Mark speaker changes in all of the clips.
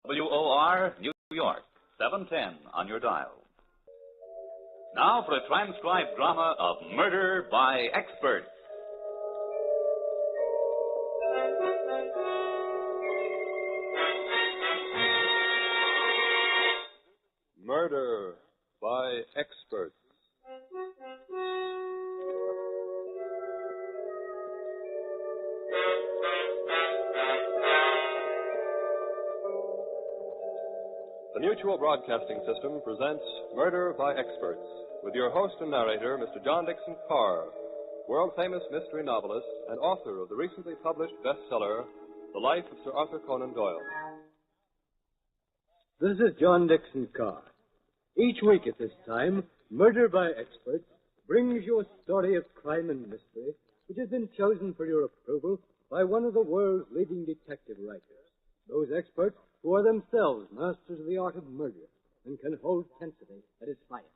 Speaker 1: WOR, New York, 710 on your dial. Now for a transcribed drama of Murder by Experts.
Speaker 2: Murder by Experts. The Mutual Broadcasting System presents Murder by Experts, with your host and narrator, Mr. John Dixon Carr, world-famous mystery novelist and author of the recently published bestseller, The Life of Sir Arthur Conan Doyle.
Speaker 3: This is John Dixon Carr. Each week at this time, Murder by Experts brings you a story of crime and mystery which has been chosen for your approval by one of the world's leading detective writers. Those experts who are themselves masters of the art of murder and can hold tensity at its finest.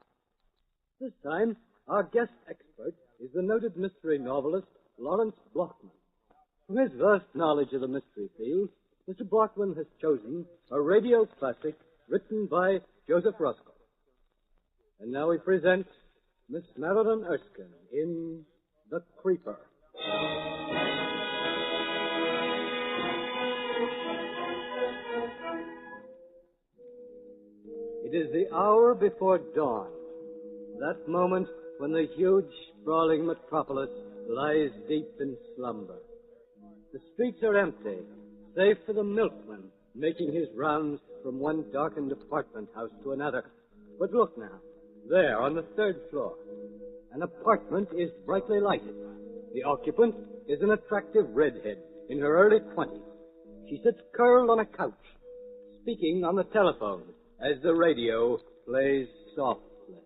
Speaker 3: This time, our guest expert is the noted mystery novelist Lawrence Blockman. From his vast knowledge of the mystery field, Mr. Blockman has chosen a radio classic written by Joseph Roscoe. And now we present Miss Marilyn Erskine in The Creeper. It is the hour before dawn, that moment when the huge, sprawling metropolis lies deep in slumber. The streets are empty, save for the milkman making his rounds from one darkened apartment house to another. But look now, there on the third floor, an apartment is brightly lighted. The occupant is an attractive redhead in her early 20s. She sits curled on a couch, speaking on the telephone as the radio plays softly.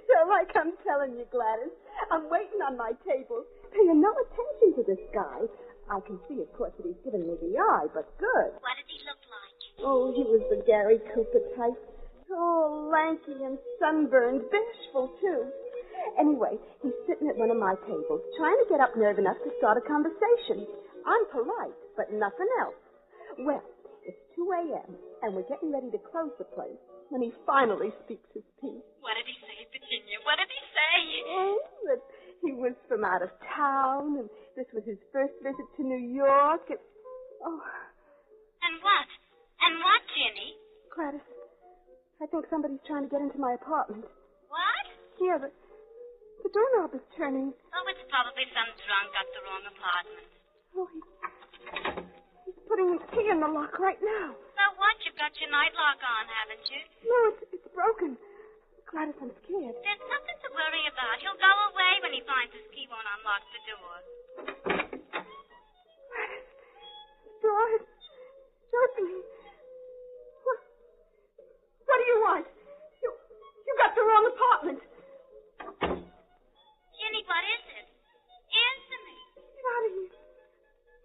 Speaker 4: So, like I'm telling you, Gladys, I'm waiting on my table, paying no attention to this guy. I can see, of course, that he's given me the eye, but good.
Speaker 5: What did he look like?
Speaker 4: Oh, he was the Gary Cooper type. Oh, lanky and sunburned, bashful, too. Anyway, he's sitting at one of my tables, trying to get up nerve enough to start a conversation. I'm polite, but nothing else. Well, it's 2 a.m., and we're getting ready to close the place when he finally speaks his piece.
Speaker 5: What did he say, Virginia? What did he say?
Speaker 4: Oh, that he was from out of town, and this was his first visit to New York. Oh.
Speaker 5: And what? And what, Ginny?
Speaker 4: Gladys, I think somebody's trying to get into my apartment.
Speaker 5: What?
Speaker 4: Yeah, the doorknob is turning.
Speaker 5: Oh, it's probably some drunk got the wrong apartment.
Speaker 4: Oh, he's putting the key in the lock right now.
Speaker 5: So what? You've got your night lock on, haven't you?
Speaker 4: No, it's broken. Gladys, I'm scared.
Speaker 5: There's nothing to worry about. He'll go away when he finds his key won't unlock the door.
Speaker 4: Gladys, the door is opening. What do you want? You got the wrong apartment.
Speaker 5: Ginny, what is it? Answer me.
Speaker 4: Get out of here.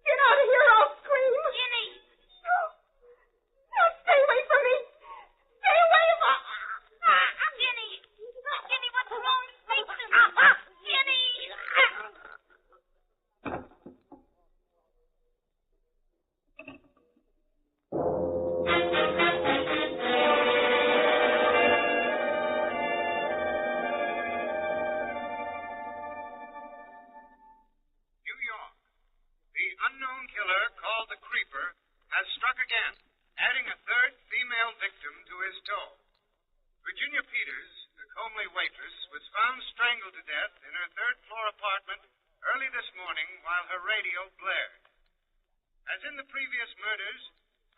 Speaker 4: Get out of here, I'll scream.
Speaker 5: Ginny.
Speaker 4: No. No, stay away from me. Stay away from me.
Speaker 5: Ginny. Ginny, what's wrong? Speak to me. Ginny.
Speaker 6: Unknown killer called the Creeper has struck again, adding a third female victim to his toll. Virginia Peters, the comely waitress, was found strangled to death in her third-floor apartment early this morning while her radio blared. As in the previous murders,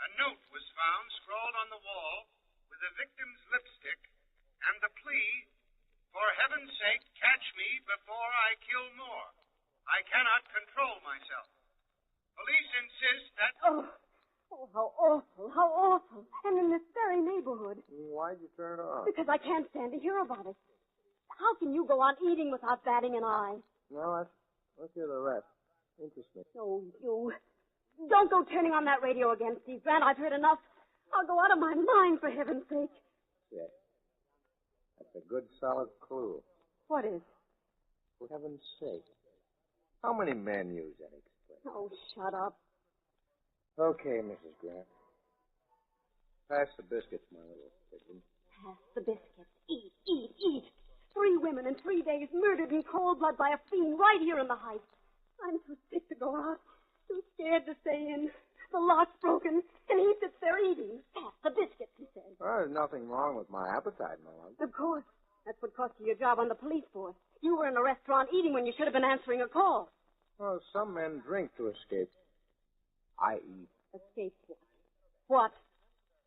Speaker 6: a note was found scrawled on the wall with the victim's lipstick and the plea, "For heaven's sake, catch me before I kill more. I cannot control myself." Police insist that...
Speaker 4: Oh, how awful, how awful. And in this very neighborhood.
Speaker 2: Why'd you turn it off?
Speaker 4: Because I can't stand to hear about it. How can you go on eating without batting an eye?
Speaker 2: No, let's hear the rest. Interest me.
Speaker 4: Oh, you. Don't go turning on that radio again, Steve Grant. I've heard enough. I'll go out of my mind, for heaven's sake.
Speaker 2: Yeah. That's a good, solid clue.
Speaker 4: What is?
Speaker 2: For heaven's sake. How many men use that expression?
Speaker 4: Oh, shut up.
Speaker 7: Okay, Mrs. Grant. Pass the biscuits, my little pigeon.
Speaker 4: Pass the biscuits. Eat, eat, eat. 3 women in 3 days murdered in cold blood by a fiend right here in the Heights. I'm too sick to go out. Too scared to stay in. The lock's broken, and he sits there eating. Pass the biscuits, he said.
Speaker 7: Well, there's nothing wrong with my appetite, my love.
Speaker 4: Of course. That's what cost you your job on the police force. You were in a restaurant eating when you should have been answering a call.
Speaker 7: Well, some men drink to escape. I eat.
Speaker 4: Escape what? What?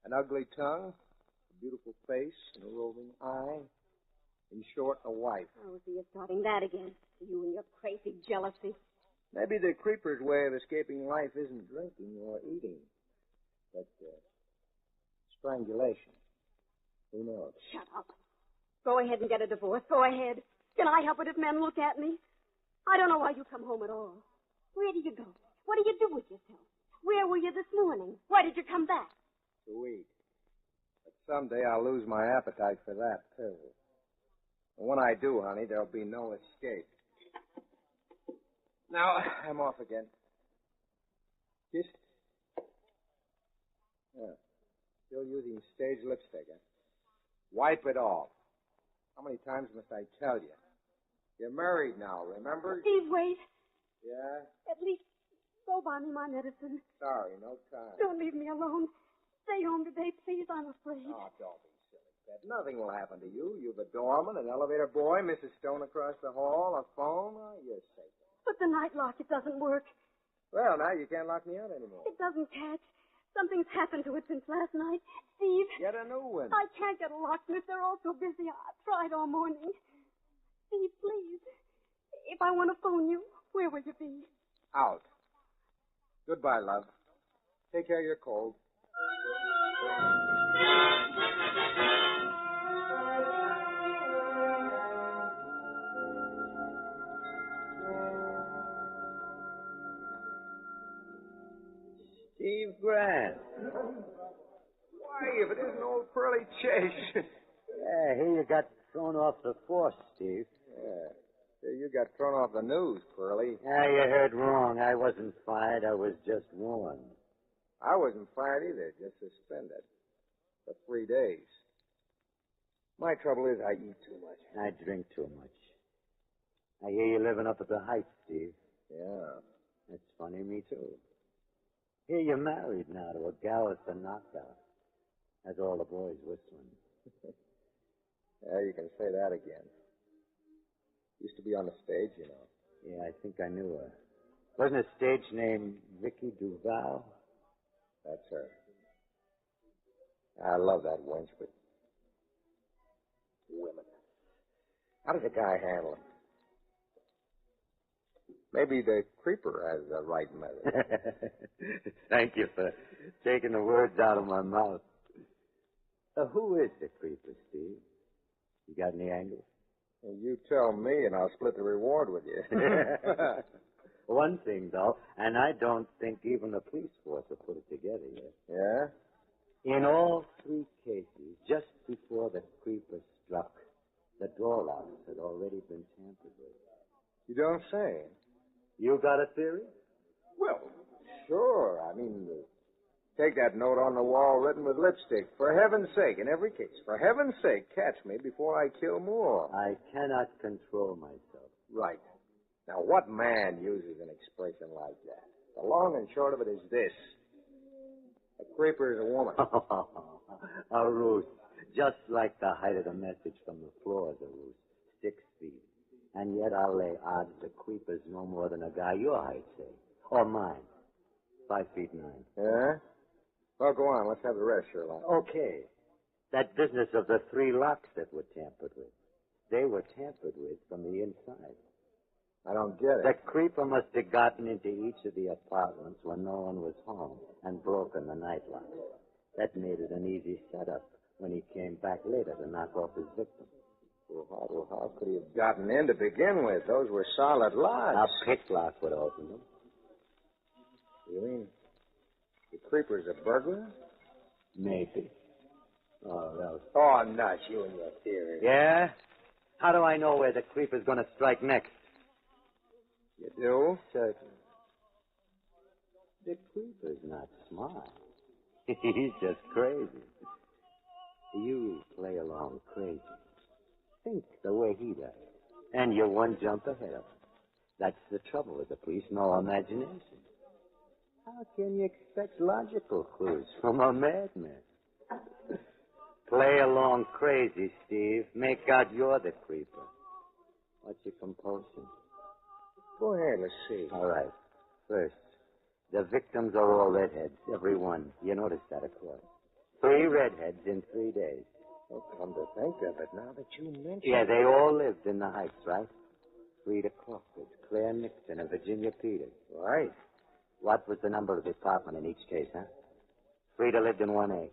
Speaker 7: An ugly tongue, a beautiful face, and a roving eye. In short, a wife.
Speaker 4: Oh, so you're starting that again. You and your crazy jealousy.
Speaker 7: Maybe the creeper's way of escaping life isn't drinking or eating, but strangulation. Who knows?
Speaker 4: Shut up. Go ahead and get a divorce. Go ahead. Can I help it if men look at me? I don't know why you come home at all. Where do you go? What do you do with yourself? Where were you this morning? Why did you come back?
Speaker 7: To eat. But someday I'll lose my appetite for that, too. And when I do, honey, there'll be no escape. Now, I'm off again. Kiss. Yeah. Still using stage lipstick, huh? Wipe it off. How many times must I tell you? You're married now, remember?
Speaker 4: Steve, wait.
Speaker 7: Yeah?
Speaker 4: At least go buy me my medicine.
Speaker 7: Sorry, no time.
Speaker 4: Don't leave me alone. Stay home today, please. I'm afraid.
Speaker 7: Oh, don't be silly, Pet. Nothing will happen to you. You've a doorman, an elevator boy, Mrs. Stone across the hall, a phone. Oh, you're safe.
Speaker 4: But the night lock, it doesn't work.
Speaker 7: Well, now you can't lock me out anymore.
Speaker 4: It doesn't catch. Something's happened to it since last night. Steve.
Speaker 7: Get a new one.
Speaker 4: I can't get a locksmith. They're all so busy. I've tried all morning. Steve, please. If I want to phone you, where will you be?
Speaker 7: Out. Goodbye, love. Take care of your cold.
Speaker 8: Steve Grant.
Speaker 7: Why, if it isn't old Pearly Chase.
Speaker 8: Yeah, here you got thrown off the force, Steve.
Speaker 7: Yeah. Here you got thrown off the news, Pearly.
Speaker 8: Yeah, you heard wrong. I wasn't fired. I was just warned.
Speaker 7: I wasn't fired either, just suspended. For 3 days. My trouble is I eat too much.
Speaker 8: I drink too much. I hear you living up at the Heights, Steve.
Speaker 7: Yeah.
Speaker 8: That's funny, me too. Here you're married now to a gal that's a knockout. Has all the boys whistling.
Speaker 7: Yeah, you can say that again. Used to be on the stage, you know.
Speaker 8: Yeah, I think I knew her. Wasn't a stage named Vicky Duval?
Speaker 7: That's her. I love that wench, but women. How does a guy handle them? Maybe the creeper has the right method.
Speaker 8: Thank you for taking the words out of my mouth. Who is the creeper, Steve? You got any angles?
Speaker 7: Well, you tell me, and I'll split the reward with you.
Speaker 8: One thing, though, and I don't think even the police force will put it together yet.
Speaker 7: Yeah?
Speaker 8: In all 3 cases, just before the creeper struck, the door locks had already been tampered with.
Speaker 7: You don't say.
Speaker 8: You got a theory?
Speaker 7: Well, sure. I mean, take that note on the wall written with lipstick. For heaven's sake, in every case, for heaven's sake, catch me before I kill more.
Speaker 8: I cannot control myself.
Speaker 7: Right. Now, what man uses an expression like that? The long and short of it is this. A creeper is a woman.
Speaker 8: A ruse. Just like the height of the message from the floor is a ruse. 6 feet. And yet I'll lay odds the creeper's no more than a guy your height, say. Or mine. 5'9".
Speaker 7: Yeah? Well, go on. Let's have the rest, Sherlock.
Speaker 8: Okay. That business of the 3 locks that were tampered with. They were tampered with from the inside.
Speaker 7: I don't get it.
Speaker 8: The creeper must have gotten into each of the apartments when no one was home and broken the night locks. That made it an easy setup when he came back later to knock off his victim.
Speaker 7: Well, how could he have gotten in to begin with? Those were solid locks.
Speaker 8: A picklock would open them.
Speaker 7: You mean the creeper's a burglar?
Speaker 8: Maybe. Oh, that was...
Speaker 7: Oh, nuts, you and your theory.
Speaker 8: Yeah? How do I know where the creeper's going to strike next?
Speaker 7: You do?
Speaker 8: Certainly. The creeper's not smart. He's just crazy. You play along crazy. Think the way he does. And you're one jump ahead of him. That's the trouble with the police, no imagination. How can you expect logical clues from a madman? Play along crazy, Steve. Make out you're the creeper. What's your compulsion?
Speaker 7: Go ahead, let's see.
Speaker 8: All right. First, the victims are all redheads, every one. You noticed that, of course. 3 redheads in 3 days.
Speaker 7: Well, come to think of it, now that you mention
Speaker 8: Yeah,
Speaker 7: it.
Speaker 8: they all lived in the Heights, right? Frida Crawford, Claire Nixon, and Virginia Peters.
Speaker 7: Right.
Speaker 8: What was the number of the apartment in each case, huh? Frida lived in 1A.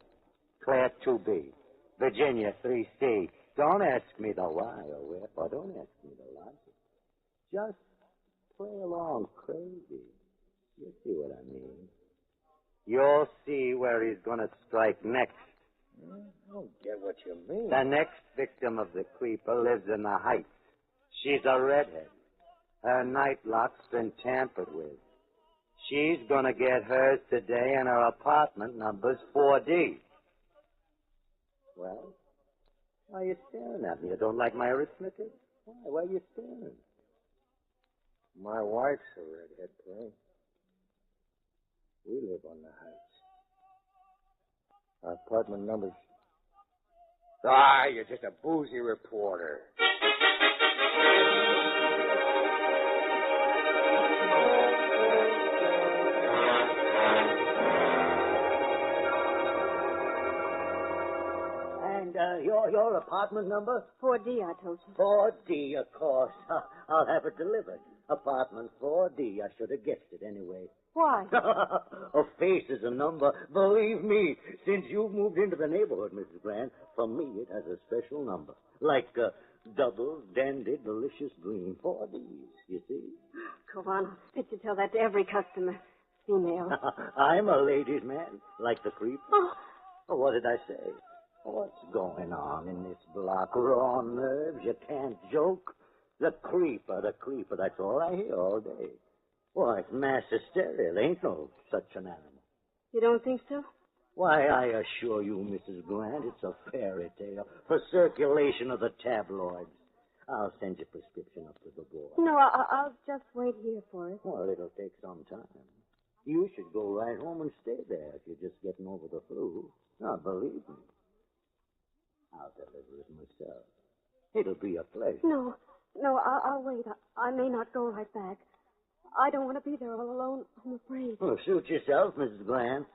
Speaker 8: Claire, 2B. Virginia, 3C. Don't ask me the why or wherefore. Don't ask me the logic. Just play along crazy. You see what I mean. You'll see where he's going to strike next.
Speaker 7: I don't get what you mean.
Speaker 8: The next victim of the creeper lives in the Heights. She's a redhead. Her night lock's been tampered with. She's going to get hers today, and her apartment number's 4D. Well, why are you staring at me? You don't like my arithmetic? Why are you staring?
Speaker 7: My wife's a redhead, Frank. We live on the Heights. Our apartment number's... Ah, you're just a boozy reporter.
Speaker 8: And your apartment number?
Speaker 4: 4D, I told you.
Speaker 8: 4D, of course. I'll have it delivered. Apartment 4D. I should have guessed it anyway.
Speaker 4: Why?
Speaker 8: A face is a number. Believe me, since you've moved into the neighborhood, Mrs. Grant, for me it has a special number. Like double, dandy, delicious green. 4Ds, you see?
Speaker 4: Go on. I'll bet you tell that to every customer. Female.
Speaker 8: I'm a ladies' man, like the creep.
Speaker 4: Oh.
Speaker 8: Oh, what did I say? What's going on in this block? Raw nerves, you can't joke. The creeper, that's all I hear all day. Why, it's mass hysteria. There ain't no such an animal.
Speaker 4: You don't think so?
Speaker 8: Why, I assure you, Mrs. Grant, it's a fairy tale for circulation of the tabloids. I'll send your prescription up to the board.
Speaker 4: No, I'll just wait here for it.
Speaker 8: Well, it'll take some time. You should go right home and stay there if you're just getting over the flu. Now, believe me, I'll deliver it myself. It'll be a pleasure.
Speaker 4: No, I'll wait. I may not go right back. I don't want to be there all alone. I'm afraid.
Speaker 8: Well, suit yourself, Mrs. Grant.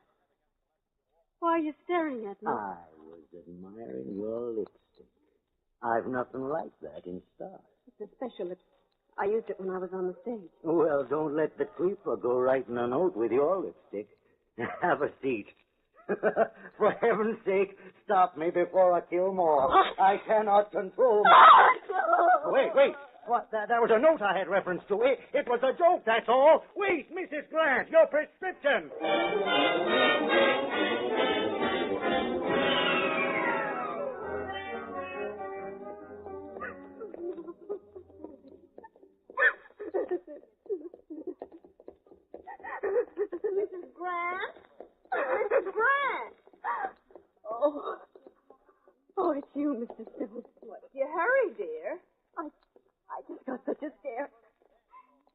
Speaker 4: Why are you staring at me?
Speaker 8: I was admiring your lipstick. I've nothing like that in stock.
Speaker 4: It's a special lipstick. I used it when I was on the stage.
Speaker 8: Well, don't let the creeper go writing a note with your lipstick. Have a seat. For heaven's sake, stop me before I kill more. I cannot control myself. Wait. What? That was a note I had reference to. It was a joke, that's all. Wait, Mrs. Grant, your prescription.
Speaker 4: Mrs. Grant? Mrs. Grant! Oh, it's you, Mr. Stone.
Speaker 9: What's your hurry, dear?
Speaker 4: I just got such a scare.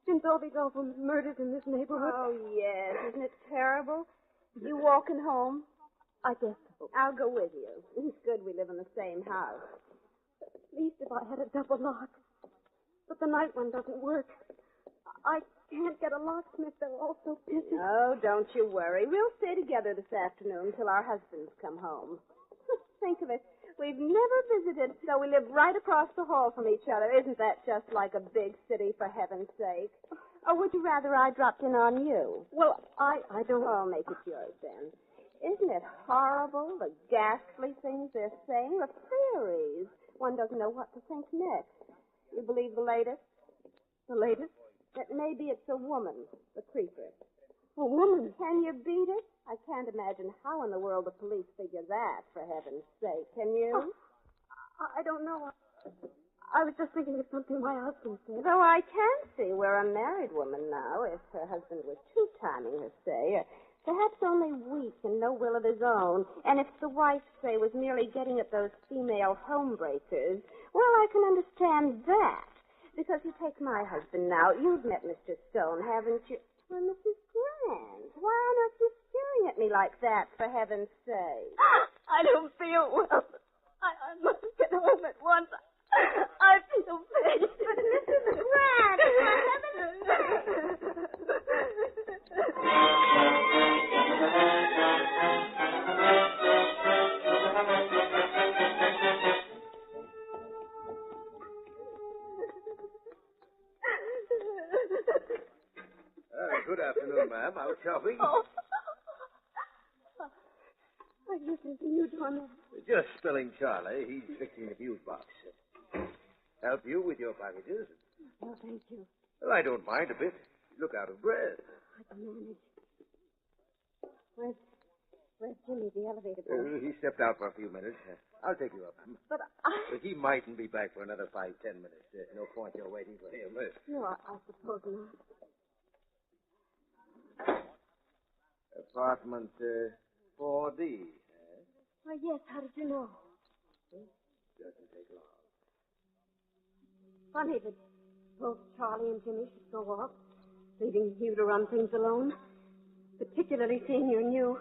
Speaker 4: Since all these awful murders in this neighborhood.
Speaker 9: Oh, yes. Isn't it terrible? You walking home?
Speaker 4: I guess so.
Speaker 9: I'll go with you. It's good we live in the same house.
Speaker 4: At least if I had a double lock. But the night one doesn't work. I can't get a locksmith. They're all so busy.
Speaker 9: Oh, don't you worry. We'll stay together this afternoon till our husbands come home. Think of it. We've never visited, so we live right across the hall from each other. Isn't that just like a big city, for heaven's sake? Or would you rather I dropped in on you?
Speaker 4: Well, I don't...
Speaker 9: I'll make it yours, then. Isn't it horrible, the ghastly things they're saying? The theories. One doesn't know what to think next. You believe the latest?
Speaker 4: The latest?
Speaker 9: That maybe it's a woman, the creeper.
Speaker 4: A woman?
Speaker 9: Can you beat it? I can't imagine how in the world the police figure that, for heaven's sake. Can you?
Speaker 4: I don't know.
Speaker 9: I was just thinking of something my husband said.
Speaker 4: Though I can see we're a married woman now. If her husband was two-timing her, say, perhaps only weak and no will of his own, and if the wife, say, was merely getting at those female homebreakers, well, I can understand that. Because you take my husband now. You've met Mr. Stone, haven't you? Well, Mrs. Grant, why on earth are you staring at me like that, for heaven's sake?
Speaker 9: I don't feel well. I must get home at once. I feel bad.
Speaker 4: But Mrs. Grant, for heaven's sake.
Speaker 7: Good afternoon, ma'am. Out shopping?
Speaker 9: Oh. Are you thinking you doing that?
Speaker 7: Just spilling Charlie. He's fixing the fuse box. Help you with your packages?
Speaker 9: No, thank you.
Speaker 7: Well, I don't mind a bit. You look out of breath.
Speaker 9: I can manage. Where's Jimmy, the elevator boy?
Speaker 7: He stepped out for a few minutes. I'll take you up, ma'am.
Speaker 9: But
Speaker 7: He mightn't be back for another 5-10 minutes. There's no point you're waiting for him.
Speaker 9: No, I suppose not.
Speaker 7: Apartment 4D.
Speaker 9: Why, yes, how did you know?
Speaker 7: Doesn't take long.
Speaker 9: Funny that both Charlie and Jimmy should go off, leaving you to run things alone. Particularly seeing you're new.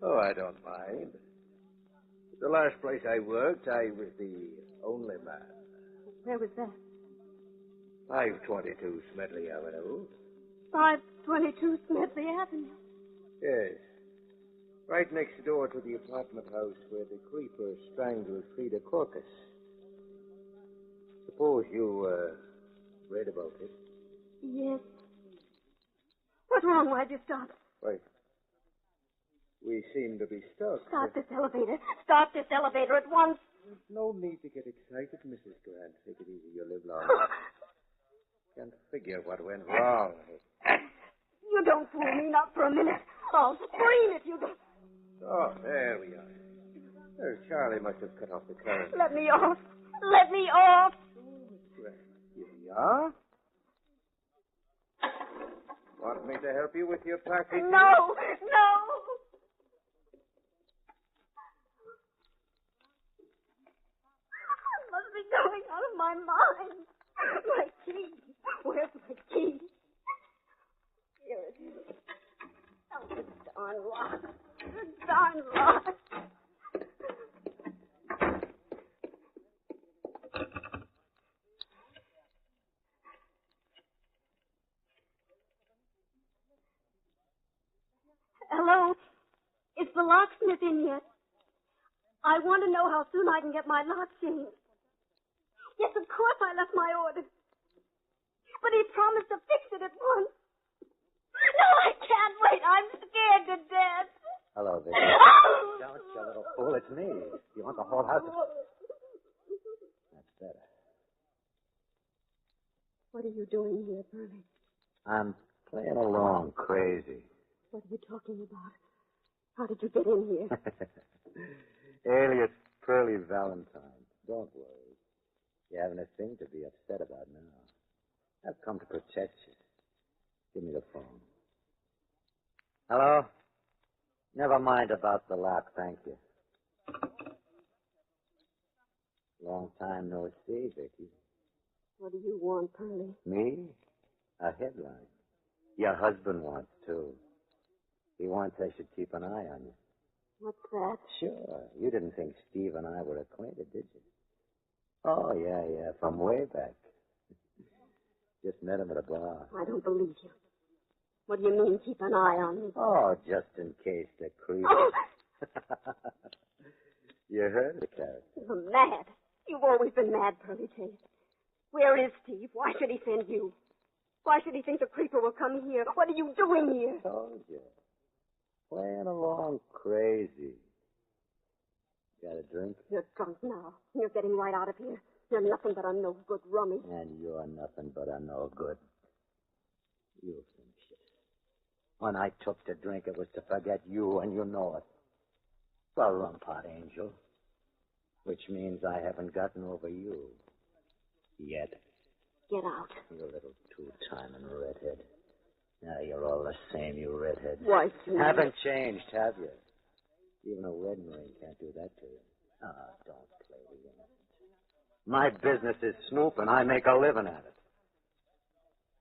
Speaker 7: Oh, I don't mind. The last place I worked, I was the only man.
Speaker 9: Where was that?
Speaker 7: 522 Smedley Avenue.
Speaker 9: 522 Smedley Avenue.
Speaker 7: Yes. Right next door to the apartment house where the creeper strangled Frida Corcus. Suppose you read about it.
Speaker 9: Yes. What's wrong? Why'd you stop?
Speaker 7: Wait. We seem to be stuck.
Speaker 9: Stop this elevator. Stop this elevator at once.
Speaker 7: There's no need to get excited, Mrs. Grant. Take it easy. You'll live long. Can't figure what went wrong.
Speaker 9: You don't fool me, not for a minute. I'll scream if you don't.
Speaker 7: Oh, there we are. Well, Charlie must have cut off the current.
Speaker 9: Let me off. Let me off.
Speaker 7: Here we are. Want me to help you with your package?
Speaker 9: No. I must be going out of my mind. My key. Where's my key? Here it is. Oh, the darn lock. The darn lock. Hello? Is the locksmith in yet? I want to know how soon I can get my lock changed. Yes, of course I left my order. But he promised to fix it at once. No, I can't wait. I'm scared to death.
Speaker 8: Hello, Vicky. Don't, you little fool. It's me. You want the whole house? That's better.
Speaker 9: What are you doing here, Bernie?
Speaker 8: I'm playing along crazy.
Speaker 9: What are you talking about? How did you get in here?
Speaker 8: Alias Pearlie Valentine. Don't worry. You haven't a thing to be upset about now. I've come to protect you. Give me the phone. Hello? Never mind about the lock, thank you. Long time no see, Vicky.
Speaker 9: What do you want, Pearlie?
Speaker 8: Me? A headline. Your husband wants, too. He wants I should keep an eye on you.
Speaker 9: What's that?
Speaker 8: Sure. You didn't think Steve and I were acquainted, did you? Oh, yeah, from way back. Just met him at a bar.
Speaker 9: I don't believe you. What do you mean, keep an eye on me?
Speaker 8: Oh, just in case the creep...
Speaker 9: Oh!
Speaker 8: You heard the character.
Speaker 9: You're mad. You've always been mad, Pearlie Chase. Where is Steve? Why should he send you? Why should he think the creeper will come here? What are you doing here?
Speaker 8: Told you. Playing along crazy. Got a drink?
Speaker 9: You're drunk now. You're getting right out of here. You're nothing but a no-good rummy.
Speaker 8: And you're nothing but a no-good. You finish it. When I took to drink, it was to forget you, and you know it. Well, rum pot angel. Which means I haven't gotten over you. Yet.
Speaker 9: Get out.
Speaker 8: You little two-timing redhead. Now you're all the same, you redhead.
Speaker 9: Why, Jimmy?
Speaker 8: Haven't changed, have you? Even a wedding ring can't do that to you. Ah, don't play the innocent. My business is snooping. I make a living at it.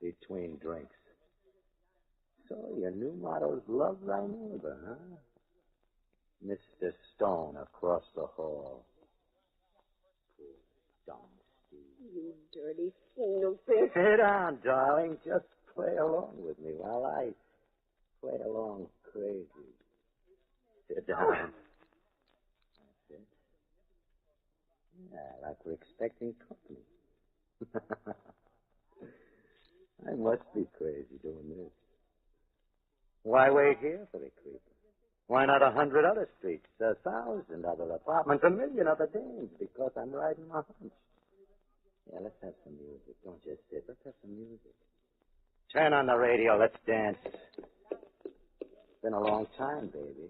Speaker 8: Between drinks. So your new motto's love thy neighbor, huh? Mr. Stone across the hall. Poor dumb Steve.
Speaker 9: You dirty snooper.
Speaker 8: Sit down, darling. Just play along with me while I play along crazy. Sit down. That's it. Yeah, like we're expecting company. I must be crazy doing this. Why wait here for the creeper? Why not 100 other streets, 1,000 other apartments, 1,000,000 other dames? Because I'm riding my hunch. Yeah, let's have some music. Don't just sit. Let's have some music. Turn on the radio. Let's dance. It's been a long time, baby.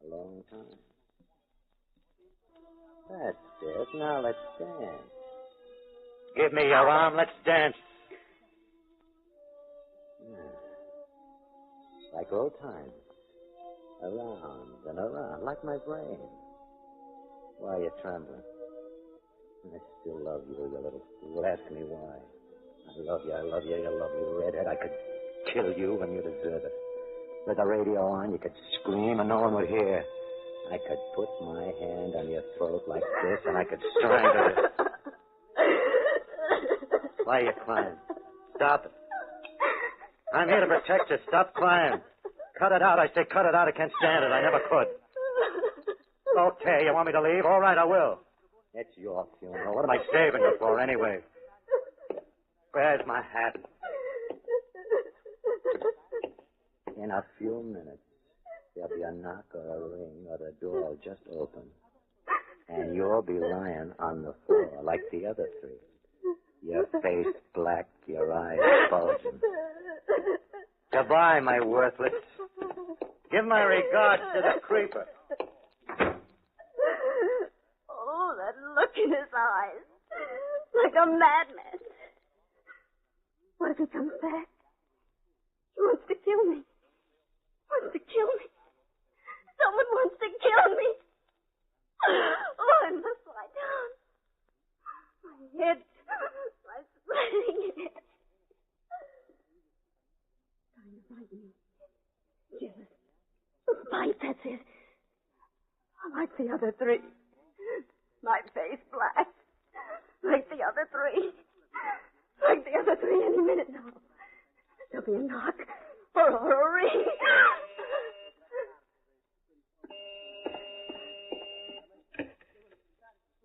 Speaker 8: A long time. That's it. Now let's dance. Give me your arm. Let's dance. Yeah. Like old times. Around and around, like my brain. Why are you trembling? I still love you, you little fool. Ask me why. I love you, you love you, redhead. I could kill you and you deserve it. With the radio on, you could scream and no one would hear. I could put my hand on your throat like this and I could strangle you. Why are you crying? Stop it. I'm here to protect you. Stop crying. Cut it out. I say cut it out. I can't stand it. I never could. Okay, you want me to leave? All right, I will. It's your funeral. What am I saving you for anyway? Where's my hat? In a few minutes, there'll be a knock or a ring or the door will just open. And you'll be lying on the floor like the other three. Your face black, your eyes bulging. Goodbye, my worthless. Give my regards to the creeper.
Speaker 9: Oh, that look in his eyes. Like a madman. What if he comes back? He wants to kill me. Wants to kill me. Someone wants to kill me. Oh, I must lie down. My head. My sweating head. Trying to fight me. Jealous. Fight, that's it. Like the other three. My face black. Like the other three. Like the other three any minute now. There'll be a knock or a ring.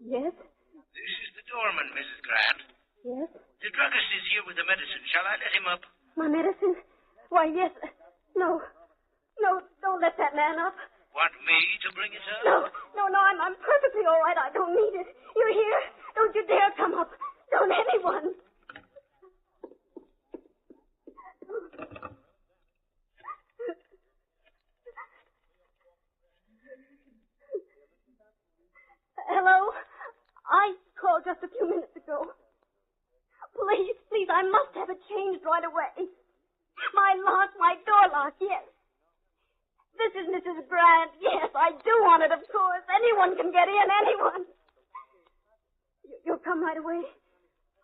Speaker 9: Yes?
Speaker 6: This is the doorman, Mrs. Grant.
Speaker 9: Yes?
Speaker 6: The druggist is here with the medicine. Shall I let him up?
Speaker 9: My medicine? Why, yes. No. No, don't let that man up.
Speaker 6: Want me to bring it up?
Speaker 9: No, I'm perfectly all right. I don't need it. You're here. Don't you dare come up. Don't anyone. Hello? I called just a few minutes ago. Please, I must have it changed right away. My lock, my door lock, yes. This is Mrs. Grant. Yes, I do want it, of course. Anyone can get in, anyone. You'll come right away?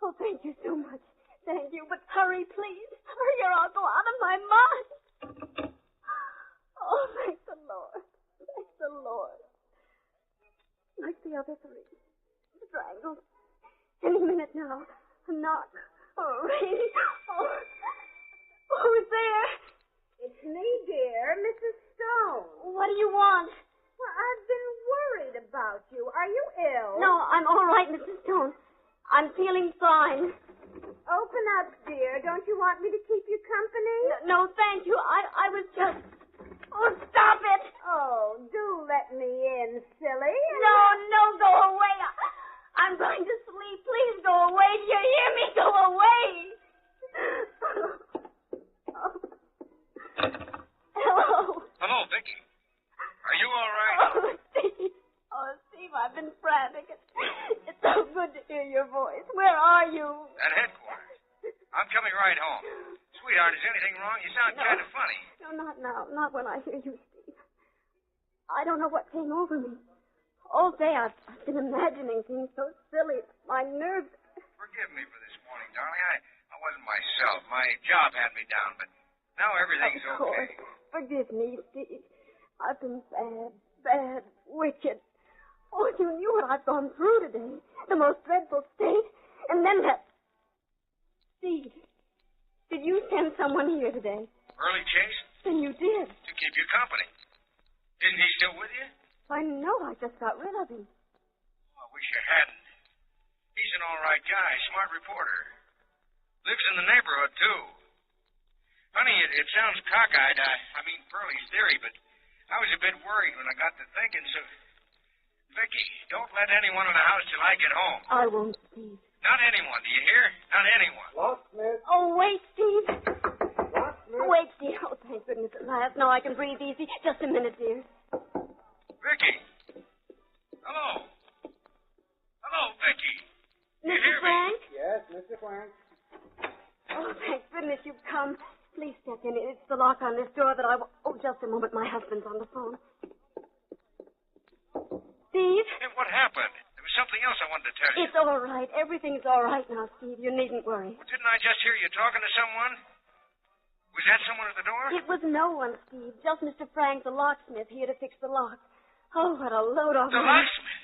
Speaker 9: Oh, thank you so much. Thank you, but hurry, please. Hurry or I'll go out of my mind. Oh, thank the Lord. Thank the Lord. Like the other three. Strangled. Any minute now. A knock. Or a ring. Oh. Who's there?
Speaker 10: It's me, dear, Mrs. Stone.
Speaker 9: What do you want?
Speaker 10: Well, I've been worried about you. Are you ill?
Speaker 9: No, I'm all right, Mrs. Stone. I'm feeling fine.
Speaker 10: Open up, dear. Don't you want me to keep you company?
Speaker 9: No, thank you. I was just... Oh, stop it!
Speaker 10: Oh, do let me in, silly.
Speaker 9: No, go away. I'm going to sleep. Please go away. Do you hear me? Go away. Hello.
Speaker 6: Hello, Vicky. Are you all right?
Speaker 9: Oh, Steve, I've been frantic. It's so good to hear your voice.
Speaker 4: Where are you?
Speaker 6: At headquarters. I'm coming right home. Sweetheart, is anything wrong? You sound kind of funny.
Speaker 4: No, not now. Not when I hear you, Steve. I don't know what came over me. All day I've been imagining things so silly. My nerves...
Speaker 6: Forgive me for this morning, darling. I wasn't myself. My job had me down, but now everything's
Speaker 4: Of course.
Speaker 6: okay.
Speaker 4: Forgive me, Steve. I've been bad, wicked. Oh, if you knew what I've gone through today. The most dreadful state. And then that... Steve, did you send someone here today?
Speaker 6: Early Chase?
Speaker 4: Then you did.
Speaker 6: To keep you company. Isn't he still with you?
Speaker 4: I know. I just got rid of him.
Speaker 6: Oh, I wish you hadn't. He's an all right guy, smart reporter. Lives in the neighborhood, too. Honey, it sounds cockeyed. I mean, Pearlie's theory, but I was a bit worried when I got to thinking, so... Vicky, don't let anyone in the house till I get home.
Speaker 4: I won't, Steve.
Speaker 6: Not anyone, do you hear? Not anyone.
Speaker 7: Locksmith.
Speaker 4: Oh, wait, Steve.
Speaker 7: Locksmith.
Speaker 4: Wait, dear. Oh, thank goodness at last. Now I can breathe easy. Just a minute, dear.
Speaker 6: Vicky. Hello. Hello, Vicky. You
Speaker 4: Mr.
Speaker 6: hear me?
Speaker 4: Frank?
Speaker 7: Yes, Mr. Frank.
Speaker 4: Oh, thank goodness you've come. Please step in. It's the lock on this door that I... Oh, just a moment. My husband's on the phone. Steve?
Speaker 6: Hey, what happened? There was something else I wanted to tell you.
Speaker 4: It's all right. Everything's all right now, Steve. You needn't worry.
Speaker 6: Well, didn't I just hear you talking to someone? Was that someone at the door?
Speaker 4: It was no one, Steve. Just Mr. Frank, the locksmith, here to fix the lock. Oh, what a load off.
Speaker 6: The locksmith.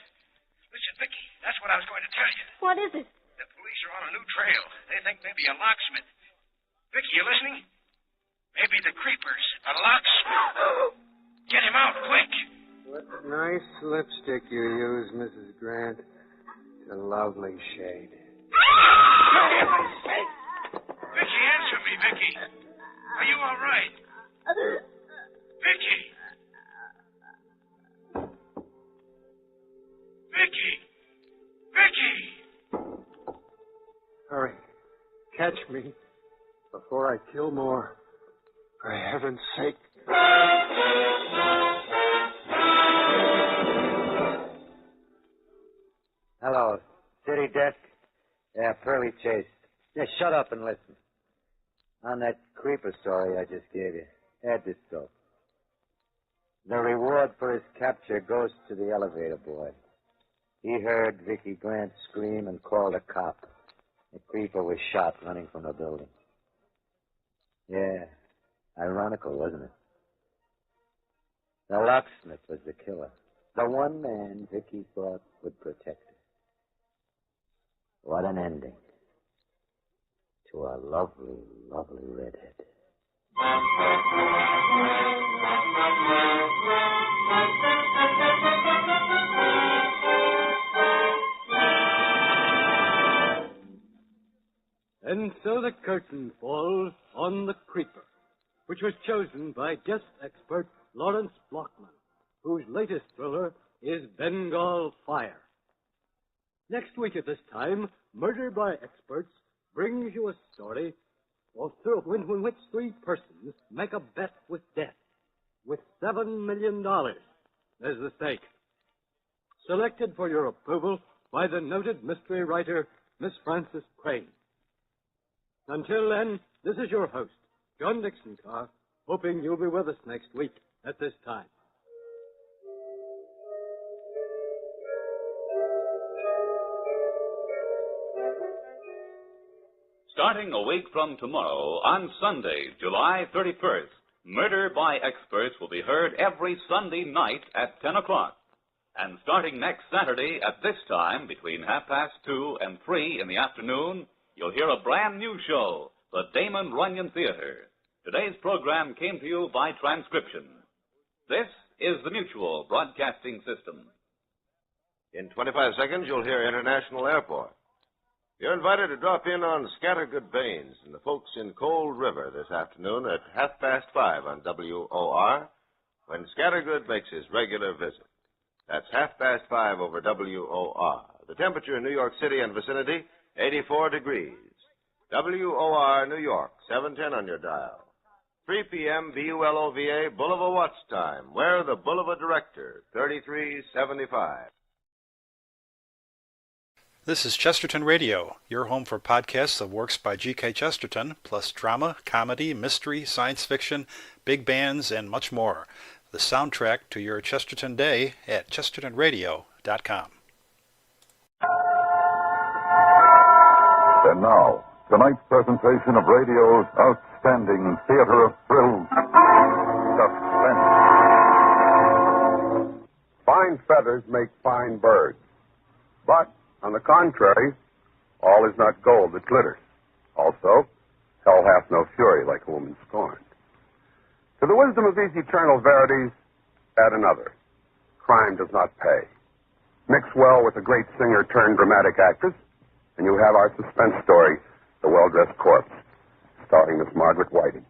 Speaker 6: Listen, Vicky, that's what I was going to tell you.
Speaker 4: What is it?
Speaker 6: The police are on a new trail. They think maybe a locksmith. Vicky, you listening? Maybe the creepers. A locksmith. Get him out, quick.
Speaker 7: What nice lipstick you use, Mrs. Grant. It's a lovely shade.
Speaker 6: For heaven's sake. Vicky, answer me, Vicky. Are you all right? Vicky. Vicky. Vicky.
Speaker 7: Hurry. Catch me before I kill more. For heaven's sake.
Speaker 8: Hello. City desk? Yeah, Pearlie Chase. Yeah, shut up and listen. On that creeper story I just gave you, add this though. The reward for his capture goes to the elevator boy. He heard Vicky Grant scream and called a cop. The creeper was shot running from the building. Yeah, ironical, wasn't it? The locksmith was the killer. The one man Vicky thought would protect her. What an ending to a lovely, lovely redhead.
Speaker 3: And so the curtain falls on The Creeper, which was chosen by guest expert Lawrence Blockman, whose latest thriller is Bengal Fire. Next week at this time, Murder by Experts brings you a story in which three persons make a bet with death, with $7 million as the stake. Selected for your approval by the noted mystery writer, Miss Frances Crane. Until then, this is your host, John Dixon Carr, hoping you'll be with us next week at this time.
Speaker 1: Starting a week from tomorrow, on Sunday, July 31st, Murder by Experts will be heard every Sunday night at 10 o'clock. And starting next Saturday at this time, between 2:30 and 3 in the afternoon, you'll hear a brand new show, the Damon Runyon Theater. Today's program came to you by transcription. This is the Mutual Broadcasting System.
Speaker 11: In 25 seconds, you'll hear International Airport. You're invited to drop in on Scattergood Baines and the folks in Cold River this afternoon at 5:30 on WOR when Scattergood makes his regular visit. That's 5:30 over WOR. The temperature in New York City and vicinity, 84 degrees. WOR, New York, 710 on your dial. 3 p.m. BULOVA Boulevard Watch time. Where the Boulevard Director, 3375.
Speaker 12: This is Chesterton Radio, your home for podcasts of works by G.K. Chesterton, plus drama, comedy, mystery, science fiction, big bands, and much more. The soundtrack to your Chesterton day at chestertonradio.com.
Speaker 13: And now, tonight's presentation of radio's outstanding theater of thrills, Suspense.
Speaker 14: Fine feathers make fine birds. But, on the contrary, all is not gold that glitters. Also, hell hath no fury like a woman scorned. To the wisdom of these eternal verities, add another. Crime does not pay. Mix well with a great singer turned dramatic actress, and you have our suspense story, The Well-Dressed Corpse, starring Miss Margaret Whiting,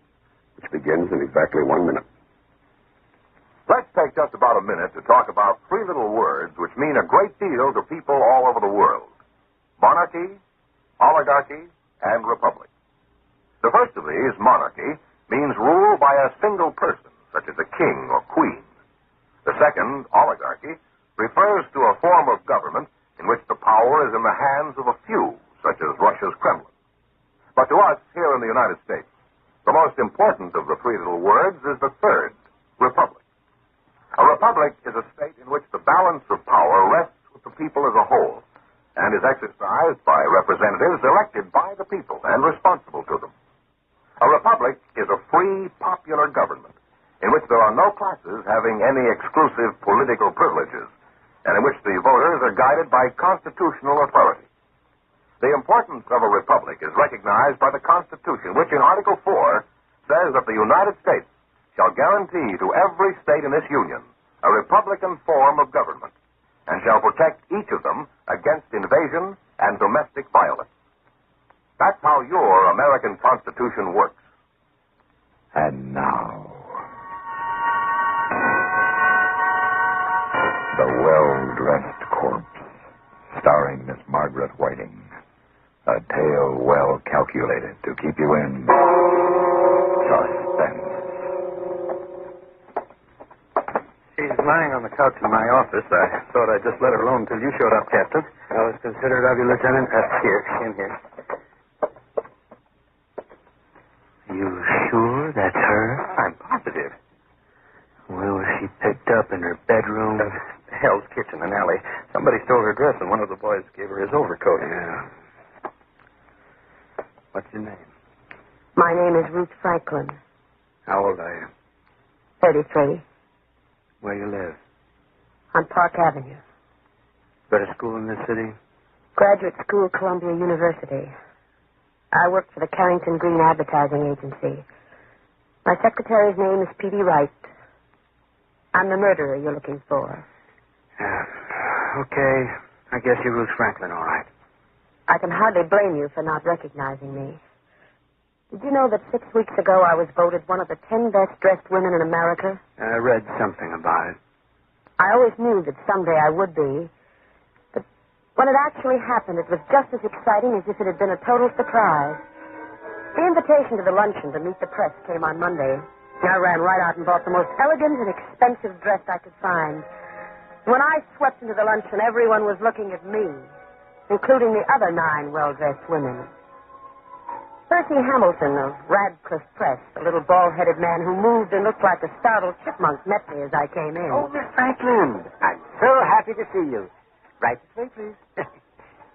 Speaker 14: which begins in exactly 1 minute.
Speaker 13: Let's take just about a minute to talk about three little words which mean a great deal to people all over the world. Monarchy, oligarchy, and republic. The first of these, monarchy, means rule by a single person, such as a king or queen. The second, oligarchy, refers to a form of government in which the power is in the hands of a few, such as Russia's Kremlin. But to us, here in the United States, the most important of the three little words is the third, republic. A republic is a state in which the balance of power rests with the people as a whole and is exercised by representatives elected by the people and responsible to them. A republic is a free, popular government in which there are no classes having any exclusive political privileges and in which the voters are guided by constitutional authority. The importance of a republic is recognized by the Constitution, which in Article 4 says that the United States shall guarantee to every state in this union a republican form of government and shall protect each of them against invasion and domestic violence. That's how your American Constitution works.
Speaker 15: And now, The Well-Dressed Corpse, starring Miss Margaret Whiting. A tale well calculated to keep you in suspense.
Speaker 16: She's lying on the couch in my office. I thought I'd just let her alone until you showed up, Captain.
Speaker 8: That was considerate of you, Lieutenant.
Speaker 16: Here, in here.
Speaker 8: You sure that's her?
Speaker 16: I'm positive.
Speaker 8: Where was she picked up? In her bedroom?
Speaker 16: Hell's Kitchen and Alley. Somebody stole her dress, and one of the boys gave her his overcoat.
Speaker 8: Yeah. What's your name?
Speaker 17: My name is Ruth Franklin.
Speaker 8: How old are you?
Speaker 17: 33.
Speaker 8: Where you live?
Speaker 17: On Park Avenue.
Speaker 8: Go to school in this city?
Speaker 17: Graduate School, Columbia University. I work for the Carrington Green Advertising Agency. My secretary's name is P.D. Wright. I'm the murderer you're looking for.
Speaker 8: Okay. I guess you're Ruth Franklin, all right.
Speaker 17: I can hardly blame you for not recognizing me. Did you know that 6 weeks ago I was voted one of the 10 best-dressed women in America?
Speaker 8: I read something about it.
Speaker 17: I always knew that someday I would be. But when it actually happened, it was just as exciting as if it had been a total surprise. The invitation to the luncheon to meet the press came on Monday. I ran right out and bought the most elegant and expensive dress I could find. When I swept into the luncheon, everyone was looking at me, including the other 9 well-dressed women. Percy Hamilton of Radcliffe Press, the little bald-headed man who moved and looked like a startled chipmunk, met me as I came in.
Speaker 8: Oh, Miss Franklin, I'm so happy to see you. Right this way, please.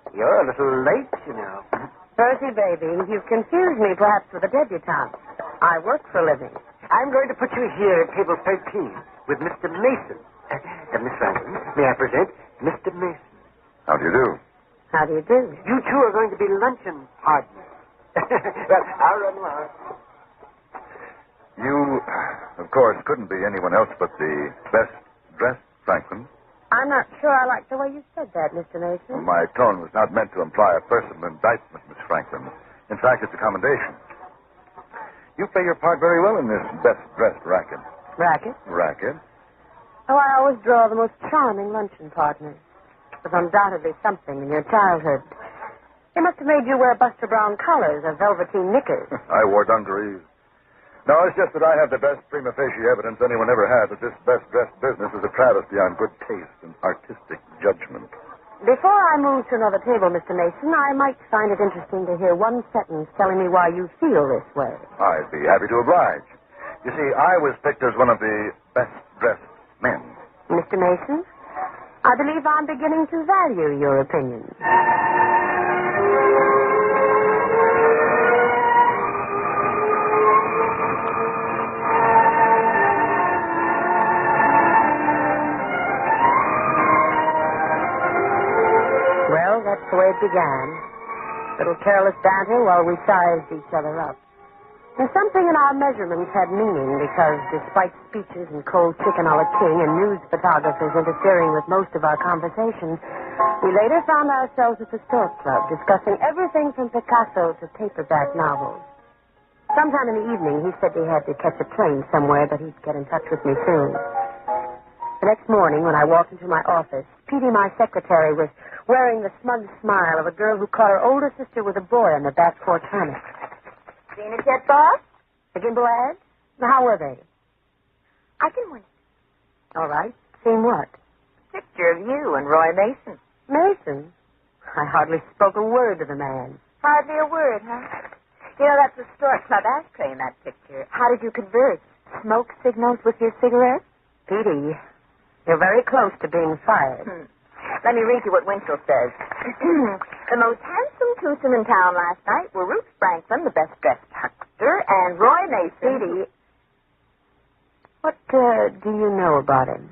Speaker 8: You're a little late, you know.
Speaker 17: Percy, baby, you've confused me perhaps with a debutante. I work for a living.
Speaker 8: I'm going to put you here at table 13 with Mr. Mason. Miss Franklin, may I present Mr. Mason?
Speaker 13: How do you do?
Speaker 17: How do you do?
Speaker 8: You two are going to be luncheon partners. Well, I'll run along.
Speaker 13: You, of course, couldn't be anyone else but the best-dressed Franklin.
Speaker 17: I'm not sure I like the way you said that, Mr. Mason.
Speaker 13: My tone was not meant to imply a personal indictment, Miss Franklin. In fact, it's a commendation. You play your part very well in this best-dressed racket.
Speaker 17: Racket?
Speaker 13: Racket?
Speaker 17: Oh, I always draw the most charming luncheon partners. It was undoubtedly something in your childhood. They must have made you wear Buster Brown collars or velveteen knickers.
Speaker 13: I wore dungarees. No, it's just that I have the best prima facie evidence anyone ever had that this best-dressed business is a travesty on good taste and artistic judgment.
Speaker 17: Before I move to another table, Mr. Mason, I might find it interesting to hear one sentence telling me why you feel this way.
Speaker 15: I'd be happy to oblige. You see, I was picked as one of the best-dressed men.
Speaker 17: Mr. Mason, I believe I'm beginning to value your opinion. Well, that's the way it began. Little careless banter while we sized each other up. And something in our measurements had meaning because despite speeches and cold chicken a la king and news photographers interfering with most of our conversations, we later found ourselves at the Stork Club discussing everything from Picasso to paperback novels. Sometime in the evening, he said he had to catch a train somewhere, but he'd get in touch with me soon. The next morning, when I walked into my office, Petey, my secretary, was wearing the smug smile of a girl who caught her older sister with a boy on the back porch hammock.
Speaker 18: Seen it yet, boss?
Speaker 17: The gimbal ads? How were they?
Speaker 18: I can win it.
Speaker 17: All right. Seen what?
Speaker 18: Picture of you and Roy Mason.
Speaker 17: Mason? I hardly spoke a word to the man.
Speaker 18: Hardly a word, huh? You know, that's the Stork Club ashtray in that picture. How did you converse? Smoke signals with your cigarette?
Speaker 17: Petey, you're very close to being fired.
Speaker 18: Let me read you what Winchell says. The most handsome twosome in town last night were Ruth Franklin, the best-dressed huckster, and Roy Mason.
Speaker 17: Petey, what do you know about him?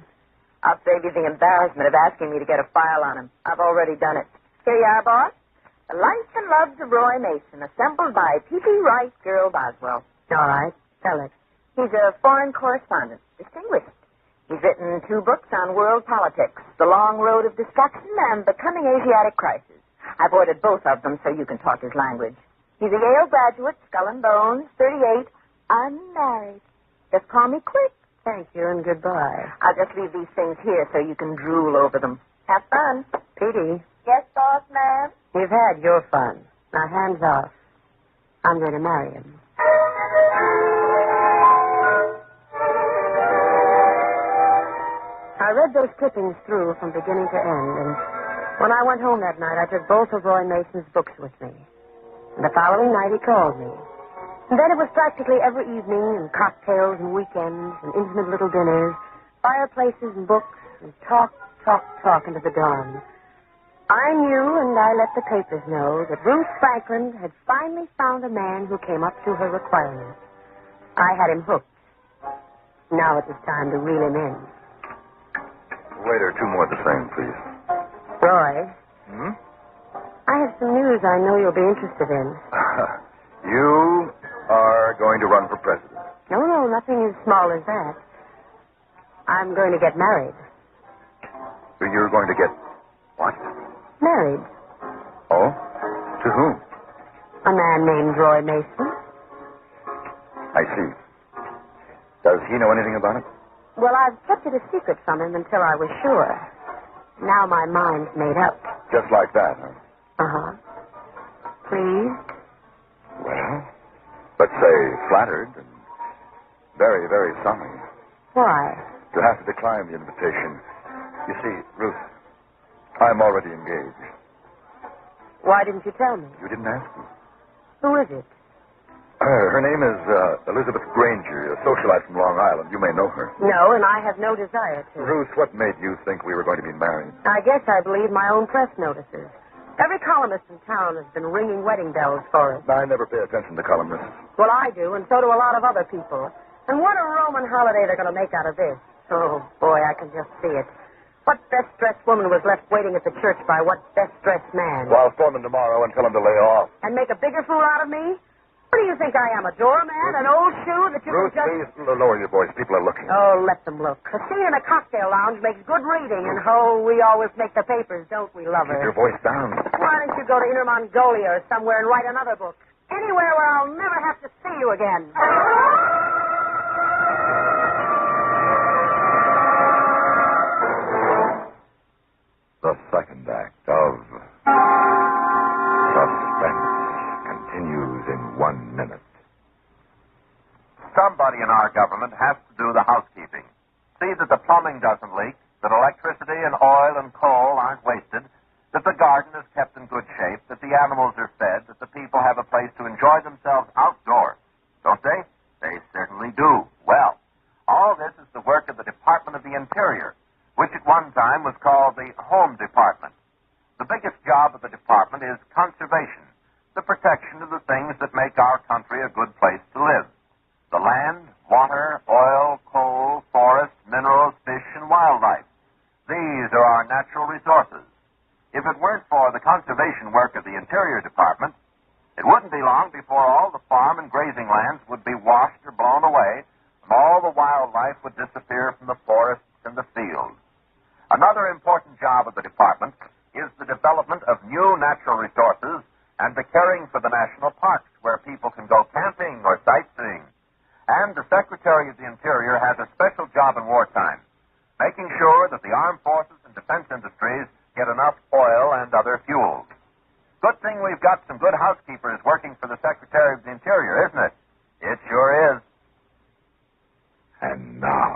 Speaker 18: I'll save you the embarrassment of asking me to get a file on him. I've already done it. Here you are, boss. The Life and Loves of Roy Mason, assembled by P.P. Rice, Girl Boswell.
Speaker 17: All right. Tell it.
Speaker 18: He's a foreign correspondent, distinguished. He's written 2 books on world politics, The Long Road of Destruction and The Coming Asiatic Crisis. I've ordered both of them so you can talk his language. He's a Yale graduate, skull and bones, 38, unmarried. Just call me Quick.
Speaker 17: Thank you and goodbye.
Speaker 18: I'll just leave these things here so you can drool over them. Have fun.
Speaker 17: Petey.
Speaker 18: Yes, boss, ma'am?
Speaker 17: You've had your fun. Now, hands off. I'm going to marry him. I read those clippings through from beginning to end, and when I went home that night, I took both of Roy Mason's books with me. And the following night, he called me. And then it was practically every evening, and cocktails and weekends, and intimate little dinners, fireplaces and books, and talk into the dawn. I knew, and I let the papers know, that Ruth Franklin had finally found a man who came up to her requirements. I had him hooked. Now it was time to reel him in.
Speaker 15: Waiter, 2 more of the same, please.
Speaker 17: Roy.
Speaker 15: Hmm?
Speaker 17: I have some news I know you'll be interested in.
Speaker 15: You are going to run for president.
Speaker 17: No, nothing as small as that. I'm going to get married.
Speaker 15: You're going to get what?
Speaker 17: Married.
Speaker 15: Oh? To whom?
Speaker 17: A man named Roy Mason.
Speaker 15: I see. Does he know anything about it?
Speaker 17: Well, I've kept it a secret from him until I was sure. Now my mind's made up.
Speaker 15: Just like that, huh?
Speaker 17: Uh-huh. Pleased?
Speaker 15: Well, let's say flattered and very, very sorry.
Speaker 17: Why?
Speaker 15: To have to decline the invitation. You see, Ruth, I'm already engaged.
Speaker 17: Why didn't you tell me?
Speaker 15: You didn't ask me.
Speaker 17: Who is it?
Speaker 15: Her name is Elizabeth Granger, a socialite from Long Island. You may know her.
Speaker 17: No, and I have no desire to.
Speaker 15: Ruth, what made you think we were going to be married?
Speaker 17: I guess I believe my own press notices. Every columnist in town has been ringing wedding bells for us.
Speaker 15: I never pay attention to columnists.
Speaker 17: Well, I do, and so do a lot of other people. And what a Roman holiday they're going to make out of this. Oh, boy, I can just see it. What best-dressed woman was left waiting at the church by what best-dressed man?
Speaker 15: Well, I'll phone them tomorrow and tell them to lay off.
Speaker 17: And make a bigger fool out of me? What do you think I am, a doorman, an old shoe that you
Speaker 15: Ruth,
Speaker 17: can just...
Speaker 15: please lower your voice. People are looking.
Speaker 17: Oh, let them look. A scene in a cocktail lounge makes good reading, and we always make the papers, don't we, lover?
Speaker 15: Keep your voice down.
Speaker 17: Why don't you go to Inner Mongolia or somewhere and write another book? Anywhere where I'll never have to see you again.
Speaker 15: The second act of Suspense continues in 1 minute.
Speaker 13: Somebody in our government has to do the housekeeping. See that the plumbing doesn't leak, that electricity and oil and coal aren't wasted, the work of the Department of the Interior, which at one time was called the Home Department. The biggest job of the department is conservation, the protection of the things that make our country a good place to live. The land, water, oil, coal, forest, minerals, fish, and wildlife. These are our natural resources. If it weren't for the conservation work of the Interior Department, it wouldn't be long before all the farm and grazing lands would be washed or blown away, and all the wildlife would disappear from the forests and the fields. Another important job of the department is the development of new natural resources and the caring for the national parks where people can go camping or sightseeing. And the Secretary of the Interior has a special job in wartime, making sure that the armed forces and defense industries get enough oil and other fuels. Good thing we've got some good housekeepers working for the Secretary of the Interior, isn't it? It sure is.
Speaker 15: And now,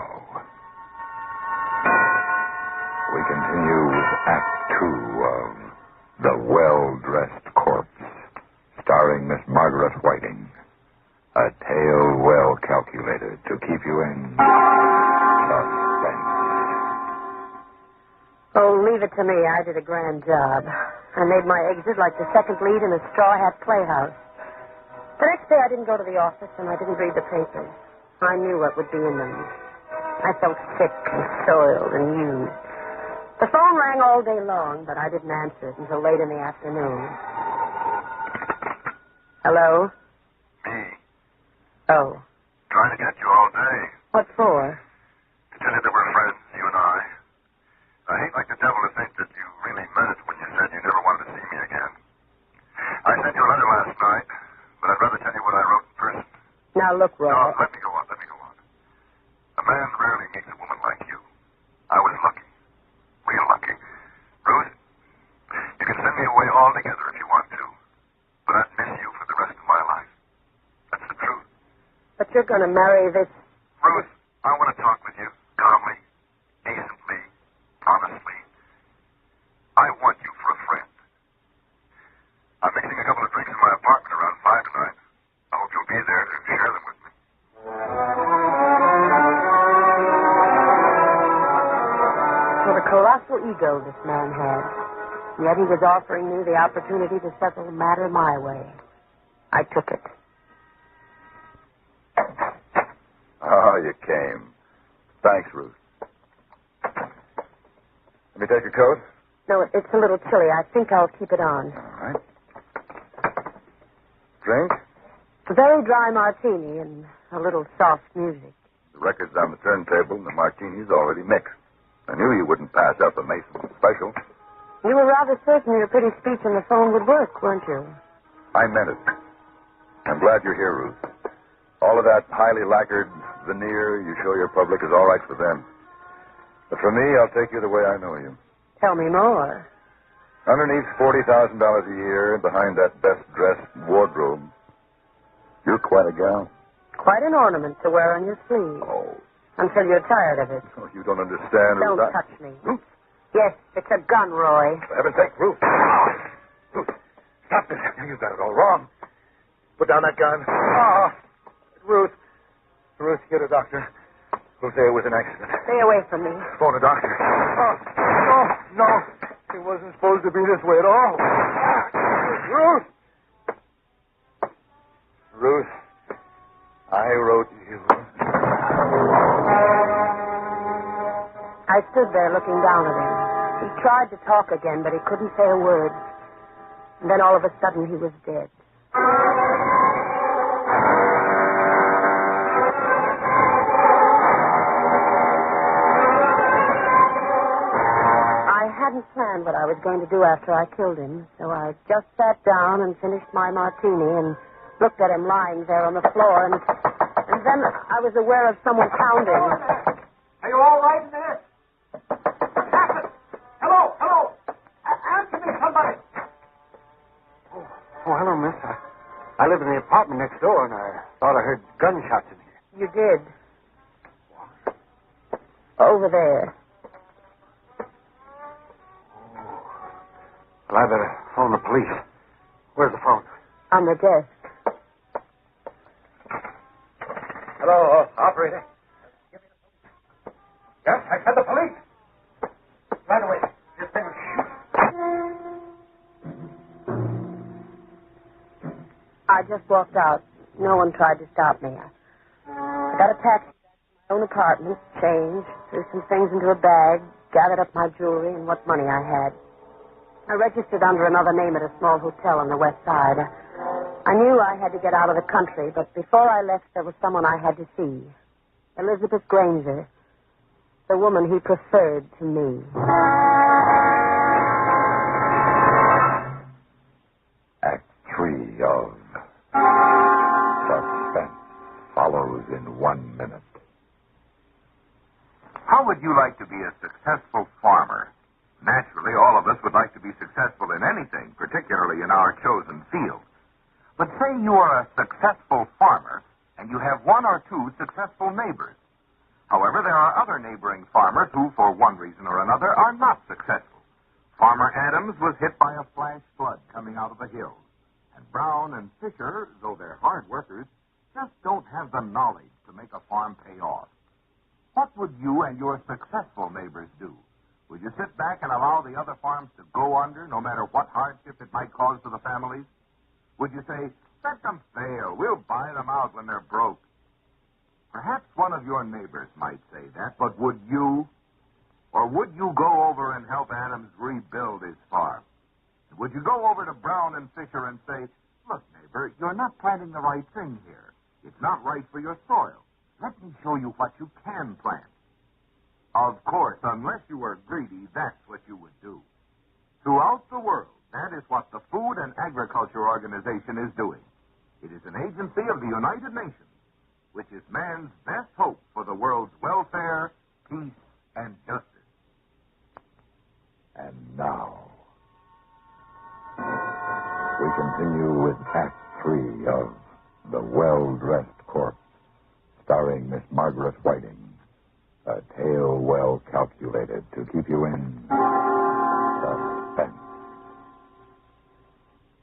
Speaker 15: we continue with Act Two of The Well-Dressed Corpse, starring Miss Margaret Whiting. A tale well calculated to keep you in suspense.
Speaker 17: Oh, leave it to me. I did a grand job. I made my exit like the second lead in a Straw Hat Playhouse. The next day I didn't go to the office and I didn't read the papers. I knew what would be in them. I felt sick and soiled and used. The phone rang all day long, but I didn't answer it until late in the afternoon. Hello?
Speaker 19: Me.
Speaker 17: Oh.
Speaker 19: Trying to get you all day.
Speaker 17: What for?
Speaker 19: To tell you that we're friends, you and I. I hate like the devil to think that you really meant it when you said you never wanted to see me again. I sent you a letter last night, but I'd rather tell you what I wrote in person.
Speaker 17: Now, look, Roy.
Speaker 19: No, let me go on. A man rarely meets a woman like you. I was lucky. Real lucky. Ruth, you can send me away altogether if you want to, but I'd miss you for the rest of my life. That's the truth.
Speaker 17: But you're going to marry this...
Speaker 19: Ruth, I want to talk with you calmly, decently, honestly. I want you for a friend. I'm mixing a couple of drinks in my apartment around 5 tonight. I hope you'll be there to share them with me.
Speaker 17: What a colossal ego this man had. Yet he was offering me the opportunity to settle the matter my way. I took it.
Speaker 15: Oh, you came. Thanks, Ruth. Let me take your coat?
Speaker 17: No, it's a little chilly. I think I'll keep it on.
Speaker 15: All right. Drink?
Speaker 17: A very dry martini and a little soft music.
Speaker 15: The record's on the turntable and the martini's already mixed. I knew you wouldn't pass up a Mason special.
Speaker 17: You were rather certain your pretty speech on the phone would work, weren't you?
Speaker 15: I meant it. I'm glad you're here, Ruth. All of that highly lacquered veneer you show your public is all right for them. But for me, I'll take you the way I know you.
Speaker 17: Tell me more.
Speaker 15: Underneath $40,000 a year, behind that best-dressed wardrobe, you're quite a gal.
Speaker 17: Quite an ornament to wear on your sleeve.
Speaker 15: Oh.
Speaker 17: Until you're tired of it.
Speaker 15: Oh, you don't understand,
Speaker 17: Don't
Speaker 15: Ruth.
Speaker 17: touch me. Yes, it's a gun, Roy.
Speaker 15: For heaven's sake, Ruth. Ruth, stop this. You got it all wrong. Put down that gun. Ruth. Ruth, get a doctor. We'll say it was an accident.
Speaker 17: Stay away from me.
Speaker 15: Phone a doctor. No. It wasn't supposed to be this way at all. Ruth! Ruth, I wrote you.
Speaker 17: I stood there looking down at him. He tried to talk again, but he couldn't say a word. And then all of a sudden he was dead. I hadn't planned what I was going to do after I killed him, so I just sat down and finished my martini and looked at him lying there on the floor, and then I was aware of someone pounding.
Speaker 20: Are you all right in there? Jackson! Hello! Answer me, somebody!
Speaker 16: Oh, hello, miss. I live in the apartment next door, and I thought I heard gunshots in here.
Speaker 17: You did. Over there.
Speaker 16: Well, I better phone the police. Where's the phone?
Speaker 17: On the desk.
Speaker 16: Hello, operator.
Speaker 17: just walked out. No one tried to stop me. I got a taxi back to my own apartment, changed, threw some things into a bag, gathered up my jewelry and what money I had. I registered under another name at a small hotel on the west side. I knew I had to get out of the country, but before I left, there was someone I had to see. Elizabeth Granger, the woman he preferred to me.
Speaker 15: Act 3 of Suspense follows in 1 minute.
Speaker 13: How would you like to be a successful farmer? Naturally, all of us would like to be successful in anything, particularly in our chosen field. But say you are a successful farmer and you have one or two successful neighbors. However, there are other neighboring farmers who, for one reason or another, are not successful. Farmer Adams was hit by a flash flood coming out of the hills. And Brown and Fisher, though they're hard workers, just don't have the knowledge to make a farm pay off. What would you and your successful neighbors do? Would you sit back and allow the other farms to go under, no matter what hardship it might cause to the families? Would you say, let them fail, we'll buy them out when they're broke? Perhaps one of your neighbors might say that, but would you? Or would you go over and help Adams rebuild his farm? Would you go over to Brown and Fisher and say, look, neighbor, you're not planting the right thing here. It's not right for your soil. Let me show you what you can plant. Of course, unless you were greedy, that's what you would do. Throughout the world, that is what the Food and Agriculture Organization is doing. It is an agency of the United Nations, which is man's best hope for the world's welfare, peace, and justice.
Speaker 15: And now, we continue with Act 3 of The Well-Dressed Corpse, starring Miss Margaret Whiting. A tale well calculated to keep you in suspense.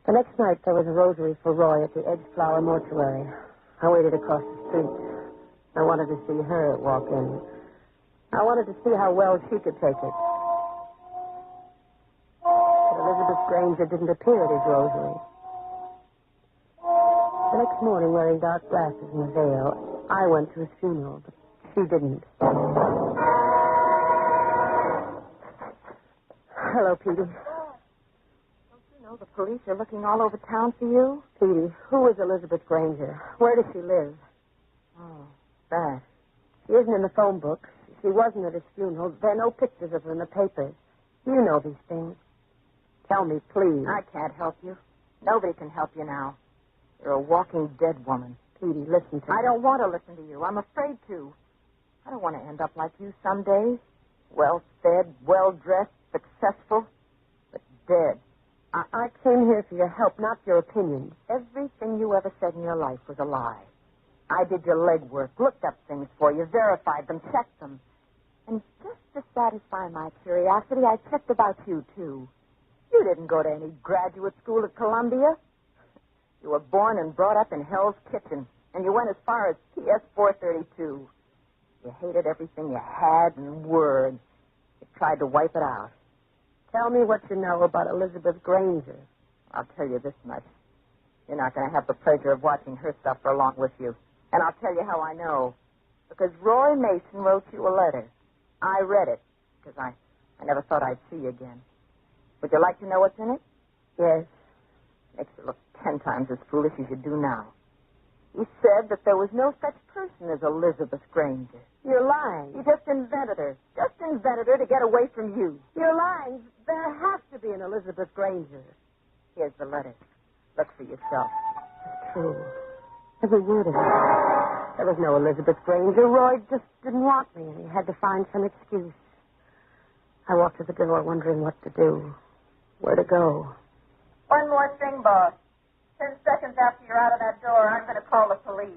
Speaker 17: The next night, there was a rosary for Roy at the Edgeflower Mortuary. I waited across the street. I wanted to see her walk in. I wanted to see how well she could take it. But Elizabeth Granger didn't appear at his rosary. The next morning, wearing dark glasses and a veil, I went to his funeral, but she didn't. Hello, Petey.
Speaker 18: Don't you know the police are looking all over town for you?
Speaker 17: Petey, who is Elizabeth Granger? Where does she live?
Speaker 18: Oh, that.
Speaker 17: She isn't in the phone books. She wasn't at his funeral. There are no pictures of her in the papers. You know these things. Tell me, please.
Speaker 18: I can't help you. Nobody can help you now. You're a walking dead woman.
Speaker 17: Petey, listen to me.
Speaker 18: I don't want to listen to you. I'm afraid to. I don't want to end up like you someday. Well-fed, well-dressed, successful, but dead.
Speaker 17: I came here for your help, not your opinions.
Speaker 18: Everything you ever said in your life was a lie. I did your legwork, looked up things for you, verified them, checked them. And just to satisfy my curiosity, I checked about you, too. You didn't go to any graduate school at Columbia. You were born and brought up in Hell's Kitchen, and you went as far as PS 432. You hated everything you had and were. You tried to wipe it out.
Speaker 17: Tell me what you know about Elizabeth Granger.
Speaker 18: I'll tell you this much. You're not going to have the pleasure of watching her suffer along with you. And I'll tell you how I know. Because Roy Mason wrote you a letter. I read it, because I never thought I'd see you again. Would you like to know what's in it?
Speaker 17: Yes.
Speaker 18: Makes you look 10 times as foolish as you do now. He said that there was no such person as Elizabeth Granger.
Speaker 17: You're lying.
Speaker 18: He just invented her. Just invented her to get away from you.
Speaker 17: You're lying. There has to be an Elizabeth Granger.
Speaker 18: Here's the letter. Look for yourself.
Speaker 17: It's true. Every word of it. There was no Elizabeth Granger. Roy just didn't want me, and he had to find some excuse. I walked to the door wondering what to do. Where to go.
Speaker 18: One more thing, boss. 10 seconds after you're out of that door, I'm going to call the police.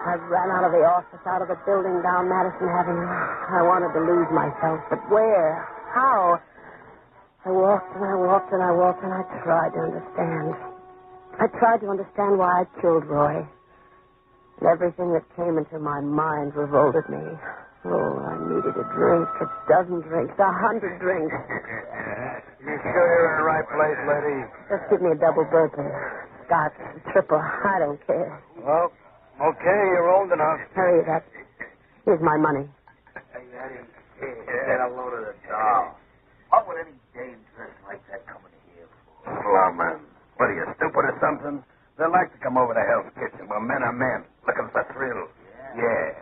Speaker 17: I ran out of the office, out of the building down Madison Avenue. I wanted to lose myself, but where? How? I walked and I walked and I walked and I tried to understand. I tried to understand why I killed Roy. And everything that came into my mind revolted me. Oh, I needed a drink, a dozen drinks, 100 drinks.
Speaker 16: You sure you're in the right place, lady?
Speaker 17: Just give me a double bourbon. Scotch, triple, I don't care.
Speaker 16: Well, okay, you're old enough.
Speaker 17: Hurry it up. Here's my money.
Speaker 7: Get a load of the doll. What would any dame dressed like that come in here for?
Speaker 20: Slummin'. What are you, stupid or something? They like to come over to Hell's Kitchen where men are men, looking for thrills. Yeah.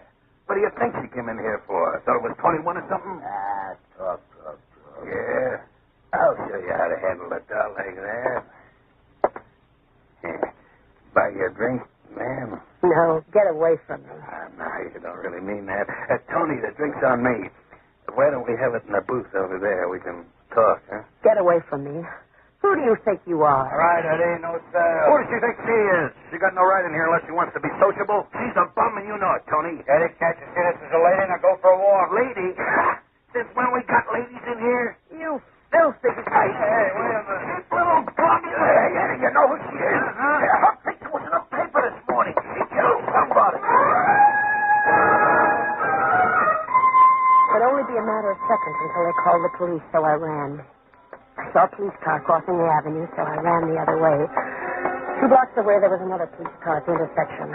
Speaker 20: What do you think she came in here for? Thought it was 21 or something?
Speaker 7: Talk.
Speaker 20: Yeah. I'll show you how to handle a doll like that. Yeah. Buy you a drink, ma'am?
Speaker 17: No, get away from me.
Speaker 20: No, you don't really mean that. Tony, the drink's on me. Why don't we have it in the booth over there? We can talk, huh?
Speaker 17: Get away from me. Who do you think you are?
Speaker 20: All right, Eddie, no style. Who does she think she is? She got no right in here unless she wants to be sociable. She's a bum, and you know it, Tony. Eddie, can't you see this is a lady? Now go for a walk. Lady? Since when we got ladies in here?
Speaker 17: You filthy...
Speaker 20: Hey, wait a minute. Little bum. Hey, Eddie, you know who she is? Her picture was in the paper this morning. She killed somebody.
Speaker 17: It would only be a matter of seconds until they called the police, so I ran. I saw a police car crossing the avenue, so I ran the other way. 2 blocks away, there was another police car at the intersection.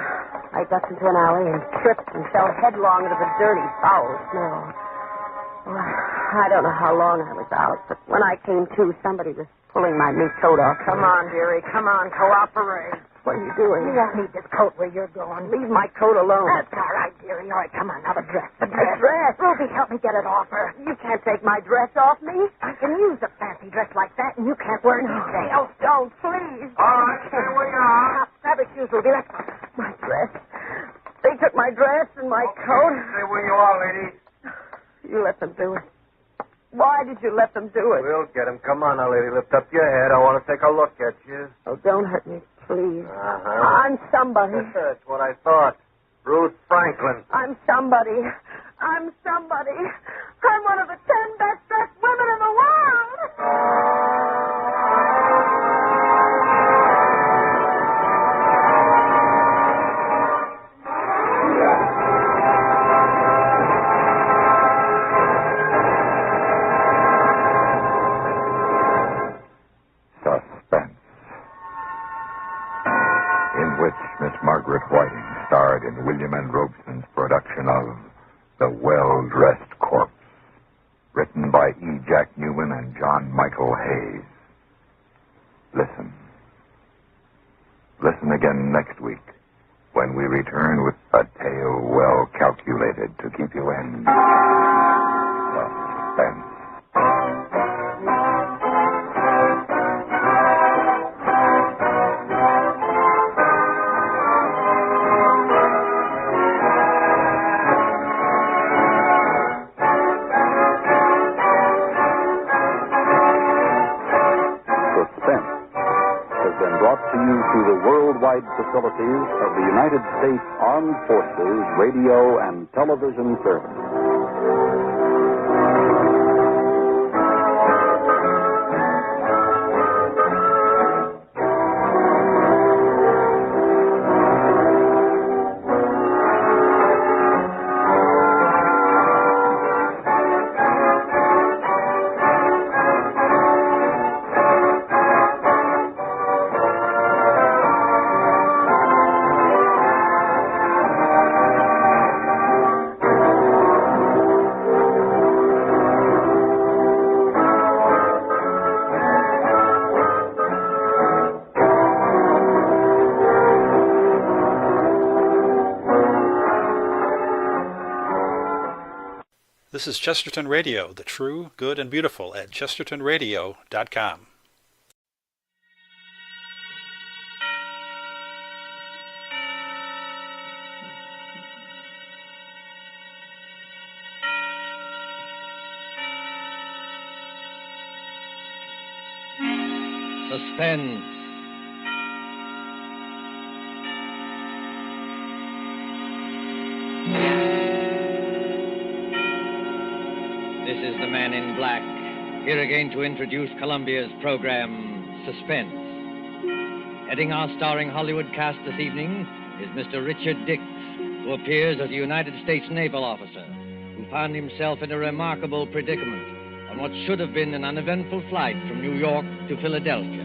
Speaker 17: I ducked into an alley and tripped and fell headlong into the dirty, foul smell. Well, I don't know how long I was out, but when I came to, somebody was pulling my new coat off.
Speaker 18: Come on, dearie. Come on. Cooperate.
Speaker 17: What are you doing?
Speaker 18: You won't need this coat where you're going.
Speaker 17: Leave my coat alone.
Speaker 18: That's all right, dearie. All right, come on. Now the dress. The
Speaker 17: dress.
Speaker 18: Ruby, help me get it off her.
Speaker 17: You can't take my dress off me.
Speaker 18: I can use a fancy dress like that, and you can't wear details.
Speaker 17: Don't, please.
Speaker 20: All right, here we are.
Speaker 18: Fabric shoes, Ruby. Let's go.
Speaker 17: My dress. They took my dress and my coat.
Speaker 20: Stay where you are, lady.
Speaker 17: You let them do it. Why did you let them do it?
Speaker 16: We'll get him. Come on now, lady. Lift up your head. I want to take a look at you.
Speaker 17: Oh, don't hurt me, please.
Speaker 16: Uh-huh.
Speaker 17: I'm somebody.
Speaker 16: That's what I thought. Ruth Franklin.
Speaker 17: I'm somebody. I'm somebody. I'm one of the 10 best-dressed women in the world.
Speaker 15: Suspense, in which Miss Margaret Whiting starred in William N. Robeson's production of The Well-Dressed Corpse, written by E. Jack Newman and John Michael Hayes. Listen. Listen again next week when we return with a tale well calculated to keep you in suspense.
Speaker 21: Through the worldwide facilities of the United States Armed Forces Radio and Television Service.
Speaker 12: This is Chesterton Radio, the true, good, and beautiful at chestertonradio.com.
Speaker 22: Suspense. This is the Man in Black, here again to introduce Columbia's program, Suspense. Heading our starring Hollywood cast this evening is Mr. Richard Dix, who appears as a United States naval officer who found himself in a remarkable predicament on on what should have been an uneventful flight from New York to Philadelphia.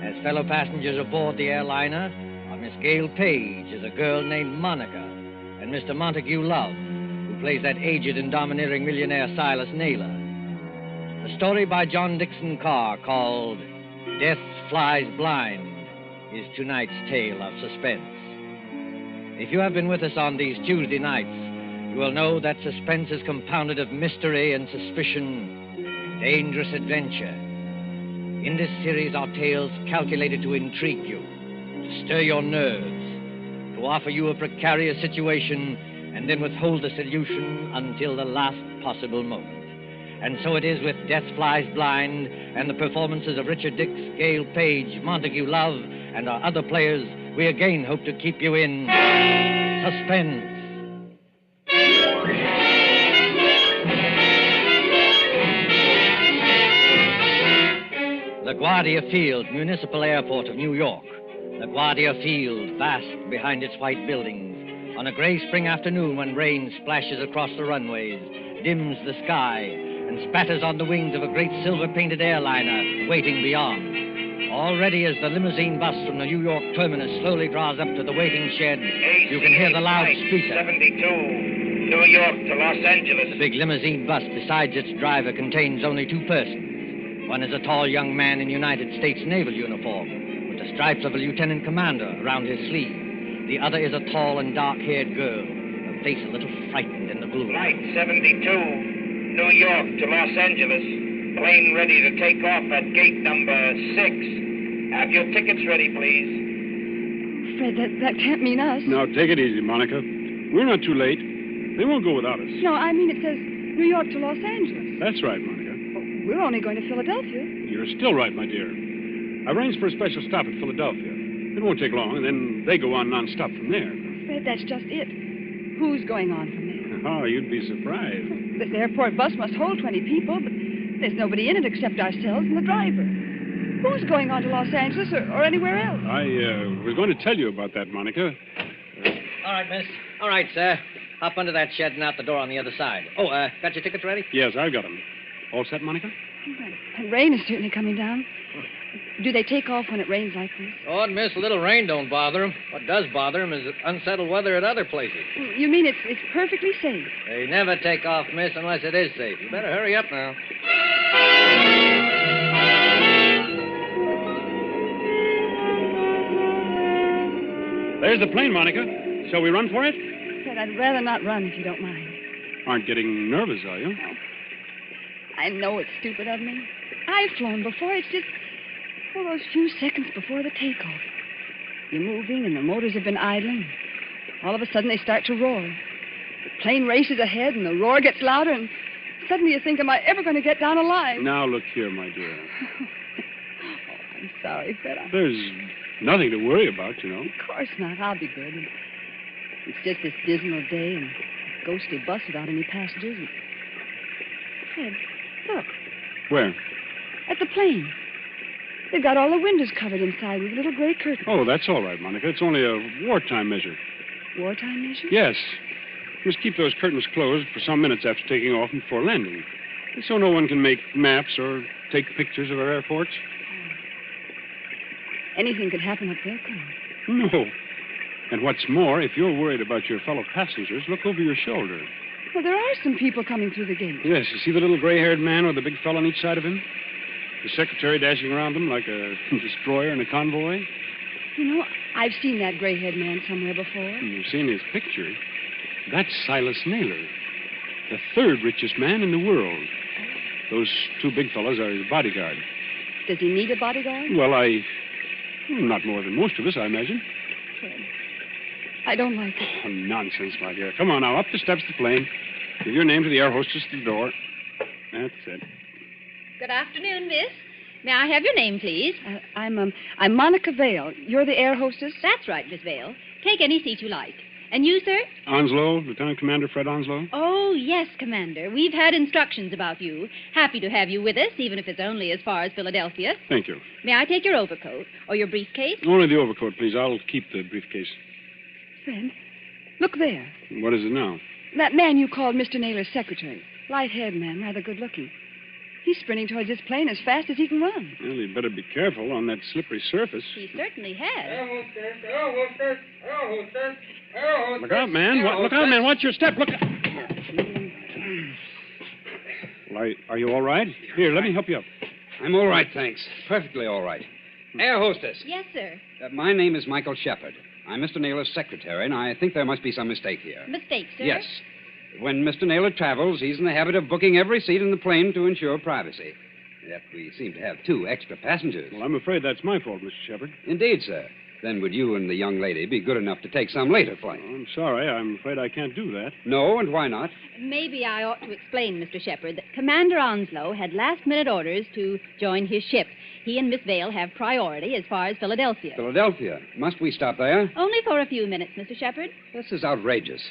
Speaker 22: As fellow passengers aboard the airliner are Miss Gail Page as a girl named Monica, and Mr. Montague Love, who plays that aged and domineering millionaire Silas Naylor. A story by John Dixon Carr called Death Flies Blind is tonight's tale of suspense. If you have been with us on these Tuesday nights, you will know that suspense is compounded of mystery and suspicion, dangerous adventure. In this series are tales calculated to intrigue you, to stir your nerves, to offer you a precarious situation, and then withhold the solution until the last possible moment. And so it is with Death Flies Blind and the performances of Richard Dix, Gail Page, Montague Love, and our other players, we again hope to keep you in suspense. LaGuardia Field, Municipal Airport of New York. LaGuardia Field, vast behind its white buildings. On a gray spring afternoon when rain splashes across the runways, dims the sky, and spatters on the wings of a great silver-painted airliner waiting beyond. Already as the limousine bus from the New York terminus slowly draws up to the waiting shed, you can hear the loudspeaker.
Speaker 6: 72, New York to Los Angeles.
Speaker 22: The big limousine bus, besides its driver, contains only two persons. One is a tall young man in United States naval uniform, with the stripes of a lieutenant commander around his sleeve. The other is a tall and dark-haired girl, her face a little frightened in the gloom.
Speaker 6: Flight 72, New York to Los Angeles. Plane ready to take off at gate number 6. Have your tickets ready, please.
Speaker 2: Fred, that can't mean us.
Speaker 5: Now, take it easy, Monica. We're not too late. They won't go without us.
Speaker 2: No, I mean it says New York to Los Angeles.
Speaker 5: That's right, Monica.
Speaker 2: We're only going to Philadelphia.
Speaker 5: You're still right, my dear. I arranged for a special stop at Philadelphia. It won't take long, and then they go on non-stop from there.
Speaker 2: Fred, that's just it. Who's going on from there?
Speaker 5: Oh, you'd be surprised.
Speaker 2: This airport bus must hold 20 people, but there's nobody in it except ourselves and the driver. Who's going on to Los Angeles or anywhere else?
Speaker 5: I was going to tell you about that, Monica.
Speaker 22: All right, miss. All right, sir. Hop under that shed and out the door on the other side. Oh, got your tickets ready?
Speaker 5: Yes, I've got them. All set, Monica?
Speaker 2: And rain is certainly coming down. Do they take off when it rains like this?
Speaker 22: Oh, miss, a little rain don't bother them. What does bother them is unsettled weather at other places.
Speaker 2: You mean it's perfectly safe?
Speaker 22: They never take off, miss, unless it is safe. You better hurry up now.
Speaker 5: There's the plane, Monica. Shall we run for it?
Speaker 2: Fred, I'd rather not run if you don't mind.
Speaker 5: Aren't getting nervous, are you?
Speaker 2: No. I know it's stupid of me. I've flown before. It's just those few seconds before the takeoff. You're moving and the motors have been idling. All of a sudden they start to roar. The plane races ahead and the roar gets louder and suddenly you think, am I ever going to get down alive?
Speaker 5: Now, look here, my dear.
Speaker 2: I'm sorry, Fred.
Speaker 5: There's nothing to worry about, you know.
Speaker 2: Of course not. I'll be good. It's just this dismal day and a ghostly bus without any passengers. And... Fred, look.
Speaker 5: Where?
Speaker 2: At the plane. They've got all the windows covered inside with little gray curtains.
Speaker 5: Oh, that's all right, Monica. It's only a wartime measure.
Speaker 2: Wartime measure?
Speaker 5: Yes. Must keep those curtains closed for some minutes after taking off and before landing. So no one can make maps or take pictures of our airports.
Speaker 2: Anything could happen up there, Colonel.
Speaker 5: No. And what's more, if you're worried about your fellow passengers, look over your shoulder.
Speaker 2: Well, there are some people coming through the gate.
Speaker 5: Yes, you see the little gray-haired man with the big fellow on each side of him? The secretary dashing around them like a destroyer in a convoy?
Speaker 2: You know, I've seen that gray-haired man somewhere before.
Speaker 5: You've seen his picture. That's Silas Naylor, the third richest man in the world. Those two big fellows are his bodyguard.
Speaker 2: Does he need a bodyguard?
Speaker 5: Well, not more than most of us, I imagine.
Speaker 2: Fred, I don't like it.
Speaker 5: Oh, nonsense, my dear. Come on now, up the steps of the plane. Give your name to the air hostess at the door. That's it.
Speaker 23: Good afternoon, miss. May I have your name, please?
Speaker 2: I'm Monica Vale. You're the air hostess?
Speaker 23: That's right, Miss Vale. Take any seat you like. And you, sir?
Speaker 5: Onslow, Lieutenant Commander Fred Onslow.
Speaker 23: Oh, yes, Commander. We've had instructions about you. Happy to have you with us, even if it's only as far as Philadelphia.
Speaker 5: Thank you.
Speaker 23: May I take your overcoat or your briefcase?
Speaker 5: Only the overcoat, please. I'll keep the briefcase.
Speaker 2: Fred, look there.
Speaker 5: What is it now?
Speaker 2: That man you called Mr. Naylor's secretary. Light-haired man, rather good-looking. He's sprinting towards this plane as fast as he can run.
Speaker 5: Well, you'd better be careful on that slippery surface.
Speaker 23: He certainly has.
Speaker 5: Look out, man. Look out, man. Watch your step. Look out. Well, are you all right? Here, let me help you up.
Speaker 4: I'm all right, thanks. Perfectly all right. Air hostess.
Speaker 23: Yes, sir.
Speaker 4: My name is Michael Shepard. I'm Mr. Naylor's secretary, and I think there must be some mistake here.
Speaker 23: Mistake, sir?
Speaker 4: Yes. When Mr. Naylor travels, he's in the habit of booking every seat in the plane to ensure privacy. Yet we seem to have 2 extra passengers.
Speaker 5: Well, I'm afraid that's my fault, Mr. Shepard.
Speaker 4: Indeed, sir. Then would you and the young lady be good enough to take some later flight?
Speaker 5: Oh, I'm sorry. I'm afraid I can't do that.
Speaker 4: No, and why not?
Speaker 23: Maybe I ought to explain, Mr. Shepard, that Commander Onslow had last-minute orders to join his ship. He and Miss Vale have priority as far as Philadelphia.
Speaker 4: Philadelphia. Must we stop there?
Speaker 23: Only for a few minutes, Mr. Shepard.
Speaker 4: This is outrageous.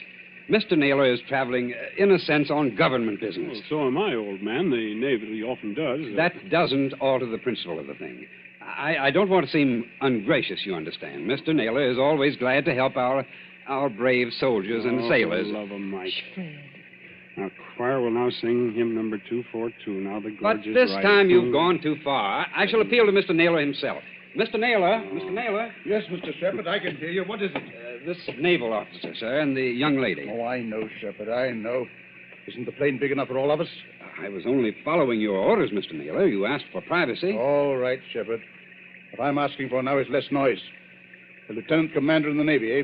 Speaker 4: Mr. Naylor is traveling, in a sense, on government business.
Speaker 5: Well, so am I, old man. The Navy often does.
Speaker 4: That doesn't alter the principle of the thing. I don't want to seem ungracious, you understand. Mr. Naylor is always glad to help our brave soldiers and sailors.
Speaker 5: For the love of Mike. Now, choir will now sing hymn number 242. Now the gorgeous
Speaker 4: But this
Speaker 5: rite.
Speaker 4: time you've gone too far. I shall appeal to Mr. Naylor himself. Mr. Naylor? Mr. Naylor?
Speaker 9: Yes, Mr. Shepard, I can hear you. What is it?
Speaker 4: This naval officer, sir, and the young lady.
Speaker 9: Oh, I know, Shepard, I know. Isn't the plane big enough for all of us?
Speaker 4: I was only following your orders, Mr. Naylor. You asked for privacy.
Speaker 9: All right, Shepard. What I'm asking for now is less noise. The lieutenant commander in the Navy, eh?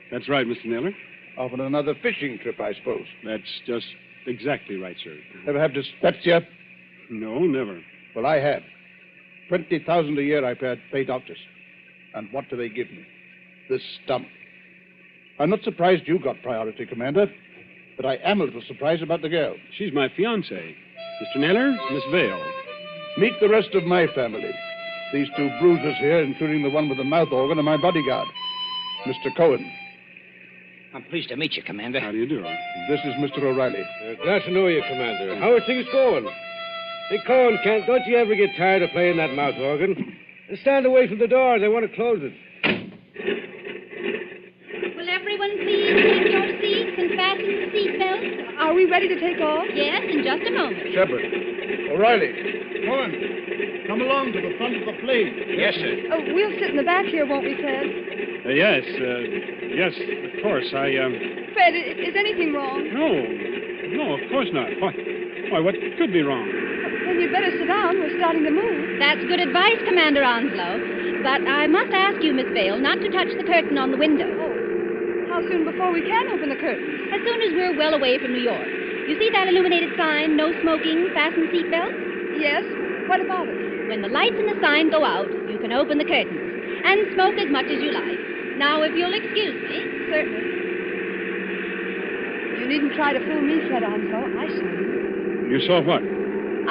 Speaker 5: That's right, Mr. Naylor.
Speaker 9: Off on another fishing trip, I suppose.
Speaker 5: That's just exactly right, sir.
Speaker 9: Ever have dyspepsia?
Speaker 5: No, never.
Speaker 9: Well, I have. 20,000 a year I pay doctors. And what do they give me? This stump. I'm not surprised you got priority, Commander, but I am a little surprised about the girl.
Speaker 5: She's my fiancée. Mr. Naylor, Miss Vale.
Speaker 9: Meet the rest of my family. These 2 bruisers here, including the one with the mouth organ, are my bodyguard, Mr. Cohen.
Speaker 20: I'm pleased to meet you, Commander.
Speaker 5: How do you do?
Speaker 9: This is Mr. O'Reilly.
Speaker 10: Glad to know you, Commander. How are things going? Hey, Cohen, Kent, don't you ever get tired of playing that mouth organ? Stand away from the door. They want to close it.
Speaker 23: Will everyone please take your seats and fasten the seatbelts?
Speaker 2: Are we ready to take off?
Speaker 23: Yes, in just a moment.
Speaker 9: Shepard. O'Reilly. Cohen. Come along to the front of the plane.
Speaker 20: Yes, sir.
Speaker 2: Oh, we'll sit in the back here, won't we, Fred?
Speaker 5: Yes, of course.
Speaker 2: Fred, is anything wrong?
Speaker 5: No, of course not. Why, what could be wrong?
Speaker 2: Then you'd better sit down. We're starting to move.
Speaker 23: That's good advice, Commander Onslow. But I must ask you, Miss Vale, not to touch the curtain on the window.
Speaker 2: Oh, how soon before we can open the curtain?
Speaker 23: As soon as we're well away from New York. You see that illuminated sign, no smoking, fasten seatbelts?
Speaker 2: Yes. What about it?
Speaker 23: When the lights in the sign go out, you can open the curtains and smoke as much as you like. Now, if you'll excuse me.
Speaker 2: Certainly. You needn't try to fool me, Fred Onslow. I saw you.
Speaker 5: You saw what?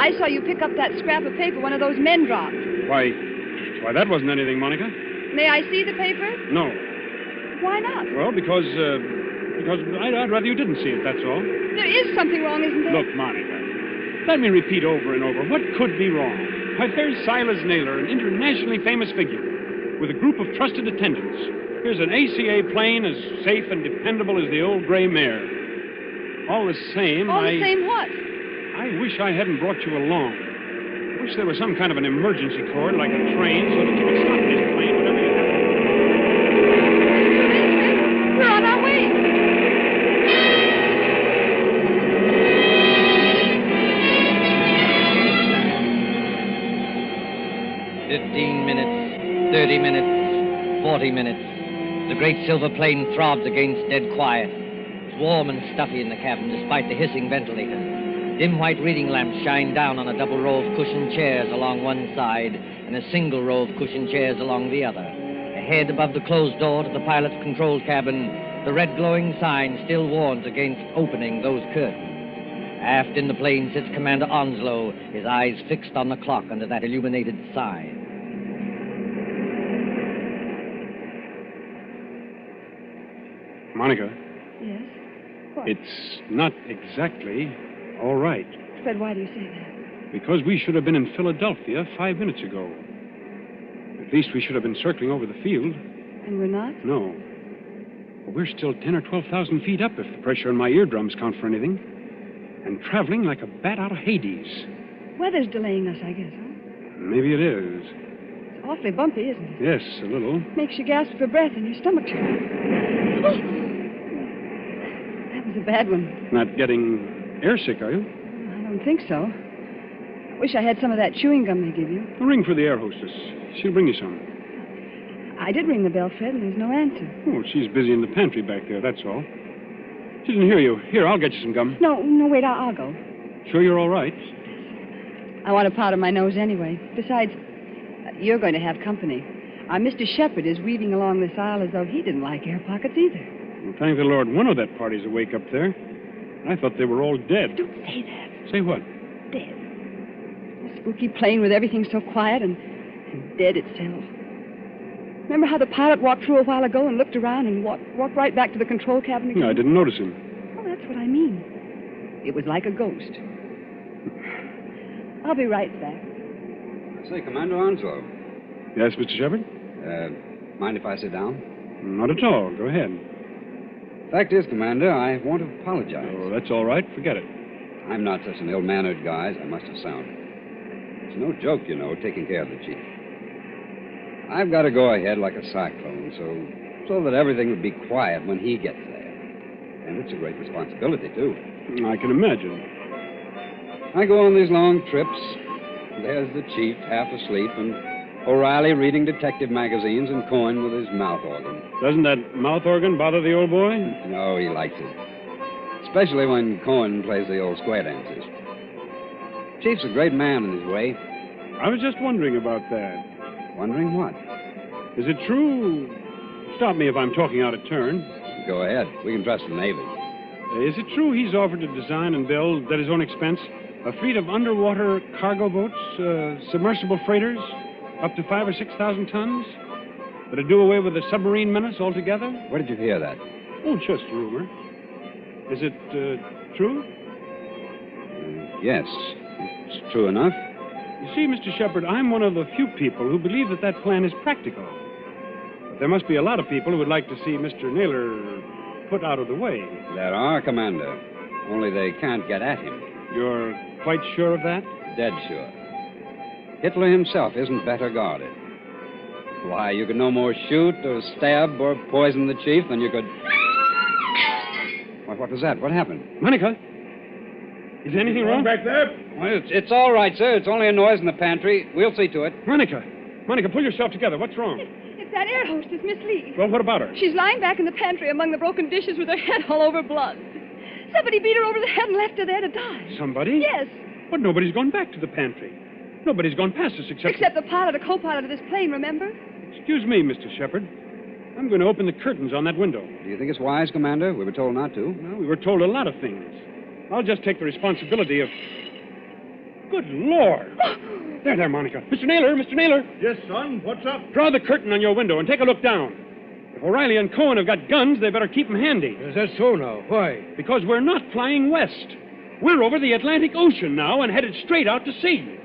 Speaker 2: I saw you pick up that scrap of paper one of those men dropped.
Speaker 5: Why, that wasn't anything, Monica.
Speaker 2: May I see the paper?
Speaker 5: No.
Speaker 2: Why not?
Speaker 5: Well, because I'd rather you didn't see it, that's all.
Speaker 2: There is something wrong, isn't there?
Speaker 5: Look, Monica, let me repeat over and over, what could be wrong? Why, there's Silas Naylor, an internationally famous figure, with a group of trusted attendants. Here's an ACA plane as safe and dependable as the old gray mare. All the same,
Speaker 2: All the same what?
Speaker 5: I wish I hadn't brought you along. I wish there was some kind of an emergency cord, like a train, so that you could stop this plane whenever you have to.
Speaker 2: We're on our way.
Speaker 22: minutes, 30 minutes, 40 minutes. The great silver plane throbs against dead quiet. It's warm and stuffy in the cabin, despite the hissing ventilators. Dim white reading lamps shine down on a double row of cushioned chairs along one side and a single row of cushioned chairs along the other. Ahead, above the closed door to the pilot's control cabin, the red glowing sign still warns against opening those curtains. Aft in the plane sits Commander Onslow, his eyes fixed on the clock under that illuminated sign.
Speaker 5: Monica.
Speaker 2: Yes? What?
Speaker 5: It's not exactly all right.
Speaker 2: Fred, why do you say that?
Speaker 5: Because we should have been in Philadelphia 5 minutes ago. At least we should have been circling over the field.
Speaker 2: And we're not?
Speaker 5: No. Well, we're still 10 or 12,000 feet up if the pressure on my eardrums count for anything. And traveling like a bat out of Hades.
Speaker 2: Weather's delaying us, I guess, huh?
Speaker 5: Maybe it is.
Speaker 2: It's awfully bumpy, isn't it?
Speaker 5: Yes, a little.
Speaker 2: Makes you gasp for breath and your stomach turns. Oh! That was a bad one.
Speaker 5: Not getting airsick, are you?
Speaker 2: I don't think so. I wish I had some of that chewing gum they give you.
Speaker 5: I'll ring for the air hostess. She'll bring you some.
Speaker 2: I did ring the bell, Fred, and there's no answer.
Speaker 5: Oh, she's busy in the pantry back there, that's all. She didn't hear you. Here, I'll get you some gum.
Speaker 2: No, wait, I'll go.
Speaker 5: Sure you're all right?
Speaker 2: I want to powder my nose anyway. Besides, you're going to have company. Our Mr. Shepherd is weaving along this aisle as though he didn't like air pockets either.
Speaker 5: Well, thank the Lord one of that party's awake up there. I thought they were all dead.
Speaker 2: Don't say that.
Speaker 5: Say what?
Speaker 2: Dead. A spooky plane with everything so quiet and dead itself. Remember how the pilot walked through a while ago and looked around and walked right back to the control cabin again?
Speaker 5: No, I didn't notice him.
Speaker 2: Oh, that's what I mean. It was like a ghost. I'll be right back.
Speaker 4: I say, Commander Onslow.
Speaker 5: Yes, Mr. Shepherd?
Speaker 4: Mind if I sit down?
Speaker 5: Not at all. Go ahead.
Speaker 4: Fact is, Commander, I want to apologize.
Speaker 5: Oh, that's all right. Forget it.
Speaker 4: I'm not such an ill-mannered guy as I must have sounded. It's no joke, you know, taking care of the chief. I've got to go ahead like a cyclone so that everything will be quiet when he gets there. And it's a great responsibility, too.
Speaker 5: I can imagine.
Speaker 4: I go on these long trips. There's the chief half asleep and O'Reilly reading detective magazines and Cohen with his mouth organ.
Speaker 5: Doesn't that mouth organ bother the old boy?
Speaker 4: No, he likes it. Especially when Cohen plays the old square dances. Chief's a great man in his way.
Speaker 5: I was just wondering about that.
Speaker 4: Wondering what?
Speaker 5: Is it true? Stop me if I'm talking out of turn.
Speaker 4: Go ahead. We can trust the Navy.
Speaker 5: Is it true he's offered to design and build, at his own expense, a fleet of underwater cargo boats, submersible freighters, up to 5,000 or 6,000 tons? That'd do away with the submarine menace altogether?
Speaker 4: Where did you hear that?
Speaker 5: Oh, just rumor. Is it true?
Speaker 4: Yes, it's true enough.
Speaker 5: You see, Mr. Shepherd, I'm one of the few people who believe that plan is practical. But there must be a lot of people who would like to see Mr. Naylor put out of the way.
Speaker 4: There are, Commander. Only they can't get at him.
Speaker 5: You're quite sure of that?
Speaker 4: Dead sure. Hitler himself isn't better guarded. Why, you could no more shoot or stab or poison the chief than you could... What was that? What happened?
Speaker 5: Monica? Is anything wrong?
Speaker 9: Back there?
Speaker 4: Well, it's all right, sir. It's only a noise in the pantry. We'll see to it.
Speaker 5: Monica, pull yourself together. What's wrong?
Speaker 2: It's that air hostess, Miss Lee.
Speaker 5: Well, what about her?
Speaker 2: She's lying back in the pantry among the broken dishes with her head all over blood. Somebody beat her over the head and left her there to die.
Speaker 5: Somebody?
Speaker 2: Yes.
Speaker 5: But nobody's gone back to the pantry. Nobody's gone past us
Speaker 2: except the pilot or co-pilot of this plane, remember?
Speaker 5: Excuse me, Mr. Shepherd. I'm going to open the curtains on that window.
Speaker 4: Do you think it's wise, Commander? We were told not to.
Speaker 5: Well, we were told a lot of things. I'll just take the responsibility of... Good Lord! There, Monica. Mr. Naylor!
Speaker 9: Yes, son? What's up?
Speaker 5: Draw the curtain on your window and take a look down. If O'Reilly and Cohen have got guns, they better keep them handy.
Speaker 10: Is that so now? Why?
Speaker 5: Because we're not flying west. We're over the Atlantic Ocean now and headed straight out to sea.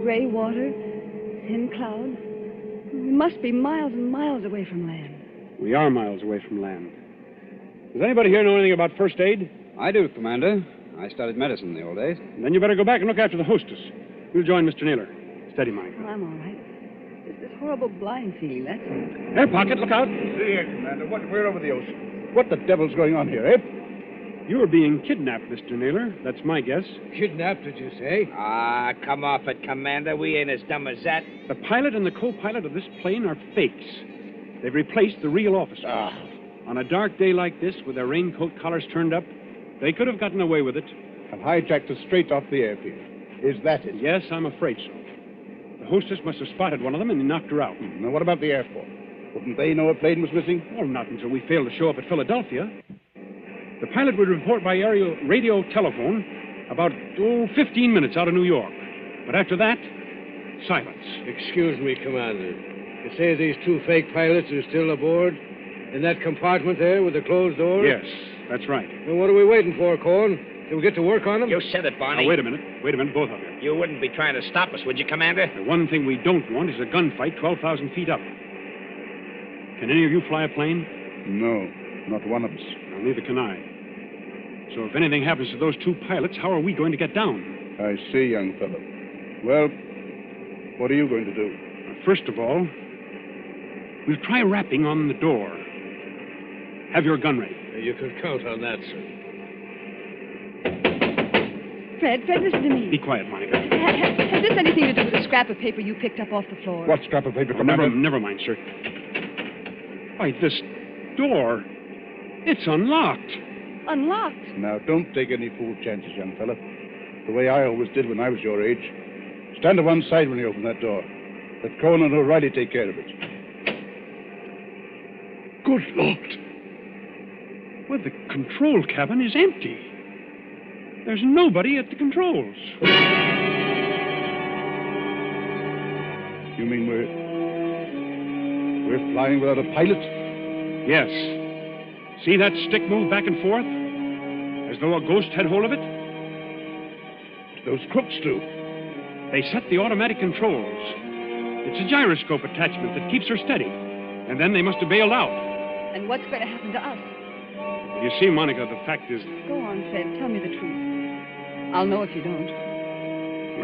Speaker 2: Gray water, thin cloud. We must be miles and miles away from land.
Speaker 5: We are miles away from land. Does anybody here know anything about first aid?
Speaker 4: I do, Commander. I studied medicine in the old days.
Speaker 5: Then you better go back and look after the hostess. We'll join Mr. Naylor. Steady, Mike.
Speaker 2: Well, I'm all right. Just this horrible blind feeling, that's all.
Speaker 5: Air pocket, look out.
Speaker 9: See here, Commander. We're over the ocean. What the devil's going on here, eh?
Speaker 5: You were being kidnapped, Mr. Naylor. That's my guess.
Speaker 10: Kidnapped, did you say?
Speaker 20: Ah, come off it, Commander. We ain't as dumb as that.
Speaker 5: The pilot and the co-pilot of this plane are fakes. They've replaced the real officer. On a dark day like this, with their raincoat collars turned up, they could have gotten away with it.
Speaker 9: And hijacked us straight off the airfield. Is that it?
Speaker 5: Yes, I'm afraid so. The hostess must have spotted one of them and knocked her out.
Speaker 9: Now, what about the airport? Wouldn't they know a plane was missing?
Speaker 5: Well, not until we failed to show up at Philadelphia. The pilot would report by radio telephone about, 15 minutes out of New York. But after that, silence.
Speaker 10: Excuse me, Commander. You say these two fake pilots are still aboard? In that compartment there with the closed door?
Speaker 5: Yes, that's right.
Speaker 10: Then what are we waiting for, Cohen? Till we get to work on them?
Speaker 1: You said it, Barney.
Speaker 5: Now, wait a minute, both of you.
Speaker 1: You wouldn't be trying to stop us, would you, Commander?
Speaker 5: The one thing we don't want is a gunfight 12,000 feet up. Can any of you fly a plane?
Speaker 9: No, not one of us.
Speaker 5: Well, neither can I. So if anything happens to those two pilots, how are we going to get down?
Speaker 9: I see, young fellow. Well, what are you going to do?
Speaker 5: First of all, we'll try rapping on the door. Have your gun ready.
Speaker 10: You can count on that, sir.
Speaker 2: Fred, listen to me.
Speaker 5: Be quiet, Monica.
Speaker 2: Has this anything to do with the scrap of paper you picked up off the floor?
Speaker 9: What scrap of paper, Commander?
Speaker 5: Never mind, sir. Why, this door, it's unlocked.
Speaker 2: Unlocked?
Speaker 9: Now, don't take any fool chances, young fella. The way I always did when I was your age. Stand to one side when you open that door. Let Cohen and O'Reilly take care of it.
Speaker 5: Good Lord. Well, the control cabin is empty. There's nobody at the controls.
Speaker 9: You mean we're flying without a pilot?
Speaker 5: Yes. See that stick move back and forth? As though a ghost had hold of it?
Speaker 9: Those crooks do.
Speaker 5: They set the automatic controls. It's a gyroscope attachment that keeps her steady. And then they must have bailed out.
Speaker 2: And what's going to happen to us?
Speaker 5: You see, Monica, the fact is...
Speaker 2: Go on, Fred. Tell me the truth. I'll know if you don't.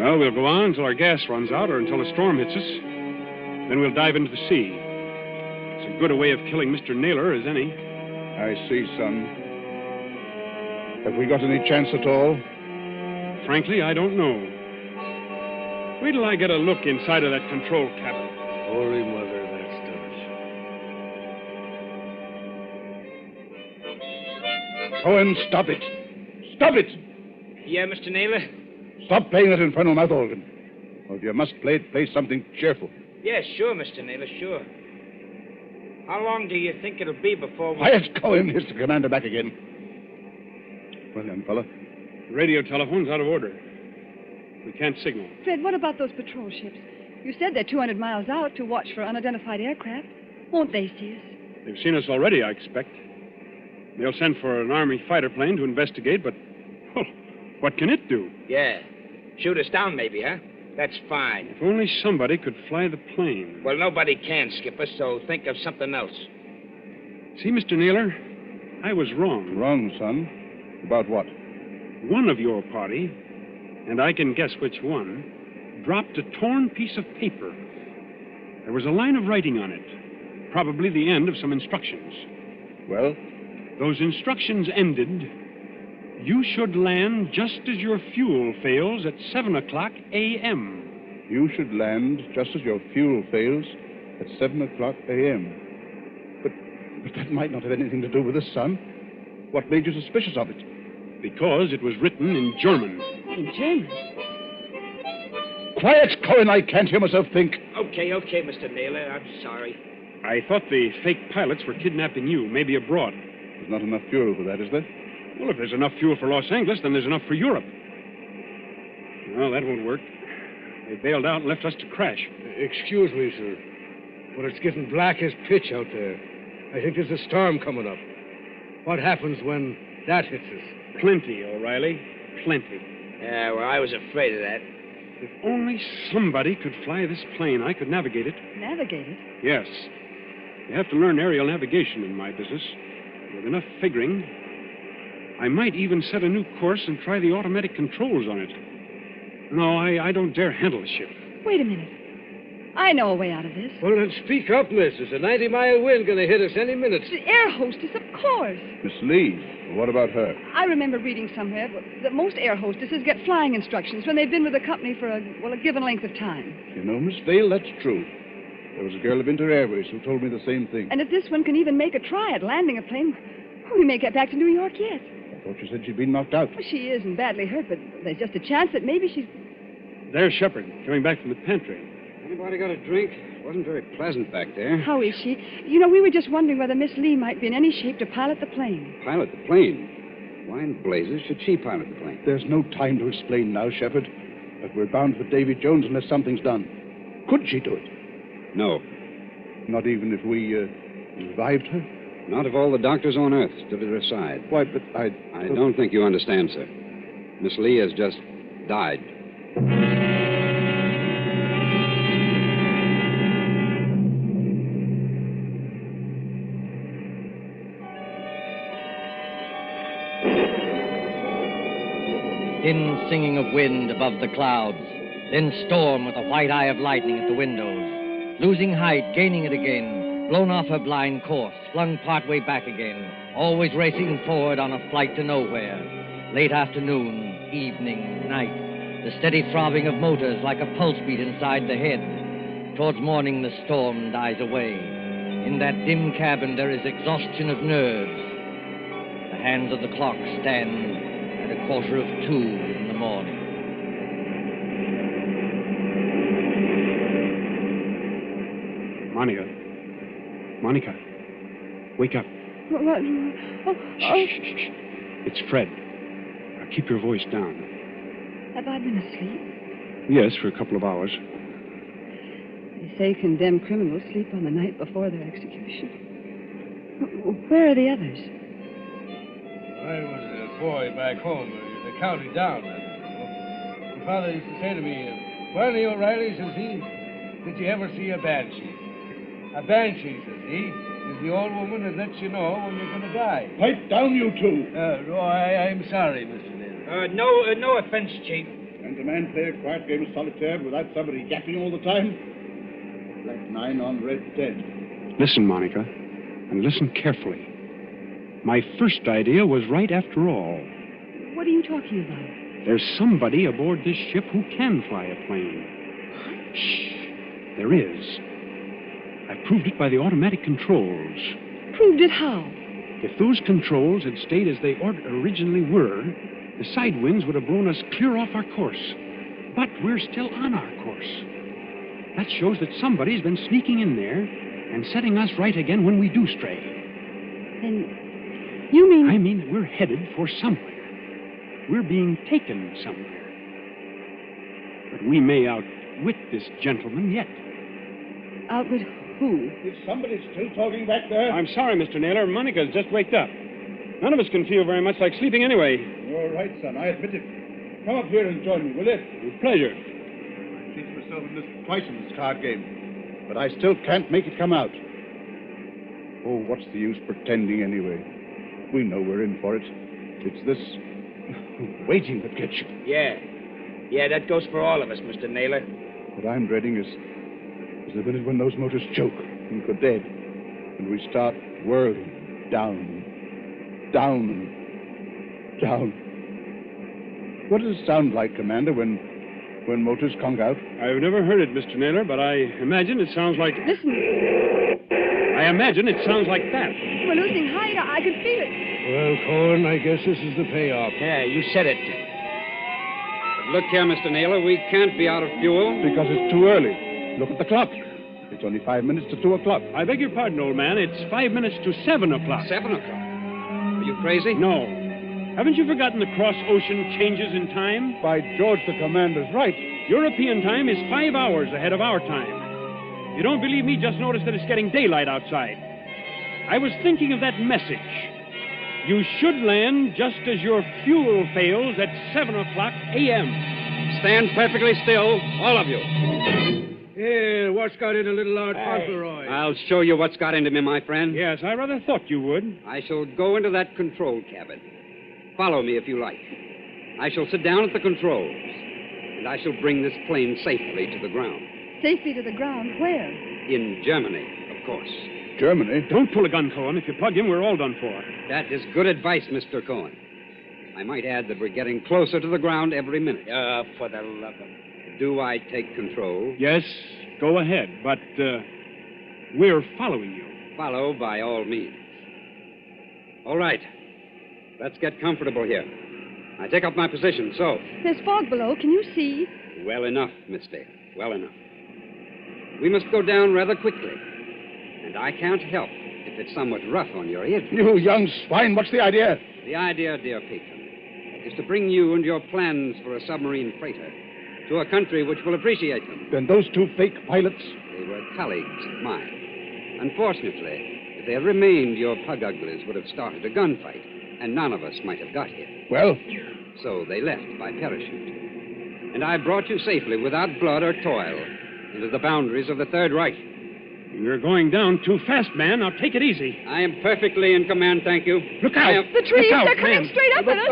Speaker 5: Well, we'll go on until our gas runs out or until a storm hits us. Then we'll dive into the sea. It's as good a way of killing Mr. Naylor as any.
Speaker 9: I see, son. Have we got any chance at all?
Speaker 5: Frankly, I don't know. Wait till I get a look inside of that control cabin.
Speaker 10: Holy Mother, that's done.
Speaker 9: Cohen, stop it. Stop it!
Speaker 1: Yeah, Mr. Naylor?
Speaker 9: Stop playing that infernal mouth organ. Or if you must play it, play something cheerful.
Speaker 1: Yeah, sure, Mr. Naylor, sure. How long do you think it'll be before we...
Speaker 9: Quiet, Cohen. Here's the commander back again. Well, young fella.
Speaker 5: The radio telephone's out of order. We can't signal.
Speaker 2: Fred, what about those patrol ships? You said they're 200 miles out to watch for unidentified aircraft. Won't they see us?
Speaker 5: They've seen us already, I expect. They'll send for an Army fighter plane to investigate, but... well, what can it do?
Speaker 1: Yeah. Shoot us down, maybe, huh? That's fine.
Speaker 5: If only somebody could fly the plane.
Speaker 1: Well, nobody can, Skipper, so think of something else.
Speaker 5: See, Mr. Naylor, I was wrong.
Speaker 9: Wrong, son? About what?
Speaker 5: One of your party, and I can guess which one, dropped a torn piece of paper. There was a line of writing on it, probably the end of some instructions.
Speaker 9: Well?
Speaker 5: Those instructions ended, you should land just as your fuel fails at 7 o'clock a.m.
Speaker 9: You should land just as your fuel fails at 7 o'clock a.m. But that might not have anything to do with us, son. What made you suspicious of it?
Speaker 5: Because it was written in German.
Speaker 2: In German?
Speaker 9: Quiet, Cohen. I can't hear myself think.
Speaker 1: Okay, Mr. Naylor. I'm sorry.
Speaker 5: I thought the fake pilots were kidnapping you, maybe abroad.
Speaker 9: There's not enough fuel for that, is there?
Speaker 5: Well, if there's enough fuel for Los Angeles, then there's enough for Europe. Well, that won't work. They bailed out and left us to crash.
Speaker 10: Excuse me, sir, but it's getting black as pitch out there. I think there's a storm coming up. What happens when that hits us?
Speaker 5: Plenty, O'Reilly. Plenty.
Speaker 1: Yeah, well, I was afraid of that.
Speaker 5: If only somebody could fly this plane, I could navigate it.
Speaker 2: Navigate it?
Speaker 5: Yes. You have to learn aerial navigation in my business. With enough figuring, I might even set a new course and try the automatic controls on it. No, I don't dare handle the ship.
Speaker 2: Wait a minute. I know a way out of this.
Speaker 10: Well, then speak up, miss. There's a 90-mile wind going to hit us any minute.
Speaker 2: The air hostess, of course.
Speaker 9: Miss Lee, what about her?
Speaker 2: I remember reading somewhere that most air hostesses get flying instructions when they've been with a company for a given length of time.
Speaker 9: You know, Miss Vale, that's true. There was a girl of Inter Airways who told me the same thing.
Speaker 2: And if this one can even make a try at landing a plane, we may get back to New York yet.
Speaker 9: I thought you said she'd been knocked out.
Speaker 2: Well, she isn't badly hurt, but there's just a chance that maybe she's...
Speaker 5: There's Shepard, coming back from the pantry.
Speaker 4: Anybody got a drink? It wasn't very pleasant back there.
Speaker 2: How is she? You know, we were just wondering whether Miss Lee might be in any shape to pilot the plane.
Speaker 4: Pilot the plane? Why in blazes should she pilot the plane?
Speaker 9: There's no time to explain now, Shepard. But we're bound for Davy Jones unless something's done. Could she do it?
Speaker 4: No.
Speaker 9: Not even if we revived her?
Speaker 4: Not if all the doctors on Earth stood at her side.
Speaker 9: Why, but I
Speaker 4: don't think you understand, sir. Miss Lee has just died.
Speaker 22: Thin singing of wind above the clouds, then storm with a white eye of lightning at the windows. Losing height, gaining it again, blown off her blind course, flung partway back again, always racing forward on a flight to nowhere. Late afternoon, evening, night, the steady throbbing of motors like a pulse beat inside the head. Towards morning, the storm dies away. In that dim cabin, there is exhaustion of nerves. The hands of the clock stand at 1:45 in the morning.
Speaker 5: Monica, wake up.
Speaker 2: What?
Speaker 5: Shh. It's Fred. Now keep your voice down.
Speaker 2: Have I been asleep?
Speaker 5: Yes, for a couple of hours.
Speaker 2: They say condemned criminals sleep on the night before their execution. Where are the others?
Speaker 10: I was a boy back home in the county down. My father used to say to me, "Barney O'Reilly," says he, "did you ever see a banshee? A banshee," says he, "is the old woman that lets you know when you're going to die."
Speaker 9: Pipe down, you two.
Speaker 10: I'm sorry, Mr. Naylor.
Speaker 1: No offense, Chief.
Speaker 9: Can the man play a quiet game of solitaire without somebody yapping all the time? Black 9 on red 10.
Speaker 5: Listen, Monica, and listen carefully. My first idea was right after all.
Speaker 2: What are you talking about?
Speaker 5: There's somebody aboard this ship who can fly a plane. Shh. There is. I proved it by the automatic controls.
Speaker 2: Proved it how?
Speaker 5: If those controls had stayed as they originally were, the side winds would have blown us clear off our course. But we're still on our course. That shows that somebody's been sneaking in there and setting us right again when we do stray.
Speaker 2: And you mean...
Speaker 5: I mean that we're headed for somewhere. We're being taken somewhere. But we may outwit this gentleman yet.
Speaker 2: Outwit who?
Speaker 9: Is somebody still talking back there?
Speaker 5: I'm sorry, Mr. Naylor. Monica's just waked up. None of us can feel very much like sleeping anyway.
Speaker 9: You're right, son. I admit it. Come up here and join me, will you?
Speaker 5: With pleasure.
Speaker 9: I've beaten myself in this twice in this card game, but I still can't make it come out. Oh, what's the use pretending anyway? We know we're in for it. It's this waiting that gets you.
Speaker 1: Yeah, that goes for all of us, Mr. Naylor.
Speaker 9: What I'm dreading is the minute when those motors choke and go dead, and we start whirling down. What does it sound like, Commander, when motors conk out?
Speaker 5: I've never heard it, Mr. Naylor, but I imagine it sounds like...
Speaker 2: Listen.
Speaker 5: I imagine it sounds like that.
Speaker 2: We're losing height. I can feel it.
Speaker 10: Well, Cohen, I guess this is the payoff.
Speaker 1: Yeah, you said it.
Speaker 4: But look here, Mr. Naylor, we can't be out of fuel.
Speaker 9: Because it's too early. Look at the clock. It's only 5 minutes to 2 o'clock.
Speaker 5: I beg your pardon, old man. It's 5 minutes to 7 o'clock.
Speaker 4: 7 o'clock? Are you crazy?
Speaker 5: No. Haven't you forgotten the cross-ocean changes in time?
Speaker 9: By George, the commander's right.
Speaker 5: European time is 5 hours ahead of our time. If you don't believe me, just notice that it's getting daylight outside. I was thinking of that message. You should land just as your fuel fails at 7 o'clock a.m.
Speaker 4: Stand perfectly still, all of you.
Speaker 10: Yeah, what's got into little Lord Fauntleroy?
Speaker 4: I'll show you what's got into me, my friend.
Speaker 5: Yes, I rather thought you would.
Speaker 4: I shall go into that control cabin. Follow me if you like. I shall sit down at the controls, and I shall bring this plane safely to the ground.
Speaker 2: Safely to the ground? Where?
Speaker 4: In Germany, of course.
Speaker 9: Germany?
Speaker 5: Don't pull a gun, Cohen. If you plug him, we're all done for.
Speaker 4: That is good advice, Mr. Cohen. I might add that we're getting closer to the ground every minute.
Speaker 1: For the love of...
Speaker 4: Do I take control?
Speaker 5: Yes, go ahead, but we're following you.
Speaker 4: Follow by all means. All right. Let's get comfortable here. I take up my position, so.
Speaker 2: There's fog below. Can you see?
Speaker 4: Well enough, Miss Dale. Well enough. We must go down rather quickly. And I can't help if it's somewhat rough on your ears.
Speaker 9: You young swine, what's the idea?
Speaker 4: The idea, dear patron, is to bring you and your plans for a submarine freighter to a country which will appreciate them.
Speaker 9: Then those two fake pilots?
Speaker 4: They were colleagues of mine. Unfortunately, if they had remained, your pug uglies would have started a gunfight, and none of us might have got here.
Speaker 9: Well?
Speaker 4: So they left by parachute. And I brought you safely, without blood or toil, into the boundaries of the Third Reich.
Speaker 5: You're going down too fast, man. Now take it easy.
Speaker 4: I am perfectly in command, thank you.
Speaker 5: Look out!
Speaker 2: The trees,
Speaker 5: Look out,
Speaker 2: they're coming
Speaker 5: man.
Speaker 2: straight up at us.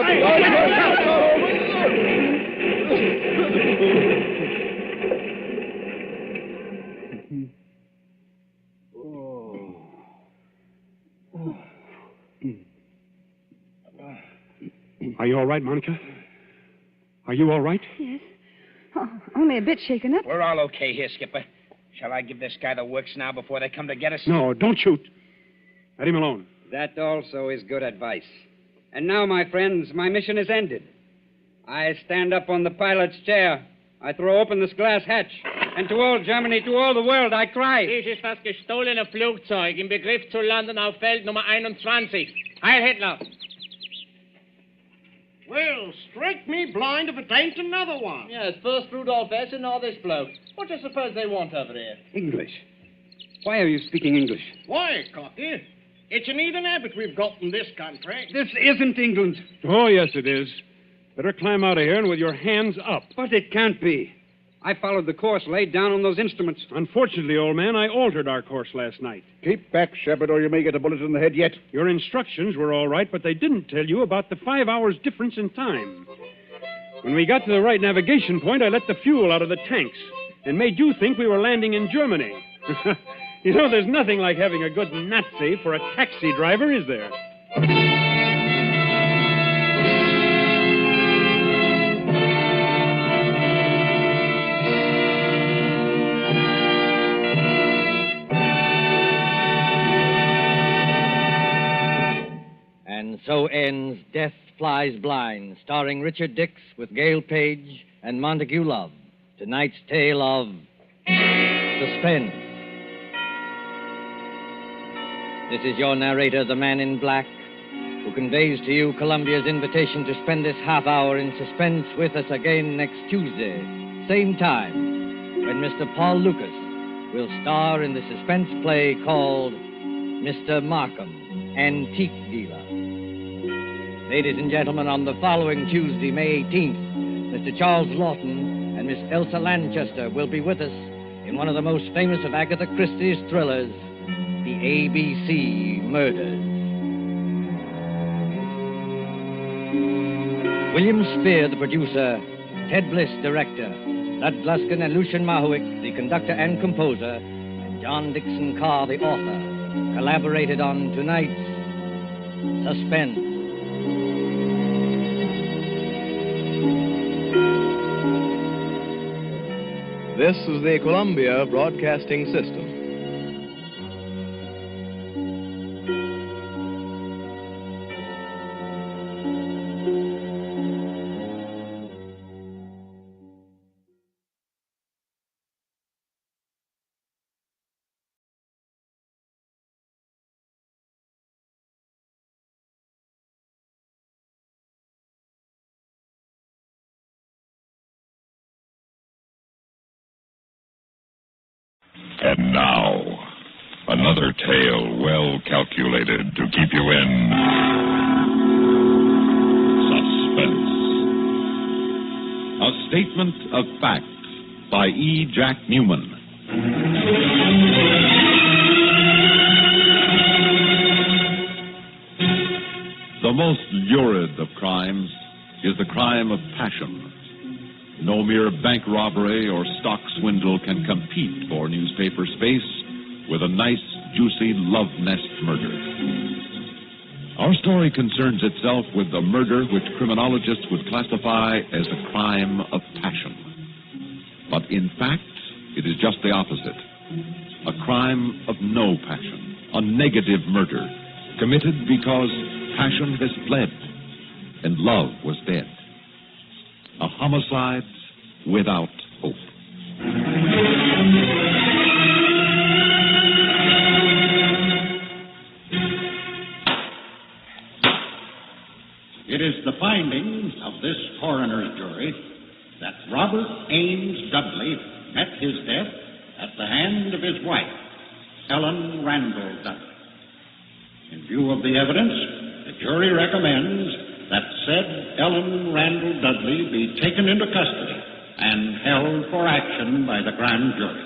Speaker 5: Are you all right, Monica? Are you all right?
Speaker 2: Yes. Oh, only a bit shaken up.
Speaker 1: We're all okay here, Skipper. Shall I give this guy the works now before they come to get us?
Speaker 5: No, don't shoot. Let him alone.
Speaker 4: That also is good advice. And now, my friends, my mission is ended. I stand up on the pilot's chair. I throw open this glass hatch. And to all Germany, to all the world, I cry.
Speaker 3: Dies ist das gestohlene Flugzeug im Begriff zu landen auf Feld Nummer 21. Heil Hitler!
Speaker 11: Well, strike me blind if it ain't another one.
Speaker 3: Yes, first Rudolph S. and now this bloke. What do you suppose they want over here?
Speaker 4: English. Why are you speaking English?
Speaker 11: Why, Cocky? It's an heathen habit we've got in this country.
Speaker 4: This isn't England.
Speaker 5: Oh, yes, it is. Better climb out of here and with your hands up.
Speaker 4: But it can't be. I followed the course laid down on those instruments.
Speaker 5: Unfortunately, old man, I altered our course last night.
Speaker 9: Keep back, Shepard, or you may get a bullet in the head yet.
Speaker 5: Your instructions were all right, but they didn't tell you about the 5 hours difference in time. When we got to the right navigation point, I let the fuel out of the tanks and made you think we were landing in Germany. You know, there's nothing like having a good Nazi for a taxi driver, is there?
Speaker 22: And so ends Death Flies Blind, starring Richard Dix with Gail Page and Montague Love. Tonight's tale of Suspense. This is your narrator, the Man in Black, who conveys to you Columbia's invitation to spend this half hour in suspense with us again next Tuesday, same time, when Mr. Paul Lucas will star in the suspense play called Mr. Markham, Antique Dealer. Ladies and gentlemen, on the following Tuesday, May 18th, Mr. Charles Lawton and Miss Elsa Lanchester will be with us in one of the most famous of Agatha Christie's thrillers, The ABC Murders. William Spear, the producer, Ted Bliss, director, Lud Gluskin and Lucian Mahowick, the conductor and composer, and John Dixon Carr, the author, collaborated on tonight's Suspense.
Speaker 14: This is the Columbia Broadcasting System.
Speaker 15: And now, another tale well calculated to keep you in suspense. A statement of fact by E. Jack Newman. The most lurid of crimes is the crime of passion. No mere bank robbery or stock swindle can compete for newspaper space with a nice, juicy love nest murder. Our story concerns itself with a murder which criminologists would classify as a crime of passion. But in fact, it is just the opposite. A crime of no passion, a negative murder, committed because passion has fled and love was dead. A homicide without hope.
Speaker 24: It is the findings of this coroner's jury that Robert Ames Dudley met his death at the hand of his wife, Ellen Randall Dudley. In view of the evidence, the jury recommends that said Ellen Randall Dudley be taken into custody and held for action by the grand jury.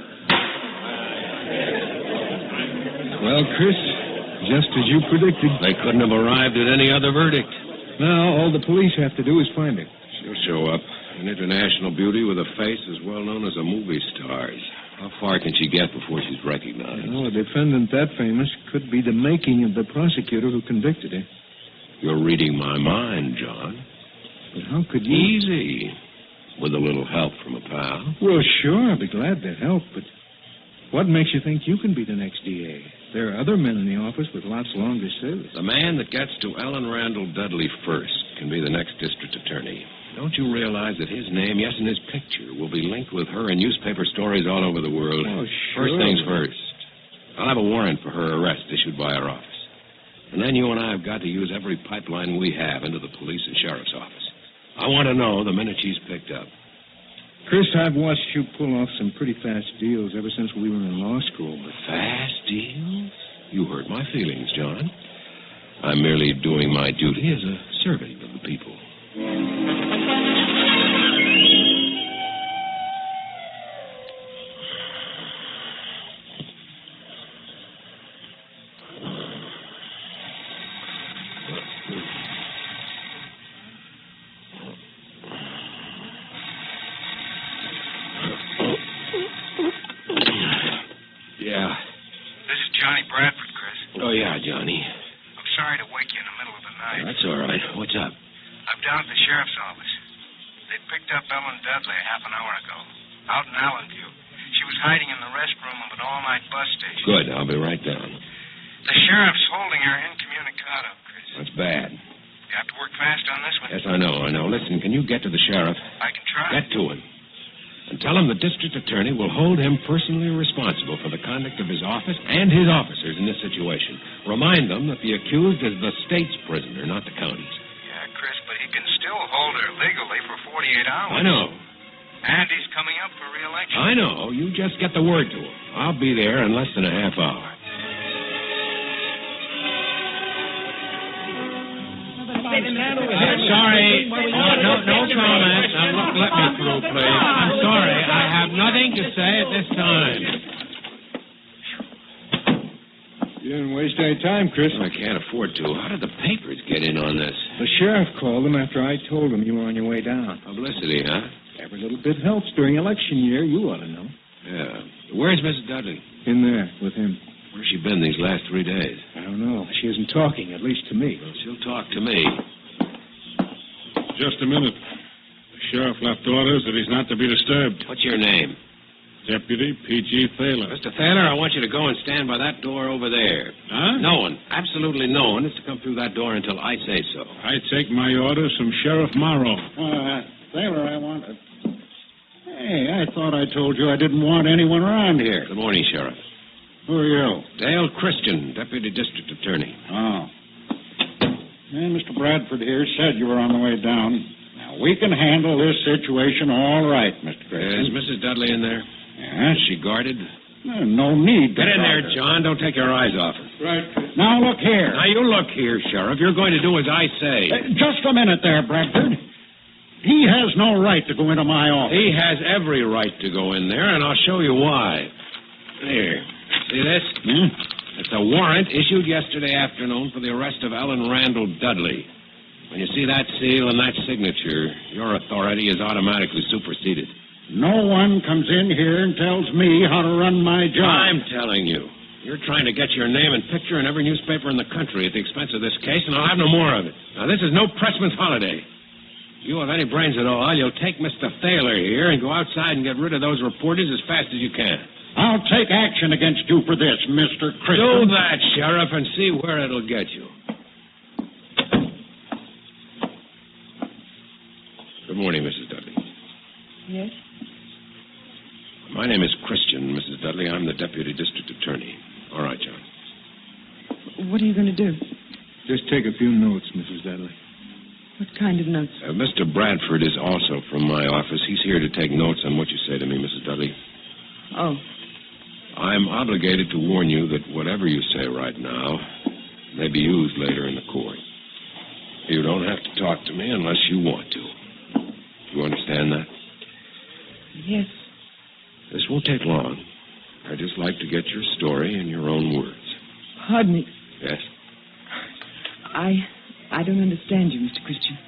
Speaker 7: Well, Chris, just as you predicted. They couldn't have arrived at any other verdict. Now, all the police have to do is find her.
Speaker 8: She'll show up. An international beauty with a face as well known as a movie star's. How far can she get before she's recognized?
Speaker 7: Well, a defendant that famous could be the making of the prosecutor who convicted her.
Speaker 8: You're reading my mind, John.
Speaker 7: But how could you...
Speaker 8: Easy. With a little help from a pal.
Speaker 7: Well, sure, I'll be glad to help, but what makes you think you can be the next DA? There are other men in the office with lots longer suits.
Speaker 8: The man that gets to Ellen Randall Dudley first can be the next district attorney. Don't you realize that his name, yes, and his picture, will be linked with her in newspaper stories all over the world?
Speaker 7: Oh, sure.
Speaker 8: First things first. I'll have a warrant for her arrest issued by our office. And then you and I have got to use every pipeline we have into the police and sheriff's office. I want to know the minute she's picked up.
Speaker 7: Chris, I've watched you pull off some pretty fast deals ever since we were in law school. But
Speaker 8: fast deals? You hurt my feelings, John. I'm merely doing my duty as a servant of the people. Oh, yeah, Johnny.
Speaker 6: I'm sorry to wake you in the middle of the night.
Speaker 8: That's all right. What's up?
Speaker 6: I'm down at the sheriff's office. They picked up Ellen Dudley half an hour ago, out in Allenview. She was hiding in the restroom of an all-night bus station.
Speaker 8: Good. I'll be right down.
Speaker 6: The sheriff's holding her incommunicado, Chris.
Speaker 8: That's bad.
Speaker 6: You have to work fast on this one.
Speaker 8: Yes, I know. Listen, can you get to the sheriff?
Speaker 6: I can try.
Speaker 8: Get to him. And tell him the district attorney will hold him personally responsible for the conduct of his office and his officers in this situation. Remind them that the accused is the state's prisoner, not the county's.
Speaker 6: Yeah, Chris, but he can still hold her legally for 48 hours.
Speaker 8: I know.
Speaker 6: And he's coming up for re-election.
Speaker 8: I know. You just get the word to him. I'll be there in less than a half hour.
Speaker 3: Sorry. No comment. Now, let me through, please. I'm sorry. I have nothing to say at this time.
Speaker 7: You didn't waste any time, Chris.
Speaker 8: I can't afford to. How did the papers get in on this?
Speaker 7: The sheriff called them after I told him you were on your way down.
Speaker 8: Publicity, huh?
Speaker 7: Every little bit helps during election year. You ought to know.
Speaker 8: Yeah. Where's Mrs. Dudley?
Speaker 7: In there, with him.
Speaker 8: Where's she been these last 3 days?
Speaker 7: I don't know. She isn't talking, at least to me.
Speaker 8: Well, she'll talk to me.
Speaker 24: Just a minute. The sheriff left orders that he's not to be disturbed.
Speaker 8: What's your name?
Speaker 24: Deputy P.G. Thaler.
Speaker 8: Mr. Thaler, I want you to go and stand by that door over there.
Speaker 24: Huh?
Speaker 8: No one, absolutely no one, is to come through that door until I say so.
Speaker 24: I take my orders from Sheriff Morrow. Thaler, I want... Hey, I thought I told you I didn't want anyone around here.
Speaker 8: Good morning, Sheriff.
Speaker 24: Who are you?
Speaker 8: Dale Christian, Deputy District Attorney.
Speaker 24: Oh. Yeah, Mr. Bradford here said you were on the way down. Now, we can handle this situation all right, Mr. Christian.
Speaker 8: Is Mrs. Dudley in there?
Speaker 24: Yeah.
Speaker 8: Is she guarded?
Speaker 24: No need to
Speaker 8: Get in
Speaker 24: guard
Speaker 8: there,
Speaker 24: her.
Speaker 8: John. Don't take your eyes off her.
Speaker 24: Right. Now, look here.
Speaker 8: Now, you look here, Sheriff. You're going to do as I say.
Speaker 24: Just a minute there, Bradford. He has no right to go into my office.
Speaker 8: He has every right to go in there, and I'll show you why. Here. See this?
Speaker 24: Hmm?
Speaker 8: It's a warrant issued yesterday afternoon for the arrest of Ellen Randall Dudley. When you see that seal and that signature, your authority is automatically superseded.
Speaker 24: No one comes in here and tells me how to run my job.
Speaker 8: I'm telling you. You're trying to get your name and picture in every newspaper in the country at the expense of this case, and I'll have no more of it. Now, this is no pressman's holiday. If you have any brains at all, you'll take Mr. Thaler here and go outside and get rid of those reporters as fast as you can.
Speaker 24: I'll take action against you for this, Mr. Christian.
Speaker 8: Do that, Sheriff, and see where it'll get you. Good morning, Mrs. Dudley.
Speaker 2: Yes?
Speaker 8: My name is Christian, Mrs. Dudley. I'm the Deputy District Attorney. All right, John.
Speaker 2: What are you going to do?
Speaker 7: Just take a few notes, Mrs. Dudley.
Speaker 2: What kind of notes?
Speaker 8: Mr. Bradford is also from my office. He's here to take notes on what you say to me, Mrs. Dudley.
Speaker 2: Oh.
Speaker 8: I'm obligated to warn you that whatever you say right now may be used later in the court. You don't have to talk to me unless you want to. You understand that?
Speaker 13: Yes.
Speaker 8: This won't take long. I'd just like to get your story in your own words.
Speaker 13: Pardon me.
Speaker 8: Yes?
Speaker 13: I don't understand you, Mr. Christian.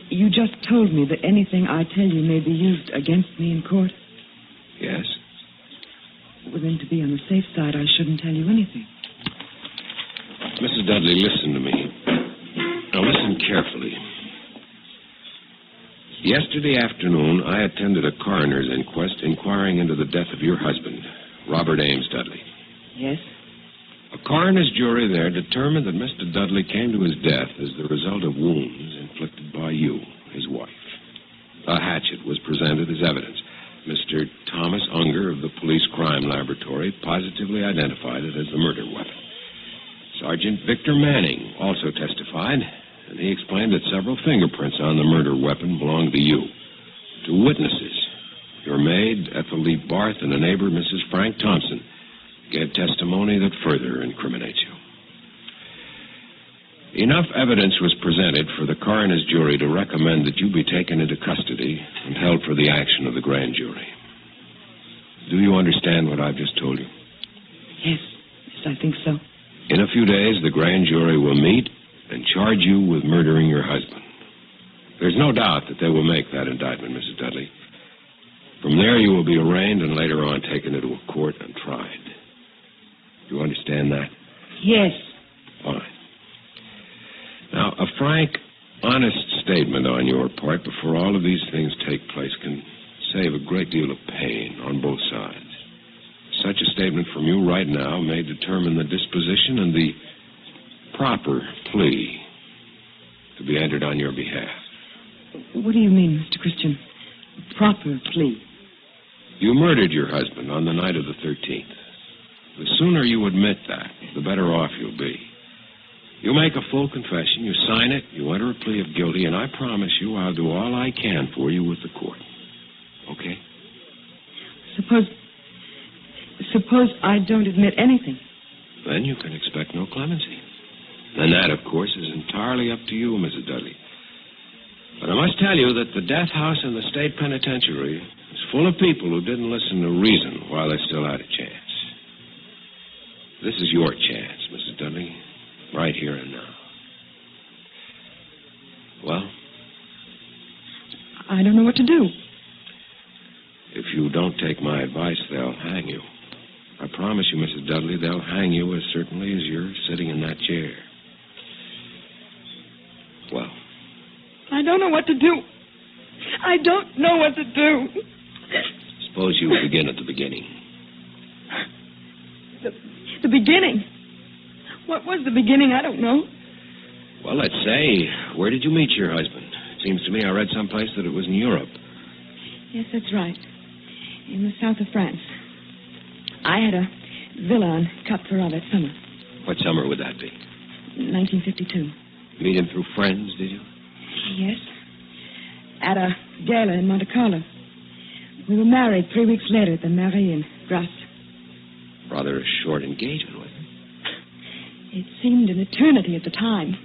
Speaker 13: You just told me that anything I tell you may be used against me in court.
Speaker 8: Yes?
Speaker 13: Well, then, to be on the safe side, I shouldn't tell you anything.
Speaker 8: Mrs. Dudley, listen to me. Now, listen carefully. Yesterday afternoon, I attended a coroner's inquest inquiring into the death of your husband, Robert Ames Dudley.
Speaker 13: Yes?
Speaker 8: A coroner's jury there determined that Mr. Dudley came to his death as the result of wounds inflicted by you, his wife. A hatchet was presented as evidence. Mr. Thomas Unger of the Police Crime Laboratory positively identified it as the murder weapon. Sergeant Victor Manning also testified, and he explained that several fingerprints on the murder weapon belonged to you. Two witnesses, your maid, Ethel Lee Barth, and a neighbor, Mrs. Frank Thompson, gave testimony that further incriminates you. Enough evidence was presented for the coroner's jury to recommend that you be taken into custody and held for the action of the grand jury. Do you understand what I've just told you?
Speaker 13: Yes, I think so.
Speaker 8: In a few days, the grand jury will meet and charge you with murdering your husband. There's no doubt that they will make that indictment, Mrs. Dudley. From there, you will be arraigned and later on taken into a court and tried. Do you understand that?
Speaker 13: Yes.
Speaker 8: Fine. Now, a frank, honest statement on your part before all of these things take place can save a great deal of pain on both sides. Such a statement from you right now may determine the disposition and the proper plea to be entered on your behalf.
Speaker 13: What do you mean, Mr. Christian? Proper plea?
Speaker 8: You murdered your husband on the night of the 13th. The sooner you admit that, the better off you'll be. You make a full confession, you sign it, you enter a plea of guilty, and I promise you I'll do all I can for you with the court. Okay?
Speaker 13: Suppose I don't admit anything.
Speaker 8: Then you can expect no clemency. And that, of course, is entirely up to you, Mrs. Dudley. But I must tell you that the death house in the state penitentiary is full of people who didn't listen to reason while they still had a chance. This is your chance, Mrs. Dudley, right here and now. Well?
Speaker 13: I don't know what to do.
Speaker 8: If you don't take my advice, they'll hang you. I promise you, Mrs. Dudley, they'll hang you as certainly as you're sitting in that chair. Well?
Speaker 13: I don't know what to do. I don't know what to do.
Speaker 8: Suppose you begin at the beginning.
Speaker 13: The beginning? What was the beginning? I don't know.
Speaker 8: Well, let's say, where did you meet your husband? It seems to me I read someplace that it was in Europe.
Speaker 13: Yes, that's right. In the south of France. I had a villa on Cap Ferrat that summer.
Speaker 8: What summer would that be?
Speaker 13: 1952.
Speaker 8: Meet him through friends, did you?
Speaker 13: Yes. At a gala in Monte Carlo. We were married 3 weeks later at the Mairie in Grasse.
Speaker 8: Rather a short engagement, wasn't it?
Speaker 13: It seemed an eternity at the time.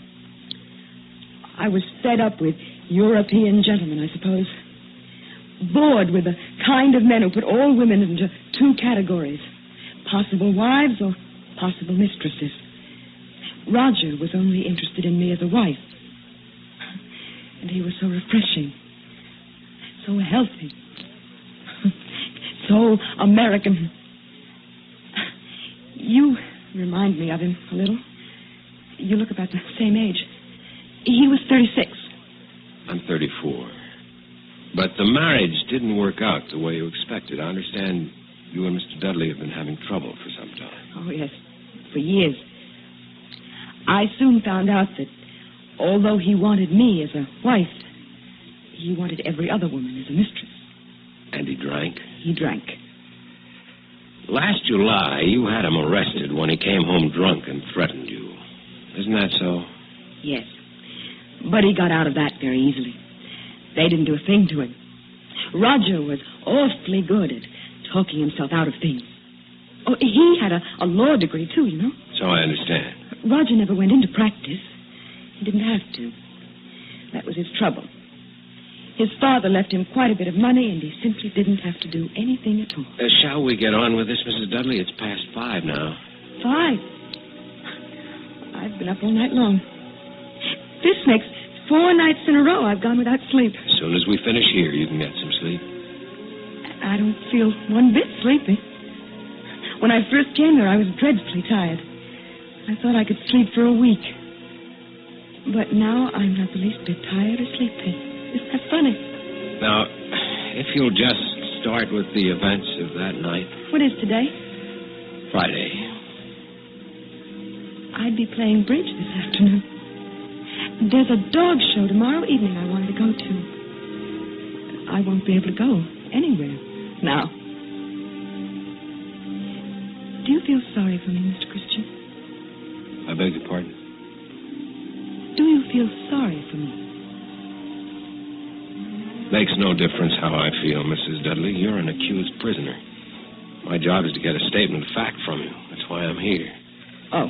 Speaker 13: I was fed up with European gentlemen, I suppose. Bored with the kind of men who put all women into two categories. Possible wives or possible mistresses. Roger was only interested in me as a wife. And he was so refreshing. So healthy. So American. You remind me of him a little. You look about the same age. He was 36.
Speaker 8: I'm 34. But the marriage didn't work out the way you expected. I understand you and Mr. Dudley have been having trouble for some time.
Speaker 13: Oh, yes. For years. I soon found out that although he wanted me as a wife, he wanted every other woman as a mistress.
Speaker 8: And he drank?
Speaker 13: He drank.
Speaker 8: Last July, you had him arrested when he came home drunk and threatened you. Isn't that so?
Speaker 13: Yes. But he got out of that very easily. They didn't do a thing to him. Roger was awfully good at talking himself out of things. Oh, he had a law degree, too, you know.
Speaker 8: So I understand.
Speaker 13: Roger never went into practice. He didn't have to. That was his trouble. His father left him quite a bit of money, and he simply didn't have to do anything at all.
Speaker 8: Shall we get on with this, Mrs. Dudley? It's past 5 now.
Speaker 13: 5? I've been up all night long. This makes 4 nights in a row I've gone without sleep.
Speaker 8: As soon as we finish here, you can get some sleep.
Speaker 13: I don't feel one bit sleepy. When I first came here, I was dreadfully tired. I thought I could sleep for a week. But now I'm not the least bit tired or sleepy. Isn't that funny?
Speaker 8: Now, if you'll just start with the events of that night.
Speaker 13: What is today?
Speaker 8: Friday.
Speaker 13: I'd be playing bridge this afternoon. There's a dog show tomorrow evening I wanted to go to. I won't be able to go anywhere now. Do you feel sorry for me, Mr. Christian?
Speaker 8: I beg your pardon?
Speaker 13: Do you feel sorry for me?
Speaker 8: Makes no difference how I feel, Mrs. Dudley. You're an accused prisoner. My job is to get a statement of fact from you. That's why I'm here.
Speaker 13: Oh.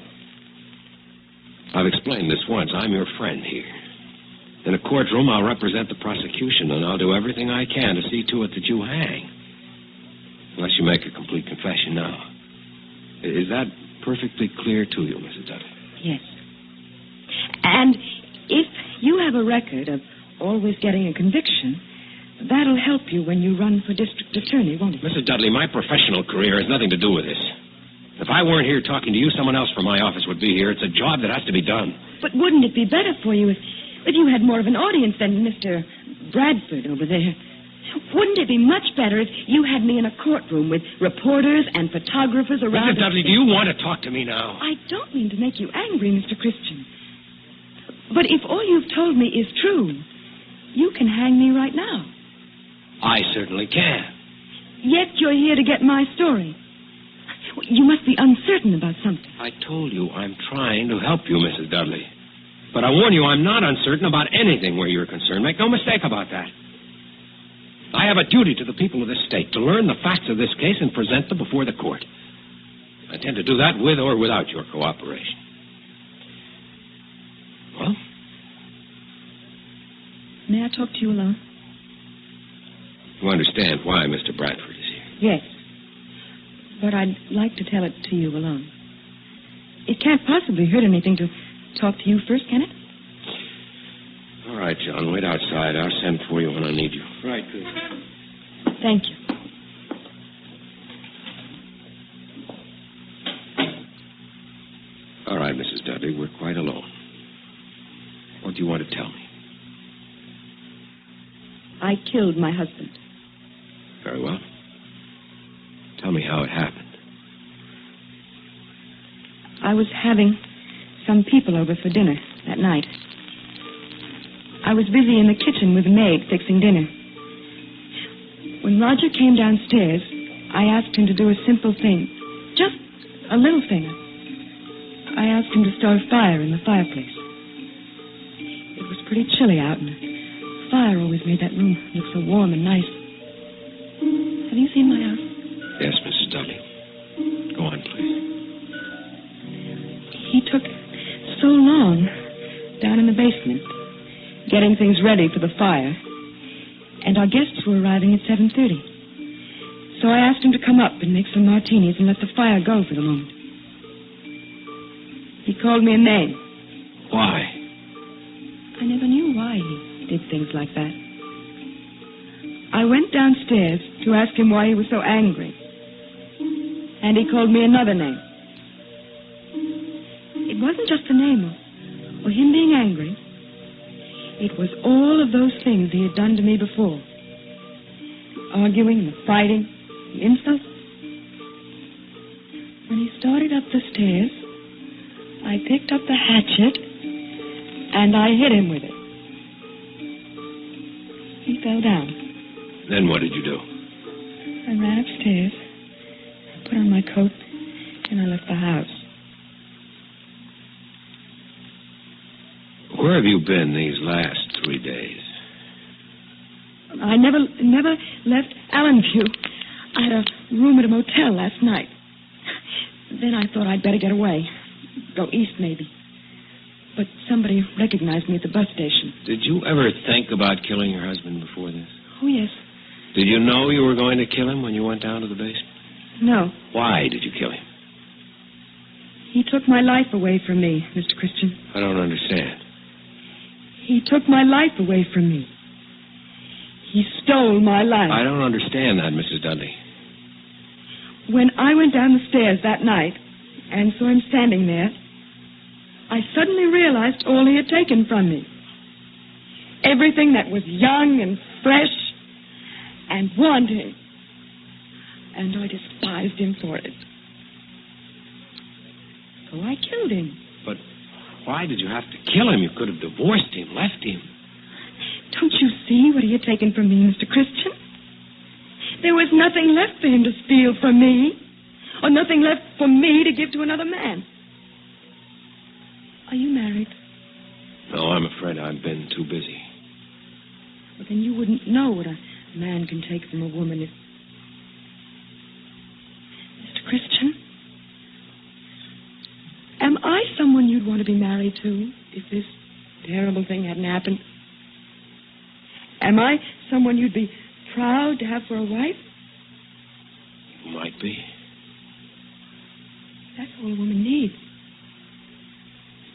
Speaker 8: I've explained this once. I'm your friend here. In a courtroom, I'll represent the prosecution, and I'll do everything I can to see to it that you hang. Unless you make a complete confession now. Is that perfectly clear to you, Mrs. Dudley?
Speaker 13: Yes. And if you have a record of always getting a conviction, that'll help you when you run for district attorney, won't it?
Speaker 8: Mrs. Dudley, my professional career has nothing to do with this. If I weren't here talking to you, someone else from my office would be here. It's a job that has to be done.
Speaker 13: But wouldn't it be better for you if you had more of an audience than Mr. Bradford over there? Wouldn't it be much better if you had me in a courtroom with reporters and photographers around?
Speaker 8: Mrs. Dudley, do you want to talk to me now?
Speaker 13: I don't mean to make you angry, Mr. Christian. But if all you've told me is true, you can hang me right now.
Speaker 8: I certainly can.
Speaker 13: Yet you're here to get my story. You must be uncertain about something.
Speaker 8: I told you I'm trying to help you, Mrs. Dudley. But I warn you, I'm not uncertain about anything where you're concerned. Make no mistake about that. I have a duty to the people of this state to learn the facts of this case and present them before the court. I intend to do that with or without your cooperation. Well?
Speaker 13: May I talk to you alone?
Speaker 8: You understand why Mr. Bradford is here?
Speaker 13: Yes. But I'd like to tell it to you alone. It can't possibly hurt anything to talk to you first, can it?
Speaker 8: All right, John. Wait outside. I'll send for you when I need you.
Speaker 10: Right, Chris.
Speaker 13: Thank you.
Speaker 8: All right, Mrs. Dudley. We're quite alone. What do you want to tell me?
Speaker 13: I killed my husband.
Speaker 8: Very well. Tell me how it happened.
Speaker 13: I was having some people over for dinner that night. I was busy in the kitchen with the maid fixing dinner. When Roger came downstairs, I asked him to do a simple thing. Just a little thing. I asked him to start a fire in the fireplace. It was pretty chilly out, and the fire always made that room look so warm and nice. Have you seen my house?
Speaker 8: Yes, Mrs. Dudley. Go on, please.
Speaker 13: He took so long down in the basement, getting things ready for the fire, and our guests were arriving at 7:30. So I asked him to come up and make some martinis and let the fire go for the moment. He called me a name.
Speaker 8: Why?
Speaker 13: I never knew why he did things like that. I went downstairs to ask him why he was so angry. And he called me another name. It wasn't just the name or him being angry. It was all of those things he had done to me before. Arguing, the fighting, the insults. When he started up the stairs, I picked up the hatchet and I hit him with it. He fell down.
Speaker 8: Then what did you do?
Speaker 13: I ran upstairs, put on my coat, and I left the house.
Speaker 8: Where have you been these last 3 days?
Speaker 13: I never left Allenview. I had a room at a motel last night. Then I thought I'd better get away. Go east, maybe. But somebody recognized me at the bus station.
Speaker 8: Did you ever think about killing your husband before this?
Speaker 13: Oh, yes.
Speaker 8: Did you know you were going to kill him when you went down to the basement?
Speaker 13: No.
Speaker 8: Why did you kill him?
Speaker 13: He took my life away from me, Mr. Christian.
Speaker 8: I don't understand.
Speaker 13: He took my life away from me. He stole my life.
Speaker 8: I don't understand that, Mrs. Dudley.
Speaker 13: When I went down the stairs that night and saw him standing there, I suddenly realized all he had taken from me. Everything that was young and fresh and wanting. And I despised him for it. So I killed him.
Speaker 8: But why did you have to kill him? You could have divorced him, left him.
Speaker 13: Don't you see what he had taken from me, Mr. Christian? There was nothing left for him to steal from me, or nothing left for me to give to another man. Are you married?
Speaker 8: No, I'm afraid I've been too busy.
Speaker 13: Well, then you wouldn't know what a man can take from a woman if... Mr. Christian, am I someone you'd want to be married to if this terrible thing hadn't happened? Am I someone you'd be proud to have for a wife?
Speaker 8: Might be.
Speaker 13: That's all a woman needs.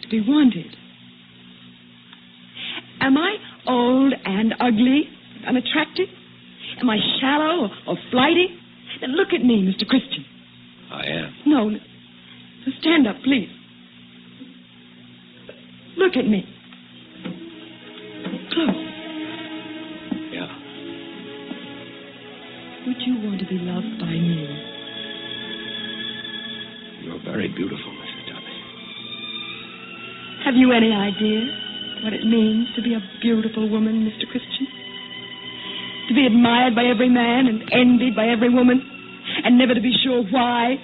Speaker 13: To be wanted. Am I old and ugly, unattractive? Am I shallow or flighty? Then look at me, Mr. Christian.
Speaker 8: I am.
Speaker 13: No. So stand up, please. Look at me. Close.
Speaker 8: Yeah.
Speaker 13: Would you want to be loved by me?
Speaker 8: You're very beautiful, Mrs. Dudley.
Speaker 13: Have you any idea what it means to be a beautiful woman, Mr. Christian? To be admired by every man and envied by every woman, and never to be sure why?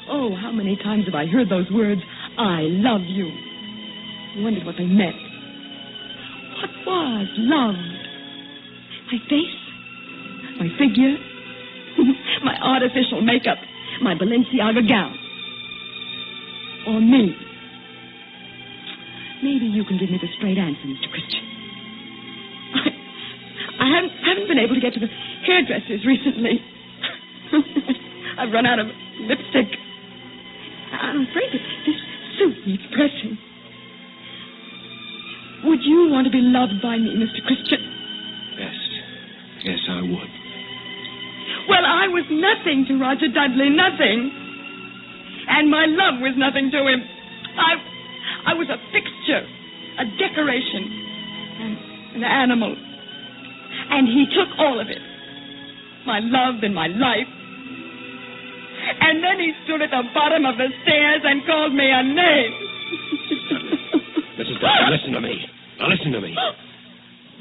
Speaker 13: Oh, how many times have I heard those words, I love you. I wondered what they meant. What was loved? My face? My figure? My artificial makeup? My Balenciaga gown? Or me? Maybe you can give me the straight answer, Mr. Christian. I haven't been able to get to the hairdressers recently. I've run out of lipstick. I'm afraid that this suit needs pressing. Would you want to be loved by me, Mr. Christian?
Speaker 8: Yes. Yes, I would.
Speaker 13: Well, I was nothing to Roger Dudley, nothing. And my love was nothing to him. I was a fixture, a decoration, an animal. And he took all of it. My love and my life. And then he stood at the bottom of the stairs and called me a name.
Speaker 8: Mrs. Dudley, listen to me. Now listen to me.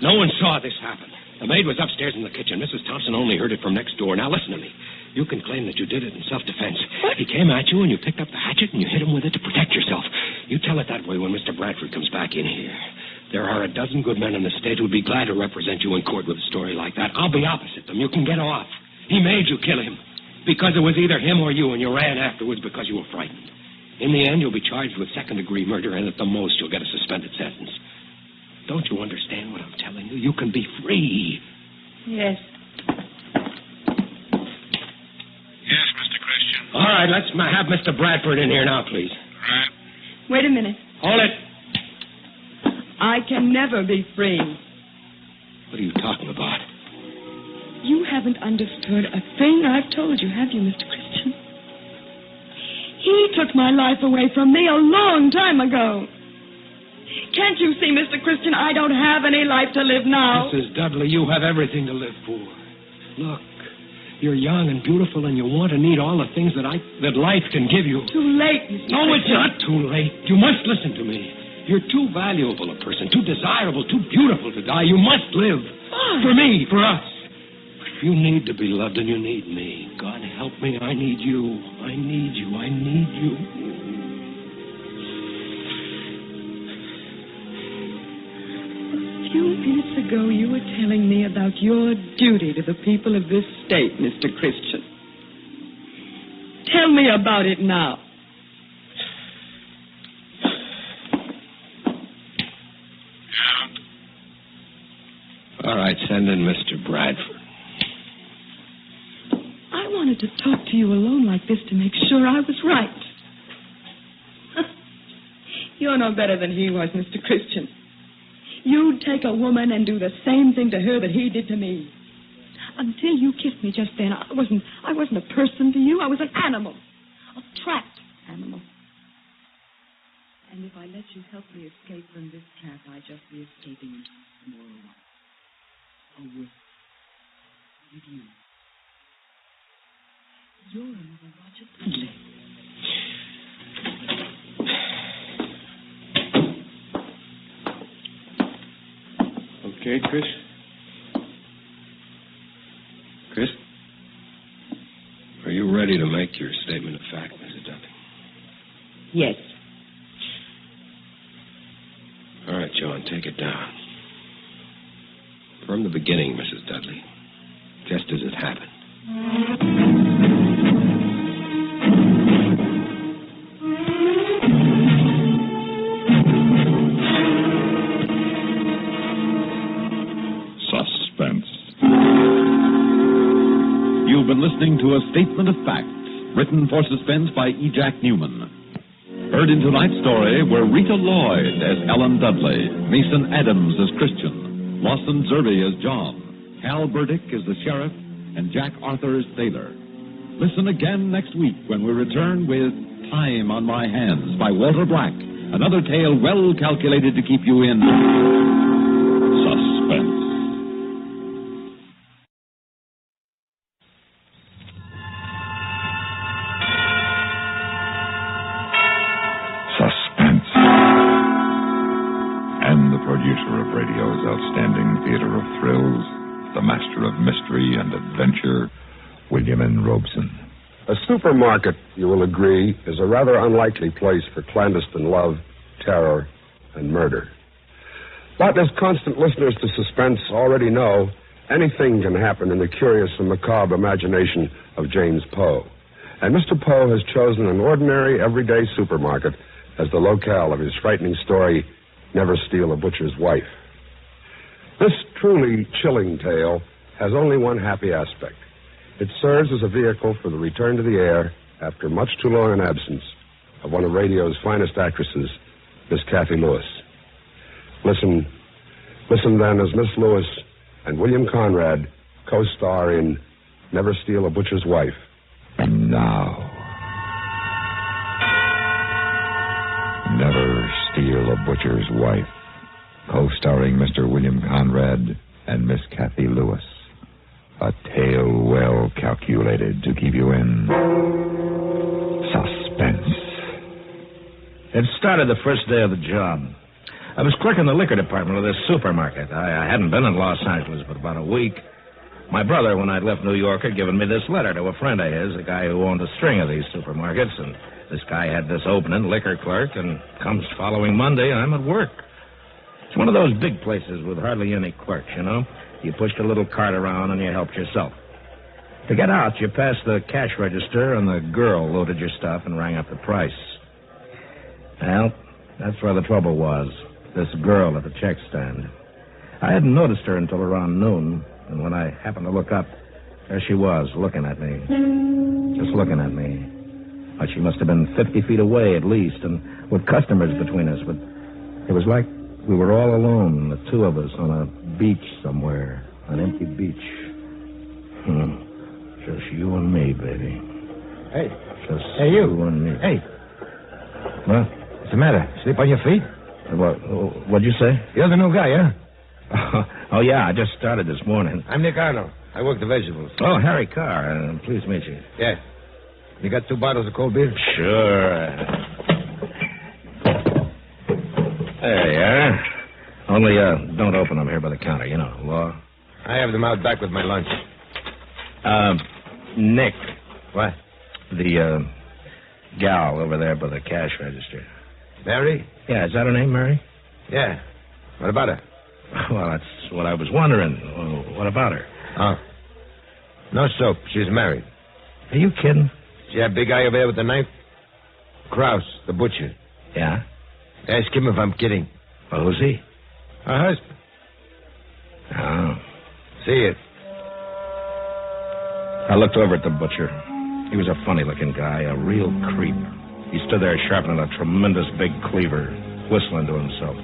Speaker 8: No one saw this happen. The maid was upstairs in the kitchen. Mrs. Thompson only heard it from next door. Now listen to me. You can claim that you did it in self-defense. What? He came at you and you picked up the hatchet and you hit him with it to protect yourself. You tell it that way when Mr. Bradford comes back in here. There are a dozen good men in the state who'd be glad to represent you in court with a story like that. I'll be opposite them. You can get off. He made you kill him. Because it was either him or you, and you ran afterwards because you were frightened. In the end, you'll be charged with second-degree murder, and at the most, you'll get a suspended sentence. Don't you understand what I'm telling you? You can be free.
Speaker 13: Yes.
Speaker 24: Yes, Mr. Christian.
Speaker 8: All right, let's have Mr. Bradford in here now, please.
Speaker 24: Right.
Speaker 13: Wait a minute.
Speaker 8: Hold it.
Speaker 13: I can never be free.
Speaker 8: What are you talking about?
Speaker 13: You haven't understood a thing I've told you, have you, Mr. Christian? He took my life away from me a long time ago. Can't you see, Mr. Christian, I don't have any life to live now?
Speaker 8: Mrs. Dudley, you have everything to live for. Look, you're young and beautiful, and you want and need all the things that life can give you.
Speaker 13: Too late, Mr.
Speaker 8: No,
Speaker 13: Christian.
Speaker 8: it's not too late. You must listen to me. You're too valuable a person, too desirable, too beautiful to die. You must live.
Speaker 13: Why?
Speaker 8: For me, for us. You need to be loved, and you need me. God help me, I need you. I need you. I need you.
Speaker 13: A few minutes ago, you were telling me about your duty to the people of this state, Mr. Christian. Tell me about it now.
Speaker 8: right, send in Mr. Bradford.
Speaker 13: I wanted to talk to you alone like this to make sure I was right. You're no better than he was, Mr. Christian. You'd take a woman and do the same thing to her that he did to me. Until you kissed me just then, I wasn't a person to you. I was an animal. A trapped animal. And if I let you help me escape from this trap, I'd just be escaping into a moral life. A world with you. You're another Roger Dudley.
Speaker 7: Okay, Chris? Chris?
Speaker 8: Are you ready to make your statement of fact, Mrs. Dudley?
Speaker 13: Yes.
Speaker 8: All right, John, take it down. From the beginning, Mrs. Dudley, just as it happened.
Speaker 16: Suspense. You've been listening to a statement of fact, written for Suspense by E. Jack Newman. Heard in tonight's story were Rita Lloyd as Ellen Dudley, Mason Adams as Christian, Lawson Zerby as John, Hal Burdick as the sheriff, and Jack Arthur as Thaler. Listen again next week when we return with Time on My Hands by Walter Black, another tale well calculated to keep you in suspense.
Speaker 15: Producer of radio's outstanding theater of thrills, the master of mystery and adventure, William N. Robeson.
Speaker 17: A supermarket, you will agree, is a rather unlikely place for clandestine love, terror, and murder. But as constant listeners to Suspense already know, anything can happen in the curious and macabre imagination of James Poe. And Mr. Poe has chosen an ordinary, everyday supermarket as the locale of his frightening story, Never Steal a Butcher's Wife. This truly chilling tale has only one happy aspect. It serves as a vehicle for the return to the air, after much too long an absence, of one of radio's finest actresses, Miss Cathy Lewis. Listen then as Miss Lewis and William Conrad co-star in Never Steal a Butcher's Wife.
Speaker 15: And now, Never Steal a Butcher's Wife, co-starring Mr. William Conrad and Miss Cathy Lewis. A tale well calculated to keep you in suspense.
Speaker 18: It started the first day of the job. I was clerk in the liquor department of this supermarket. I hadn't been in Los Angeles but about a week. My brother, when I'd left New York, had given me this letter to a friend of his, a guy who owned a string of these supermarkets, and this guy had this opening, liquor clerk, and comes following Monday, I'm at work. It's one of those big places with hardly any clerks, you know. You pushed a little cart around and you helped yourself. To get out, you passed the cash register, and the girl loaded your stuff and rang up the price. Well, that's where the trouble was, this girl at the check stand. I hadn't noticed her until around noon, and when I happened to look up, there she was, looking at me. Just looking at me. But she must have been 50 feet away at least, and with customers between us. But it was like we were all alone, the two of us, on a beach somewhere, an empty beach. Just you and me, baby.
Speaker 10: Hey.
Speaker 18: Just
Speaker 10: Hey, you.
Speaker 18: and me.
Speaker 10: Hey. What? What's the matter? Sleep on your feet?
Speaker 18: What'd you say?
Speaker 10: You're the new guy, huh?
Speaker 18: Oh, yeah, I just started this morning.
Speaker 10: I'm Nick Arnold. I work the vegetables.
Speaker 18: Oh, Harry Carr. Pleased to meet you.
Speaker 10: Yeah. You got 2 bottles of cold beer?
Speaker 18: Sure. There you are. Only, don't open them here by the counter, you know, law.
Speaker 10: I have them out back with my lunch.
Speaker 18: Nick.
Speaker 10: What?
Speaker 18: The, gal over there by the cash register.
Speaker 10: Mary?
Speaker 18: Yeah, is that her name, Mary?
Speaker 10: Yeah. What about her?
Speaker 18: Well, that's what I was wondering. What about her?
Speaker 10: Oh. No soap. She's married.
Speaker 18: Are you kidding?
Speaker 10: See that big guy over there with the knife? Krause, the butcher.
Speaker 18: Yeah?
Speaker 10: Ask him if I'm kidding.
Speaker 18: Well, who's he?
Speaker 10: Her husband.
Speaker 18: Oh. See you. I looked over at the butcher. He was a funny-looking guy, a real creep. He stood there sharpening a tremendous big cleaver, whistling to himself.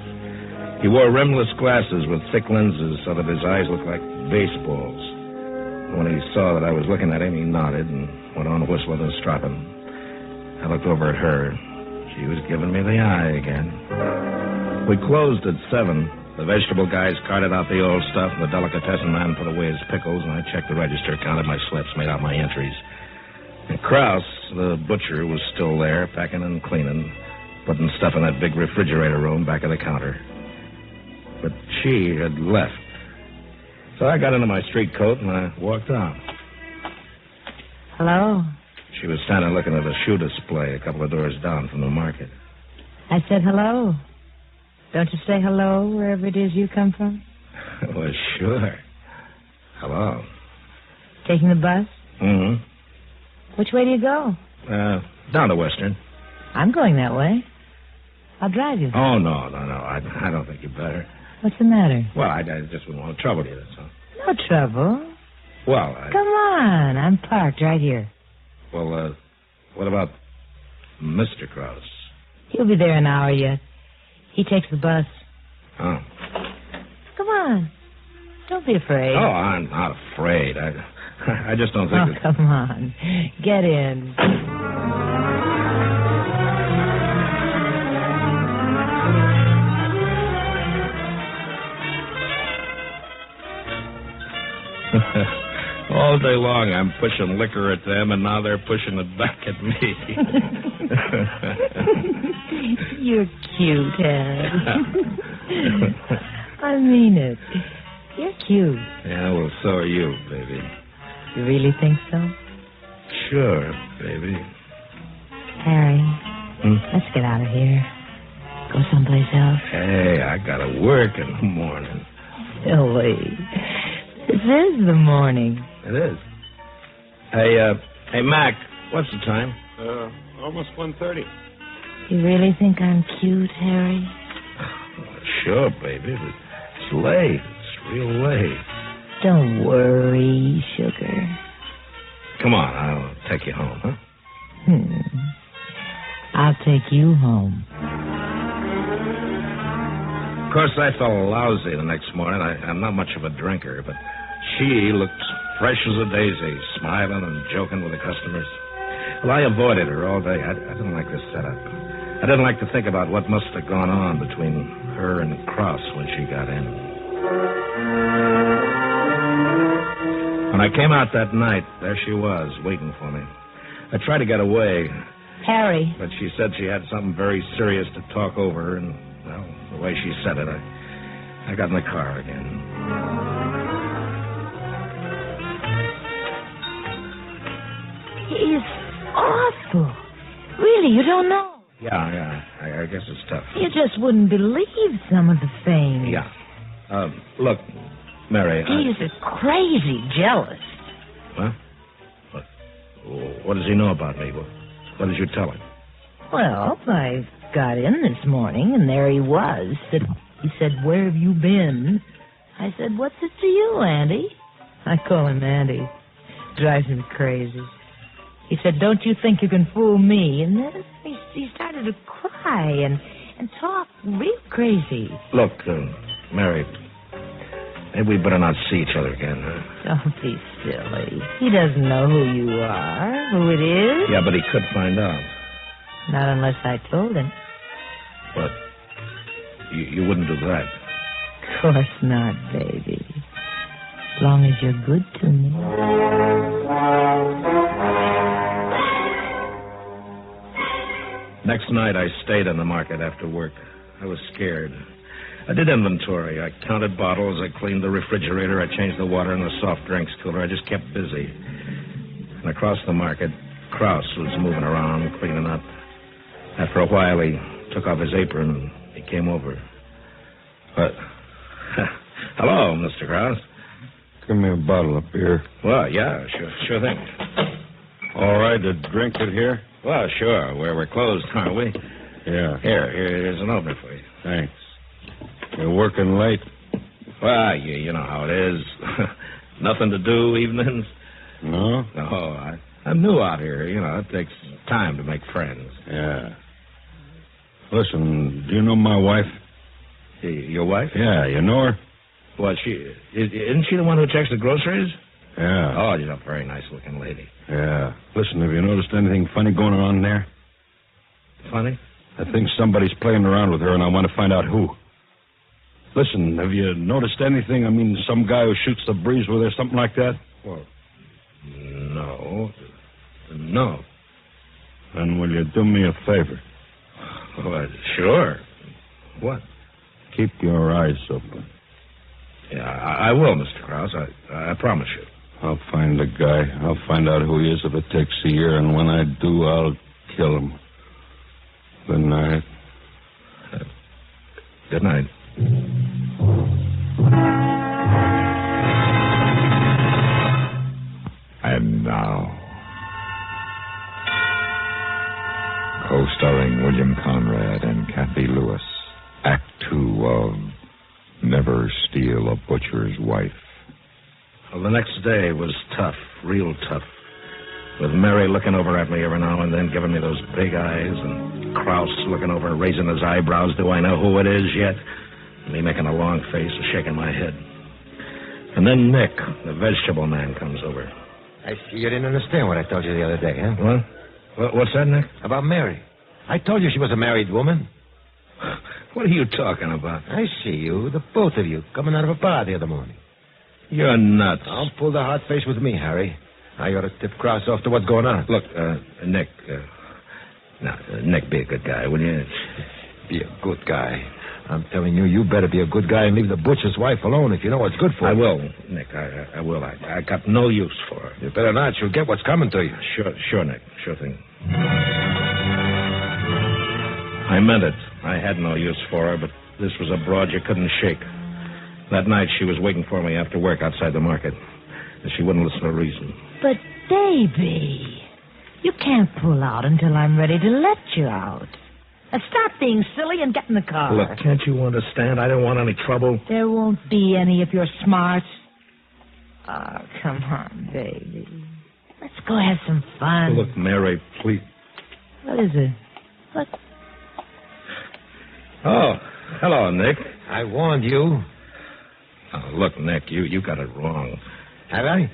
Speaker 18: He wore rimless glasses with thick lenses so that his eyes looked like baseballs. When he saw that I was looking at him, he nodded and went on whistling and stropping. I looked over at her. She was giving me the eye again. We closed at 7. The vegetable guys carted out the old stuff, and the delicatessen man put away his pickles, and I checked the register, counted my slips, made out my entries. And Krause, the butcher, was still there, packing and cleaning, putting stuff in that big refrigerator room back of the counter. But she had left. So I got into my street coat, and I walked out.
Speaker 12: Hello?
Speaker 18: She was standing looking at a shoe display a couple of doors down from the market.
Speaker 12: I said hello. Don't you say hello wherever it is you come from?
Speaker 18: Well, sure. Hello.
Speaker 12: Taking the bus?
Speaker 18: Mm-hmm.
Speaker 12: Which way do you go?
Speaker 18: Down to Western.
Speaker 12: I'm going that way. I'll drive you.
Speaker 18: Oh, no. I don't think you better.
Speaker 12: What's the matter?
Speaker 18: Well, I just wouldn't want to trouble you, that's all.
Speaker 12: No trouble.
Speaker 18: Well,
Speaker 12: Come on. I'm parked right here.
Speaker 18: Well, what about Mr. Krause?
Speaker 12: He'll be there an hour yet. He takes the bus.
Speaker 18: Oh.
Speaker 12: Come on. Don't be afraid.
Speaker 18: Oh, I'm not afraid. I just don't think...
Speaker 12: Oh, come on. Get in.
Speaker 18: All day long I'm pushing liquor at them, and now they're pushing it back at me.
Speaker 12: You're cute, Harry. I mean it. You're cute.
Speaker 18: Yeah, well, so are you, baby.
Speaker 12: You really think so?
Speaker 18: Sure, baby.
Speaker 12: Harry, let's get out of here. Go someplace else.
Speaker 18: Hey, I gotta work in the morning.
Speaker 12: Silly. This is the morning.
Speaker 18: It is. Hey, Mac, what's the time?
Speaker 3: Almost 1:30.
Speaker 12: You really think I'm cute, Harry?
Speaker 18: Sure, baby, but it's late. It's real late.
Speaker 12: Don't worry, sugar.
Speaker 18: Come on, I'll take you home, huh?
Speaker 12: I'll take you home.
Speaker 18: Of course, I felt lousy the next morning. I'm not much of a drinker, but she looked fresh as a daisy, smiling and joking with the customers. Well, I avoided her all day. I didn't like this setup. I didn't like to think about what must have gone on between her and Krause when she got in. When I came out that night, there she was, waiting for me. I tried to get away.
Speaker 12: Harry.
Speaker 18: But she said she had something very serious to talk over, and, well, the way she said it, I got in the car again.
Speaker 12: It's awful. Really, you don't know?
Speaker 18: Yeah. I guess it's tough.
Speaker 12: You just wouldn't believe some of the things.
Speaker 18: Yeah. Look, Mary,
Speaker 12: He's crazy jealous.
Speaker 18: Huh? What does he know about me? What did you tell him?
Speaker 12: Well, I got in this morning, and there he was. He said, "Where have you been?" I said, "What's it to you, Andy?" I call him Andy. Drives me crazy. He said, "Don't you think you can fool me?" And then he started to cry and talk real crazy.
Speaker 18: Look, Mary, maybe we better not see each other again, huh?
Speaker 12: Don't be silly. He doesn't know who you are, who it is.
Speaker 18: Yeah, but he could find out.
Speaker 12: Not unless I told him.
Speaker 18: But you wouldn't do that.
Speaker 12: Of course not, baby. As long as you're good to me.
Speaker 18: Next night, I stayed in the market after work. I was scared. I did inventory. I counted bottles. I cleaned the refrigerator. I changed the water in the soft drinks cooler. I just kept busy. And across the market, Krause was moving around, cleaning up. After a while, he took off his apron and he came over. But, hello, Mr. Krause.
Speaker 7: Give me a bottle of beer.
Speaker 18: Well, yeah, sure thing.
Speaker 7: All right to drink it here?
Speaker 18: Well, sure. We're closed, aren't we?
Speaker 7: Yeah.
Speaker 18: Here's an opener for you.
Speaker 7: Thanks. You're working late?
Speaker 18: Well, you know how it is. Nothing to do evenings.
Speaker 7: No?
Speaker 18: No, I'm new out here. You know, it takes time to make friends.
Speaker 7: Yeah. Listen, do you know my wife?
Speaker 18: Your wife?
Speaker 7: Yeah, you know her?
Speaker 18: What, isn't she the one who checks the groceries?
Speaker 7: Yeah.
Speaker 18: Oh, she's a very nice-looking lady.
Speaker 7: Yeah. Listen, have you noticed anything funny going on there?
Speaker 18: Funny?
Speaker 7: I think somebody's playing around with her, and I want to find out who. Listen, have you noticed anything? I mean, some guy who shoots the breeze with her, something like that?
Speaker 18: Well, no. No.
Speaker 7: Then will you do me a favor?
Speaker 18: Well, sure. What?
Speaker 7: Keep your eyes open.
Speaker 18: Yeah, I will, Mr. Krause. I promise you.
Speaker 7: I'll find the guy. I'll find out who he is if it takes a year, and when I do, I'll kill him. Good night.
Speaker 18: Good night.
Speaker 15: And now, co-starring William Conrad and Kathy Lewis, Act 2 of Never Steal a Butcher's Wife.
Speaker 18: Well, the next day was tough, real tough. With Mary looking over at me every now and then, giving me those big eyes, and Krause looking over and raising his eyebrows. Do I know who it is yet? And me making a long face and shaking my head. And then Nick, the vegetable man, comes over.
Speaker 19: I see you didn't understand what I told you the other day, huh?
Speaker 18: What? What's that, Nick?
Speaker 19: About Mary. I told you she was a married woman.
Speaker 18: What are you talking about?
Speaker 19: I see you, the both of you, coming out of a bar the other morning.
Speaker 18: You're nuts.
Speaker 19: Don't pull the hard face with me, Harry. I ought to tip Krause off to what's going on.
Speaker 18: Look, Nick, Nick, be a good guy, will you?
Speaker 19: Be a good guy. I'm telling you, you better be a good guy and leave the butcher's wife alone if you know what's good for her.
Speaker 18: I will, Nick. I will. I got no use for her.
Speaker 19: You better not. She'll get what's coming to you.
Speaker 18: Sure, Nick. Sure thing. I meant it. I had no use for her, but this was a broad you couldn't shake. That night, she was waiting for me after work outside the market, and she wouldn't listen to reason.
Speaker 12: But, baby, you can't pull out until I'm ready to let you out. Now stop being silly and get in the car.
Speaker 18: Look, can't you understand? I don't want any trouble.
Speaker 12: There won't be any if you're smart. Oh, come on, baby. Let's go have some fun.
Speaker 18: Look, Mary, please.
Speaker 12: What is it? What?
Speaker 18: Oh, hello, Nick.
Speaker 19: I warned you.
Speaker 18: Oh, look, Nick, you got it wrong.
Speaker 19: Have I?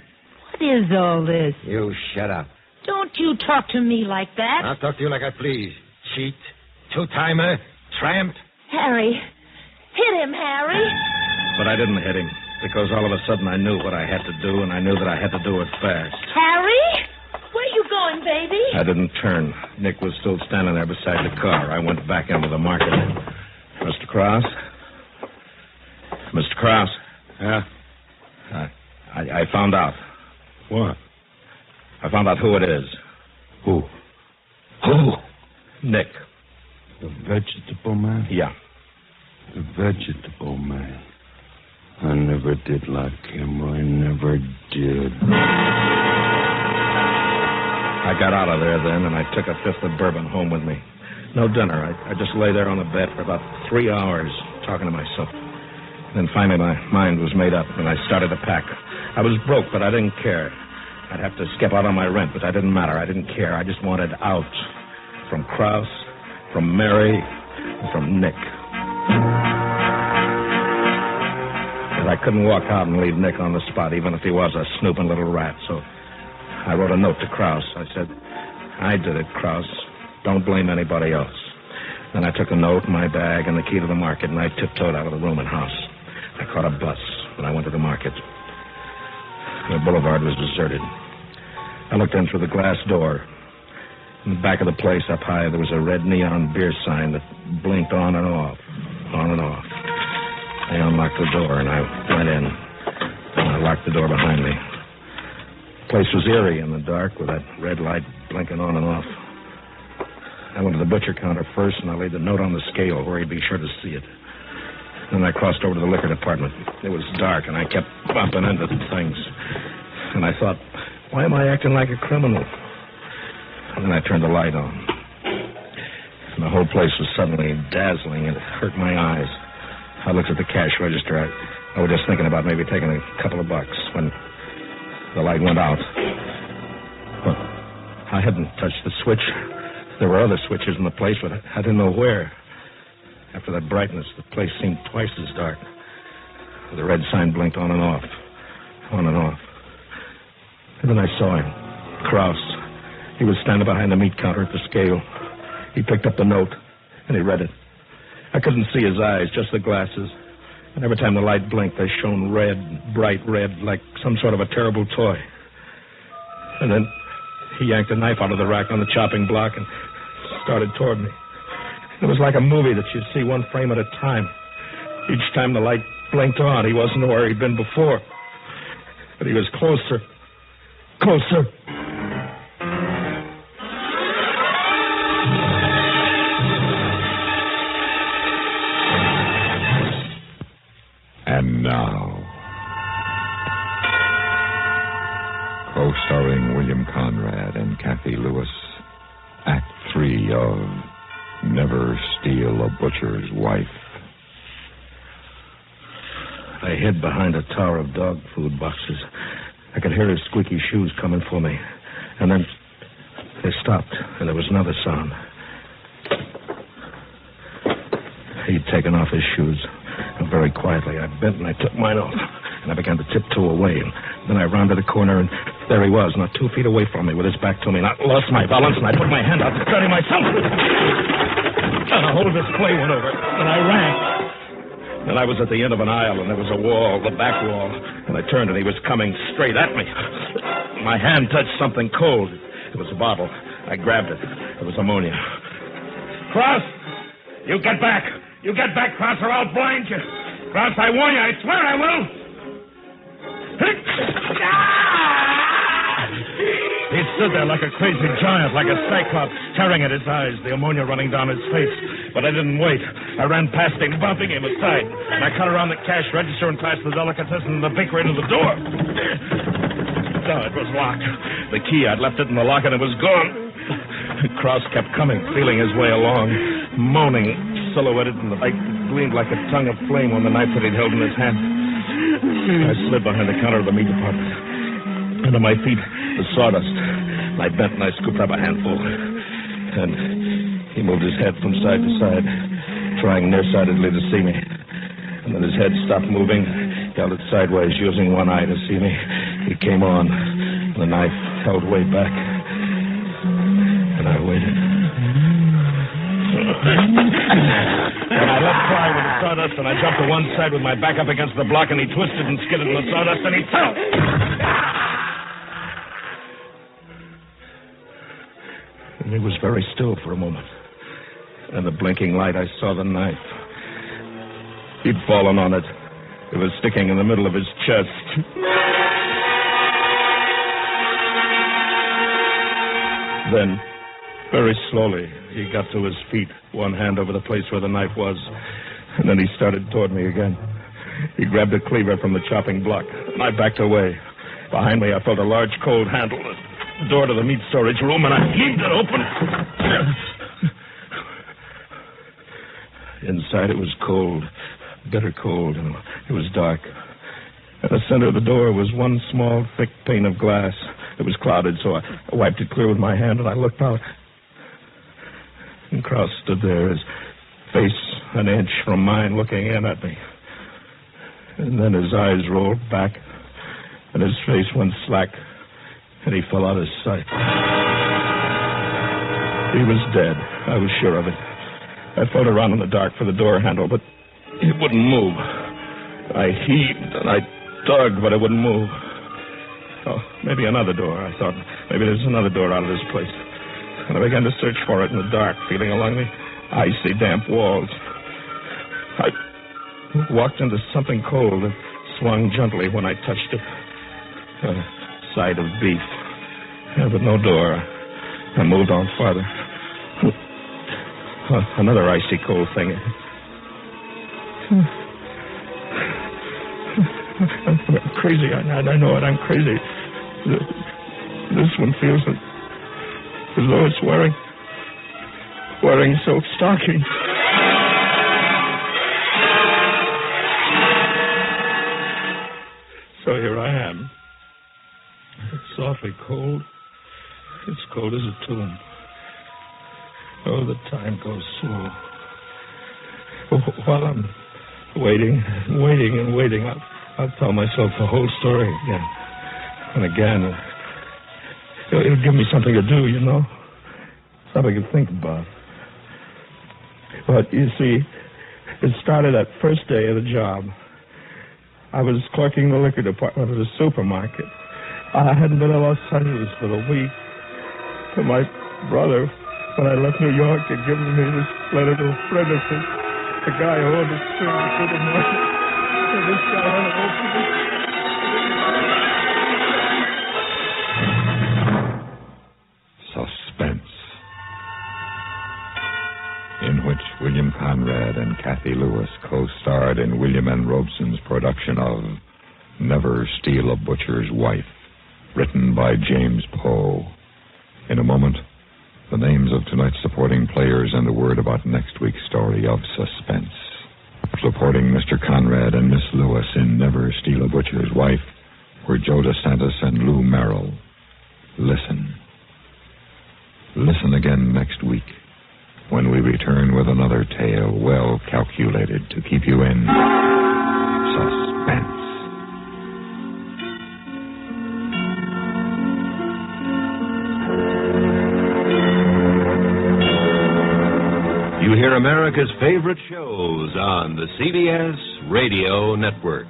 Speaker 12: What is all this?
Speaker 19: You shut up.
Speaker 12: Don't you talk to me like that.
Speaker 19: I'll talk to you like I please. Cheat, two-timer, tramp.
Speaker 12: Harry. Hit him, Harry.
Speaker 18: But I didn't hit him, because all of a sudden I knew what I had to do, and I knew that I had to do it fast.
Speaker 12: Harry? Where you going, baby?
Speaker 18: I didn't turn. Nick was still standing there beside the car. I went back into the market. Mr. Krause? Mr. Krause?
Speaker 7: Yeah?
Speaker 18: I found out.
Speaker 7: What?
Speaker 18: I found out who it is.
Speaker 7: Who?
Speaker 18: Nick.
Speaker 7: The vegetable man?
Speaker 18: Yeah.
Speaker 7: The vegetable man. I never did like him. I never did.
Speaker 18: I got out of there then, and I took a fifth of bourbon home with me. No dinner. I just lay there on the bed for about 3 hours talking to myself. Then finally my mind was made up, and I started to pack. I was broke, but I didn't care. I'd have to skip out on my rent, but that didn't matter. I didn't care. I just wanted out. From Krause, from Mary, and from Nick. But I couldn't walk out and leave Nick on the spot, even if he was a snooping little rat. So I wrote a note to Krause. I said, I did it, Krause. Don't blame anybody else. Then I took a note, my bag, and the key to the market, and I tiptoed out of the room and house. I caught a bus, and I went to the market. The boulevard was deserted. I looked in through the glass door. In the back of the place up high, there was a red neon beer sign that blinked on and off, on and off. I unlocked the door, and I went in. And I locked the door behind me. The place was eerie in the dark with that red light blinking on and off. I went to the butcher counter first, and I laid the note on the scale where he'd be sure to see it. Then I crossed over to the liquor department. It was dark, and I kept bumping into things. And I thought, why am I acting like a criminal? And then I turned the light on. And the whole place was suddenly dazzling, and it hurt my eyes. I looked at the cash register. I was just thinking about maybe taking a couple of bucks when the light went out. But I hadn't touched the switch. There were other switches in the place, but I didn't know where. After that brightness, the place seemed twice as dark. The red sign blinked on and off. On and off. And then I saw him. Krause. He was standing behind the meat counter at the scale. He picked up the note, and he read it. I couldn't see his eyes, just the glasses. And every time the light blinked, they shone red, bright red, like some sort of a terrible toy. And then he yanked a knife out of the rack on the chopping block and started toward me. It was like a movie that you'd see one frame at a time. Each time the light blinked on, he wasn't where he'd been before. But he was closer. Closer.
Speaker 15: And now, co-starring William Conrad and Kathy Lewis, Act 3 of Never Steal a Butcher's Wife.
Speaker 18: I hid behind a tower of dog food boxes. I could hear his squeaky shoes coming for me. And then they stopped, and there was another sound. He'd taken off his shoes. And very quietly, I bent and I took mine off. And I began to tiptoe away. And then I rounded a corner, and there he was, not 2 feet away from me, with his back to me. And I lost my balance, and I put my hand out to steady myself. And the whole display went over, and I ran. And I was at the end of an aisle, and there was a wall, the back wall. And I turned, and he was coming straight at me. My hand touched something cold. It was a bottle. I grabbed it. It was ammonia. Krause! You get back! You get back, Krause, or I'll blind you. Krause, I warn you. I swear I will. He stood there like a crazy giant, like a cyclops, staring at his eyes, the ammonia running down his face. But I didn't wait. I ran past him, bumping him aside. And I cut around the cash register and past the delicatessen and the baker into the door. No, it was locked. The key, I'd left it in the lock, and it was gone. Krause kept coming, feeling his way along, moaning, silhouetted in the light that gleamed like a tongue of flame on the knife that he'd held in his hand. I slid behind the counter of the meat department. Under my feet was sawdust. I bent and I scooped up a handful. And he moved his head from side to side, trying nearsightedly to see me. And then his head stopped moving, held it sideways, using one eye to see me. He came on, the knife held way back. And I waited. And I let fly with the sawdust, and I jumped to one side with my back up against the block, and he twisted and skidded in the sawdust, and he fell. And he was very still for a moment. And in the blinking light, I saw the knife. He'd fallen on it. It was sticking in the middle of his chest. Then, very slowly, he got to his feet, one hand over the place where the knife was. And then he started toward me again. He grabbed a cleaver from the chopping block, and I backed away. Behind me, I felt a large cold handle, the door to the meat storage room, and I heaved it open. Inside, it was cold, bitter cold, and it was dark. At the center of the door was one small, thick pane of glass. It was clouded, so I wiped it clear with my hand, and I looked out. And Krause stood there, his face an inch from mine, looking in at me. And then his eyes rolled back, and his face went slack, and he fell out of sight. He was dead. I was sure of it. I felt around in the dark for the door handle, but it wouldn't move. I heaved, and I dug, but it wouldn't move. Oh, maybe another door, I thought. Maybe there's another door out of this place. And I began to search for it in the dark, feeling along the icy, damp walls. I walked into something cold that swung gently when I touched it. A side of beef. Yeah, but no door. I moved on farther. Another icy cold thing. I'm crazy. I know it. I'm crazy. This one feels as though it's wearing silk stockings. So here I am. It's awfully cold. It's cold as a tomb. Oh, the time goes slow. While I'm waiting, I'll tell myself the whole story again and again. It'll give me something to do, you know, something to think about. But you see, it started that first day of the job. I was clerking the liquor department of the supermarket. I hadn't been in Los Angeles for a week. But my brother, when I left New York, had given me this letter to a friend of his, the guy who owned the supermarket. And this guy had an opening.
Speaker 15: Suspense, in which William Conrad and Kathy Lewis co-starred in William N. Robeson's production of Never Steal a Butcher's Wife, written by James Poe. In a moment, the names of tonight's supporting players and the word about next week's story of Suspense. Supporting Mr. Conrad and Miss Lewis in Never Steal a Butcher's Wife were Joe DeSantis and Lou Merrill. Listen. Listen again next week when we return with another tale well calculated to keep you in suspense.
Speaker 16: You hear America's favorite shows on the CBS Radio Network.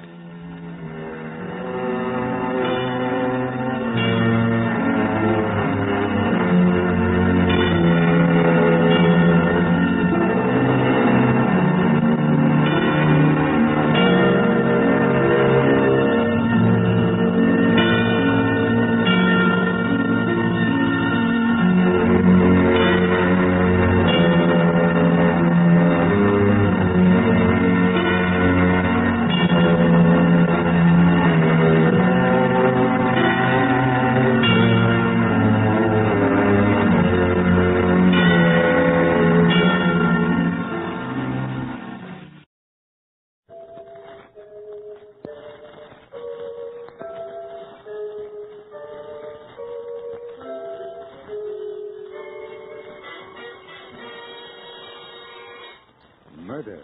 Speaker 1: Murder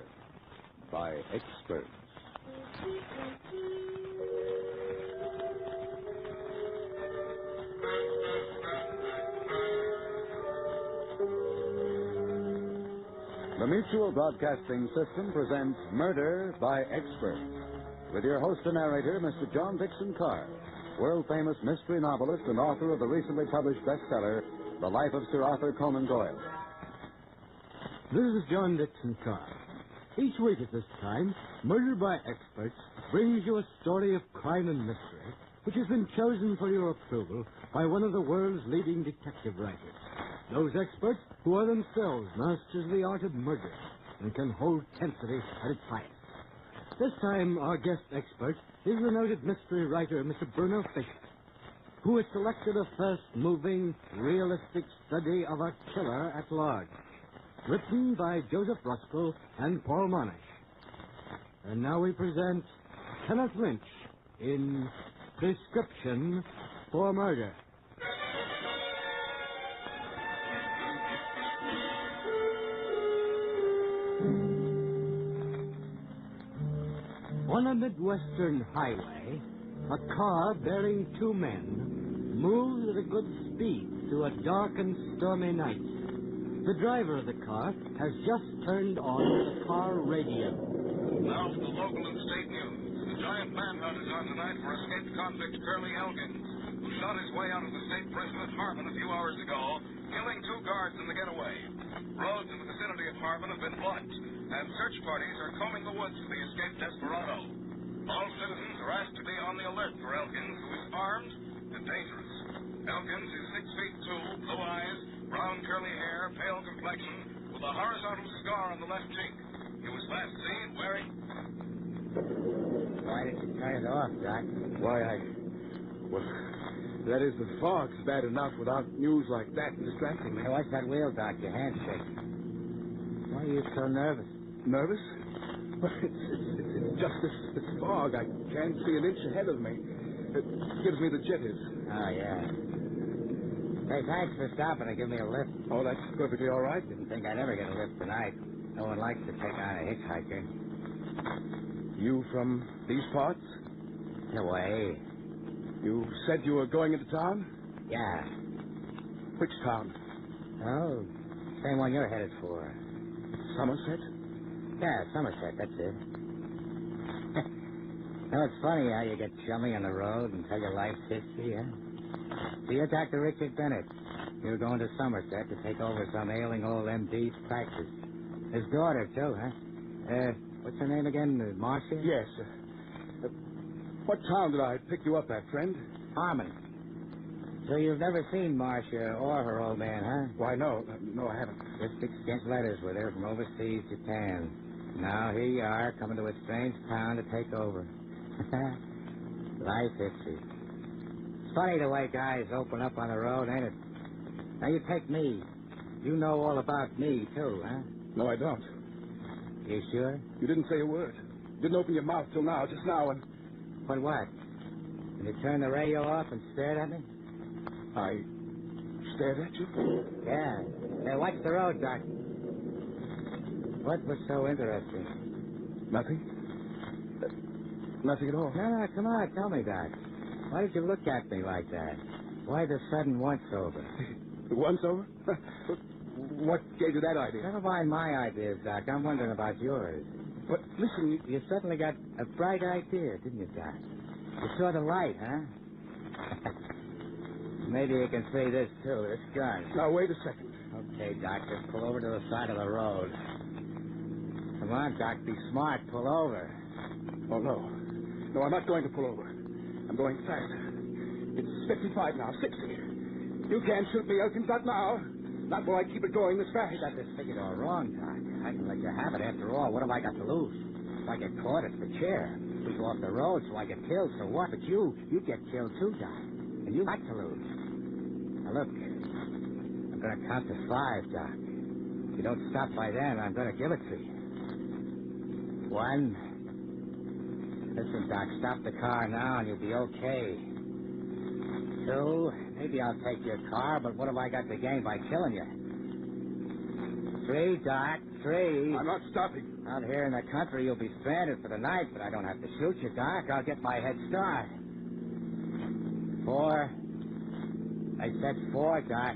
Speaker 1: by Experts. The Mutual Broadcasting System presents Murder by Experts, with your host and narrator, Mr. John Dixon Carr, world-famous mystery novelist and author of the recently published bestseller, The Life of Sir Arthur Conan Doyle.
Speaker 20: This is John Dixon Carr. Each week at this time, Murder by Experts brings you a story of crime and mystery which has been chosen for your approval by one of the world's leading detective writers. Those experts who are themselves masters of the art of murder and can hold tensity at its highest. This time, our guest expert is the noted mystery writer, Mr. Bruno Fisher, who has selected a fast-moving, realistic study of a killer at large, written by Joseph Ruskell and Paul Monash. And now we present Kenneth Lynch in Prescription for Murder. On a Midwestern highway, a car bearing two men moves at a good speed through a dark and stormy night. The driver of the car has just turned on the car radio.
Speaker 21: Now for the local and state news. The giant manhunt is on tonight for escaped convict Curly Elkins, who shot his way out of the state prison at Harbin a few hours ago, killing two guards in the getaway. Roads in the vicinity of Harbin have been blocked, and search parties are combing the woods for the escaped desperado. All citizens are asked to be on the alert for Elkins, who is armed and dangerous. Elkins is 6 feet 2, blue eyes, brown curly hair, pale complexion, with a horizontal scar on the left cheek. He was last seen wearing...
Speaker 23: Why did you turn it off, Doc?
Speaker 25: Why, well, that is, the fog's bad enough without news like that distracting me.
Speaker 23: Hey, what's that wheel, Doc? Your hand's shaking. Why are you so nervous?
Speaker 25: Nervous? Well, it's just this fog. I can't see an inch ahead of me. It gives me the jitters.
Speaker 23: Oh, yeah. Hey, thanks for stopping to give me a lift.
Speaker 25: Oh, that's perfectly all right.
Speaker 23: Didn't think I'd ever get a lift tonight. No one likes to take on a hitchhiker.
Speaker 25: You from these parts?
Speaker 23: Away.
Speaker 25: You said you were going into town?
Speaker 23: Yeah.
Speaker 25: Which town?
Speaker 23: Oh, same one you're headed for.
Speaker 25: Somerset?
Speaker 23: Yeah, Somerset, that's it. Well, it's funny how you get chummy on the road and tell your life's history, huh? So you're Dr. Richard Bennett. You're going to Somerset to take over some ailing old MD's practice. His daughter, too, huh? What's her name again? Marcia?
Speaker 25: Yes. What town did I pick you up at, friend?
Speaker 23: Harmon. So you've never seen Marcia or her old man, huh?
Speaker 25: Why, no. No, I haven't.
Speaker 23: Just exchanged letters with her from overseas Japan. Now here you are, coming to a strange town to take over. Life history. It's funny the way guys open up on the road, ain't it? Now you take me. You know all about me, too, huh?
Speaker 25: No, I don't.
Speaker 23: You sure?
Speaker 25: You didn't say a word. You didn't open your mouth till now, just now, and...
Speaker 23: But what? When you turned the radio off and stared at me?
Speaker 25: I stared at you?
Speaker 23: Yeah. Hey, watch the road, Doc. What was so interesting?
Speaker 25: Nothing? Nothing at all.
Speaker 23: No, come on, tell me, Doc. Why did you look at me like that? Why the sudden once-over?
Speaker 25: The once-over? What gave you that idea?
Speaker 23: Never mind my ideas, Doc. I'm wondering about yours.
Speaker 25: But listen,
Speaker 23: you suddenly got a bright idea, didn't you, Doc? You saw the light, huh? Maybe you can see this, too, this gun.
Speaker 25: Now, wait a second.
Speaker 23: Okay, Doc, just pull over to the side of the road. Come on, Doc, be smart. Pull over.
Speaker 25: Oh, no. No, I'm not going to pull over. I'm going faster. It's 55 now, 60. You can't shoot me, Elkins, not now. Not while I keep it going this fast.
Speaker 23: You got this figured all wrong, Doc. I can let you have it. After all, what have I got to lose? If I get caught, it's the chair. We go off the road, so I get killed, so what? But you get killed too, Doc. And you got to lose. Now, look. I'm going to count to 5, Doc. If you don't stop by then, I'm going to give it to you. 1. Listen, Doc, stop the car now and you'll be okay. 2, maybe I'll take your car, but what have I got to gain by killing you? 3, Doc, 3.
Speaker 25: I'm not stopping.
Speaker 23: Out here in the country, you'll be stranded for the night, but I don't have to shoot you, Doc. I'll get my head start. 4. I said 4, Doc.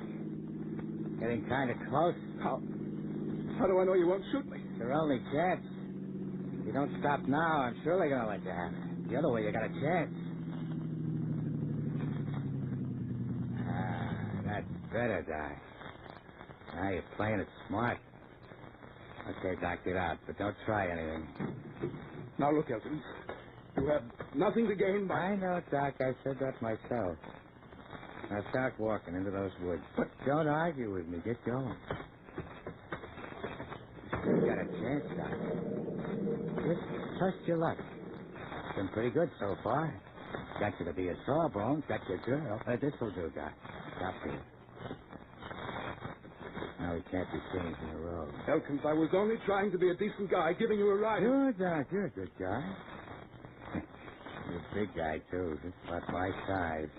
Speaker 23: Getting kind of close.
Speaker 25: How do I know you won't shoot me?
Speaker 23: It's your only chance. If you don't stop now, I'm surely going to let you have it. The other way, you got a chance. That's better, Doc. Now you're playing it smart. Okay, Doc, get out, but don't try anything.
Speaker 25: Now, look, Elkins. You have nothing to gain by...
Speaker 23: I know, Doc. I said that myself. Now start walking into those woods. But don't argue with me. Get going. You got a chance, Doc. Just trust your luck. It's been pretty good so far. Got you to be a sawbones. Got your girl. This will do, Doc. Stop here. Now we can't be seen from the road.
Speaker 25: Elkins, I was only trying to be a decent guy, giving you a ride.
Speaker 23: Sure, Doc. You're a good guy. You're a big guy, too. Just about my size.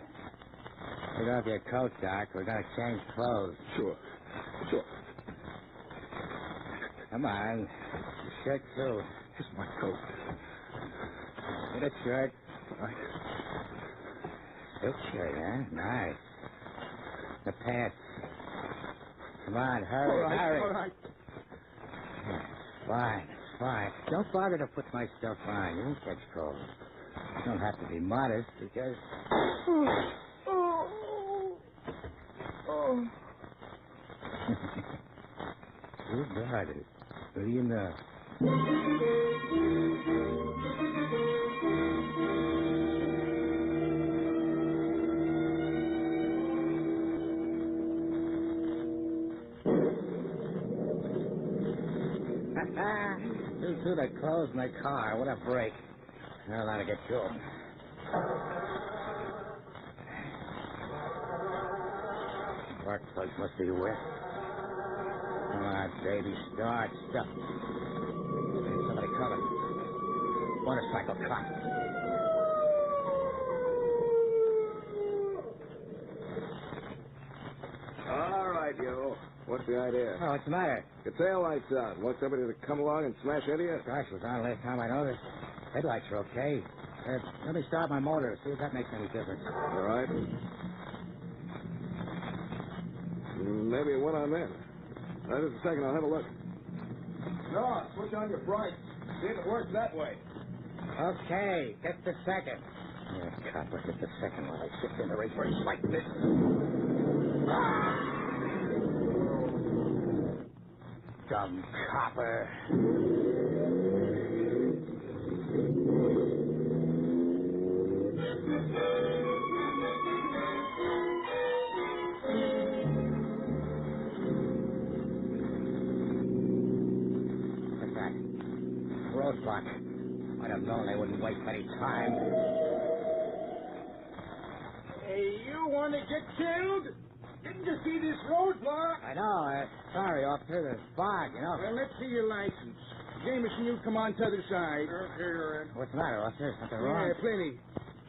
Speaker 23: Take off your coat, Doc. We're going to change clothes.
Speaker 25: Sure.
Speaker 23: Come on. Your shirt, too.
Speaker 25: Here's my coat.
Speaker 23: Get a shirt.
Speaker 25: All right.
Speaker 23: Silk shirt, huh? Nice. The pants. Come on, hurry, hurry.
Speaker 25: All right.
Speaker 23: It's fine. Don't bother to put my stuff on. You won't catch cold. You don't have to be modest because... You got it. What do you know? Through the clothes in the car. What a break. Now I'll get going. Spark plug must be wet. Come on, baby. Start. Stop. There's somebody coming. Motorcycle cop.
Speaker 7: All right, you. What's the idea?
Speaker 23: Oh, what's the matter?
Speaker 7: Your tail lights out. Want somebody to come along and smash into you?
Speaker 23: Gosh, was on last time I noticed. Headlights are okay. Let me start my motor, see if that makes any difference.
Speaker 7: All right. Maybe it went on then. Just a second, I'll have a look.
Speaker 25: No, switch on your brakes. See if it works that way.
Speaker 23: Okay, just a second. Yeah, copper, just a second while I shift in the reverse like this. Dumb copper. What's that? Roadblock. I'd have known they wouldn't waste any time.
Speaker 25: Hey, you want to get killed? Didn't you see this roadblock?
Speaker 23: I know. Sorry, officer. There's fog, you know.
Speaker 25: Well, let's see your license. Jameson, you come on to the side.
Speaker 23: What's the matter, officer? Something wrong?
Speaker 25: Yeah, plenty.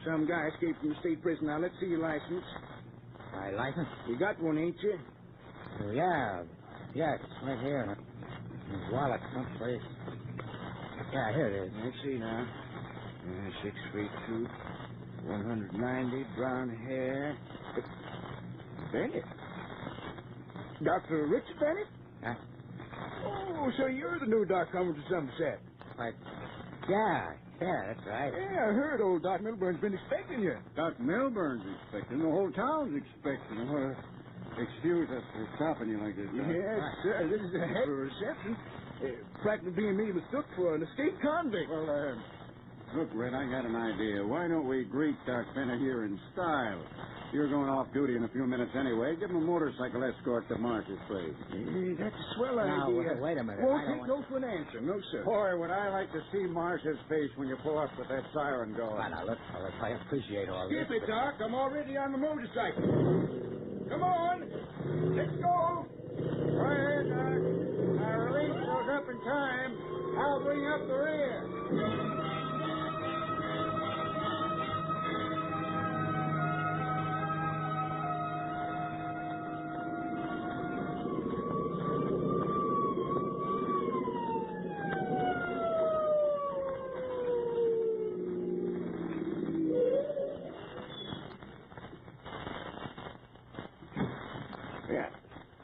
Speaker 25: Some guy escaped from the state prison. Now, let's see your license.
Speaker 23: My license?
Speaker 25: You got one, ain't you?
Speaker 23: Yeah. Yeah, it's right here. His wallet someplace. Yeah, here it is.
Speaker 25: Let's see now. 6 feet 2, 190, brown hair. Bennett. Dr. Richard Bennett?
Speaker 23: Huh?
Speaker 25: Oh, so you're the new doc coming to Somerset.
Speaker 23: Yeah, that's right.
Speaker 25: Yeah, I heard old Doc Milburn's been expecting you.
Speaker 4: Doc Milburn's expecting. The whole town's expecting. Excuse us for stopping you like this, Doc.
Speaker 25: Yes, sir. This is a heck of a reception. Practically being me mistook for an escaped convict.
Speaker 4: Well, look, Red, I got an idea. Why don't we greet Doc Bennett here in style? You're going off duty in a few minutes anyway. Give him a motorcycle escort to Marsh's place.
Speaker 25: That's a swell
Speaker 23: Now,
Speaker 25: idea.
Speaker 23: wait a minute.
Speaker 25: Won't take no for an answer. No, sir.
Speaker 4: Boy, would I like to see Marsh's face when you pull up with that siren going.
Speaker 23: Well, now, look, fellas, I appreciate all
Speaker 25: Skip
Speaker 23: this.
Speaker 25: it, Doc. I'm already on the motorcycle. Come on. Let's go.
Speaker 4: Right, Doc. Our relief goes up in time. I'll bring up the rear.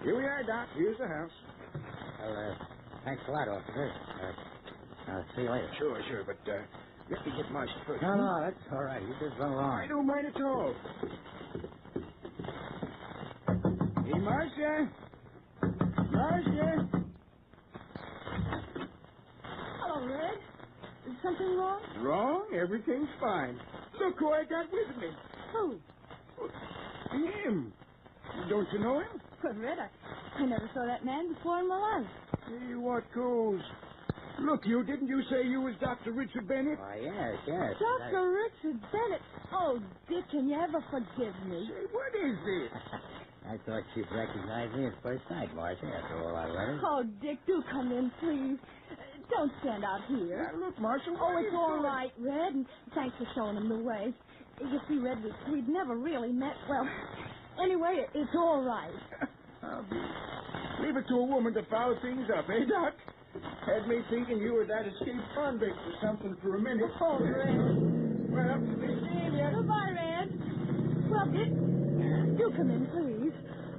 Speaker 25: Here we are, Doc. Here's the house.
Speaker 23: Well, thanks a lot, officer. I'll see you later.
Speaker 25: Sure, but let me get Marcia first.
Speaker 23: No, that's all right. You just run along.
Speaker 25: I don't mind at all. Hey, Marcia. Marcia.
Speaker 13: Hello, Red. Is something wrong?
Speaker 25: Wrong? Everything's fine. Look who I got with me.
Speaker 13: Who?
Speaker 25: Him. Don't you know him?
Speaker 13: Good, Red. I never saw that man before in my life.
Speaker 25: Hey, what goes? Look, didn't you say you was Dr. Richard Bennett?
Speaker 23: Why, yes.
Speaker 13: Dr. Richard Bennett. Oh, Dick, can you ever forgive me?
Speaker 25: Say, what is this?
Speaker 23: I thought you'd recognize me at first sight, Marcia, after all I learned.
Speaker 13: Oh, Dick, do come in, please. Don't stand out here.
Speaker 25: Now, look, Marshal.
Speaker 13: Oh, it's all right, Red, and thanks for showing him the way. You see, Red, we'd never really met. Well, anyway, it's all right.
Speaker 25: Leave it to a woman to foul things up, eh, Doc? Had me thinking you were that escaped convict or something for a minute.
Speaker 13: Oh, Red.
Speaker 25: Well, see ya.
Speaker 13: Goodbye, Red. Well, Dick, do come in, please.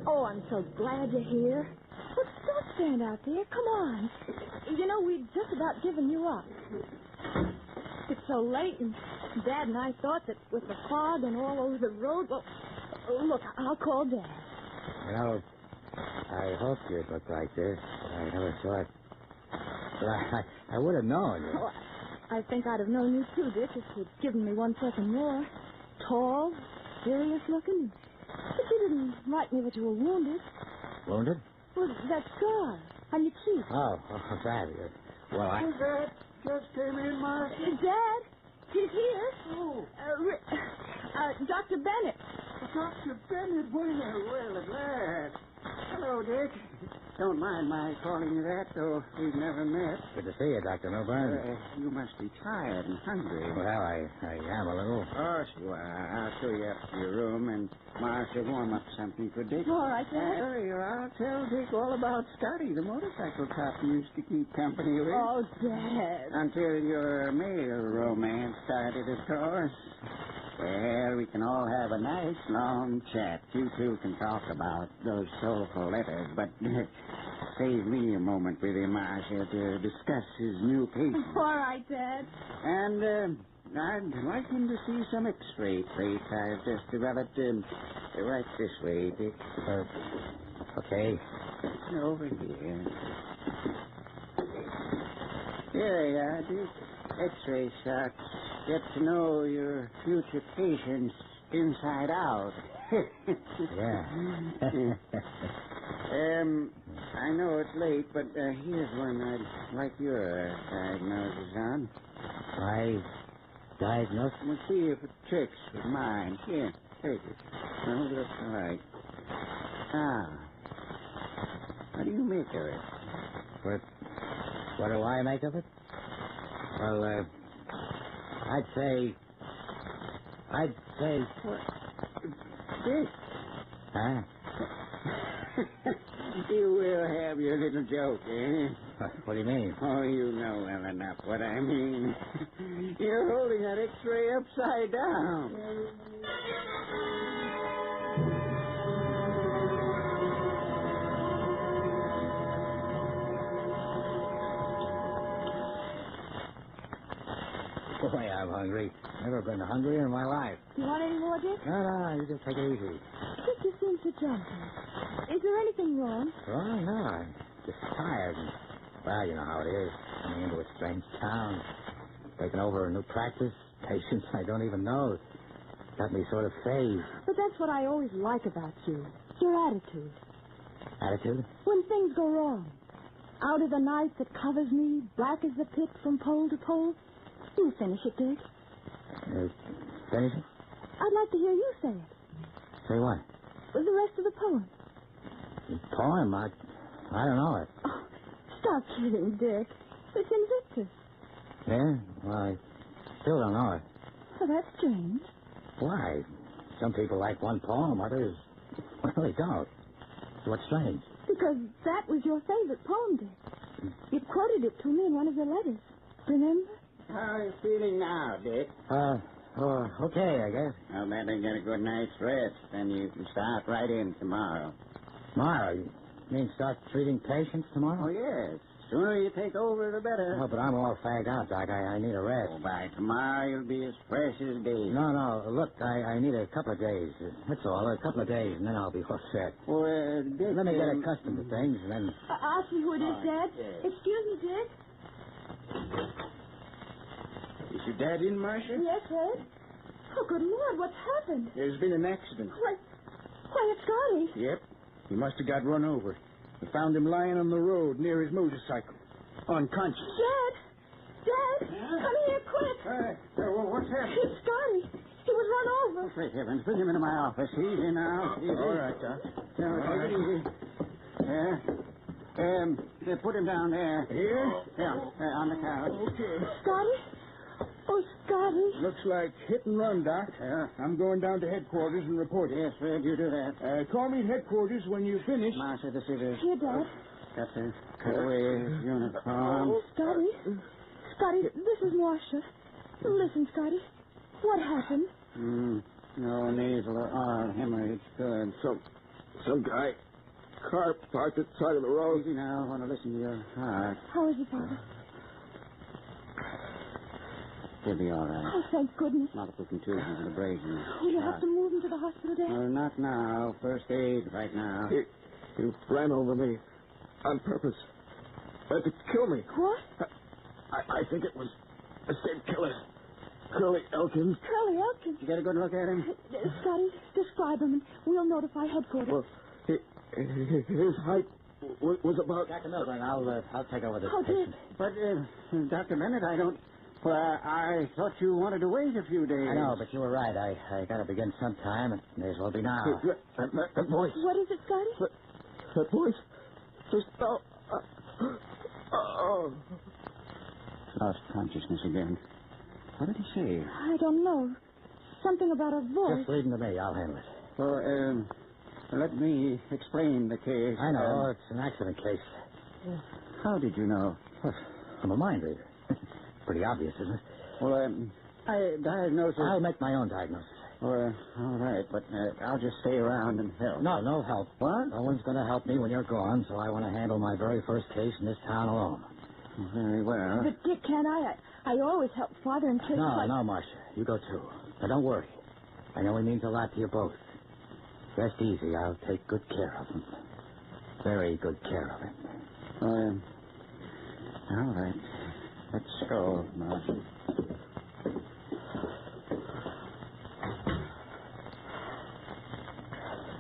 Speaker 13: Oh, I'm so glad you're here. But don't stand out there. Come on. You know, we'd just about given you up. It's so late, and Dad and I thought that with the fog and all over the road, well, look, I'll call Dad.
Speaker 23: You know, I hoped you'd look like this. I never thought. But I would have known you.
Speaker 13: Oh, I think I'd have known you too, Dick, if you'd given me 1 second more. Tall, serious looking. But you didn't write me that you were wounded.
Speaker 23: Wounded?
Speaker 13: Well, that scar on your cheek.
Speaker 23: Oh, that. Well,
Speaker 25: Who's that? Just came in, Marcia.
Speaker 13: Dad, he's here.
Speaker 25: Oh.
Speaker 13: Dr. Bennett.
Speaker 25: Dr. Bennett, well, at last. Hello, Dick.
Speaker 5: Don't mind my calling you that, though we've never met.
Speaker 23: Good to see you, Dr. Milburn.
Speaker 5: You must be tired and hungry.
Speaker 23: Well, I am a little.
Speaker 5: Of course you are. I'll show you up to your room, and Marcia warm up something for Dick.
Speaker 2: All right, Dad.
Speaker 5: Hurry, or I'll tell Dick all about Scotty, the motorcycle cop you used to keep company with.
Speaker 2: Oh, Dad.
Speaker 5: Until your male romance started, of course. Well, we can all have a nice long chat. You two can talk about those soulful letters, but save me a moment with him, Marcia, to discuss his new patient.
Speaker 2: All right, Dad.
Speaker 5: And I'd like him to see some X-ray plates I've just developed right this way, Dick.
Speaker 23: Okay.
Speaker 5: Over here. Here you are, Dick. X-ray shots. Get to know your future patients inside out.
Speaker 23: Yeah.
Speaker 5: I know it's late, but here's one I'd like your diagnosis on.
Speaker 23: My diagnosis?
Speaker 5: We'll see if it checks with mine. Here, take it. Hold it up to the light. What do you make of it?
Speaker 23: What do I make of it? Well, I'd say...
Speaker 5: What? Dick.
Speaker 23: Huh?
Speaker 5: You will have your little joke, eh?
Speaker 23: What do you mean?
Speaker 5: Oh, you know well enough what I mean. You're holding that X-ray upside down.
Speaker 23: Boy, I'm hungry. Never been hungrier in my life.
Speaker 2: Do you want any more, Dick?
Speaker 23: No, you just take it easy.
Speaker 2: Dick, you seem so jumpy. Is there anything wrong?
Speaker 23: Oh, no, I'm just tired. And, well, you know how it is. Coming into a strange town, taking over a new practice, patients I don't even know. Got me sort of phased.
Speaker 2: But that's what I always like about you. Your attitude.
Speaker 23: Attitude?
Speaker 2: When things go wrong. Out of the night that covers me, black as the pit from pole to pole. You finish it, Dick.
Speaker 23: Finish it?
Speaker 2: I'd like to hear you say it.
Speaker 23: Say what?
Speaker 2: With the rest of the poem.
Speaker 23: The poem? I don't know it.
Speaker 2: Oh, stop kidding, Dick. It's Invictus.
Speaker 23: Yeah? Well, I still don't know it.
Speaker 2: Oh, that's strange.
Speaker 23: Why? Some people like one poem, others, well, they don't. So what's strange?
Speaker 2: Because that was your favorite poem, Dick. You quoted it to me in one of your letters. Remember?
Speaker 5: How are you feeling now, Dick?
Speaker 23: Okay, I guess.
Speaker 5: Well, better get a good night's rest, then you can start right in tomorrow.
Speaker 23: Tomorrow? You mean start treating patients tomorrow?
Speaker 5: Oh, yes. Sooner you take over, the better.
Speaker 23: Oh, but I'm all fagged out, Doc. I need a rest.
Speaker 5: Oh, by tomorrow you'll be as fresh as day.
Speaker 23: No. Look, I need a couple of days. That's all. A couple of days, and then I'll be all set.
Speaker 5: Well, Dick...
Speaker 23: Let me get accustomed to things, and then...
Speaker 2: I'll see who it is, Dad.
Speaker 5: Yes.
Speaker 2: Excuse me, Dick.
Speaker 25: Is your dad in, Marcia?
Speaker 2: Yes, Ed. Oh, good Lord, what's happened?
Speaker 25: There's been an accident.
Speaker 2: Why, it's Scotty.
Speaker 25: Yep. He must have got run over. We found him lying on the road near his motorcycle. Unconscious.
Speaker 2: Dad, come here quick.
Speaker 5: What's happened?
Speaker 2: It's Scotty. He was run over.
Speaker 5: Oh, great heavens. Bring him into my office. Easy now. Easy.
Speaker 25: All right, Doc.
Speaker 5: Now, take it easy. Put him down there.
Speaker 25: Here?
Speaker 5: Yeah, on the couch.
Speaker 25: Okay.
Speaker 2: Scotty? Oh, Scotty.
Speaker 25: Looks like hit and run, Doc.
Speaker 5: Yeah.
Speaker 25: I'm going down to headquarters and report it.
Speaker 5: Yes, Fred, you do that.
Speaker 25: Call me at headquarters when you finish.
Speaker 5: Marcia, the scissors.
Speaker 2: Here, Dad.
Speaker 5: Got to cut away his uniform.
Speaker 2: Scotty, this is Marcia. Listen, Scotty. What happened?
Speaker 5: No nasal or oral hemorrhage. Good.
Speaker 25: Some guy car parked at the side of the road.
Speaker 5: Easy now. I want to listen to your heart.
Speaker 2: How is it, Father?
Speaker 5: He'll be all right.
Speaker 2: Oh, thank goodness.
Speaker 5: Multiple contusions and abrasions.
Speaker 2: Will you have to move him to the hospital, Dad?
Speaker 5: No, not now. First aid right now.
Speaker 25: He ran over me on purpose. To kill me.
Speaker 2: What?
Speaker 25: I think it was the same killer. Curly Elkins.
Speaker 2: Curly Elkins?
Speaker 5: You get a good look at him?
Speaker 2: Scotty, describe him, and we'll notify headquarters.
Speaker 25: Well, his height was about...
Speaker 23: Dr. Milburn, I'll take over this
Speaker 2: Oh,
Speaker 23: patient.
Speaker 5: But, Dr. Bennett, I don't... Well, I thought you wanted to wait a few days.
Speaker 23: I know, but you were right. I got to begin sometime, and may as well be now.
Speaker 25: That voice.
Speaker 2: What is it, Scotty?
Speaker 25: That voice.
Speaker 4: So... Lost consciousness again. What did he say?
Speaker 6: I don't know. Something about a voice.
Speaker 23: Just leave him to me. I'll handle it.
Speaker 4: Well, let me explain the case.
Speaker 23: I know. It's an accident case.
Speaker 4: How did you know?
Speaker 23: I'm a mind reader. Pretty obvious, isn't it?
Speaker 4: Well, I diagnose it.
Speaker 23: I'll make my own diagnosis.
Speaker 4: All right, but I'll just stay around and help.
Speaker 23: No help.
Speaker 4: What?
Speaker 23: No one's going to help me when you're gone, so I want to handle my very first case in this town alone.
Speaker 4: Very well.
Speaker 6: But, Dick, can't I? I always help Father in cases like...
Speaker 23: No, Marcia. You go too. Now, don't worry. I know he means a lot to you both. Rest easy. I'll take good care of him. Very good care of him.
Speaker 4: All right. Let's go, Marcia.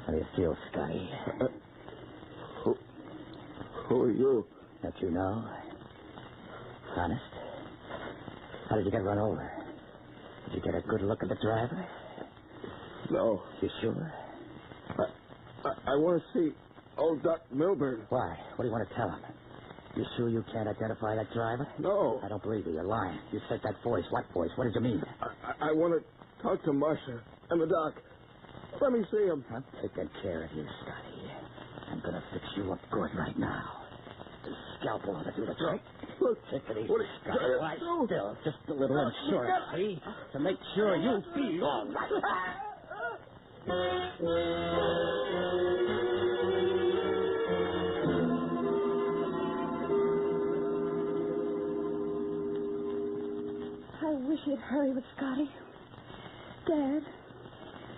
Speaker 23: How do you feel, Scotty?
Speaker 4: Who are you?
Speaker 23: That you know? Honest? How did you get run over? Did you get a good look at the driver?
Speaker 4: No.
Speaker 23: You sure?
Speaker 4: I want to see old Doc Milburn.
Speaker 23: Why? What do you want to tell him? You sure you can't identify that driver?
Speaker 4: No.
Speaker 23: I don't believe you. You're lying. You said that voice. What voice? What did you mean?
Speaker 4: I want to talk to Marcia and the doc. Let me see him.
Speaker 23: I'm taking care of you, Scotty. I'm going to fix you up good right now. The scalpel ought to do the trick.
Speaker 4: Look,
Speaker 23: take it easy,
Speaker 4: what
Speaker 23: Scotty. Lie still. Just a little insurance, see? To make sure you feel all right.
Speaker 6: I wish he'd hurry with Scotty. Dad,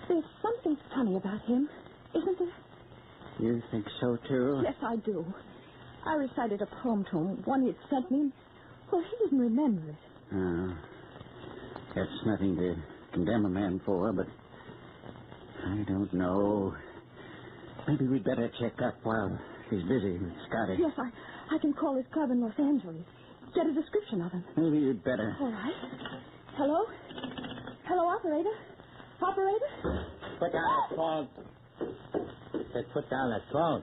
Speaker 6: there's something funny about him, isn't there?
Speaker 4: You think so, too?
Speaker 6: Yes, I do. I recited a poem to him, one he'd sent me, and, well, he didn't remember it.
Speaker 4: That's nothing to condemn a man for, but I don't know. Maybe we'd better check up while he's busy with Scotty.
Speaker 6: Yes, I can call his club in Los Angeles. Get a description of him.
Speaker 4: Maybe you'd better.
Speaker 6: All right. Hello? Hello, operator? Operator?
Speaker 23: Put down that phone. Said put down that phone.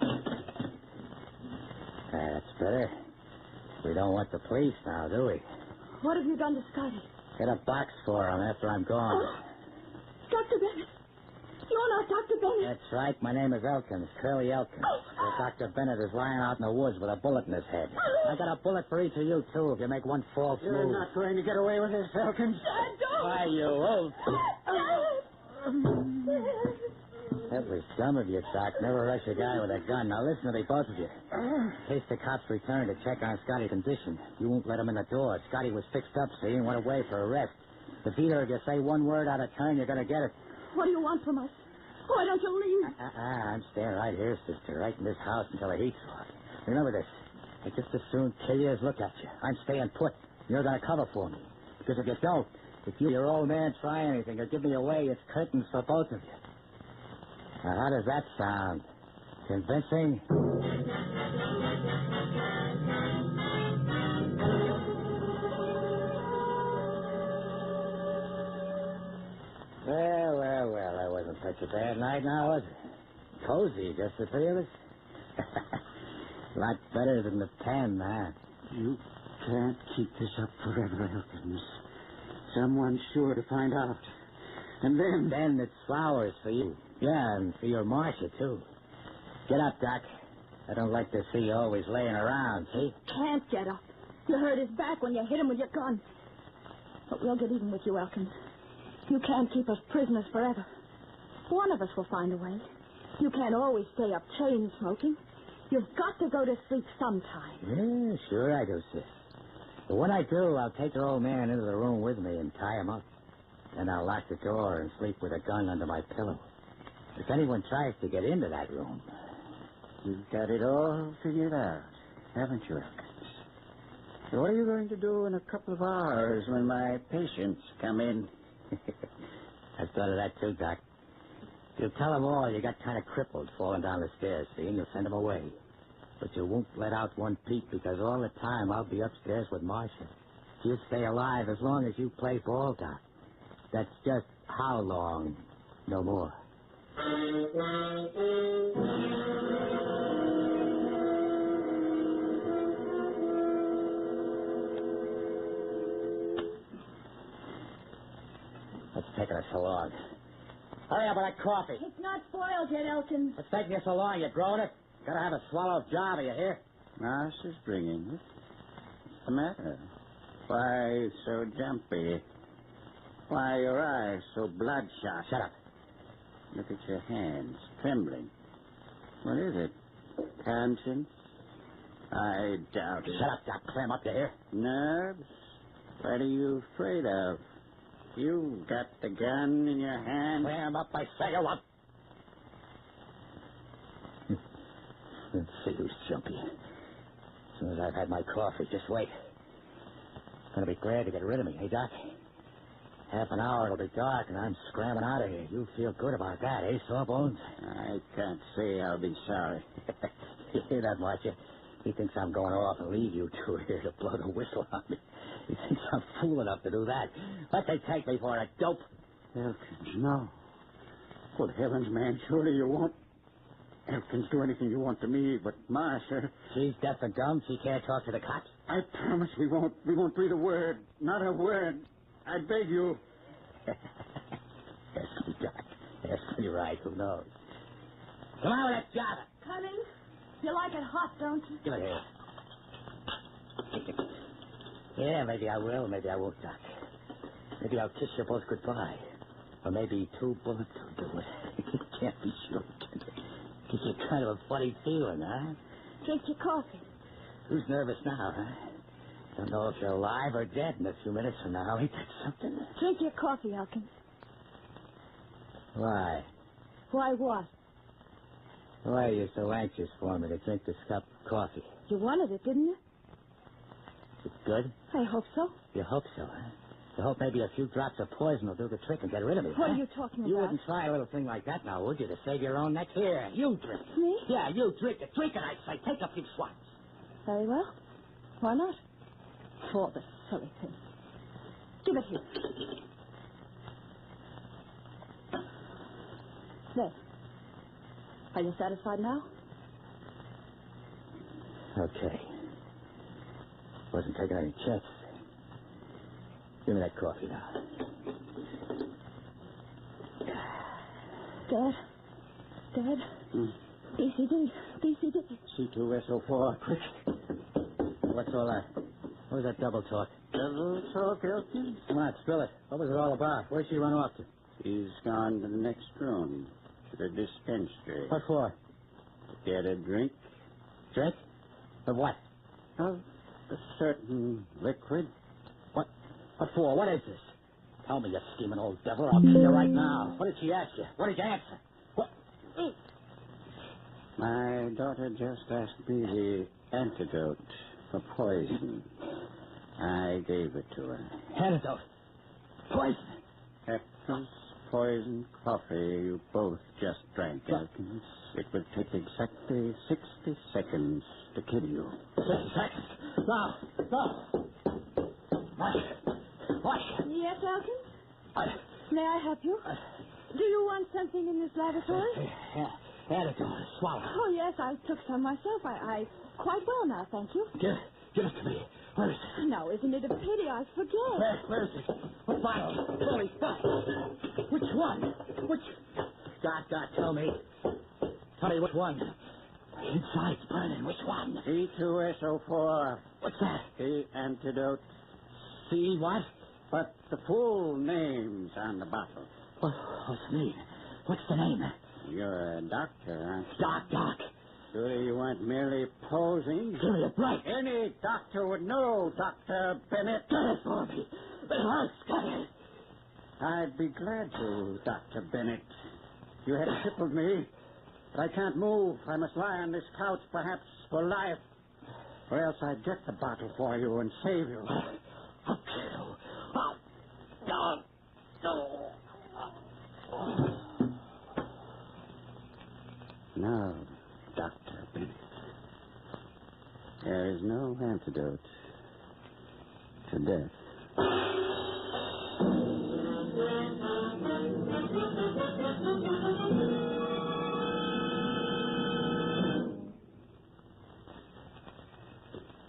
Speaker 23: That's better. We don't want the police now, do we?
Speaker 6: What have you done to Scotty?
Speaker 23: Get a box for him after I'm gone.
Speaker 6: Oh, Dr. Bennett. You're not Dr. Bennett.
Speaker 23: That's right. My name is Elkins, Curly Elkins. Dr. Bennett is lying out in the woods with a bullet in his head. I got a bullet for each of you, too, if you make one false move.
Speaker 4: You're not going to get away with this, Elkins.
Speaker 6: Don't.
Speaker 23: Why, you old... That was dumb of you, Doc. Never rush a guy with a gun. Now, listen to me, both of you. In case the cops return to check on Scotty's condition, you won't let him in the door. Scotty was fixed up, see, and went away for arrest. If either of you say one word out of turn, you're going to get it.
Speaker 6: What do you want from us? Why don't you leave?
Speaker 23: I'm staying right here, sister, right in this house until the heat's off. Remember this. I just as soon kill you as look at you. I'm staying put. You're going to cover for me. Because if you don't, if you, your old man, try anything or give me away, it's curtains for both of you. Now, how does that sound? Convincing? Well, that wasn't such a bad night now, was it? Cozy, just the three of us? Lot better than the 10, huh?
Speaker 4: You can't keep this up forever, Elkins. Someone's sure to find out. And then...
Speaker 23: Then it's flowers for you. Yeah, and for your Marcia, too. Get up, Doc. I don't like to see you always laying around, see?
Speaker 6: Can't get up. You hurt his back when you hit him with your gun. But we'll get even with you, Elkins. You can't keep us prisoners forever. One of us will find a way. You can't always stay up chain smoking. You've got to go to sleep sometime.
Speaker 23: Yeah, sure I do, sis. But when I do, I'll take your old man into the room with me and tie him up. Then I'll lock the door and sleep with a gun under my pillow. If anyone tries to get into that room...
Speaker 4: You've got it all figured out, haven't you, Elkins? So what are you going to do in a couple of hours when my patients come in?
Speaker 23: I thought of that, too, Doc. You'll tell them all you got kind of crippled falling down the stairs, see, and you'll send them away. But you won't let out one peep because all the time I'll be upstairs with Marcia. She'll stay alive as long as you play ball, Doc. That's just how long, no more.
Speaker 4: What's taking us so long? Hurry up with that coffee.
Speaker 6: It's not spoiled yet, Elkins.
Speaker 4: What's taking you so long? You growing it? Gotta have a swallow of Java, you hear?
Speaker 5: Nurse is bringing it. What's the matter? Why so jumpy? Why your eyes so bloodshot?
Speaker 4: Shut up.
Speaker 5: Look at your hands, trembling. What is it? Conscience? I doubt it.
Speaker 4: Shut up, Doc. Clam up, you hear?
Speaker 5: Nerves? What are you afraid of? You got the gun in your hand?
Speaker 4: Clam up, I say, or what? Let's see who's jumpy. As soon as I've had my coffee, just wait. It's going to be glad to get rid of me, hey, Doc? Half an hour, it'll be dark, and I'm scrambling out of here. You feel good about that, eh, Sawbones?
Speaker 5: I can't say I'll be sorry.
Speaker 4: You hear that, Marcia? He thinks I'm going off and leave you two here to blow the whistle on me. He thinks I'm fool enough to do that. What they take me for, a dope?
Speaker 5: Elkins, no. Good heavens, man, surely you won't. Elkins, do anything you want to me, but Marcia...
Speaker 4: She's deaf and dumb. She can't talk to the cops.
Speaker 5: I promise we won't breathe a word. Not a word. I beg you.
Speaker 4: Yes, me, Doc. Yes, you're right. Who knows? Come on with that Java.
Speaker 6: Coming. You like it hot, don't you?
Speaker 4: Give it here. Yeah, maybe I will, maybe I won't, Doc. Maybe I'll kiss you both goodbye. Or maybe 2 bullets will do it. You can't be sure. Gives you kind of a funny feeling, huh?
Speaker 6: Drink your coffee.
Speaker 4: Who's nervous now, huh? Don't know if you're alive or dead in a few minutes from now. Ain't that something?
Speaker 6: Drink your coffee, Elkins.
Speaker 4: Why?
Speaker 6: Why what?
Speaker 4: Why are you so anxious for me to drink this cup of coffee?
Speaker 6: You wanted it, didn't you?
Speaker 4: It's good?
Speaker 6: I hope so.
Speaker 4: You hope so, huh? You hope maybe a few drops of poison will do the trick and get rid of me,
Speaker 6: What
Speaker 4: huh?
Speaker 6: are you talking about?
Speaker 4: You wouldn't try a little thing like that now, would you, to save your own neck? Here, you drink.
Speaker 6: Me?
Speaker 4: Yeah, you drink it. Drink it, I say. Take a few swats.
Speaker 6: Very well. Why not? For the silly thing. Give it here. There. Are you satisfied now?
Speaker 4: Okay. Wasn't taking any chances. Give me that coffee now.
Speaker 6: Dad? BCD.
Speaker 5: C2SO4.
Speaker 4: Quick. What's all that? What was that double talk?
Speaker 5: Double talk, Elkins?
Speaker 4: Come on, spill it. What was it all about? Where'd she run off to?
Speaker 5: He's gone to the next room, to the dispensary.
Speaker 4: What for?
Speaker 5: To get a drink.
Speaker 4: Drink? Of what?
Speaker 5: Of a certain liquid.
Speaker 4: What for? What is this? Tell me, you scheming old devil. I'll kill you right now. What did she ask you? What did you answer? What?
Speaker 5: My daughter just asked me the antidote for poison. I gave it to her.
Speaker 4: Antidote? Poison?
Speaker 5: That was poison coffee you both just drank, Elkins. It would take exactly 60 seconds to kill you.
Speaker 4: 60 seconds? No. What?
Speaker 6: Yes, Elkins? May I help you? Do you want something in this laboratory?
Speaker 4: Yeah. Antidote. Swallow.
Speaker 6: Oh, yes, I took some myself. I quite well now, thank you.
Speaker 4: Give it to me. Where is it?
Speaker 6: Now, isn't it a pity? I forget.
Speaker 4: Where is it? What bottle? Holy fuck. Which one? Doc, tell me. Tell me which one. Inside's burning. Which one?
Speaker 5: C2SO4.
Speaker 4: What's that?
Speaker 5: The antidote.
Speaker 4: C what?
Speaker 5: But the full name's on the bottle.
Speaker 4: What's the name? What's the name?
Speaker 5: You're a doctor, aren't you?
Speaker 4: Doc.
Speaker 5: Surely you weren't merely posing.
Speaker 4: Give me a break.
Speaker 5: Any doctor would know, Dr. Bennett.
Speaker 4: Get it for me. It hurts. Get it.
Speaker 5: I'd be glad to, Dr. Bennett. You have crippled me, but I can't move. I must lie on this couch, perhaps for life. Or else I'd get the bottle for you and save you.
Speaker 4: I'll kill you.
Speaker 5: Now, Dr. Bennett, there is no antidote to death.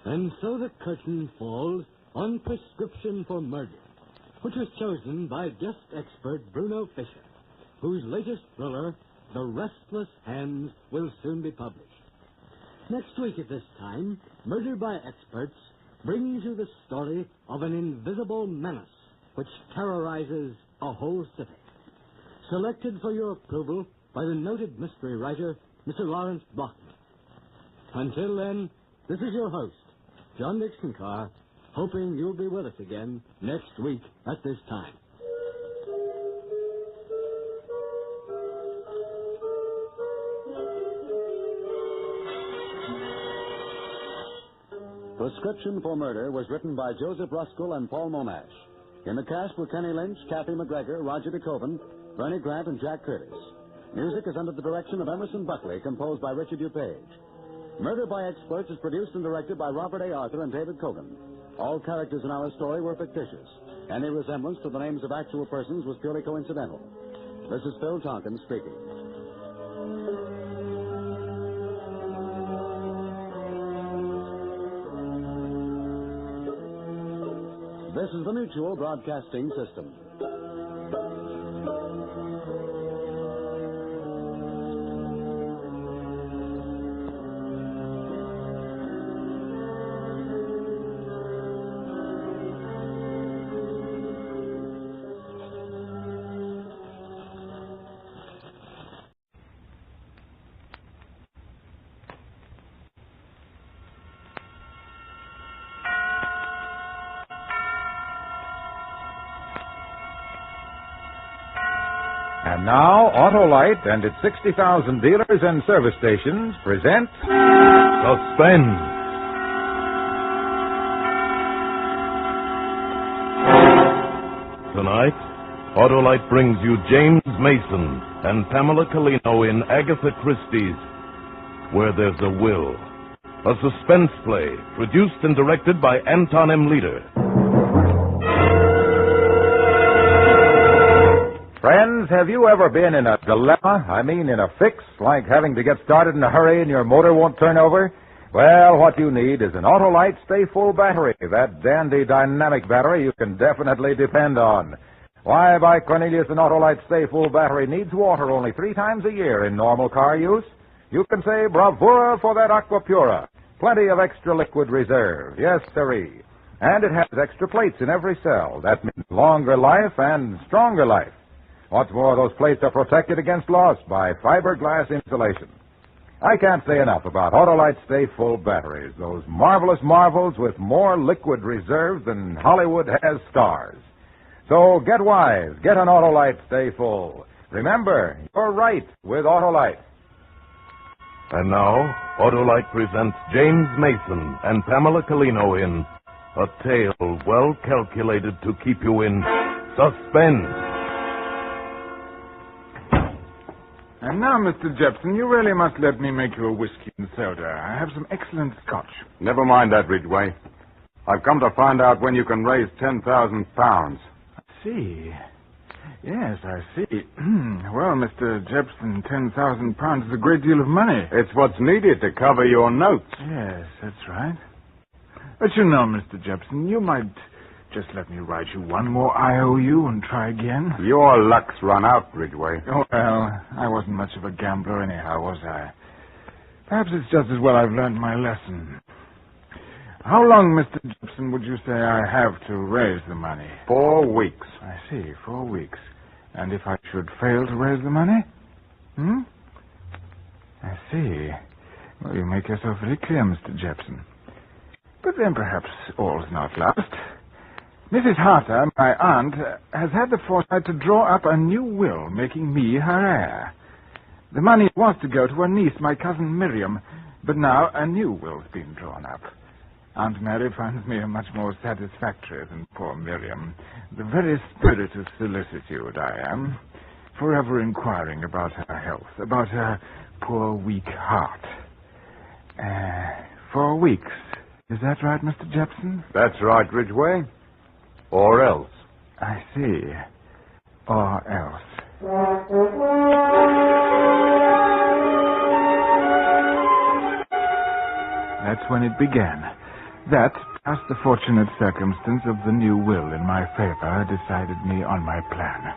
Speaker 20: And so the curtain falls on Prescription for Murder, which was chosen by guest expert Bruno Fisher, whose latest thriller, The Restless Hands, will soon be published. Next week at this time, Murder by Experts brings you the story of an invisible menace which terrorizes a whole city. Selected for your approval by the noted mystery writer, Mr. Lawrence Blockman. Until then, this is your host, John Dixon Carr, hoping you'll be with us again next week at this time.
Speaker 1: Prescription for Murder was written by Joseph Ruskell and Paul Monash. In the cast were Kenny Lynch, Kathy McGregor, Roger DeKoven, Bernie Grant, and Jack Curtis. Music is under the direction of Emerson Buckley, composed by Richard DuPage. Murder by Experts is produced and directed by Robert A. Arthur and David Cogan. All characters in our story were fictitious. Any resemblance to the names of actual persons was purely coincidental. This is Phil Tompkins speaking. This is the Mutual Broadcasting System.
Speaker 9: And now, Autolite and its 60,000 dealers and service stations present Suspense.
Speaker 11: Tonight, Autolite brings you James Mason and Pamela Collino in Agatha Christie's Where There's a Will, a suspense play produced and directed by Anton M. Leader.
Speaker 9: Friends, have you ever been in a dilemma? I mean, in a fix, like having to get started in a hurry and your motor won't turn over? Well, what you need is an Autolite Stay Full battery, that dandy dynamic battery you can definitely depend on. Why, by Cornelius, an Autolite Stay Full battery needs water only 3 times a year in normal car use. You can say bravura for that Aquapura. Plenty of extra liquid reserve. Yes, sirree. And it has extra plates in every cell. That means longer life and stronger life. What's more, those plates are protected against loss by fiberglass insulation. I can't say enough about Autolite Stay Full batteries, those marvelous marvels with more liquid reserve than Hollywood has stars. So get wise, get an Autolite Stay Full. Remember, you're right with Autolite.
Speaker 11: And now, Autolite presents James Mason and Pamela Collino in a tale well calculated to keep you in suspense.
Speaker 14: And now, Mr. Jepson, you really must let me make you a whiskey and soda. I have some excellent scotch.
Speaker 22: Never mind that, Ridgway. I've come to find out when you can raise 10,000 pounds.
Speaker 14: I see. Yes, I see. Well, Mr. Jepson, 10,000 pounds is a great deal of money.
Speaker 22: It's what's needed to cover your notes.
Speaker 14: Yes, that's right. But you know, Mr. Jepson, you might just let me write you one more IOU and try again.
Speaker 22: Your luck's run out, Ridgway.
Speaker 14: Oh, well, I wasn't much of a gambler anyhow, was I? Perhaps it's just as well I've learned my lesson. How long, Mr. Jepson, would you say I have to raise the money?
Speaker 22: 4 weeks.
Speaker 14: I see, 4 weeks. And if I should fail to raise the money? I see. Well, you make yourself very clear, Mr. Jepson. But then perhaps all's not lost. Mrs. Harter, my aunt, has had the foresight to draw up a new will making me her heir. The money was to go to her niece, my cousin Miriam, but now a new will's been drawn up. Aunt Mary finds me a much more satisfactory than poor Miriam. The very spirit of solicitude I am, forever inquiring about her health, about her poor weak heart. 4 weeks. Is that right, Mr. Jepson?
Speaker 22: That's right, Ridgway. Or else.
Speaker 14: I see. Or else. That's when it began. That last, the fortunate circumstance of the new will in my favor decided me on my plan.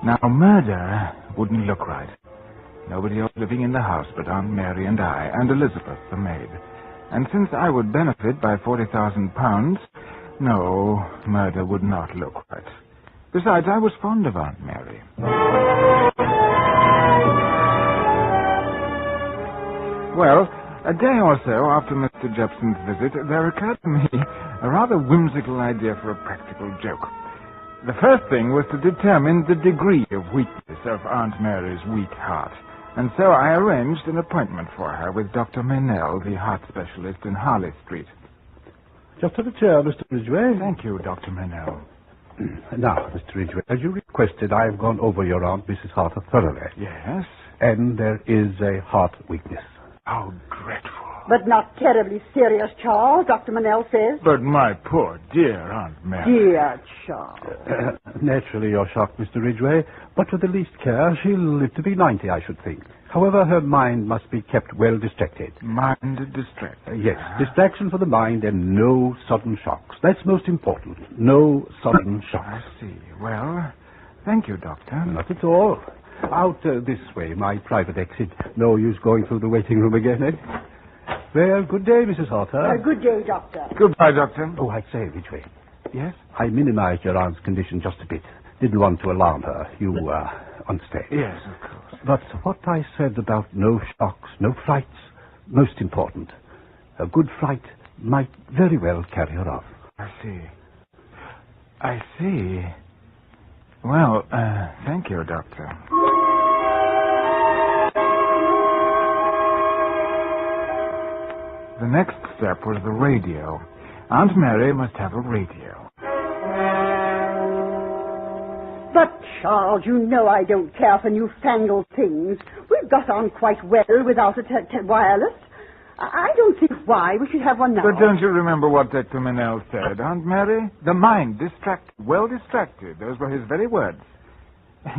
Speaker 14: Now, murder wouldn't look right. Nobody else living in the house but Aunt Mary and I, and Elizabeth, the maid. And since I would benefit by £40,000, no, murder would not look right. Besides, I was fond of Aunt Mary. Well, a day or so after Mr. Jepson's visit, there occurred to me a rather whimsical idea for a practical joke. The first thing was to determine the degree of weakness of Aunt Mary's weak heart. And so I arranged an appointment for her with Dr. Meynell, the heart specialist in Harley Street.
Speaker 3: Just have a chair, Mr. Ridgway.
Speaker 14: Thank you, Dr. Meynell.
Speaker 3: Now, Mr. Ridgway, as you requested, I have gone over your Aunt Mrs. Harter thoroughly.
Speaker 14: Yes?
Speaker 3: And there is a heart weakness.
Speaker 14: How dreadful.
Speaker 8: But not terribly serious, Charles, Dr. Meynell says.
Speaker 14: But my poor dear Aunt Mary.
Speaker 8: Dear Charles.
Speaker 3: Naturally, you're shocked, Mr. Ridgway, but with the least care, she'll live to be 90, I should think. However, her mind must be kept well distracted.
Speaker 14: Mind distracted?
Speaker 3: Yes, distraction for the mind and no sudden shocks. That's most important. No sudden shocks.
Speaker 14: I see. Well, thank you, Doctor.
Speaker 3: Not at all. Out this way, my private exit. No use going through the waiting room again, eh? Well, good day, Mrs. Harter.
Speaker 8: Good day, Doctor.
Speaker 14: Goodbye, Doctor.
Speaker 3: Oh, I say, Ridgway.
Speaker 14: Yes?
Speaker 3: I minimized your aunt's condition just a bit. Didn't want to alarm her. You understand?
Speaker 14: Yes, of course.
Speaker 3: But what I said about no shocks, no frights, most important. A good fright might very well carry her off.
Speaker 14: I see. I see. Well, thank you, Doctor. The next step was the radio. Aunt Mary must have a radio.
Speaker 8: But, Charles, you know I don't care for newfangled things. We've got on quite well without a wireless. I don't see why we should have one now.
Speaker 14: But don't you remember what Dr. Meynell said, Aunt Mary? The mind distracted, well distracted. Those were his very words.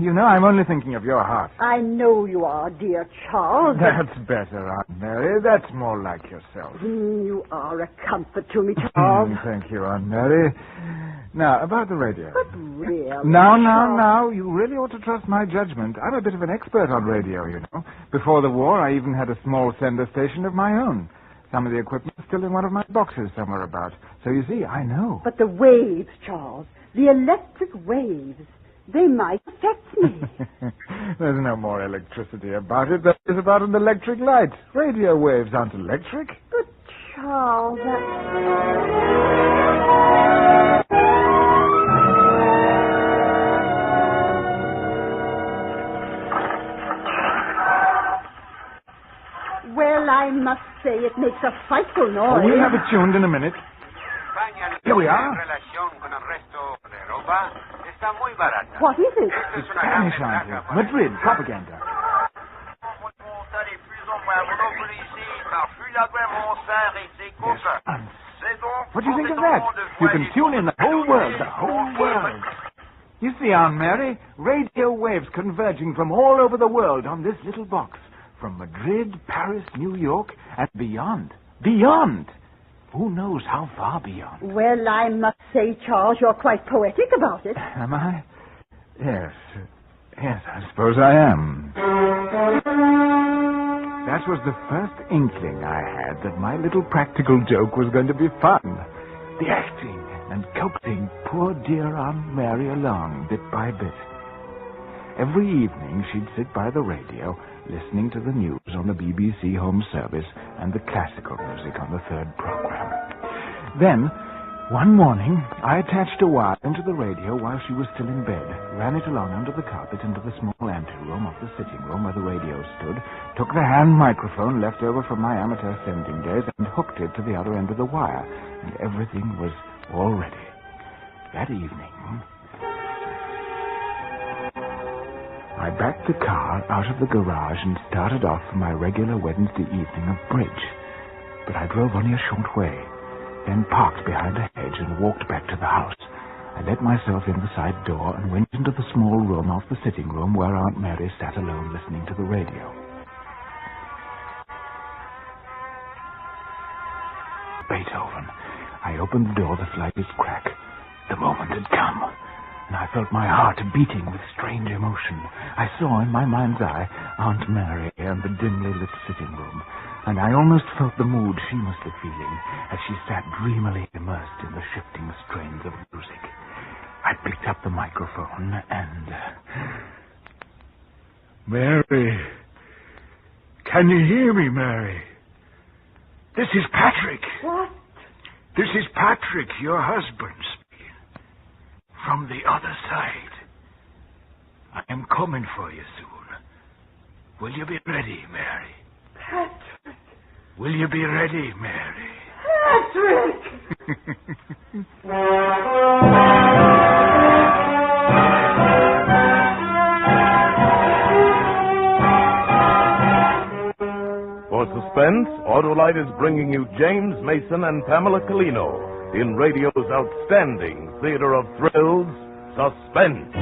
Speaker 14: You know, I'm only thinking of your heart.
Speaker 8: I know you are, dear Charles.
Speaker 14: That's better, Aunt Mary. That's more like yourself.
Speaker 8: You are a comfort to me, Charles.
Speaker 14: Thank you, Aunt Mary. Now, about the radio.
Speaker 8: But really,
Speaker 14: Now. You really ought to trust my judgment. I'm a bit of an expert on radio, you know. Before the war, I even had a small sender station of my own. Some of the equipment is still in one of my boxes somewhere about. So you see, I know.
Speaker 8: But the waves, Charles, the electric waves, they might affect me.
Speaker 14: There's no more electricity about it than there is about an electric light. Radio waves aren't electric.
Speaker 8: But, Charles, Well, I must say it makes a frightful noise.
Speaker 14: We'll have it tuned in a minute. Here we are.
Speaker 8: What is it?
Speaker 14: It's Spanish, Auntie. Madrid propaganda. Yes. What do you think of that? You can tune in the whole world. You see, Aunt Mary, radio waves converging from all over the world on this little box. From Madrid, Paris, New York, and beyond. Beyond! Who knows how far beyond?
Speaker 8: Well, I must say, Charles, you're quite poetic about it.
Speaker 14: Am I? Yes, I suppose I am. That was the first inkling I had that my little practical joke was going to be fun. The acting and coaxing poor dear Aunt Mary along bit by bit. Every evening she'd sit by the radio listening to the news on the BBC Home Service and the classical music on the third program. Then, one morning, I attached a wire into the radio while she was still in bed, ran it along under the carpet into the small anteroom of the sitting room where the radio stood, took the hand microphone left over from my amateur sending days and hooked it to the other end of the wire, and everything was all ready. That evening, I backed the car out of the garage and started off for my regular Wednesday evening of bridge. But I drove only a short way, then parked behind a hedge and walked back to the house. I let myself in the side door and went into the small room off the sitting room where Aunt Mary sat alone listening to the radio. Beethoven. I opened the door the slightest crack. The moment had come, and I felt my heart beating with strange emotion. I saw in my mind's eye Aunt Mary and the dimly lit sitting room, and I almost felt the mood she must be feeling as she sat dreamily immersed in the shifting strains of music. I picked up the microphone and...
Speaker 10: Mary. Can you hear me, Mary? This is Patrick.
Speaker 8: What?
Speaker 10: This is Patrick, your husband, speaking. From the other side. I am coming for you soon. Will you be ready, Mary?
Speaker 8: Patrick.
Speaker 10: Will you be ready, Mary?
Speaker 8: Patrick!
Speaker 11: For Suspense, Autolite is bringing you James Mason and Pamela Collino in radio's outstanding theater of thrills, Suspense.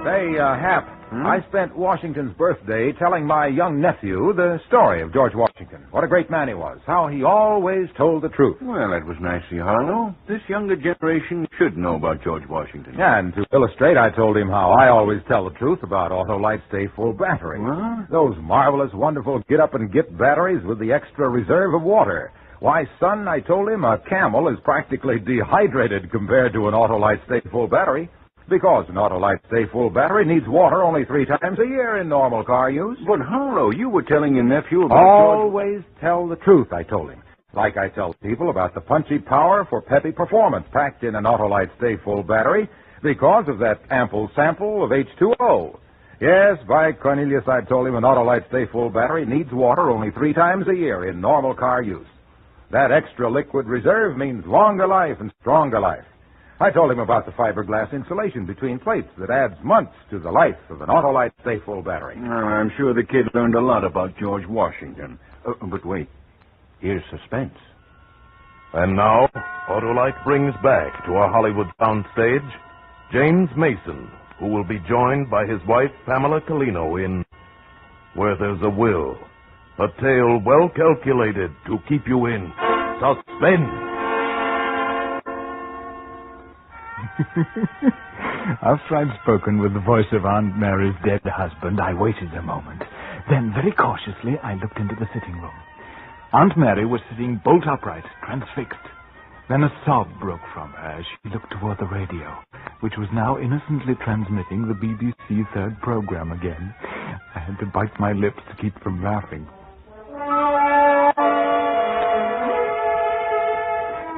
Speaker 9: Say, Hap, I spent Washington's birthday telling my young nephew the story of George Washington. What a great man he was. How he always told the truth.
Speaker 12: Well, that was nicely hollow. This younger generation should know about George Washington.
Speaker 9: Yeah, and to illustrate, I told him how I always tell the truth about Autolite Stay Full batteries.
Speaker 12: What?
Speaker 9: Those marvelous, wonderful get-up-and-get batteries with the extra reserve of water. Why, son, I told him a camel is practically dehydrated compared to an Autolite Stay Full battery. Because an Autolite Stay Full battery needs water only 3 times a year in normal car use.
Speaker 12: But, Harlow, you were telling your nephew about
Speaker 9: Always tell the truth, I told him. Like I tell people about the punchy power for peppy performance packed in an Autolite Stay Full battery because of that ample sample of H2O. Yes, by Cornelius, I told him an Autolite Stay Full battery needs water only 3 times a year in normal car use. That extra liquid reserve means longer life and stronger life. I told him about the fiberglass insulation between plates that adds months to the life of an Autolite Stay Full battery.
Speaker 12: I'm sure the kid learned a lot about George Washington. But wait, here's Suspense.
Speaker 11: And now, Autolite brings back to our Hollywood soundstage James Mason, who will be joined by his wife, Pamela Collino, in Where There's a Will, a tale well calculated to keep you in suspense.
Speaker 14: After I'd spoken with the voice of Aunt Mary's dead husband, I waited a moment. Then, very cautiously, I looked into the sitting room. Aunt Mary was sitting bolt upright, transfixed. Then a sob broke from her as she looked toward the radio, which was now innocently transmitting the BBC third program again. I had to bite my lips to keep from laughing.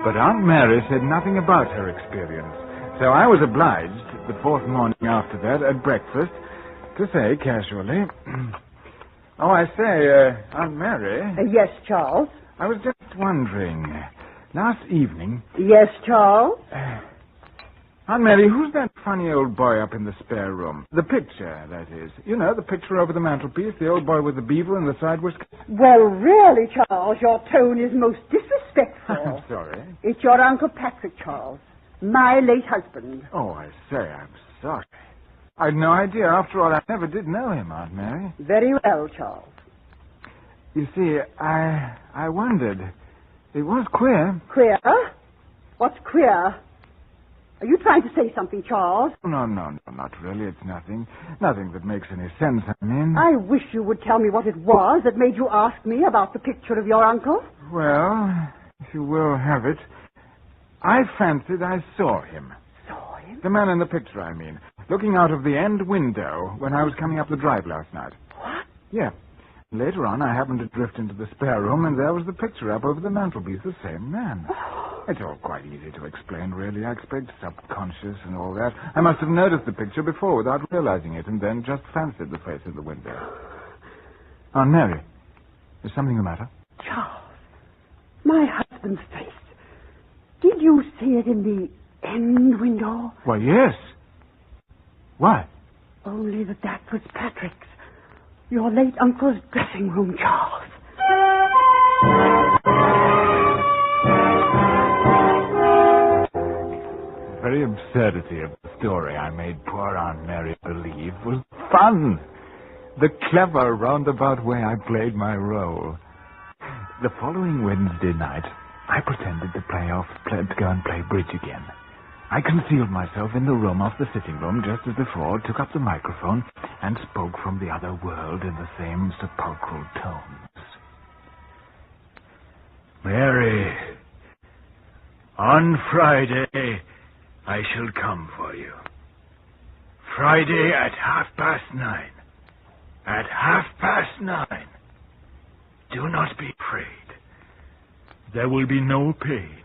Speaker 14: But Aunt Mary said nothing about her experience. So I was obliged, the 4th morning after that, at breakfast, to say casually, "Oh, I say, Aunt Mary."
Speaker 8: Yes, Charles?
Speaker 14: I was just wondering, last evening...
Speaker 8: Yes, Charles?
Speaker 14: Aunt Mary, who's that funny old boy up in the spare room? The picture, that is. You know, the picture over the mantelpiece, the old boy with the beaver and the side whiskers.
Speaker 8: Well, really, Charles, your tone is most disrespectful.
Speaker 14: I'm sorry.
Speaker 8: It's your Uncle Patrick, Charles. My late husband.
Speaker 14: Oh, I say, I'm sorry. I'd no idea. After all, I never did know him, Aunt Mary.
Speaker 8: Very well, Charles.
Speaker 14: You see, I wondered. It was queer.
Speaker 8: Queer? What's queer? Are you trying to say something, Charles?
Speaker 14: No, not really. It's nothing. Nothing that makes any sense, I mean.
Speaker 8: I wish you would tell me what it was that made you ask me about the picture of your uncle.
Speaker 14: Well, if you will have it, I fancied I saw him.
Speaker 8: Saw him?
Speaker 14: The man in the picture, I mean, looking out of the end window when I was coming up the drive last night.
Speaker 8: What?
Speaker 14: Yeah. Later on, I happened to drift into the spare room, and there was the picture up over the mantelpiece, the same man. It's all quite easy to explain, really. I expect subconscious and all that. I must have noticed the picture before without realizing it, and then just fancied the face in the window. Aunt Mary, is something the matter?
Speaker 8: Charles, my husband's face. Did you see it in the end window?
Speaker 14: Why, yes. Why?
Speaker 8: Only that was Patrick's. Your late uncle's dressing room, Charles.
Speaker 14: The very absurdity of the story I made poor Aunt Mary believe was fun. the clever roundabout way I played my role. The following Wednesday night, I pretended to go and play bridge again. I concealed myself in the room off the sitting room just as before, took up the microphone, and spoke from the other world in the same sepulchral tones.
Speaker 10: Mary, on Friday, I shall come for you. Friday at 9:30. At 9:30. Do not be afraid. There will be no pain.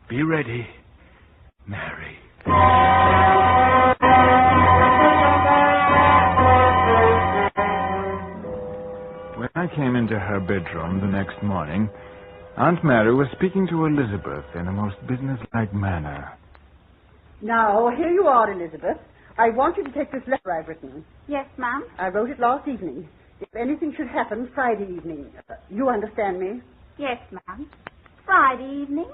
Speaker 10: Be ready, Mary.
Speaker 14: When I came into her bedroom the next morning, Aunt Mary was speaking to Elizabeth in a most businesslike manner.
Speaker 8: Now, here you are, Elizabeth. I want you to take this letter I've written.
Speaker 6: Yes, ma'am.
Speaker 8: I wrote it last evening. If anything should happen, Friday evening. You understand me?
Speaker 6: Yes, ma'am. Friday evening?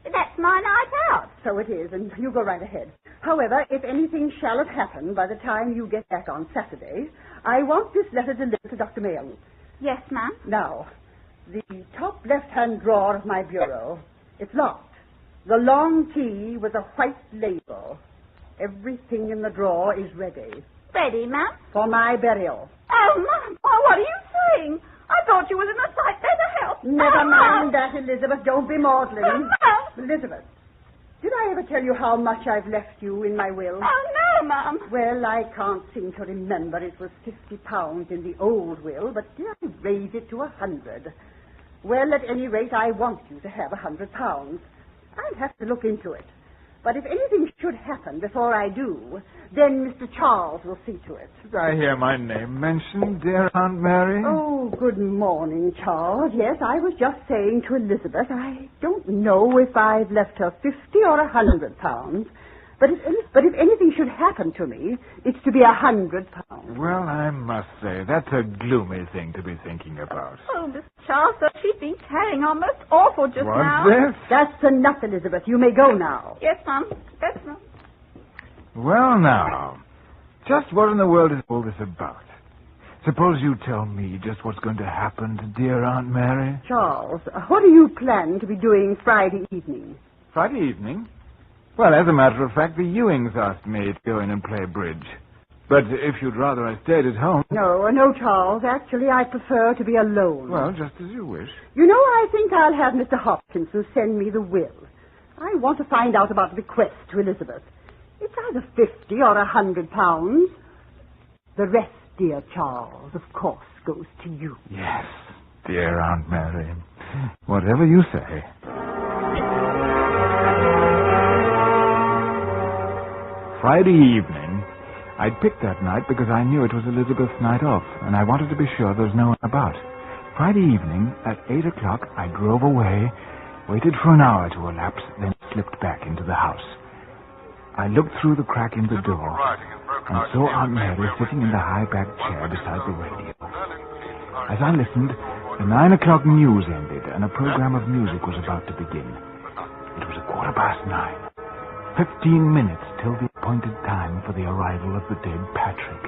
Speaker 6: That's my night out.
Speaker 8: So it is, and you go right ahead. However, if anything shall have happened by the time you get back on Saturday, I want this letter delivered to Dr. Mayon.
Speaker 6: Yes, ma'am.
Speaker 8: Now, the top left-hand drawer of my bureau, it's locked. The long key with a white label. Everything in the drawer is ready.
Speaker 6: Ready, ma'am?
Speaker 8: For my burial.
Speaker 6: Oh, ma'am, what are you saying? I thought you was in a sight better health.
Speaker 8: Never mind that, Elizabeth. Don't be maudlin. Elizabeth, did I ever tell you how much I've left you in my will?
Speaker 6: Oh, no, ma'am.
Speaker 8: Well, I can't seem to remember. It was £50 in the old will, but did I raise it to 100? Well, at any rate, I want you to have £100. I'll have to look into it. But if anything should happen before I do, then Mr. Charles will see to it.
Speaker 14: Did I hear my name mentioned, dear Aunt Mary?
Speaker 8: Oh, good morning, Charles. Yes, I was just saying to Elizabeth, I don't know if I've left her 50 or £100. But if anything should happen to me, it's to be £100.
Speaker 14: Well, I must say, that's a gloomy thing to be thinking about.
Speaker 6: Oh, Miss Charles, she's been carrying on most awful just now.
Speaker 14: What's this?
Speaker 8: That's enough, Elizabeth. You may go now.
Speaker 6: Yes, ma'am. Yes, ma'am.
Speaker 14: Well, now, just what in the world is all this about? Suppose you tell me just what's going to happen to dear Aunt Mary.
Speaker 8: Charles, what do you plan to be doing Friday evening?
Speaker 14: Friday evening? Well, as a matter of fact, the Ewings asked me to go in and play bridge. But if you'd rather I stayed at home...
Speaker 8: No, Charles. Actually, I prefer to be alone.
Speaker 14: Well, just as you wish.
Speaker 8: You know, I think I'll have Mr. Hopkinson send me the will. I want to find out about the bequest to Elizabeth. It's either 50 or £100. The rest, dear Charles, of course, goes to you.
Speaker 14: Yes, dear Aunt Mary. Whatever you say. Friday evening, I'd picked that night because I knew it was Elizabeth's night off, and I wanted to be sure there was no one about. Friday evening, at 8 o'clock, I drove away, waited for an hour to elapse, then slipped back into the house. I looked through the crack in the door and saw Aunt Mary sitting in the high-backed chair beside the radio. As I listened, the 9 o'clock news ended, and a program of music was about to begin. It was 9:15. 15 minutes till the appointed time for the arrival of the dead Patrick.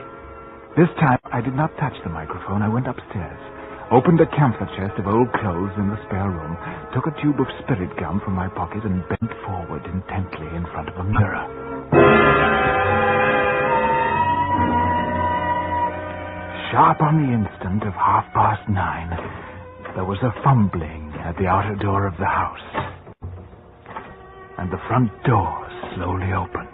Speaker 14: This time, I did not touch the microphone. I went upstairs, opened a camphor chest of old clothes in the spare room, took a tube of spirit gum from my pocket, and bent forward intently in front of a mirror. Sharp on the instant of 9:30, there was a fumbling at the outer door of the house, and the front door slowly opened.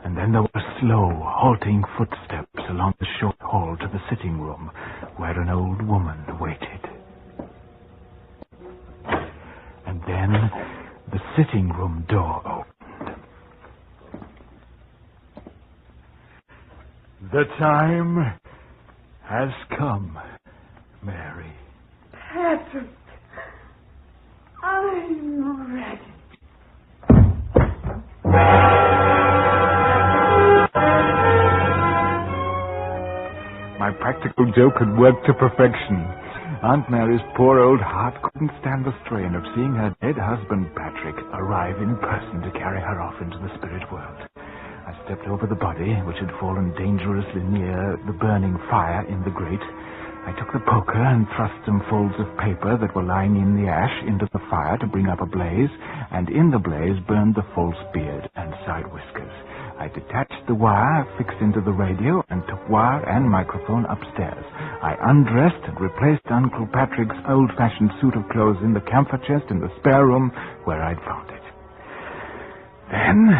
Speaker 14: And then there were slow, halting footsteps along the short hall to the sitting room where an old woman waited. And then the sitting room door opened. The time has come, Mary.
Speaker 8: Patrick, I'm ready.
Speaker 14: My practical joke had worked to perfection. Aunt Mary's poor old heart couldn't stand the strain of seeing her dead husband, Patrick, arrive in person to carry her off into the spirit world. I stepped over the body, which had fallen dangerously near the burning fire in the grate. I took the poker and thrust some folds of paper that were lying in the ash into the fire to bring up a blaze, and in the blaze burned the false beard and side whiskers. I detached the wire fixed into the radio and took wire and microphone upstairs. I undressed and replaced Uncle Patrick's old-fashioned suit of clothes in the camphor chest in the spare room where I'd found it. Then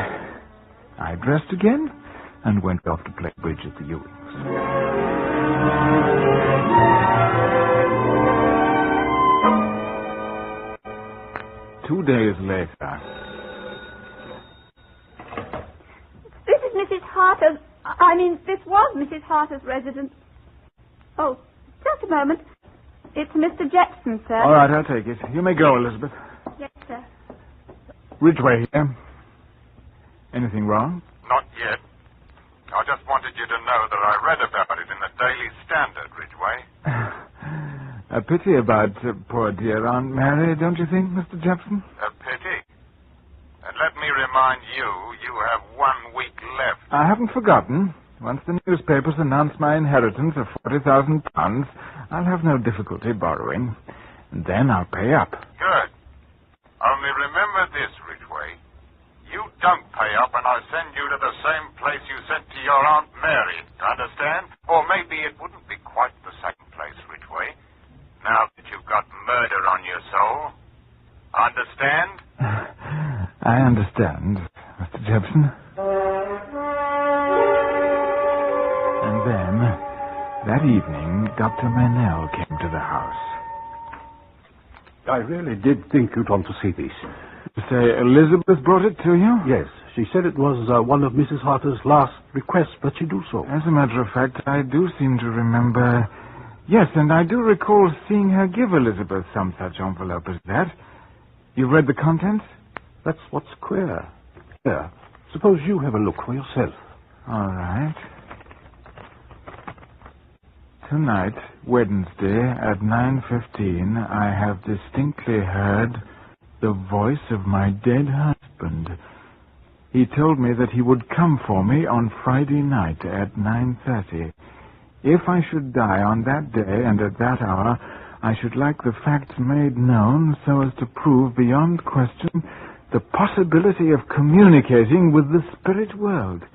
Speaker 14: I dressed again and went off to play bridge at the Ewings. 2 days later.
Speaker 6: This is Mrs. Harter's... this was Mrs. Harter's residence. Oh, just a moment. It's Mr. Jackson, sir.
Speaker 14: All right, I'll take it. You may go, Elizabeth.
Speaker 6: Yes, sir.
Speaker 14: Ridgway here. Anything wrong?
Speaker 9: Not yet. I just wanted you to know that I read about it in the Daily Standard, Ridgway.
Speaker 14: A pity about poor dear Aunt Mary, don't you think, Mr. Jepson?
Speaker 9: A pity. And let me remind you, you have 1 week left.
Speaker 14: I haven't forgotten. Once the newspapers announce my inheritance of £40,000, I'll have no difficulty borrowing. And then I'll pay up.
Speaker 9: Good. Only remember this, Ridgway. You don't pay up and I send you to the same place you sent to your Aunt Mary. Understand? Or maybe it wouldn't be quite the same place, Ridgway. Now that you've got murder on your soul. Understand?
Speaker 14: I understand, Mr. Jepson. And then, that evening, Dr. Manel came to the house.
Speaker 3: I really did think you'd want to see this.
Speaker 14: You say Elizabeth brought it to you?
Speaker 3: Yes. She said it was one of Mrs. Harter's last requests that she do so.
Speaker 14: As a matter of fact, I do seem to remember... Yes, and I do recall seeing her give Elizabeth some such envelope as that. You've read the contents?
Speaker 3: That's what's queer. Here, suppose you have a look for yourself.
Speaker 14: All right. Tonight, Wednesday, at 9:15, I have distinctly heard the voice of my dead husband. He told me that he would come for me on Friday night at 9:30. If I should die on that day and at that hour, I should like the facts made known so as to prove beyond question the possibility of communicating with the spirit world.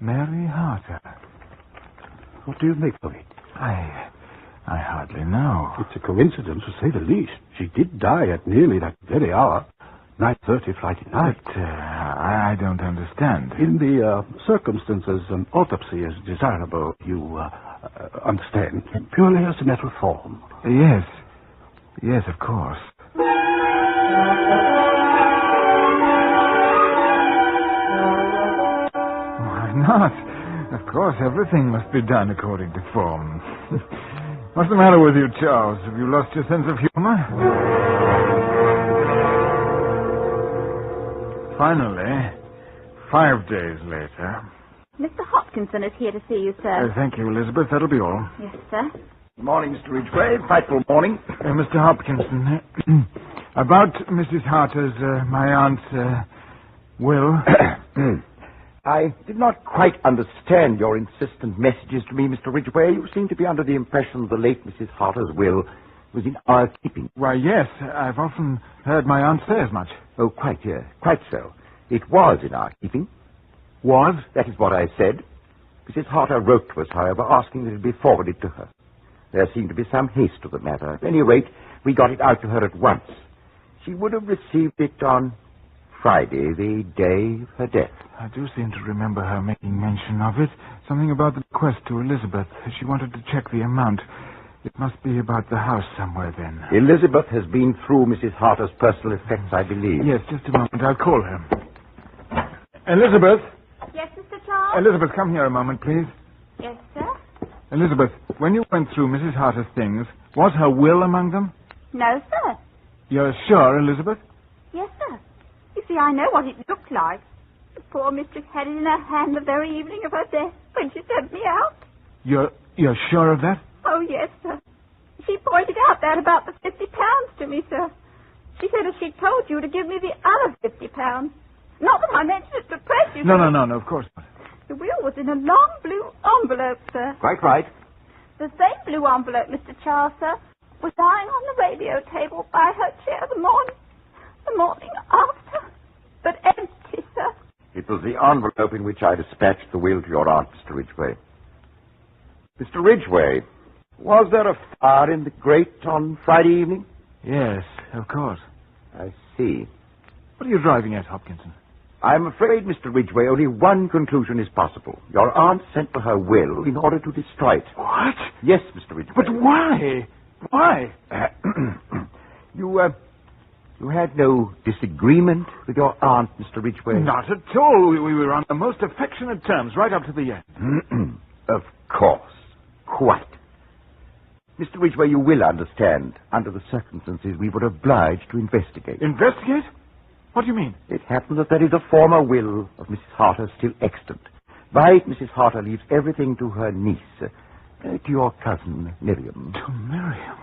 Speaker 14: Mary Harter.
Speaker 3: What do you make of it?
Speaker 14: I hardly know.
Speaker 3: It's a coincidence, to say the least. She did die at nearly that very hour, 9:30 Friday night.
Speaker 14: But I don't understand.
Speaker 3: In the circumstances, an autopsy is desirable, you understand, purely as a matter of form.
Speaker 14: Yes. Yes, of course. Why not? Of course, everything must be done according to form. What's the matter with you, Charles? Have you lost your sense of humor? Finally, 5 days later...
Speaker 6: Mr. Hopkinson is here to see you, sir.
Speaker 14: Thank you, Elizabeth. That'll be all.
Speaker 6: Yes, sir.
Speaker 12: Good morning, Mr. Ridgway. Frightful morning.
Speaker 14: Mr. Hopkinson, about Mrs. Harter's, my aunt's, will...
Speaker 12: I did not quite understand your insistent messages to me, Mr. Ridgway. You seem to be under the impression the late Mrs. Harter's will was in our keeping.
Speaker 14: Why, yes. I've often heard my aunt say as much.
Speaker 12: Oh, quite, yes. Quite so. It was in our keeping.
Speaker 14: Was?
Speaker 12: That is what I said. Mrs. Harter wrote to us, however, asking that it be forwarded to her. There seemed to be some haste to the matter. At any rate, we got it out to her at once. She would have received it on Friday, the day of her death.
Speaker 14: I do seem to remember her making mention of it. Something about the bequest to Elizabeth. She wanted to check the amount. It must be about the house somewhere, then.
Speaker 12: Elizabeth has been through Mrs. Harter's personal effects, I believe.
Speaker 14: Yes, just a moment. I'll call her. Elizabeth?
Speaker 6: Yes, Mr. Charles?
Speaker 14: Elizabeth, come here a moment, please.
Speaker 6: Yes, sir?
Speaker 14: Elizabeth, when you went through Mrs. Harter's things, was her will among them?
Speaker 6: No, sir.
Speaker 14: You're sure, Elizabeth?
Speaker 6: Yes, sir. You see, I know what it looked like. The poor mistress had it in her hand the very evening of her death when she sent me out.
Speaker 14: You're sure of that?
Speaker 6: Oh, yes, sir. She pointed out that about the £50 to me, sir. She said if she'd told you to give me the other £50, Not that I mentioned it to press you.
Speaker 14: No, of course not.
Speaker 6: The will was in a long blue envelope, sir.
Speaker 12: Quite right.
Speaker 6: The same blue envelope, Mr. Charles, sir, was lying on the radio table by her chair the morning after. But empty, sir.
Speaker 12: It was the envelope in which I dispatched the will to your aunt, Mr. Ridgway. Mr. Ridgway, was there a fire in the grate on Friday evening?
Speaker 14: Yes, of course.
Speaker 12: I see.
Speaker 14: What are you driving at, Hopkinson?
Speaker 12: I'm afraid, Mr. Ridgway, only one conclusion is possible. Your aunt sent for her will in order to destroy it.
Speaker 14: What?
Speaker 12: Yes, Mr. Ridgway.
Speaker 14: But why? Why?
Speaker 12: You had no disagreement with your aunt, Mr. Ridgway?
Speaker 14: Not at all. We were on the most affectionate terms right up to the end.
Speaker 12: Of course. Quite. Mr. Ridgway, you will understand, under the circumstances, we were obliged to investigate.
Speaker 14: Investigate? What do you mean?
Speaker 12: It happens that there is a former will of Mrs. Harter still extant. By it, Mrs. Harter leaves everything to her niece, to your cousin, Miriam.
Speaker 14: To Miriam?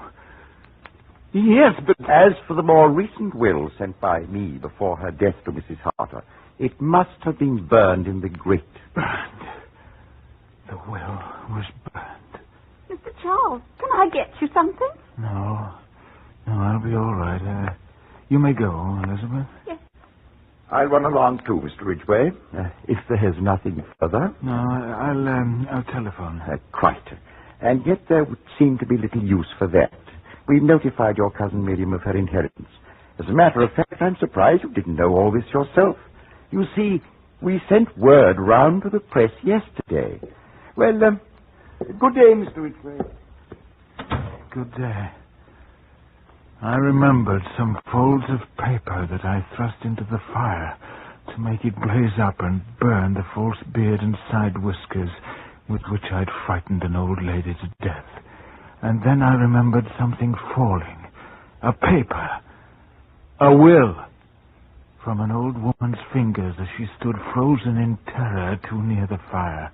Speaker 14: Yes, but...
Speaker 12: As for the more recent will sent by me before her death to Mrs. Harter, it must have been burned in the grate.
Speaker 14: Burned? The will was burned.
Speaker 6: Mr. Charles, can I get you something?
Speaker 14: No, I'll be all right. You may go, Elizabeth.
Speaker 6: Yes.
Speaker 12: I'll run along too, Mr. Ridgway, if there is nothing further.
Speaker 14: No, I'll telephone.
Speaker 12: Quite. And yet there would seem to be little use for that. We've notified your cousin Miriam of her inheritance. As a matter of fact, I'm surprised you didn't know all this yourself. You see, we sent word round to the press yesterday. Well, good day, Mr. Ridgway.
Speaker 14: Good day. I remembered some folds of paper that I thrust into the fire to make it blaze up and burn the false beard and side whiskers with which I'd frightened an old lady to death. And then I remembered something falling. A paper. A will. From an old woman's fingers as she stood frozen in terror too near the fire.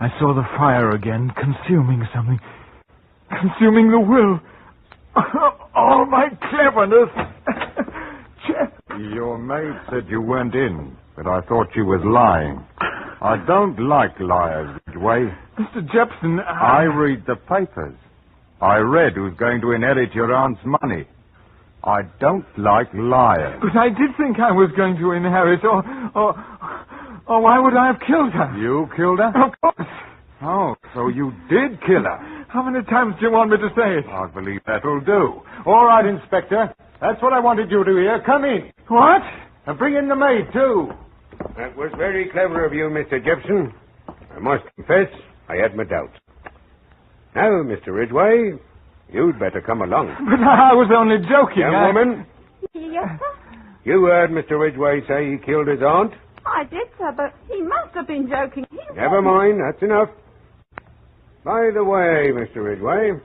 Speaker 14: I saw the fire again, consuming something. Consuming the will. All my cleverness.
Speaker 22: Your maid said you weren't in, but I thought she was lying. I don't like liars, Ridgway.
Speaker 14: Mr. Jepson,
Speaker 22: I read the papers. I read who's going to inherit your aunt's money. I don't like liars.
Speaker 14: But I did think I was going to inherit, or why would I have killed her?
Speaker 22: You killed her?
Speaker 14: Of course.
Speaker 22: Oh, so you did kill her.
Speaker 14: How many times do you want me to say it?
Speaker 22: I believe that'll do. All right, Inspector. That's what I wanted you to hear. Come in.
Speaker 14: What?
Speaker 22: And bring in the maid, too.
Speaker 15: That was very clever of you, Mr. Gibson. I must confess, I had my doubts. Now, Mr. Ridgway, you'd better come along.
Speaker 14: But I was only joking.
Speaker 15: Young woman,
Speaker 6: Yes, sir?
Speaker 15: you heard Mr. Ridgway say he killed his aunt?
Speaker 6: I did, sir, but he must have been joking.
Speaker 15: Never mind, that's enough. By the way, Mr. Ridgway,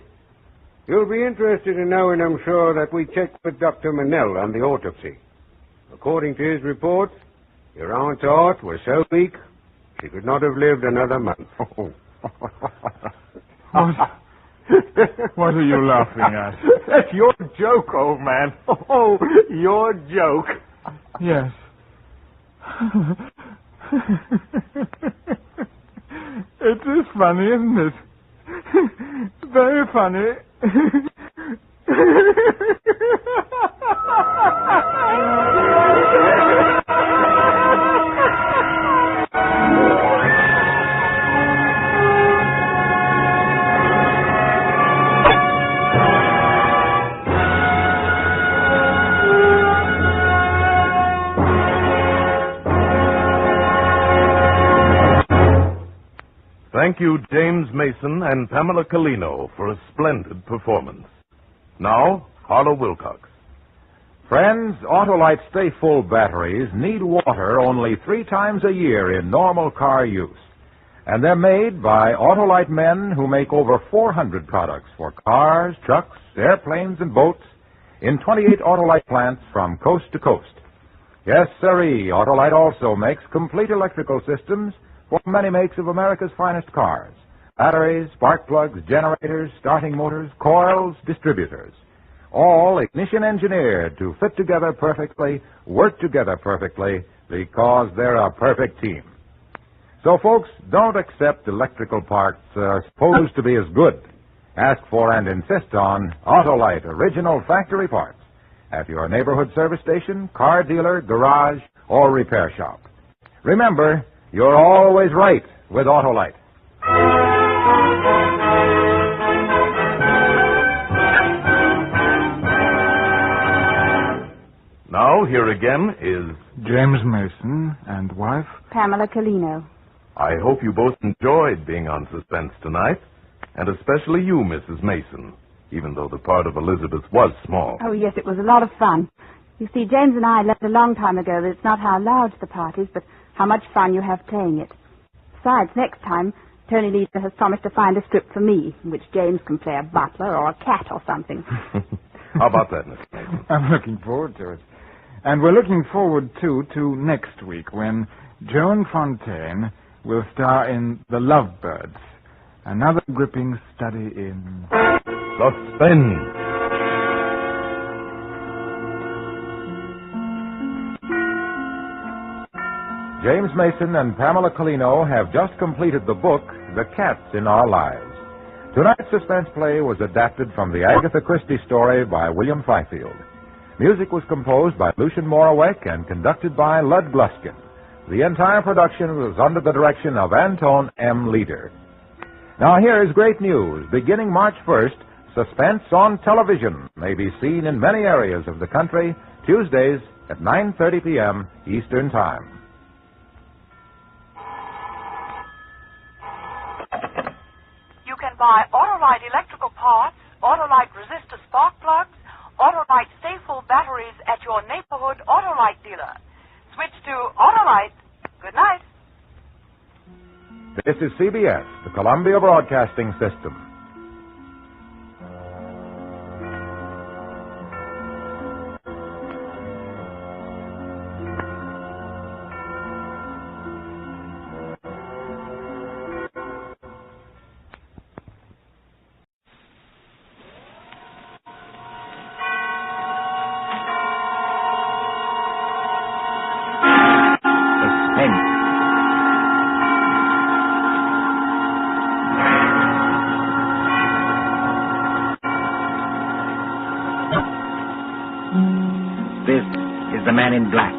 Speaker 15: you'll be interested in knowing, I'm sure, that we checked with Dr. Manell on the autopsy. According to his report, your aunt's heart was so weak, she could not have lived another month.
Speaker 14: What are you laughing at?
Speaker 22: That's your joke, old man. Oh, your joke.
Speaker 14: Yes. It is funny, isn't it? Very funny.
Speaker 11: Thank you, James Mason and Pamela Colino, for a splendid performance. Now, Harlow Wilcox.
Speaker 9: Friends, Autolite Stay Full batteries need water only 3 times a year in normal car use. And they're made by Autolite men who make over 400 products for cars, trucks, airplanes, and boats in 28 Autolite plants from coast to coast. Yes, sirree, Autolite also makes complete electrical systems for many makes of America's finest cars. Batteries, spark plugs, generators, starting motors, coils, distributors. all ignition engineered to fit together perfectly, work together perfectly, because they're a perfect team. So, folks, don't accept electrical parts supposed to be as good. Ask for and insist on Autolite original factory parts at your neighborhood service station, car dealer, garage, or repair shop. Remember, you're always right with Autolite.
Speaker 11: Now, here again is
Speaker 14: James Mason and wife
Speaker 16: Pamela Colino.
Speaker 11: I hope you both enjoyed being on Suspense tonight, and especially you, Mrs. Mason, even though the part of Elizabeth was small.
Speaker 16: Oh, yes, it was a lot of fun. You see, James and I learned a long time ago that it's not how large the part is, but how much fun you have playing it. Besides, next time, Tony Leader has promised to find a script for me, in which James can play a butler or a cat or something.
Speaker 11: How about that, Mr. Mason?
Speaker 14: I'm looking forward to it. And we're looking forward, too, to next week when Joan Fontaine will star in The Lovebirds, another gripping study in
Speaker 11: Suspense.
Speaker 9: James Mason and Pamela Colino have just completed the book, The Cats in Our Lives. Tonight's suspense play was adapted from the Agatha Christie story by William Fifield. Music was composed by Lucian Morawek and conducted by Lud Gluskin. The entire production was under the direction of Anton M. Leader. Now here is great news. Beginning March 1st, Suspense on television may be seen in many areas of the country, Tuesdays at 9:30 p.m. Eastern Time.
Speaker 17: You can buy Autolite electrical parts, Autolite resistor spark plugs, Autolite stay-full batteries at your neighborhood Autolite dealer. Switch to Autolite. Good night.
Speaker 9: This is CBS, the Columbia Broadcasting System.
Speaker 4: This is the Man in Black,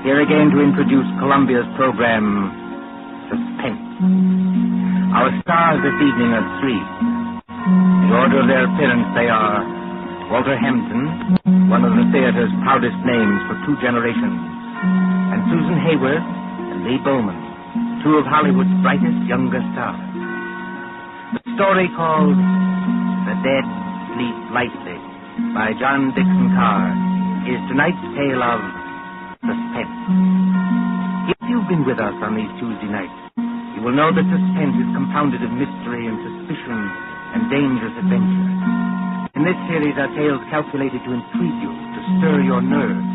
Speaker 4: here again to introduce Columbia's program, Suspense. Our stars this evening are three. In the order of their appearance, they are Walter Hampton, one of the theater's proudest names for 2 generations, and Susan Hayward and Lee Bowman, 2 of Hollywood's brightest younger stars. The story called The Dead Sleep Lightly by John Dixon Carr is tonight's tale of suspense. If you've been with us on these Tuesday nights, you will know that suspense is compounded of mystery and suspicion and dangerous adventure. In this series are tales calculated to intrigue you, to stir your nerves,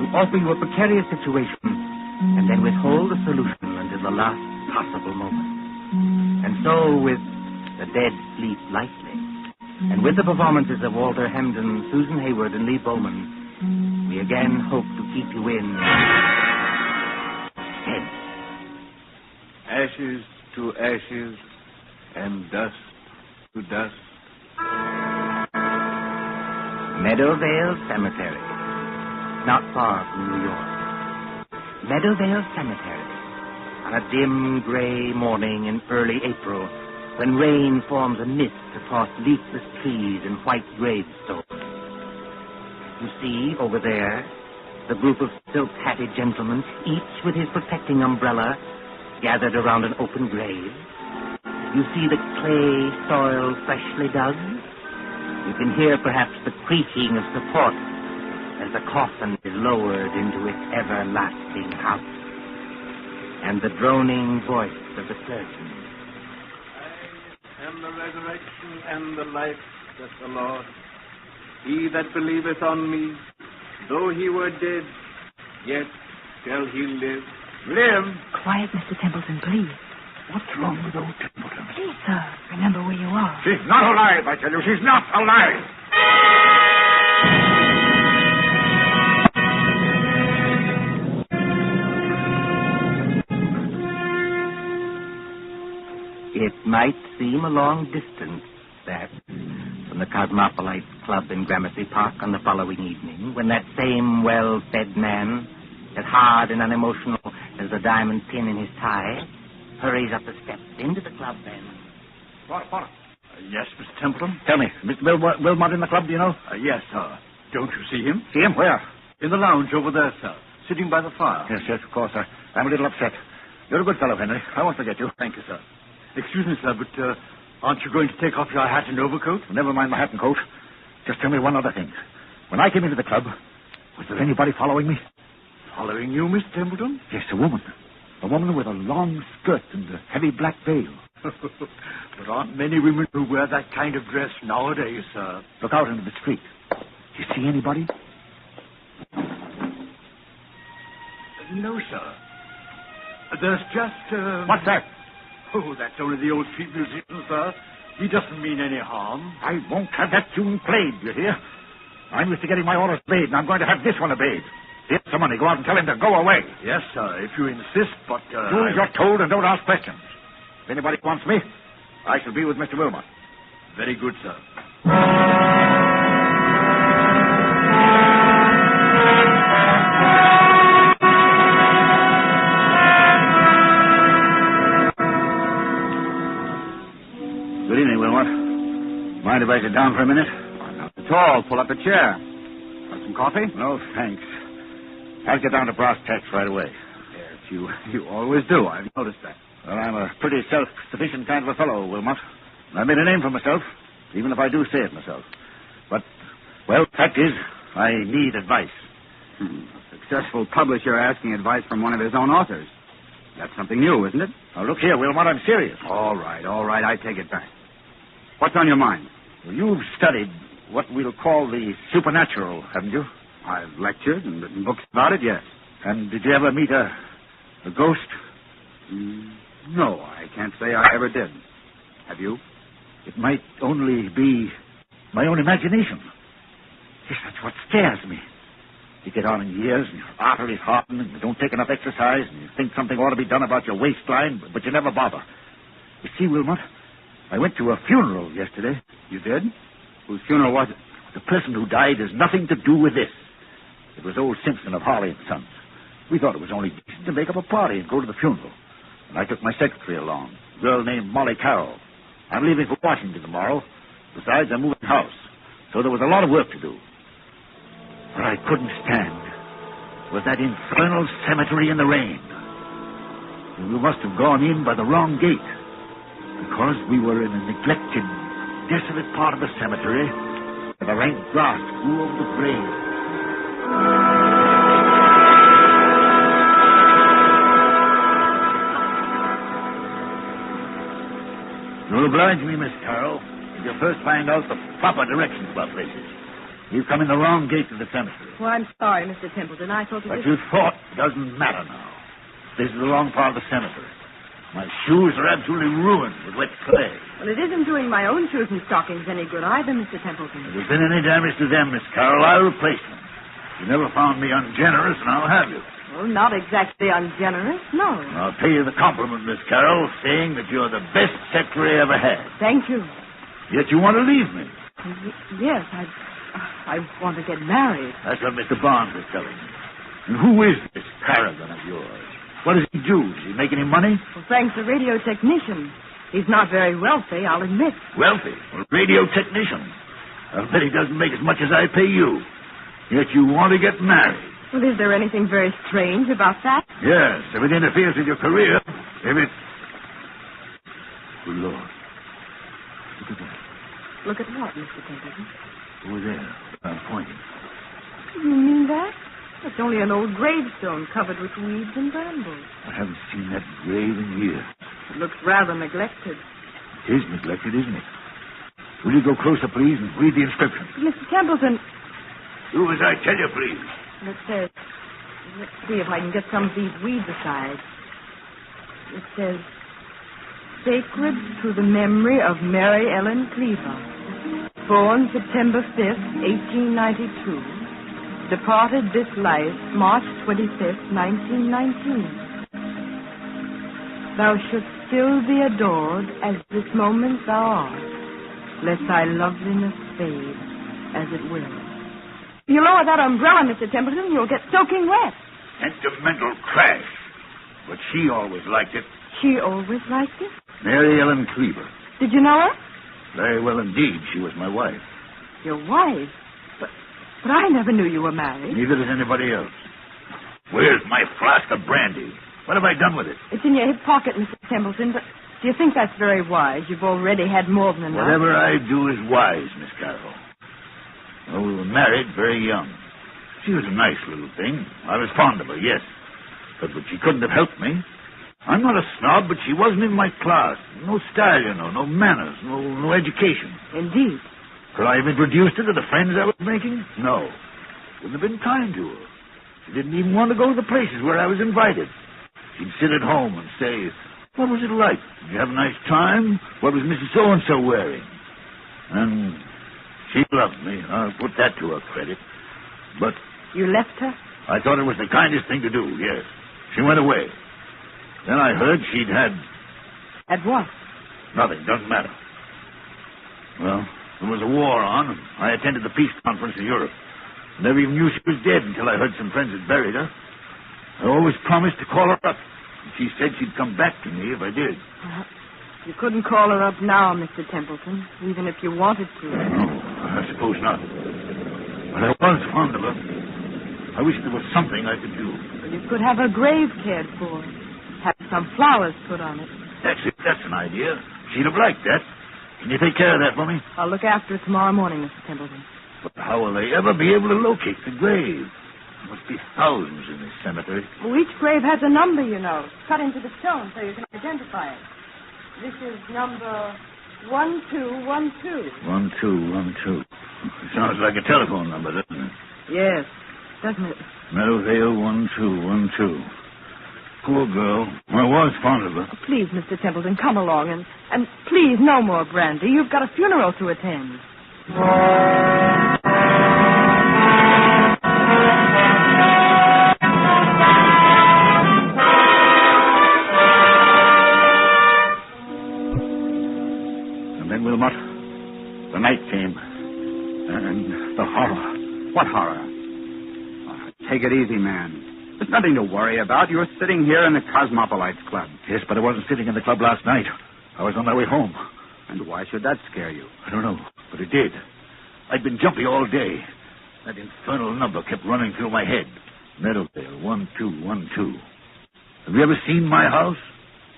Speaker 4: to offer you a precarious situation, and then withhold the solution until the last possible moment. And so, with The Dead Sleep Lightly, and with the performances of Walter Hampden, Susan Hayward, and Lee Bowman, we again hope to keep you in suspense.
Speaker 18: Ashes to ashes, and dust to dust.
Speaker 4: Meadowvale Cemetery, not far from New York. Meadowvale Cemetery, on a dim gray morning in early April, when rain forms a mist across leafless trees and white gravestones. You see, over there, the group of silk-hatted gentlemen, each with his protecting umbrella, gathered around an open grave. You see the clay soil freshly dug. You can hear perhaps the creaking of support as the coffin is lowered into its everlasting house. And the droning voice of the clergyman.
Speaker 18: I am the resurrection and the life, saith the Lord. He that believeth on me, though he were dead, yet shall he live. Live?
Speaker 16: Quiet, Mr. Templeton, please.
Speaker 18: What's wrong with old Templeton?
Speaker 16: Please, sir, remember where you are.
Speaker 18: She's not alive, I tell you. She's not alive.
Speaker 4: might seem a long distance, that, from the Cosmopolite Club in Gramercy Park on the following evening, when that same well-fed man, as hard and unemotional as the diamond pin in his tie, hurries up the steps into the club and...
Speaker 7: Porter. Yes, Mr. Templeton? Tell me, Mr. Wilmot in the club, do you know? Yes, sir. Don't you see him? See him? Where? In the lounge over there, sir. Sitting by the fire. Yes, of course, sir. I'm a little upset. You're a good fellow, Henry. I won't forget you. Thank you, sir. Excuse me, sir, but aren't you going to take off your hat and overcoat? Never mind my hat and coat. Just tell me one other thing. When I came into the club, was there anybody following me? Following you, Miss Templeton? Yes, a woman. A woman with a long skirt and a heavy black veil. But aren't many women who wear that kind of dress nowadays, sir? Look out into the street. Do you see anybody? No, sir. There's just, What's that? Oh, that's only the old street musician, sir. He doesn't mean any harm. I won't have that tune played, you hear? I'm used to getting my orders obeyed, and I'm going to have this one obeyed. Here's some money. Go out and tell him to go away. Yes, sir, if you insist, but, Do as you're told and don't ask questions. If anybody wants me, I shall be with Mr. Wilmot. Very good, sir. Good evening, Wilmot. Mind if I sit down for a minute? Not at all. Pull up a chair. Want some coffee? No, thanks. I'll get down to brass tacks right away. Yes, you always do. I've noticed that. Well, I'm a pretty self-sufficient kind of a fellow, Wilmot. I made a name for myself, even if I do say it myself. But, well, fact is, I need advice. A successful publisher asking advice from one of his own authors. That's something new, isn't it? Now, look here, Wilmot, I'm serious. All right, I take it back. What's on your mind? Well, you've studied what we'll call the supernatural, haven't you? I've lectured and written books about it, yes. And did you ever meet a ghost? No, I can't say I ever did. Have you? It might only be my own imagination. Yes, that's what scares me. You get on in years, and your arteries harden, and you don't take enough exercise, and you think something ought to be done about your waistline, but you never bother. You see, Wilmot, I went to a funeral yesterday. You did? Whose funeral was it? The person who died has nothing to do with this. It was old Simpson of Harley and Sons. We thought it was only decent to make up a party and go to the funeral. And I took my secretary along, a girl named Molly Carroll. I'm leaving for Washington tomorrow. Besides, I'm moving house. So there was a lot of work to do. What I couldn't stand was that infernal cemetery in the rain. We must have gone in by the wrong gate, because we were in a neglected, desolate part of the cemetery where the rank grass grew over the grave. You'll oblige me, Miss Carroll, if you first find out the proper directions about places. You've come in the wrong gate to the cemetery.
Speaker 13: Well, I'm sorry, Mr. Templeton. I thought
Speaker 7: What you thought doesn't matter now. This is the wrong part of the cemetery. My shoes are absolutely ruined with wet clay.
Speaker 13: Well, it isn't doing my own shoes and stockings any good either, Mr. Templeton.
Speaker 7: If there's been any damage to them, Miss Carroll, I'll replace them. You never found me ungenerous, now have you?
Speaker 13: Well, not exactly ungenerous, no.
Speaker 7: I'll pay you the compliment, Miss Carroll, saying that you're the best secretary I ever had.
Speaker 13: Thank you.
Speaker 7: Yet you want to leave me.
Speaker 13: Yes, I want to get married.
Speaker 7: That's what Mr. Barnes is telling me. And who is this paragon of yours? What does he do? Does he make any money?
Speaker 13: Well, Frank's a radio technician. He's not very wealthy, I'll admit.
Speaker 7: Wealthy? Well, radio technician. I'll bet he doesn't make as much as I pay you. Yet you want to get married.
Speaker 13: Well, is there anything very strange about that?
Speaker 7: Yes, if it interferes with your career, if it... Good Lord. Look at that.
Speaker 13: Look at what, Mr. Templeton?
Speaker 7: Over there. I'm pointing.
Speaker 13: You mean that? It's only an old gravestone covered with weeds and brambles.
Speaker 7: I haven't seen that grave in years.
Speaker 13: It looks rather neglected.
Speaker 7: It is neglected, isn't it? Will you go closer, please, and read the inscription?
Speaker 13: Mr. Templeton...
Speaker 7: Do as I tell you, please.
Speaker 13: It says... Let's see if I can get some of these weeds aside. It says... Sacred to the memory of Mary Ellen Cleaver. Born September 5th, 1892. Departed this life March 25th, 1919. thou shouldst still be adored as this moment thou art, lest thy loveliness fade as it will. You lower that umbrella, Mr. Templeton, you'll get soaking wet.
Speaker 7: Sentimental trash. But she always liked it.
Speaker 13: She always liked it?
Speaker 7: Mary Ellen Cleaver.
Speaker 13: Did you know her?
Speaker 7: Very well indeed. She was my wife.
Speaker 13: Your wife? But I never knew you were married.
Speaker 7: Neither does anybody else. Where's my flask of brandy? What have I done with it?
Speaker 13: It's in your hip pocket, Mr. Templeton, but do you think that's very wise? You've already had more than enough.
Speaker 7: Whatever I do is wise, Miss Carroll. Well, we were married very young. She was a nice little thing. I was fond of her, yes. But she couldn't have helped me. I'm not a snob, but she wasn't in my class. No style, you know, no manners, no education.
Speaker 13: Indeed.
Speaker 7: Could I have introduced her to the friends I was making? No. Wouldn't have been kind to her. She didn't even want to go to the places where I was invited. She'd sit at home and say, "What was it like? Did you have a nice time? What was Mrs. So-and-so wearing?" And she loved me. I'll put that to her credit. But...
Speaker 13: You left her?
Speaker 7: I thought it was the kindest thing to do, yes. She went away. Then I heard she'd had...
Speaker 13: Had what?
Speaker 7: Nothing, doesn't matter. Well, there was a war on, and I attended the peace conference in Europe. Never even knew she was dead until I heard some friends had buried her. I always promised to call her up. She said she'd come back to me if I did.
Speaker 13: You couldn't call her up now, Mr. Templeton, even if you wanted to.
Speaker 7: No, I suppose not. But I was fond of her. I wish there was something I could do.
Speaker 13: Well, you could have her grave cared for. Have some flowers put on it.
Speaker 7: That's it. That's an idea. She'd have liked that. Can you take care of that for me?
Speaker 13: I'll look after it tomorrow morning, Mr. Templeton.
Speaker 7: But how will they ever be able to locate the grave? There must be thousands in this cemetery.
Speaker 13: Well, each grave has a number, you know, cut into the stone so you can identify it. This is number 1212.
Speaker 7: 1212. Sounds like a telephone number, doesn't it?
Speaker 13: Yes, doesn't it?
Speaker 7: Meadowvale 1212. Poor girl. I was fond of her.
Speaker 13: Please, Mr. Templeton, come along, and please, no more brandy. You've got a funeral to attend.
Speaker 7: And then, Wilmot, the night came. And the horror.
Speaker 2: What horror? Take it easy, man. There's nothing to worry about. You're sitting here in the Cosmopolites Club.
Speaker 7: Yes, but I wasn't sitting in the club last night. I was on my way home.
Speaker 2: And why should that scare you?
Speaker 7: I don't know, but it did. I'd been jumpy all day. That infernal number kept running through my head. Meadowvale 1212. Have you ever seen my house?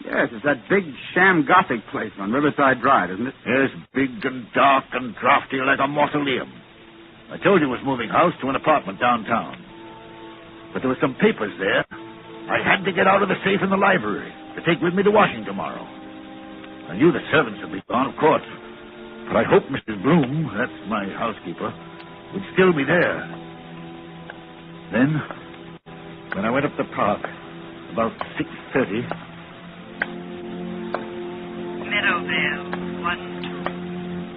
Speaker 2: Yes, it's that big sham Gothic place on Riverside Drive, isn't it?
Speaker 7: Yes, big and dark and drafty like a mausoleum. I told you it was moving house to an apartment downtown. But there were some papers there. I had to get out of the safe in the library to take with me to Washington tomorrow. I knew the servants would be gone, of course. But I hoped Mrs. Bloom, that's my housekeeper, would still be there. Then, when I went up the park, about 6:30...
Speaker 17: Meadowvale 1212.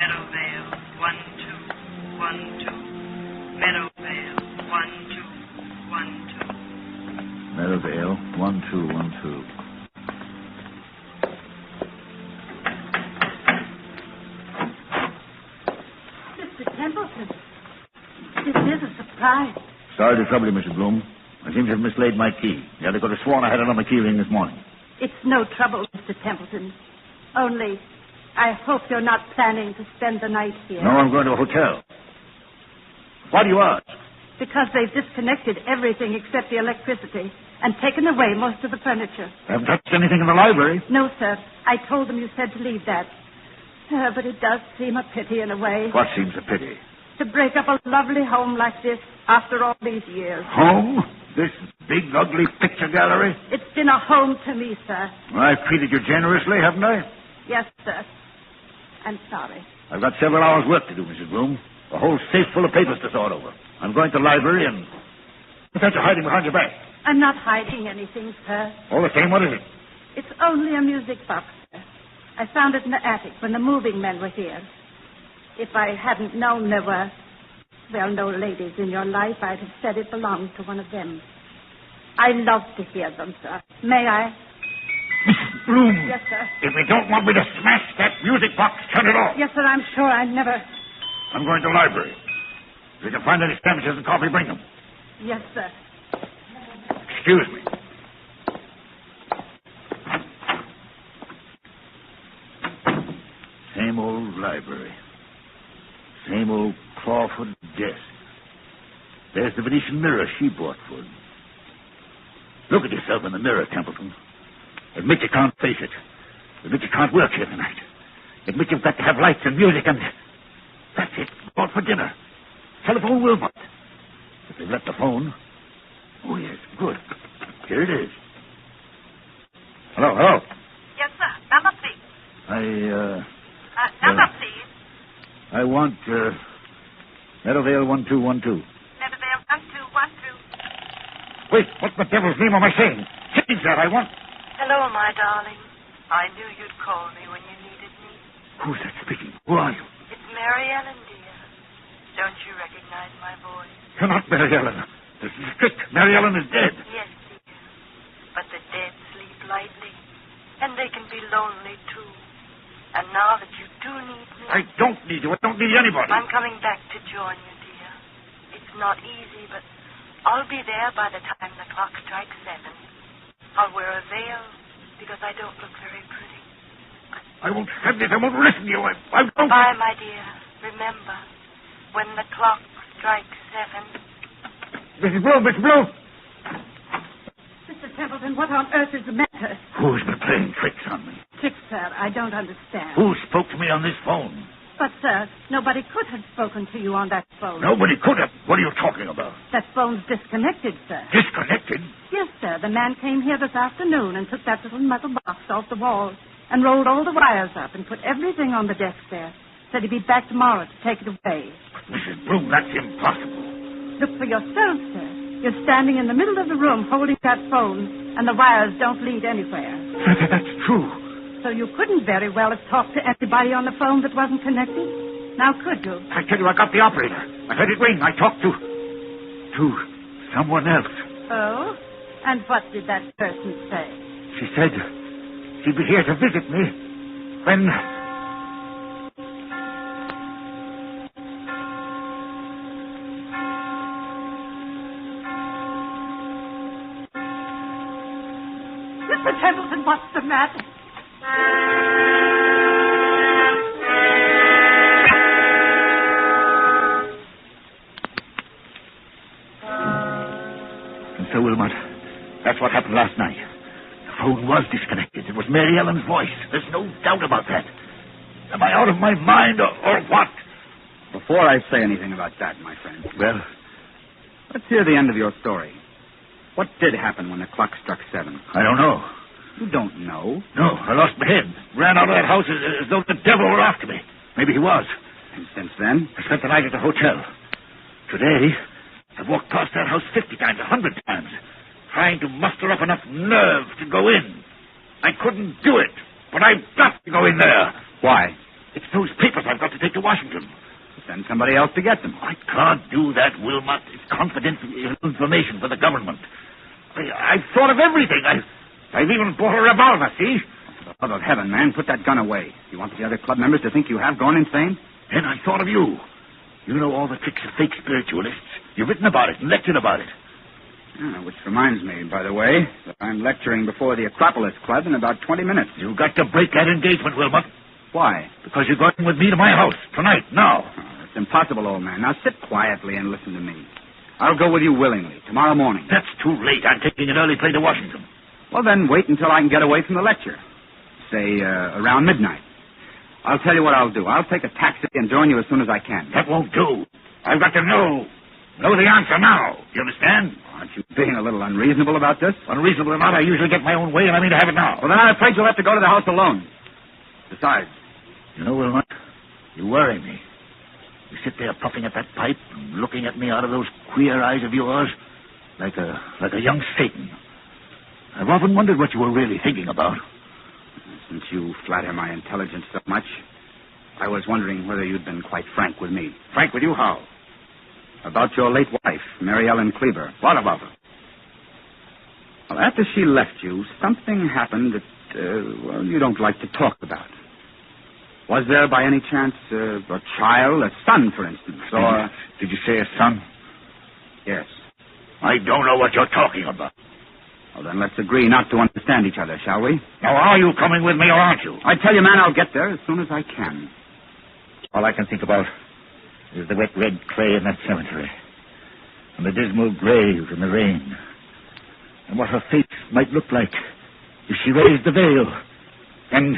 Speaker 17: Meadowvale 1212. Meadowvale 1212.
Speaker 7: Meadowvale 1212.
Speaker 8: Mr. Templeton, this is a surprise.
Speaker 7: Sorry to trouble you, Mrs. Bloom. I seem to have mislaid my key. The other could have sworn I had it on my key ring this morning.
Speaker 8: It's no trouble, Mr. Templeton. Only, I hope you're not planning to spend the night here.
Speaker 7: No, I'm going to a hotel. Why do you ask?
Speaker 8: Because they've disconnected everything except the electricity and taken away most of the furniture.
Speaker 7: I haven't touched anything in the library.
Speaker 8: No, sir. I told them you said to leave that. But it does seem a pity in a way.
Speaker 7: What seems a pity?
Speaker 8: To break up a lovely home like this after all these years.
Speaker 7: Home? This big, ugly picture gallery?
Speaker 8: It's been a home to me, sir.
Speaker 7: I've treated you generously, haven't I?
Speaker 8: Yes, sir. I'm sorry.
Speaker 7: I've got several hours' work to do, Mrs. Bloom. A whole safe full of papers to sort over. I'm going to the library and... What's that you're hiding behind your back?
Speaker 8: I'm not hiding anything, sir.
Speaker 7: All the same, what is it?
Speaker 8: It's only a music box, sir. I found it in the attic when the moving men were here. If I hadn't known there were, well, no ladies in your life, I'd have said it belonged to one of them. I love to hear them, sir. May I?
Speaker 7: Mrs. Bloom.
Speaker 8: Yes, sir.
Speaker 7: If you don't want me to smash that music box, turn it off.
Speaker 8: Yes, sir, I'm sure I never...
Speaker 7: I'm going to the library. If you can find any sandwiches and coffee, bring them.
Speaker 8: Yes, sir.
Speaker 7: Excuse me. Same old library. Same old Crawford desk. There's the Venetian mirror she bought for him. Look at yourself in the mirror, Templeton. Admit you can't face it. Admit you can't work here tonight. Admit you've got to have lights and music and... That's it. Go out for dinner. Telephone Wilmot. If they've left the phone... Oh, yes, good. Here it is. Hello, hello.
Speaker 17: Yes, sir. Number, please. Number, please.
Speaker 7: I want, Meadowvale 1212.
Speaker 17: Meadowvale 1212.
Speaker 7: Wait, what the devil's name am I saying? Change that, I want...
Speaker 17: Hello, my darling. I knew you'd call me when you needed me.
Speaker 7: Who's that speaking? Who are you?
Speaker 17: It's Mary Ellen, dear. Don't you recognize my voice?
Speaker 7: You're not Mary Ellen. This is trick. Mary Ellen is dead.
Speaker 17: Yes, dear. But the dead sleep lightly, and they can be lonely, too. And now that you do need me...
Speaker 7: I don't need you. I don't need anybody.
Speaker 17: I'm coming back to join you, dear. It's not easy, but I'll be there by the time the clock strikes 7. I'll wear a veil because I don't look very pretty.
Speaker 7: I won't stand it. I won't listen to you. I won't...
Speaker 17: Bye, my dear. Remember, when the clock strikes 7...
Speaker 7: Mrs. Bloom, Mrs. Bloom!
Speaker 8: Mr. Templeton, what on earth is the matter?
Speaker 7: Who's been playing tricks on me?
Speaker 8: Tricks, sir, I don't understand.
Speaker 7: Who spoke to me on this phone?
Speaker 8: But, sir, nobody could have spoken to you on that phone.
Speaker 7: Nobody could have. What are you talking about?
Speaker 8: That phone's disconnected, sir.
Speaker 7: Disconnected?
Speaker 8: Yes, sir. The man came here this afternoon and took that little metal box off the wall and rolled all the wires up and put everything on the desk there. Said he'd be back tomorrow to take it away.
Speaker 7: Mrs. Bloom, that's impossible.
Speaker 8: Look for yourself, sir. You're standing in the middle of the room holding that phone, and the wires don't lead anywhere.
Speaker 7: That's true.
Speaker 8: So you couldn't very well have talked to anybody on the phone that wasn't connected? Now, could you?
Speaker 7: I tell you, I got the operator. I heard it ring. I talked to someone else.
Speaker 8: Oh? And what did that person say?
Speaker 7: She said she'd be here to visit me when...
Speaker 8: Mr. Templeton, what's the matter?
Speaker 7: And so, Wilmot, that's what happened last night. The phone was disconnected. It was Mary Ellen's voice. There's no doubt about that. Am I out of my mind or what?
Speaker 2: Before I say anything about that, my friend.
Speaker 7: Well?
Speaker 2: Let's hear the end of your story. What did happen when the clock struck 7?
Speaker 7: I don't know.
Speaker 2: You don't know?
Speaker 7: No, I lost my head. Ran out of that house as though the devil were after me. Maybe he was.
Speaker 2: And since then?
Speaker 7: I spent the night at the hotel. Today, I've walked past that house 50 times, 100 times, trying to muster up enough nerve to go in. I couldn't do it, but I've got to go in there.
Speaker 2: Why?
Speaker 7: It's those papers I've got to take to Washington.
Speaker 2: Send somebody else to get them.
Speaker 7: I can't do that, Wilmot. It's confidential information for the government. I've thought of everything. I've even bought a revolver, see?
Speaker 2: For the love of heaven, man, put that gun away. You want the other club members to think you have gone insane?
Speaker 7: Then I thought of you. You know all the tricks of fake spiritualists. You've written about it and lectured about it.
Speaker 2: Which reminds me, by the way, that I'm lecturing before the Acropolis Club in about 20 minutes.
Speaker 7: You've got to break that engagement, Wilmot.
Speaker 2: Why?
Speaker 7: Because you're going with me to my house tonight, now.
Speaker 2: It's impossible, old man. Now sit quietly and listen to me. I'll go with you willingly, tomorrow morning.
Speaker 7: That's too late. I'm taking an early plane to Washington.
Speaker 2: Well, then wait until I can get away from the lecture. Say, around midnight. I'll tell you what I'll do. I'll take a taxi and join you as soon as I can.
Speaker 7: That won't do. I've got to know the answer now. You understand?
Speaker 2: Aren't you being a little unreasonable about this?
Speaker 7: Unreasonable or not, I usually get my own way, and I mean to have it now.
Speaker 2: Well, then I'm afraid you'll have to go to the house alone. Besides...
Speaker 7: You know, Wilmot, you worry me. You sit there puffing at that pipe and looking at me out of those queer eyes of yours like a young Satan. I've often wondered what you were really thinking about.
Speaker 2: Since you flatter my intelligence so much, I was wondering whether you'd been quite frank with me.
Speaker 7: Frank with you how?
Speaker 2: About your late wife, Mary Ellen Cleaver.
Speaker 7: What about her?
Speaker 2: Well, after she left you, something happened that, you don't like to talk about. Was there, by any chance, a child, a son, for instance?
Speaker 7: Or, did you say a son?
Speaker 2: Yes.
Speaker 7: I don't know what you're talking about.
Speaker 2: Well, then let's agree not to understand each other, shall we?
Speaker 7: Now, are you coming with me or aren't you?
Speaker 2: I tell you, man, I'll get there as soon as I can.
Speaker 7: All I can think about is the wet red clay in that cemetery, and the dismal grave in the rain, and what her face might look like if she raised the veil. And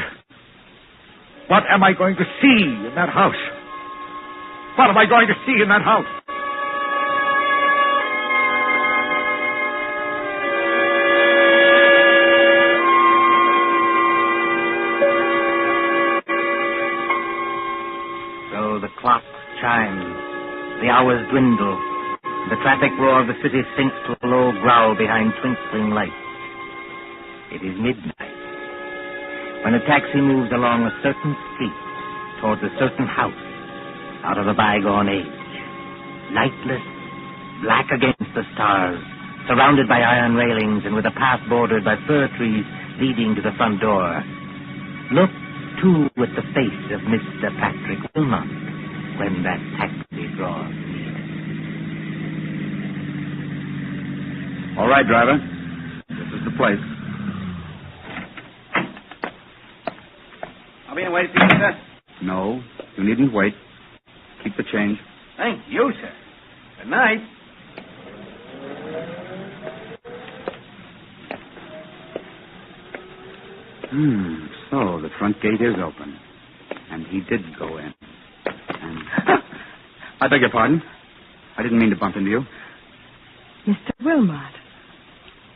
Speaker 7: what am I going to see in that house? What am I going to see in that house?
Speaker 19: So the clock chimes, the hours dwindle, the traffic roar of the city sinks to a low growl behind twinkling lights. It is midnight when a taxi moves along a certain street towards a certain house out of a bygone age. Lightless, black against the stars, surrounded by iron railings and with a path bordered by fir trees leading to the front door. Look, too, with the face of Mr. Patrick Wilmot when that taxi draws near.
Speaker 2: All right, driver. This is the place.
Speaker 21: I'll be in wait for you, sir.
Speaker 2: No, you needn't wait. Keep the change.
Speaker 21: Thank you, sir. Good night.
Speaker 2: So the front gate is open. And he did go in. And... I beg your pardon. I didn't mean to bump into you.
Speaker 13: Mr. Wilmot.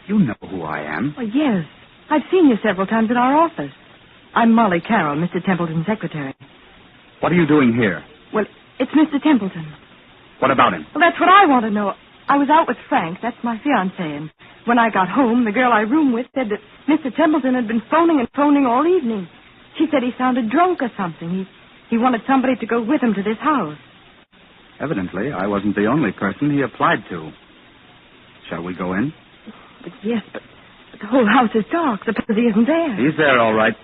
Speaker 2: You know who I am.
Speaker 13: Oh, yes. I've seen you several times at our office. I'm Molly Carroll, Mr. Templeton's secretary.
Speaker 2: What are you doing here?
Speaker 13: Well, it's Mr. Templeton.
Speaker 2: What about him?
Speaker 13: Well, that's what I want to know. I was out with Frank, that's my fiancé, and when I got home, the girl I room with said that Mr. Templeton had been phoning and phoning all evening. She said he sounded drunk or something. He wanted somebody to go with him to this house.
Speaker 2: Evidently, I wasn't the only person he applied to. Shall we go in?
Speaker 13: But yes, but the whole house is dark. Suppose he isn't there.
Speaker 2: He's there, all right.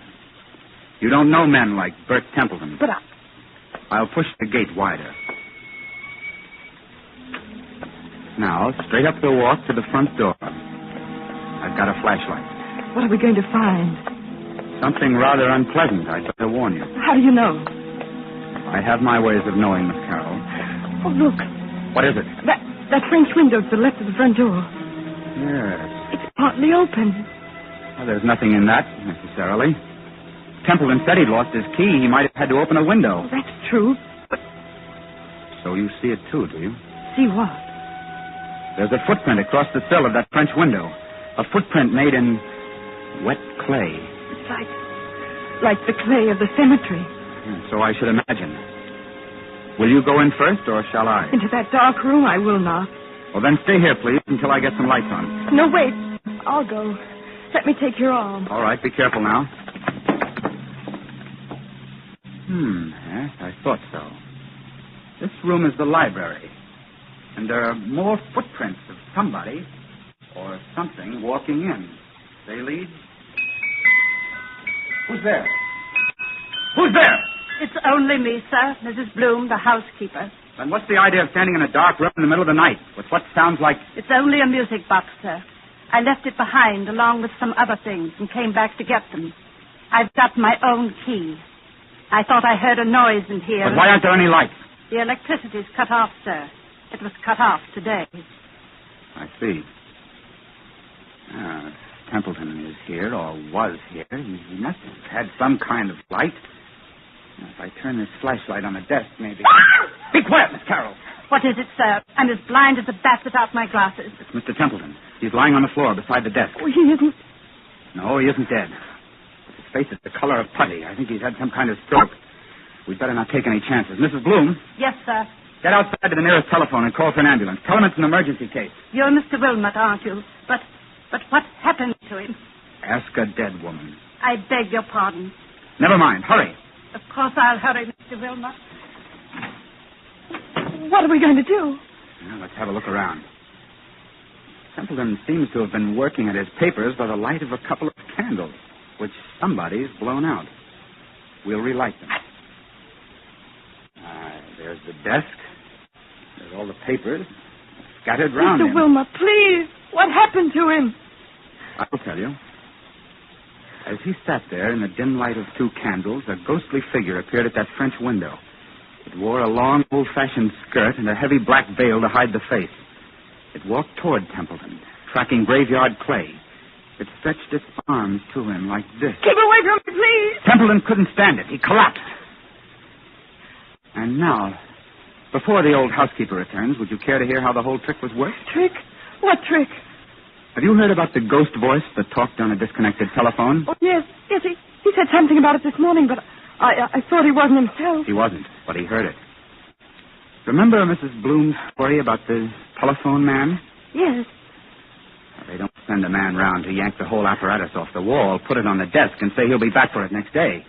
Speaker 2: You don't know men like Bert Templeton.
Speaker 13: But
Speaker 2: I'll push the gate wider. Now, straight up the walk to the front door. I've got a flashlight.
Speaker 13: What are we going to find?
Speaker 2: Something rather unpleasant, I'd better warn you.
Speaker 13: How do you know?
Speaker 2: I have my ways of knowing, Miss Carroll.
Speaker 13: Oh, look.
Speaker 2: What is it?
Speaker 13: That French window to the left of the front door.
Speaker 2: Yes.
Speaker 13: It's partly open.
Speaker 2: Well, there's nothing in that, necessarily. Templeton said he'd lost his key. He might have had to open a window.
Speaker 13: That's true, but...
Speaker 2: So you see it, too, do you?
Speaker 13: See what?
Speaker 2: There's a footprint across the sill of that French window. A footprint made in wet clay.
Speaker 13: It's like the clay of the cemetery.
Speaker 2: So I should imagine. Will you go in first, or shall I?
Speaker 13: Into that dark room, I will not.
Speaker 2: Well, then stay here, please, until I get some lights on.
Speaker 13: No, wait. I'll go. Let me take your arm.
Speaker 2: All right, be careful now. Yes, I thought so. This room is the library. And there are more footprints of somebody or something walking in. They lead... Who's there? Who's there?
Speaker 23: It's only me, sir. Mrs. Bloom, the housekeeper.
Speaker 2: Then what's the idea of standing in a dark room in the middle of the night with what sounds like...
Speaker 23: It's only a music box, sir. I left it behind along with some other things and came back to get them. I've got my own key. I thought I heard a noise in here.
Speaker 2: But why aren't there any lights?
Speaker 23: The electricity's cut off, sir. It was cut off today.
Speaker 2: I see. Templeton is here, or was here. He must have had some kind of light. If I turn this flashlight on the desk, maybe... Be quiet, Miss Carroll.
Speaker 23: What is it, sir? I'm as blind as a bat without my glasses.
Speaker 2: It's Mr. Templeton. He's lying on the floor beside the desk.
Speaker 23: Oh, he isn't...
Speaker 2: No, he isn't dead. His face is the color of putty. I think he's had some kind of stroke. We'd better not take any chances. Mrs. Bloom?
Speaker 23: Yes, sir.
Speaker 2: Get outside to the nearest telephone and call for an ambulance. Tell him it's an emergency case.
Speaker 23: You're Mr. Wilmot, aren't you? But what happened to him?
Speaker 2: Ask a dead woman.
Speaker 23: I beg your pardon.
Speaker 2: Never mind. Hurry.
Speaker 23: Of course I'll hurry, Mr. Wilmot.
Speaker 13: What are we going to do?
Speaker 2: Now, let's have a look around. Templeton seems to have been working at his papers by the light of a couple of candles, which somebody's blown out. We'll relight them. There's the desk. There's all the papers scattered round him.
Speaker 23: Mr. Wilmot, please. What happened to him?
Speaker 2: I'll tell you. As he sat there in the dim light of two candles, a ghostly figure appeared at that French window. It wore a long, old-fashioned skirt and a heavy black veil to hide the face. It walked toward Templeton, tracking graveyard clay. It stretched its arms to him like this.
Speaker 23: Keep away from me, please!
Speaker 2: Templeton couldn't stand it. He collapsed. And now, before the old housekeeper returns, would you care to hear how the whole trick was worked?
Speaker 23: Trick? What trick?
Speaker 2: Have you heard about the ghost voice that talked on a disconnected telephone?
Speaker 23: Oh, yes. He said something about it this morning, but I thought he wasn't himself.
Speaker 2: He wasn't, but he heard it. Remember Mrs. Bloom's story about the telephone man?
Speaker 23: Yes.
Speaker 2: They don't send a man round to yank the whole apparatus off the wall, put it on the desk, and say he'll be back for it next day.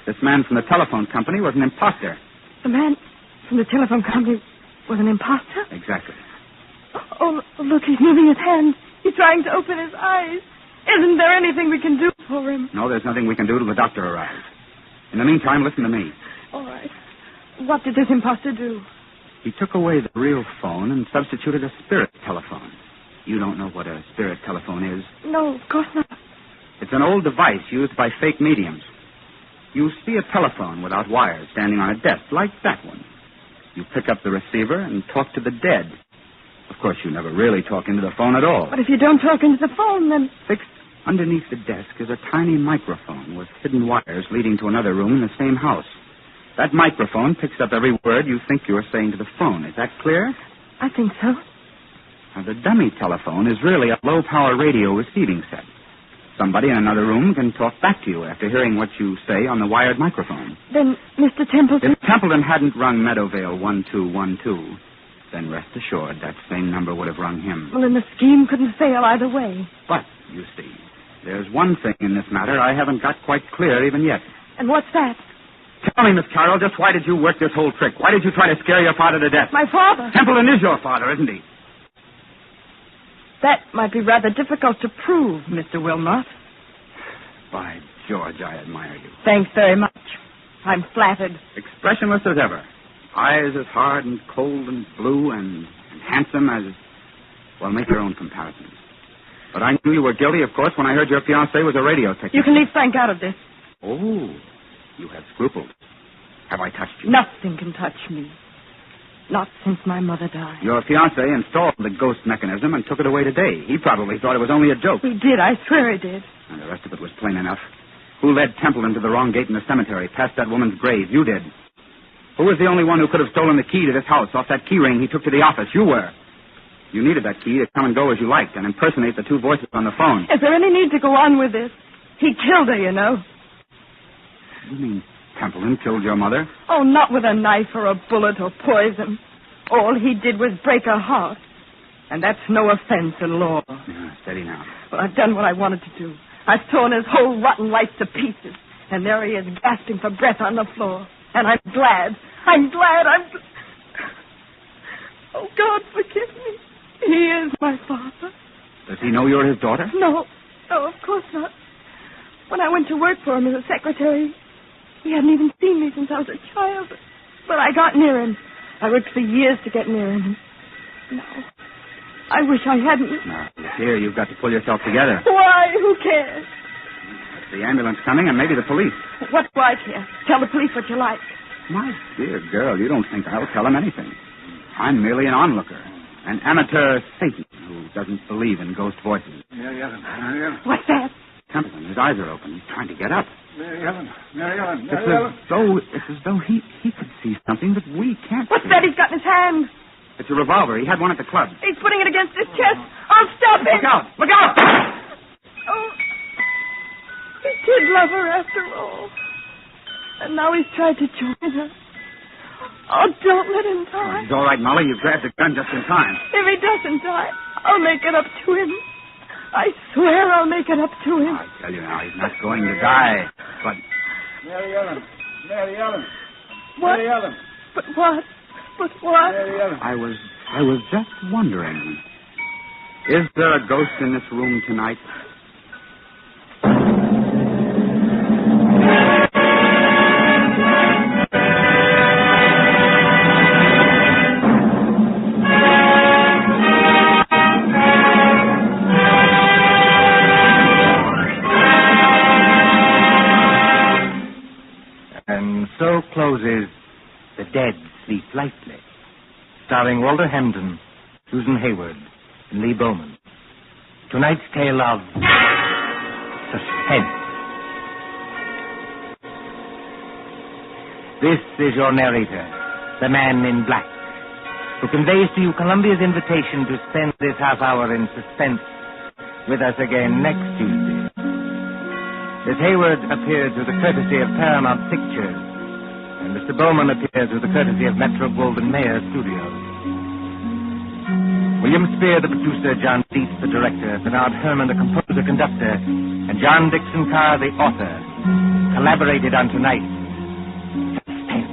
Speaker 2: This man from the telephone company was an imposter.
Speaker 23: The man from the telephone company was an imposter?
Speaker 2: Exactly.
Speaker 23: Oh, look, he's moving his hand. He's trying to open his eyes. Isn't there anything we can do for him?
Speaker 2: No, there's nothing we can do till the doctor arrives. In the meantime, listen to me.
Speaker 23: All right. What did this imposter do?
Speaker 2: He took away the real phone and substituted a spirit telephone. You don't know what a spirit telephone is?
Speaker 23: No, of course not.
Speaker 2: It's an old device used by fake mediums. You see a telephone without wires standing on a desk, like that one. You pick up the receiver and talk to the dead. Of course, you never really talk into the phone at all.
Speaker 23: But if you don't talk into the phone, then...
Speaker 2: Fixed underneath the desk is a tiny microphone with hidden wires leading to another room in the same house. That microphone picks up every word you think you are saying to the phone. Is that clear?
Speaker 23: I think so.
Speaker 2: Now, the dummy telephone is really a low-power radio receiving set. Somebody in another room can talk back to you after hearing what you say on the wired microphone.
Speaker 23: Then, Mr. Templeton...
Speaker 2: If Templeton hadn't rung Meadowvale 1212, then rest assured that same number would have rung him.
Speaker 23: Well, then the scheme couldn't fail either way.
Speaker 2: But, you see, there's one thing in this matter I haven't got quite clear even yet.
Speaker 23: And what's that?
Speaker 2: Tell me, Miss Carroll, just why did you work this whole trick? Why did you try to scare your father to death?
Speaker 23: My father?
Speaker 2: Templeton is your father, isn't he?
Speaker 23: That might be rather difficult to prove, Mr. Wilmot.
Speaker 2: By George, I admire you.
Speaker 23: Thanks very much. I'm flattered.
Speaker 2: Expressionless as ever. Eyes as hard and cold and blue and handsome as... Well, make your own comparisons. But I knew you were guilty, of course, when I heard your fiancé was a radio technician.
Speaker 23: You can leave Frank out of this.
Speaker 2: Oh, you have scruples. Have I touched you?
Speaker 23: Nothing can touch me. Not since my mother died.
Speaker 2: Your fiancé installed the ghost mechanism and took it away today. He probably thought it was only a joke.
Speaker 23: He did. I swear he did.
Speaker 2: And the rest of it was plain enough. Who led Templeton to the wrong gate in the cemetery, past that woman's grave? You did. Who was the only one who could have stolen the key to this house off that key ring he took to the office? You were. You needed that key to come and go as you liked and impersonate the two voices on the phone.
Speaker 23: Is there any need to go on with this? He killed her, you know.
Speaker 2: You mean Templeton killed your mother?
Speaker 23: Oh, not with a knife or a bullet or poison. All he did was break her heart. And that's no offense in law.
Speaker 2: Steady now.
Speaker 23: Well, I've done what I wanted to do. I've torn his whole rotten life to pieces. And there he is, gasping for breath on the floor. And I'm glad. Oh, God, forgive me. He is my father.
Speaker 2: Does he know you're his daughter?
Speaker 23: No, of course not. When I went to work for him as a secretary, he hadn't even seen me since I was a child. But I got near him. I worked for years to get near him. No, I wish I hadn't.
Speaker 2: Now, here, you've got to pull yourself together.
Speaker 23: Why? Who cares?
Speaker 2: The ambulance coming and maybe the police.
Speaker 23: What do I care? Tell the police what you like.
Speaker 2: My dear girl, you don't think I'll tell them anything. I'm merely an onlooker, an amateur Satan who doesn't believe in ghost voices.
Speaker 15: Mary Ellen.
Speaker 23: What's that?
Speaker 2: Templeton, his eyes are open. He's trying to get up.
Speaker 15: Mary Ellen.
Speaker 2: It's as though he could see something that we can't
Speaker 23: What's
Speaker 2: see.
Speaker 23: that he's got in his hand?
Speaker 2: It's a revolver. He had one at the club.
Speaker 23: He's putting it against his chest. I'll stop him.
Speaker 2: Look out! Look out!
Speaker 23: Oh, he did love her after all. And now he's tried to join her. Oh, don't let him die.
Speaker 2: He's all right, Molly. You grabbed the gun just in time.
Speaker 23: If he doesn't die, I'll make it up to him. I swear I'll make it up to him.
Speaker 2: I tell you now, he's not going to die. But...
Speaker 15: Mary Ellen.
Speaker 23: What?
Speaker 15: Mary Ellen.
Speaker 23: But what?
Speaker 15: Mary Ellen.
Speaker 2: I was just wondering. Is there a ghost in this room tonight?
Speaker 19: And so closes The Dead Sleep Lightly, starring Walter Hampden, Susan Hayward, and Lee Bowman. Tonight's tale of Suspense. This is your narrator, the man in black, who conveys to you Columbia's invitation to spend this half hour in suspense with us again next Tuesday. Miss Hayward appeared through the courtesy of Paramount Pictures, and Mr. Bowman appeared through the courtesy of Metro-Goldwyn-Mayer Studios. William Spear, the producer, John Dietz, the director, Bernard Herrmann, the composer-conductor, and John Dixon Carr, the author, collaborated on tonight's Suspense.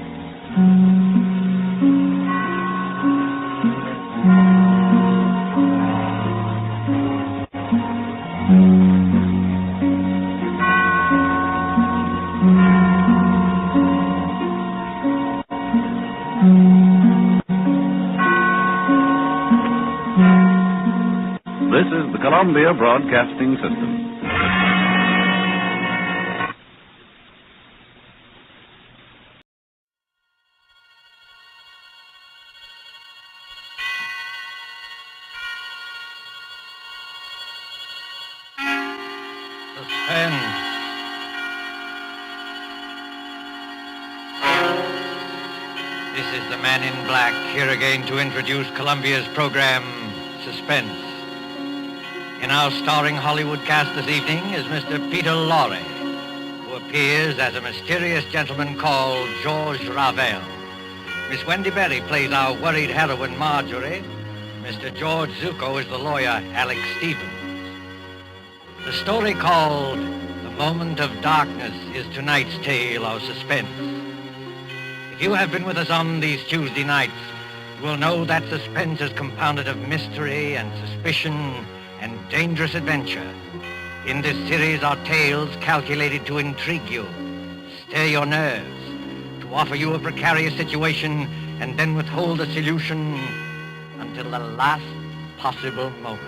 Speaker 11: This is the Columbia Broadcasting System.
Speaker 1: Suspense. This is the Man in Black, here again to introduce Columbia's program, Suspense. In our starring Hollywood cast this evening is Mr. Peter Lorre, who appears as a mysterious gentleman called George Ravel. Miss Wendy Berry plays our worried heroine, Marjorie. Mr. George Zuko is the lawyer, Alex Stevens. The story called The Moment of Darkness is tonight's tale of suspense. If you have been with us on these Tuesday nights, you will know that suspense is compounded of mystery and suspicion and dangerous adventure. In this series are tales calculated to intrigue you, stir your nerves, to offer you a precarious situation, and then withhold a solution until the last possible moment.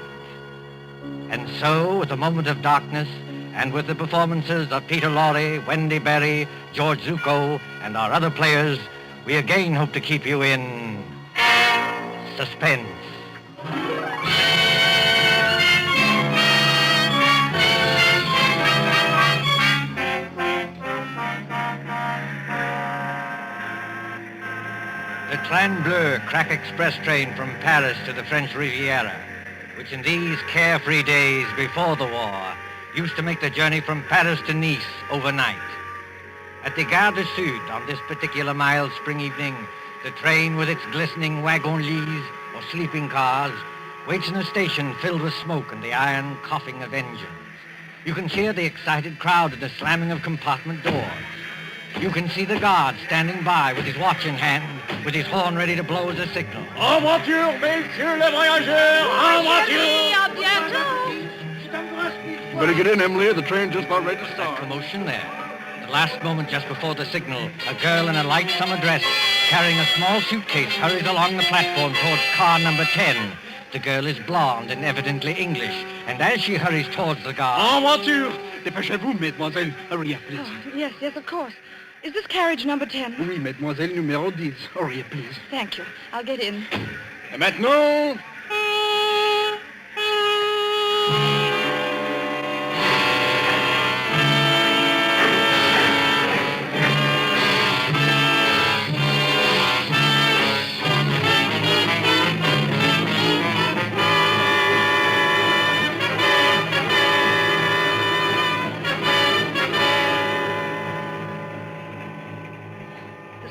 Speaker 1: And so, with The Moment of Darkness, and with the performances of Peter Lorre, Wendy Berry, George Zuko, and our other players, we again hope to keep you in suspense. The Train Bleu crack express train from Paris to the French Riviera, which in these carefree days before the war used to make the journey from Paris to Nice overnight. At the Gare du Sud on this particular mild spring evening, the train with its glistening wagon-lits or sleeping cars waits in a station filled with smoke and the iron coughing of engines. You can hear the excited crowd and the slamming of compartment doors. You can see the guard standing by with his watch in hand, with his horn ready to blow as a signal.
Speaker 5: En voiture, messieurs les voyageurs! En voiture!
Speaker 11: Better get in, Emily. The train's just about ready to start.
Speaker 1: That commotion there. At the last moment just before the signal, a girl in a light summer dress, carrying a small suitcase, hurries along the platform towards car number 10. The girl is blonde and evidently English, and as she hurries towards the guard...
Speaker 5: En voiture! Dépêchez-vous, mademoiselle. Hurry up, please.
Speaker 23: Oh, yes, of course. Is this carriage number 10?
Speaker 5: Oui, mademoiselle, numéro 10. Hurry up, please.
Speaker 23: Thank you. I'll get in.
Speaker 5: Et maintenant...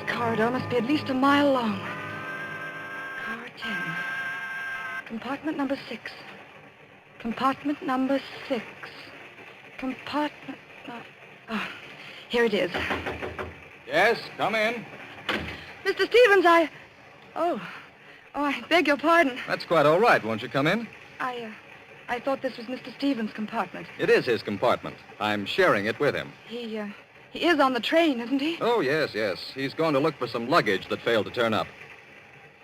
Speaker 23: corridor must be at least a mile long. Car 10. Compartment number 6. Compartment number 6. Compartment... Oh, here it is.
Speaker 9: Yes, come in.
Speaker 23: Mr. Stevens, Oh, I beg your pardon.
Speaker 9: That's quite all right. Won't you come in?
Speaker 23: I thought this was Mr. Stevens' compartment.
Speaker 3: It is his compartment. I'm sharing it with him.
Speaker 23: He is on the train, isn't he?
Speaker 3: Oh, yes. He's going to look for some luggage that failed to turn up.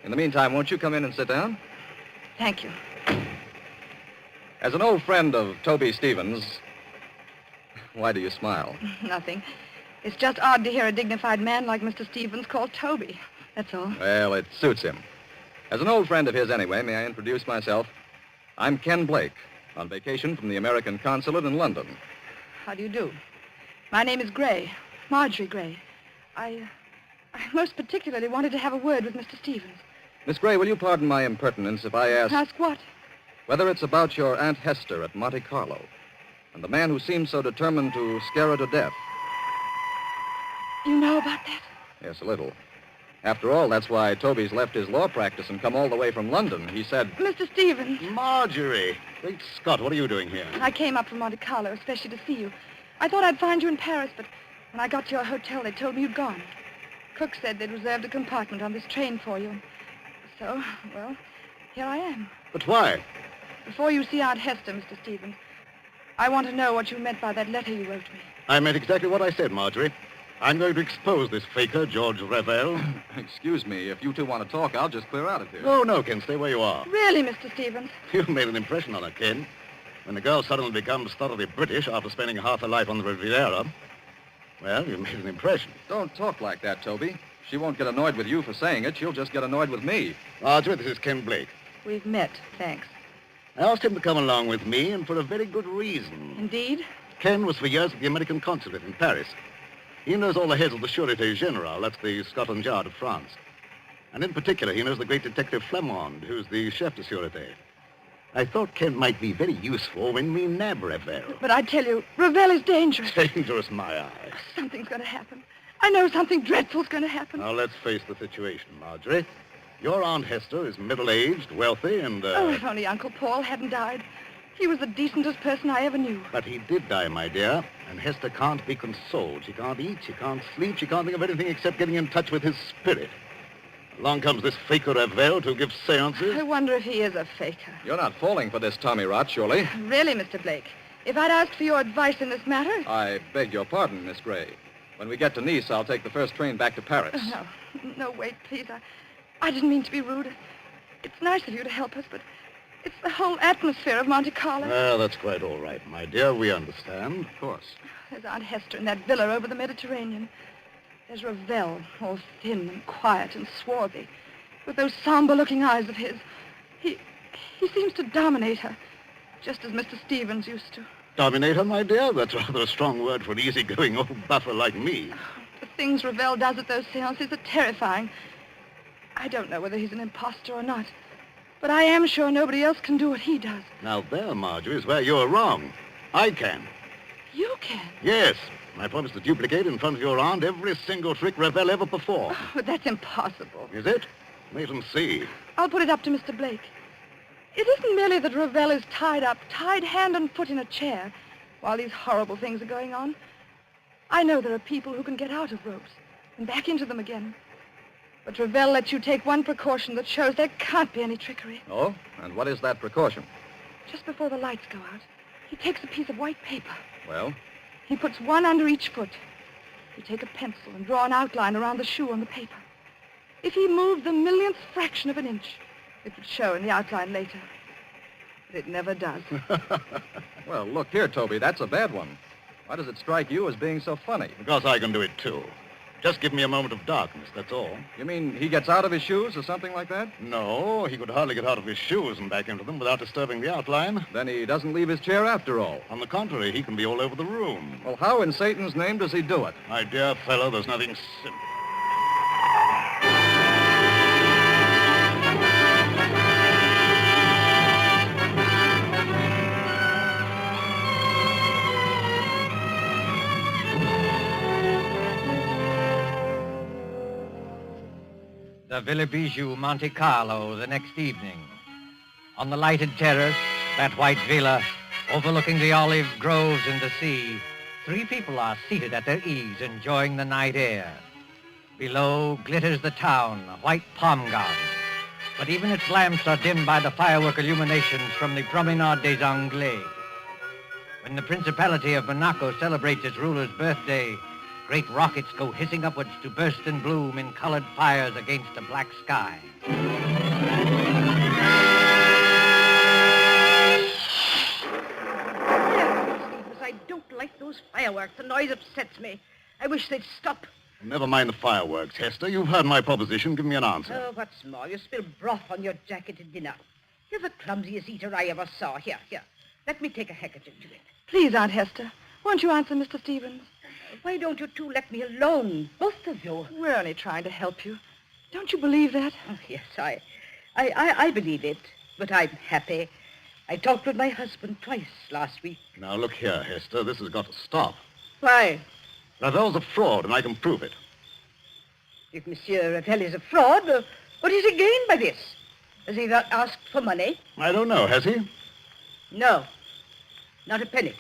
Speaker 3: In the meantime, won't you come in and sit down?
Speaker 23: Thank you.
Speaker 3: As an old friend of Toby Stevens... Why do you smile?
Speaker 23: Nothing. It's just odd to hear a dignified man like Mr. Stevens called Toby. That's all.
Speaker 3: Well, it suits him. As an old friend of his anyway, may I introduce myself? I'm Ken Blake, on vacation from the American consulate in London.
Speaker 23: How do you do? My name is Gray, Marjorie Gray. I most particularly wanted to have a word with Mr. Stevens.
Speaker 3: Miss Gray, will you pardon my impertinence if I ask...
Speaker 23: Ask what?
Speaker 3: Whether it's about your Aunt Hester at Monte Carlo and the man who seemed so determined to scare her to death.
Speaker 23: You know about that?
Speaker 3: Yes, a little. After all, that's why Toby's left his law practice and come all the way from London. He said...
Speaker 23: Mr. Stevens.
Speaker 10: Marjorie. Great Scott, what are you doing here?
Speaker 23: I came up from Monte Carlo, especially to see you. I thought I'd find you in Paris, but when I got to your hotel, they told me you'd gone. Cook said they'd reserved a compartment on this train for you. So, well, here I am.
Speaker 10: But why?
Speaker 23: Before you see Aunt Hester, Mr. Stevens, I want to know what you meant by that letter you wrote me.
Speaker 10: I meant exactly what I said, Marjorie. I'm going to expose this faker, George Revel.
Speaker 3: Excuse me, if you two want to talk, I'll just clear out of here.
Speaker 10: No, Ken, stay where you are.
Speaker 23: Really, Mr. Stevens?
Speaker 10: You've made an impression on her, Ken. When the girl suddenly becomes thoroughly British after spending half her life on the Riviera, well, you've made an impression.
Speaker 3: Don't talk like that, Toby. She won't get annoyed with you for saying it. She'll just get annoyed with me.
Speaker 10: Marjorie, this is Ken Blake.
Speaker 23: We've met, thanks.
Speaker 10: I asked him to come along with me, and for a very good reason.
Speaker 23: Indeed?
Speaker 10: Ken was for years at the American consulate in Paris. He knows all the heads of the Sûreté Générale, that's the Scotland Yard of France. And in particular, he knows the great detective Flamand, who's the chef de Sûreté. I thought Ken might be very useful when we nab Revel.
Speaker 23: But I tell you, Revel is dangerous.
Speaker 10: Dangerous, my eye.
Speaker 23: Something's going to happen. I know something dreadful's going to happen.
Speaker 10: Now, let's face the situation, Marjorie. Your Aunt Hester is middle-aged, wealthy, and...
Speaker 23: Oh, if only Uncle Paul hadn't died. He was the decentest person I ever knew.
Speaker 10: But he did die, my dear, and Hester can't be consoled. She can't eat, she can't sleep, she can't think of anything except getting in touch with his spirit. Along comes this faker Revel to give seances.
Speaker 23: I wonder if he is a faker.
Speaker 3: You're not falling for this Tommy rot, surely?
Speaker 23: Really, Mr. Blake? If I'd asked for your advice in this matter...
Speaker 3: I beg your pardon, Miss Gray. When we get to Nice, I'll take the first train back to Paris.
Speaker 23: No, wait, please. I didn't mean to be rude. It's nice of you to help us, but it's the whole atmosphere of Monte Carlo.
Speaker 10: Well, that's quite all right, my dear. We understand.
Speaker 3: Of course.
Speaker 23: There's Aunt Hester in that villa over the Mediterranean. There's Revel, all thin and quiet and swarthy, with those somber-looking eyes of his. He seems to dominate her, just as Mr. Stevens used to.
Speaker 10: Dominate her, my dear? That's rather a strong word for an easygoing old buffer like me.
Speaker 23: The things Revel does at those seances are terrifying. I don't know whether he's an imposter or not, but I am sure nobody else can do what he does.
Speaker 10: Now there, Marjorie, is where you're wrong. I can.
Speaker 23: You can?
Speaker 10: Yes. I promise to duplicate in front of your aunt every single trick Revel ever performed.
Speaker 23: Oh, but that's impossible.
Speaker 10: Is it? Wait and see.
Speaker 23: I'll put it up to Mr. Blake. It isn't merely that Revel is tied up, tied hand and foot in a chair, while these horrible things are going on. I know there are people who can get out of ropes and back into them again. But Revel lets you take one precaution that shows there can't be any trickery.
Speaker 3: Oh? And what is that precaution?
Speaker 23: Just before the lights go out, he takes a piece of white paper.
Speaker 3: Well?
Speaker 23: He puts one under each foot. You take a pencil and draw an outline around the shoe on the paper. If he moved the millionth fraction of an inch, it would show in the outline later. But it never does.
Speaker 3: Well, look here, Toby, that's a bad one. Why does it strike you as being so funny?
Speaker 10: Because I can do it, too. Just give me a moment of darkness, that's all.
Speaker 3: You mean he gets out of his shoes or something like that?
Speaker 10: No, he could hardly get out of his shoes and back into them without disturbing the outline.
Speaker 3: Then he doesn't leave his chair after all.
Speaker 10: On the contrary, he can be all over the room.
Speaker 3: Well, how in Satan's name does he do it?
Speaker 10: My dear fellow, there's nothing simple.
Speaker 1: The Villa Bijou, Monte Carlo, the next evening. On the lighted terrace, that white villa, overlooking the olive groves and the sea, three people are seated at their ease, enjoying the night air. Below glitters the town, a white palm garden. but even its lamps are dimmed by the firework illuminations from the Promenade des Anglais. When the Principality of Monaco celebrates its ruler's birthday, great rockets go hissing upwards to burst and bloom in colored fires against a black sky.
Speaker 6: I don't like those fireworks. The noise upsets me. I wish they'd stop.
Speaker 10: Never mind the fireworks, Hester. You've heard my proposition. Give me an answer.
Speaker 6: Oh, what's more, you spill broth on your jacket at dinner. You're the clumsiest eater I ever saw. Here. Let me take a handkerchief to it.
Speaker 23: Please, Aunt Hester, won't you answer Mr. Stevens?
Speaker 6: Why don't you two let me alone, both of you?
Speaker 23: We're only trying to help you. Don't you believe that?
Speaker 6: Oh, yes, I believe it, but I'm happy. I talked with my husband twice last week.
Speaker 10: Now, look here, Hester. This has got to stop.
Speaker 6: Why?
Speaker 10: Ravel's a fraud, and I can prove it.
Speaker 6: If Monsieur Ravel is a fraud, what has he gained by this? Has he not asked for money?
Speaker 10: I don't know, has he?
Speaker 6: No, not a penny.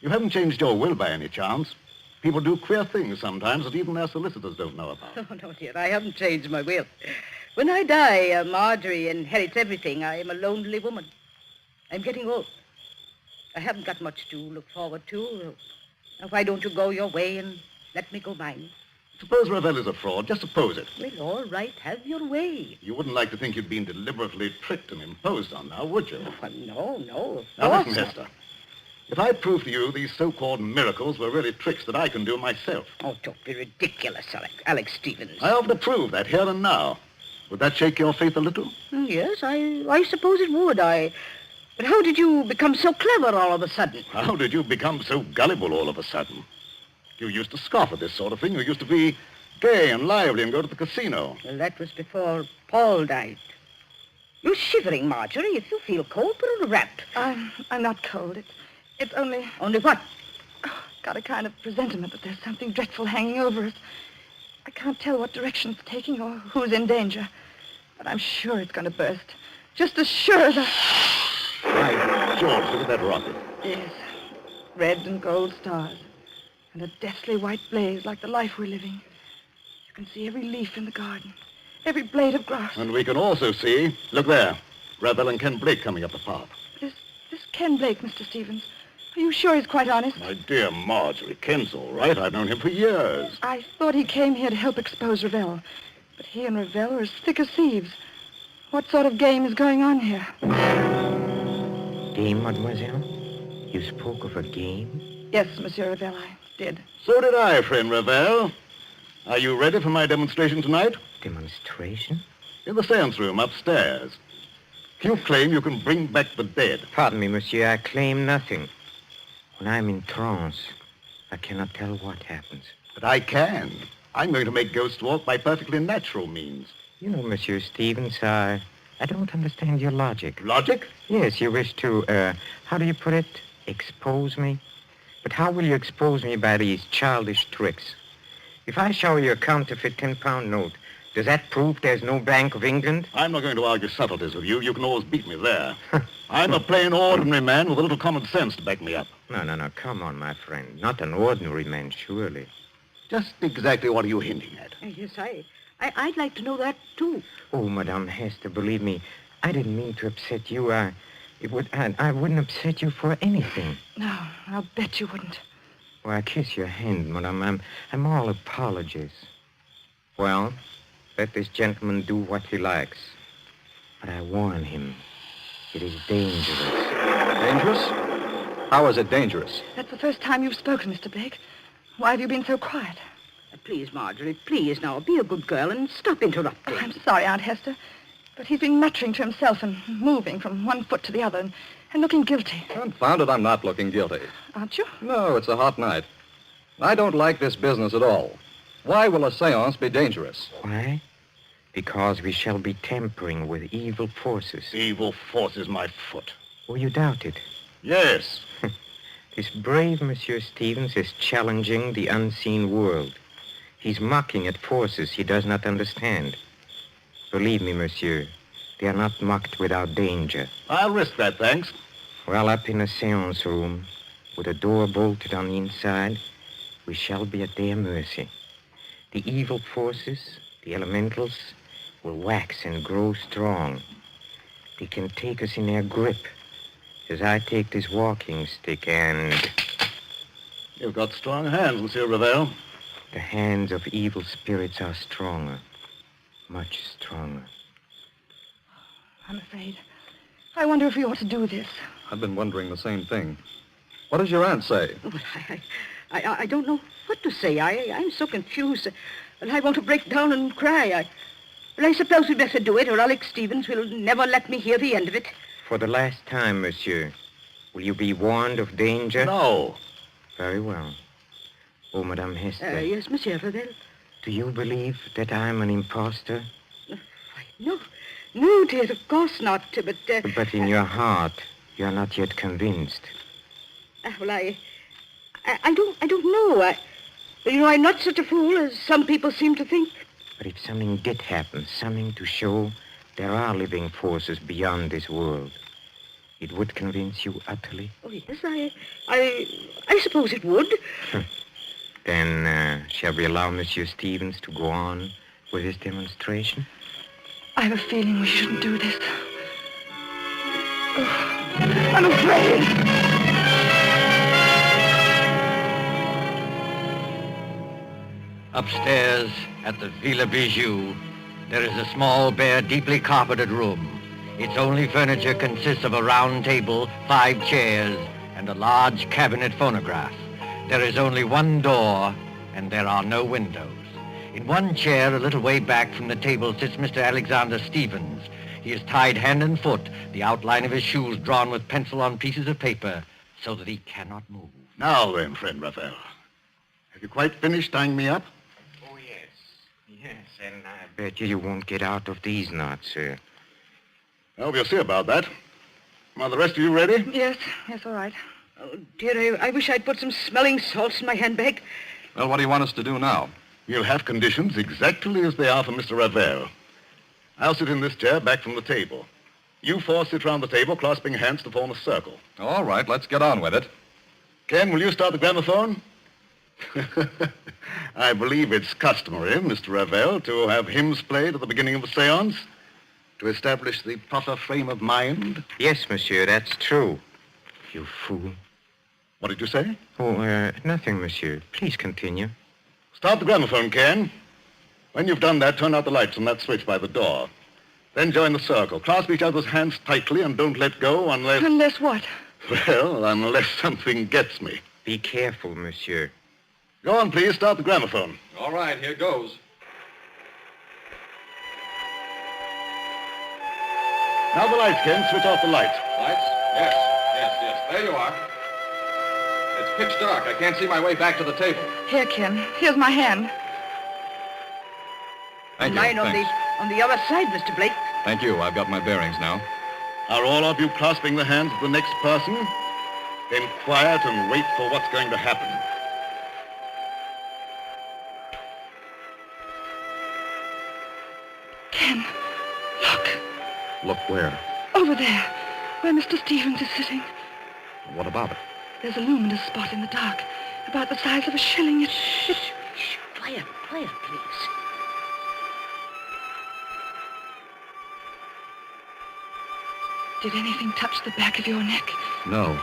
Speaker 10: You haven't changed your will by any chance. People do queer things sometimes that even their solicitors don't know about.
Speaker 6: Oh, no, dear, I haven't changed my will. When I die, Marjorie inherits everything. I am a lonely woman. I'm getting old. I haven't got much to look forward to. Now, why don't you go your way and let me go mine?
Speaker 10: Suppose Ravel is a fraud. Just suppose it.
Speaker 6: Well, all right. Have your way.
Speaker 10: You wouldn't like to think you'd been deliberately tricked and imposed on now, would you?
Speaker 6: Oh, no.
Speaker 10: Now, listen, Hester. If I prove to you these so-called miracles were really tricks that I can do myself.
Speaker 6: Oh, don't be ridiculous, Alex Stevens.
Speaker 10: I offer to prove that here and now. Would that shake your faith a little?
Speaker 6: Yes, I suppose it would. But how did you become so clever all of a sudden?
Speaker 10: How did you become so gullible all of a sudden? You used to scoff at this sort of thing. You used to be gay and lively and go to the casino.
Speaker 6: Well, that was before Paul died. You're shivering, Marjorie. If you feel cold, put on a wrap.
Speaker 23: I'm not cold. It's only...
Speaker 6: Only what?
Speaker 23: Got a kind of presentiment that there's something dreadful hanging over us. I can't tell what direction it's taking or who's in danger. But I'm sure it's going to burst. Just as sure as I...
Speaker 10: By George, look at that rocket.
Speaker 23: Yes. Red and gold stars. And a deathly white blaze like the life we're living. You can see every leaf in the garden. Every blade of grass.
Speaker 10: And we can also see, look there, Ravel and Ken Blake coming up the path.
Speaker 23: This Ken Blake, Mr. Stevens. Are you sure he's quite honest?
Speaker 10: My dear Marjorie, Ken's all right. I've known him for years.
Speaker 23: I thought he came here to help expose Ravel. But he and Ravel are as thick as thieves. What sort of game is going on here?
Speaker 12: Game, mademoiselle? You spoke of a game?
Speaker 23: Yes, Monsieur Ravel, I did.
Speaker 10: So did I, friend Ravel. Are you ready for my demonstration tonight?
Speaker 12: Demonstration?
Speaker 10: In the seance room upstairs. You claim you can bring back the dead.
Speaker 12: Pardon me, monsieur, I claim nothing. When I'm in trance, I cannot tell what happens.
Speaker 10: But I can. I'm going to make ghosts walk by perfectly natural means.
Speaker 12: You know, Monsieur Stevens, I don't understand your logic.
Speaker 10: Logic?
Speaker 12: Yes, you wish to, how do you put it? Expose me? But how will you expose me by these childish tricks? If I show you a counterfeit 10-pound note, does that prove there's no Bank of England?
Speaker 10: I'm not going to argue subtleties with you. You can always beat me there. I'm a plain, ordinary man with a little common sense to back me up.
Speaker 12: No. Come on, my friend. Not an ordinary man, surely.
Speaker 10: Just exactly what are you hinting at?
Speaker 6: Yes, I'd like to know that, too.
Speaker 12: Oh, Madame Hester, believe me, I didn't mean to upset you. I wouldn't upset you for anything.
Speaker 23: No, I'll bet you wouldn't.
Speaker 12: Well, I kiss your hand, Madame. I'm all apologies. Well, let this gentleman do what he likes. But I warn him, it is dangerous.
Speaker 3: Dangerous? How is it dangerous?
Speaker 23: That's the first time you've spoken, Mr. Blake. Why have you been so quiet?
Speaker 6: Please, Marjorie, please now, be a good girl and stop interrupting.
Speaker 23: Oh, I'm sorry, Aunt Hester, but he's been muttering to himself and moving from one foot to the other and looking guilty.
Speaker 3: Confound it, I'm not looking guilty.
Speaker 23: Aren't you?
Speaker 3: No, it's a hot night. I don't like this business at all. Why will a seance be dangerous?
Speaker 12: Why? Because we shall be tampering with evil forces.
Speaker 10: Evil forces, my foot.
Speaker 12: Oh, you doubt it?
Speaker 10: Yes.
Speaker 12: This brave Monsieur Stevens is challenging the unseen world. He's mocking at forces he does not understand. Believe me, monsieur, they are not mocked without danger.
Speaker 10: I'll risk that, thanks.
Speaker 12: Well, up in a seance room, with a door bolted on the inside, we shall be at their mercy. The evil forces, the elementals, will wax and grow strong. They can take us in their grip as I take this walking stick and...
Speaker 10: You've got strong hands, Monsieur Ravel.
Speaker 12: The hands of evil spirits are stronger, much stronger.
Speaker 23: I'm afraid. I wonder if we ought to do this.
Speaker 3: I've been wondering the same thing. What does your aunt say?
Speaker 6: Oh, I don't know what to say. I'm so confused. And I want to break down and cry. I suppose we'd better do it, or Alex Stevens will never let me hear the end of it.
Speaker 12: For the last time, monsieur, will you be warned of danger?
Speaker 10: No.
Speaker 12: Very well. Oh, Madame Hester.
Speaker 6: Yes, Monsieur Ravel.
Speaker 12: Do you believe that I'm an impostor?
Speaker 6: No, dear, of course not.
Speaker 12: But in your heart, you're not yet convinced.
Speaker 6: Well, I don't know. I'm not such a fool as some people seem to think.
Speaker 12: But if something did happen, something to show there are living forces beyond this world, it would convince you utterly?
Speaker 6: Oh, yes, I suppose it would.
Speaker 12: Then, shall we allow Monsieur Stevens to go on with his demonstration?
Speaker 23: I have a feeling we shouldn't do this. Oh, I'm afraid.
Speaker 1: Upstairs at the Villa Bijou, there is a small, bare, deeply carpeted room. Its only furniture consists of a round table, 5 chairs, and a large cabinet phonograph. There is only one door, and there are no windows. In one chair, a little way back from the table, sits Mr. Alexander Stevens. He is tied hand and foot, the outline of his shoes drawn with pencil on pieces of paper, so that he cannot move.
Speaker 10: Now then, friend Raphael, have you quite finished tying me up?
Speaker 12: Oh, yes. Yes, and I bet you won't get out of these knots, sir.
Speaker 10: Well, we'll see about that. Are the rest of you ready?
Speaker 6: Yes, all right. Oh, dear, I wish I'd put some smelling salts in my handbag.
Speaker 3: Well, what do you want us to do now?
Speaker 10: You'll have conditions exactly as they are for Mr. Ravel. I'll sit in this chair back from the table. You 4 sit round the table, clasping hands to form a circle.
Speaker 3: All right, let's get on with it.
Speaker 10: Ken, will you start the gramophone? I believe it's customary, Mr. Ravel, to have hymns played at the beginning of a séance to establish the proper frame of mind.
Speaker 12: Yes, monsieur, that's true. You fool.
Speaker 10: What did you say?
Speaker 12: Oh, nothing, monsieur. Please continue.
Speaker 10: Start the gramophone, Ken. When you've done that, turn out the lights on that switch by the door. Then join the circle. Clasp each other's hands tightly and don't let go unless...
Speaker 23: Unless what?
Speaker 10: Well, unless something gets me.
Speaker 12: Be careful, monsieur.
Speaker 10: Go on, please. Start the gramophone.
Speaker 3: All right, here goes.
Speaker 10: Now the lights, Ken. Switch off the lights.
Speaker 3: Lights? Yes. There you are. It's pitch dark. I can't see my way back to the table.
Speaker 23: Here, Ken. Here's my hand.
Speaker 3: Thank you.
Speaker 6: Mine on the other side, Mr. Blake.
Speaker 3: Thank you. I've got my bearings now.
Speaker 10: Are all of you clasping the hands of the next person? Then quiet and wait for what's going to happen.
Speaker 23: Ken, look.
Speaker 3: Look where?
Speaker 23: Over there, where Mr. Stevens is sitting.
Speaker 3: What about it?
Speaker 23: There's a luminous spot in the dark, about the size of a shilling.
Speaker 6: Shh. Quiet, please.
Speaker 23: Did anything touch the back of your neck?
Speaker 3: No.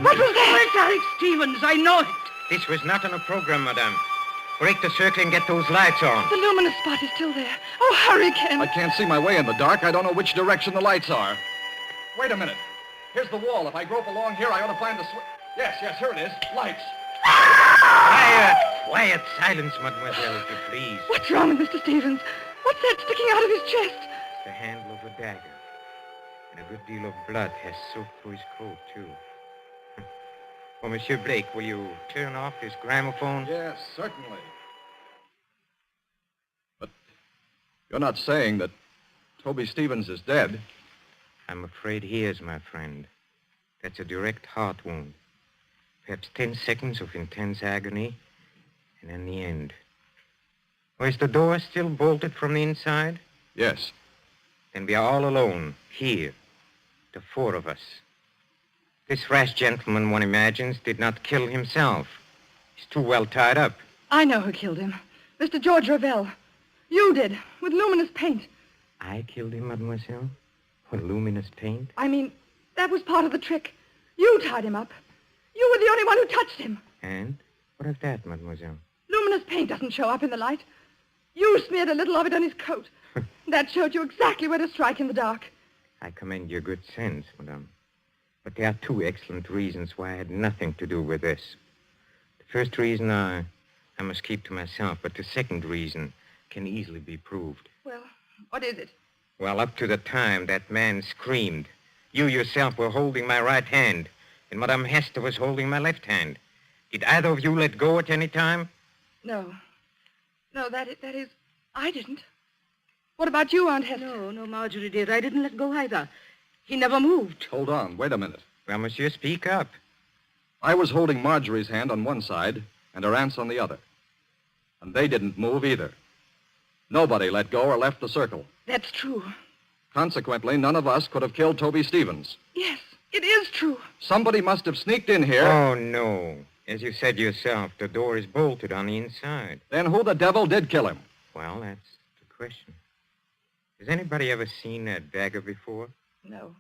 Speaker 23: What was that?
Speaker 6: It's Alex Stevens. I know it.
Speaker 12: This was not on a program, madame. Break the circle and get those lights on.
Speaker 23: The luminous spot is still there. Oh, hurry, Ken.
Speaker 3: I can't see my way in the dark. I don't know which direction the lights are. Wait a minute. Here's the wall. If I grope along here, I ought to find the switch. Yes, here it is. Lights.
Speaker 12: Quiet. Silence, mademoiselle, if you please.
Speaker 23: What's wrong with Mr. Stevens? What's that sticking out of his chest?
Speaker 12: It's the handle of a dagger. And a good deal of blood has soaked through his coat, too. Oh, Monsieur Blake, will you turn off this gramophone?
Speaker 3: Yes, certainly. But you're not saying that Toby Stevens is dead?
Speaker 12: I'm afraid he is, my friend. That's a direct heart wound. Perhaps 10 seconds of intense agony, and then the end. Oh, is the door still bolted from the inside?
Speaker 3: Yes.
Speaker 12: Then we are all alone, here, the 4 of us. This rash gentleman, one imagines, did not kill himself. He's too well tied up.
Speaker 23: I know who killed him. Mr. George Ravel. You did, with luminous paint.
Speaker 12: I killed him, mademoiselle? With luminous paint?
Speaker 23: I mean, that was part of the trick. You tied him up. You were the only one who touched him.
Speaker 12: And? What of that, mademoiselle?
Speaker 23: Luminous paint doesn't show up in the light. You smeared a little of it on his coat. That showed you exactly where to strike in the dark.
Speaker 12: I commend your good sense, madame. But there are two excellent reasons why I had nothing to do with this. The first reason I must keep to myself, but the second reason can easily be proved.
Speaker 23: Well, what is it?
Speaker 12: Well, up to the time that man screamed, you yourself were holding my right hand, and Madame Hester was holding my left hand. Did either of you let go at any time?
Speaker 23: No. No, that is, I didn't. What about you, Aunt Hester?
Speaker 6: No, Marjorie did. I didn't let go either. He never moved.
Speaker 3: Hold on. Wait a minute.
Speaker 12: Well, monsieur, speak up.
Speaker 3: I was holding Marjorie's hand on one side and her aunt's on the other. And they didn't move either. Nobody let go or left the circle.
Speaker 23: That's true.
Speaker 3: Consequently, none of us could have killed Toby Stevens.
Speaker 23: Yes, it is true.
Speaker 3: Somebody must have sneaked in here.
Speaker 12: Oh, no. As you said yourself, the door is bolted on the inside.
Speaker 3: Then who the devil did kill him?
Speaker 12: Well, that's the question. Has anybody ever seen a dagger before?
Speaker 23: No.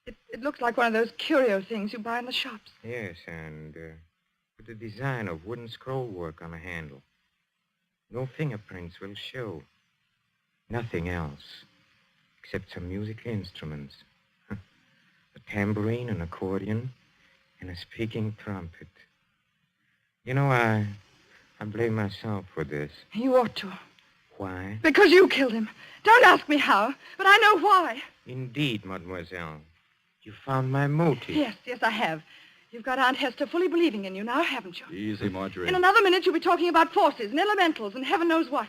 Speaker 23: It looks like one of those curio things you buy in the shops.
Speaker 12: Yes, and with a design of wooden scroll work on a handle. No fingerprints will show. Nothing else, except some musical instruments. A tambourine, an accordion, and a speaking trumpet. You know, I blame myself for this.
Speaker 23: You ought to.
Speaker 12: Why?
Speaker 23: Because you killed him. Don't ask me how, but I know why.
Speaker 12: Indeed, mademoiselle. You found my motive.
Speaker 23: Yes, I have. You've got Aunt Hester fully believing in you now, haven't you?
Speaker 3: Easy, Marjorie.
Speaker 23: In another minute, you'll be talking about forces and elementals and heaven knows what.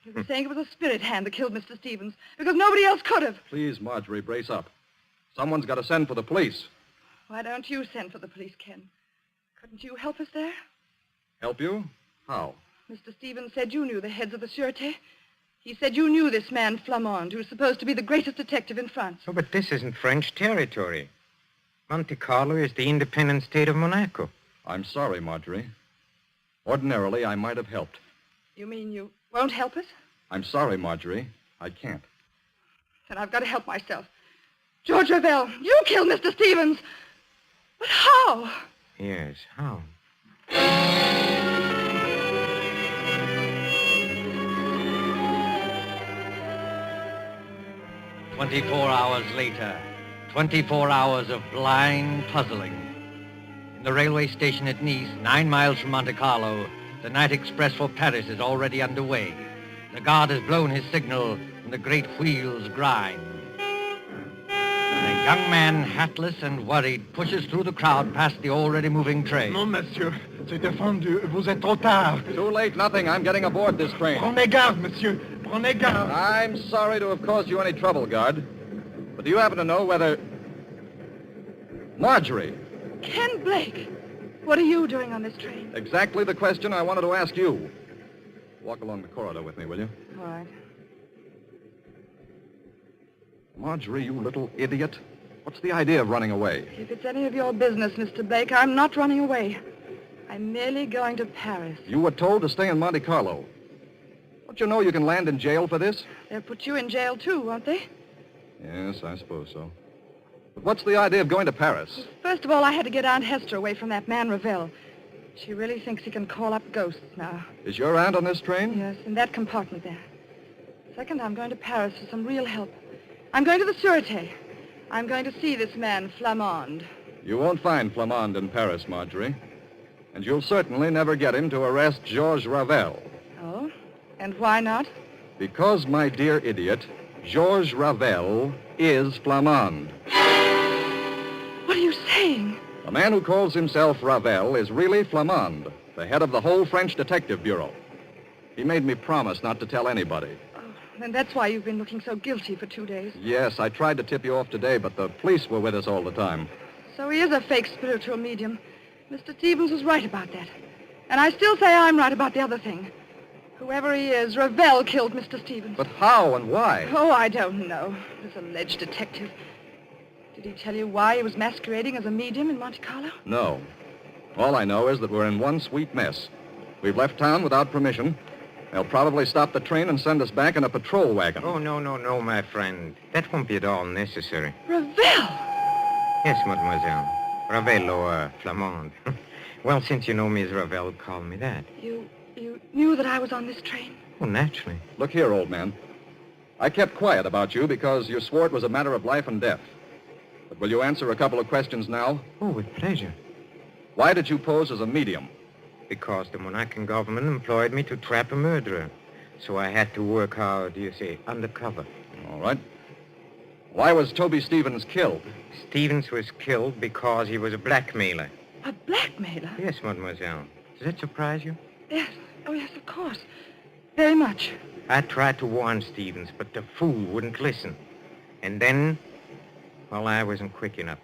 Speaker 23: You'll be saying it was a spirit hand that killed Mr. Stevens because nobody else could have.
Speaker 3: Please, Marjorie, brace up. Someone's got to send for the police.
Speaker 23: Why don't you send for the police, Ken? Couldn't you help us there?
Speaker 3: Help you? How?
Speaker 23: Mr. Stevens said you knew the heads of the Sûreté. He said you knew this man Flamand, who's supposed to be the greatest detective in France.
Speaker 12: Oh, but this isn't French territory. Monte Carlo is the independent state of Monaco.
Speaker 3: I'm sorry, Marjorie. Ordinarily, I might have helped.
Speaker 23: You mean you won't help us?
Speaker 3: I'm sorry, Marjorie. I can't.
Speaker 23: Then I've got to help myself. George Ravel, you killed Mr. Stevens. But how?
Speaker 12: Yes, how?
Speaker 1: 24 hours later, 24 hours of blind puzzling. In the railway station at Nice, 9 miles from Monte Carlo, the night express for Paris is already underway. The guard has blown his signal, and the great wheels grind. A young man, hatless and worried, pushes through the crowd past the already moving train.
Speaker 5: Non, monsieur. C'est défendu. Vous êtes trop tard.
Speaker 3: Too late, nothing. I'm getting aboard this train.
Speaker 5: Prenez garde, monsieur. Prenez garde.
Speaker 3: I'm sorry to have caused you any trouble, guard. But do you happen to know whether... Marjorie.
Speaker 23: Ken Blake. What are you doing on this train?
Speaker 3: Exactly the question I wanted to ask you. Walk along the corridor with me, will you?
Speaker 23: All right.
Speaker 3: Marjorie, you little idiot. What's the idea of running away?
Speaker 23: If it's any of your business, Mr. Blake, I'm not running away. I'm merely going to Paris.
Speaker 3: You were told to stay in Monte Carlo. Don't you know you can land in jail for this?
Speaker 23: They'll put you in jail, too, won't they?
Speaker 3: Yes, I suppose so. But what's the idea of going to Paris?
Speaker 23: First of all, I had to get Aunt Hester away from that man Ravel. She really thinks he can call up ghosts now.
Speaker 3: Is your aunt on this train?
Speaker 23: Yes, in that compartment there. Second, I'm going to Paris for some real help. I'm going to the Sûreté. I'm going to see this man, Flamand.
Speaker 3: You won't find Flamand in Paris, Marjorie. And you'll certainly never get him to arrest Georges Ravel.
Speaker 23: Oh? And why not?
Speaker 3: Because, my dear idiot, Georges Ravel is Flamand.
Speaker 23: What are you saying?
Speaker 3: The man who calls himself Ravel is really Flamand, the head of the whole French Detective Bureau. He made me promise not to tell anybody.
Speaker 23: And that's why you've been looking so guilty for 2 days.
Speaker 3: Yes, I tried to tip you off today, but the police were with us all the time.
Speaker 23: So he is a fake spiritual medium. Mr. Stevens was right about that. And I still say I'm right about the other thing. Whoever he is, Ravel killed Mr. Stevens.
Speaker 3: But how and why?
Speaker 23: Oh, I don't know. This alleged detective. Did he tell you why he was masquerading as a medium in Monte Carlo?
Speaker 3: No. All I know is that we're in one sweet mess. We've left town without permission, They'll probably stop the train and send us back in a patrol wagon.
Speaker 12: Oh, no, my friend. That won't be at all necessary.
Speaker 23: Ravel!
Speaker 12: Yes, mademoiselle. Ravel or Flamande. Well, since you know me as Ravel, call me that.
Speaker 23: You knew that I was on this train?
Speaker 12: Oh, naturally.
Speaker 3: Look here, old man. I kept quiet about you because you swore it was a matter of life and death. But will you answer a couple of questions now?
Speaker 12: Oh, with pleasure.
Speaker 3: Why did you pose as a medium?
Speaker 12: Because the Monacan government employed me to trap a murderer. So I had to work, how do you say, undercover.
Speaker 3: All right. Why was Toby Stevens killed?
Speaker 12: Stevens was killed because he was a blackmailer.
Speaker 23: A blackmailer?
Speaker 12: Yes, mademoiselle. Does that surprise you?
Speaker 23: Yes. Oh, yes, of course. Very much.
Speaker 12: I tried to warn Stevens, but the fool wouldn't listen. And then, well, I wasn't quick enough.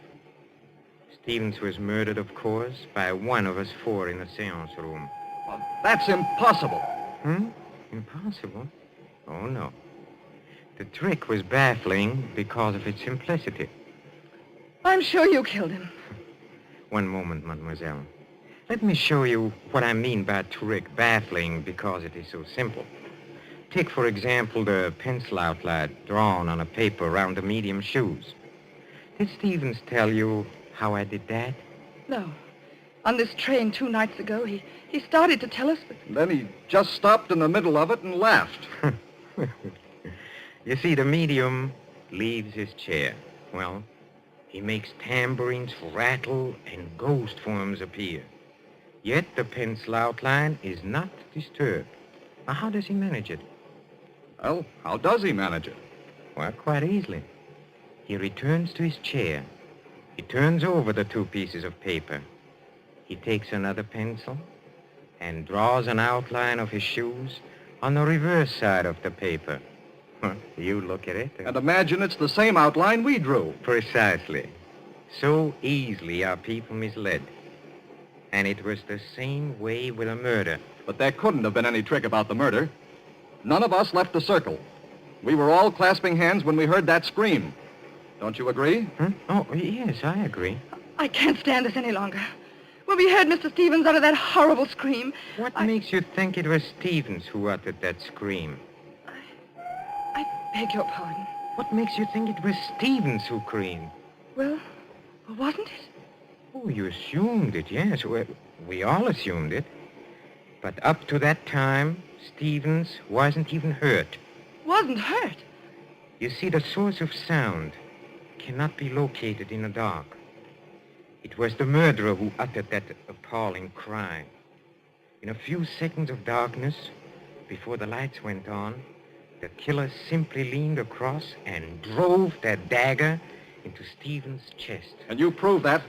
Speaker 12: Stevens was murdered, of course, by one of us four in the seance room.
Speaker 3: Well, that's impossible.
Speaker 12: Impossible? Oh, no. The trick was baffling because of its simplicity.
Speaker 23: I'm sure you killed him.
Speaker 12: One moment, mademoiselle. Let me show you what I mean by trick, baffling because it is so simple. Take, for example, the pencil outline drawn on a paper around the medium shoes. Did Stevens tell you how I did that?
Speaker 23: No. On this train 2 nights ago, he started to tell us, but...
Speaker 3: Then he just stopped in the middle of it and laughed.
Speaker 12: You see, the medium leaves his chair. Well, he makes tambourines rattle and ghost forms appear. Yet the pencil outline is not disturbed. Now, how does he manage it?
Speaker 3: Well, how does he manage it?
Speaker 12: Well, quite easily. He returns to his chair. He turns over the 2 pieces of paper. He takes another pencil and draws an outline of his shoes on the reverse side of the paper. You look at it.
Speaker 3: And imagine it's the same outline we drew.
Speaker 12: Precisely. So easily are people misled. And it was the same way with a murder.
Speaker 3: But there couldn't have been any trick about the murder. None of us left the circle. We were all clasping hands when we heard that scream. Don't you agree?
Speaker 12: Oh, yes, I agree.
Speaker 23: I can't stand this any longer. When we heard Mr. Stevens utter that horrible scream...
Speaker 12: What makes you think it was Stevens who uttered that scream?
Speaker 23: I beg your pardon.
Speaker 12: What makes you think it was Stevens who screamed?
Speaker 23: Well, wasn't it?
Speaker 12: Oh, you assumed it, yes. We all assumed it. But up to that time, Stevens wasn't even hurt.
Speaker 23: Wasn't hurt?
Speaker 12: You see, the source of sound cannot be located in the dark. It was the murderer who uttered that appalling cry. In a few seconds of darkness, before the lights went on, the killer simply leaned across and drove that dagger into Stevens' chest.
Speaker 3: And you proved that?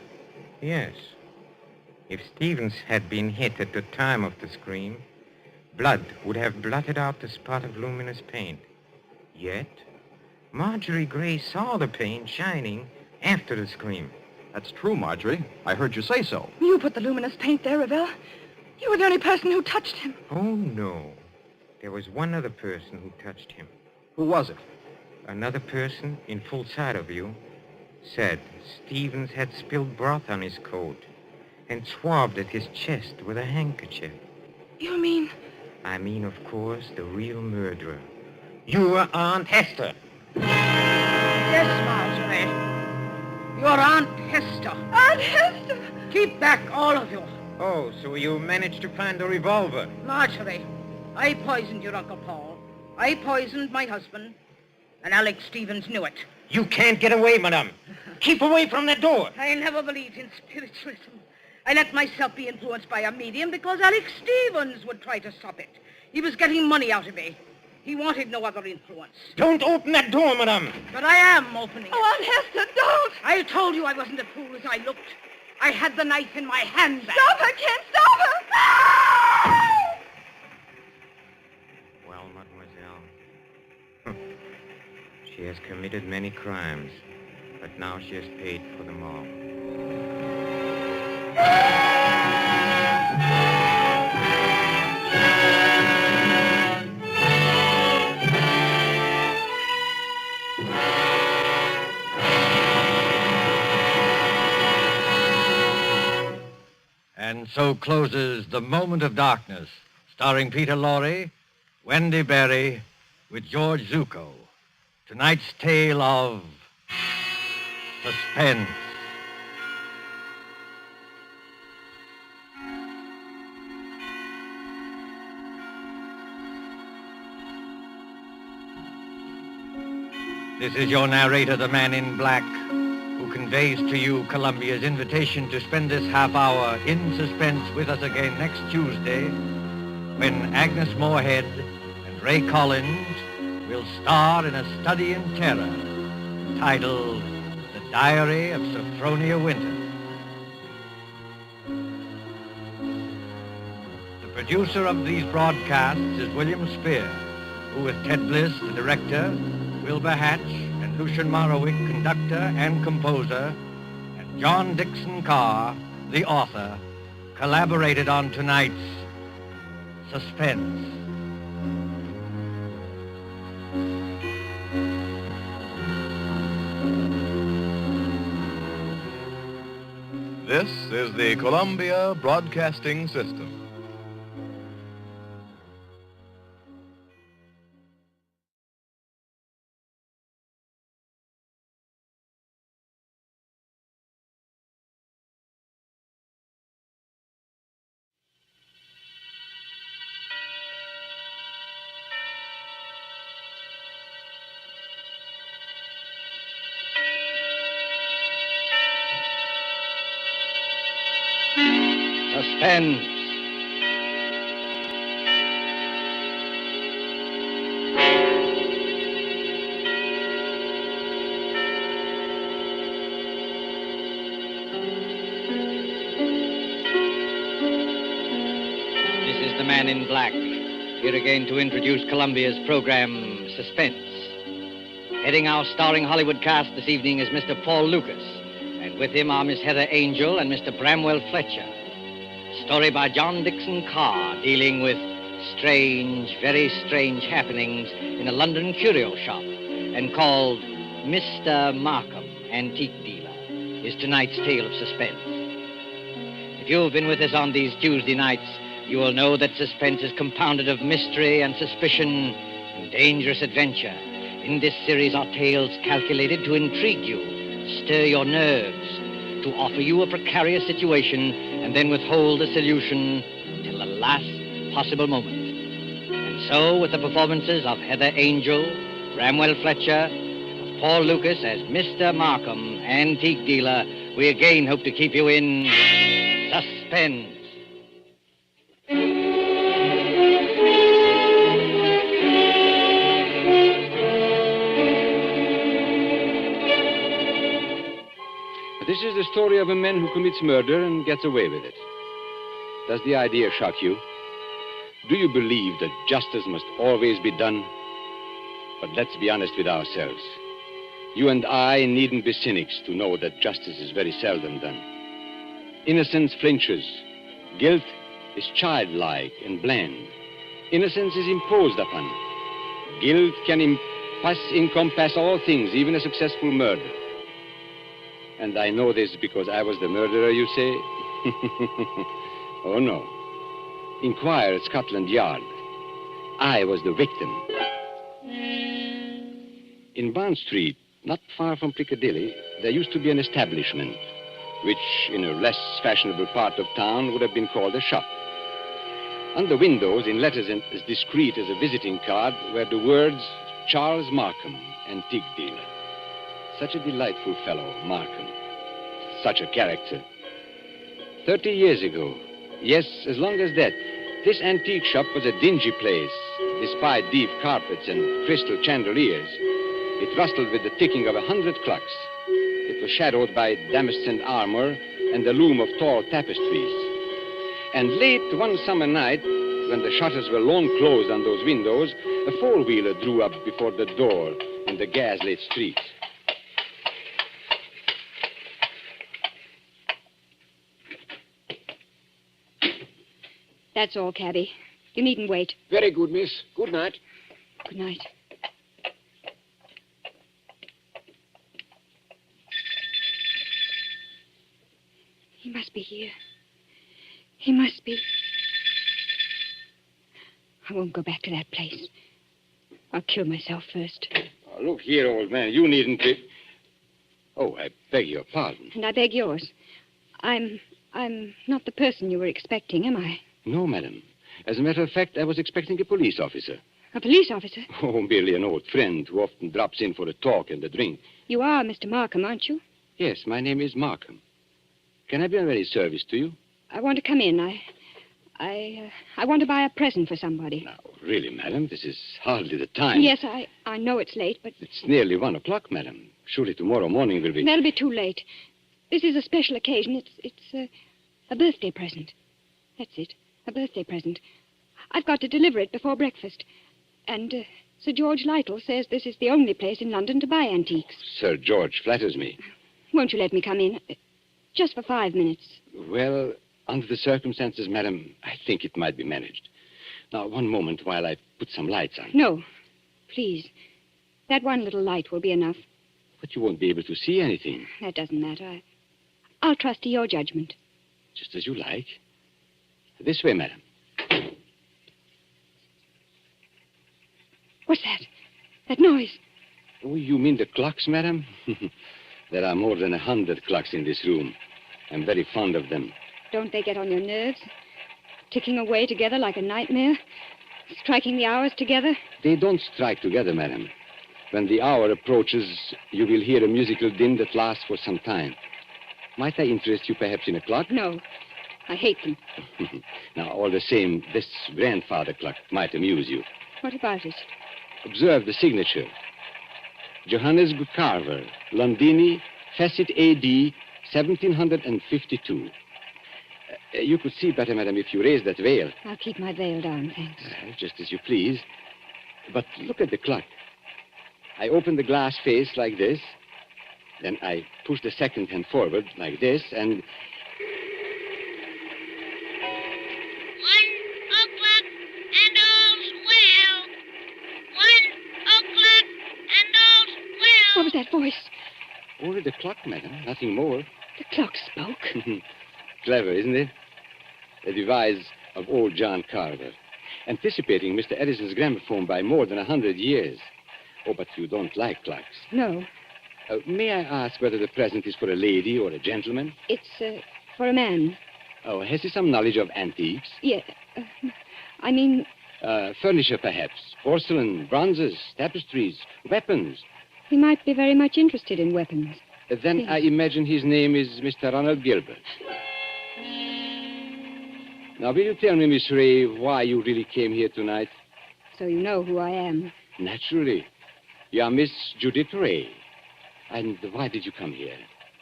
Speaker 12: Yes. If Stevens had been hit at the time of the scream, blood would have blotted out the spot of luminous paint. Yet, Marjorie Gray saw the paint shining after the scream.
Speaker 3: That's true, Marjorie. I heard you say so.
Speaker 23: You put the luminous paint there, Ravel. You were the only person who touched him.
Speaker 12: Oh, no. There was one other person who touched him.
Speaker 3: Who was it?
Speaker 12: Another person, in full sight of you, said Stevens had spilled broth on his coat and swabbed at his chest with a handkerchief.
Speaker 23: You mean?
Speaker 12: I mean, of course, the real murderer. Your Aunt Hester.
Speaker 6: Yes, Marjorie. Your Aunt Hester.
Speaker 23: Aunt Hester!
Speaker 6: Keep back, all of you.
Speaker 12: Oh, so you managed to find a revolver?
Speaker 6: Marjorie, I poisoned your Uncle Paul. I poisoned my husband. And Alex Stevens knew it.
Speaker 12: You can't get away, madame. Keep away from that door.
Speaker 6: I never believed in spiritualism. I let myself be influenced by a medium because Alex Stevens would try to stop it. He was getting money out of me. He wanted no other influence.
Speaker 12: Don't open that door, madame.
Speaker 6: But I am opening it.
Speaker 23: Oh, Aunt Hester, don't!
Speaker 6: I told you I wasn't a fool as I looked. I had the knife in my hand.
Speaker 23: Stop her, Ken! Stop her!
Speaker 12: Well, mademoiselle, she has committed many crimes, but now she has paid for them all.
Speaker 1: And so closes The Moment of Darkness, starring Peter Lorre Wendy Berry with George Zuko. Tonight's tale of Suspense. This is your narrator, the man in black, who conveys to you Columbia's invitation to spend this half hour in suspense with us again next Tuesday, when Agnes Moorehead and Ray Collins will star in a study in terror titled The Diary of Sophronia Winter. The producer of these broadcasts is William Spear, who with Ted Bliss, the director, Wilbur Hatch, and Lucian Morowick, conductor and composer, and John Dixon Carr, the author, collaborated on tonight's Suspense.
Speaker 11: This is the Columbia Broadcasting System.
Speaker 1: Suspense. This is the man in black, here again to introduce Columbia's program, Suspense. Heading our starring Hollywood cast this evening is Mr. Paul Lucas, and with him are Miss Heather Angel and Mr. Bramwell Fletcher. Story by John Dixon Carr, dealing with strange, very strange happenings in a London curio shop, and called Mr. Markham, Antique Dealer, is tonight's tale of suspense. If you've been with us on these Tuesday nights, you will know that suspense is compounded of mystery and suspicion and dangerous adventure. In this series are tales calculated to intrigue you, stir your nerves, to offer you a precarious situation and then withhold the solution till the last possible moment. And so, with the performances of Heather Angel, Bramwell Fletcher, of Paul Lucas as Mr. Markham, Antique Dealer, we again hope to keep you in suspense.
Speaker 14: This is the story of a man who commits murder and gets away with it. Does the idea shock you? Do you believe that justice must always be done? But let's be honest with ourselves. You and I needn't be cynics to know that justice is very seldom done. Innocence flinches. Guilt is childlike and bland. Innocence is imposed upon. Guilt can encompass all things, even a successful murder. And I know this because I was the murderer, you say? Oh, no. Inquire at Scotland Yard. I was the victim. In Bond Street, not far from Piccadilly, there used to be an establishment, which in a less fashionable part of town would have been called a shop. On the windows, in letters as discreet as a visiting card, were the words, Charles Markham, Antique Dealer. Such a delightful fellow, Markham. Such a character. 30 years ago, yes, as long as that, this antique shop was a dingy place, despite deep carpets and crystal chandeliers. It rustled with the ticking of 100 clocks. It was shadowed by damascened armor and the loom of tall tapestries. And late one summer night, when the shutters were long closed on those windows, a four-wheeler drew up before the door in the gas-lit street.
Speaker 20: That's all, cabby. You needn't wait.
Speaker 14: Very good, miss. Good night.
Speaker 20: Good night. He must be here. He must be.
Speaker 21: I won't go back to that place. I'll kill myself first.
Speaker 14: Oh, look here, old man. You needn't be... Oh, I beg your pardon.
Speaker 21: And I beg yours. I'm not the person you were expecting, am I?
Speaker 14: No, madam. As a matter of fact, I was expecting a police officer.
Speaker 21: A police officer?
Speaker 14: Oh, merely an old friend who often drops in for a talk and a drink.
Speaker 21: You are Mr. Markham, aren't you?
Speaker 14: Yes, my name is Markham. Can I be of any service to you?
Speaker 21: I want to come in. I want to buy a present for somebody.
Speaker 14: Now, really, madam, this is hardly the time.
Speaker 21: Yes, I know it's late, but...
Speaker 14: It's nearly 1 o'clock, madam. Surely tomorrow morning will be...
Speaker 21: That'll be too late. This is a special occasion. It's a birthday present. That's it. A birthday present. I've got to deliver it before breakfast. And Sir George Lytle says this is the only place in London to buy antiques.
Speaker 14: Sir George flatters me.
Speaker 21: Won't you let me come in? Just for 5 minutes.
Speaker 14: Well, under the circumstances, madam, I think it might be managed. Now, one moment while I put some lights on.
Speaker 21: No. Please. That one little light will be enough.
Speaker 14: But you won't be able to see anything.
Speaker 21: That doesn't matter. I'll trust to your judgment.
Speaker 14: Just as you like. This way, madam.
Speaker 21: What's that? That noise?
Speaker 14: Oh, you mean the clocks, madam? There are more than 100 clocks in this room. I'm very fond of them.
Speaker 21: Don't they get on your nerves? Ticking away together like a nightmare? Striking the hours together?
Speaker 14: They don't strike together, madam. When the hour approaches, you will hear a musical din that lasts for some time. Might I interest you perhaps in a clock?
Speaker 21: No. I hate them.
Speaker 14: Now, all the same, this grandfather clock might amuse you.
Speaker 21: What about it?
Speaker 14: Observe the signature. Johannes Carver, Londini, Facet A.D., 1752. You could see better, madam, if you raise that veil.
Speaker 21: I'll keep my veil down, thanks.
Speaker 14: Just as you please. But look at the clock. I open the glass face like this. Then I push the second hand forward like this, and...
Speaker 21: What was that voice?
Speaker 14: Only the clock, madam, nothing more.
Speaker 21: The clock spoke.
Speaker 14: Clever, isn't it? A device of old John Carver, anticipating Mr. Edison's gramophone by more than 100 years. Oh, but you don't like clocks.
Speaker 21: No.
Speaker 14: May I ask whether the present is for a lady or a gentleman?
Speaker 21: It's for a man.
Speaker 14: Oh, has he some knowledge of antiques?
Speaker 21: Yeah. I mean...
Speaker 14: furniture, perhaps. Porcelain, bronzes, tapestries, weapons.
Speaker 21: He might be very much interested in weapons.
Speaker 14: Then
Speaker 21: yes.
Speaker 14: I imagine his name is Mr. Ronald Gilbert. Now, will you tell me, Miss Ray, why you really came here tonight?
Speaker 21: So you know who I am.
Speaker 14: Naturally. You are Miss Judith Ray. And why did you come here?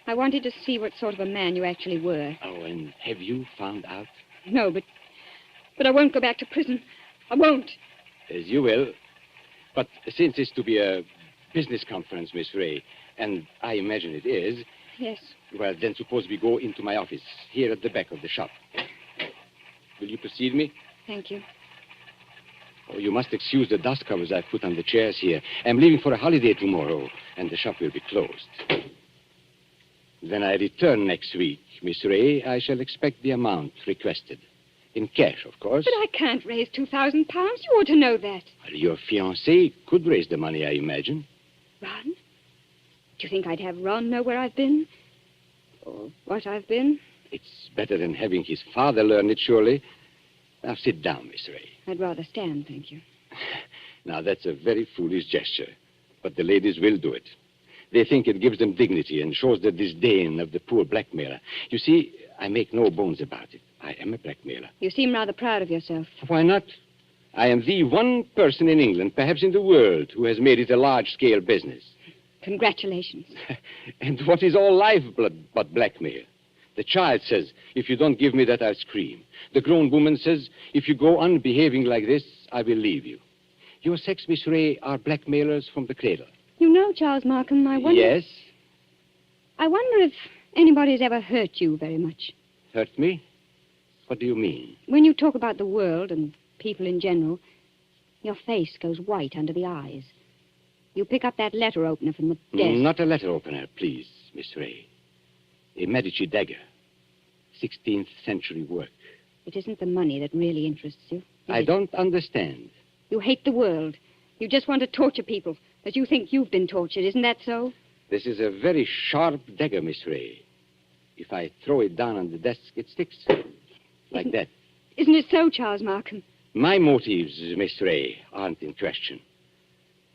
Speaker 21: I wanted to see what sort of a man you actually were.
Speaker 14: Oh, and have you found out?
Speaker 21: No, but I won't go back to prison. I won't.
Speaker 14: As you will. But since it's to be a business conference, Miss Ray, and I imagine it is...
Speaker 21: Yes.
Speaker 14: Well, then suppose we go into my office, here at the back of the shop. Will you precede me?
Speaker 21: Thank you.
Speaker 14: Oh, you must excuse the dust covers I've put on the chairs here. I'm leaving for a holiday tomorrow, and the shop will be closed. When I return next week, Miss Ray, I shall expect the amount requested. In cash, of course.
Speaker 21: But I can't raise 2,000 pounds. You ought to know that.
Speaker 14: Well, your fiancé could raise the money, I imagine.
Speaker 21: Ron? Do you think I'd have Ron know where I've been? Or what I've been?
Speaker 14: It's better than having his father learn it, surely. Now, sit down, Miss Ray.
Speaker 21: I'd rather stand, thank you.
Speaker 14: Now, that's a very foolish gesture. But the ladies will do it. They think it gives them dignity and shows the disdain of the poor blackmailer. You see, I make no bones about it. I am a blackmailer.
Speaker 21: You seem rather proud of yourself.
Speaker 14: Why not? I am the one person in England, perhaps in the world, who has made it a large-scale business.
Speaker 21: Congratulations.
Speaker 14: And what is all lifeblood but blackmail? The child says, if you don't give me that, I'll scream. The grown woman says, if you go on behaving like this, I will leave you. Your sex, Miss Ray, are blackmailers from the cradle.
Speaker 21: You know, Charles Markham, I wonder...
Speaker 14: Yes?
Speaker 21: I wonder if anybody's ever hurt you very much.
Speaker 14: Hurt me? What do you mean?
Speaker 21: When you talk about the world and people in general, your face goes white under the eyes. You pick up that letter opener from the desk.
Speaker 14: Not a letter opener, please, Miss Ray. A Medici dagger. 16th century work.
Speaker 21: It isn't the money that really interests you.
Speaker 14: I don't understand.
Speaker 21: You hate the world. You just want to torture people, that you think you've been tortured. Isn't that so?
Speaker 14: This is a very sharp dagger, Miss Ray. If I throw it down on the desk, it sticks. Like that.
Speaker 21: Isn't it so, Charles Markham?
Speaker 14: My motives, Miss Ray, aren't in question.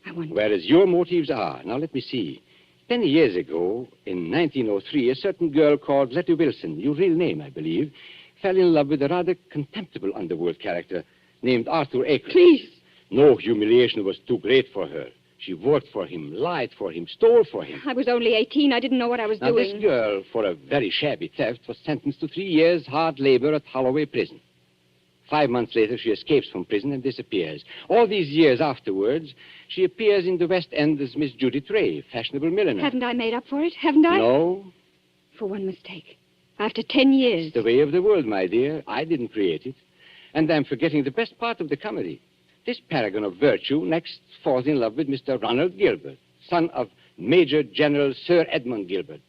Speaker 21: I wonder.
Speaker 14: Whereas your motives are. Now, let me see. 10 years ago, in 1903, a certain girl called Letty Wilson, your real name, I believe, fell in love with a rather contemptible underworld character named Arthur Akers.
Speaker 21: Please.
Speaker 14: No humiliation was too great for her. She worked for him, lied for him, stole for him.
Speaker 21: I was only 18. I didn't know what I was
Speaker 14: Now,
Speaker 21: doing.
Speaker 14: this girl, for a very shabby theft, was sentenced to 3 years hard labor at Holloway Prison. 5 months later, she escapes from prison and disappears. All these years afterwards, she appears in the West End as Miss Judith Ray, fashionable milliner.
Speaker 21: Haven't I made up for it? Haven't I?
Speaker 14: No.
Speaker 21: For one mistake. After 10 years.
Speaker 14: It's the way of the world, my dear. I didn't create it. And I'm forgetting the best part of the comedy. This paragon of virtue next falls in love with Mr. Ronald Gilbert, son of Major General Sir Edmund Gilbert.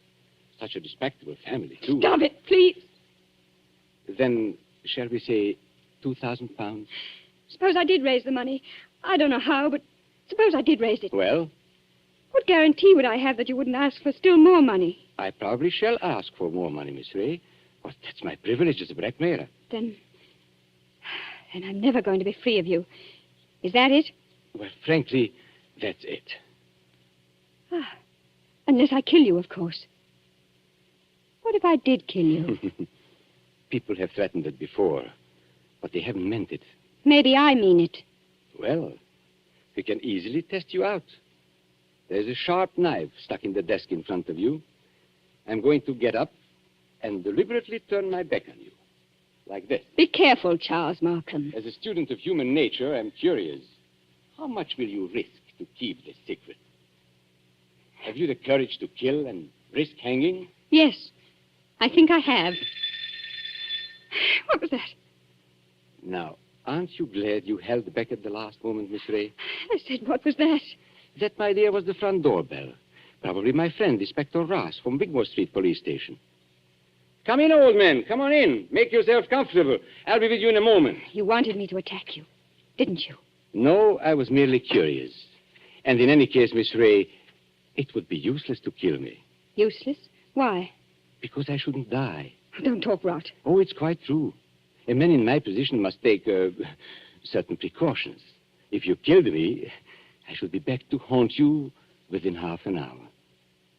Speaker 14: Such a respectable family, too.
Speaker 21: Stop it, please.
Speaker 14: Then, shall we say, 2,000 pounds?
Speaker 21: Suppose I did raise the money. I don't know how, but suppose I did raise it.
Speaker 14: Well,
Speaker 21: What guarantee would I have that you wouldn't ask for still more money?
Speaker 14: I probably shall ask for more money, Miss Ray. But that's my privilege as a blackmailer.
Speaker 21: Then I'm never going to be free of you. Is that it?
Speaker 14: Well, frankly, that's it.
Speaker 21: Unless I kill you, of course. What if I did kill you?
Speaker 14: People have threatened it before, but they haven't meant it.
Speaker 21: Maybe I mean it.
Speaker 14: Well, we can easily test you out. There's a sharp knife stuck in the desk in front of you. I'm going to get up and deliberately turn my back on you. Like this.
Speaker 21: Be careful, Charles Markham.
Speaker 14: As a student of human nature, I'm curious. How much will you risk to keep this secret? Have you the courage to kill and risk hanging?
Speaker 21: Yes, I think I have. What was that?
Speaker 14: Now, aren't you glad you held back at the last moment, Miss Ray?
Speaker 21: I said, what was that?
Speaker 14: That, my dear, was the front doorbell. Probably my friend, Inspector Ross, from Wigmore Street Police Station. Come in, old man. Come on in. Make yourself comfortable. I'll be with you in a moment.
Speaker 21: You wanted me to attack you, didn't you?
Speaker 14: No, I was merely curious. And in any case, Miss Ray, it would be useless to kill me.
Speaker 21: Useless? Why?
Speaker 14: Because I shouldn't die.
Speaker 21: Don't talk rot.
Speaker 14: Oh, it's quite true. A man in my position must take certain precautions. If you killed me, I should be back to haunt you within half an hour.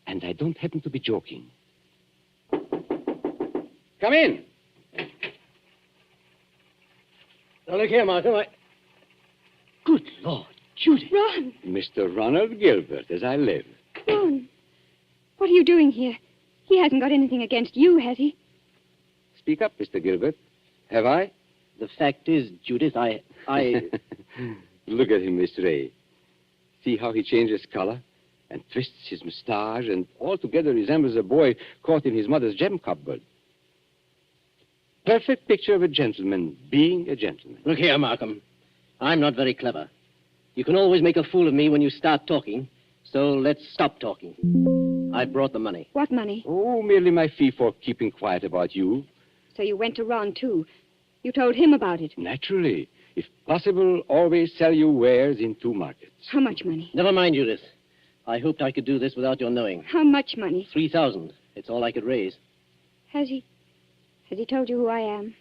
Speaker 14: And I don't happen to be joking. Come in.
Speaker 5: Now, look here, Markham. Good Lord, Judy.
Speaker 21: Ron!
Speaker 14: Mr. Ronald Gilbert, as I live.
Speaker 21: Ron, what are you doing here? He hasn't got anything against you, has he?
Speaker 14: Speak up, Mr. Gilbert. Have I?
Speaker 5: The fact is, Judith, I...
Speaker 14: Look at him, Miss Ray. See how he changes color and twists his mustache and altogether resembles a boy caught in his mother's gem cupboard. Perfect picture of a gentleman being a gentleman.
Speaker 5: Look here, Markham. I'm not very clever. You can always make a fool of me when you start talking, so let's stop talking. I brought the money.
Speaker 21: What money?
Speaker 14: Oh, merely my fee for keeping quiet about you.
Speaker 21: So you went to Ron, too. You told him about it.
Speaker 14: Naturally. If possible, always sell your wares in 2 markets.
Speaker 21: How much money?
Speaker 5: Never mind, Judith. I hoped I could do this without your knowing.
Speaker 21: How much money?
Speaker 5: 3,000. It's all I could raise.
Speaker 21: Has he told you who I am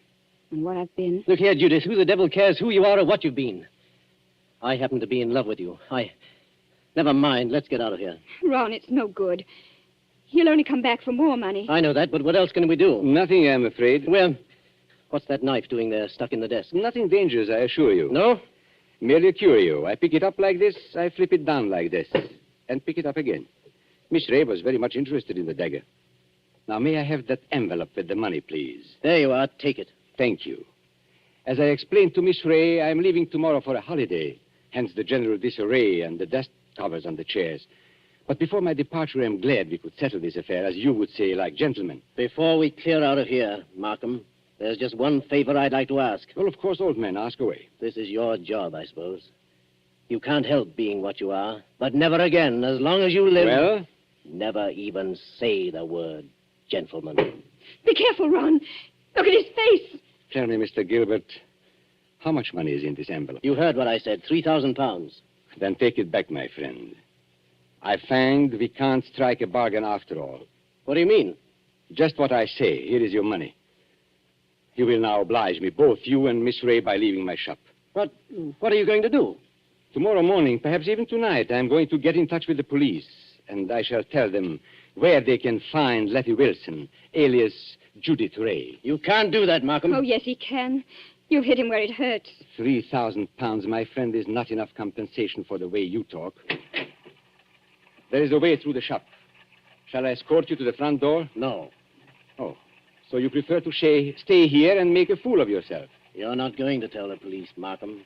Speaker 21: and what I've been?
Speaker 5: Look here, Judith. Who the devil cares who you are or what you've been? I happen to be in love with you. Never mind. Let's get out of here.
Speaker 21: Ron, it's no good. He'll only come back for more money.
Speaker 5: I know that, but what else can we do?
Speaker 14: Nothing, I'm afraid.
Speaker 5: Well, what's that knife doing there, stuck in the desk?
Speaker 14: Nothing dangerous, I assure you.
Speaker 5: No?
Speaker 14: Merely a curio. I pick it up like this, I flip it down like this, and pick it up again. Miss Ray was very much interested in the dagger. Now, may I have that envelope with the money, please?
Speaker 5: There you are. Take it.
Speaker 14: Thank you. As I explained to Miss Ray, I'm leaving tomorrow for a holiday, hence the general disarray and the dust covers on the chairs. But before my departure, I'm glad we could settle this affair, as you would say, like gentlemen.
Speaker 5: Before we clear out of here, Markham, there's just one favor I'd like to ask.
Speaker 14: Well, of course, old man, ask away.
Speaker 5: This is your job, I suppose. You can't help being what you are, but never again, as long as you live...
Speaker 14: Well?
Speaker 5: Never even say the word gentleman.
Speaker 21: Be careful, Ron. Look at his face.
Speaker 14: Tell me, Mr. Gilbert, How much money is in this envelope?
Speaker 5: You heard what I said, 3,000 pounds.
Speaker 14: Then take it back, my friend. I find we can't strike a bargain after all.
Speaker 5: What do you mean?
Speaker 14: Just what I say. Here is your money. You will now oblige me, both you and Miss Ray, by leaving my shop.
Speaker 5: What are you going to do?
Speaker 14: Tomorrow morning, perhaps even tonight, I'm going to get in touch with the police, and I shall tell them where they can find Letty Wilson, alias Judith Ray.
Speaker 5: You can't do that, Markham.
Speaker 21: Oh, yes, he can. You hit him where it hurts.
Speaker 14: 3,000 pounds, my friend, is not enough compensation for the way you talk. There is a way through the shop. Shall I escort you to the front door?
Speaker 5: No.
Speaker 14: Oh, so you prefer to stay here and make a fool of yourself?
Speaker 5: You're not going to tell the police, Markham.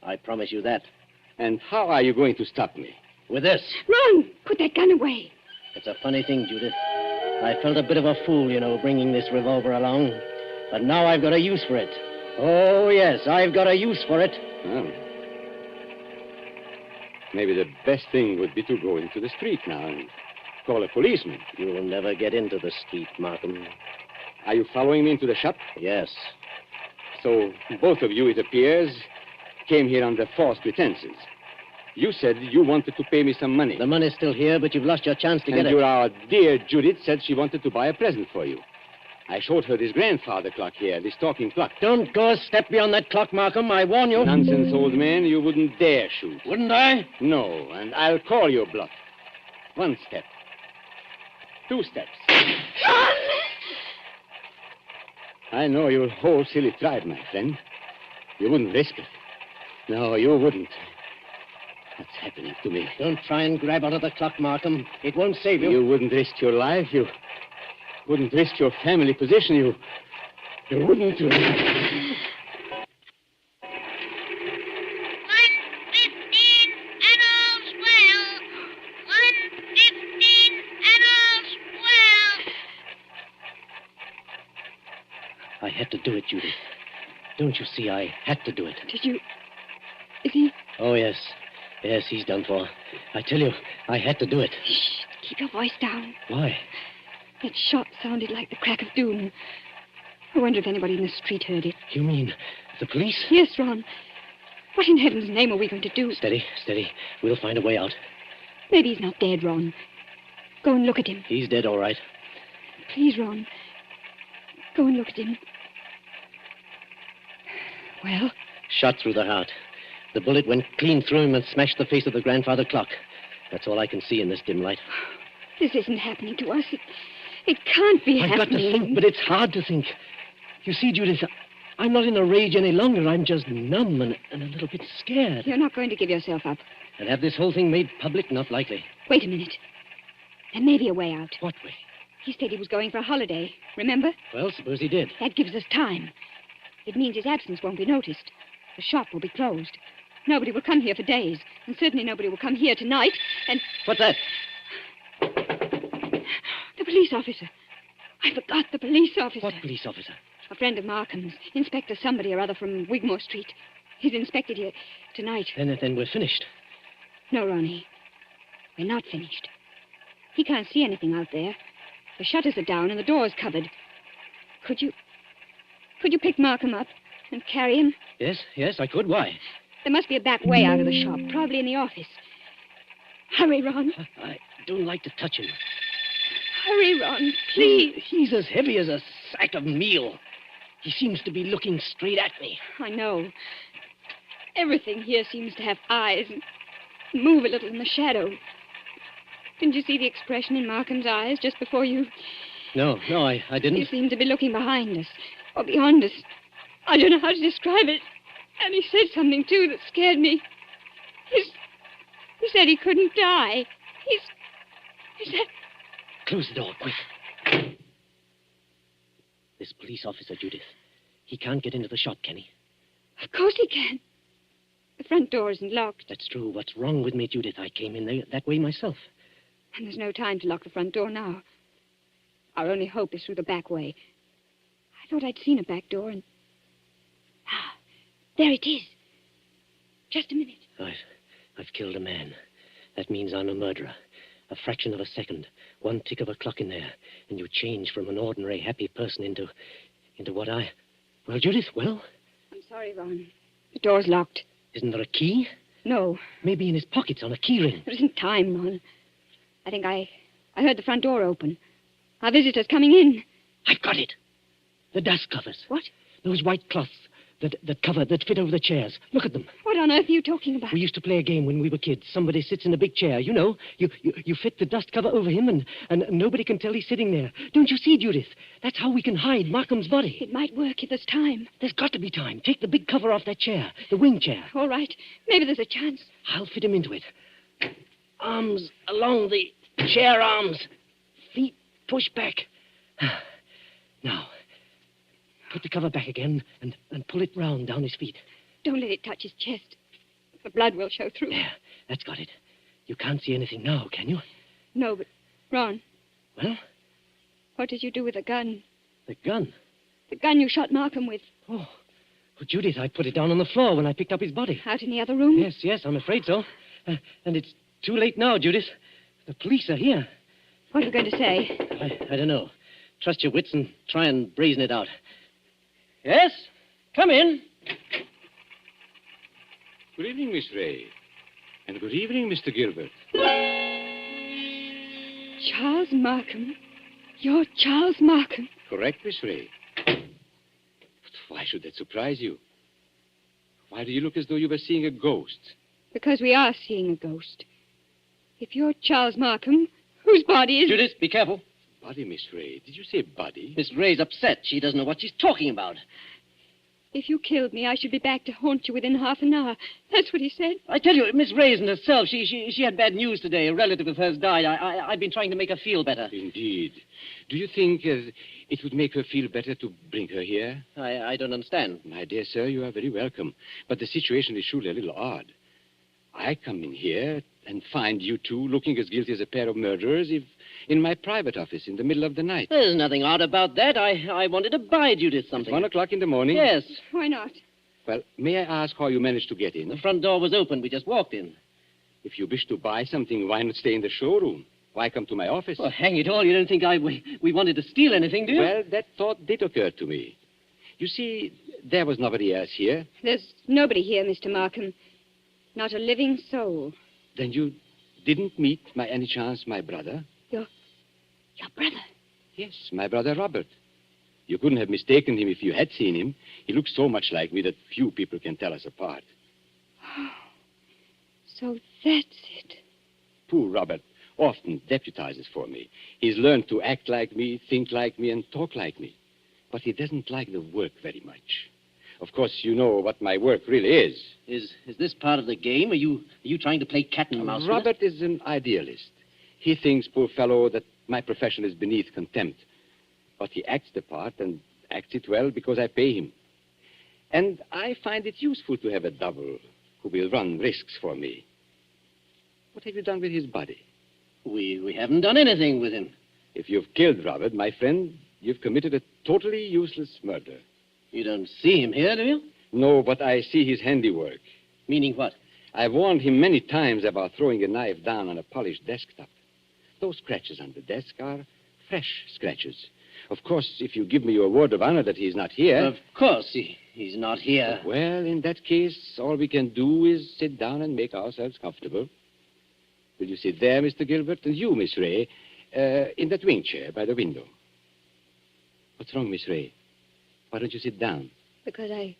Speaker 5: I promise you that.
Speaker 14: And how are you going to stop me?
Speaker 5: With this.
Speaker 21: Run! Put that gun away.
Speaker 5: It's a funny thing, Judith. I felt a bit of a fool, bringing this revolver along. But now I've got a use for it. Oh, yes, I've got a use for it.
Speaker 14: Oh. Maybe the best thing would be to go into the street now and call a policeman.
Speaker 5: You'll never get into the street, Markham.
Speaker 14: Are you following me into the shop?
Speaker 5: Yes.
Speaker 14: So both of you, it appears, came here under false pretenses. You said you wanted to pay me some money.
Speaker 5: The money's still here, but you've lost your chance to get it.
Speaker 14: And our dear Judith said she wanted to buy a present for you. I showed her this grandfather clock here, this talking clock.
Speaker 5: Don't go a step beyond that clock, Markham. I warn you.
Speaker 14: Nonsense, old man. You wouldn't dare shoot.
Speaker 5: Wouldn't I?
Speaker 14: No, and I'll call your bluff. 1 step. 2 steps. I know your whole silly tribe, my friend. You wouldn't risk it. No, you wouldn't. What's happening to me?
Speaker 5: Don't try and grab onto the clock, Markham. It won't save you.
Speaker 14: You wouldn't risk your life. You wouldn't risk your family position. You wouldn't.
Speaker 16: 1:15 and all's well. 1:15 and all's well.
Speaker 5: I had to do it, Judith. Don't you see? I had to do it.
Speaker 21: Did you... Is he...
Speaker 5: Oh, yes. Yes, he's done for. I tell you, I had to do it.
Speaker 21: Shh, keep your voice down.
Speaker 5: Why?
Speaker 21: That shot sounded like the crack of doom. I wonder if anybody in the street heard it.
Speaker 5: You mean the police?
Speaker 21: Yes, Ron. What in heaven's name are we going to do?
Speaker 5: Steady, steady. We'll find a way out.
Speaker 21: Maybe he's not dead, Ron. Go and look at him.
Speaker 5: He's dead, all right.
Speaker 21: Please, Ron. Go and look at him. Well?
Speaker 5: Shot through the heart. The bullet went clean through him and smashed the face of the grandfather clock. That's all I can see in this dim light.
Speaker 21: This isn't happening to us. It can't be
Speaker 5: I've
Speaker 21: happening.
Speaker 5: got to think, but it's hard to think. You see, Judith, I'm not in a rage any longer. I'm just numb and a little bit scared.
Speaker 21: You're not going to give yourself up.
Speaker 5: And have this whole thing made public? Not likely.
Speaker 21: Wait a minute. There may be a way out.
Speaker 5: What way?
Speaker 21: He said he was going for a holiday. Remember?
Speaker 5: Well, suppose he did.
Speaker 21: That gives us time. It means his absence won't be noticed. The shop will be closed. Nobody will come here for days. And certainly nobody will come here tonight. And...
Speaker 5: What's that?
Speaker 21: The police officer. I forgot the police officer.
Speaker 5: What police officer?
Speaker 21: A friend of Markham's. Inspector somebody or other from Wigmore Street. He's inspected here tonight.
Speaker 5: Then we're finished.
Speaker 21: No, Ronnie. We're not finished. He can't see anything out there. The shutters are down and the door's covered. Could you pick Markham up and carry him?
Speaker 5: Yes, I could. Why?
Speaker 21: There must be a back way out of the shop, probably in the office. Hurry, Ron.
Speaker 5: I don't like to touch him.
Speaker 21: Hurry, Ron, please.
Speaker 5: He's as heavy as a sack of meal. He seems to be looking straight at me.
Speaker 21: I know. Everything here seems to have eyes and move a little in the shadow. Didn't you see the expression in Markham's eyes just before you...
Speaker 5: No, I didn't.
Speaker 21: He seemed to be looking behind us, or beyond us. I don't know how to describe it. And he said something, too, that scared me. He said he couldn't die. He said...
Speaker 5: Close the door, quick. This police officer, Judith, he can't get into the shop, can he?
Speaker 21: Of course he can. The front door isn't locked.
Speaker 5: That's true. What's wrong with me, Judith? I came in there that way myself.
Speaker 21: And there's no time to lock the front door now. Our only hope is through the back way. I thought I'd seen a back door and... Ah, there it is. Just a minute.
Speaker 5: I've killed a man. That means I'm a murderer. A fraction of a second, one tick of a clock in there, and you change from an ordinary happy person into what I... Well, Judith, well?
Speaker 21: I'm sorry, Ron. The door's locked.
Speaker 5: Isn't there a key?
Speaker 21: No.
Speaker 5: Maybe in his pockets on a key ring.
Speaker 21: There isn't time, Ron. I think I heard the front door open. Our visitor's coming in.
Speaker 5: I've got it. The dust covers.
Speaker 21: What?
Speaker 5: Those white cloths that fit over the chairs. Look at them.
Speaker 21: What on earth are you talking about?
Speaker 5: We used to play a game when we were kids. Somebody sits in a big chair. You know, you fit the dust cover over him and nobody can tell he's sitting there. Don't you see, Judith? That's how we can hide Markham's body.
Speaker 21: It might work if there's time.
Speaker 5: There's got to be time. Take the big cover off that chair, the wing chair.
Speaker 21: All right. Maybe there's a chance.
Speaker 5: I'll fit him into it. Arms along the chair arms. Feet pushed back. Now, put the cover back again and pull it round down his feet.
Speaker 21: Don't let it touch his chest. The blood will show through.
Speaker 5: There, that's got it. You can't see anything now, can you?
Speaker 21: No, but, Ron.
Speaker 5: Well?
Speaker 21: What did you do with the gun?
Speaker 5: The gun?
Speaker 21: The gun you shot Markham with.
Speaker 5: Oh. Well, Judith, I put it down on the floor when I picked up his body.
Speaker 21: Out in the other room?
Speaker 5: Yes, I'm afraid so. And it's too late now, Judith. The police are here.
Speaker 21: What are you going to say?
Speaker 5: I don't know. Trust your wits and try and brazen it out. Yes? Come in.
Speaker 14: Good evening, Miss Ray. And good evening, Mr. Gilbert.
Speaker 21: Charles Markham? You're Charles Markham?
Speaker 14: Correct, Miss Ray. But why should that surprise you? Why do you look as though you were seeing a ghost?
Speaker 21: Because we are seeing a ghost. If you're Charles Markham, whose body is...
Speaker 5: Judith, be careful.
Speaker 14: Body, Miss Ray. Did you say body?
Speaker 5: Miss Ray's upset. She doesn't know what she's talking about.
Speaker 21: If you killed me, I should be back to haunt you within half an hour. That's what he said.
Speaker 5: I tell you, Miss Ray isn't herself. She had bad news today. A relative of hers died. I've been trying to make her feel better.
Speaker 14: Indeed. Do you think it would make her feel better to bring her here?
Speaker 5: I don't understand.
Speaker 14: My dear sir, you are very welcome. But the situation is surely a little odd. I come in here and find you two looking as guilty as a pair of murderers in my private office in the middle of the night.
Speaker 5: There's nothing odd about that. I wanted to buy Judith something.
Speaker 14: At 1 o'clock in the morning?
Speaker 5: Yes.
Speaker 21: Why not?
Speaker 14: Well, may I ask how you managed to get in?
Speaker 5: The front door was open. We just walked in.
Speaker 14: If you wish to buy something, why not stay in the showroom? Why come to my office?
Speaker 5: Well, hang it all. You don't think we wanted to steal anything, do you?
Speaker 14: Well, that thought did occur to me. You see, there was nobody else here.
Speaker 21: There's nobody here, Mr. Markham. Not a living soul.
Speaker 14: Then you didn't meet, by any chance, my brother?
Speaker 21: Your brother?
Speaker 14: Yes, my brother Robert. You couldn't have mistaken him if you had seen him. He looks so much like me that few people can tell us apart.
Speaker 21: Oh, so that's it.
Speaker 14: Poor Robert often deputizes for me. He's learned to act like me, think like me, and talk like me. But he doesn't like the work very much. Of course, you know what my work really is.
Speaker 5: Is this part of the game? Are you trying to play cat and mouse?
Speaker 14: Robert is an idealist. He thinks, poor fellow, that my profession is beneath contempt. But he acts the part and acts it well because I pay him. And I find it useful to have a double who will run risks for me. What have you done with his body?
Speaker 5: We haven't done anything with him.
Speaker 14: If you've killed Robert, my friend, you've committed a totally useless murder.
Speaker 5: You don't see him here, do you?
Speaker 14: No, but I see his handiwork.
Speaker 5: Meaning what?
Speaker 14: I've warned him many times about throwing a knife down on a polished desktop. Those scratches on the desk are fresh scratches. Of course, if you give me your word of honor that he's not here...
Speaker 5: Of course, he's not here.
Speaker 14: Well, in that case, all we can do is sit down and make ourselves comfortable. Will you sit there, Mr. Gilbert? And you, Miss Ray, in that wing chair by the window. What's wrong, Miss Ray? Why don't you sit down?
Speaker 21: Because I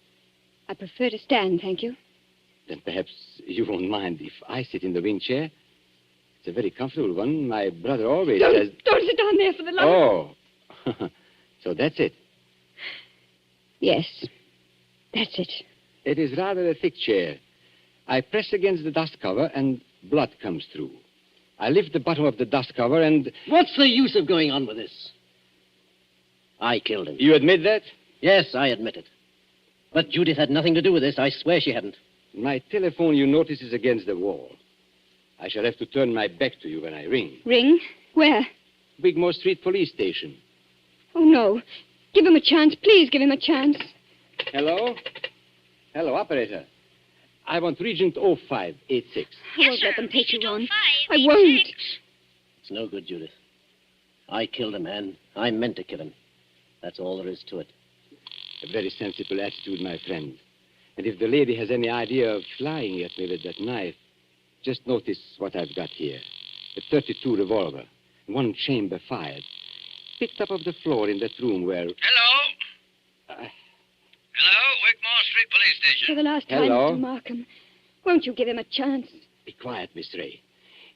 Speaker 21: prefer to stand, thank you.
Speaker 14: Then perhaps you won't mind if I sit in the wing chair. It's a very comfortable one. My brother always says...
Speaker 21: Don't sit down there for the love
Speaker 14: Oh. So that's it?
Speaker 21: Yes, that's it.
Speaker 14: It is rather a thick chair. I press against the dust cover and blood comes through. I lift the bottom of the dust cover and...
Speaker 5: What's the use of going on with this? I killed him.
Speaker 14: You admit that?
Speaker 5: Yes, I admit it. But Judith had nothing to do with this. I swear she hadn't.
Speaker 14: My telephone, you notice, is against the wall. I shall have to turn my back to you when I ring.
Speaker 21: Ring? Where?
Speaker 14: Wigmore Street Police Station.
Speaker 21: Oh, no. Give him a chance. Please give him a chance.
Speaker 14: Hello? Hello, operator. I want Regent 0586.
Speaker 21: I won't let them take you on. I won't.
Speaker 5: It's no good, Judith. I killed a man. I meant to kill him. That's all there is to it.
Speaker 14: A very sensible attitude, my friend. And if the lady has any idea of flying at me with that knife, just notice what I've got here. A .32 revolver, one chamber fired, picked up off the floor in that room where...
Speaker 1: Hello? Hello, Wickmore Street Police Station.
Speaker 21: For the last time,
Speaker 14: Hello?
Speaker 21: Mr. Markham, won't you give him a chance?
Speaker 14: Be quiet, Miss Ray.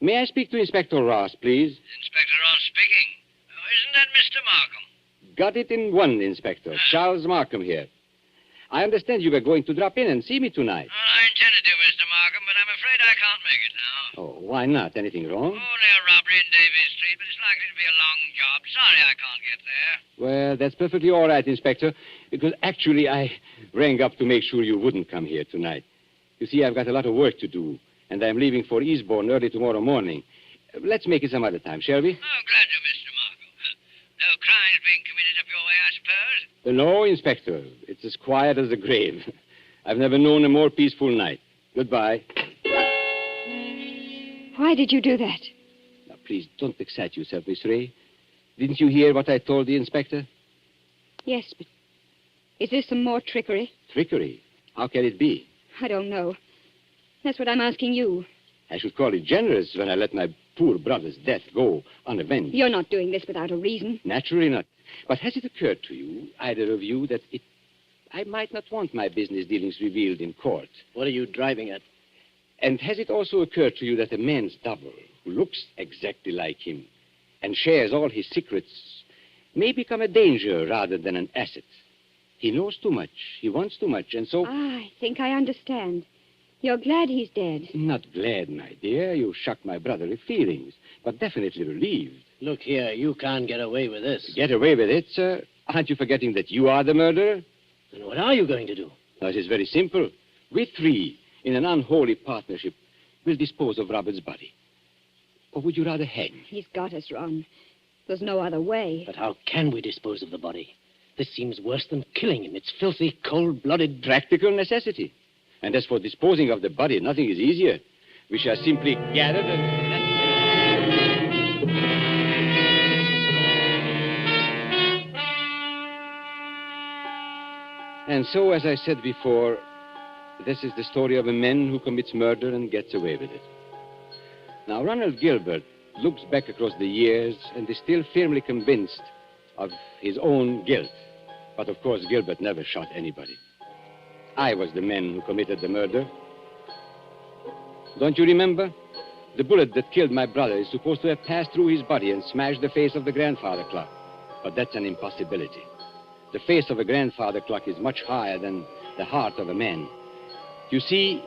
Speaker 14: May I speak to Inspector Ross, please?
Speaker 1: Inspector Ross speaking. Oh, isn't that Mr. Markham?
Speaker 14: Got it in one, Inspector. Charles Markham here. I understand you were going to drop in and see me tonight.
Speaker 1: Well, I intended to, Mr. Markham, but I'm afraid I can't make it now.
Speaker 14: Oh, why not? Anything wrong?
Speaker 1: Only a robbery in Davies Street, but it's likely to be a long job. Sorry I can't get there.
Speaker 14: Well, that's perfectly all right, Inspector, because actually I rang up to make sure you wouldn't come here tonight. You see, I've got a lot of work to do, and I'm leaving for Eastbourne early tomorrow morning. Let's make it some other time, shall we?
Speaker 1: Oh, glad to, Mr. Markham. No crimes being committed up your way, I suppose?
Speaker 14: No, Inspector. It's as quiet as the grave. I've never known a more peaceful night. Goodbye.
Speaker 21: Why did you do that?
Speaker 14: Now, please, don't excite yourself, Miss Ray. Didn't you hear what I told the Inspector?
Speaker 21: Yes, but is this some more trickery?
Speaker 14: Trickery? How can it be?
Speaker 21: I don't know. That's what I'm asking you.
Speaker 14: I should call it generous when I let my poor brother's death go unavenged.
Speaker 21: You're not doing this without a reason.
Speaker 14: Naturally not. But has it occurred to you, either of you, that I might not want my business dealings revealed in court?
Speaker 5: What are you driving at?
Speaker 14: And has it also occurred to you that a man's double, who looks exactly like him and shares all his secrets, may become a danger rather than an asset? He knows too much, he wants too much, and so...
Speaker 21: I think I understand. You're glad he's dead.
Speaker 14: Not glad, my dear. You shocked my brotherly feelings, but definitely relieved.
Speaker 5: Look here, you can't get away with this.
Speaker 14: Get away with it, sir? Aren't you forgetting that you are the murderer?
Speaker 5: Then what are you going to do?
Speaker 14: No, it is very simple. We three, in an unholy partnership, will dispose of Robert's body. Or would you rather hang?
Speaker 21: He's got us, Ron. There's no other way.
Speaker 5: But how can we dispose of the body? This seems worse than killing him. It's filthy, cold-blooded...
Speaker 14: Practical necessity. And as for disposing of the body, nothing is easier. We shall simply gather and... And so, as I said before, this is the story of a man who commits murder and gets away with it. Now, Ronald Gilbert looks back across the years and is still firmly convinced of his own guilt. But, of course, Gilbert never shot anybody. I was the man who committed the murder. Don't you remember? The bullet that killed my brother is supposed to have passed through his body and smashed the face of the grandfather clock. But that's an impossibility. The face of a grandfather clock is much higher than the heart of a man. You see,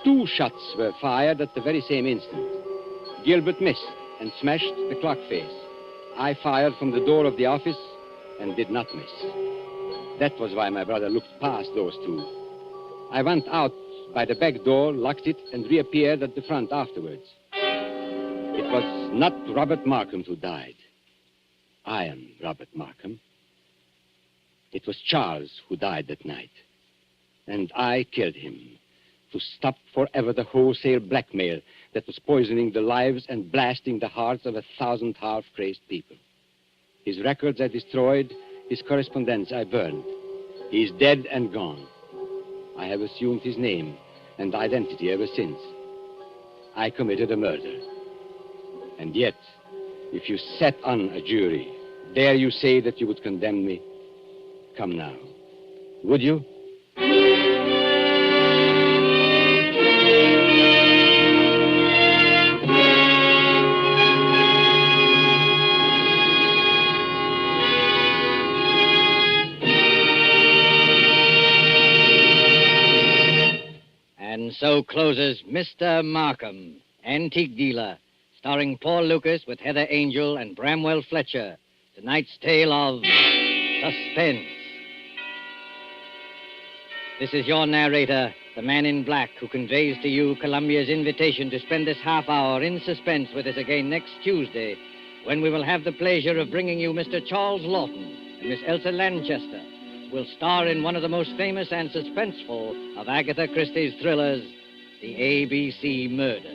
Speaker 14: 2 shots were fired at the very same instant. Gilbert missed and smashed the clock face. I fired from the door of the office and did not miss. That was why my brother looked past those 2. I went out by the back door, locked it, and reappeared at the front afterwards. It was not Robert Markham who died. I am Robert Markham. It was Charles who died that night. And I killed him to stop forever the wholesale blackmail that was poisoning the lives and blasting the hearts of 1,000 half-crazed people. His records I destroyed, his correspondence I burned. He is dead and gone. I have assumed his name and identity ever since. I committed a murder. And yet, if you sat on a jury, dare you say that you would condemn me? Come now. Would you?
Speaker 1: And so closes Mr. Markham, Antique Dealer, starring Paul Lucas with Heather Angel and Bramwell Fletcher. Tonight's tale of Suspense. This is your narrator, the man in black, who conveys to you Columbia's invitation to spend this half hour in suspense with us again next Tuesday, when we will have the pleasure of bringing you Mr. Charles Lawton and Miss Elsa Lanchester, who will star in one of the most famous and suspenseful of Agatha Christie's thrillers, The ABC Murders.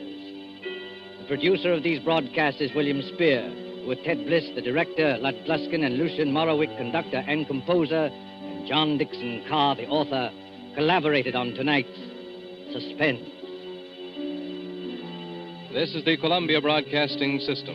Speaker 1: The producer of these broadcasts is William Spear, with Ted Bliss, the director, Lud Gluskin and Lucian Morowick, conductor and composer, and John Dixon Carr, the author, collaborated on tonight's Suspense.
Speaker 4: This is the Columbia Broadcasting System.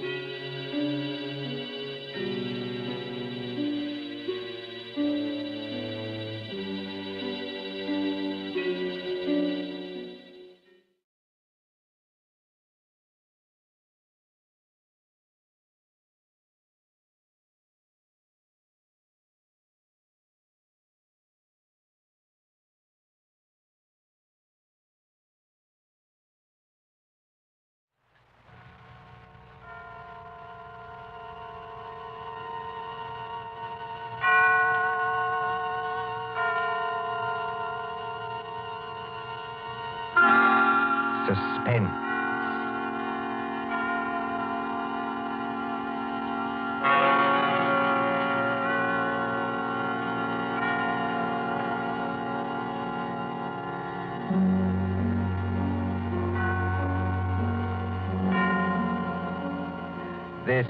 Speaker 12: Suspense. This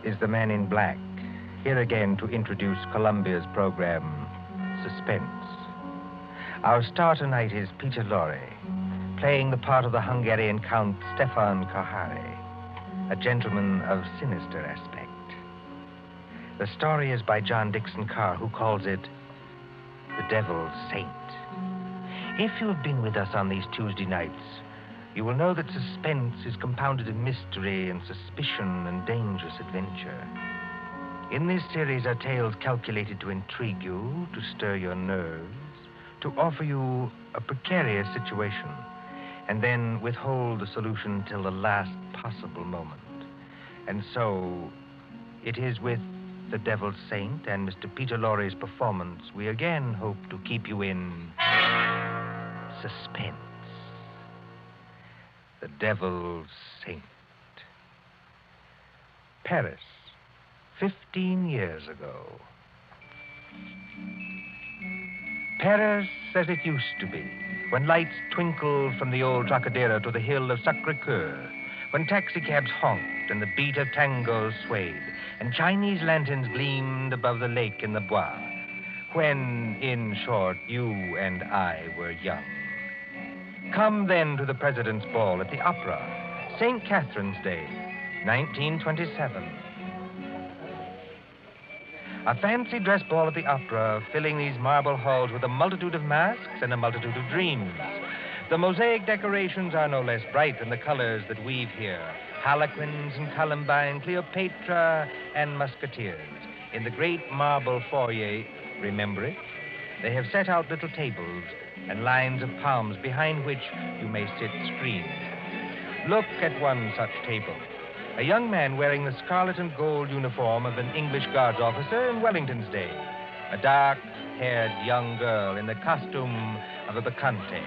Speaker 12: is the Man in Black, here again to introduce Columbia's program, Suspense. Our star tonight is Peter Lorre, playing the part of the Hungarian Count Stefan Kahare, a gentleman of sinister aspect. The story is by John Dixon Carr, who calls it The Devil's Saint. If you have been with us on these Tuesday nights, you will know that suspense is compounded of mystery and suspicion and dangerous adventure. In this series are tales calculated to intrigue you, to stir your nerves, to offer you a precarious situation, and then withhold the solution till the last possible moment. And so, it is with The Devil's Saint and Mr. Peter Lorre's performance we again hope to keep you in suspense. The Devil's Saint. Paris, 15 years ago. Paris as it used to be, when lights twinkled from the old Trocadero to the hill of Sacré-Cœur, when taxicabs honked and the beat of tangos swayed, and Chinese lanterns gleamed above the lake in the Bois, when, in short, you and I were young. Come then to the President's Ball at the Opera, St. Catherine's Day, 1927. A fancy dress ball at the Opera, filling these marble halls with a multitude of masks and a multitude of dreams. The mosaic decorations are no less bright than the colors that weave here. Harlequins and Columbine, Cleopatra and Musketeers. In the great marble foyer, remember it? They have set out little tables and lines of palms behind which you may sit screened. Look at one such table. A young man wearing the scarlet and gold uniform of an English Guards officer in Wellington's day. A dark-haired young girl in the costume of a bacchante.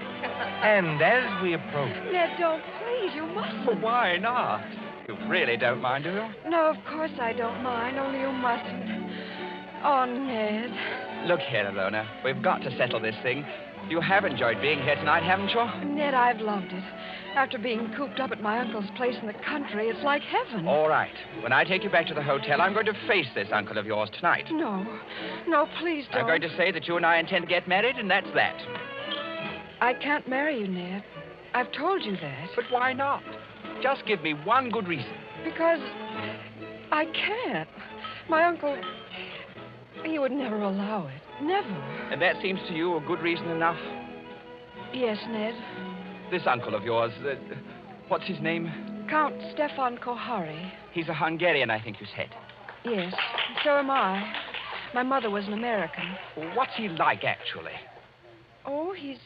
Speaker 12: And as we approach...
Speaker 23: Ned, don't, please. You mustn't.
Speaker 3: Well, why not? You really don't mind, do you?
Speaker 23: No, of course I don't mind, only you mustn't. Oh, Ned.
Speaker 18: Look here, Alona. We've got to settle this thing. You have enjoyed being here tonight, haven't you?
Speaker 23: Ned, I've loved it. After being cooped up at my uncle's place in the country, it's like heaven.
Speaker 18: All right. When I take you back to the hotel, I'm going to face this uncle of yours tonight.
Speaker 23: No. No, please don't.
Speaker 18: I'm going to say that you and I intend to get married, and that's that.
Speaker 23: I can't marry you, Ned. I've told you that.
Speaker 18: But why not? Just give me one good reason.
Speaker 23: Because I can't. My uncle, he would never allow it. Never.
Speaker 18: And that seems to you a good reason enough?
Speaker 23: Yes, Ned.
Speaker 18: This uncle of yours, what's his name?
Speaker 23: Count Stefan Kahare.
Speaker 18: He's a Hungarian, I think you said.
Speaker 23: Yes, so am I. My mother was an American.
Speaker 18: What's he like, actually?
Speaker 23: Oh, he's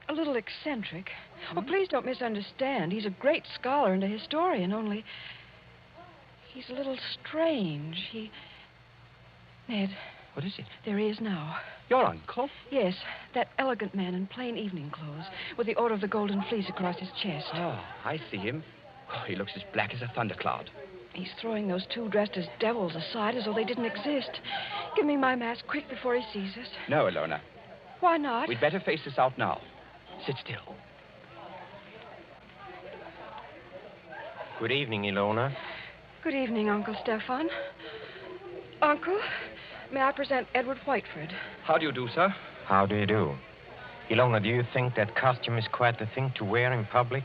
Speaker 23: a little eccentric. Oh, please don't misunderstand. He's a great scholar and a historian, only he's a little strange. Ned.
Speaker 18: What is it?
Speaker 23: There he is now.
Speaker 18: Your uncle?
Speaker 23: Yes, that elegant man in plain evening clothes, with the Order of the Golden Fleece across his chest.
Speaker 18: Oh, I see him. Oh, he looks as black as a thundercloud.
Speaker 23: He's throwing those two dressed as devils aside as though they didn't exist. Give me my mask quick before he sees us.
Speaker 18: No, Alona.
Speaker 23: Why not?
Speaker 18: We'd better face this out now. Sit still.
Speaker 22: Good evening, Ilona.
Speaker 23: Good evening, Uncle Stefan. Uncle, may I present Edward Whiteford?
Speaker 18: How do you do, sir?
Speaker 12: How do you do?
Speaker 22: Ilona, do you think that costume is quite the thing to wear in public?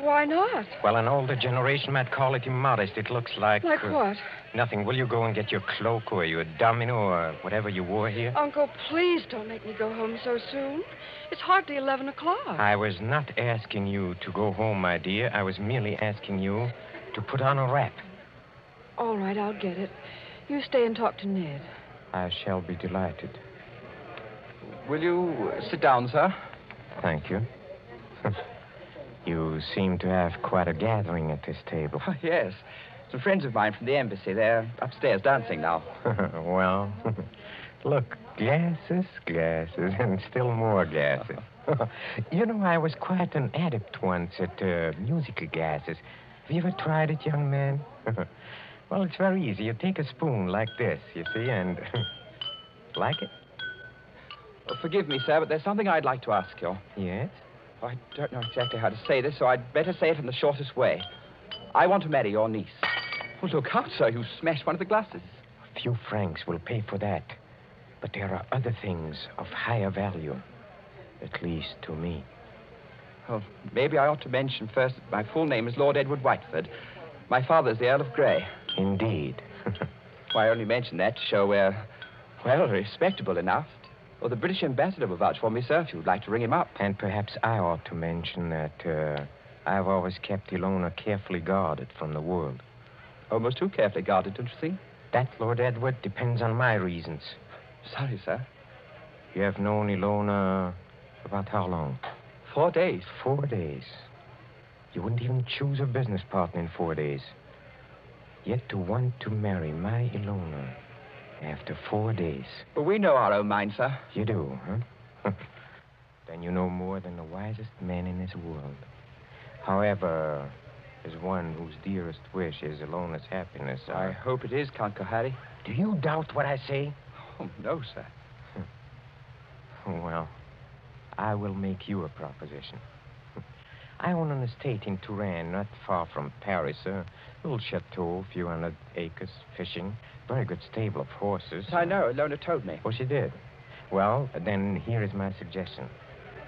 Speaker 23: Why not?
Speaker 22: Well, an older generation might call it immodest. It looks like...
Speaker 23: Like what?
Speaker 22: Nothing. Will you go and get your cloak or your domino or whatever you wore here?
Speaker 23: Uncle, please don't make me go home so soon. It's hardly 11 o'clock.
Speaker 22: I was not asking you to go home, my dear. I was merely asking you to put on a wrap.
Speaker 23: All right, I'll get it. You stay and talk to Ned.
Speaker 22: I shall be delighted.
Speaker 18: Will you sit down, sir?
Speaker 22: Thank you. You seem to have quite a gathering at this table.
Speaker 18: Oh, yes. Some friends of mine from the embassy. They're upstairs dancing now.
Speaker 22: Well, look, glasses, and still more glasses. You know, I was quite an adept once at musical gases. Have you ever tried it, young man? Well, it's very easy. You take a spoon like this, you see, and... Like it?
Speaker 18: Well, forgive me, sir, but there's something I'd like to ask you.
Speaker 22: Yes?
Speaker 18: I don't know exactly how to say this, so I'd better say it in the shortest way. I want to marry your niece. Well, look out, sir. You smashed one of the glasses.
Speaker 22: A few francs will pay for that. But there are other things of higher value. At least to me.
Speaker 18: Well, maybe I ought to mention first that my full name is Lord Edward Whiteford. My father's the Earl of Grey.
Speaker 22: Indeed.
Speaker 18: Well, I only mention that to show we're, well, respectable enough. Well, the British ambassador will vouch for me, sir, if you'd like to ring him up.
Speaker 22: And perhaps I ought to mention that I've always kept Ilona carefully guarded from the world.
Speaker 18: Almost too carefully guarded, don't you think?
Speaker 22: That, Lord Edward, depends on my reasons.
Speaker 18: Sorry, sir.
Speaker 22: You have known Ilona about how long?
Speaker 18: 4 days.
Speaker 22: 4 days. You wouldn't even choose a business partner in 4 days. Yet to want to marry my Ilona after 4 days.
Speaker 18: But we know our own minds, sir.
Speaker 22: You do, huh? Then you know more than the wisest man in this world. However, as one whose dearest wish is Ilona's happiness,
Speaker 18: I hope it is, Count Kohari.
Speaker 22: Do you doubt what I say?
Speaker 18: Oh, no, sir.
Speaker 22: Well, I will make you a proposition. I own an estate in Touraine, not far from Paris. A little chateau, a few hundred acres, fishing, very good stable of horses.
Speaker 18: I know. Ilona told me.
Speaker 22: Oh, she did? Well, then here is my suggestion.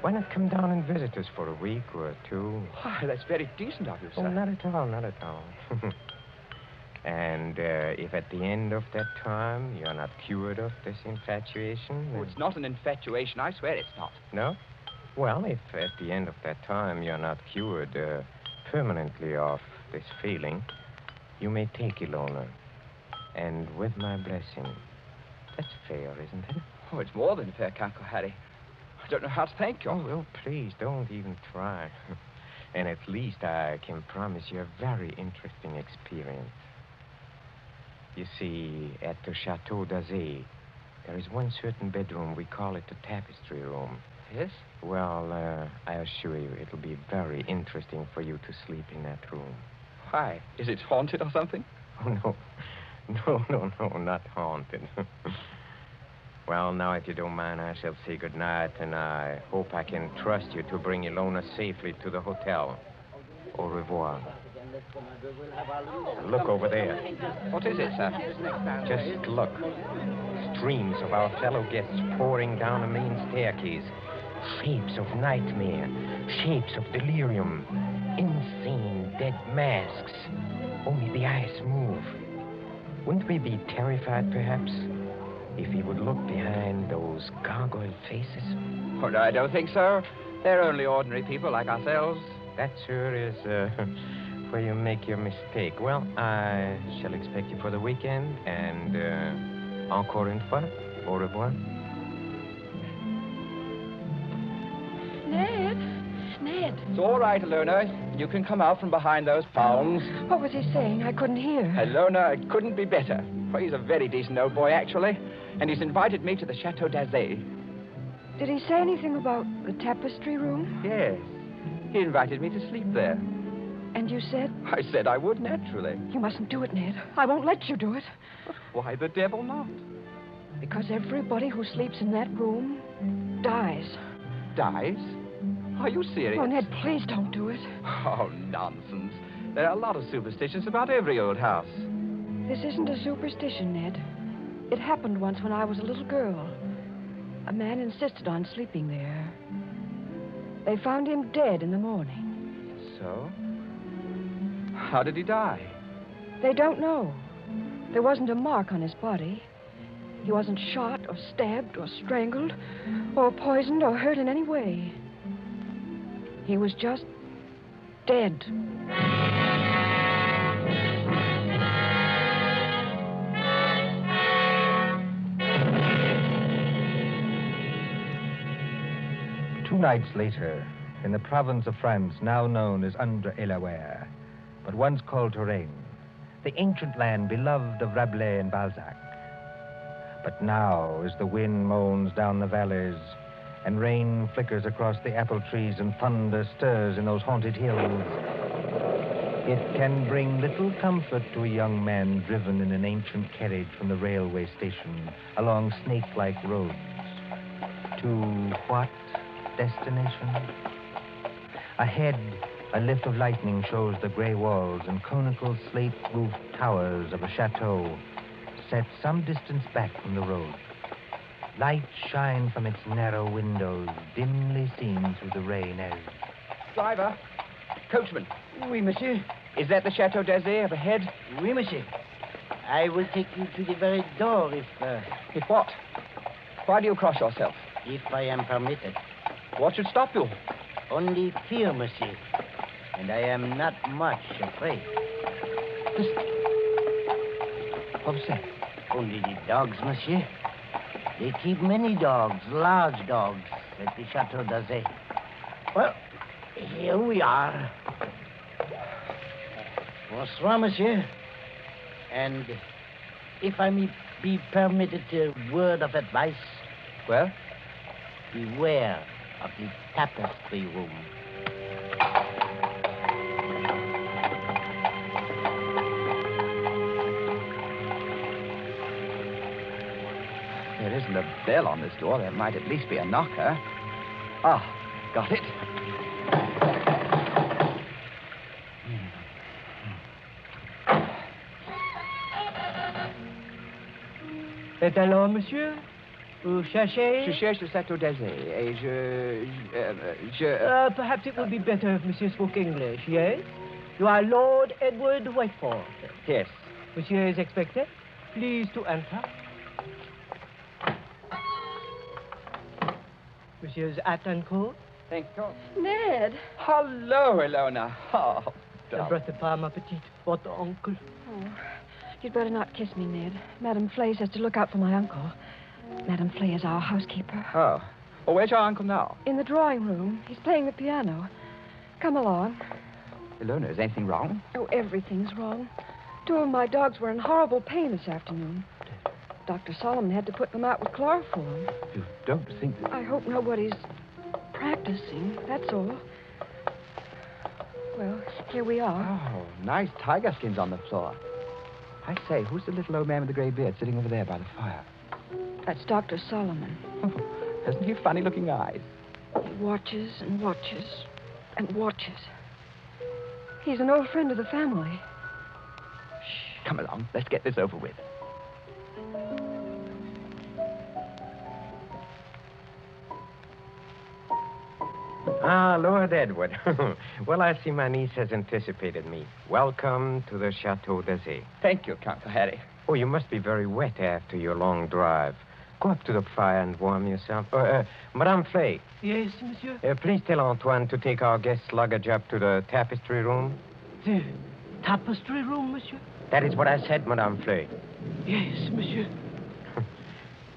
Speaker 22: Why not come down and visit us for a week or two?
Speaker 18: Why, that's very decent of you, sir.
Speaker 22: Oh, not at all, not at all. And if at the end of that time you're not cured of this infatuation...
Speaker 18: Oh, it's not an infatuation. I swear it's not.
Speaker 22: No? Well, if at the end of that time you're not cured permanently of this feeling, you may take Ilona. And with my blessing. That's fair, isn't it?
Speaker 18: Oh, it's more than fair, Count Kohari. I don't know how to thank you.
Speaker 22: Oh, well, please, don't even try. And at least I can promise you a very interesting experience. You see, at the Chateau d'Azay, there is one certain bedroom. We call it the tapestry room.
Speaker 18: Yes?
Speaker 22: Well, I assure you, it'll be very interesting for you to sleep in that room.
Speaker 18: Why? Is it haunted or something?
Speaker 22: Oh, no. No, not haunted. Well, now, if you don't mind, I shall say goodnight, and I hope I can trust you to bring Ilona safely to the hotel. Au revoir. Look over there.
Speaker 18: What is it, sir?
Speaker 22: Just look. Streams of our fellow guests pouring down a main staircase. Shapes of nightmare. Shapes of delirium. Insane dead masks. Only the eyes move. Wouldn't we be terrified, perhaps, if he would look behind those gargoyle faces?
Speaker 18: Oh, no, I don't think so. They're only ordinary people like ourselves.
Speaker 22: That, sir, is where you make your mistake. Well, I shall expect you for the weekend, and encore une fois, au revoir.
Speaker 23: Ned.
Speaker 18: It's all right, Ilona. You can come out from behind those palms.
Speaker 23: What was he saying? I couldn't hear.
Speaker 18: Ilona, it couldn't be better. Well, he's a very decent old boy, actually. And he's invited me to the Chateau d'Azay.
Speaker 23: Did he say anything about the tapestry room?
Speaker 18: Yes. He invited me to sleep there.
Speaker 23: And you said?
Speaker 18: I said I would, naturally.
Speaker 23: You mustn't do it, Ned. I won't let you do it.
Speaker 18: Why the devil not?
Speaker 23: Because everybody who sleeps in that room dies.
Speaker 18: Dies? Are you serious?
Speaker 23: Oh, Ned, please don't do it.
Speaker 18: Oh, nonsense. There are a lot of superstitions about every old house.
Speaker 23: This isn't a superstition, Ned. It happened once when I was a little girl. A man insisted on sleeping there.
Speaker 13: They found him dead in the morning.
Speaker 18: So? How did he die?
Speaker 13: They don't know. There wasn't a mark on his body. He wasn't shot or stabbed or strangled or poisoned or hurt in any way. He was just dead.
Speaker 22: Two nights later, in the province of France now known as Indre-et-Loire, but once called Touraine, the ancient land beloved of Rabelais and Balzac. But now, as the wind moans down the valleys, and rain flickers across the apple trees, and thunder stirs in those haunted hills, it can bring little comfort to a young man driven in an ancient carriage from the railway station along snake-like roads. To what destination? Ahead, a lift of lightning shows the gray walls and conical slate-roofed towers of a chateau set some distance back from the road. Lights shine from its narrow windows, dimly seen through the rain as...
Speaker 18: Driver! Coachman!
Speaker 7: Oui, monsieur.
Speaker 18: Is that the Chateau d'Azay up ahead?
Speaker 7: Oui, monsieur. I will take you to the very door if...
Speaker 18: If what? Why do you cross yourself?
Speaker 7: If I am permitted.
Speaker 18: What should stop you?
Speaker 7: Only fear, monsieur. And I am not much afraid.
Speaker 18: Listen. What was that?
Speaker 7: Only the dogs, monsieur. They keep many dogs, large dogs, at the Chateau d'Azay. Well, here we are. Bonsoir, monsieur. And if I may be permitted a word of advice...
Speaker 18: Well?
Speaker 7: Beware of the tapestry room.
Speaker 18: There isn't a bell on this door. There might at least be a knocker. Ah, got it.
Speaker 7: Et alors, monsieur? Vous cherchez?
Speaker 18: Je cherche le Château d'Azay et
Speaker 7: perhaps it would be better if monsieur spoke English, yes? You are Lord Edward Whiteford.
Speaker 18: Yes.
Speaker 7: Monsieur is expected. Please to enter. Monsieur's hat and coat.
Speaker 18: Thank you.
Speaker 13: Ned.
Speaker 18: Hello, Elona. Oh,
Speaker 7: N'embrassez pas ma petite, votre oncle.
Speaker 13: Oh, you'd better not kiss me, Ned. Madame Flay says to look out for my uncle. Madame Flay is our housekeeper.
Speaker 18: Oh. Well, where's your uncle now?
Speaker 13: In the drawing room. He's playing the piano. Come along.
Speaker 18: Ilona, is anything wrong?
Speaker 13: Oh, everything's wrong. Two of my dogs were in horrible pain this afternoon. Dr. Solomon had to put them out with chloroform.
Speaker 18: You don't think that...
Speaker 13: I hope nobody's practicing, that's all. Well, here we are.
Speaker 18: Oh, nice tiger skins on the floor. I say, who's the little old man with the gray beard sitting over there by the fire?
Speaker 13: That's Dr. Solomon.
Speaker 18: Oh, hasn't he funny-looking eyes?
Speaker 13: He watches and watches and watches. He's an old friend of the family.
Speaker 18: Shh, come along. Let's get this over with.
Speaker 12: Ah, Lord Edward. Well, I see my niece has anticipated me. Welcome to the Chateau d'Azay.
Speaker 18: Thank you, Count Harry.
Speaker 12: Oh, you must be very wet after your long drive. Go up to the fire and warm yourself. Madame Flay.
Speaker 7: Yes, monsieur?
Speaker 12: Please tell Antoine to take our guest's luggage up to the tapestry room.
Speaker 7: The tapestry room, monsieur?
Speaker 12: That is what I said, Madame Flay.
Speaker 7: Yes, monsieur.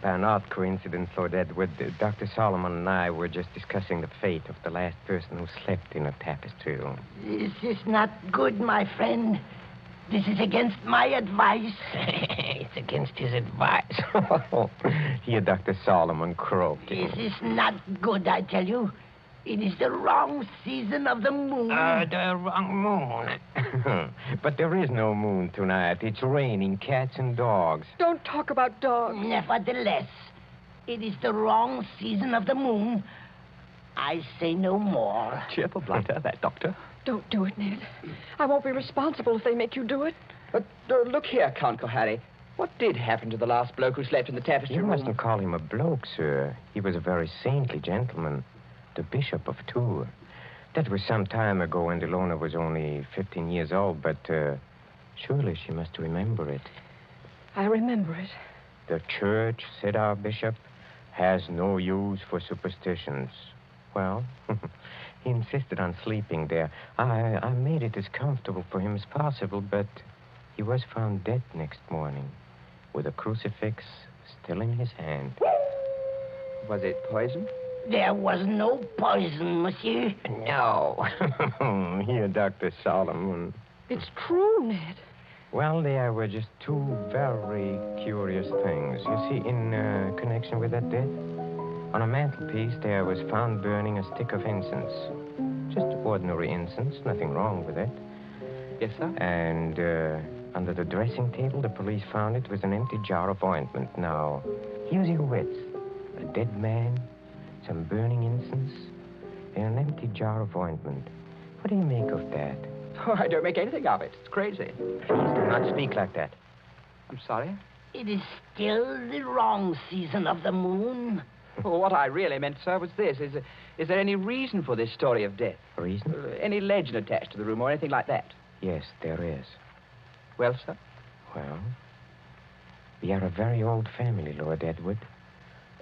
Speaker 12: By an odd coincidence, Lord Edward, Dr. Solomon and I were just discussing the fate of the last person who slept in a tapestry room.
Speaker 7: This is not good, my friend. This is against my advice.
Speaker 12: It's against his advice. Here, Dr. Solomon croaking.
Speaker 7: This is not good, I tell you. It is the wrong season of the moon.
Speaker 12: The wrong moon. But there is no moon tonight. It's raining cats and dogs.
Speaker 13: Don't talk about dogs.
Speaker 7: Nevertheless, it is the wrong season of the moon. I say no more.
Speaker 18: Cheerful blunder, that doctor.
Speaker 13: Don't do it, Ned. I won't be responsible if they make you do it.
Speaker 18: But look here, Count Harry. What did happen to the last bloke who slept in the tapestry room?
Speaker 12: You mustn't call him a bloke, sir. He was a very saintly gentleman.
Speaker 22: The Bishop of Tours. That was some time ago when Ilona was only 15 years old, but surely she must remember it.
Speaker 13: I remember it.
Speaker 22: The church, said our bishop, has no use for superstitions. Well, he insisted on sleeping there. I made it as comfortable for him as possible, but he was found dead next morning with a crucifix still in his hand.
Speaker 18: Was it poison?
Speaker 7: There was no poison, monsieur.
Speaker 22: No. Here, Dr. Solomon.
Speaker 13: It's true, Ned.
Speaker 22: Well, there were just two very curious things. You see, in connection with that death, on a mantelpiece there was found burning a stick of incense. Just ordinary incense, nothing wrong with it.
Speaker 18: Yes, sir?
Speaker 22: And under the dressing table, the police found it was an empty jar of ointment. Now, use your wits. A dead man, some burning incense, and an empty jar of ointment. What do you make of that?
Speaker 18: Oh, I don't make anything of it. It's crazy.
Speaker 22: Please do not speak like that.
Speaker 18: I'm sorry.
Speaker 7: It is still the wrong season of the moon.
Speaker 18: Well, what I really meant, sir, was this. Is there any reason for this story of death?
Speaker 22: Reason?
Speaker 18: Any legend attached to the room or anything like that?
Speaker 22: Yes, there is.
Speaker 18: Well, sir?
Speaker 22: Well, we are a very old family, Lord Edward.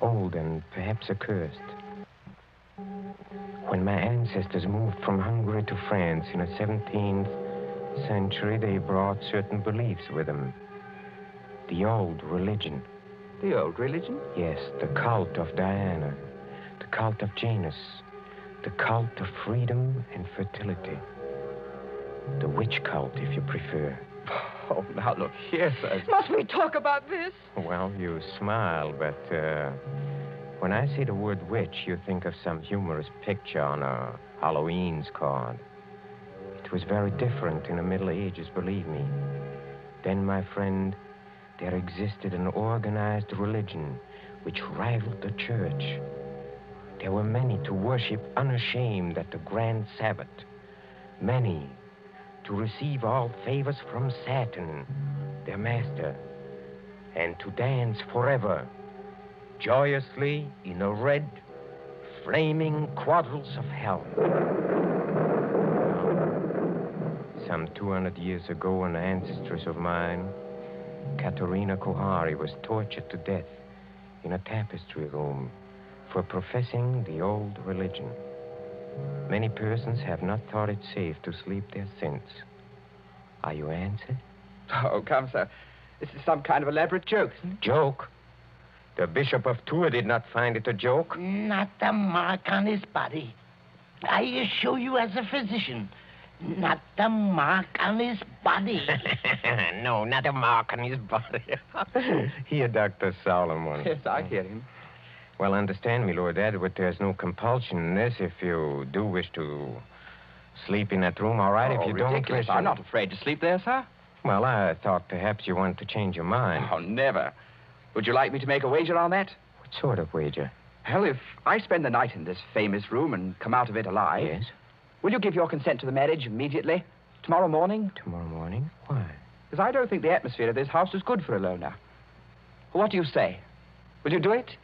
Speaker 22: Old and perhaps accursed. When my ancestors moved from Hungary to France in the 17th century, they brought certain beliefs with them. The old religion.
Speaker 18: The old religion?
Speaker 22: Yes, the cult of Diana, the cult of Janus, the cult of freedom and fertility. The witch cult, if you prefer.
Speaker 18: Oh, now look here, sir.
Speaker 13: Must we talk about this?
Speaker 22: Well, you smile, but when I say the word witch, you think of some humorous picture on a Halloween's card. It was very different in the Middle Ages, believe me. Then, my friend, there existed an organized religion which rivaled the church. There were many to worship unashamed at the grand Sabbath. Many to receive all favors from Saturn, their master, and to dance forever, joyously in the red, flaming quadrants of hell. Some 200 years ago, an ancestress of mine, Katerina Kohari, was tortured to death in a tapestry room for professing the old religion. Many persons have not thought it safe to sleep there since. Are you answered?
Speaker 18: Oh, come, sir. This is some kind of elaborate joke.
Speaker 22: Joke? The Bishop of Tours did not find it a joke.
Speaker 7: Not a mark on his body. I assure you as a physician, not a mark on his body.
Speaker 22: No, not a mark on his body. Here, Dr. Solomon.
Speaker 18: Yes, I hear him.
Speaker 22: Well, understand me, Lord Edward, there's no compulsion in this. If you do wish to sleep in that room, all right. If you don't
Speaker 18: ridiculous.
Speaker 22: wish...
Speaker 18: I'm not afraid to sleep there, sir.
Speaker 22: Well, I thought perhaps you wanted to change your mind.
Speaker 18: Oh, never. Would you like me to make a wager on that?
Speaker 22: What sort of wager?
Speaker 18: Well, if I spend the night in this famous room and come out of it alive...
Speaker 22: Yes?
Speaker 18: Will you give your consent to the marriage immediately? Tomorrow morning?
Speaker 22: Tomorrow morning? Why?
Speaker 18: Because I don't think the atmosphere of this house is good for Ilona. What do you say? Will you do it?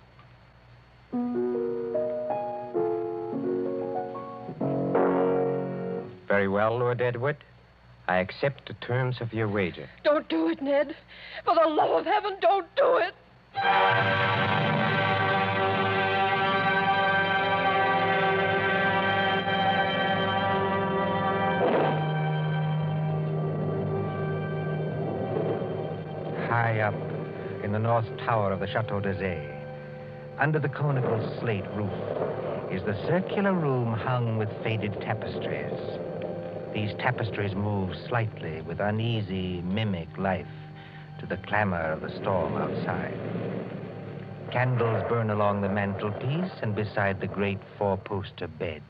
Speaker 22: Very well, Lord Edward. I accept the terms of your wager.
Speaker 13: Don't do it, Ned. For the love of heaven, don't do it.
Speaker 8: High up in the north tower of the Chateau d'Azay, under the conical slate roof, is the circular room hung with faded tapestries. These tapestries move slightly with uneasy, mimic life to the clamor of the storm outside. Candles burn along the mantelpiece and beside the great four-poster bed.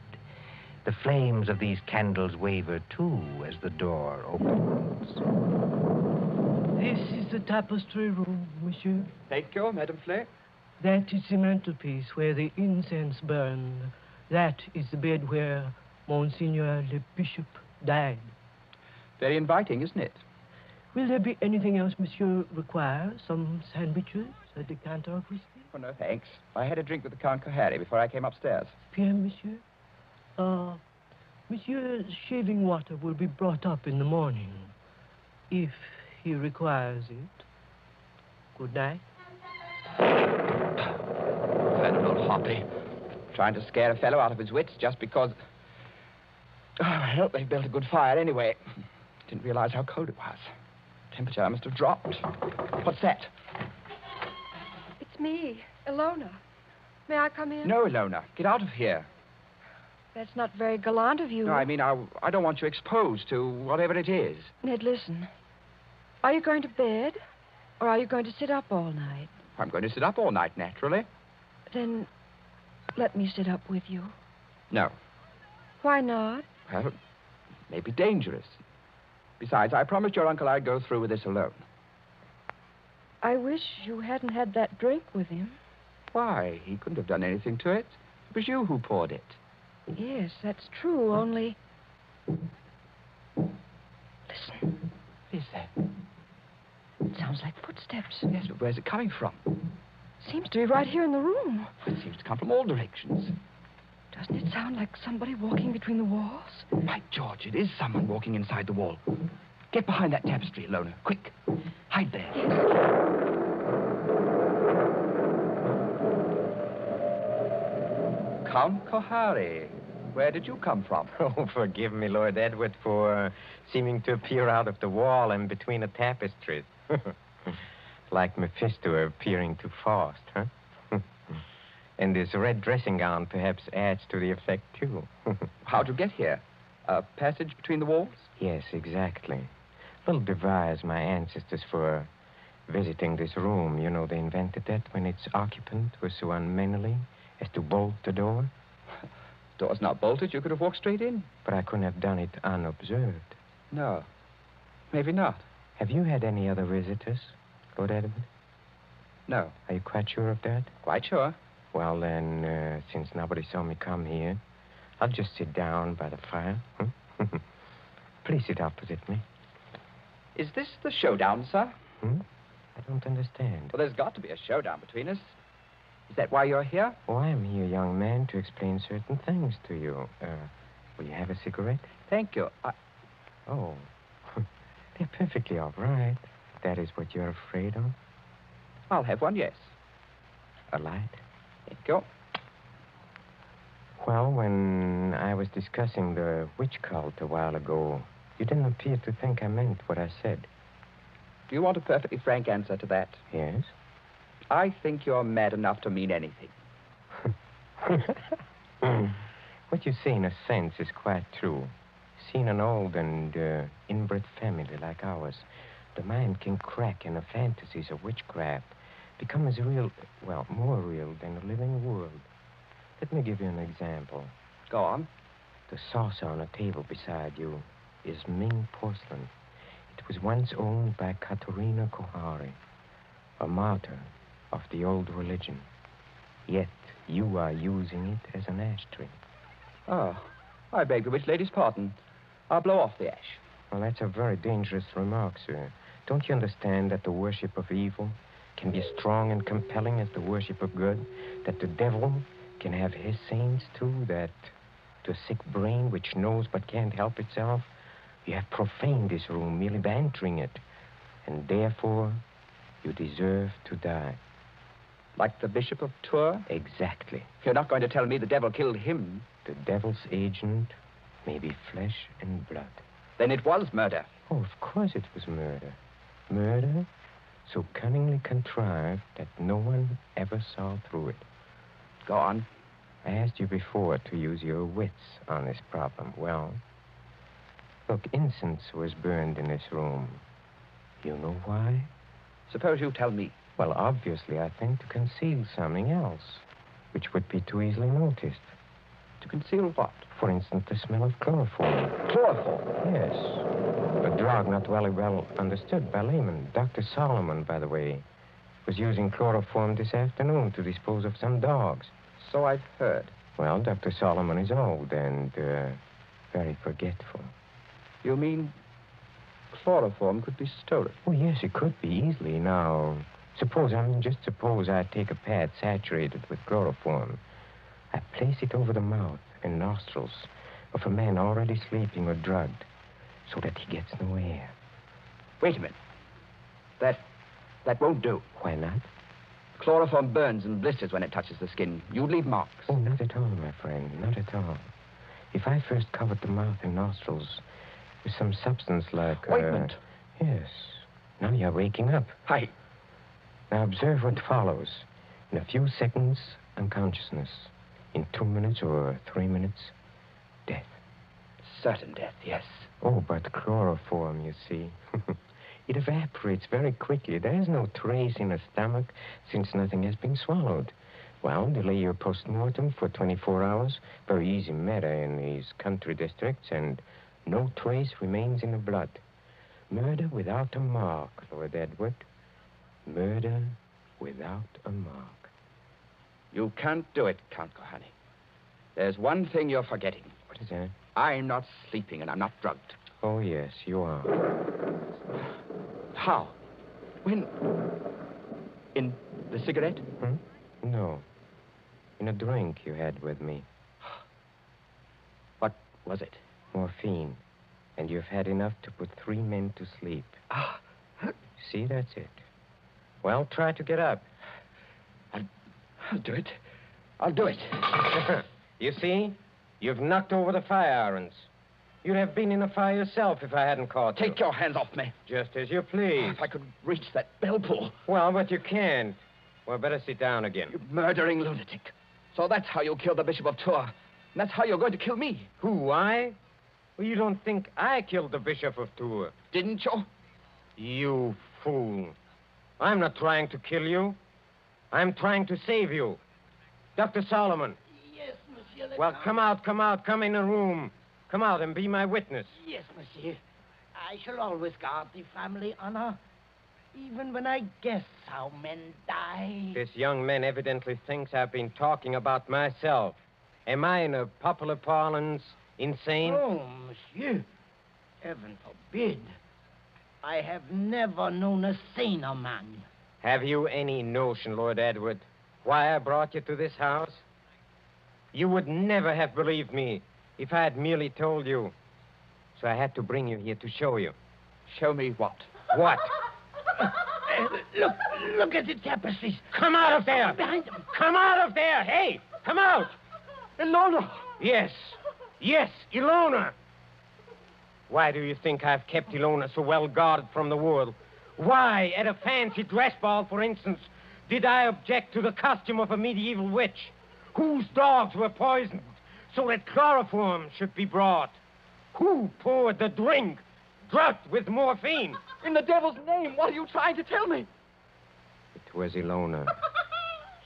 Speaker 8: The flames of these candles waver, too, as the door opens.
Speaker 15: This is the tapestry room, monsieur.
Speaker 18: Thank you, Madame Flay.
Speaker 15: That is the mantelpiece where the incense burned. That is the bed where Monseigneur le Bishop died.
Speaker 18: Very inviting, isn't it?
Speaker 15: Will there be anything else monsieur requires? Some sandwiches, a decanter of whiskey?
Speaker 18: Oh, no, thanks. I had a drink with the Count Kohari before I came upstairs.
Speaker 15: Bien, monsieur. Monsieur's shaving water will be brought up in the morning, if he requires it. Good night.
Speaker 18: Infernal old Hoppy. Trying to scare a fellow out of his wits just because... Oh, well, they built a good fire anyway. Didn't realize how cold it was. Temperature must have dropped. What's that?
Speaker 2: It's me, Ilona. May I come in?
Speaker 18: No, Ilona. Get out of here.
Speaker 2: That's not very gallant of you.
Speaker 18: No, I mean, I don't want you exposed to whatever it is.
Speaker 2: Ned, listen. Are you going to bed, or are you going to sit up all night?
Speaker 18: I'm going to sit up all night, naturally.
Speaker 2: Then let me sit up with you.
Speaker 18: No.
Speaker 2: Why not?
Speaker 18: Well, it may be dangerous. Besides, I promised your uncle I'd go through with this alone.
Speaker 2: I wish you hadn't had that drink with him.
Speaker 18: Why? He couldn't have done anything to it. It was you who poured it.
Speaker 2: Yes, that's true, only... Listen.
Speaker 18: What is that?
Speaker 2: It sounds like footsteps.
Speaker 18: Yes, but where's it coming from?
Speaker 2: Seems to be right here in the room.
Speaker 18: It seems to come from all directions.
Speaker 2: Doesn't it sound like somebody walking between the walls?
Speaker 18: By George, it is someone walking inside the wall. Get behind that tapestry, Ilona. Quick. Hide there. Count Kohari. Where did you come from?
Speaker 22: Oh, forgive me, Lord Edward, for seeming to appear out of the wall and between the tapestries. Like Mephisto appearing too fast, huh? And this red dressing gown perhaps adds to the effect, too.
Speaker 18: How'd you get here? A passage between the walls?
Speaker 22: Yes, exactly. Little device my ancestors for visiting this room. You know, they invented that when its occupant was so unmannerly as to bolt the door.
Speaker 18: Door's not bolted. You could have walked straight in.
Speaker 22: But I couldn't have done it unobserved.
Speaker 18: No. Maybe not.
Speaker 22: Have you had any other visitors, Lord Edward?
Speaker 18: No.
Speaker 22: Are you quite sure of that?
Speaker 18: Quite sure.
Speaker 22: Well, then, since nobody saw me come here, I'll just sit down by the fire. Please sit opposite me.
Speaker 18: Is this the showdown, sir?
Speaker 22: I don't understand.
Speaker 18: Well, there's got to be a showdown between us. Is that why you're here?
Speaker 22: Oh, I'm here, young man, to explain certain things to you. Will you have a cigarette?
Speaker 18: Thank you.
Speaker 22: Oh, they're perfectly all right. If that is what you're afraid of.
Speaker 18: I'll have one, yes.
Speaker 22: A light?
Speaker 18: Thank you.
Speaker 22: Well, when I was discussing the witch cult a while ago, you didn't appear to think I meant what I said.
Speaker 18: Do you want a perfectly frank answer to that?
Speaker 22: Yes.
Speaker 18: I think you're mad enough to mean anything.
Speaker 22: What you say, in a sense, is quite true. See, in an old and inbred family like ours, the mind can crack and the fantasies of witchcraft become as real, well, more real than the living world. Let me give you an example.
Speaker 18: Go on.
Speaker 22: The saucer on a table beside you is Ming porcelain. It was once owned by Katerina Kohari, a martyr of the old religion. Yet you are using it as an ashtray.
Speaker 18: Oh, I beg the witch lady's pardon. I'll blow off the ash.
Speaker 22: Well, that's a very dangerous remark, sir. Don't you understand that the worship of evil can be as strong and compelling as the worship of good? That the devil can have his saints, too? That to a sick brain which knows but can't help itself, you have profaned this room merely by entering it. And therefore, you deserve to die.
Speaker 18: Like the Bishop of Tours?
Speaker 22: Exactly.
Speaker 18: You're not going to tell me the devil killed him?
Speaker 22: The devil's agent may be flesh and blood.
Speaker 18: Then it was murder.
Speaker 22: Oh, of course it was murder. Murder so cunningly contrived that no one ever saw through it.
Speaker 18: Go on.
Speaker 22: I asked you before to use your wits on this problem. Well, look, incense was burned in this room. You know why?
Speaker 18: Suppose you tell me.
Speaker 22: Well, obviously, I think to conceal something else, which would be too easily noticed.
Speaker 18: To conceal what?
Speaker 22: For instance, the smell of chloroform.
Speaker 18: Chloroform?
Speaker 22: Yes. A drug not very well understood by laymen. Dr. Solomon, by the way, was using chloroform this afternoon to dispose of some dogs.
Speaker 18: So I've heard.
Speaker 22: Well, Dr. Solomon is old and very forgetful.
Speaker 18: You mean chloroform could be stolen?
Speaker 22: Oh, yes, it could be easily. Now,
Speaker 12: Suppose I take a pad saturated with chloroform. I place it over the mouth and nostrils of a man already sleeping or drugged so that he gets no air.
Speaker 18: Wait a minute. That won't do.
Speaker 12: Why not?
Speaker 18: Chloroform burns and blisters when it touches the skin. You'd leave marks.
Speaker 12: Oh, not at all, my friend. Not at all. If I first covered the mouth and nostrils with some substance like...
Speaker 18: Ointment.
Speaker 12: Yes. Now you're waking up.
Speaker 18: Hi.
Speaker 12: Now observe what follows. In a few seconds, unconsciousness. In 2 minutes or 3 minutes, death.
Speaker 18: Certain death, yes.
Speaker 12: Oh, but chloroform, you see. It evaporates very quickly. There is no trace in the stomach since nothing has been swallowed. Well, delay your post-mortem for 24 hours. Very easy matter in these country districts, and no trace remains in the blood. Murder without a mark, Lord Edward. Murder without a mark.
Speaker 18: You can't do it, Count Kohani. There's one thing you're forgetting.
Speaker 12: What is that?
Speaker 18: I'm not sleeping and I'm not drugged.
Speaker 12: Oh, yes, you are.
Speaker 18: How? When? In the cigarette?
Speaker 12: No. In a drink you had with me.
Speaker 18: What was it?
Speaker 12: Morphine. And you've had enough to put 3 men to sleep. See, that's it. Well, try to get up.
Speaker 18: I'll do it. I'll do it.
Speaker 12: You see? You've knocked over the fire irons. You'd have been in the fire yourself if I hadn't caught you.
Speaker 18: Take your hands off me.
Speaker 12: Just as you please.
Speaker 18: If I could reach that bell pull.
Speaker 12: Well, but you can't. Well, better sit down again.
Speaker 18: You murdering lunatic. So that's how you killed the Bishop of Tours. And that's how you're going to kill me.
Speaker 12: Who, I? Well, you don't think I killed the Bishop of Tours.
Speaker 18: Didn't you?
Speaker 12: You fool. I'm not trying to kill you. I'm trying to save you. Dr. Solomon.
Speaker 7: Yes, monsieur.
Speaker 12: Well, come out. Come in the room. Come out and be my witness.
Speaker 7: Yes, monsieur. I shall always guard the family honor, even when I guess how men die.
Speaker 12: This young man evidently thinks I've been talking about myself. Am I, in a popular parlance, insane?
Speaker 7: Oh, monsieur. Heaven forbid. I have never known a saner man.
Speaker 12: Have you any notion, Lord Edward, why I brought you to this house? You would never have believed me if I had merely told you. So I had to bring you here to show you.
Speaker 18: Show me what?
Speaker 12: What?
Speaker 7: Look at the tapestries.
Speaker 12: Come out of there!
Speaker 7: Behind them.
Speaker 12: Come out of there! Hey, come out!
Speaker 18: Ilona!
Speaker 12: Yes, Ilona. Why do you think I've kept Ilona so well guarded from the world? Why, at a fancy dress ball, for instance, did I object to the costume of a medieval witch? Whose dogs were poisoned so that chloroform should be brought? Who poured the drink drugged with morphine?
Speaker 18: In the devil's name, what are you trying to tell me?
Speaker 12: It was Ilona.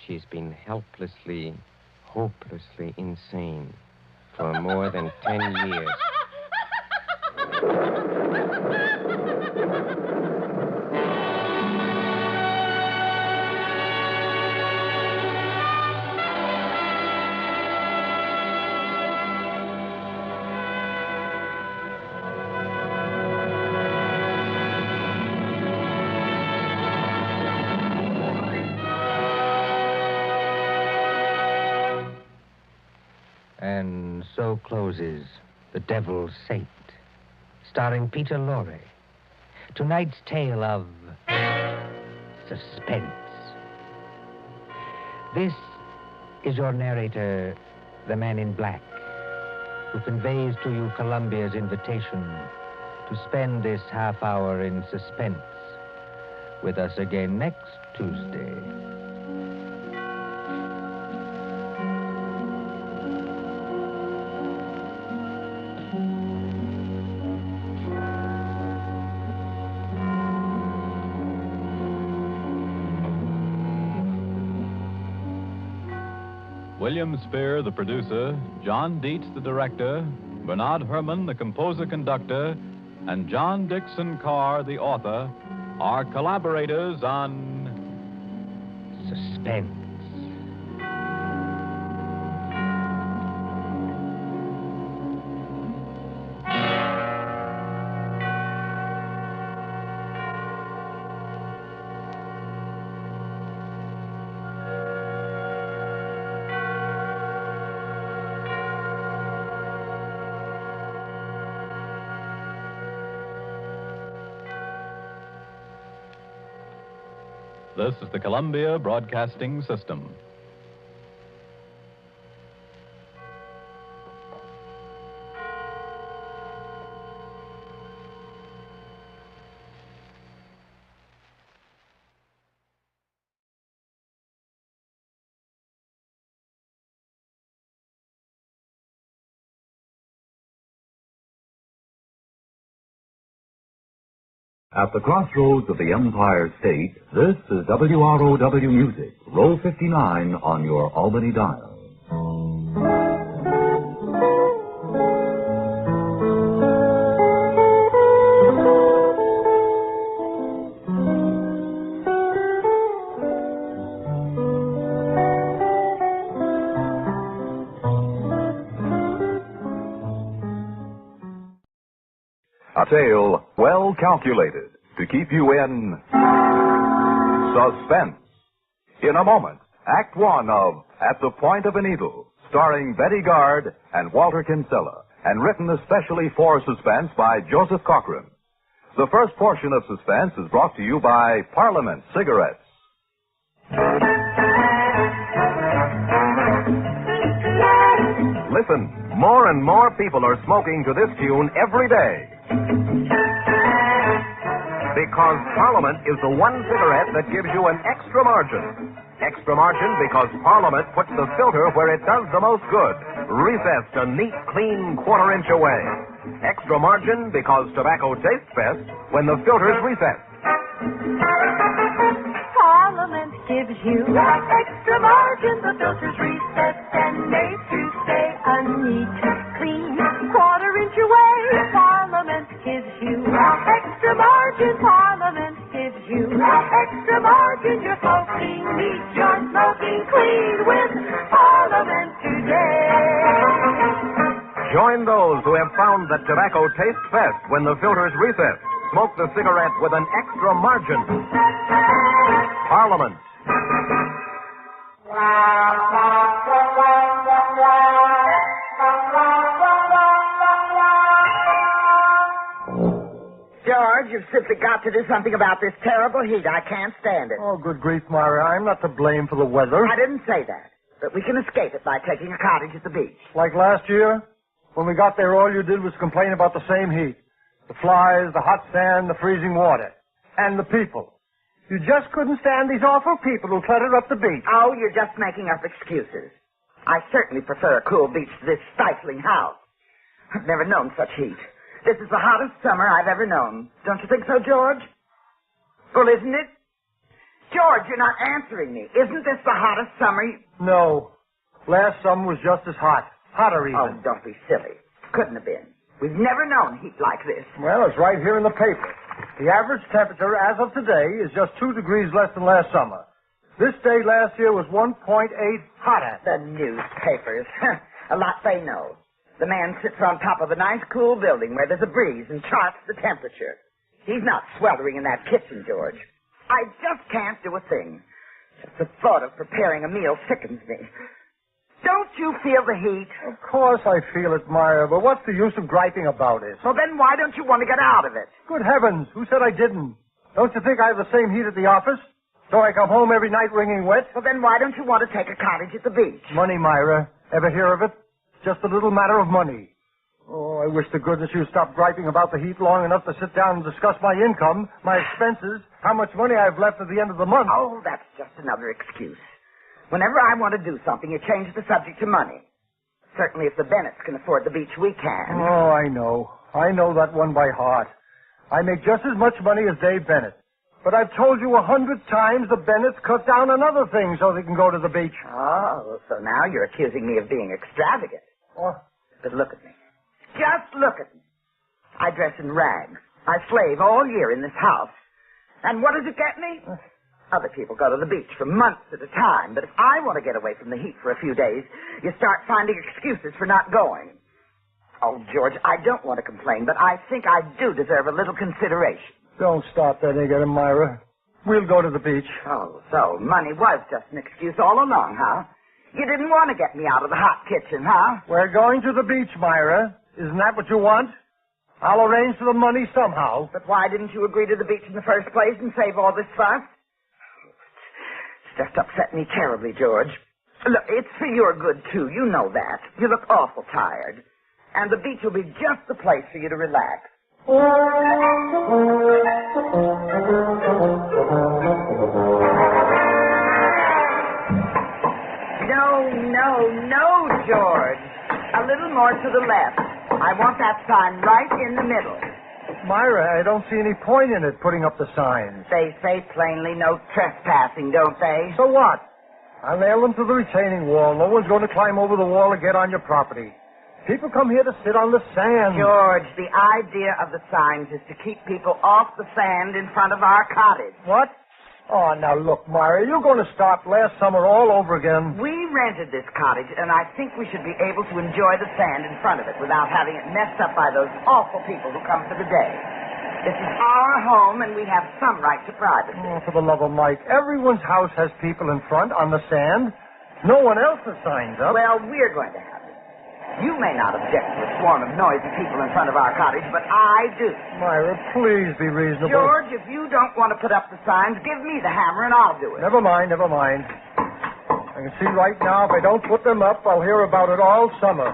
Speaker 12: She's been helplessly, hopelessly insane for more than 10 years. And so closes The Devil's Saint, starring Peter Lorre. Tonight's tale of suspense. This is your narrator, the man in black, who conveys to you Columbia's invitation to spend this half hour in suspense with us again next Tuesday.
Speaker 9: William Spear, the producer, John Dietz, the director, Bernard Herrmann, the composer-conductor, and John Dixon Carr, the author, are collaborators on
Speaker 12: Suspense.
Speaker 9: This is the Columbia Broadcasting System.
Speaker 10: At the crossroads of the Empire State, this is WROW Music, row 59 on your Albany dial. A tale well calculated to keep you in suspense. In a moment, Act One of At the Point of a Needle, starring Betty Gard and Walter Kinsella, and written especially for Suspense by Joseph Cochran. The first portion of Suspense is brought to you by Parliament Cigarettes. Listen, more and more people are smoking to this tune every day. Because Parliament is the one cigarette that gives you an extra margin. Extra margin because Parliament puts the filter where it does the most good. Recessed a neat, clean quarter-inch away. Extra margin because tobacco tastes best when the filter's recessed.
Speaker 17: Parliament gives you extra margin. The filter's recessed and made to stay a neat, clean quarter-inch away. Parliament gives you extra margin. Parliament gives you extra margin. You're smoking neat, you're smoking clean with Parliament today.
Speaker 10: Join those who have found that tobacco tastes best when the filter's recessed. Smoke the cigarette with an extra margin. Parliament.
Speaker 6: George, you've simply got to do something about this terrible heat. I can't stand it.
Speaker 19: Oh, good grief, Myra. I'm not to blame for the weather.
Speaker 6: I didn't say that. But we can escape it by taking a cottage at the beach.
Speaker 19: Like last year? When we got there, all you did was complain about the same heat. The flies, the hot sand, the freezing water. And the people. You just couldn't stand these awful people who cluttered up the beach.
Speaker 6: Oh, you're just making up excuses. I certainly prefer a cool beach to this stifling house. I've never known such heat. This is the hottest summer I've ever known. Don't you think so, George? Well, isn't it? George, you're not answering me. Isn't this the hottest summer?
Speaker 19: No. Last summer was just as hot. Hotter even.
Speaker 6: Oh, don't be silly. Couldn't have been. We've never known heat like this.
Speaker 19: Well, it's right here in the paper. The average temperature as of today is just 2 degrees less than last summer. This day last year was 1.8 hotter.
Speaker 6: The newspapers. A lot they know. The man sits on top of a nice, cool building where there's a breeze and charts the temperature. He's not sweltering in that kitchen, George. I just can't do a thing. Just the thought of preparing a meal sickens me. Don't you feel the heat?
Speaker 19: Of course I feel it, Myra, but what's the use of griping about it?
Speaker 6: Well, then why don't you want to get out of it?
Speaker 19: Good heavens, who said I didn't? Don't you think I have the same heat at the office? So I come home every night wringing wet?
Speaker 6: Well, then why don't you want to take a cottage at the beach?
Speaker 19: Money, Myra. Ever hear of it? Just a little matter of money. Oh, I wish to goodness you'd stop griping about the heat long enough to sit down and discuss my income, my expenses, how much money I've left at the end of the month.
Speaker 6: Oh, that's just another excuse. Whenever I want to do something, you change the subject to money. Certainly if the Bennetts can afford the beach, we can.
Speaker 19: Oh, I know. I know that one by heart. I make just as much money as Dave Bennett. But I've told you 100 times the Bennetts cut down on other things so they can go to the beach.
Speaker 6: Oh, so now you're accusing me of being extravagant.
Speaker 19: Oh.
Speaker 6: But look at me. Just look at me. I dress in rags. I slave all year in this house. And what does it get me? Other people go to the beach for months at a time, but if I want to get away from the heat for a few days, you start finding excuses for not going. Oh, George, I don't want to complain, but I think I do deserve a little consideration.
Speaker 19: Don't start that again, Myra. We'll go to the beach.
Speaker 6: Oh, so money was just an excuse all along, huh? You didn't want to get me out of the hot kitchen, huh?
Speaker 19: We're going to the beach, Myra. Isn't that what you want? I'll arrange for the money somehow.
Speaker 6: But why didn't you agree to the beach in the first place and save all this fuss?
Speaker 11: just upset me terribly, George. Look, it's for your good, too. You know that. You look awful tired. And the beach will be just the place for you to relax. No, George. A little more to the left. I want that sign right in the middle.
Speaker 19: Myra, I don't see any point in it, putting up the signs.
Speaker 11: They say plainly no trespassing, don't they?
Speaker 19: So what? I'll nail them to the retaining wall. No one's going to climb over the wall to get on your property. People come here to sit on the sand.
Speaker 11: George, the idea of the signs is to keep people off the sand in front of our cottage.
Speaker 19: What? Oh, now look, Myra, you're going to start last summer all over again.
Speaker 11: We rented this cottage, and I think we should be able to enjoy the sand in front of it without having it messed up by those awful people who come for the day. This is our home, and we have some right to privacy.
Speaker 19: Oh, for the love of Mike, everyone's house has people in front on the sand. No one else has signs up.
Speaker 11: Well, we're going to have it. You may not object to a swarm of noisy people in front of our cottage, but I do.
Speaker 19: Myra, please be reasonable.
Speaker 11: George, if you don't want to put up the signs, give me the hammer and I'll do it.
Speaker 19: Never mind. I can see right now if I don't put them up, I'll hear about it all summer.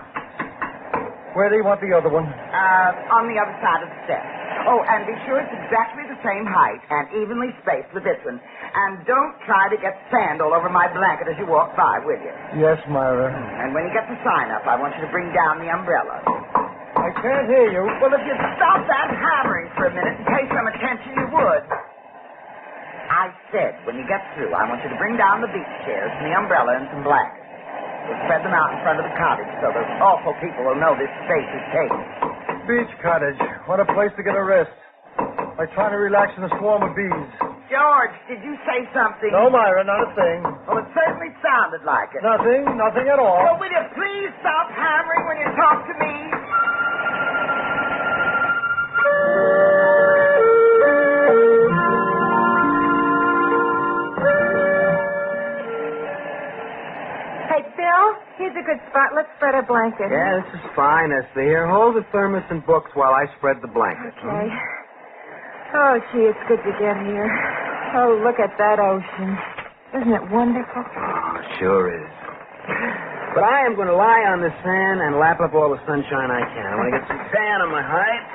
Speaker 19: Where do you want the other one?
Speaker 11: On the other side of the steps. Oh, and be sure it's exactly the same height and evenly spaced with this one. And don't try to get sand all over my blanket as you walk by, will you?
Speaker 19: Yes, Myra.
Speaker 11: And when you get the sign up, I want you to bring down the umbrella.
Speaker 19: I can't hear you.
Speaker 11: Well, if you'd stop that hammering for a minute and pay some attention, you would. I said, when you get through, I want you to bring down the beach chairs and the umbrella and some blankets. We'll spread them out in front of the cottage so those awful people will know this space is taken.
Speaker 19: Beach cottage. What a place to get a rest. Like trying to relax in a swarm of bees.
Speaker 11: George, did you say something?
Speaker 19: No, Myra, not a thing.
Speaker 11: Well, it certainly sounded like it.
Speaker 19: Nothing at all.
Speaker 11: Well, will you please stop hammering when you talk to me?
Speaker 16: Hey, Phil, here's a good spot. Let's spread our blankets.
Speaker 20: Yeah, this is fine, Esther. Here, hold the thermos and books while I spread the blankets.
Speaker 16: Okay. Oh, gee, it's good to get here. Oh, look at that ocean. Isn't it wonderful?
Speaker 20: Oh, sure is. But I am going to lie on the sand and lap up all the sunshine I can. I want to get some tan on my hide.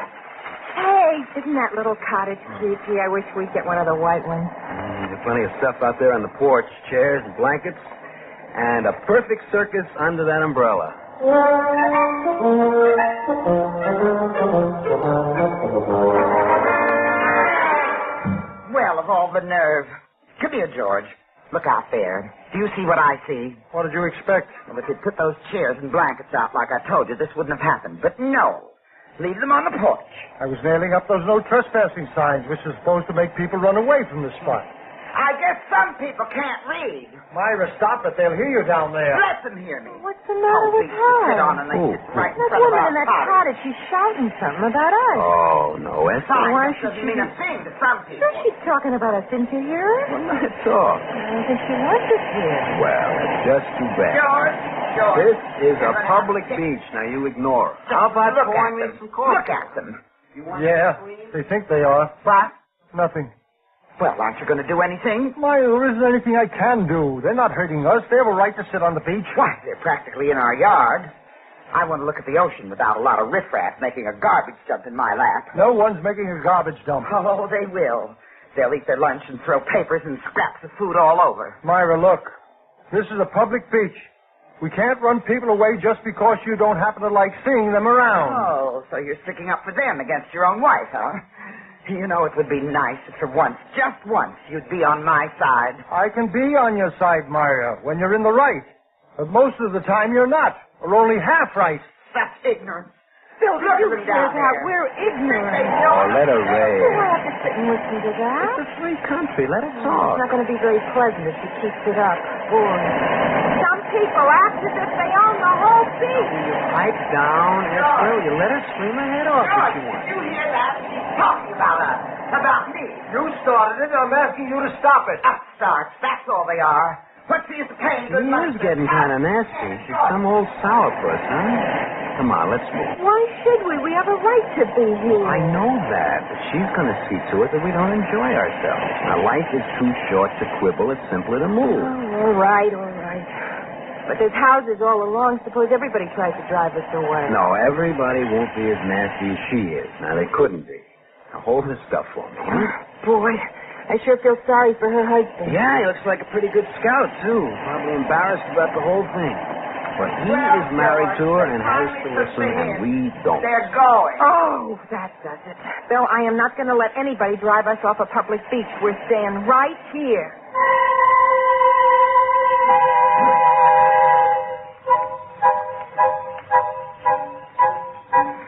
Speaker 16: Hey, isn't that little cottage cute? Gee, I wish we'd get one of the white ones.
Speaker 20: There's plenty of stuff out there on the porch. Chairs and blankets. And a perfect circus under that umbrella.
Speaker 11: Well, of all the nerve. Come here, George. Look out there. Do you see what I see?
Speaker 19: What did you expect?
Speaker 11: Well, if you'd put those chairs and blankets out like I told you, this wouldn't have happened. But no. Leave them on the porch.
Speaker 19: I was nailing up those no trespassing signs, which are supposed to make people run away from the spot.
Speaker 11: I guess some people can't read.
Speaker 19: Myra, stop it. They'll hear you down there.
Speaker 11: Let them hear me.
Speaker 16: What's the matter with her?
Speaker 11: Sit on and they sit right in
Speaker 16: That
Speaker 11: front of
Speaker 16: woman
Speaker 11: our
Speaker 16: in that
Speaker 11: cottage.
Speaker 16: cottage, she's shouting something about us.
Speaker 20: Oh, no, Esther.
Speaker 11: Fine,
Speaker 16: Why
Speaker 11: that
Speaker 16: should
Speaker 11: doesn't
Speaker 16: she
Speaker 11: mean
Speaker 16: be-
Speaker 11: a thing to some people.
Speaker 16: Sure, she's talking about us. Didn't you hear her?
Speaker 20: Well, not at all.
Speaker 16: I don't think she wants us here.
Speaker 20: Well, it's just too bad.
Speaker 11: George.
Speaker 20: This is a public beach. Now, you ignore her. How about pouring me some coffee?
Speaker 11: Look at them.
Speaker 19: Yeah, they think they are.
Speaker 11: What?
Speaker 19: Nothing.
Speaker 11: Well, aren't you going to do anything?
Speaker 19: Myra, there isn't anything I can do. They're not hurting us. They have a right to sit on the beach.
Speaker 11: Why, they're practically in our yard. I want to look at the ocean without a lot of riffraff making a garbage dump in my lap.
Speaker 19: No one's making a garbage dump.
Speaker 11: Oh, they will. They'll eat their lunch and throw papers and scraps of food all over.
Speaker 19: Myra, look. This is a public beach. We can't run people away just because you don't happen to like seeing them around.
Speaker 11: Oh, so you're sticking up for them against your own wife, huh? You know, it would be nice if for once, just once, you'd be on my side.
Speaker 19: I can be on your side, Myra, when you're in the right. But most of the time you're not, or only half right.
Speaker 11: That's ignorance.
Speaker 16: Phil,
Speaker 11: Look
Speaker 16: you
Speaker 11: at them
Speaker 16: hear
Speaker 11: down
Speaker 16: that?
Speaker 11: there.
Speaker 16: We're ignorant.
Speaker 20: Oh, let her
Speaker 16: You
Speaker 20: rave.
Speaker 16: won't have to sit and listen to that.
Speaker 20: It's a free country. Let her
Speaker 16: It's
Speaker 20: talk.
Speaker 16: not going to be very pleasant if she keeps it up. Boy. Some people act as if they own the whole beach.
Speaker 20: Pipe down, Esther. You let her scream her head off if
Speaker 11: George,
Speaker 20: she wants.
Speaker 11: did you hear that? She's talking about us. About me.
Speaker 19: You started it. I'm asking you to stop it.
Speaker 11: Upstarts. That's all they are. What's the use of paying
Speaker 20: She
Speaker 11: good money?
Speaker 20: is getting kind of nasty. She's some old sourpuss, huh? Come on, let's move.
Speaker 16: Why should we? We have a right to be here.
Speaker 20: I know that, but she's going to see to it that we don't enjoy ourselves. Now, life is too short to quibble. It's simpler to move.
Speaker 16: Oh, all right, all right. But there's houses all along. Suppose everybody tries to drive us away.
Speaker 20: No, everybody won't be as nasty as she is. Now, they couldn't be. Now, hold this stuff for me, huh?
Speaker 16: Boy, I sure feel sorry for her husband.
Speaker 20: Yeah, he looks like a pretty good scout, too. Probably embarrassed about the whole thing. But he is married to her and has to listen, and we don't.
Speaker 11: They're going.
Speaker 16: Oh, that does it. Bill, I am not going to let anybody drive us off a public beach. We're staying right here.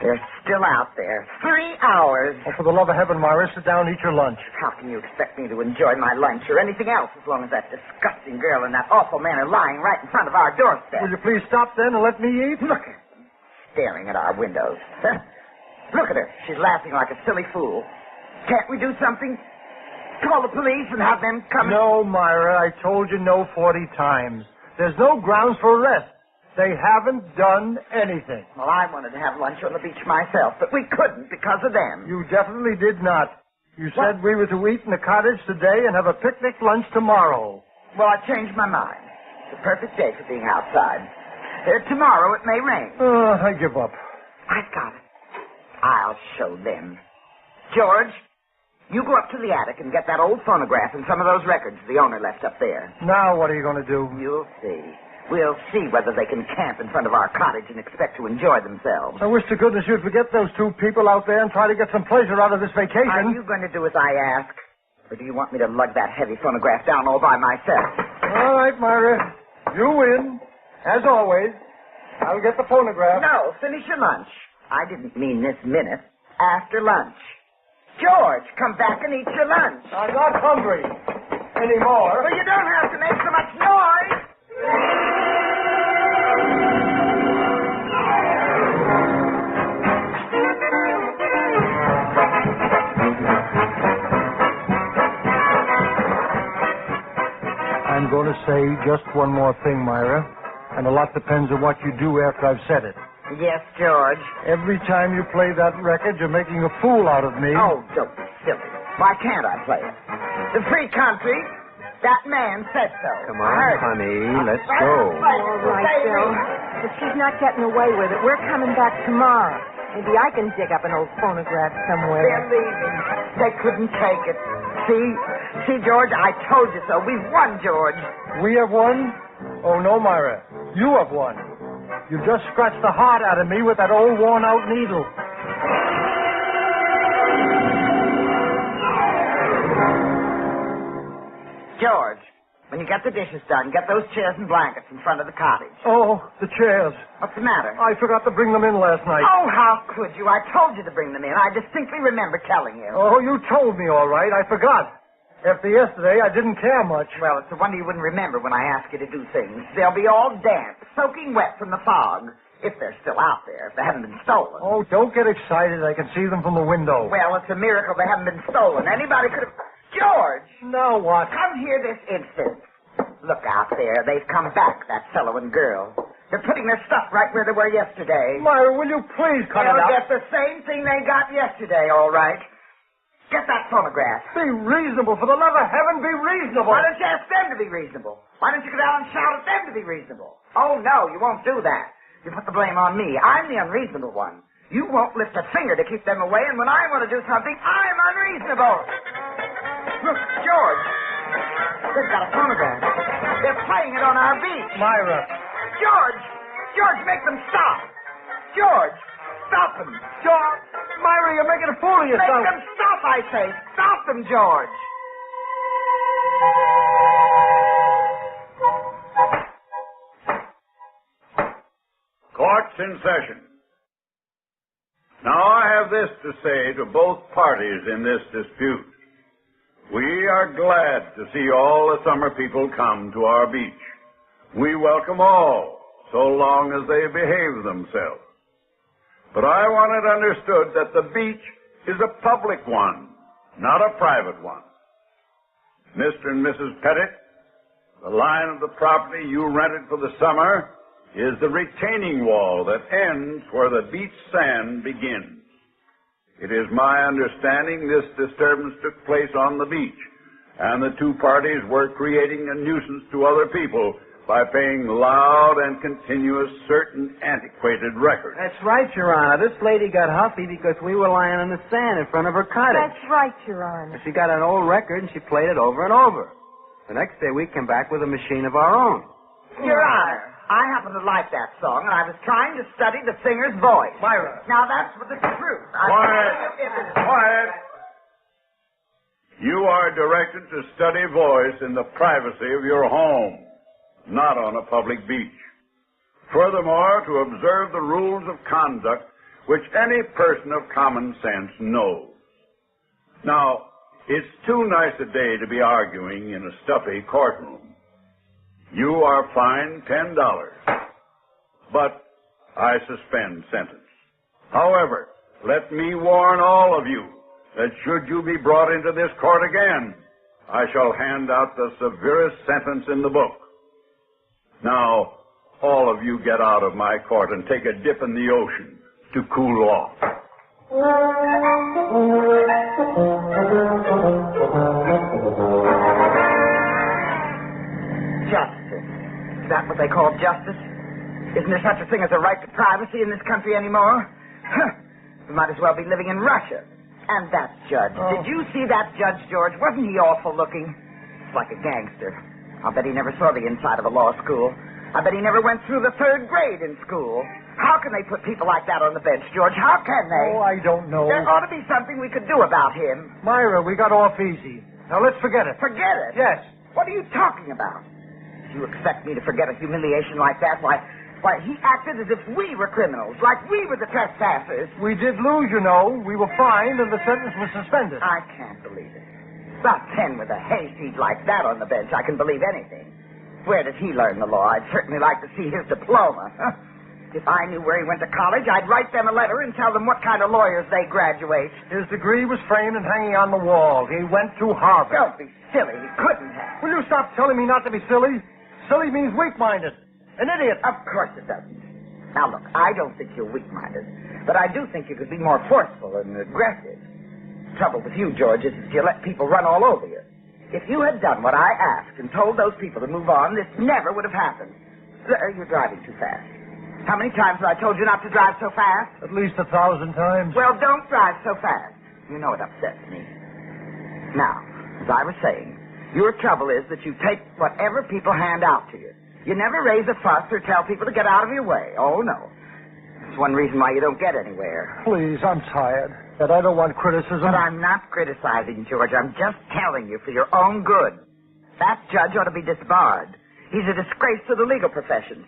Speaker 11: They're still out there. 3 hours.
Speaker 19: Oh, for the love of heaven, Myra, sit down and eat your lunch.
Speaker 11: How can you expect me to enjoy my lunch or anything else as long as that disgusting girl and that awful man are lying right in front of our doorstep?
Speaker 19: Will you please stop then and let me eat?
Speaker 11: Look at them, staring at our windows. Look at her. She's laughing like a silly fool. Can't we do something? Call the police and have them come...
Speaker 19: No, Myra, I told you no 40 times. There's no grounds for arrest. They haven't done anything.
Speaker 11: Well, I wanted to have lunch on the beach myself, but we couldn't because of them.
Speaker 19: You definitely did not. You said we were to eat in the cottage today and have a picnic lunch tomorrow.
Speaker 11: Well, I changed my mind. It's a perfect day for being outside. Tomorrow it may rain.
Speaker 19: I give up.
Speaker 11: I've got it. I'll show them. George, you go up to the attic and get that old phonograph and some of those records the owner left up there.
Speaker 19: Now what are you going to do?
Speaker 11: You'll see. We'll see whether they can camp in front of our cottage and expect to enjoy themselves.
Speaker 19: I wish to goodness you'd forget those two people out there and try to get some pleasure out of this vacation.
Speaker 11: Are you going to do as I ask? Or do you want me to lug that heavy phonograph down all by myself?
Speaker 19: All right, Myra. You win. As always. I'll get the phonograph.
Speaker 11: No, finish your lunch. I didn't mean this minute. After lunch. George, come back and eat your lunch.
Speaker 19: I'm not hungry anymore.
Speaker 11: Well, you don't have to make so much noise.
Speaker 19: I'm going to say just one more thing, Myra, and a lot depends on what you do after I've said it.
Speaker 11: Yes, George.
Speaker 19: Every time you play that record, you're making a fool out of me.
Speaker 11: Oh, don't be silly. Why can't I play it? The free country. That man said so.
Speaker 20: Come on, honey, let's go.
Speaker 16: All right, Bill. If she's not getting away with it, we're coming back tomorrow. Maybe I can dig up an old phonograph somewhere.
Speaker 11: They're leaving. They couldn't take it. See, George, I told you so. We've won, George.
Speaker 19: We have won? Oh, no, Myra. You have won. You just scratched the heart out of me with that old worn-out needle.
Speaker 11: George, when you get the dishes done, get those chairs and blankets in front of the cottage.
Speaker 19: Oh, the chairs.
Speaker 11: What's the matter?
Speaker 19: I forgot to bring them in last night.
Speaker 11: Oh, how could you? I told you to bring them in. I distinctly remember telling you.
Speaker 19: Oh, you told me all right. I forgot. After yesterday, I didn't care much.
Speaker 11: Well, it's a wonder you wouldn't remember when I ask you to do things. They'll be all damp, soaking wet from the fog, if they're still out there, if they haven't been stolen.
Speaker 19: Oh, don't get excited. I can see them from the window.
Speaker 11: Well, it's a miracle they haven't been stolen. Anybody could have... George!
Speaker 19: Now what?
Speaker 11: Come here this instant. Look out there. They've come back, that fellow and girl. They're putting their stuff right where they were yesterday.
Speaker 19: Myra, will you please cut it out?
Speaker 11: They'll get the same thing they got yesterday, all right. Get that phonograph.
Speaker 19: Be reasonable. For the love of heaven, be reasonable.
Speaker 11: Why don't you ask them to be reasonable? Why don't you go down and shout at them to be reasonable? Oh, no, you won't do that. You put the blame on me. I'm the unreasonable one. You won't lift a finger to keep them away, and when I want to do something, I'm unreasonable. Look, George. They've got a phonograph. They're playing it on our beach.
Speaker 19: Myra.
Speaker 11: George, make them stop. George, stop them.
Speaker 19: George, Myra, you're making a fool of yourself.
Speaker 11: Make them stop, I say. Stop them, George.
Speaker 5: Court's in session. Now I have this to say to both parties in this dispute. We are glad to see all the summer people come to our beach. We welcome all, so long as they behave themselves. But I want it understood that the beach is a public one, not a private one. Mr. and Mrs. Pettit, the line of the property you rented for the summer is the retaining wall that ends where the beach sand begins. It is my understanding this disturbance took place on the beach, and the two parties were creating a nuisance to other people by paying loud and continuous certain antiquated records.
Speaker 20: That's right, Your Honor. This lady got huffy because we were lying in the sand in front of her cottage.
Speaker 16: That's right, Your Honor.
Speaker 20: She got an old record and she played it over and over. The next day we came back with a machine of our own.
Speaker 11: Your Honor, I happen to like that song, and I was trying to study the singer's voice.
Speaker 19: Myra.
Speaker 11: Now, that's the truth.
Speaker 5: Quiet. You are directed to study voice in the privacy of your home, not on a public beach. Furthermore, to observe the rules of conduct which any person of common sense knows. Now, it's too nice a day to be arguing in a stuffy courtroom. You are fined $10, but I suspend sentence. However, let me warn all of you that should you be brought into this court again, I shall hand out the severest sentence in the book. Now, all of you get out of my court and take a dip in the ocean to cool off.
Speaker 11: Justice. Is that what they call justice? Isn't there such a thing as a right to privacy in this country anymore? We might as well be living in Russia. And that judge. Did you see that judge, George? Wasn't he awful looking? Like a gangster. I'll bet he never saw the inside of a law school. I bet he never went through the 3rd grade in school. How can they put people like that on the bench, George? How can they?
Speaker 19: Oh, I don't know.
Speaker 11: There ought to be something we could do about him.
Speaker 19: Myra, we got off easy. Now let's forget it.
Speaker 11: Forget it?
Speaker 19: Yes.
Speaker 11: What are you talking about? Do you expect me to forget a humiliation like that? Why, he acted as if we were criminals, like we were the trespassers.
Speaker 19: We did lose, you know. We were fined and the sentence was suspended.
Speaker 11: I can't believe it. About 10 with a hayseed like that on the bench, I can believe anything. Where did he learn the law? I'd certainly like to see his diploma. If I knew where he went to college, I'd write them a letter and tell them what kind of lawyers they graduate.
Speaker 19: His degree was framed and hanging on the wall. He went to Harvard.
Speaker 11: Don't be silly. He couldn't have.
Speaker 19: Will you stop telling me not to be silly? Silly means weak-minded. An idiot.
Speaker 11: Of course it doesn't. Now, look, I don't think you're weak-minded, but I do think you could be more forceful and aggressive. The trouble with you, George, is that you let people run all over you. If you had done what I asked and told those people to move on, this never would have happened. You're driving too fast. How many times have I told you not to drive so fast?
Speaker 19: At least 1,000 times.
Speaker 11: Well, don't drive so fast. You know it upsets me. Now, as I was saying, your trouble is that you take whatever people hand out to you. You never raise a fuss or tell people to get out of your way. Oh, no. That's one reason why you don't get anywhere.
Speaker 19: Please, I'm tired. But I don't want criticism.
Speaker 11: But I'm not criticizing, George. I'm just telling you for your own good. That judge ought to be disbarred. He's a disgrace to the legal profession.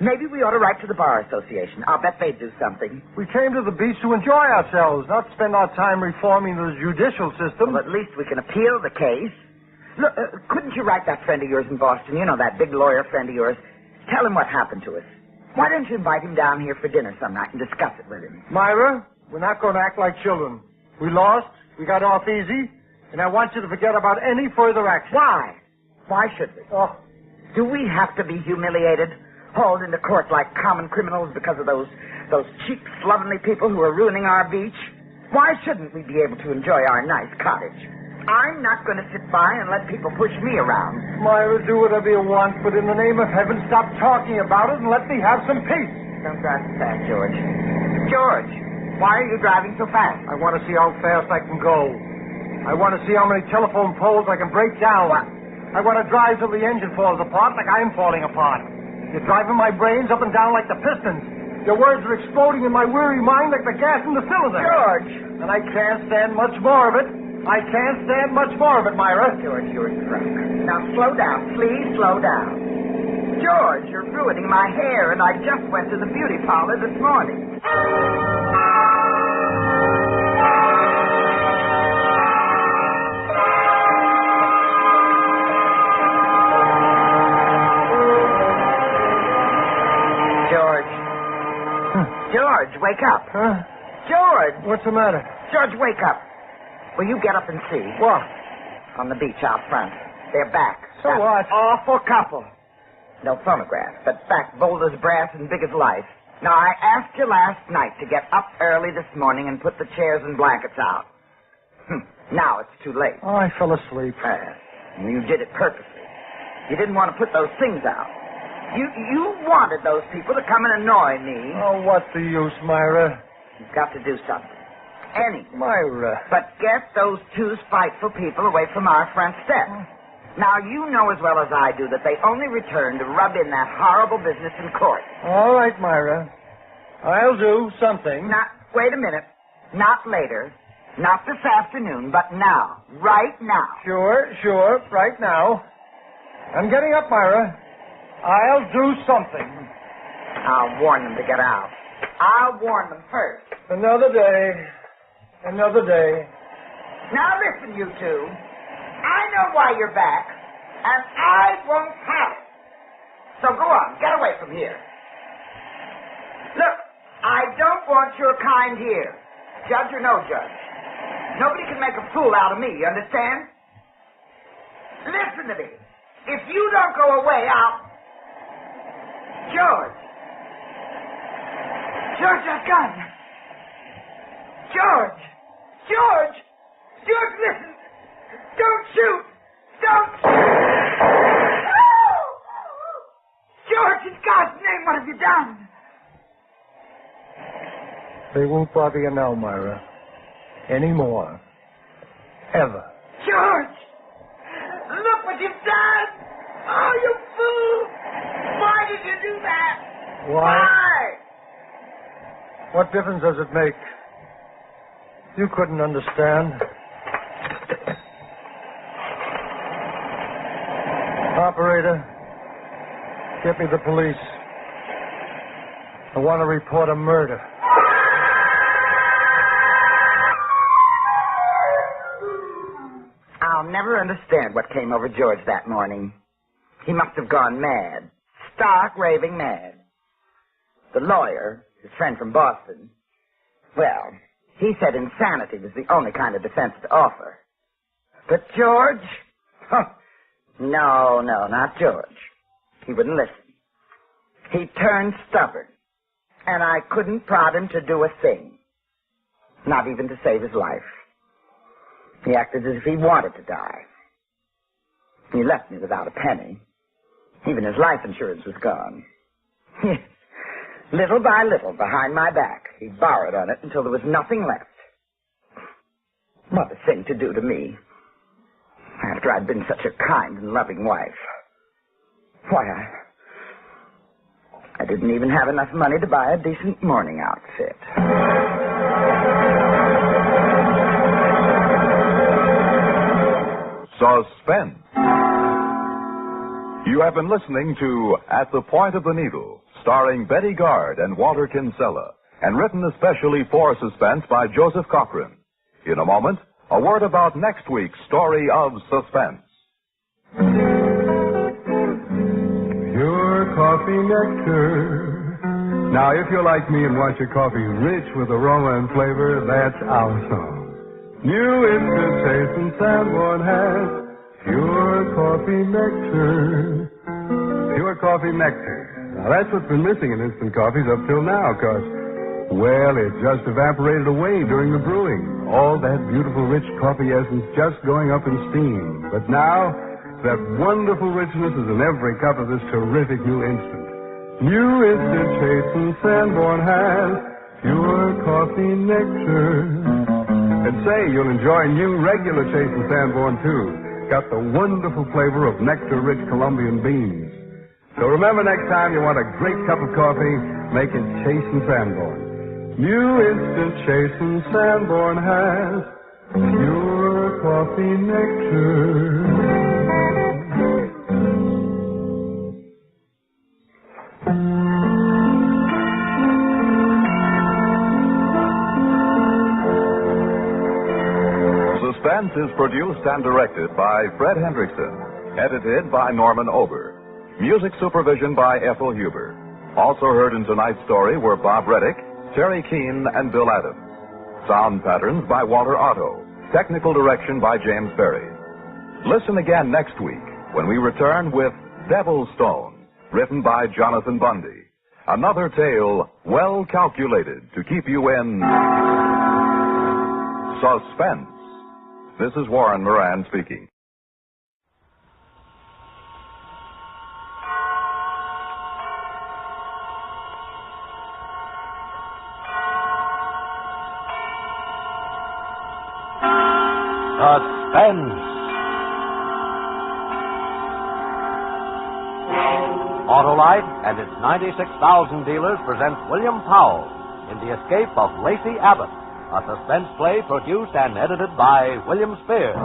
Speaker 11: Maybe we ought to write to the Bar Association. I'll bet they'd do something.
Speaker 19: We came to the beach to enjoy ourselves, not spend our time reforming the judicial system.
Speaker 11: Well, at least we can appeal the case. Look, couldn't you write that friend of yours in Boston? You know, that big lawyer friend of yours. Tell him what happened to us. Why don't you invite him down here for dinner some night and discuss it with him?
Speaker 19: Myra, we're not going to act like children. We lost, we got off easy, and I want you to forget about any further action.
Speaker 11: Why? Why should we?
Speaker 19: Oh.
Speaker 11: Do we have to be humiliated, hauled into court like common criminals because of those cheap, slovenly people who are ruining our beach? Why shouldn't we be able to enjoy our nice cottage? I'm not going to sit by and let people push me around.
Speaker 19: Myra, do whatever you want, but in the name of heaven, stop talking about it and let me have some peace.
Speaker 11: Don't drive so fast, George. George, why are you driving so fast?
Speaker 19: I want to see how fast I can go. I want to see how many telephone poles I can break down.
Speaker 11: What?
Speaker 19: I want to drive till the engine falls apart like I'm falling apart. You're driving my brains up and down like the pistons. Your words are exploding in my weary mind like the gas in the cylinder.
Speaker 11: George!
Speaker 19: And I can't stand much more of it. I can't stand much more of it, Myra.
Speaker 11: George, you're drunk. Now slow down. Please slow down. George, you're ruining my hair, and I just went to the beauty parlor this morning. George. George, wake up.
Speaker 19: Huh?
Speaker 11: George!
Speaker 19: What's the matter?
Speaker 11: George, wake up. Will you get up and see?
Speaker 19: What?
Speaker 11: On the beach out front. They're back.
Speaker 19: So
Speaker 11: that
Speaker 19: what?
Speaker 11: Awful couple. No phonograph, but fact bold as brass and big as life. Now, I asked you last night to get up early this morning and put the chairs and blankets out. Now it's too late.
Speaker 19: Oh, I fell asleep.
Speaker 11: You did it purposely. You didn't want to put those things out. You wanted those people to come and annoy me.
Speaker 19: Oh, what's the use, Myra?
Speaker 11: You've got to do something. Anything.
Speaker 19: Myra.
Speaker 11: But get those two spiteful people away from our front steps. Now, you know as well as I do that they only return to rub in that horrible business in court.
Speaker 19: All right, Myra. I'll do something.
Speaker 11: Wait a minute. Not later. Not this afternoon, but now. Right now.
Speaker 19: Sure. Right now. I'm getting up, Myra. I'll do something.
Speaker 11: I'll warn them to get out. I'll warn them first.
Speaker 19: Another day.
Speaker 11: Now listen, you two. I know why you're back, and I won't have it. So go on, get away from here. Look, I don't want your kind here, judge or no judge. Nobody can make a fool out of me, you understand? Listen to me. If you don't go away, I'll... George, that gun. George, listen. Don't shoot! George, in God's name, what have you done?
Speaker 19: They won't bother you now, Myra. Anymore. Ever.
Speaker 11: George! Look what you've done! Oh, you fool! Why did you do that?
Speaker 19: Why? What difference does it make? You couldn't understand. Operator, get me the police. I want to report a murder.
Speaker 11: I'll never understand what came over George that morning. He must have gone mad. Stark raving mad. The lawyer, his friend from Boston, well, he said insanity was the only kind of defense to offer. But George? No, not George. He wouldn't listen. He turned stubborn, and I couldn't prod him to do a thing, not even to save his life. He acted as if he wanted to die. He left me without a penny. Even his life insurance was gone. Yes, little by little, behind my back, he borrowed on it until there was nothing left. What a thing to do to me, after I'd been such a kind and loving wife. Why, I didn't even have enough money to buy a decent morning outfit.
Speaker 1: Suspense. You have been listening to At the Point of the Needle, starring Betty Gard and Walter Kinsella, and written especially for Suspense by Joseph Cochran. In a moment, a word about next week's story of Suspense.
Speaker 14: Pure coffee nectar. Now, if you're like me and want your coffee rich with aroma and flavor, that's our song. New instant taste and Sanborn has pure coffee nectar. Pure coffee nectar. Now, that's what's been missing in instant coffees up till now, because, well, it just evaporated away during the brewing. All that beautiful, rich coffee essence just going up in steam. But now, that wonderful richness is in every cup of this terrific new instant. New instant taste and Sanborn has pure coffee nectar. And say, you'll enjoy new regular Chase and Sanborn, too. Got the wonderful flavor of nectar-rich Colombian beans. So remember, next time you want a great cup of coffee, make it Chase and Sanborn. New instant Chase and Sanborn has pure coffee nectar.
Speaker 1: Suspense is produced and directed by Fred Hendrickson. Edited by Norman Ober. Music supervision by Ethel Huber. Also heard in tonight's story were Bob Reddick, Terry Keane, and Bill Adams. Sound patterns by Walter Otto. Technical direction by James Berry. Listen again next week when we return with Devil's Stone, written by Jonathan Bundy. Another tale well calculated to keep you in suspense. This is Warren Moran speaking.
Speaker 3: Suspense. Autolite and its 96,000 dealers presents William Powell in The Escape of Lacey Abbott, a suspense play produced and edited by William Spears.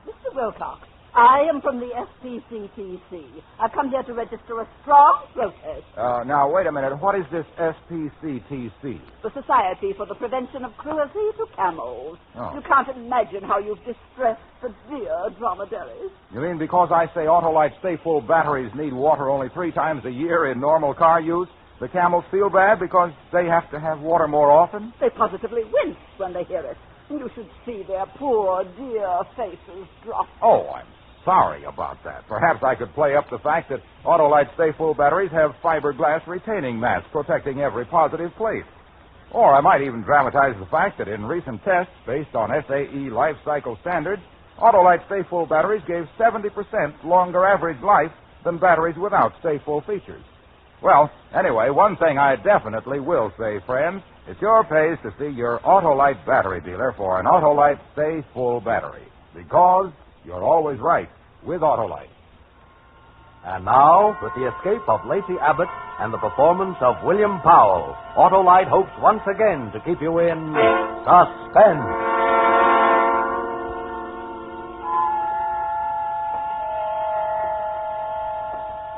Speaker 4: Mr. Wilcox, I am from the SPCTC. I've come here to register a strong protest.
Speaker 21: Now, wait a minute. What is this SPCTC?
Speaker 4: The Society for the Prevention of Cruelty to Camels.
Speaker 21: Oh.
Speaker 4: You can't imagine how you've distressed the dear dromedaries.
Speaker 21: You mean because I say Autolite stay-full batteries need water only 3 times a year in normal car use, the camels feel bad because they have to have water more often?
Speaker 4: They positively wince when they hear it. You should see their poor, dear faces drop.
Speaker 21: Oh, I'm sorry about that. Perhaps I could play up the fact that Autolite stay-full batteries have fiberglass retaining mats protecting every positive plate. Or I might even dramatize the fact that in recent tests based on SAE life cycle standards, Autolite stay-full batteries gave 70% longer average life than batteries without stay-full features. Well, anyway, one thing I definitely will say, friends, it's your pace to see your Autolite battery dealer for an Autolite stay-full battery. Because you're always right with Autolite.
Speaker 3: And now, with the escape of Lacey Abbott and the performance of William Powell, Autolite hopes once again to keep you in suspense.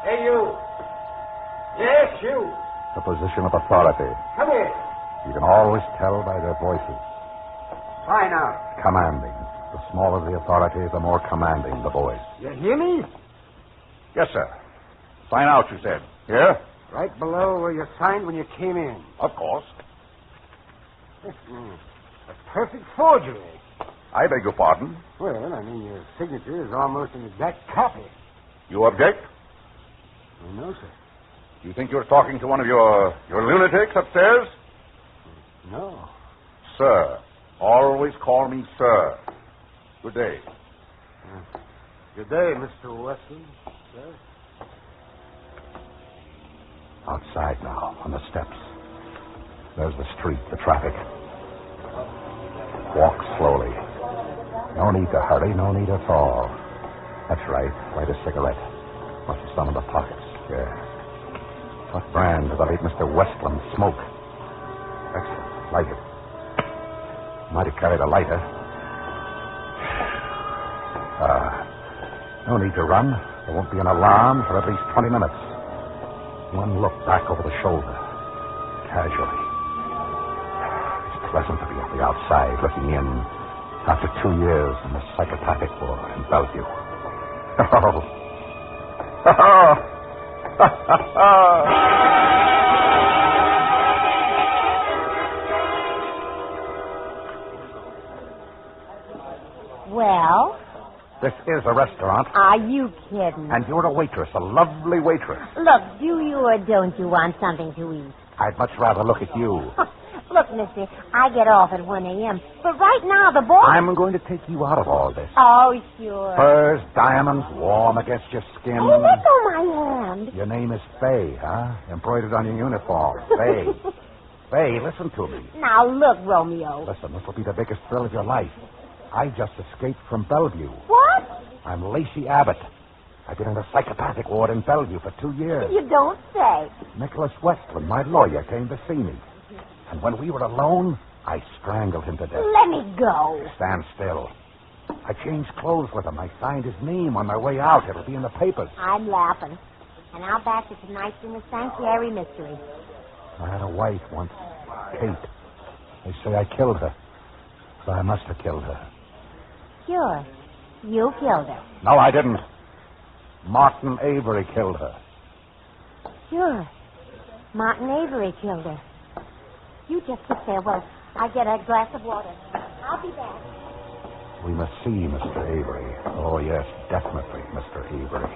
Speaker 24: Hey, you. Yes, you.
Speaker 25: The position of authority.
Speaker 24: Come here.
Speaker 25: You can always tell by their voices.
Speaker 24: Why now?
Speaker 25: Commanding. The smaller the authority, the more commanding the voice.
Speaker 24: You hear me?
Speaker 25: Yes, sir. Sign out, you said. Here?
Speaker 24: Right below where you signed when you came in.
Speaker 25: Of course.
Speaker 24: A perfect forgery.
Speaker 25: I beg your pardon?
Speaker 24: Well, I mean, your signature is almost an exact copy.
Speaker 25: You object?
Speaker 24: Oh, no, sir.
Speaker 25: Do you think you're talking to one of your lunatics upstairs?
Speaker 24: No.
Speaker 25: Sir. Always call me sir. Good day.
Speaker 24: Good day, Mr. Weston. Sir?
Speaker 25: Outside now, on the steps. There's the street, the traffic. Walk slowly. No need to hurry, no need at all. That's right. Light a cigarette. Must have some in the pockets. Yeah. What brand did the late Mr. Westland smoke? Excellent. Light it. Might have carried a lighter. No need to run. There won't be an alarm for at least 20 minutes. One look back over the shoulder. Casually. It's pleasant to be at the outside looking in after 2 years in the psychopathic war in Bellevue.
Speaker 26: Well?
Speaker 25: This is a restaurant.
Speaker 26: Are you kidding?
Speaker 25: And you're a waitress, a lovely waitress.
Speaker 26: Look, do you or don't you want something to eat?
Speaker 25: I'd much rather look at you.
Speaker 26: Look, mister, I get off at 1 a.m., but right now the boss...
Speaker 25: I'm going to take you out of all this.
Speaker 26: Oh, sure.
Speaker 25: Furs, diamonds, warm against your skin.
Speaker 26: Oh, let go my hand.
Speaker 25: Your name is Faye, huh? Embroidered on your uniform. Faye. Faye, listen to me.
Speaker 26: Now, look, Romeo.
Speaker 25: Listen, this will be the biggest thrill of your life. I just escaped from Bellevue.
Speaker 26: What?
Speaker 25: I'm Lacey Abbott. I've been in the psychopathic ward in Bellevue for 2 years.
Speaker 26: You don't say.
Speaker 25: Nicholas Westland, my lawyer, came to see me. And when we were alone, I strangled him to death.
Speaker 26: Let me go.
Speaker 25: Stand still. I changed clothes with him. I signed his name on my way out. It'll be in the papers.
Speaker 26: I'm laughing. And I'll back you tonight's in the Sanctuary Mystery.
Speaker 25: I had a wife once, Kate. They say I killed her. So I must have killed her.
Speaker 26: Sure. You killed her.
Speaker 25: No, I didn't. Martin Avery killed her.
Speaker 26: Sure. Martin Avery killed her. You just sit there while I get a glass of water. I'll be back.
Speaker 25: We must see Mr. Avery. Oh, yes, definitely, Mr. Avery.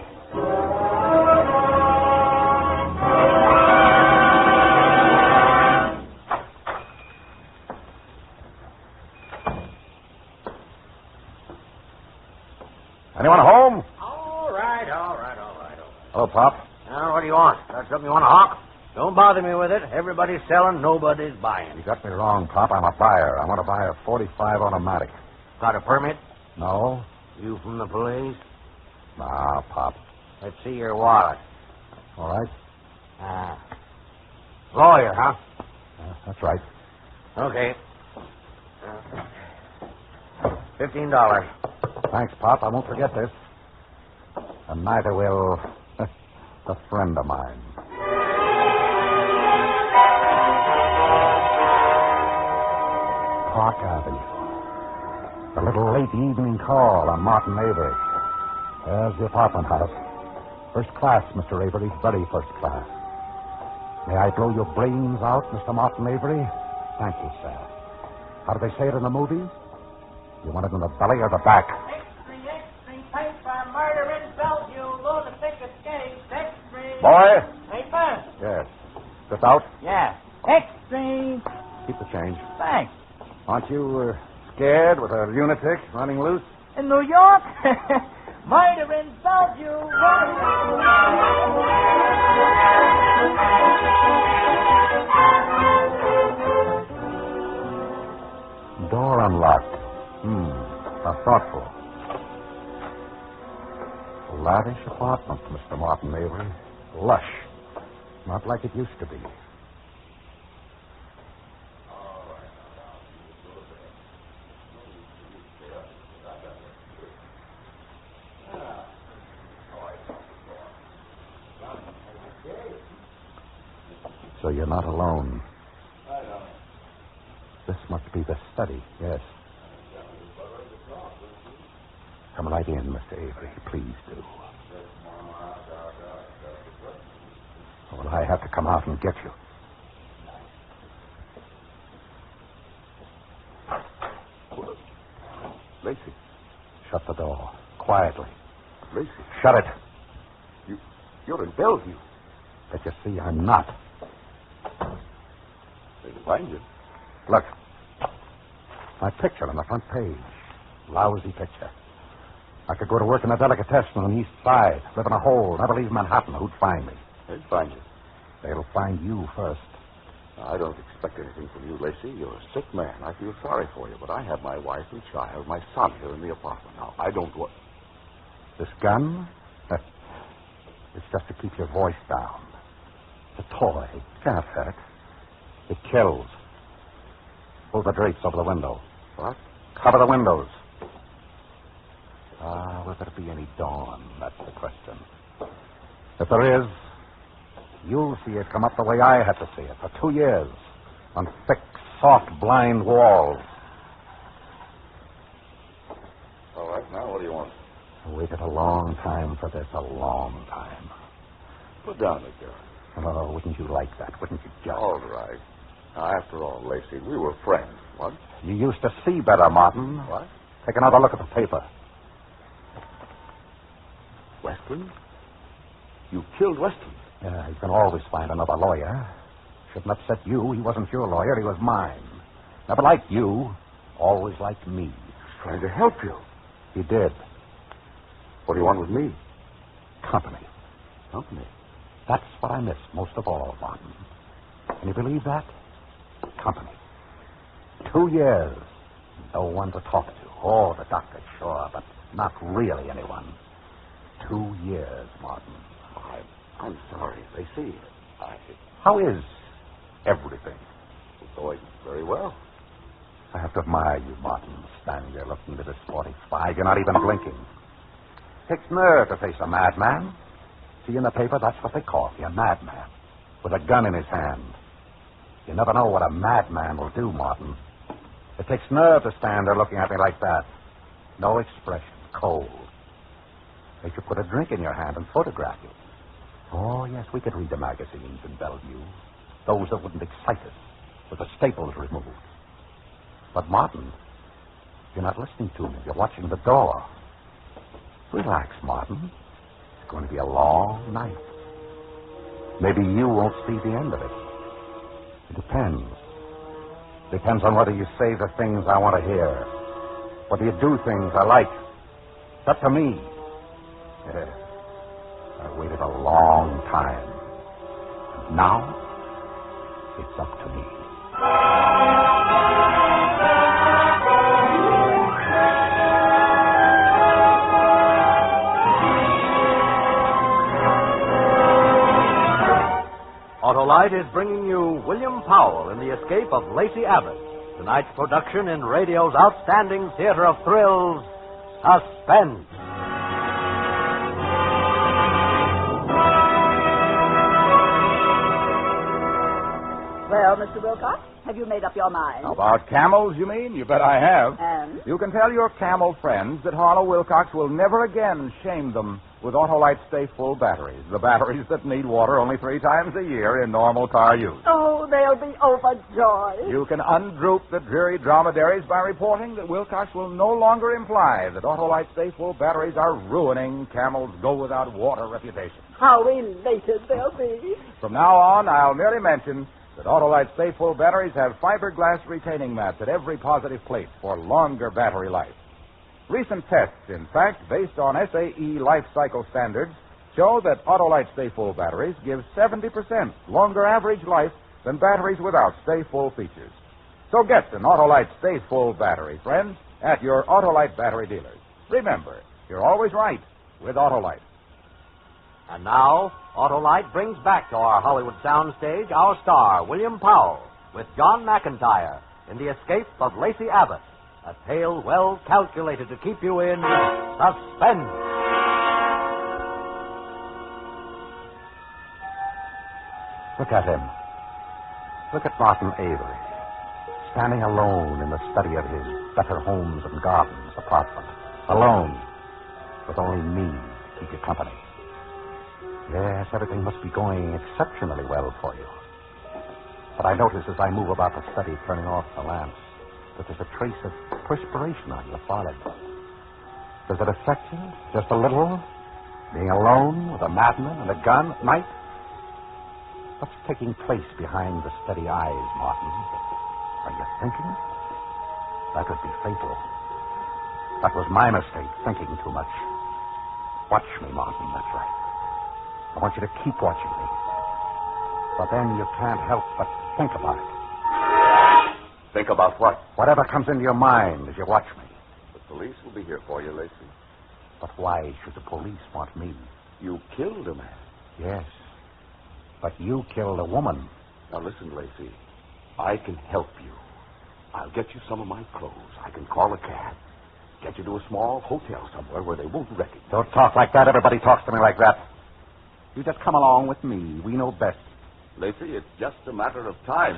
Speaker 25: Anyone home?
Speaker 2: All right.
Speaker 25: Hello, Pop.
Speaker 2: Now, what do you want? Got something you want to hawk? Don't bother me with it. Everybody's selling, nobody's buying.
Speaker 25: You got me wrong, Pop. I'm a buyer. I want to buy a .45 automatic.
Speaker 2: Got a permit?
Speaker 25: No?
Speaker 2: You from the police?
Speaker 25: Nah, Pop.
Speaker 2: Let's see your wallet.
Speaker 25: All right.
Speaker 2: Lawyer, huh?
Speaker 25: That's right.
Speaker 2: Okay. $15.
Speaker 25: Thanks, Pop. I won't forget this. And neither will a friend of mine. Park Avenue. The little late evening call on Martin Avery. There's the apartment house. First class, Mr. Avery. Very first class. May I blow your brains out, Mr. Martin Avery? Thank you, sir. How do they say it in the movies? You want it in the belly or the back? Boy?
Speaker 2: Paper?
Speaker 25: Yes. This out?
Speaker 2: Yeah. Extra.
Speaker 25: Keep the change.
Speaker 2: Thanks.
Speaker 25: Aren't you scared with a lunatic running loose?
Speaker 2: In New York? Murder in Bellevue.
Speaker 25: Door unlocked. How thoughtful. Lavish apartment, Mr. Martin Avery. Lush. Not like it used to be. So you're not alone. This must be the study, yes. Come right in, Mr. Avery. Please do. Or will I have to come out and get you?
Speaker 21: Lacey.
Speaker 25: Shut the door. Quietly.
Speaker 21: Lacey.
Speaker 25: Shut it.
Speaker 21: You're in Bellevue.
Speaker 25: But you see, I'm not.
Speaker 21: They find you.
Speaker 25: Look. My picture on the front page. Lousy picture. I could go to work in a delicatessen on the east side, live in a hole, never leave Manhattan. Who'd find me?
Speaker 21: They'd find you.
Speaker 25: They'll find you first.
Speaker 21: I don't expect anything from you, Lacey. You're a sick man. I feel sorry for you, but I have my wife and child, my son here in the apartment now. I don't want...
Speaker 25: This gun? It's just to keep your voice down. It's a toy. It can't hurt. It kills. Pull the drapes over the window.
Speaker 21: What?
Speaker 25: Cover the windows. Will there be any dawn? That's the question. If there is, you'll see it come up the way I had to see it for 2 years on thick, soft, blind walls.
Speaker 21: All right, now what do you want?
Speaker 25: I waited a long time for this, a long time.
Speaker 21: Put down the gun.
Speaker 25: Oh, wouldn't you like that? Wouldn't you just?
Speaker 21: All right. Now, after all, Lacey, we were friends, what?
Speaker 25: You used to see better, Martin.
Speaker 21: What?
Speaker 25: Take another look at the paper.
Speaker 21: Westland? You killed Westland?
Speaker 25: Yeah, you can always find another lawyer. Shouldn't upset you. He wasn't your lawyer. He was mine. Never liked you. Always liked me.
Speaker 21: He was trying to help you.
Speaker 25: He did.
Speaker 21: What do you want with me?
Speaker 25: Company.
Speaker 21: Company?
Speaker 25: That's what I miss most of all, Martin. Can you believe that? Company. 2 years. No one to talk to. Oh, the doctor, sure, but not really anyone. 2 years, Martin.
Speaker 21: I'm sorry, Lacey.
Speaker 25: How is everything?
Speaker 21: It's going very well.
Speaker 25: I have to admire you, Martin, standing there looking at this 45. You're not even blinking. Takes nerve to face a madman. See, in the paper, that's what they call me, a madman. With a gun in his hand. You never know what a madman will do, Martin. It takes nerve to stand there looking at me like that. No expression. Cold. They could put a drink in your hand and photograph you. Oh, yes, we could read the magazines in Bellevue. Those that wouldn't excite us, with the staples removed. But, Martin, You're not listening to me. You're watching the door. Relax, Martin. It's going to be a long night. Maybe you won't see the end of it. It depends. Depends on whether you say the things I want to hear. Whether you do things I like. It's up to me. Yes. I've waited a long time. And now, it's up to me.
Speaker 3: Autolite is bringing you William Powell in The Escape of Lacey Abbott, tonight's production in radio's outstanding theater of thrills, Suspense.
Speaker 4: Well, Mr. Wilcox, have you made up your mind?
Speaker 21: About camels, you mean? You bet I have.
Speaker 4: And?
Speaker 21: You can tell your camel friends that Harlow Wilcox will never again shame them with Autolite Stay Full batteries, the batteries that need water only 3 times a year in normal car use.
Speaker 4: Oh, they'll be overjoyed.
Speaker 21: You can undroop the dreary dromedaries by reporting that Wilcox will no longer imply that Autolite Stay Full batteries are ruining camels' go-without-water reputation.
Speaker 4: How elated they'll be.
Speaker 21: From now on, I'll merely mention that Autolite Stay Full batteries have fiberglass retaining mats at every positive plate for longer battery life. Recent tests, in fact, based on SAE life cycle standards, show that Autolite Stay Full batteries give 70% longer average life than batteries without Stay Full features. So get an Autolite Stay Full battery, friends, at your Autolite battery dealers. Remember, you're always right with Autolite.
Speaker 3: And now, Autolite brings back to our Hollywood soundstage our star, William Powell, with John McIntyre in The Escape of Lacey Abbott, a tale well calculated to keep you in suspense.
Speaker 25: Look at him. Look at Martin Avery, standing alone in the study of his Better Homes and Gardens apartment. Alone, with only me to keep you company. Yes, everything must be going exceptionally well for you. But I notice as I move about the study, turning off the lamps, that there's a trace of perspiration on your forehead. Does it affect you just a little? Being alone with a madman and a gun at night? What's taking place behind the steady eyes, Martin? Are you thinking? That would be fatal. That was my mistake, thinking too much. Watch me, Martin, that's right. I want you to keep watching me. But then you can't help but think about it. Think about what? Whatever comes into your mind as you watch me.
Speaker 7: The police will be here for you, Lacey.
Speaker 25: But why should the police want me?
Speaker 7: You killed a man.
Speaker 25: Yes. But you killed a woman.
Speaker 7: Now listen, Lacey. I can help you. I'll get you some of my clothes. I can call a cab. Get you to a small hotel somewhere where they won't recognize you.
Speaker 25: Don't talk like that. Everybody talks to me like that. You just come along with me. We know best.
Speaker 7: Lacey, it's just a matter of time.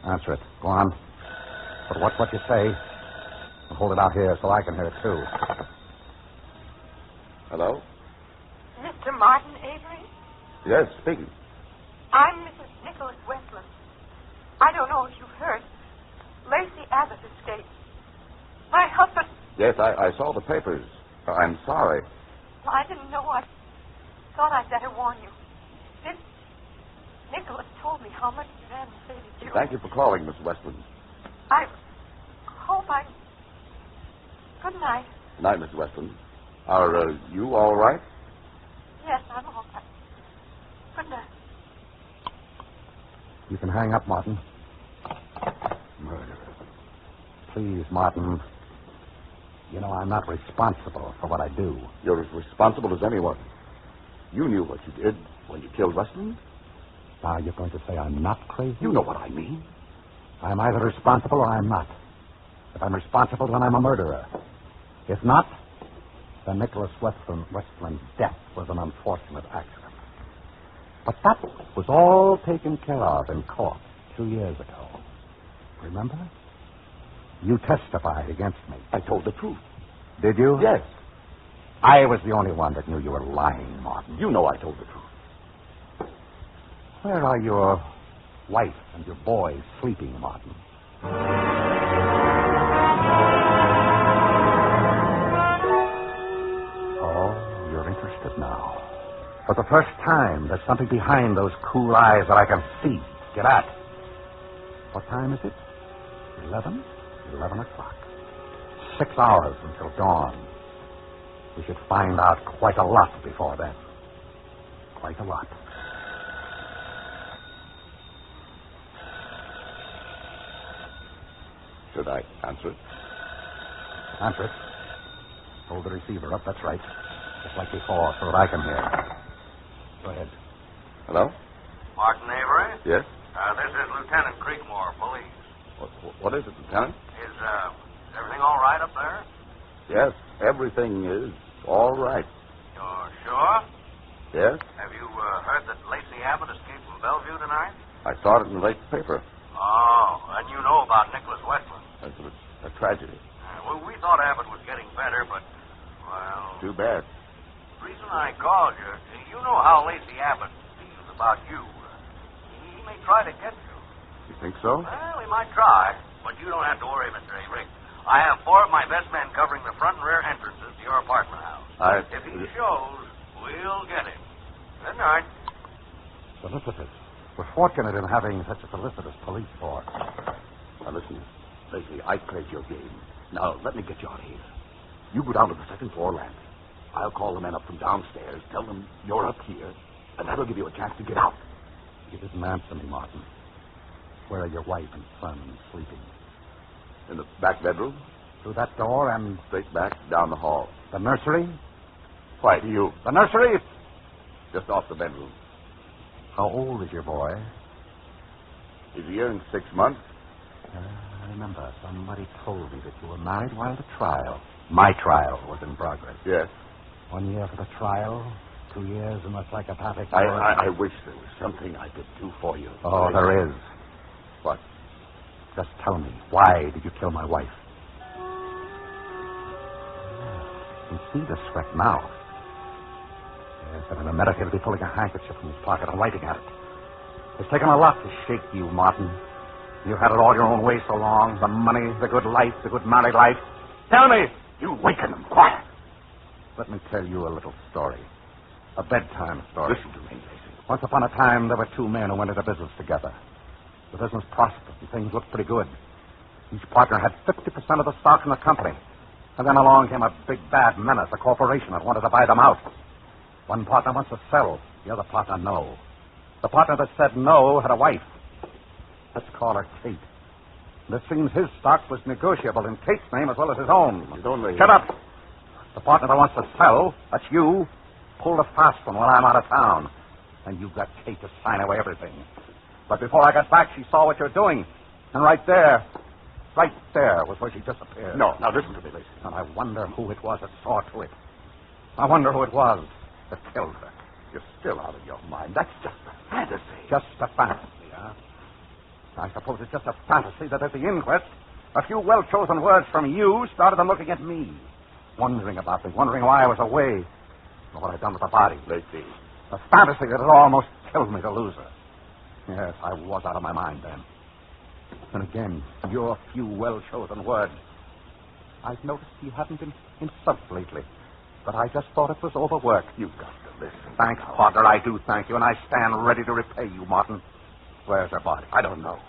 Speaker 25: Answer it. Go on. But watch what you say. And hold it out here so I can hear it, too.
Speaker 7: Hello?
Speaker 16: Mr. Martin Avery?
Speaker 7: Yes, speaking.
Speaker 16: I'm Mrs. Nicholas Westland. I don't know if you've heard. Lacey Abbott escaped. My husband...
Speaker 7: Yes, I saw the papers. I'm sorry.
Speaker 16: Well, I didn't know. I thought I'd better warn you. This Nicholas told me how much the man saved you.
Speaker 7: Thank you for calling, Miss Westland.
Speaker 16: I hope I... Good night.
Speaker 7: Good night, Miss Westland. Are you all right?
Speaker 16: Yes, I'm all right. Good night.
Speaker 25: You can hang up, Martin. Murder. Please, Martin. You know, I'm not responsible for what I do.
Speaker 7: You're as responsible as anyone. You knew what you did when you killed Westland.
Speaker 25: Now you're going to say I'm not crazy?
Speaker 7: You know what I mean.
Speaker 25: I'm either responsible or I'm not. If I'm responsible, then I'm a murderer. If not, then Nicholas Westland's death was an unfortunate accident. But that was all taken care of in court 2 years ago. Remember? You testified against me.
Speaker 7: I told the truth.
Speaker 25: Did you?
Speaker 7: Yes.
Speaker 25: I was the only one that knew you were lying, Martin.
Speaker 7: You know I told the truth.
Speaker 25: Where are your wife and your boys sleeping, Martin. Oh, you're interested now. For the first time, there's something behind those cool eyes that I can see. Get at. What time is it? 11? 11 o'clock. 6 hours until dawn. We should find out quite a lot before then. Quite a lot.
Speaker 7: Should I answer it?
Speaker 25: Answer it. Hold the receiver up, that's right. Just like before, so that I can hear. Go ahead.
Speaker 7: Hello?
Speaker 2: Martin Avery?
Speaker 7: Yes?
Speaker 2: This is Lieutenant Creekmore, police.
Speaker 7: What is it, Lieutenant?
Speaker 2: Is everything all right up there?
Speaker 7: Yes, everything is all right.
Speaker 2: You're sure?
Speaker 7: Yes?
Speaker 2: Have you heard that Lacey Abbott escaped from Bellevue tonight?
Speaker 7: I saw it in the late paper.
Speaker 2: Oh, and you know about Nicholas Westland.
Speaker 7: It was a tragedy.
Speaker 2: Well, we thought Abbott was getting better, but, well...
Speaker 7: Too bad.
Speaker 2: The reason I called you, you know how Lacey Abbott feels about you. He may try to get you.
Speaker 7: You think so?
Speaker 2: Well, he might try, but you don't have to worry, Mr. Avery. I have 4 of my best men covering the front and rear entrances to your apartment house. If he shows, we'll get him. Good night.
Speaker 25: Solicitors. We're fortunate in having such a solicitous police force.
Speaker 7: Now, listen, Lacey, I played your game. Now, let me get you out of here. You go down to the second floor landing. I'll call the men up from downstairs, tell them you're up here, and that'll give you a chance to get out.
Speaker 25: You didn't answer me, Martin. Where are your wife and son sleeping?
Speaker 7: In the back bedroom.
Speaker 25: Through that door and...
Speaker 7: Straight back, down the hall.
Speaker 25: The nursery?
Speaker 7: Why, do you...
Speaker 25: The nursery?
Speaker 7: Just off the bedroom.
Speaker 25: How old is your boy?
Speaker 7: He's a year and 6 months.
Speaker 25: I remember somebody told me that you were married while the trial. My trial was in progress.
Speaker 7: Yes.
Speaker 25: 1 year for the trial, 2 years in the psychopathic...
Speaker 7: I wish there was something I could do for you.
Speaker 25: Oh, there is.
Speaker 7: What?
Speaker 25: Just tell me, why did you kill my wife? You see this wreck now. Yes, and in a minute he'll be pulling a handkerchief from his pocket and lighting at it. It's taken a lot to shake you, Martin. You've had it all your own way so long. The money, the good life, the good married life. Tell me! You waken them. Quiet! Let me tell you a little story. A bedtime story.
Speaker 7: Listen to me, Lacey.
Speaker 25: Once upon a time, there were 2 men who went into business together. The business prospered and things looked pretty good. Each partner had 50% of the stock in the company. And then along came a big bad menace, a corporation that wanted to buy them out. One partner wants to sell, the other partner no. The partner that said no had a wife. Let's call her Kate. And it seems his stock was negotiable in Kate's name as well as his own. Shut up! The partner that wants to sell, that's you, pulled a fast one while I'm out of town. And you got Kate to sign away everything. But before I got back, she saw what you're doing. And right there was where she disappeared.
Speaker 7: No, now listen to me, Lacey.
Speaker 25: And I wonder who it was that saw to it. I wonder who it was that killed her.
Speaker 7: You're still out of your mind. That's just a fantasy.
Speaker 25: Just a fantasy, huh? I suppose it's just a fantasy that at the inquest, a few well-chosen words from you started them looking at me. Wondering about me, wondering why I was away. And what I'd done with the body.
Speaker 7: Lacey.
Speaker 25: A fantasy that had almost killed me to lose her. Yes, I was out of my mind then. And again, your few well-chosen words. I've noticed you haven't been insulted lately, but I just thought it was overwork.
Speaker 7: You've got to listen.
Speaker 25: Thanks, partner, I do thank you, and I stand ready to repay you, Martin. Where's her body?
Speaker 7: I don't know.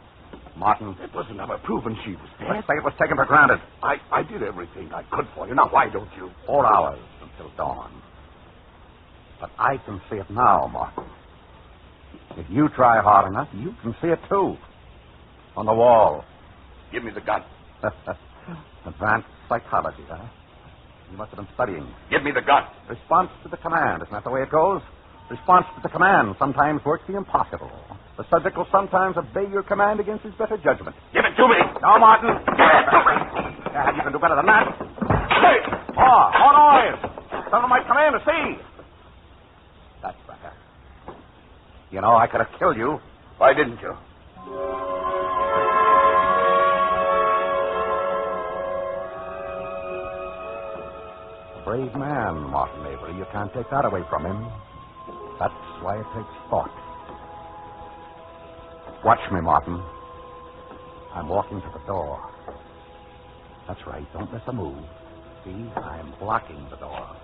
Speaker 25: Martin?
Speaker 7: It wasn't ever proven she was dead.
Speaker 25: Let's say it was taken for granted.
Speaker 7: I did everything I could for you. Now, why don't you?
Speaker 25: 4 hours until dawn. But I can see it now, Martin. If you try hard enough, you can see it too. On the wall.
Speaker 7: Give me the gun.
Speaker 25: Advanced psychology, huh? You must have been studying.
Speaker 7: Give me the gun.
Speaker 25: Response to the command. Isn't that the way it goes? Response to the command sometimes works the impossible. The subject will sometimes obey your command against his better judgment.
Speaker 7: Give it to me.
Speaker 25: No, Martin.
Speaker 7: Give it to me.
Speaker 25: Yeah, you can do better than that. Hey! More noise. Someone might come in to see. That's better. You know, I could have killed you.
Speaker 7: Why didn't you?
Speaker 25: Brave man, Martin Avery. You can't take that away from him. That's why it takes thought. Watch me, Martin. I'm walking to the door. That's right. Don't miss a move. See, I'm blocking the door.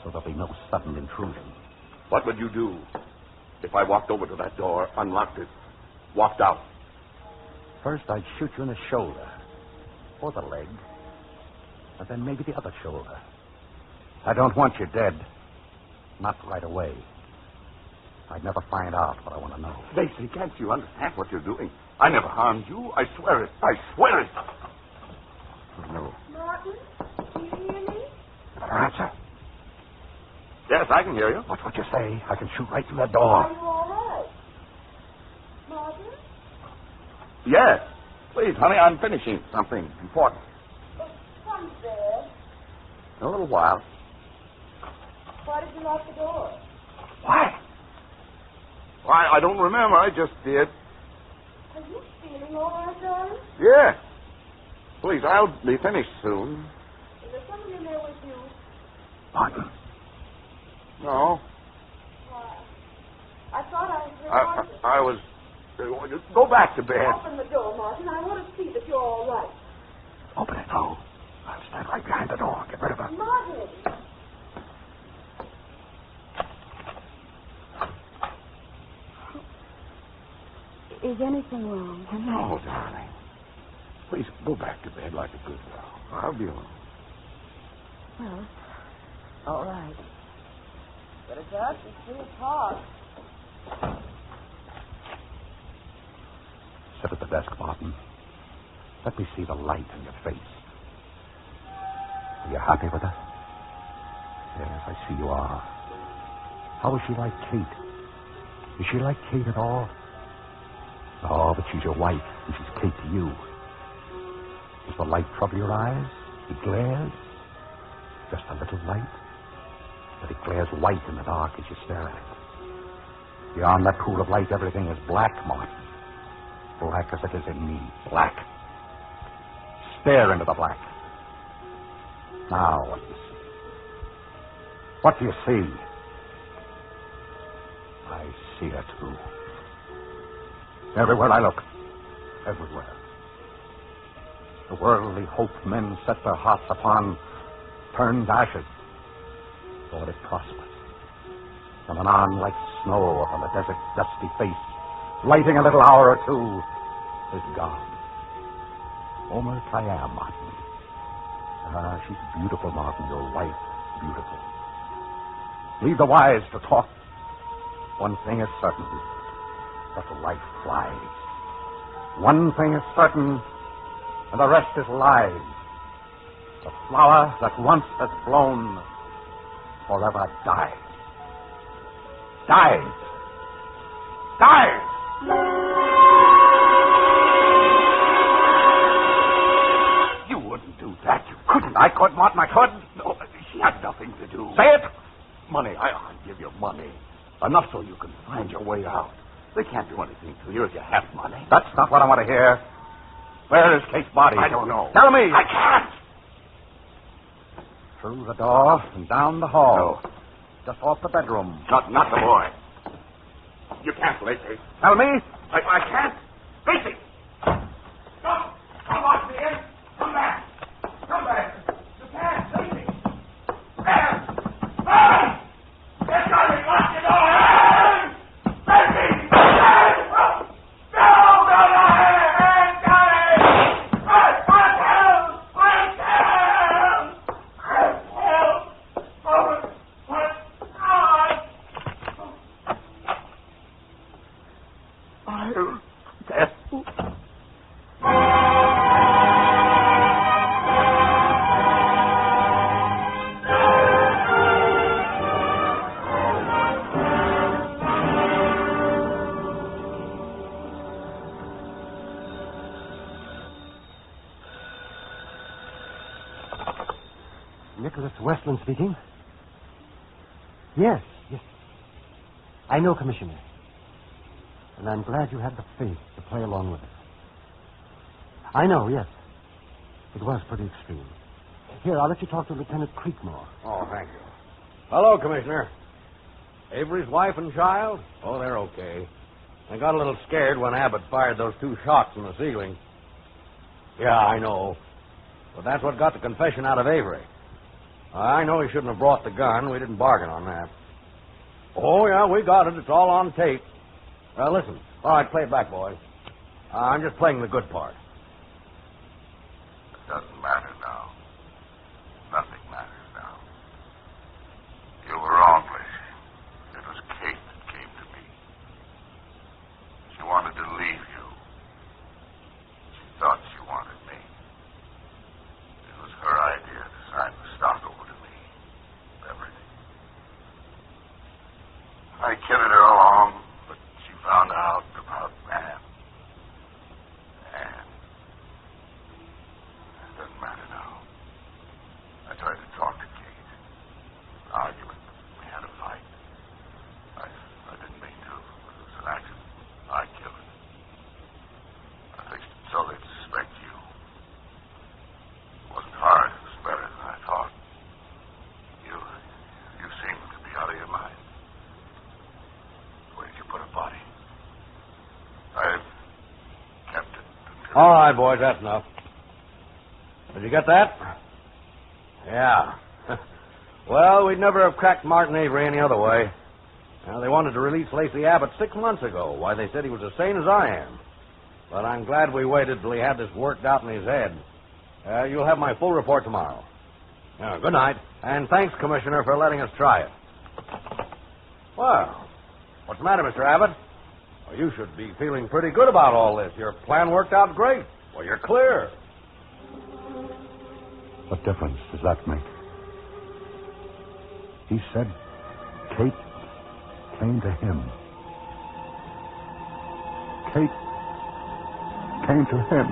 Speaker 25: So there'll be no sudden intrusion.
Speaker 7: What would you do if I walked over to that door, unlocked it, walked out?
Speaker 25: First, I'd shoot you in the shoulder. Or the leg. And then maybe the other shoulder. I don't want you dead. Not right away. I'd never find out what I want to know.
Speaker 7: Lacey, can't you understand what you're doing? I never harmed you. I swear it. I swear it.
Speaker 25: No.
Speaker 17: Martin, do you hear me?
Speaker 25: Answer.
Speaker 7: Yes, I can hear you.
Speaker 25: What's what you say? I can shoot right through that door.
Speaker 17: Are you all right? Martin?
Speaker 7: Yes. Please, honey, I'm finishing something important.
Speaker 17: Come there.
Speaker 7: In a little while.
Speaker 17: Why did you lock the door?
Speaker 7: Why? Why, I don't remember. I just did.
Speaker 17: Are you feeling all right, darling?
Speaker 7: Yes. Please, I'll be finished soon.
Speaker 17: Is there somebody in there with you?
Speaker 25: Martin.
Speaker 7: No.
Speaker 17: Why? I thought I heard
Speaker 7: I was... Go back to bed.
Speaker 17: Open the door, Martin. I want to see that you're all right.
Speaker 25: Open it. No. I'll stand right behind the door. Get rid of her.
Speaker 17: Martin! Is anything wrong?
Speaker 7: No, darling. Please go back to bed like a good girl. I'll be alone.
Speaker 17: Well, all right. Better duck. It's 3 o'clock.
Speaker 25: Sit at the desk, Martin. Let me see the light in your face. Are you happy with her? Yes, I see you are. How is she like Kate? Is she like Kate at all? Oh, but she's your wife, and she's Kate to you. Does the light trouble your eyes? It glares? Just a little light? But it glares white in the dark as you stare at it. Beyond that pool of light, everything is black, Martin. Black as it is in me. Black. Stare into the black. Now, what do you see? What do you see? I see her, too. Everywhere I look. Everywhere. The worldly hope men set their hearts upon turns ashes. Lord, it prospers. From anon like snow upon the desert dusty face, lighting a little hour or two, is gone. Almost I am, Martin. Ah, she's beautiful, Martin, your wife, beautiful. Leave the wise to talk. One thing is certain, that the life flies. One thing is certain, and the rest is lies. The flower that once has blown forever dies. Dies. Dies!
Speaker 7: You wouldn't do that. You couldn't. I could, Martin. I could. No, she had nothing to do.
Speaker 25: Say it!
Speaker 7: Money. I'll give you money. Enough so you can find your way out. They can't do anything to you if you have money.
Speaker 25: That's not what I want to hear. Where is Kate's body?
Speaker 7: I don't know.
Speaker 25: Tell me.
Speaker 7: I can't.
Speaker 25: Through the door and down the hall.
Speaker 7: No.
Speaker 25: Just off the bedroom.
Speaker 7: Not the boy. You can't, Lacey.
Speaker 25: Tell me.
Speaker 7: I can't. Lacey! Come! Come on, dear. Come back. Come back. You can't, Lacey. There! Ah! Get on it. Lock the door. Lacey!
Speaker 8: Nicholas Westland speaking. Yes. I know, Commissioner. And I'm glad you had the faith to play along with it. I know, yes. It was pretty extreme. Here, I'll let you talk to Lieutenant Creekmore.
Speaker 13: Oh, thank you. Hello, Commissioner. Avery's wife and child? Oh, they're okay.
Speaker 3: I got a little scared when Abbott fired those 2 shots in the ceiling. Yeah, I know. But that's what got the confession out of Avery. I know he shouldn't have brought the gun. We didn't bargain on that. Oh, yeah, we got it. It's all on tape. Listen. All right, play it back, boys. I'm just playing the good part.
Speaker 12: Doesn't matter now. Nothing matters now. You were wrong, Lacey. It was Kate that came to me. She wanted to leave you. She thought she wanted me. It was her idea to sign the stock over to me. Everything. I kidded her along, but she found out about Anne. Anne. It doesn't matter now. I tried to talk to Kate. Argument. We had a fight. I didn't mean to. It was an accident. I killed her. I fixed it so they'd suspect you. It wasn't hard. It was better than I thought. You seem to be out of your mind. Where did you put a body? I've kept it.
Speaker 3: All right, boys, that's enough. Did you get that? Yeah. Well, we'd never have cracked Martin Avery any other way. They wanted to release Lacey Abbott 6 months ago. Why, they said he was as sane as I am. But I'm glad we waited till he had this worked out in his head. You'll have my full report tomorrow. Good night. And thanks, Commissioner, for letting us try it. Well, what's the matter, Mr. Abbott? Well, you should be feeling pretty good about all this. Your plan worked out great. Well, you're clear.
Speaker 25: What difference does that make? He said Kate came to him. Kate came to him.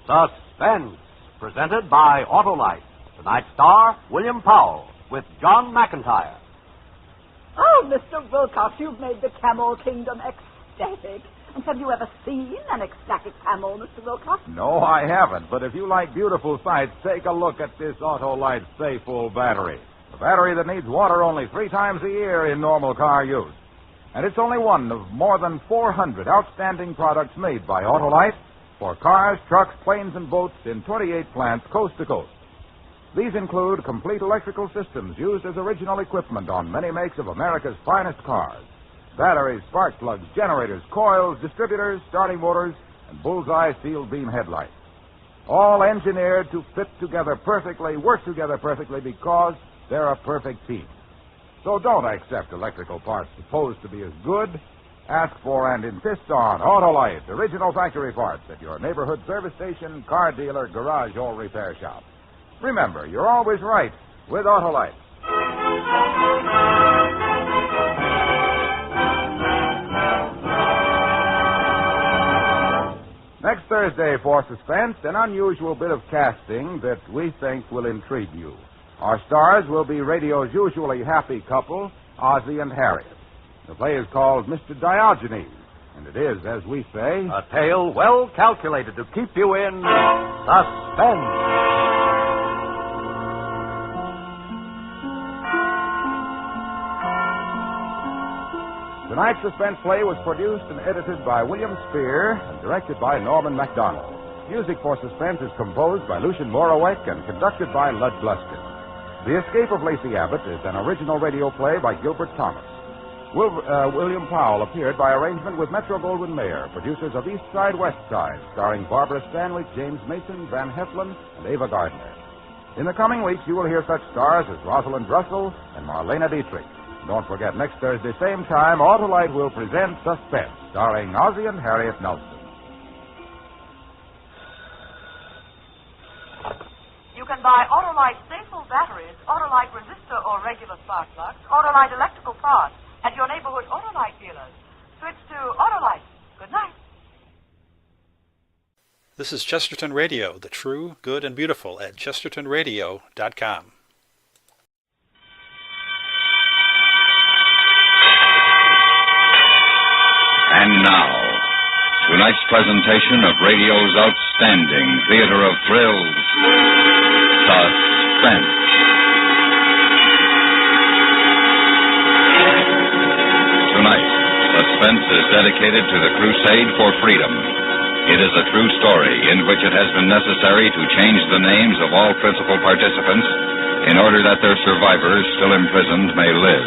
Speaker 3: Suspense, presented by Autolite. Tonight's star, William Powell, with John McIntyre.
Speaker 4: Oh, Mr. Wilcox, you've made the Camel Kingdom ecstatic. And have you ever seen an ecstatic camel, Mr. Wilcox?
Speaker 21: No, I haven't. But if you like beautiful sights, take a look at this Autolite Stay Full battery. A battery that needs water only 3 times a year in normal car use. And it's only one of more than 400 outstanding products made by Autolite for cars, trucks, planes, and boats in 28 plants coast to coast. These include complete electrical systems used as original equipment on many makes of America's finest cars. Batteries, spark plugs, generators, coils, distributors, starting motors, and bullseye steel beam headlights. All engineered to fit together perfectly, work together perfectly because they're a perfect team. So don't accept electrical parts supposed to be as good. Ask for and insist on Autolite, original factory parts at your neighborhood service station, car dealer, garage, or repair shop. Remember, you're always right with Autolite. Next Thursday for Suspense, an unusual bit of casting that we think will intrigue you. Our stars will be radio's usually happy couple, Ozzie and Harriet. The play is called Mr. Diogenes, and it is, as we say,
Speaker 3: a tale well calculated to keep you in suspense.
Speaker 21: Tonight's suspense play was produced and edited by William Spear and directed by Norman MacDonald. Music for Suspense is composed by Lucien Moraweck and conducted by Lud Gluskin. The Escape of Lacey Abbott is an original radio play by Gilbert Thomas. William Powell appeared by arrangement with Metro-Goldwyn-Mayer, producers of East Side, West Side, starring Barbara Stanwyck, James Mason, Van Heflin, and Ava Gardner. In the coming weeks, you will hear such stars as Rosalind Russell and Marlena Dietrich. Don't forget, next Thursday, same time, Autolite will present Suspense, starring Ozzie and Harriet Nelson.
Speaker 16: You can buy Autolite Stay-Full batteries, Autolite resistor or regular spark plugs, Autolite electrical parts at your neighborhood Autolite dealers. Switch to Autolite. Good night.
Speaker 13: This is Chesterton Radio, the true, good, and beautiful at chestertonradio.com.
Speaker 1: And now,
Speaker 9: tonight's presentation of radio's outstanding theater of thrills, Suspense. Tonight, Suspense is dedicated to the crusade for freedom. It is a true story in which it has been necessary to change the names of all principal participants in order that their survivors, still imprisoned, may live.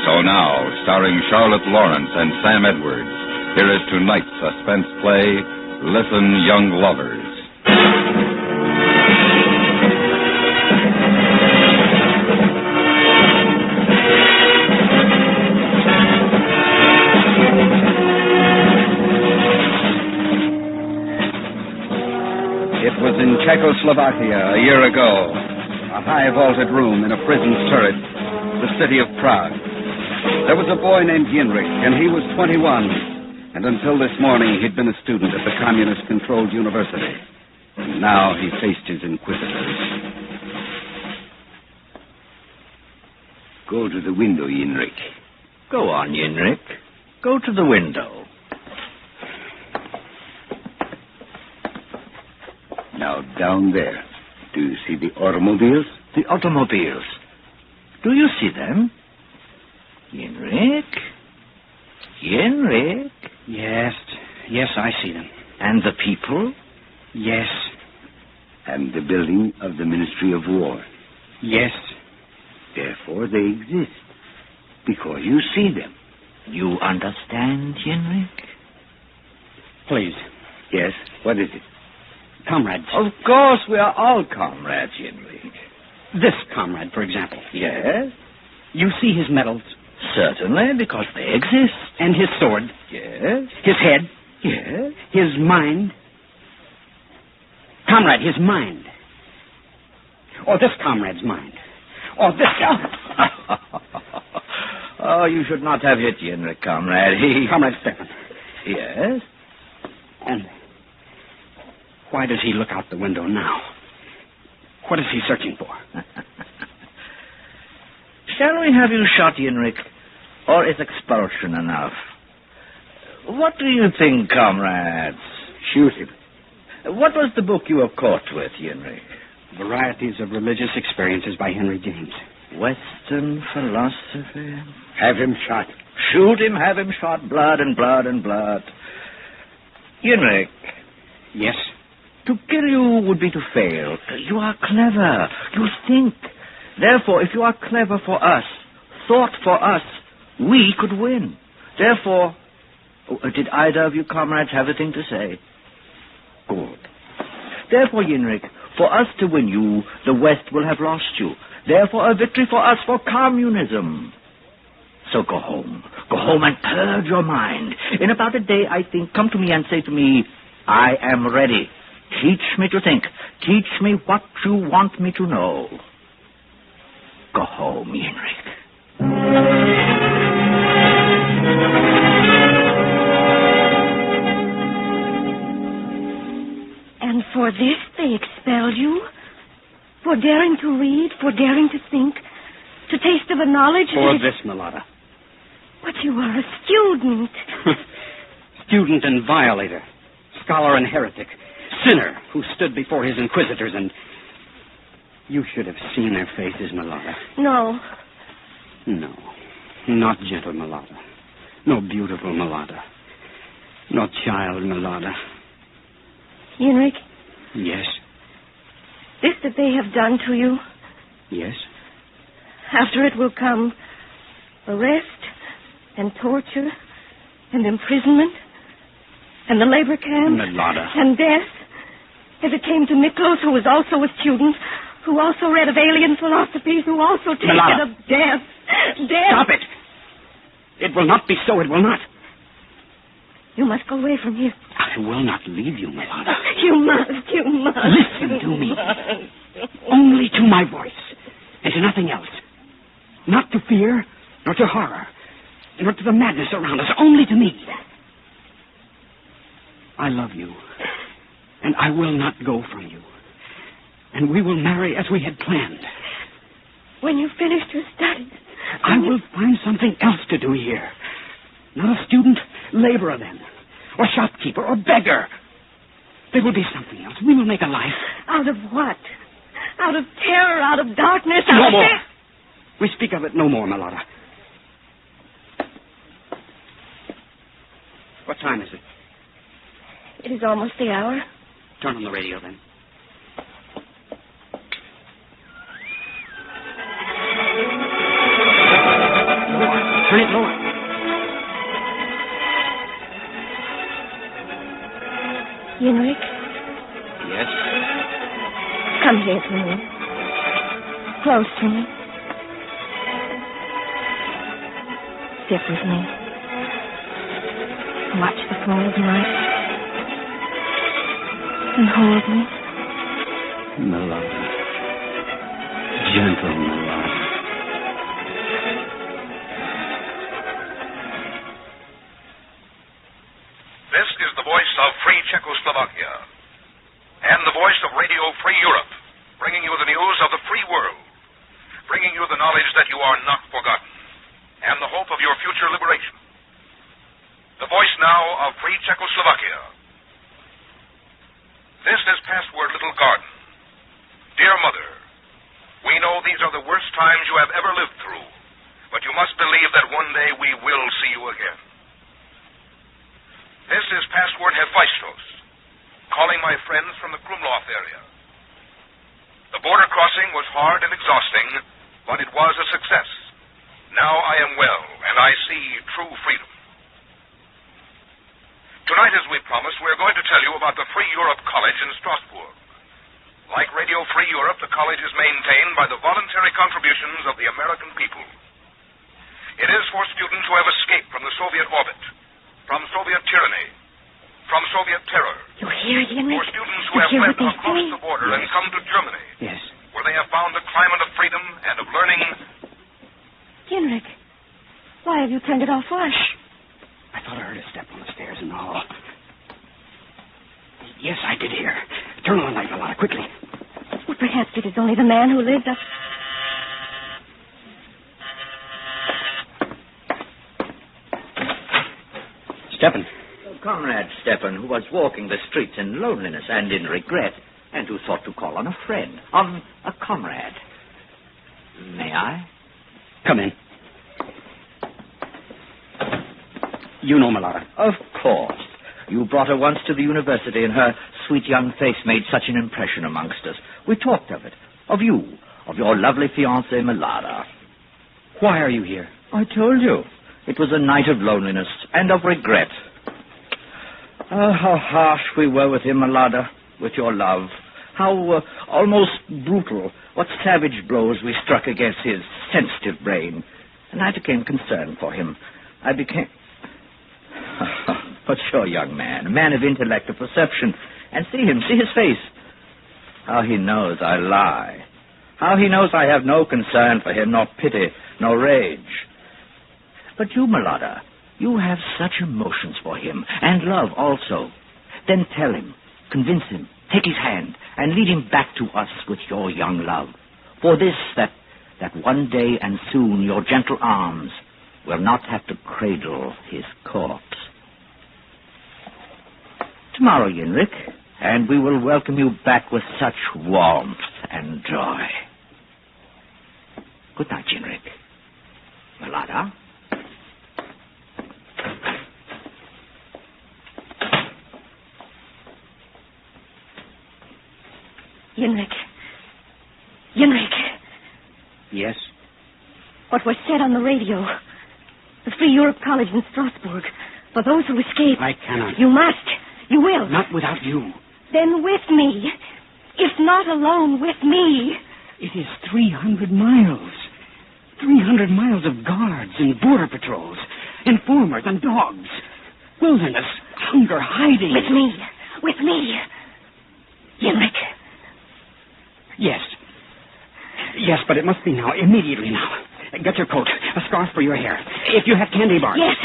Speaker 9: So now, starring Charlotte Lawrence and Sam Edwards, here is tonight's suspense play, Listen, Young Lovers.
Speaker 10: It was in Czechoslovakia a year ago. A high vaulted room in a prison turret, the city of Prague. There was a boy named Yenrik, and he was 21. And until this morning, he'd been a student at the communist-controlled university. And now he faced his inquisitors.
Speaker 15: Go to the window, Yenrik. Go on, Yenrik. Go to the window. Now, down there. Do you see the automobiles? The automobiles. Do you see them? Yenrik? Yenrik?
Speaker 10: Yes, I see them.
Speaker 15: And the people?
Speaker 10: Yes.
Speaker 15: And the building of the Ministry of War?
Speaker 10: Yes.
Speaker 15: Therefore, they exist. Because you see them. You understand, Yenrik?
Speaker 10: Please.
Speaker 15: Yes, what is it?
Speaker 10: Comrades.
Speaker 15: Of course, we are all comrades, Yenrik.
Speaker 10: This comrade, for example.
Speaker 15: Yes?
Speaker 10: You see his medals?
Speaker 15: Certainly, because they exist.
Speaker 10: And his sword?
Speaker 15: Yes.
Speaker 10: His head?
Speaker 15: Yes.
Speaker 10: His mind? Comrade, his mind. Or this comrade's mind. Or this...
Speaker 15: Oh, you should not have hit Yenrik, comrade.
Speaker 10: Comrade Stefan.
Speaker 15: Yes?
Speaker 10: And why does he look out the window now? What is he searching for?
Speaker 15: Shall we have you shot, Yenrik? Or is expulsion enough? What do you think, comrades?
Speaker 10: Shoot him.
Speaker 15: What was the book you were caught with, Yenrik?
Speaker 10: Varieties of Religious Experiences by Henry James.
Speaker 15: Western philosophy?
Speaker 10: Have him shot.
Speaker 15: Shoot him, have him shot. Blood and blood and blood. Yenrik.
Speaker 10: Yes?
Speaker 15: To kill you would be to fail. You are clever. You think. Therefore, if you are clever for us, thought for us, we could win. Therefore, did either of you comrades have a thing to say? Good. Therefore, Yenrik, for us to win you, the West will have lost you. Therefore, a victory for us, for communism. So go home. Go home and purge your mind. In about a day, I think, come to me and say to me, I am ready. Teach me to think. Teach me what you want me to know. Go home, Yenrik.
Speaker 26: And for this they expelled you? For daring to read, for daring to think, to taste of a knowledge...
Speaker 10: For this, Mulata.
Speaker 26: But you are a student.
Speaker 10: Student and violator. Scholar and heretic. Sinner who stood before his inquisitors and... You should have seen their faces, Mulata.
Speaker 26: No.
Speaker 10: No. Not gentle Mulata. No beautiful Mulata. No child Mulata.
Speaker 26: Yenrik?
Speaker 10: Yes.
Speaker 26: This that they have done to you,
Speaker 10: Yes.
Speaker 26: after it will come arrest and torture and imprisonment and the labor camp
Speaker 10: Mulata.
Speaker 26: and death. As it came to Miklos, who was also a student, who also read of alien philosophies, who also tasted
Speaker 10: Mulata.
Speaker 26: of death. Death.
Speaker 10: Stop it! It will not be so. It will not.
Speaker 26: You must go away from here.
Speaker 10: I will not leave you, Mulata.
Speaker 26: You must. You must.
Speaker 10: Listen to me. Only to my voice, and to nothing else. Not to fear, nor to horror, nor to the madness around us. Only to me. I love you, and I will not go from you. And we will marry as we had planned.
Speaker 26: When you've finished your studies.
Speaker 10: I will find something else to do here. Not a student, laborer then.
Speaker 5: or shopkeeper or beggar. There will be something else. We will make a life.
Speaker 26: Out of what? Out of terror, out of darkness,
Speaker 5: No more. We speak of it no more, Melora. What time is it?
Speaker 26: It is almost the hour.
Speaker 5: Turn on the radio, then. Lower. Turn it lower.
Speaker 26: Henrik?
Speaker 5: Yes?
Speaker 26: Come here to me. Close to me. Sit with me. Watch the fall of night. And hold me.
Speaker 5: Melora. Gentle Melora.
Speaker 9: This is the voice of Free Czechoslovakia and the voice of Radio Free Europe, bringing you the news of the free world, bringing you the knowledge that you are not forgotten and the hope of your future liberation. The voice now of Free Czechoslovakia. This is Password Little Garden. Dear Mother, we know these are the worst times you have ever lived through, but you must believe that one day we will see you again. This is Password Hephaistos, calling my friends from the Krumlov area. The border crossing was hard and exhausting, but it was a success. Now I am well, and I see true freedom. Tonight, as we promised, we're going to tell you about the Free Europe College in Strasbourg. Like Radio Free Europe, the college is maintained by the voluntary contributions of the American people. It is for students who have escaped from the Soviet orbit, from Soviet tyranny, from Soviet terror.
Speaker 26: You hear, Henrik?
Speaker 9: For students who have fled across the border and come to Germany.
Speaker 5: Yes.
Speaker 9: Where they have found a climate of freedom and of learning.
Speaker 26: Henrik, why have you turned it off? Why?
Speaker 5: I thought I heard a step on the stairs in the hall. Yes, I did hear. Turn on the light, Melora, quickly.
Speaker 26: Well, perhaps it is only the man who lives up...
Speaker 5: Stepan.
Speaker 2: Comrade Stepan, who was walking the streets in loneliness and in regret, and who thought to call on a friend, on a comrade. May I?
Speaker 5: Come in. You know Melora.
Speaker 2: Of course. You brought her once to the university, and her sweet young face made such an impression amongst us. We talked of it, of you, of your lovely fiancée, Melora.
Speaker 5: Why are you here?
Speaker 2: I told you. It was a night of loneliness and of regret. Oh, how harsh we were with him, Melora, with your love. How almost brutal, what savage blows we struck against his sensitive brain. And I became concerned for him. I became... But sure, young man, a man of intellect, of perception. And see him, see his face. How he knows I lie. How he knows I have no concern for him, nor pity, nor rage. But you, Melora, you have such emotions for him, and love also. Then tell him, convince him, take his hand, and lead him back to us with your young love. For this, that one day and soon your gentle arms will not have to cradle his corpse. Tomorrow, Henrik, and we will welcome you back with such warmth and joy. Good night, Henrik. Melora?
Speaker 26: Henrik. Henrik.
Speaker 5: Yes?
Speaker 26: What was said on the radio. The Free Europe College in Strasbourg. For those who escape.
Speaker 5: I cannot.
Speaker 26: You must. You will.
Speaker 5: Not without you.
Speaker 26: Then with me. If not alone, with me.
Speaker 5: It is 300 miles. 300 miles of guards and border patrols, informers and dogs. Wilderness, hunger, hiding.
Speaker 26: With me. With me. Henrik.
Speaker 5: Yes. Yes, but it must be now, immediately now. Get your coat, a scarf for your hair. If you have candy bars.
Speaker 26: Yes.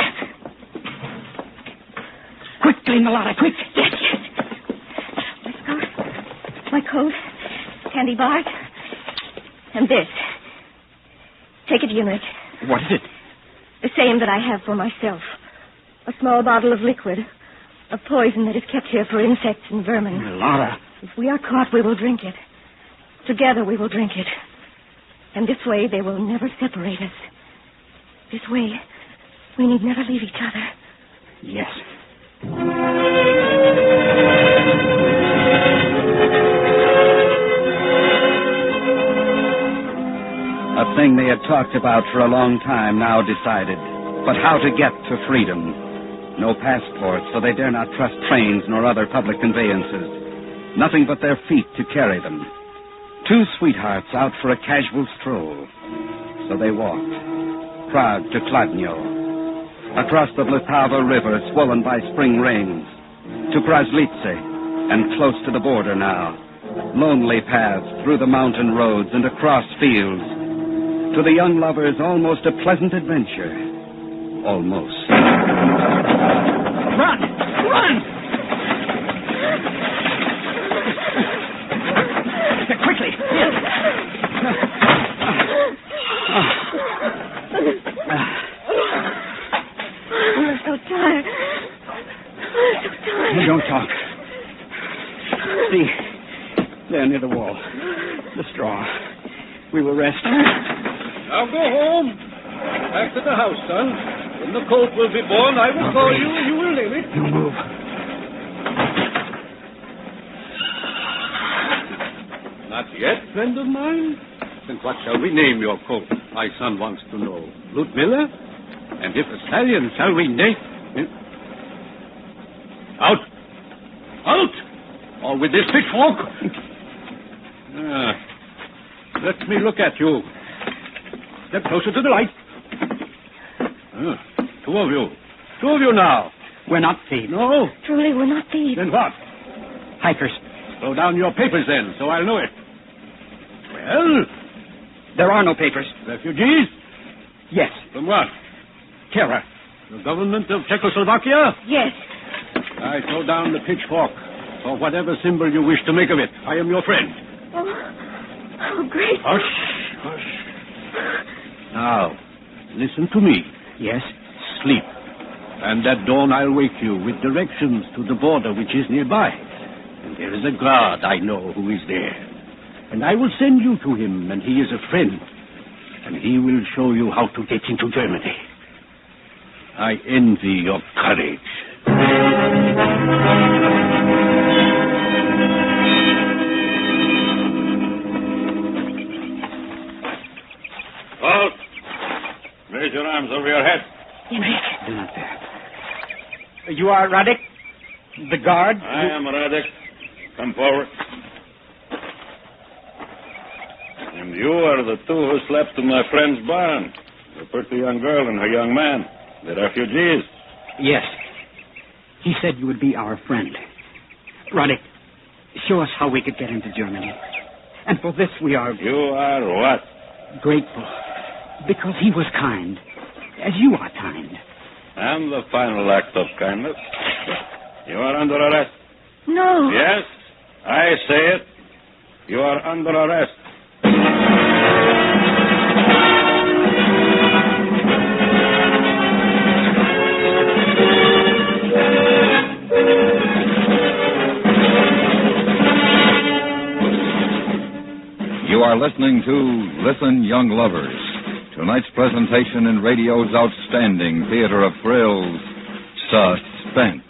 Speaker 5: Quickly, Melora, quick.
Speaker 26: Yes, yes. My scarf, my coat, candy bars, and this. Take it, Henrik.
Speaker 5: What is it?
Speaker 26: The same that I have for myself. A small bottle of liquid. A poison that is kept here for insects and vermin.
Speaker 5: Laura.
Speaker 26: If we are caught, we will drink it. Together we will drink it. And this way they will never separate us. This way we need never leave each other.
Speaker 5: Yes. A thing they had talked about for a long time now decided. But how to get to freedom? No passports, so they dare not trust trains nor other public conveyances. Nothing but their feet to carry them. Two sweethearts out for a casual stroll. So they walked. Prague to Kladno. Across the Vltava River, swollen by spring rains. To Kraslice, and close to the border now. Lonely paths through the mountain roads and across fields. To the young lovers, almost a pleasant adventure. Almost.
Speaker 17: Run! Run!
Speaker 5: Quickly!
Speaker 26: I'm so tired. I'm so tired.
Speaker 5: Don't talk. See, there near the wall. The straw. We will rest.
Speaker 6: Now go home. Back to the house, son. When the colt will be born, I will call you and you will name it.
Speaker 5: You move.
Speaker 6: Not yet, friend of mine? Then what shall we name your colt? My son wants to know. Ludmilla? And if a stallion, shall we name... Out! Out! Or with this pitchfork? Let me look at you. Step closer to the light. Two of you. Two of you now.
Speaker 5: We're not thieves.
Speaker 6: No?
Speaker 26: Truly, we're not thieves.
Speaker 6: Then what?
Speaker 5: Hikers.
Speaker 6: Throw down your papers then, so I'll know it. Well?
Speaker 5: There are no papers.
Speaker 6: Refugees?
Speaker 5: Yes.
Speaker 6: From what?
Speaker 5: Terror.
Speaker 6: The government of Czechoslovakia?
Speaker 26: Yes.
Speaker 6: I throw down the pitchfork, or whatever symbol you wish to make of it. I am your friend.
Speaker 26: Oh, great.
Speaker 6: Hush, hush. Now, listen to me.
Speaker 5: Yes?
Speaker 6: Sleep. And at dawn I'll wake you with directions to the border which is nearby. And there is a guard I know who is there. And I will send you to him, and he is a friend. And he will show you how to get into Germany. I envy your courage.
Speaker 12: Halt! Raise your arms over your head.
Speaker 26: Henrik.
Speaker 5: Do not there. You are Radek? The guard?
Speaker 12: I am Radek. Come forward. And you are the two who slept in my friend's barn. The pretty young girl and her young man. The refugees.
Speaker 5: Yes. He said you would be our friend. Radek, show us how we could get into Germany. And for this we are...
Speaker 12: You are what?
Speaker 5: Grateful. Because he was kind. As you are kind.
Speaker 12: And the final act of kindness. You are under arrest.
Speaker 26: No.
Speaker 12: Yes, I say it. You are under arrest.
Speaker 9: You are listening to Listen, Young Lovers, tonight's presentation in radio's outstanding theater of thrills, Suspense.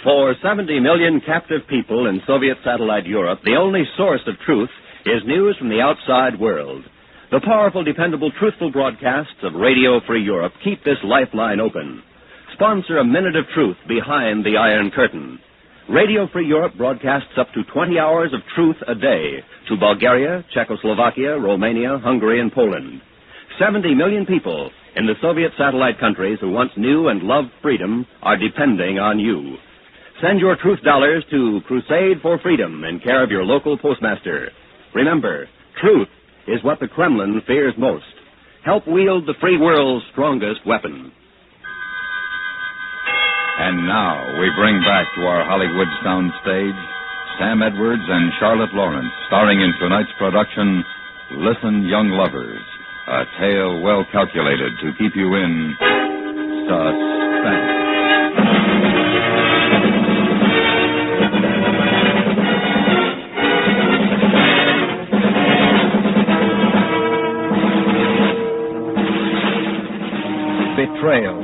Speaker 18: For 70 million captive people in Soviet satellite Europe, the only source of truth is news from the outside world. The powerful, dependable, truthful broadcasts of Radio Free Europe keep this lifeline open. Sponsor a minute of truth behind the Iron Curtain. Radio Free Europe broadcasts up to 20 hours of truth a day to Bulgaria, Czechoslovakia, Romania, Hungary, and Poland. 70 million people in the Soviet satellite countries who once knew and loved freedom are depending on you. Send your truth dollars to Crusade for Freedom in care of your local postmaster. Remember, truth is what the Kremlin fears most. Help wield the free world's strongest weapon.
Speaker 9: And now we bring back to our Hollywood soundstage Sam Edwards and Charlotte Lawrence, starring in tonight's production, Listen, young lovers, a tale well calculated to keep you in suspense.
Speaker 5: Betrayal.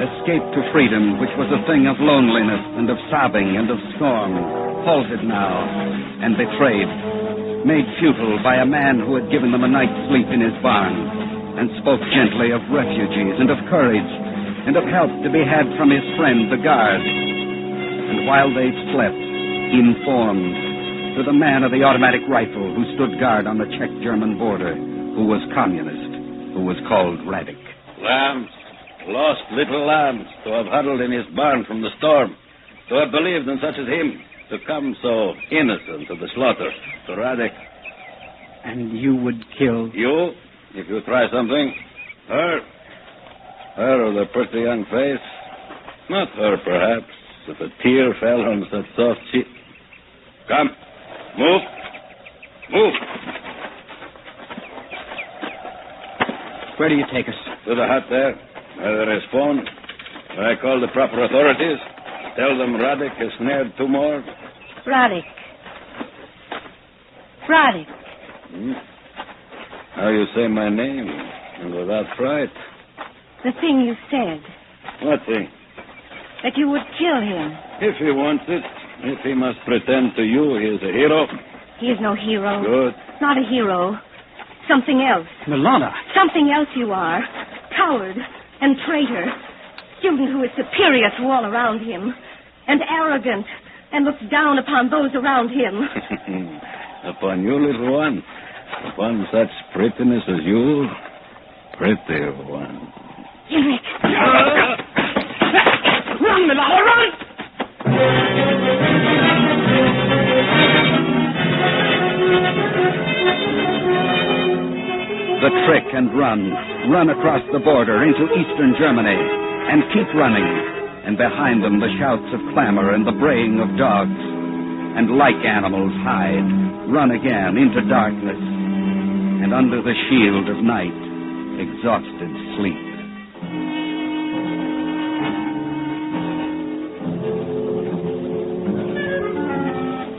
Speaker 5: Escape to freedom, which was a thing of loneliness and of sobbing and of scorn, halted now and betrayed, made futile by a man who had given them a night's sleep in his barn, and spoke gently of refugees and of courage and of help to be had from his friend the guard. And while they slept, informed to the man of the automatic rifle who stood guard on the Czech-German border, who was communist, who was called Radic.
Speaker 6: Lambs, lost little lambs, to have huddled in his barn from the storm, to have believed in such as him, to come so innocent to the slaughter, to Radic.
Speaker 11: And you would kill?
Speaker 6: You, if you try something. Her with a pretty young face. Not her, perhaps, if a tear fell on such soft cheek. Come, move.
Speaker 11: Where do you take us?
Speaker 6: To the hut there, where there is phone. I call the proper authorities. Tell them Radic has snared 2 more.
Speaker 26: Radic.
Speaker 6: How you say my name, and without fright.
Speaker 26: The thing you said.
Speaker 6: What thing?
Speaker 26: That you would kill him.
Speaker 6: If he wants it, if he must pretend to you he is a hero.
Speaker 26: He is no hero.
Speaker 6: Good.
Speaker 26: Not a hero. Something else.
Speaker 11: Milana.
Speaker 26: Something else you are. Coward and traitor. Student who is superior to all around him. And arrogant. And looks down upon those around him.
Speaker 6: Upon you, little one. Upon such prettiness as you. Pretty one.
Speaker 26: Henrik.
Speaker 11: Run, Milana, run!
Speaker 5: The trick and run across the border into eastern Germany, and keep running, and behind them the shouts of clamor and the braying of dogs, and like animals hide, run again into darkness, and under the shield of night, exhausted sleep.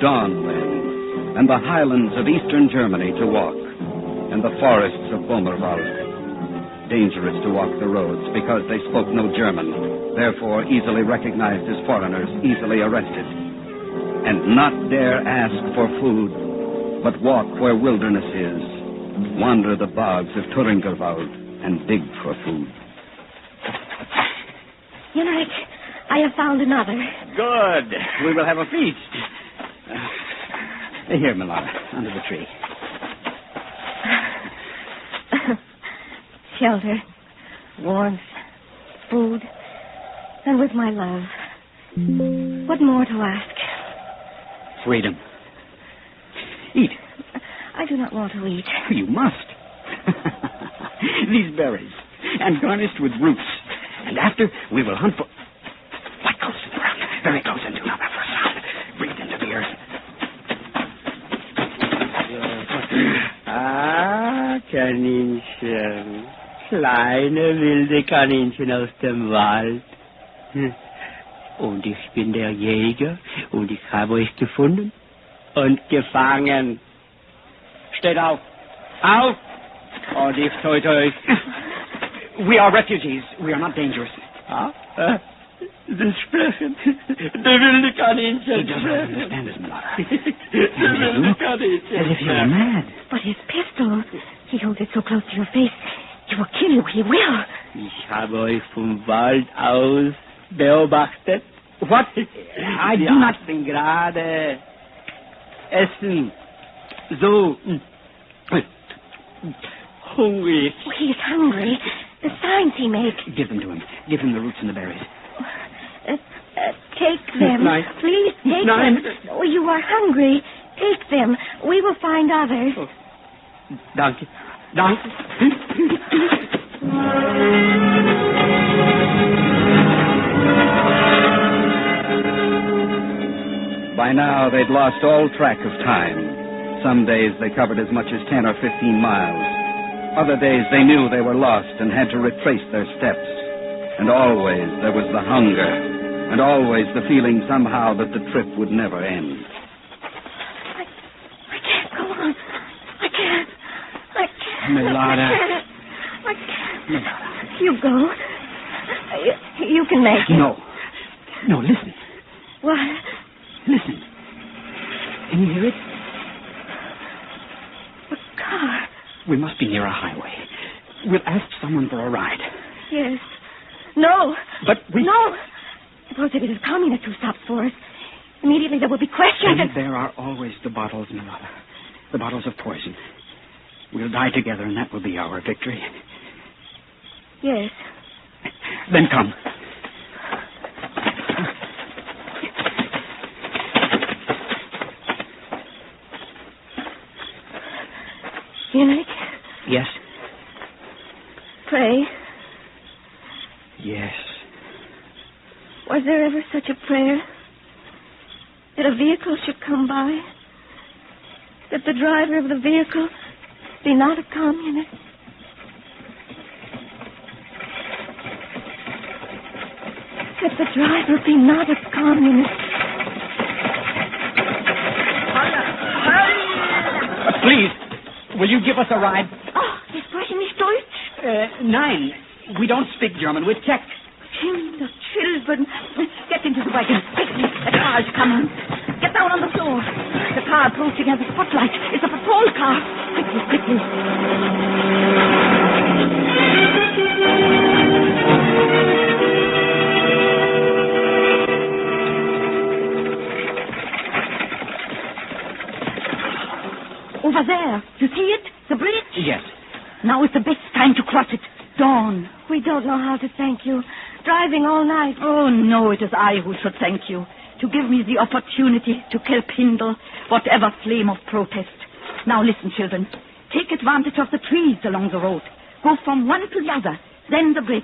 Speaker 5: Dawn then, and the highlands of eastern Germany to walk, and the forests of Bomerwald. Dangerous to walk the roads because they spoke no German, therefore easily recognized as foreigners, easily arrested. And not dare ask for food, but walk where wilderness is, wander the bogs of Thuringerwald, and dig for food.
Speaker 26: Henrik, I have found another.
Speaker 11: Good. We will have a feast. Here, Milana, under the tree.
Speaker 26: Shelter, warmth, food, and with my love. What more to ask?
Speaker 11: Freedom. Eat.
Speaker 26: I do not want to eat.
Speaker 11: You must. These berries, and garnished with roots. And after, we will hunt for... Quite close to the ground. Very close, and do not utter a sound. Breathe into the earth.
Speaker 14: Kaninchen. Kleine, wilde Kaninchen aus dem Wald. Und ich bin der Jäger und ich habe euch gefunden und gefangen. Steht auf. Auf! Und ich töte euch.
Speaker 11: We are refugees. We are not dangerous.
Speaker 14: Das Sprechen. Der wilde Kaninchen.
Speaker 11: He doesn't understand his mother.
Speaker 14: Der wilde Kaninchen.
Speaker 11: As if you were mad.
Speaker 26: But his pistol, he holds it so close to your face, he will kill you. He will.
Speaker 14: Ich habe euch vom Wald aus beobachtet.
Speaker 11: What? I do not...
Speaker 14: gerade essen. So. Hungrig.
Speaker 26: Oh, he is hungry. The signs he makes.
Speaker 11: Give them to him. Give him the roots and the berries.
Speaker 26: Take them.
Speaker 11: Nein.
Speaker 26: Please, take
Speaker 11: Nein.
Speaker 26: them. Oh, you are hungry. Take them. We will find others.
Speaker 14: Oh. Danke. Danke.
Speaker 5: By now, they'd lost all track of time. Some days they covered as much as 10 or 15 miles. Other days they knew they were lost and had to retrace their steps. And always there was the hunger, and always the feeling somehow that the trip would never end.
Speaker 26: I can't go on. I can't.
Speaker 11: Milada.
Speaker 26: I can't. You go. You can make it.
Speaker 11: No. No, listen.
Speaker 26: What?
Speaker 11: Listen. Can you hear it?
Speaker 26: A car.
Speaker 11: We must be near a highway. We'll ask someone for a ride.
Speaker 26: Yes. No.
Speaker 11: But we...
Speaker 26: No. Suppose it is communist who stops for us. Immediately there will be questions.
Speaker 11: And there are always the bottles, Milada. The bottles of poison. We'll die together, and that will be our victory.
Speaker 26: Yes.
Speaker 11: Then come.
Speaker 26: Henrik?
Speaker 11: Yes?
Speaker 26: Pray.
Speaker 11: Yes.
Speaker 26: Was there ever such a prayer? That a vehicle should come by? That the driver of the vehicle be not a communist? That the driver be not a communist?
Speaker 11: Please, will you give us a ride?
Speaker 26: Oh, Sie sprechen nicht Deutsch?
Speaker 11: Nein. We don't speak German. We're Czech.
Speaker 26: The children. Get into the wagon. Quickly. The car is coming. Get down on the floor. The car approaching has a spotlight. It's a patrol car. Quickly, quickly. Over there. You see it? The bridge?
Speaker 11: Yes.
Speaker 26: Now is the best time to cross it. Dawn. We don't know how to thank you. Driving all night.
Speaker 4: Oh, no, it is I who should thank you. To give me the opportunity to kindle whatever flame of protest. Now listen, children. Take advantage of the trees along the road. Go from one to the other. Then the bridge.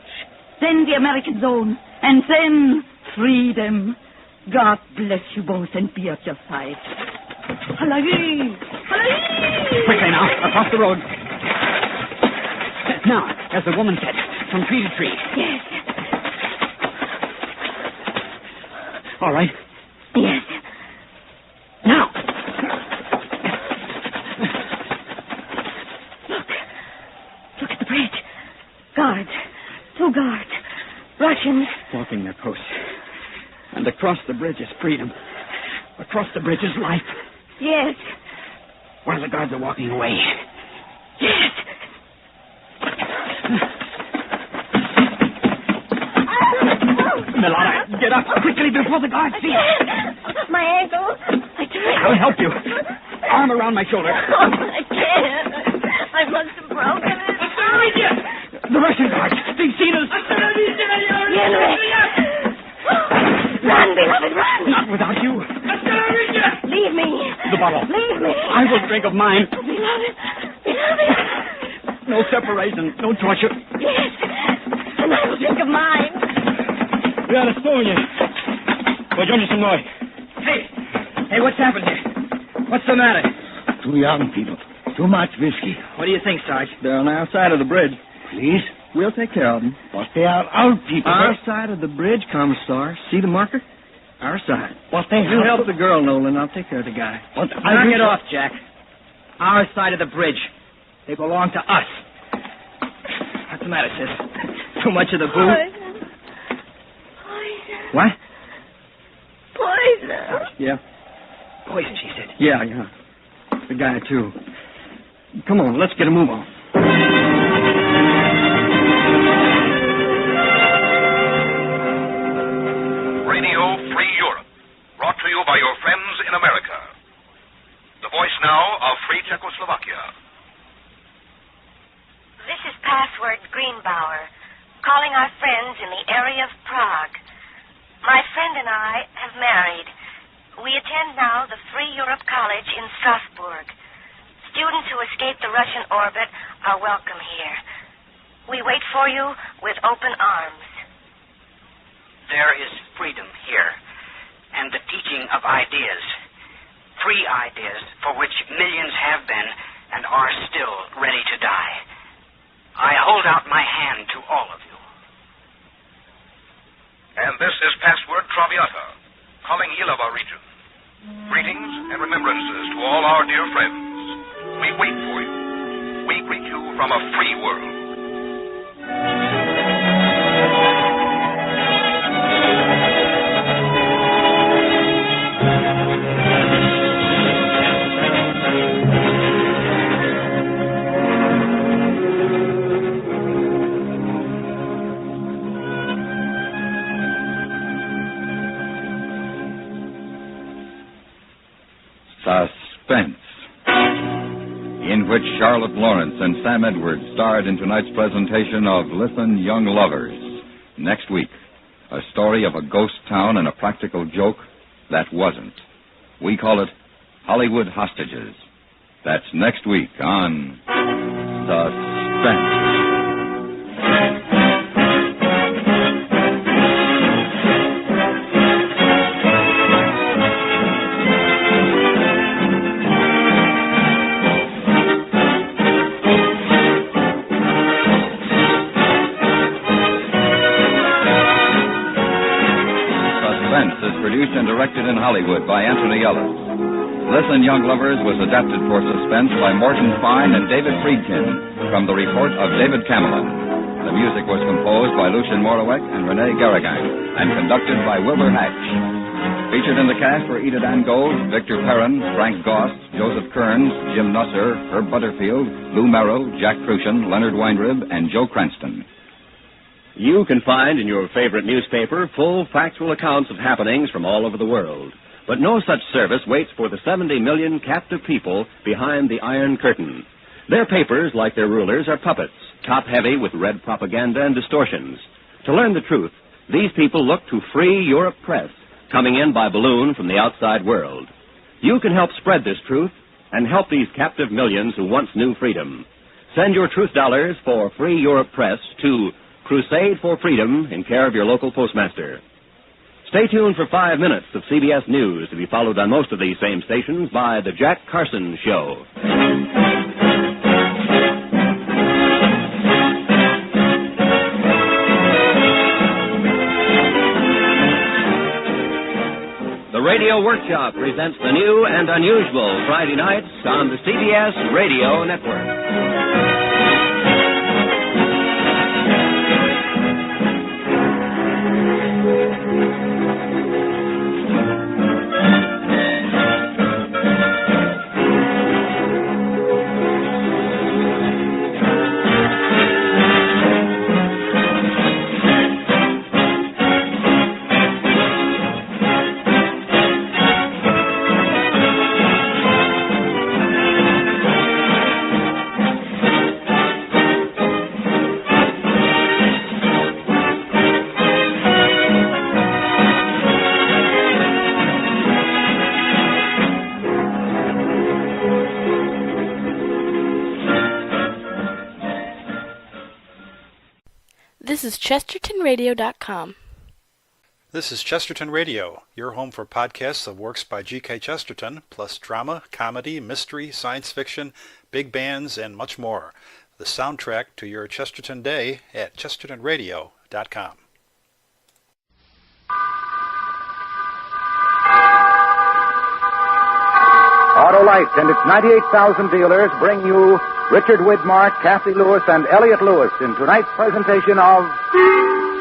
Speaker 4: Then the American zone. And then freedom. God bless you both and be at your side. Hallelujah! Hallelujah!
Speaker 11: Quickly now, across the road. Now, as the woman said, from tree to tree.
Speaker 26: Yes.
Speaker 11: All right.
Speaker 26: Yes.
Speaker 11: Now.
Speaker 26: Look at the bridge. Guards. 2 guards. Russians.
Speaker 11: Walking their post. And across the bridge is freedom. Across the bridge is life.
Speaker 26: Yes.
Speaker 11: While the guards are walking away.
Speaker 26: Yes.
Speaker 11: Milana, get up quickly before the guards see you.
Speaker 26: My ankle. I tried.
Speaker 11: I'll help you. Arm around my shoulder.
Speaker 26: I can't. I must have broken it.
Speaker 11: The Russian guards. They've seen us.
Speaker 26: Henrik. Run, beloved, run.
Speaker 11: Not without you.
Speaker 26: Leave me.
Speaker 11: The bottle.
Speaker 26: Leave me.
Speaker 11: I will drink of mine.
Speaker 26: Oh, beloved.
Speaker 11: No separation. No torture.
Speaker 26: Yes. And I will drink of mine.
Speaker 11: Я Арестование. Пойдемте со мной. Hey, what's happened here? What's the matter?
Speaker 7: 2 young people. Too much whiskey.
Speaker 11: What do you think, Sarge? They're on our side of the bridge.
Speaker 7: Please?
Speaker 11: We'll take care of them.
Speaker 7: But they are old people.
Speaker 11: Our side of the bridge, Commissar. See the marker? Our side.
Speaker 7: But they
Speaker 11: You
Speaker 7: have
Speaker 11: help the girl, Nolan. I'll take care of the guy.
Speaker 7: But
Speaker 11: Knock it off, Jack. Our side of the bridge. They belong to us. What's the matter, sis? Too much of the booze?
Speaker 26: Poison.
Speaker 11: What?
Speaker 26: Poison.
Speaker 11: Yeah. Poison, she said. Yeah. The guy, too. Come on, let's get a move on.
Speaker 9: Radio Free Europe, brought to you by your friends in America. The voice now of Free Czechoslovakia.
Speaker 19: This is Password Greenbauer, calling our friends in the area of Prague. My friend and I have married. We attend now the Free Europe College in Strasbourg. Students who escaped the Russian orbit are welcome here. We wait for you with open arms.
Speaker 2: There is freedom here, and the teaching of ideas.
Speaker 11: free ideas for which millions have been and are still ready to die. I hold out my hand to all of you.
Speaker 9: And this is Password Traviata, calling Yilava region. Greetings and remembrances to all our dear friends. We wait for you. We greet you from a free world. Suspense, in which Charlotte Lawrence and Sam Edwards starred in tonight's presentation of Listen, Young Lovers. Next week, a story of a ghost town and a practical joke that wasn't. We call it Hollywood Hostages. That's next week on Suspense. Produced and directed in Hollywood by Anthony Ellis. Listen, Young Lovers was adapted for Suspense by Morton Fine and David Friedkin from the report of David Cameron. The music was composed by Lucien Morawek and Rene Garrigan and conducted by Wilbur Hatch. Featured in the cast were Edith Ann Gold, Victor Perrin, Frank Goss, Joseph Kearns, Jim Nusser, Herb Butterfield, Lou Merrill, Jack Crucian, Leonard Weinrib, and Joe Cranston.
Speaker 18: You can find in your favorite newspaper full factual accounts of happenings from all over the world. But no such service waits for the 70 million captive people behind the Iron Curtain. Their papers, like their rulers, are puppets, top-heavy with red propaganda and distortions. To learn the truth, these people look to Free Europe Press, coming in by balloon from the outside world. You can help spread this truth and help these captive millions who once knew freedom. Send your truth dollars for Free Europe Press to Crusade for Freedom in care of your local postmaster. Stay tuned for 5 minutes of CBS News to be followed on most of these same stations by The Jack Carson Show. The Radio Workshop presents the new and unusual Friday nights on the CBS Radio Network.
Speaker 8: This is ChestertonRadio.com.
Speaker 13: This is Chesterton Radio, your home for podcasts of works by G.K. Chesterton, plus drama, comedy, mystery, science fiction, big bands, and much more. The soundtrack to your Chesterton day at ChestertonRadio.com.
Speaker 21: Autolite and its 98,000 dealers bring you Richard Widmark, Kathy Lewis, and Elliot Lewis in tonight's presentation of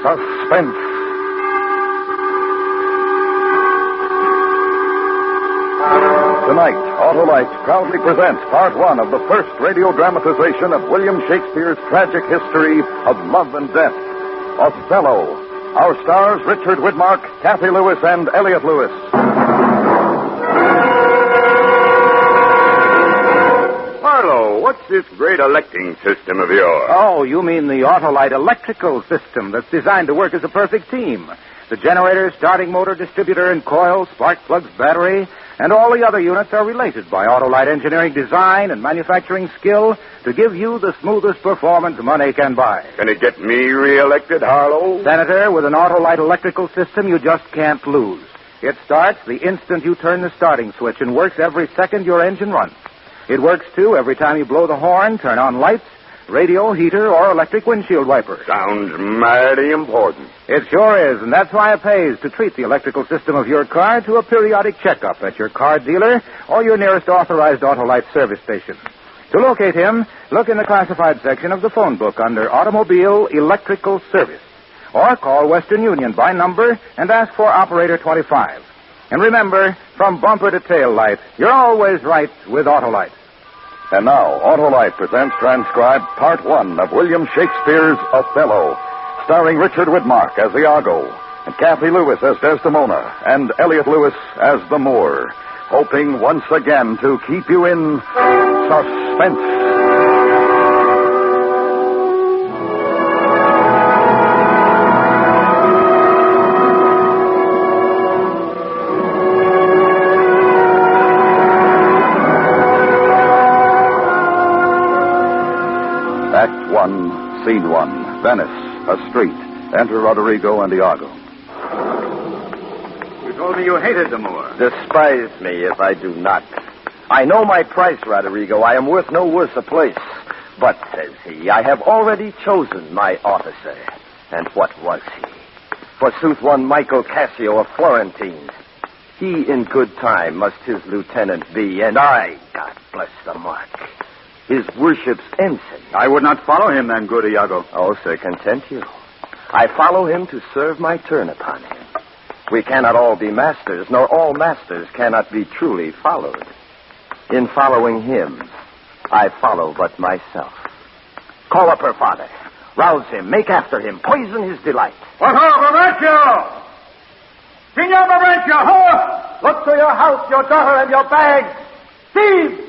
Speaker 21: Suspense. Tonight, Autolite proudly presents Part 1 of the first radio dramatization of William Shakespeare's tragic history of love and death, Othello. Our stars, Richard Widmark, Kathy Lewis, and Elliot Lewis.
Speaker 20: Harlow, what's this great electing system of yours?
Speaker 21: Oh, you mean the Autolite electrical system that's designed to work as a perfect team. The generator, starting motor, distributor, and coil, spark plugs, battery, and all the other units are related by Autolite engineering design and manufacturing skill to give you the smoothest performance money can buy.
Speaker 20: Can it get me reelected, Harlow?
Speaker 21: Senator, with an Autolite electrical system, you just can't lose. It starts the instant you turn the starting switch and works every second your engine runs. It works, too, every time you blow the horn, turn on lights, radio, heater, or electric windshield wiper.
Speaker 20: Sounds mighty important.
Speaker 21: It sure is, and that's why it pays to treat the electrical system of your car to a periodic checkup at your car dealer or your nearest authorized Autolite service station. To locate him, look in the classified section of the phone book under Automobile Electrical Service. Or call Western Union by number and ask for Operator 25. And remember, from bumper to tail light, you're always right with Autolite.
Speaker 1: And now, Autolite presents transcribed Part 1 of William Shakespeare's Othello, starring Richard Widmark as Iago, and Kathy Lewis as Desdemona, and Elliot Lewis as the Moor, hoping once again to keep you in suspense. Act 1, Scene 1, Venice, a street. Enter Roderigo and Iago.
Speaker 3: You told me you hated the Moor.
Speaker 16: Despise me if I do not. I know my price, Roderigo. I am worth no worse a place. But, says he, I have already chosen my officer. And what was he? Forsooth, one Michael Cassio of Florentine. He in good time must his lieutenant be, and I, God bless the mark, his worship's ensign.
Speaker 3: I would not follow him then, good Iago.
Speaker 16: Oh, sir, content you. I follow him to serve my turn upon him. We cannot all be masters, nor all masters cannot be truly followed. In following him, I follow but myself. Call up her father. Rouse him. Make after him. Poison his delight.
Speaker 3: What ho, Babencio! Signor Babencio, ho! Look to your house, your daughter, and your bags. Thieves!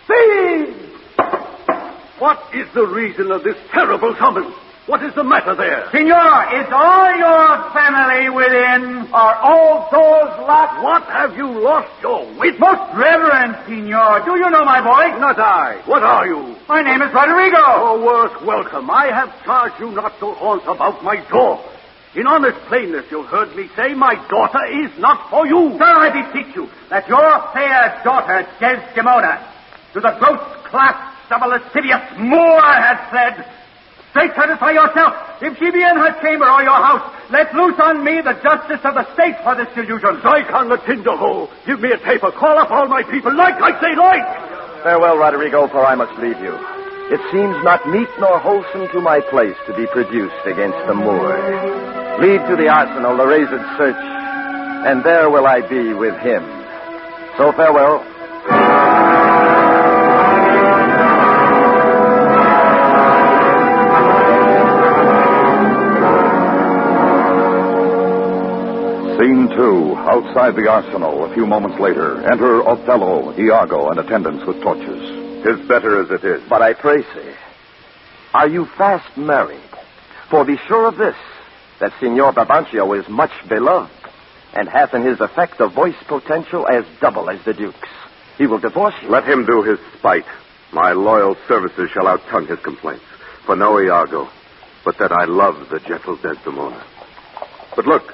Speaker 3: Thieves!
Speaker 6: What is the reason of this terrible summons? What is the matter there?
Speaker 3: Signor, is all your family within? Are all doors locked?
Speaker 6: What, have you lost your wit?
Speaker 3: Most reverend Signor, do you know my voice?
Speaker 6: Not I. What are you?
Speaker 3: My name is Roderigo.
Speaker 6: Oh, worth welcome. I have charged you not to haunt about my door. In honest plainness, you heard me say my daughter is not for you.
Speaker 3: Sir, I beseech you that your fair daughter, Desdemona, to the gross class of a lascivious Moor has said, straight satisfy yourself. If she be in her chamber or your house, let loose on me the justice of the state for this delusion.
Speaker 6: Strike on the tinder hole. Give me a taper. Call up all my people. Light, I say, light!
Speaker 16: Farewell, Roderigo, for I must leave you. It seems not meet nor wholesome to my place to be produced against the Moor. Lead to the arsenal the razed search, and there will I be with him. So farewell.
Speaker 1: Scene 2, outside the arsenal, a few moments later, enter Othello, Iago, and attendants with torches.
Speaker 16: 'Tis better as it is. But I pray, sir, are you fast married? For be sure of this, that Signor Babancio is much beloved, and hath in his effect a voice potential as double as the Duke's. He will divorce you.
Speaker 20: Let him do his spite. My loyal services shall outtongue his complaints. For no Iago, but that I love the gentle Desdemona. But look,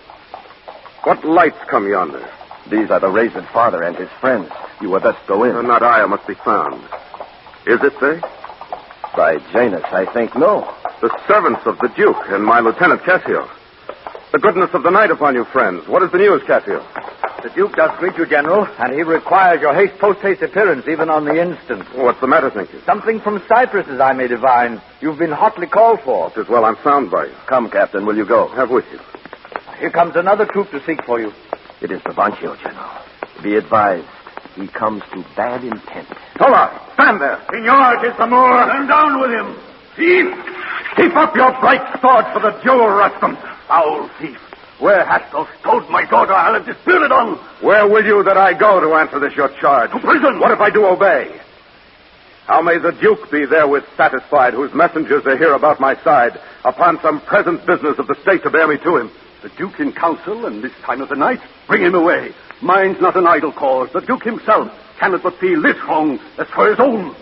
Speaker 20: what lights come yonder?
Speaker 16: These are the razed father and his friends. You had best go in.
Speaker 20: Not I must be found. Is it they?
Speaker 16: By Janus, I think no.
Speaker 20: The servants of the Duke and my Lieutenant Cassio. The goodness of the night upon you, friends. What is the news, Cassio?
Speaker 2: The Duke does greet you, General, and he requires your post-haste appearance even on the instant.
Speaker 20: What's the matter, think you?
Speaker 2: Something from Cyprus, as I may divine. You've been hotly called for.
Speaker 20: 'Tis well I'm found by you.
Speaker 16: Come, Captain, will you go?
Speaker 20: Have with you.
Speaker 2: Here comes another troop to seek for you.
Speaker 16: It is Babancio, General. Be advised, he comes to bad intent.
Speaker 20: Hold on. Stand there.
Speaker 3: Signor, it is the Moor.
Speaker 6: Stand down with him.
Speaker 3: Thief! Keep up your bright sword for the jewel Rustum.
Speaker 6: Foul thief. Where hast thou stole my daughter? I'll have disputed on.
Speaker 20: Where will you that I go to answer this your charge?
Speaker 6: To prison.
Speaker 20: What if I do obey? How may the Duke be therewith satisfied, whose messengers are here about my side, upon some present business of the state to bear me to him?
Speaker 6: The Duke in council, and this time of the night, bring him away. Mine's not an idle cause. The Duke himself cannot but feel this wrong as for his own.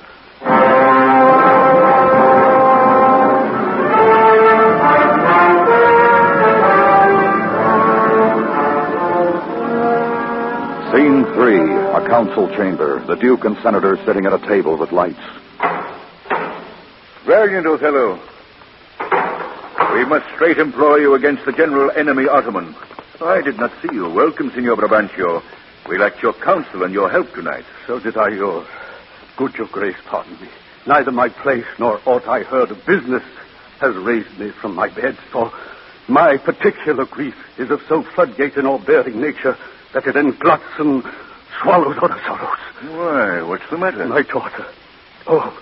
Speaker 1: council chamber, the Duke and Senator sitting at a table with lights.
Speaker 10: Valiant Othello, we must straight employ you against the general enemy Ottoman. I did not see you. Welcome, Signor Brabantio. We lacked your counsel and your help tonight.
Speaker 15: So did I yours. Good your grace, pardon me. Neither my place nor aught I heard of business has raised me from my bed, for my particular grief is of so floodgate and all-bearing nature that it engluts and swallows other sorrows.
Speaker 10: Why, what's the matter?
Speaker 15: My daughter. Oh,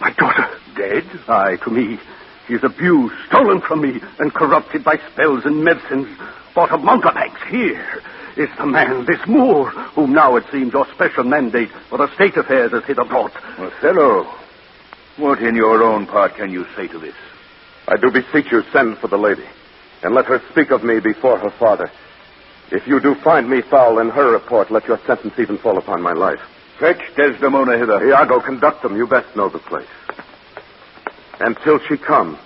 Speaker 15: my daughter.
Speaker 10: Dead?
Speaker 15: Aye, to me. She is abused, stolen from me, and corrupted by spells and medicines bought of mountebanks. Here is the man, this Moor, whom now it seems your special mandate for the state affairs has hither brought.
Speaker 10: Othello, what in your own part can you say to this?
Speaker 20: I do beseech you, send for the lady, and let her speak of me before her father. If you do find me foul in her report, let your sentence even fall upon my life.
Speaker 10: Fetch Desdemona hither.
Speaker 20: Iago, conduct them. You best know the place. And till she come,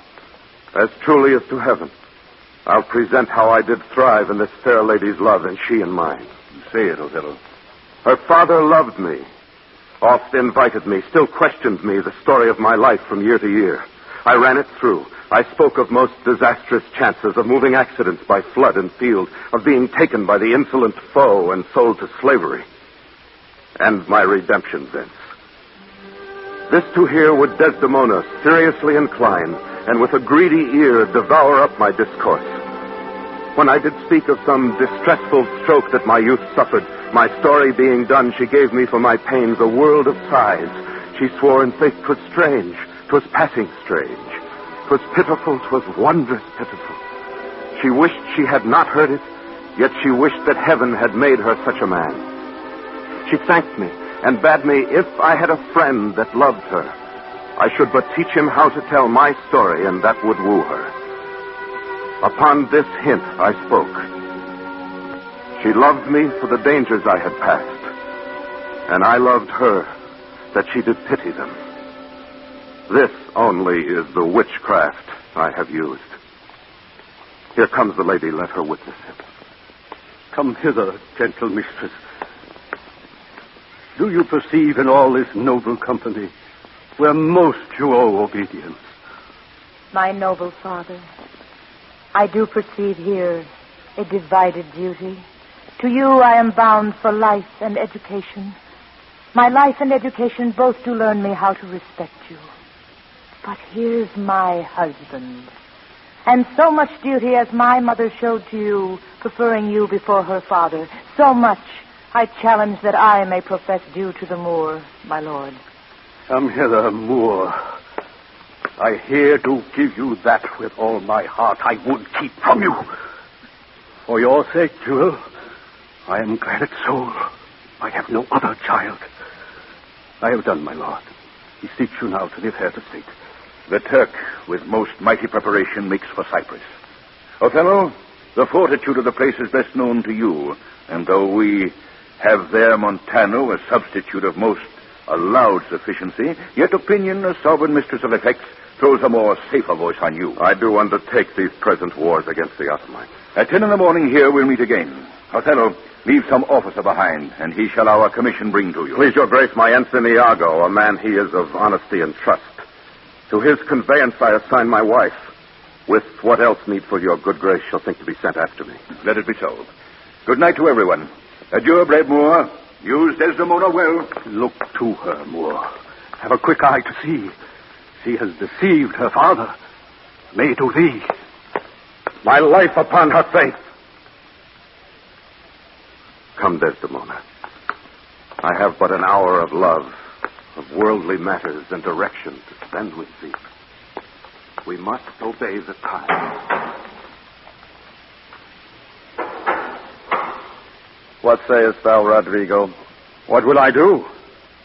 Speaker 20: as truly as to heaven, I'll present how I did thrive in this fair lady's love, and she in mine.
Speaker 10: Say it, Othello.
Speaker 20: Her father loved me, oft invited me, still questioned me the story of my life from year to year. I ran it through. I spoke of most disastrous chances, of moving accidents by flood and field, of being taken by the insolent foe and sold to slavery, and my redemption thence. This to hear would Desdemona seriously incline, and with a greedy ear devour up my discourse. When I did speak of some distressful stroke that my youth suffered, my story being done, she gave me for my pains a world of sighs. She swore in faith 'twas strange, 'twas passing strange. 'Twas pitiful, 'twas wondrous pitiful. She wished she had not heard it, yet she wished that heaven had made her such a man. She thanked me, and bade me, if I had a friend that loved her, I should but teach him how to tell my story, and that would woo her. Upon this hint I spoke. She loved me for the dangers I had passed, and I loved her that she did pity them. This only is the witchcraft I have used. Here comes the lady. Let her witness it.
Speaker 15: Come hither, gentle mistress. Do you perceive in all this noble company where most you owe obedience?
Speaker 22: My noble father, I do perceive here a divided duty. To you I am bound for life and education. My life and education both do learn me how to respect you. But here's my husband. And so much duty as my mother showed to you, preferring you before her father, so much I challenge that I may profess due to the Moor, my lord.
Speaker 15: Come hither, Moor. I here do give you that with all my heart I would keep from you. For your sake, Jewel, I am glad at soul. I have no other child. I have done, my lord. Beseech you now to live here to state.
Speaker 10: The Turk, with most mighty preparation, makes for Cyprus. Othello, the fortitude of the place is best known to you, and though we have there Montano, a substitute of most allowed sufficiency, yet opinion, a sovereign mistress of effects, throws a more safer voice on you.
Speaker 20: I do undertake these present wars against the Ottomans.
Speaker 10: At 10 in the morning here we'll meet again. Othello, leave some officer behind, and he shall our commission bring to you.
Speaker 20: Please, your grace, my ensign Iago, a man he is of honesty and trust. To his conveyance I assign my wife, with what else needful your good grace shall think to be sent after me.
Speaker 10: Let it be so. Good night to everyone. Adieu, brave Moor. Use Desdemona well.
Speaker 15: Look to her, Moor. Have a quick eye to see. She has deceived her father. May to thee.
Speaker 20: My life upon her faith. Come, Desdemona. I have but an hour of love, of worldly matters and direction to spend with thee. We must obey the time.
Speaker 16: What sayest thou, Rodrigo?
Speaker 15: What will I do?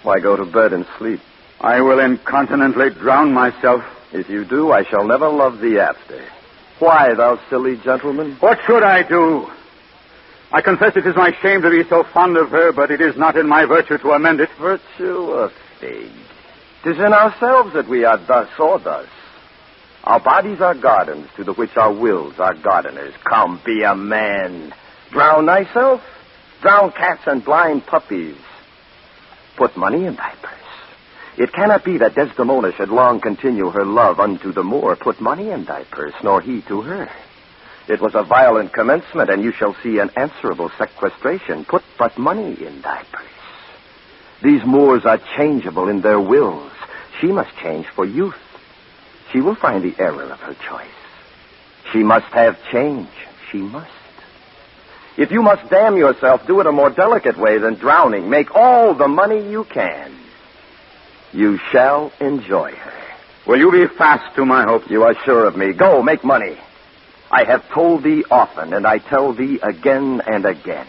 Speaker 16: Why, go to bed and sleep.
Speaker 15: I will incontinently drown myself.
Speaker 16: If you do, I shall never love thee after. Why, thou silly gentleman?
Speaker 15: What should I do? I confess it is my shame to be so fond of her, but it is not in my virtue to amend it.
Speaker 16: Virtue a fig. 'Tis in ourselves that we are thus or thus. Our bodies are gardens, to the which our wills are gardeners. Come, be a man. Drown thyself. Drown cats and blind puppies. put money in thy purse. It cannot be that Desdemona should long continue her love unto the Moor. Put money in thy purse, nor he to her. It was a violent commencement, and you shall see an answerable sequestration. Put but money in thy purse. These Moors are changeable in their wills. She must change for youth. She will find the error of her choice. She must have change. She must. If you must damn yourself, do it a more delicate way than drowning. Make all the money you can. You shall enjoy her.
Speaker 10: Will you be fast to my hopes?
Speaker 16: You are sure of me. Go, make money. I have told thee often, and I tell thee again and again.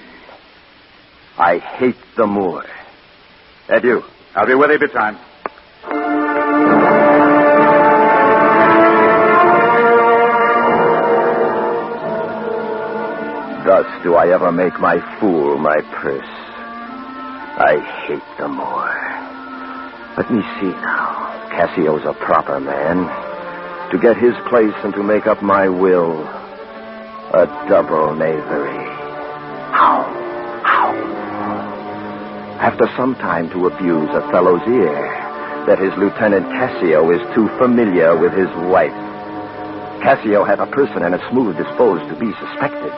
Speaker 16: I hate the Moor. Adieu.
Speaker 10: I'll be with thee betimes.
Speaker 16: Thus do I ever make my fool my purse. I hate the Moor. Let me see now. Cassio's a proper man. To get his place and to make up my will, a double knavery. How? After some time to abuse a fellow's ear, that his Lieutenant Cassio is too familiar with his wife. Cassio hath a person and a smooth disposed to be suspected.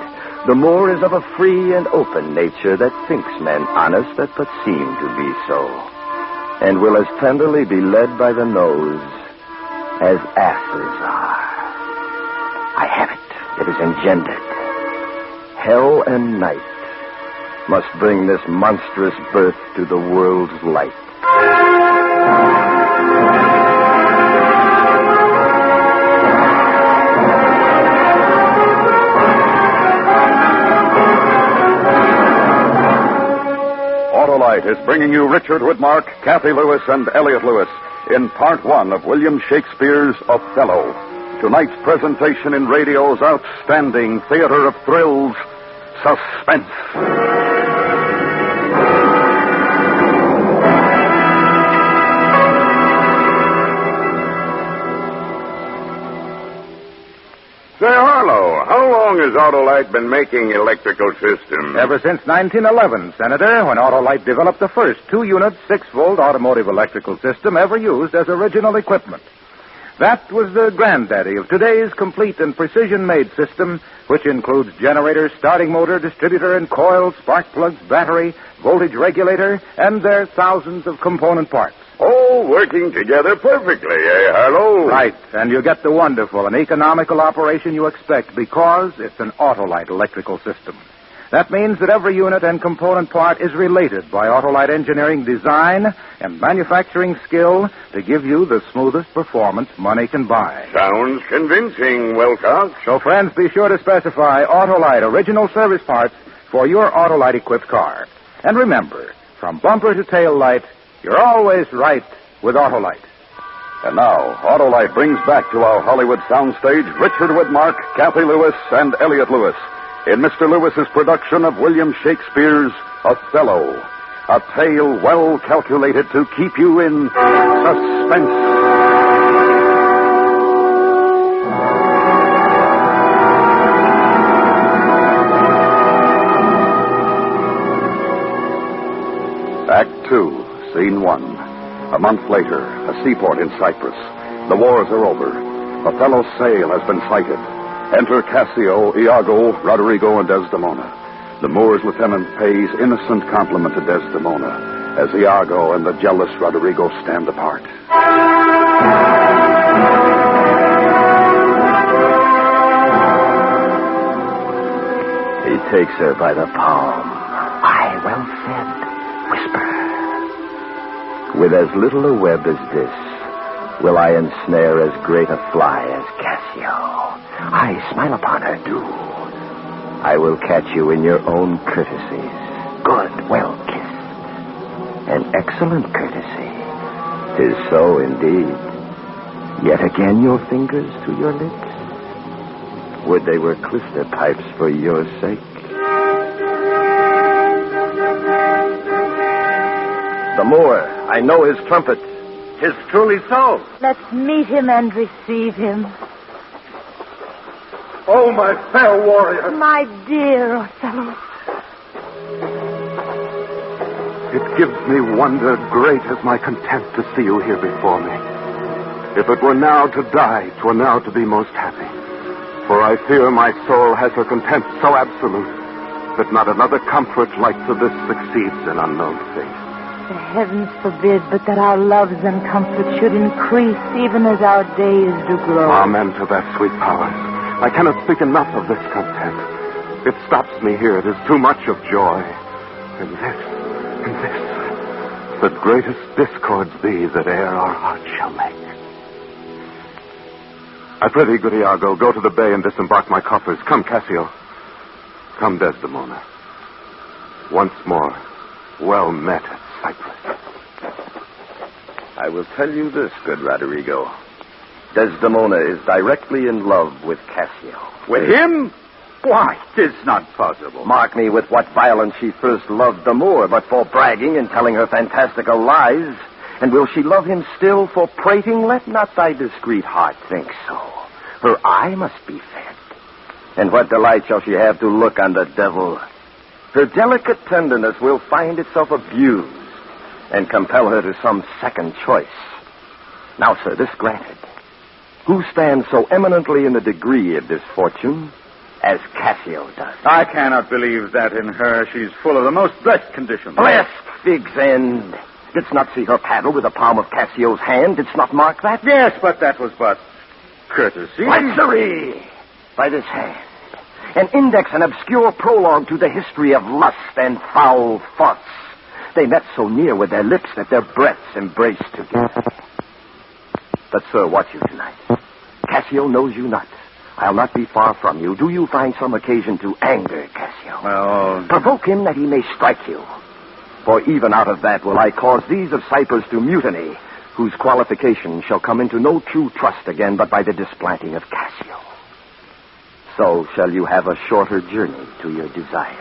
Speaker 16: The Moor is of a free and open nature that thinks men honest that but seem to be so, and will as tenderly be led by the nose as asses are. I have it. It is engendered. Hell and night must bring this monstrous birth to the world's light.
Speaker 20: Autolite is bringing you Richard Widmark, Kathy Lewis, and Elliot Lewis in Part 1 of William Shakespeare's Othello. Tonight's presentation in radio's outstanding theater of thrills, Suspense.
Speaker 10: Say, Harlow, how long has Autolite been making electrical systems?
Speaker 21: Ever since 1911, Senator, when Autolite developed the first 2-unit, 6-volt automotive electrical system ever used as original equipment. That was the granddaddy of today's complete and precision-made system, which includes generator, starting motor, distributor and coil, spark plugs, battery, voltage regulator, and their thousands of component parts.
Speaker 10: All working together perfectly, eh, Harlow?
Speaker 21: Right, and you get the wonderful and economical operation you expect because it's an Autolite electrical system. That means that every unit and component part is related by Autolite engineering design and manufacturing skill to give you the smoothest performance money can buy.
Speaker 10: Sounds convincing, Wilcox.
Speaker 21: So, friends, be sure to specify Autolite original service parts for your Autolite-equipped car. And remember, from bumper to tail light, you're always right with Autolite.
Speaker 20: And now, Autolite brings back to our Hollywood soundstage Richard Widmark, Kathy Lewis, and Elliot Lewis in Mr. Lewis's production of William Shakespeare's Othello, a tale well calculated to keep you in suspense. Act 2, Scene 1. A month later, a seaport in Cyprus. The wars are over. Othello's sail has been sighted. Enter Cassio, Iago, Roderigo, and Desdemona. The Moor's lieutenant pays innocent compliment to Desdemona as Iago and the jealous Roderigo stand apart.
Speaker 16: He takes her by the palm. Aye, well said. Whisper. With as little a web as this, will I ensnare as great a fly as Cassio. Aye, smile upon her, do. I will catch you in your own courtesies. Good, well kissed. An excellent courtesy. 'Tis so indeed. Yet again your fingers to your lips. Would they were clyster pipes for your sake. The Moor, I know his trumpet. 'Tis truly so.
Speaker 22: Let's meet him and receive him.
Speaker 10: Oh, my fair warrior.
Speaker 22: My dear Othello.
Speaker 20: It gives me wonder great as my content to see you here before me. If it were now to die, 'twere now to be most happy. For I fear my soul has her content so absolute that not another comfort like to this succeeds in unknown fate.
Speaker 22: The heavens forbid but that our loves and comforts should increase even as our days do grow.
Speaker 20: Amen to that sweet powers. I cannot speak enough of this content. It stops me here. It is too much of joy. And this, the greatest discords be that e'er our hearts shall make. I prithee, good Iago, go to the bay and disembark my coffers. Come, Cassio. Come, Desdemona. Once more, well met at Cyprus.
Speaker 16: I will tell you this, good Roderigo. Desdemona is directly in love with Cassio.
Speaker 3: With him? Why, 'tis not possible.
Speaker 16: Mark me with what violence she first loved the Moor, but for bragging and telling her fantastical lies. And will she love him still for prating? Let not thy discreet heart think so. Her eye must be fed. And what delight shall she have to look on the devil? Her delicate tenderness will find itself abused and compel her to some second choice. Now, sir, this granted. Who stands so eminently in the degree of this fortune as Cassio does?
Speaker 3: I cannot believe that in her. She's full of the most blessed conditions.
Speaker 16: Blessed fig's end. Didst not see her paddle with the palm of Cassio's hand? Didst not mark that?
Speaker 3: Yes, but that was but courtesy.
Speaker 16: Treachery by this hand. An index, an obscure prologue to the history of lust and foul thoughts. They met so near with their lips that their breaths embraced together. But, sir, watch you tonight. Cassio knows you not. I'll not be far from you. Do you find some occasion to anger Cassio?
Speaker 3: Well,
Speaker 16: provoke him that he may strike you. For even out of that will I cause these of Cyprus to mutiny, whose qualification shall come into no true trust again but by the displanting of Cassio. So shall you have a shorter journey to your desires.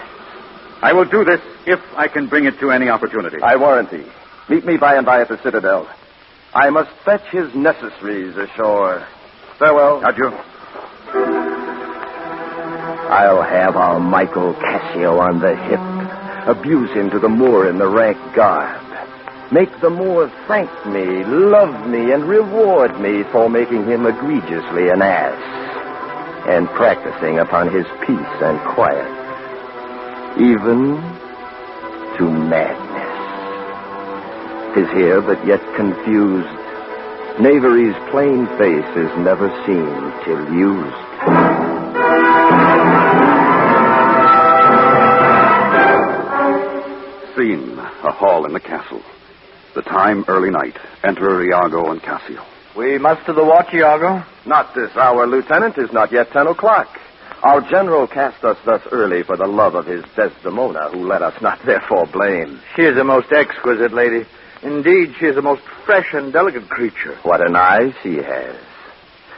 Speaker 3: I will do this if I can bring it to any opportunity.
Speaker 16: I warrant thee. Meet me by and by at the citadel. I must fetch his necessaries ashore. Farewell.
Speaker 3: Adieu.
Speaker 16: I'll have our Michael Cassio on the hip. Abuse him to the Moor in the rank garb. Make the Moor thank me, love me, and reward me for making him egregiously an ass, and practicing upon his peace and quiet, even to madness. 'Tis here, but yet confused. Knavery's plain face is never seen till used.
Speaker 20: Scene, a hall in the castle. The time, early night. Enter Iago and Cassio.
Speaker 16: We must to the watch, Iago. Not this hour, Lieutenant. 'Tis not yet 10 o'clock. Our general cast us thus early for the love of his Desdemona, who let us not therefore blame.
Speaker 3: She is a most exquisite lady. Indeed, she is a most fresh and delicate creature.
Speaker 16: What an eye she has.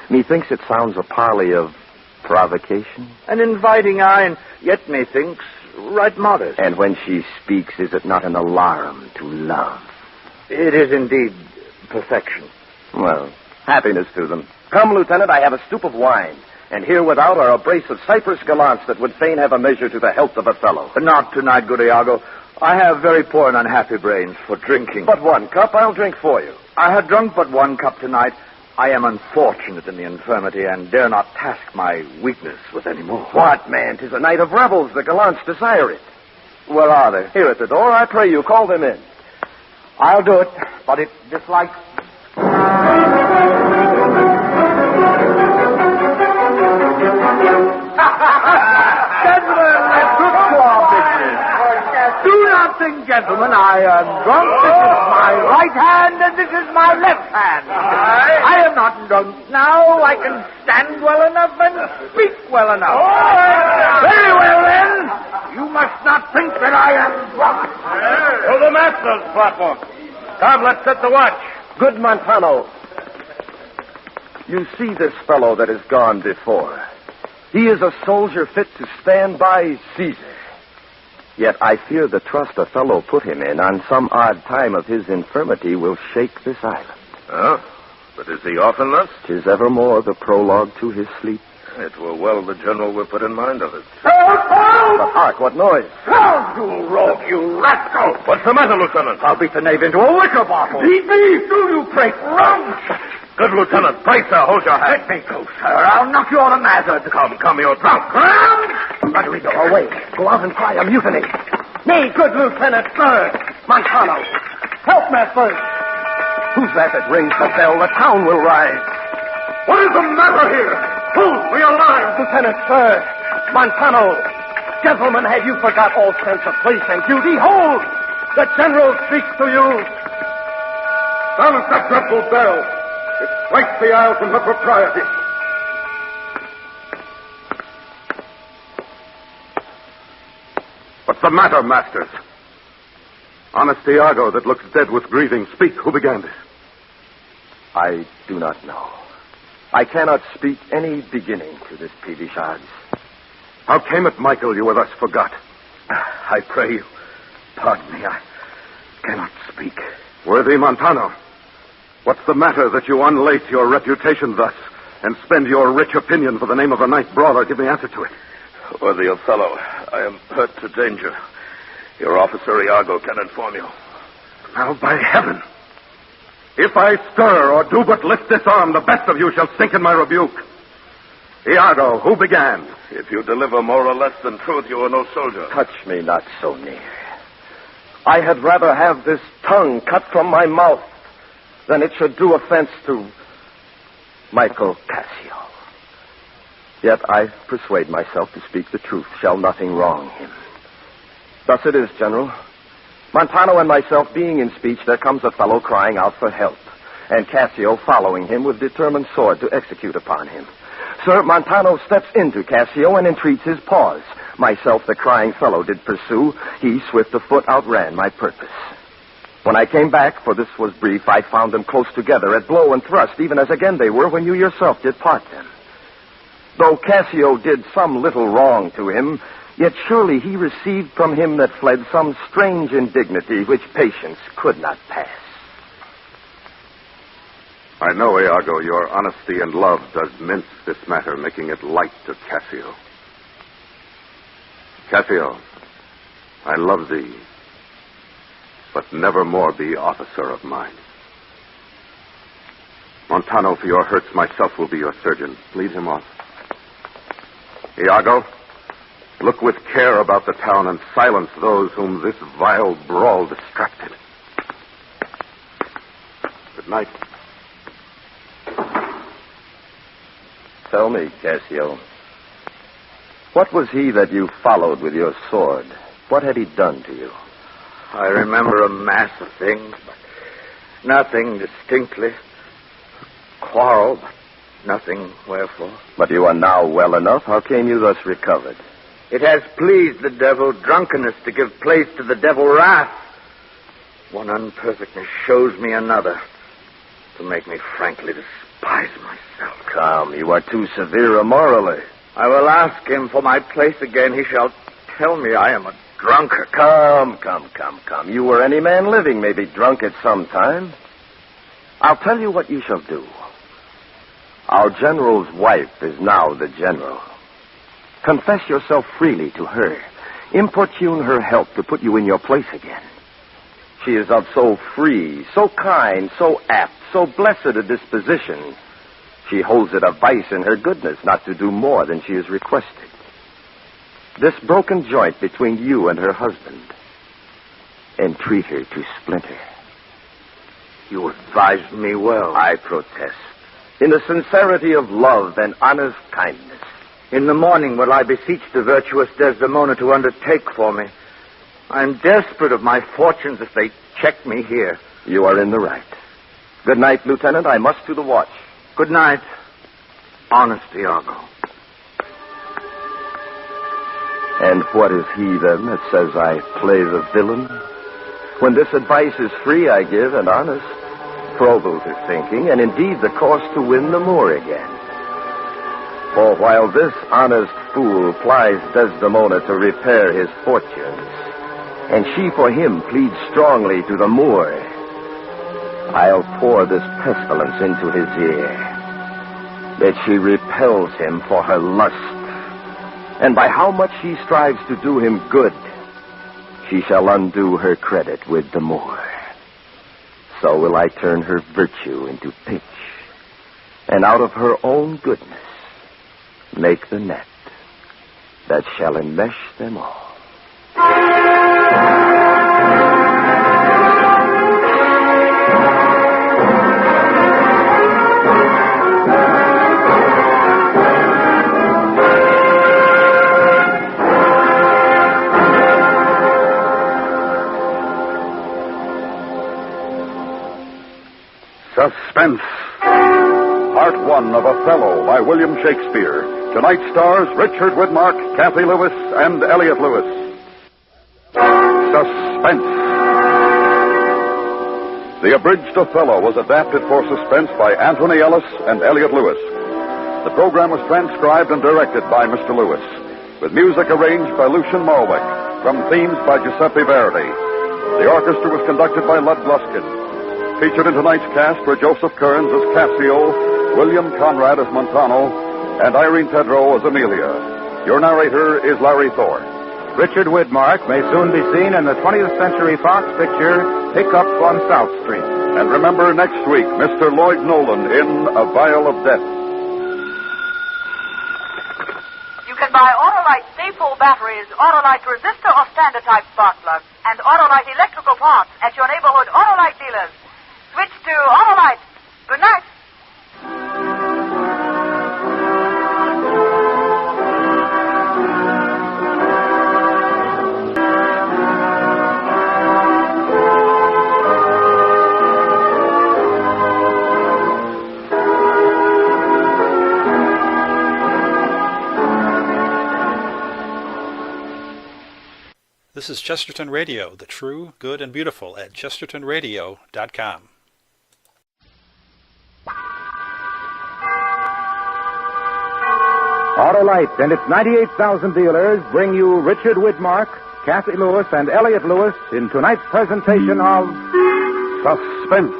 Speaker 16: Methinks it sounds a parley of provocation.
Speaker 3: An inviting eye, and yet methinks right modest.
Speaker 16: And when she speaks, is it not an alarm to love?
Speaker 3: It is indeed perfection.
Speaker 16: Well, happiness to them. Come, Lieutenant, I have a stoup of wine. And here without are a brace of Cyprus gallants that would fain have a measure to the health of a fellow.
Speaker 3: Not tonight, good Iago. I have very poor and unhappy brains for drinking.
Speaker 16: But 1 cup, I'll drink for you.
Speaker 3: I have drunk but 1 cup tonight. I am unfortunate in the infirmity and dare not task my weakness with any more.
Speaker 16: What, man? 'Tis a night of revels. The gallants desire it.
Speaker 3: Where are they?
Speaker 16: Here at the door. I pray you, call them in.
Speaker 3: I'll do it, but it dislikes... Gentlemen, I am drunk. This is my right hand, and this is my left hand. I am not drunk now. I can stand well enough and speak well enough. Very well, then. You must not think that I am drunk.
Speaker 10: To the master's platform. Come, let's set the watch.
Speaker 16: Good Montano. You see this fellow that has gone before. He is a soldier fit to stand by Caesar. Yet I fear the trust a fellow put him in on some odd time of his infirmity will shake this island.
Speaker 10: Oh, but is he often thus?
Speaker 16: 'Tis evermore the prologue to his sleep.
Speaker 10: It were well the general were put in mind of it.
Speaker 3: Help!
Speaker 16: But hark, what noise?
Speaker 10: Down, you rogue, you rascal!
Speaker 16: What's the matter, Lieutenant?
Speaker 10: I'll beat the knave into a liquor bottle.
Speaker 16: Beat me?
Speaker 10: Do you break rum?
Speaker 16: Good, Lieutenant. Right, sir. Hold your hat.
Speaker 10: Let me go, sir. I'll knock you on the mazzard.
Speaker 16: Come, you're drunk.
Speaker 10: Rodrigo,
Speaker 16: away. Go out and cry a mutiny.
Speaker 10: Me, good Lieutenant, sir. Montano, help me first.
Speaker 16: Who's that rings the bell? The town will rise.
Speaker 10: What is the matter here? Hold me alive.
Speaker 16: Lieutenant, sir. Montano. Gentlemen, have you forgot all sense of place and duty? Hold! The General speaks to you.
Speaker 10: Silence that dreadful bell. It strikes the isle from her propriety.
Speaker 20: What's the matter, masters? Honest Iago that looks dead with grieving. Speak, who began this?
Speaker 16: I do not know. I cannot speak any beginning to this peevish odds.
Speaker 20: How came it, Michael, you were thus forgot?
Speaker 10: I pray you, pardon me, I cannot speak.
Speaker 20: Worthy Montano, what's the matter that you unlace your reputation thus and spend your rich opinion for the name of a night brawler? Give me answer to it.
Speaker 10: Worthy Othello, I am hurt to danger. Your officer Iago can inform you.
Speaker 20: Now, by heaven, if I stir or do but lift this arm, the best of you shall sink in my rebuke. Iago, who began?
Speaker 10: If you deliver more or less than truth, you are no soldier.
Speaker 16: Touch me not so near. I had rather have this tongue cut from my mouth than it should do offense to Michael Cassio. Yet I persuade myself to speak the truth. Shall nothing wrong him. Thus it is, General. Montano and myself being in speech, there comes a fellow crying out for help, and Cassio following him with determined sword to execute upon him. Sir, Montano steps into Cassio and entreats his pause. Myself, the crying fellow, did pursue. He, swift of foot, outran my purpose. When I came back, for this was brief, I found them close together at blow and thrust, even as again they were when you yourself did part them. Though Cassio did some little wrong to him, yet surely he received from him that fled some strange indignity which patience could not pass.
Speaker 20: I know, Iago, your honesty and love does mince this matter, making it light to Cassio. Cassio, I love thee, but never more be officer of mine. Montano, for your hurts, myself will be your surgeon. Lead him off. Iago, look with care about the town and silence those whom this vile brawl distracted. Good night.
Speaker 16: Tell me, Cassio, what was he that you followed with your sword? What had he done to you?
Speaker 3: I remember a mass of things, but nothing distinctly. Quarrel, but nothing wherefore.
Speaker 16: But you are now well enough. How came you thus recovered?
Speaker 3: It has pleased the devil drunkenness to give place to the devil wrath. One unperfectness shows me another, to make me frankly despise myself.
Speaker 16: Come, you are too severe morally.
Speaker 3: I will ask him for my place again. He shall tell me I am a drunkard.
Speaker 16: Come. You or any man living may be drunk at some time. I'll tell you what you shall do. Our general's wife is now the general. Confess yourself freely to her. Importune her help to put you in your place again. She is of so free, so kind, so apt, so blessed a disposition. She holds it a vice in her goodness not to do more than she is requested. This broken joint between you and her husband, entreat her to splinter.
Speaker 3: You advise me well.
Speaker 16: I protest. In the sincerity of love and honest kindness.
Speaker 3: In the morning will I beseech the virtuous Desdemona to undertake for me. I am desperate of my fortunes if they check me here.
Speaker 16: You are in the right. Good night, Lieutenant. I must to the watch.
Speaker 3: Good night, honest Iago.
Speaker 16: And what is he, then, that says I play the villain? When this advice is free, I give, and honest. Probable to thinking, and indeed the course to win the Moor again. For while this honest fool plies Desdemona to repair his fortunes, and she for him pleads strongly to the Moor, I'll pour this pestilence into his ear, that she repels him for her lust, and by how much she strives to do him good, she shall undo her credit with the Moor. So will I turn her virtue into pitch, and out of her own goodness make the net that shall enmesh them all.
Speaker 12: Suspense. Part 1 of Othello by William Shakespeare. Tonight stars Richard Widmark, Kathy Lewis, and Elliot Lewis. Suspense. The abridged Othello was adapted for Suspense by Anthony Ellis and Elliot Lewis. The program was transcribed and directed by Mr. Lewis, with music arranged by Lucian Malwick, from themes by Giuseppe Verdi. The orchestra was conducted by Lud Gluskin. Featured in tonight's cast were Joseph Kearns as Cassio, William Conrad as Montano, and Irene Tedrow as Amelia. Your narrator is Larry Thor.
Speaker 21: Richard Widmark may soon be seen in the 20th Century Fox picture, Pickup on South Street.
Speaker 12: And remember next week, Mr. Lloyd Nolan in A Vial of Death.
Speaker 14: You can buy Autolite Stay-Full batteries, Autolite resistor or standard type spark plugs, and Autolite electrical parts at your neighborhood Autolite dealers. Switch to Autolite. Good night.
Speaker 13: This is Chesterton Radio, the true, good, and beautiful at chestertonradio.com.
Speaker 21: Autolite and its 98,000 dealers bring you Richard Widmark, Kathy Lewis, and Elliot Lewis in tonight's presentation of
Speaker 12: Suspense.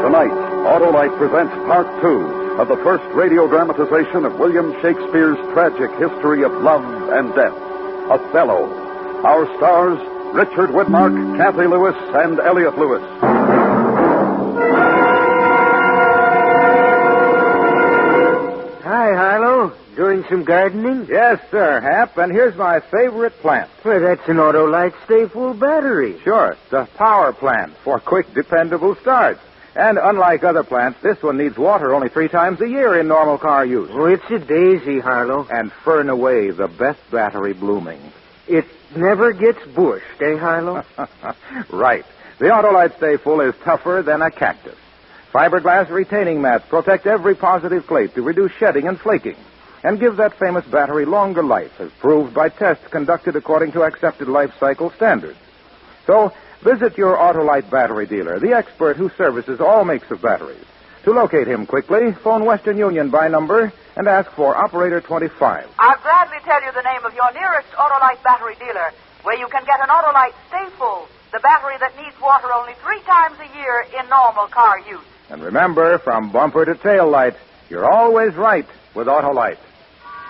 Speaker 12: Tonight, Autolite presents Part 2 of the first radio dramatization of William Shakespeare's tragic history of love and death, Othello. Our stars, Richard Widmark, Kathy Lewis, and Elliot Lewis.
Speaker 17: Hi, Harlow. Doing some gardening?
Speaker 21: Yes, sir, Hap, and here's my favorite plant.
Speaker 17: Well, that's an Autolite Stay-Full battery.
Speaker 21: Sure, it's a power plant for quick, dependable starts. And unlike other plants, this one needs water only 3 times a year in normal car use.
Speaker 17: Oh, it's a daisy, Harlow.
Speaker 21: And fern away the best battery blooming.
Speaker 17: It never gets bushed, eh, Harlow?
Speaker 21: Right. The Autolite Stay-Full is tougher than a cactus. Fiberglass retaining mats protect every positive plate to reduce shedding and flaking and give that famous battery longer life, as proved by tests conducted according to accepted life cycle standards. So, visit your Autolite battery dealer, the expert who services all makes of batteries. To locate him quickly, phone Western Union by number and ask for Operator 25.
Speaker 14: I'll gladly tell you the name of your nearest Autolite battery dealer, where you can get an Autolite Stay-Full, the battery that needs water only 3 times a year in normal car use.
Speaker 21: And remember, from bumper to tail light, you're always right with Autolite.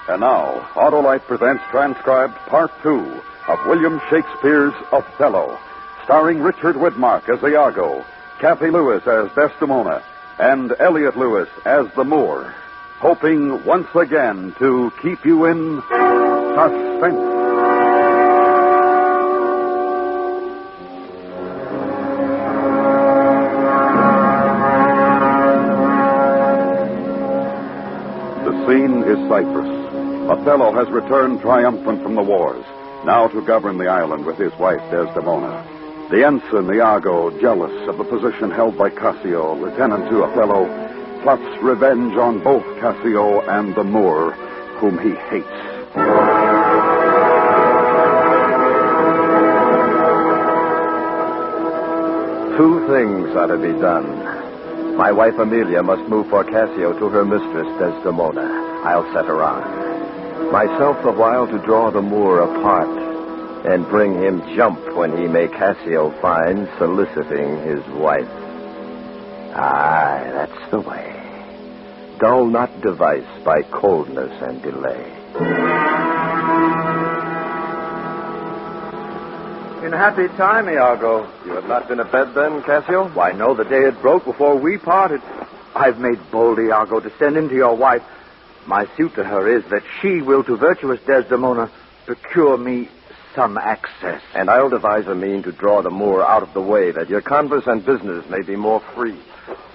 Speaker 12: And now, Autolite presents transcribed Part 2 of William Shakespeare's Othello, starring Richard Widmark as Iago, Kathy Lewis as Desdemona, and Elliot Lewis as the Moor, hoping once again to keep you in suspense. The scene is Cyprus. Othello has returned triumphant from the wars, now to govern the island with his wife Desdemona. The ensign, Iago, jealous of the position held by Cassio, lieutenant to Othello, plots revenge on both Cassio and the Moor, whom he hates.
Speaker 16: Two things are to be done. My wife Amelia must move for Cassio to her mistress Desdemona. I'll set her on. Myself a while to draw the Moor apart and bring him jump when he may Cassio find soliciting his wife. Aye, that's the way. dull not device by coldness and delay.
Speaker 15: In happy time, Iago.
Speaker 16: You have not been abed then, Cassio?
Speaker 15: Why, no, the day it broke before we parted. I've made bold, Iago, to send in to your wife. My suit to her is that she will to virtuous Desdemona procure me some access.
Speaker 16: And I'll devise a mean to draw the Moor out of the way, that your converse and business may be more free.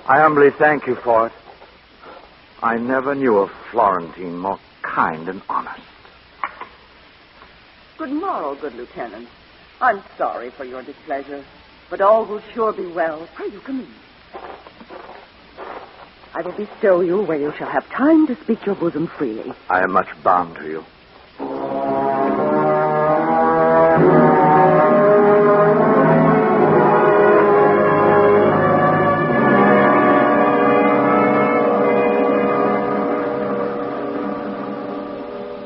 Speaker 15: I humbly thank you for it. I never knew a Florentine more kind and honest.
Speaker 4: Good morrow, good lieutenant. I'm sorry for your displeasure, but all will sure be well. Pray you come in. I will bestow you where you shall have time to speak your bosom freely.
Speaker 15: I am much bound to you.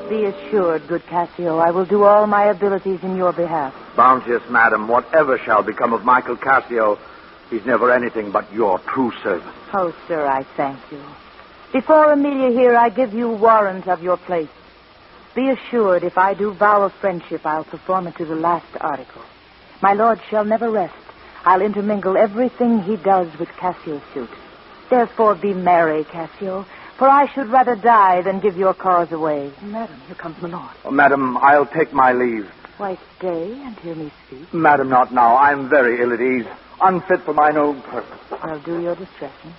Speaker 22: Be assured, good Cassio, I will do all my abilities in your behalf.
Speaker 15: Bounteous madam, whatever shall become of Michael Cassio, he's never anything but your true servant.
Speaker 22: Oh, sir, I thank you. Before Amelia here, I give you warrant of your place. Be assured, if I do vow of friendship, I'll perform it to the last article. My lord shall never rest. I'll intermingle everything he does with Cassio's suit. Therefore be merry, Cassio, for I should rather die than give your cause away.
Speaker 4: Madam, here comes my lord.
Speaker 15: Oh, madam, I'll take my leave.
Speaker 22: Why, stay and hear me speak.
Speaker 15: Madam, not now. I'm very ill at ease, unfit for mine own purpose.
Speaker 22: I'll do your distressing.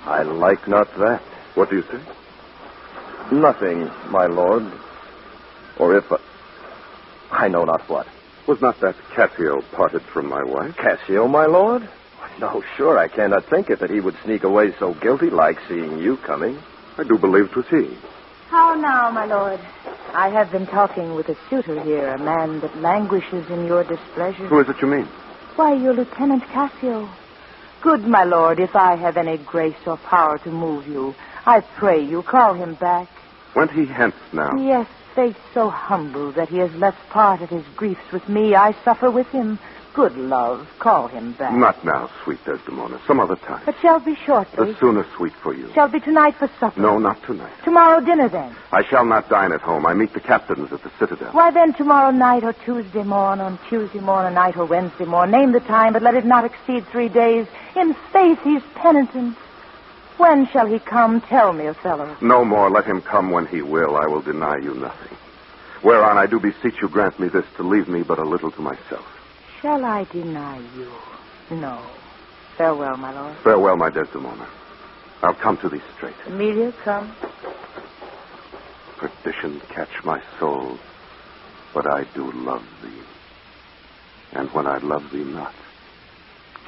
Speaker 16: I like not that.
Speaker 20: What do you say?
Speaker 16: Nothing, my lord. Or if... I know not what.
Speaker 20: Was not that Cassio parted from my wife?
Speaker 16: Cassio, my lord? No, sure, I cannot think it that he would sneak away so guilty-like seeing you coming.
Speaker 20: I do believe 'twas he.
Speaker 22: How now, my lord? I have been talking with a suitor here, a man that languishes in your displeasure.
Speaker 20: Who is it you mean?
Speaker 22: Why, your Lieutenant Cassio. Good, my lord, if I have any grace or power to move you, I pray you call him back.
Speaker 20: Went he hence now?
Speaker 22: Yes, face so humble that he has left part of his griefs with me. I suffer with him. Good love, call him back.
Speaker 20: Not now, sweet Desdemona. Some other time.
Speaker 22: But shall be shortly.
Speaker 20: The sooner, sweet, for you.
Speaker 22: Shall be tonight for supper.
Speaker 20: No, not tonight.
Speaker 22: Tomorrow dinner, then.
Speaker 20: I shall not dine at home. I meet the captains at the Citadel.
Speaker 22: Why, then, tomorrow night or Tuesday morn, on Tuesday morn, night or Wednesday morn. Name the time, but let it not exceed 3 days. In faith, he's penitent. When shall he come? Tell me, Othello.
Speaker 20: No more. Let him come when he will. I will deny you nothing. Whereon I do beseech you grant me this, to leave me but a little to myself.
Speaker 22: Shall I deny you? No. Farewell, my lord.
Speaker 20: Farewell, my Desdemona. I'll come to thee straight.
Speaker 22: Amelia, come.
Speaker 20: Perdition catch my soul, but I do love thee. And when I love thee not,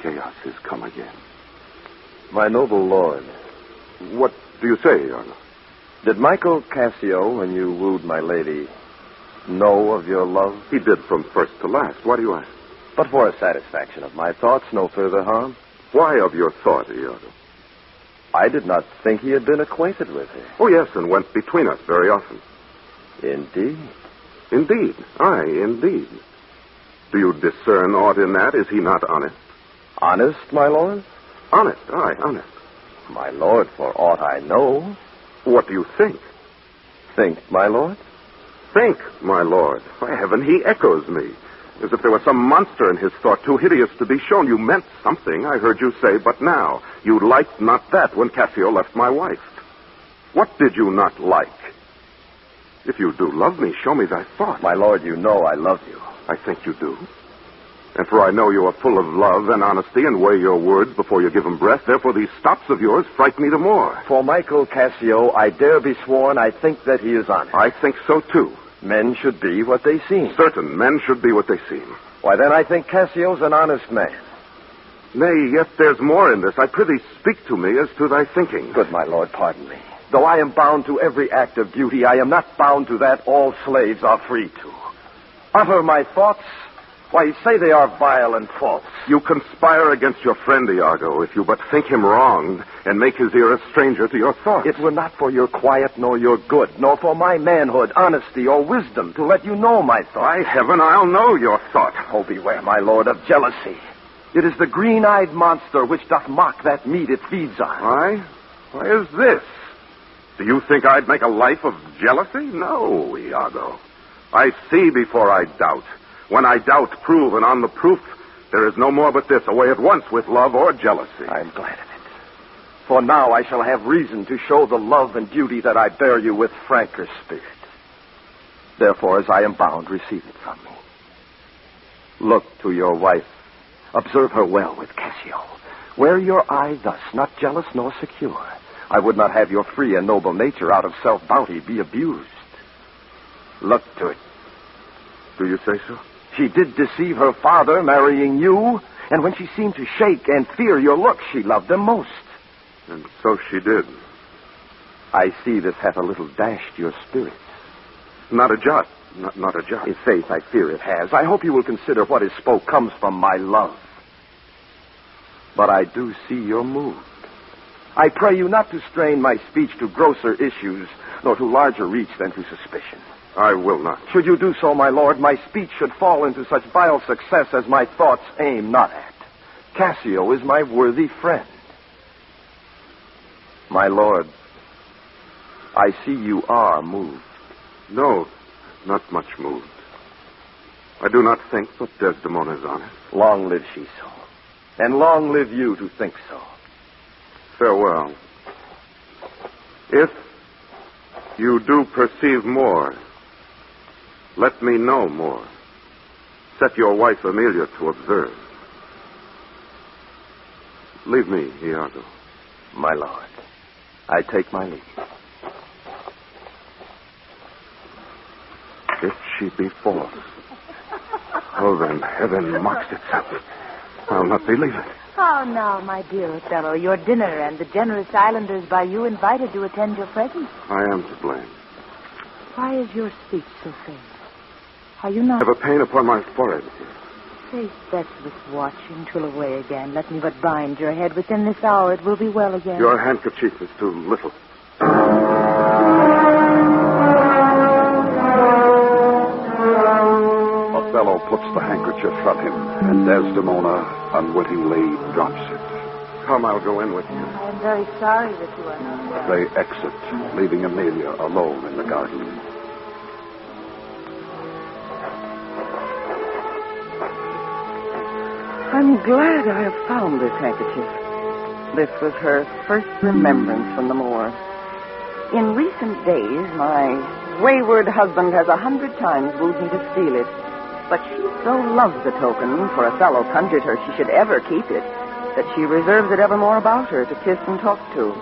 Speaker 20: chaos is come again.
Speaker 16: My noble lord.
Speaker 20: What do you say, Iago?
Speaker 16: Did Michael Cassio, when you wooed my lady, know of your love?
Speaker 20: He did from first to last. Why do you ask?
Speaker 16: But for a satisfaction of my thoughts, no further harm.
Speaker 20: Why of your thought, Iago?
Speaker 16: I did not think he had been acquainted with her.
Speaker 20: Oh, yes, and went between us very often.
Speaker 16: Indeed?
Speaker 20: Indeed. Aye, indeed. Do you discern aught in that? Is he not honest?
Speaker 16: Honest, my lord?
Speaker 20: Honest, aye, honest.
Speaker 16: My lord, for aught I know.
Speaker 20: What do you think?
Speaker 16: Think, my lord?
Speaker 20: Think, my lord. By heaven, he echoes me. As if there was some monster in his thought too hideous to be shown. You meant something, I heard you say, but now you liked not that when Cassio left my wife. What did you not like? If you do love me, show me thy thought.
Speaker 16: My lord, you know I love you.
Speaker 20: I think you do. And for I know you are full of love and honesty and weigh your words before you give them breath. Therefore, these stops of yours frighten me the more.
Speaker 16: For Michael Cassio, I dare be sworn I think that he is honest.
Speaker 20: I think so, too.
Speaker 16: Men should be what they seem.
Speaker 20: Certain men should be what they seem.
Speaker 16: Why, then I think Cassio's an honest man.
Speaker 20: Nay, yet there's more in this. I prithee speak to me as to thy thinking.
Speaker 16: Good, my lord, pardon me. Though I am bound to every act of duty, I am not bound to that all slaves are free to. Utter my thoughts, Why, you say they are vile and false.
Speaker 20: You conspire against your friend, Iago, if you but think him wrong and make his ear a stranger to your thoughts.
Speaker 16: It were not for your quiet nor your good, nor for my manhood, honesty, or wisdom to let you know my thoughts.
Speaker 20: By heaven, I'll know your thought.
Speaker 16: Oh, beware, my lord, of jealousy. It is the green-eyed monster which doth mock that meat it feeds on.
Speaker 20: Why? Why is this? Do you think I'd make a life of jealousy? No, Iago. I see before I doubt. When I doubt, prove, and on the proof, there is no more but this, away at once with love or jealousy.
Speaker 16: I am glad of it. For now I shall have reason to show the love and duty that I bear you with franker spirit. Therefore, as I am bound, receive it from me. Look to your wife. Observe her well with Cassio. Wear your eye thus, not jealous nor secure. I would not have your free and noble nature out of self-bounty be abused. Look to it.
Speaker 20: Do you say so?
Speaker 16: She did deceive her father, marrying you, and when she seemed to shake and fear your looks, she loved them most.
Speaker 20: And so she did.
Speaker 16: I see this hath a little dashed your spirits.
Speaker 20: Not a jot. Not a jot.
Speaker 16: In faith, I fear it has. I hope you will consider what is spoke comes from my love. But I do see you're moved. I pray you not to strain my speech to grosser issues, nor to larger reach than to suspicion.
Speaker 20: I will not.
Speaker 16: Should you do so, my lord, my speech should fall into such vile success as my thoughts aim not at. Cassio is my worthy friend. My lord, I see you are moved.
Speaker 20: No, not much moved. I do not think but Desdemona is honest.
Speaker 16: Long live she so. And long live you to think so.
Speaker 20: Farewell. If you do perceive more, let me know more. Set your wife Amelia to observe. Leave me, Iago.
Speaker 16: My lord, I take my leave.
Speaker 20: If she be false, oh, then heaven mocks itself. I'll not believe it.
Speaker 22: Oh, now, my dear Othello, your dinner and the generous islanders by you invited to attend your presence.
Speaker 20: I am to blame.
Speaker 22: Why is your speech so faint? Are you not?
Speaker 20: I have a pain upon my forehead.
Speaker 22: Face best this watching twill away again. Let me but bind your head. Within this hour it will be well again.
Speaker 20: Your handkerchief is too little.
Speaker 12: Othello puts the handkerchief from him, and Desdemona unwittingly drops it.
Speaker 20: Come, I'll go in with you.
Speaker 22: I am very sorry that you are not well.
Speaker 12: They exit, leaving Amelia alone in the garden.
Speaker 4: I'm glad I have found this handkerchief. This was her first remembrance from the moor. In recent days, my wayward husband has 100 times wooed me to steal it. But she so loves the token, for Othello conjured her she should ever keep it, that she reserves it evermore about her to kiss and talk to.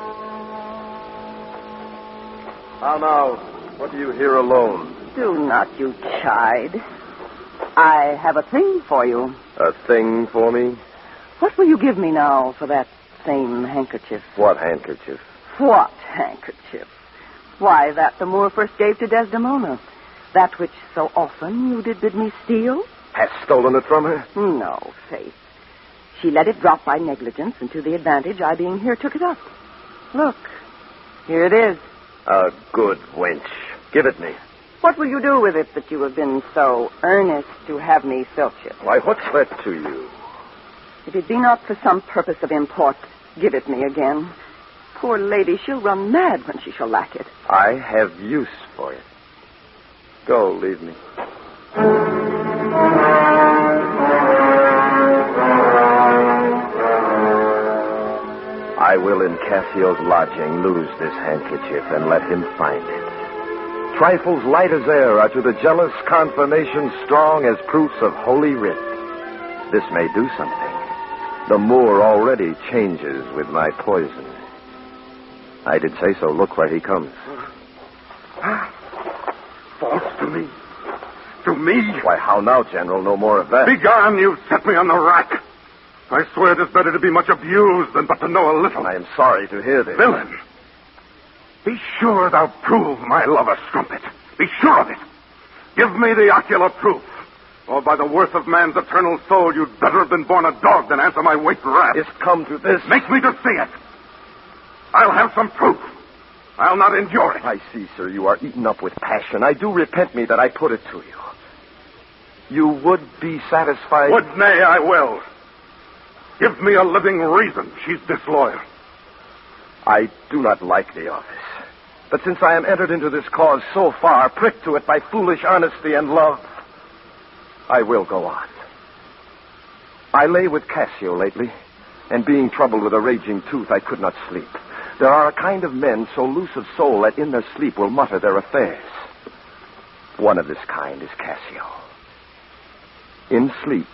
Speaker 16: How now? What do you here alone?
Speaker 4: Do not you chide. I have a thing for you.
Speaker 16: A thing for me?
Speaker 4: What will you give me now for that same handkerchief?
Speaker 16: What handkerchief?
Speaker 4: What handkerchief? Why, that the Moor first gave to Desdemona. That which so often you did bid me steal?
Speaker 16: Hast stolen it from her?
Speaker 4: No, faith. She let it drop by negligence, and to the advantage I being here took it up. Look, here it is.
Speaker 16: A good wench. Give it me.
Speaker 4: What will you do with it that you have been so earnest to have me filch it?
Speaker 16: Why, what's that to you?
Speaker 4: If it be not for some purpose of import, give it me again. Poor lady, she'll run mad when she shall lack it.
Speaker 16: I have use for it. Go, leave me. I will in Cassio's lodging lose this handkerchief and let him find it. Trifles light as air are to the jealous confirmation strong as proofs of holy writ. This may do something. The Moor already changes with my poison. I did say so. Look where he comes.
Speaker 20: False to me? To me?
Speaker 16: Why, how now, General? No more of that.
Speaker 20: Begone, you've set me on the rack. I swear it is better to be much abused than but to know a little.
Speaker 16: I am sorry to hear this.
Speaker 20: Villain! Be sure thou prove my love a strumpet. Be sure of it. Give me the ocular proof. Oh, by the worth of man's eternal soul, you'd better have been born a dog than answer my weight in wrath.
Speaker 16: It's come to this.
Speaker 20: Make me to see it. I'll have some proof. I'll not endure it.
Speaker 16: I see, sir, you are eaten up with passion. I do repent me that I put it to you. You would be satisfied?
Speaker 20: Would, nay, I will. Give me a living reason she's disloyal.
Speaker 16: I do not like the office. But since I am entered into this cause so far, pricked to it by foolish honesty and love, I will go on. I lay with Cassio lately, and being troubled with a raging tooth, I could not sleep. There are a kind of men so loose of soul that in their sleep will mutter their affairs. One of this kind is Cassio. In sleep,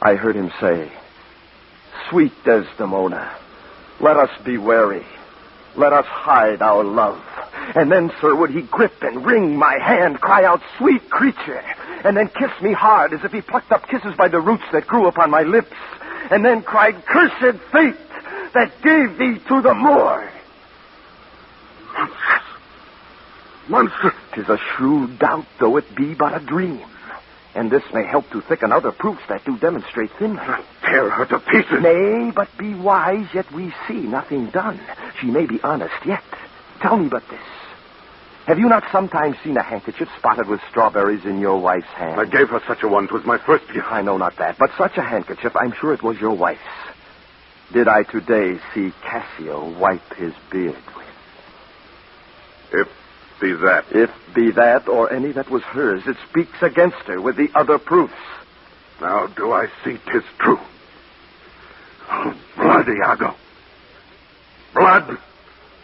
Speaker 16: I heard him say, "Sweet Desdemona, let us be wary. Let us hide our love." And then, sir, would he grip and wring my hand, cry out, "Sweet creature," and then kiss me hard as if he plucked up kisses by the roots that grew upon my lips, and then cried, "Cursed fate that gave thee to the Moor." Monstrous. 'Tis a shrewd doubt, though it be but a dream. And this may help to thicken other proofs that do demonstrate thinly.
Speaker 20: Tear her to pieces.
Speaker 16: Nay, but be wise, yet we see nothing done. She may be honest yet. Tell me but this. Have you not sometimes seen a handkerchief spotted with strawberries in your wife's hand?
Speaker 20: I gave her such a one. 'Twas my first gift.
Speaker 16: I know not that, but such a handkerchief, I'm sure it was your wife's. Did I today see Cassio wipe his beard with?
Speaker 20: If be that.
Speaker 16: If be that, or any that was hers, it speaks against her with the other proofs.
Speaker 20: Now do I see 'tis true. Oh, blood, Iago. Blood.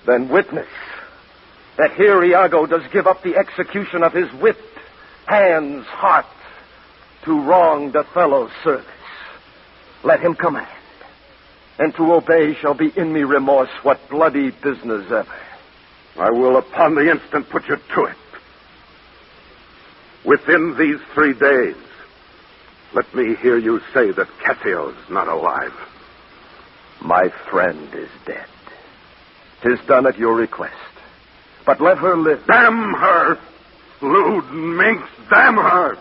Speaker 16: Then witness that here Iago does give up the execution of his wit, hands, heart, to wrong the fellow's service. Let him command, and to obey shall be in me remorse what bloody business ever.
Speaker 20: I will upon the instant put you to it. Within these 3 days, let me hear you say that Cassio's not alive.
Speaker 16: My friend is dead. 'Tis done at your request. But let her live.
Speaker 20: Damn her! Lewd minx, damn her!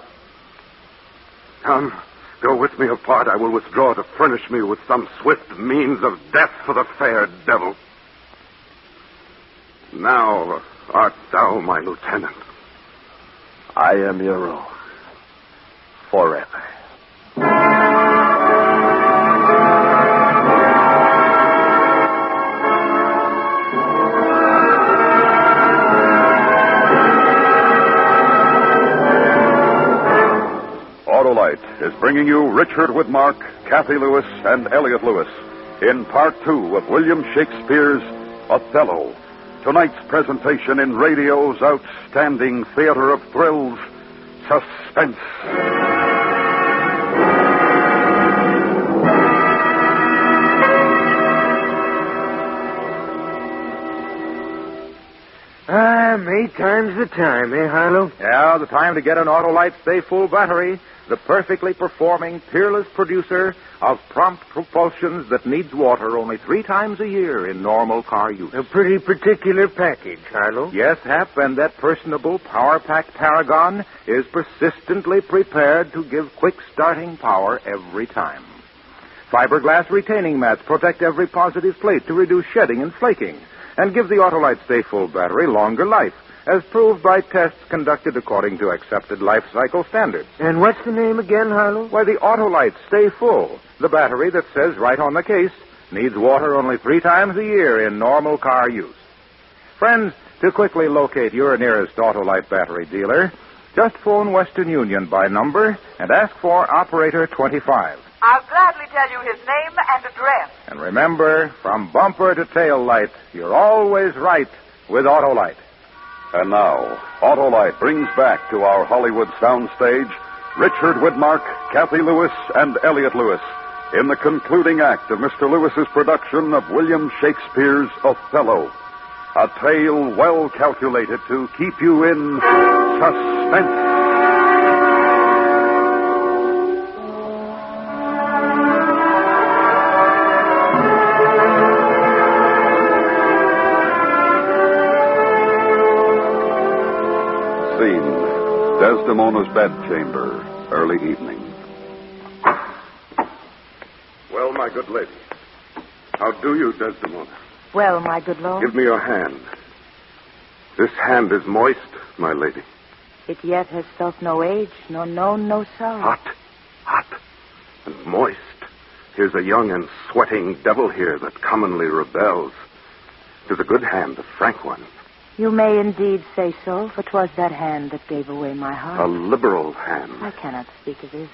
Speaker 20: Come, go with me apart. I will withdraw to furnish me with some swift means of death for the fair devil. Now art thou my lieutenant.
Speaker 16: I am your own. Forever.
Speaker 12: Autolite is bringing you Richard Widmark, Kathy Lewis, and Elliot Lewis in Part 2 of William Shakespeare's Othello. Tonight's presentation in radio's outstanding theater of thrills, Suspense.
Speaker 17: May time's the time, eh, Harlow?
Speaker 21: Yeah, the time to get an Autolite Stay Full battery, the perfectly performing, peerless producer of prompt propulsions that needs water only 3 times a year in normal car use.
Speaker 17: A pretty particular package, Harlow.
Speaker 21: Yes, Hap, and that personable power-packed Paragon is persistently prepared to give quick starting power every time. Fiberglass retaining mats protect every positive plate to reduce shedding and flaking, and give the Autolite Stay Full battery longer life, as proved by tests conducted according to accepted life cycle standards.
Speaker 17: And what's the name again, Harlow?
Speaker 21: Why, the Autolite Stay Full, the battery that says right on the case, needs water only 3 times a year in normal car use. Friends, to quickly locate your nearest Autolite battery dealer, just phone Western Union by number and ask for Operator 25.
Speaker 14: I'll gladly tell you his name and address.
Speaker 21: And remember, from bumper to tail light, you're always right with Autolite.
Speaker 12: And now, Autolite brings back to our Hollywood soundstage Richard Widmark, Kathy Lewis, and Elliot Lewis in the concluding act of Mr. Lewis's production of William Shakespeare's Othello, a tale well calculated to keep you in suspense. Desdemona's bedchamber,
Speaker 20: early evening. Well, my good lady, how do you, Desdemona?
Speaker 22: Well, my good lord.
Speaker 20: Give me your hand. This hand is moist, my lady.
Speaker 22: It yet has felt no age, nor known no sorrow.
Speaker 20: Hot, and moist. Here's a young and sweating devil here that commonly rebels. 'Tis a good hand, a frank one.
Speaker 22: You may indeed say so, for 'twas that hand that gave away my heart.
Speaker 20: A liberal hand.
Speaker 22: I cannot speak of this.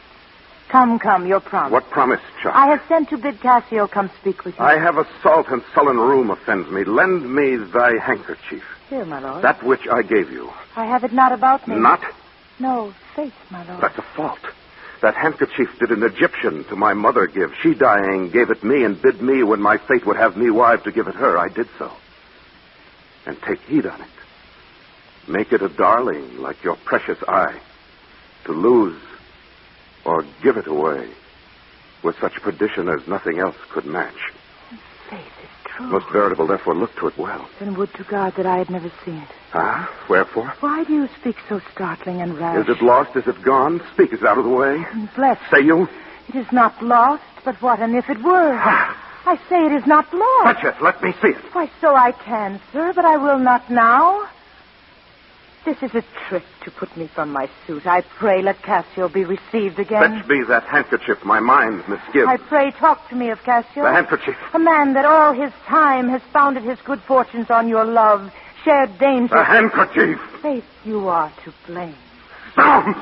Speaker 22: Come, your promise.
Speaker 20: What promise, child?
Speaker 22: I have sent to bid Cassio come speak with you.
Speaker 20: I have a salt and sullen room offends me. Lend me thy handkerchief.
Speaker 22: Here, my lord.
Speaker 20: That which I gave you.
Speaker 22: I have it not about me.
Speaker 20: Not?
Speaker 22: No, faith, my lord.
Speaker 20: That's a fault. That handkerchief did an Egyptian to my mother give. She dying gave it me and bid me when my fate would have me wife to give it her. I did so. And take heed on it. Make it a darling like your precious eye. To lose or give it away with such perdition as nothing else could match.
Speaker 22: Faith is true.
Speaker 20: Most veritable, therefore look to it well.
Speaker 22: Then would to God that I had never seen it.
Speaker 20: Ah, wherefore?
Speaker 22: Why do you speak so startling and rash?
Speaker 20: Is it lost? Is it gone? Speak, is it out of the way?
Speaker 22: Bless.
Speaker 20: Say you?
Speaker 22: It is not lost, but what and if it were? I say it is not lost.
Speaker 20: Touch it. Let me see it.
Speaker 22: Why, so I can, sir, but I will not now. This is a trick to put me from my suit. I pray let Cassio be received again.
Speaker 20: Fetch me that handkerchief. My mind misgives.
Speaker 22: I pray talk to me of Cassio.
Speaker 20: The handkerchief.
Speaker 22: A man that all his time has founded his good fortunes on your love, shared dangers.
Speaker 20: The handkerchief.
Speaker 22: Faith, you are to blame.
Speaker 20: Down!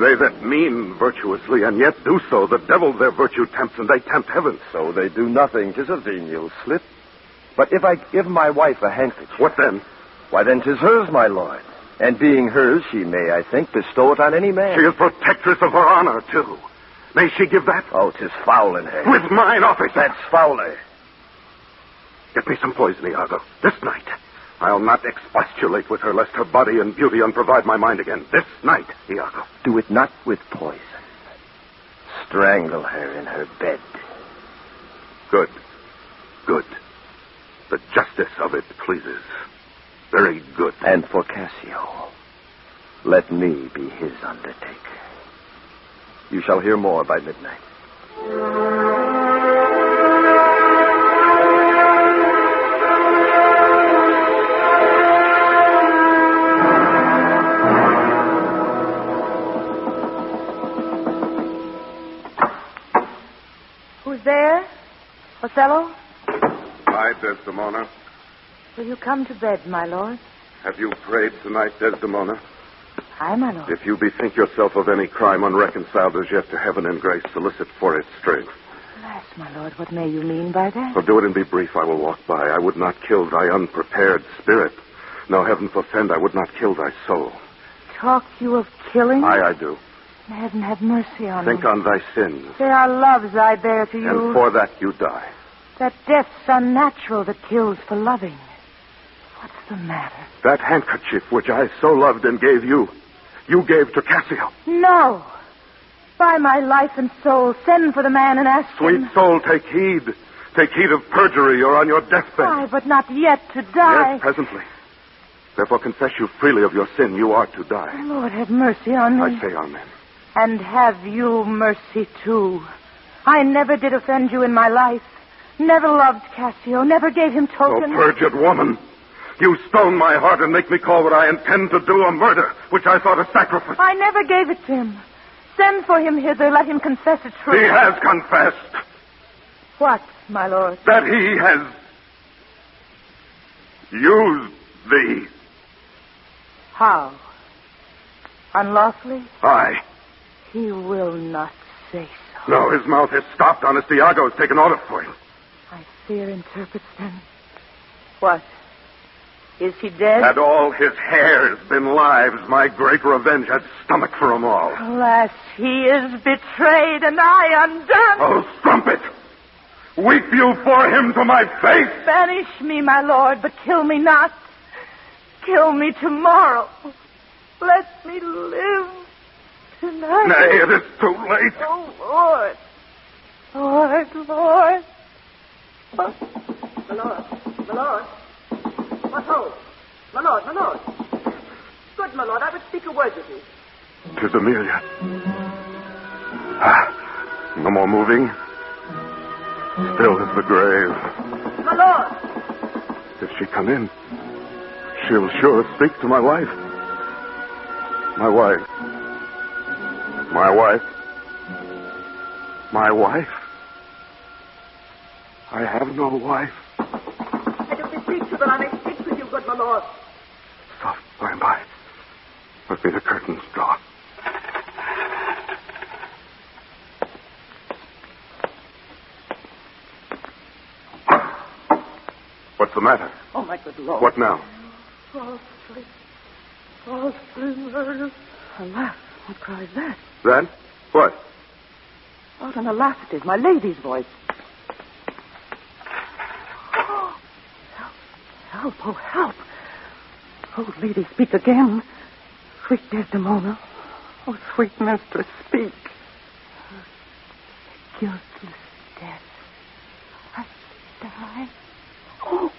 Speaker 20: They that mean virtuously and yet do so, the devil their virtue tempts, and they tempt heaven.
Speaker 16: So they do nothing. 'Tis a venial slip. But if I give my wife a handkerchief...
Speaker 20: What then?
Speaker 16: Why, then 'tis hers, my lord. And being hers, she may, I think, bestow it on any man.
Speaker 20: She is protectress of her honor, too. May she give that?
Speaker 16: Oh, 'tis foul in her.
Speaker 20: With mine office.
Speaker 16: That's fouler.
Speaker 20: Get me some poison, Iago. This night. I'll not expostulate with her, lest her body and beauty unprovide my mind again. This night, Iago.
Speaker 16: Do it not with poison. Strangle her in her bed.
Speaker 20: Good. The justice of it pleases. Very good.
Speaker 16: And for Cassio, let me be his undertaker. You shall hear more by midnight.
Speaker 22: Who's there? Othello?
Speaker 20: Hi, Desdemona.
Speaker 22: Will you come to bed, my lord?
Speaker 20: Have you prayed tonight, Desdemona?
Speaker 22: Aye, my lord.
Speaker 20: If you bethink yourself of any crime unreconciled as yet to heaven and grace, solicit for its strength.
Speaker 22: Alas, my lord, what may you mean by that?
Speaker 20: So do it and be brief, I will walk by. I would not kill thy unprepared spirit. No, heaven forfend, I would not kill thy soul.
Speaker 22: Talk you of killing?
Speaker 20: Aye, I do.
Speaker 22: Heaven have mercy on me.
Speaker 20: Think on thy sins.
Speaker 22: They are loves I bear to you.
Speaker 20: And for that you die.
Speaker 22: That death's unnatural that kills for loving. What's the matter?
Speaker 20: That handkerchief which I so loved and gave you, you gave to Cassio.
Speaker 22: No. By my life and soul, send for the man and ask
Speaker 20: Sweet
Speaker 22: him.
Speaker 20: soul, take heed. Take heed of perjury. You're on your deathbed.
Speaker 22: Aye, but not yet to die.
Speaker 20: Yes, presently. Therefore confess you freely of your sin. You are to die.
Speaker 22: Lord, have mercy on me.
Speaker 20: I say amen.
Speaker 22: And have you mercy, too. I never did offend you in my life. Never loved Cassio. Never gave him token.
Speaker 20: Oh, perjured woman. You stone my heart and make me call what I intend to do a murder, which I thought a sacrifice.
Speaker 22: I never gave it to him. Send for him hither. Let him confess the truth.
Speaker 20: He has confessed.
Speaker 22: What, my lord?
Speaker 20: That he has used thee.
Speaker 22: How? Unlawfully?
Speaker 20: Aye.
Speaker 22: He will not say so.
Speaker 20: No, his mouth is stopped. Honest Iago has taken order for him.
Speaker 22: I fear interprets then. What? Is he dead?
Speaker 20: Had all his hairs been lives, my great revenge had stomach for 'em all.
Speaker 22: Alas, he is betrayed and I undone.
Speaker 20: Oh, strumpet! Weep you for him to my face!
Speaker 22: Banish me, my lord, but kill me not. Kill me tomorrow.
Speaker 4: Let me live tonight.
Speaker 10: Nay, it is too late.
Speaker 4: Oh, Lord. Lord. Oh. My Lord. What ho? My Lord. Good, my Lord, I would speak a word with you.
Speaker 10: 'Tis Amelia. No more moving. Still as the grave.
Speaker 4: My Lord.
Speaker 10: If she come in, she'll sure speak to my wife. My wife. I have no wife.
Speaker 4: I do beseech you that I may speak with you, good my Lord.
Speaker 10: Soft by. Let me the curtains draw. What's the matter?
Speaker 4: Oh, my good Lord.
Speaker 10: What now?
Speaker 4: Falsely murdered. Alas, what cry is that?
Speaker 10: That? What?
Speaker 4: Oh, then alas, it is my lady's voice. Help. Oh, lady, speak again. Sweet Desdemona. Oh, sweet mistress, speak. Guiltless death. I die. Oh,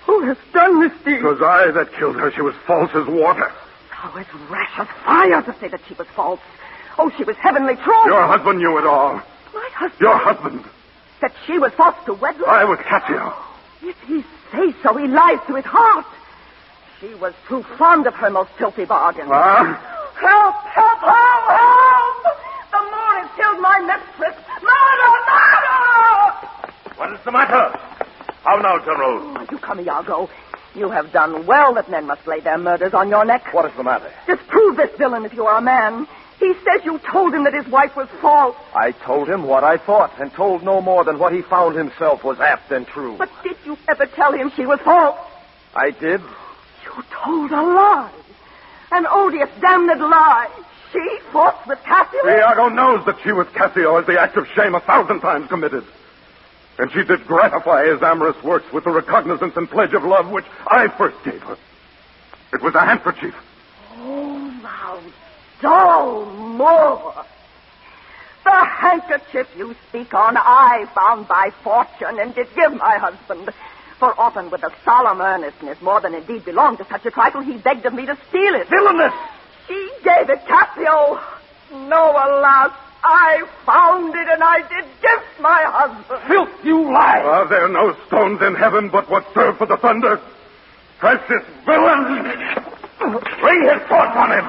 Speaker 4: who has done this deed?
Speaker 10: It was I that killed her. She was false as water.
Speaker 4: How as rash as fire to say that she was false. Oh, she was heavenly true.
Speaker 10: Your husband knew it all.
Speaker 4: My husband?
Speaker 10: Your husband.
Speaker 4: That she was false to wedlock?
Speaker 10: I was Cassio.
Speaker 4: If he say so, he lies to his heart. She was too fond of her most filthy bargain.
Speaker 10: Ah?
Speaker 4: Help! The Moor has killed my mistress. Murder!
Speaker 10: What is the matter? How now, General?
Speaker 4: Oh, you come, Iago. You have done well that men must lay their murders on your neck.
Speaker 16: What is the matter?
Speaker 4: Disprove this villain if you are a man. He says you told him that his wife was false.
Speaker 16: I told him what I thought, and told no more than what he found himself was apt and true.
Speaker 4: But did you ever tell him she was false?
Speaker 16: I did.
Speaker 4: You told a lie. An odious, damned lie. She fought with Cassio?
Speaker 10: Iago knows that she was Cassio as the act of shame 1,000 times committed. And she did gratify his amorous works with the recognizance and pledge of love which I first gave her. It was a handkerchief.
Speaker 4: Oh, now, dull Moor. The handkerchief you speak on I found by fortune and did give my husband. For often with a solemn earnestness, more than indeed belonged to such a trifle, he begged of me to steal it.
Speaker 10: Villainous!
Speaker 4: She gave it, Cassio. No, alas, I found it and I did give my husband.
Speaker 10: Filth, you lie! Are there no stones in heaven but what serve for the thunder? Precious villain! Lay his sword on him!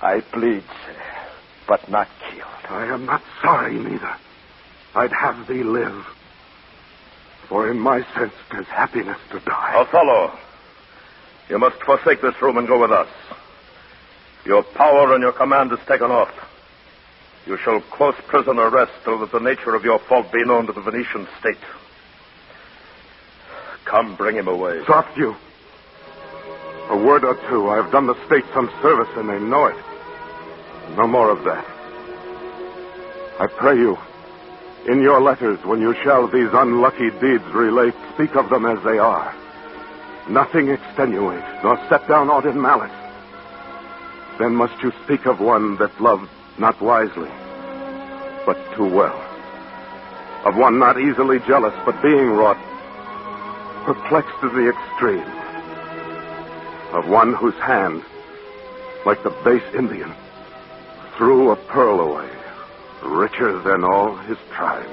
Speaker 16: I plead, sir, but not killed.
Speaker 10: I am not sorry, neither. I'd have thee live. For in my sense, 'tis happiness to die.
Speaker 5: Othello, you must forsake this room and go with us. Your power and your command is taken off. You shall close prison arrest till that the nature of your fault be known to the Venetian state. Come, bring him away.
Speaker 10: Soft you. A word or two. I have done the state some service, and they know it. No more of that. I pray you, in your letters, when you shall these unlucky deeds relate, speak of them as they are. Nothing extenuate, nor set down aught in malice. Then must you speak of one that loved not wisely, but too well. Of one not easily jealous, but being wrought, perplexed to the extreme. Of one whose hand, like the base Indian, threw a pearl away, richer than all his tribe.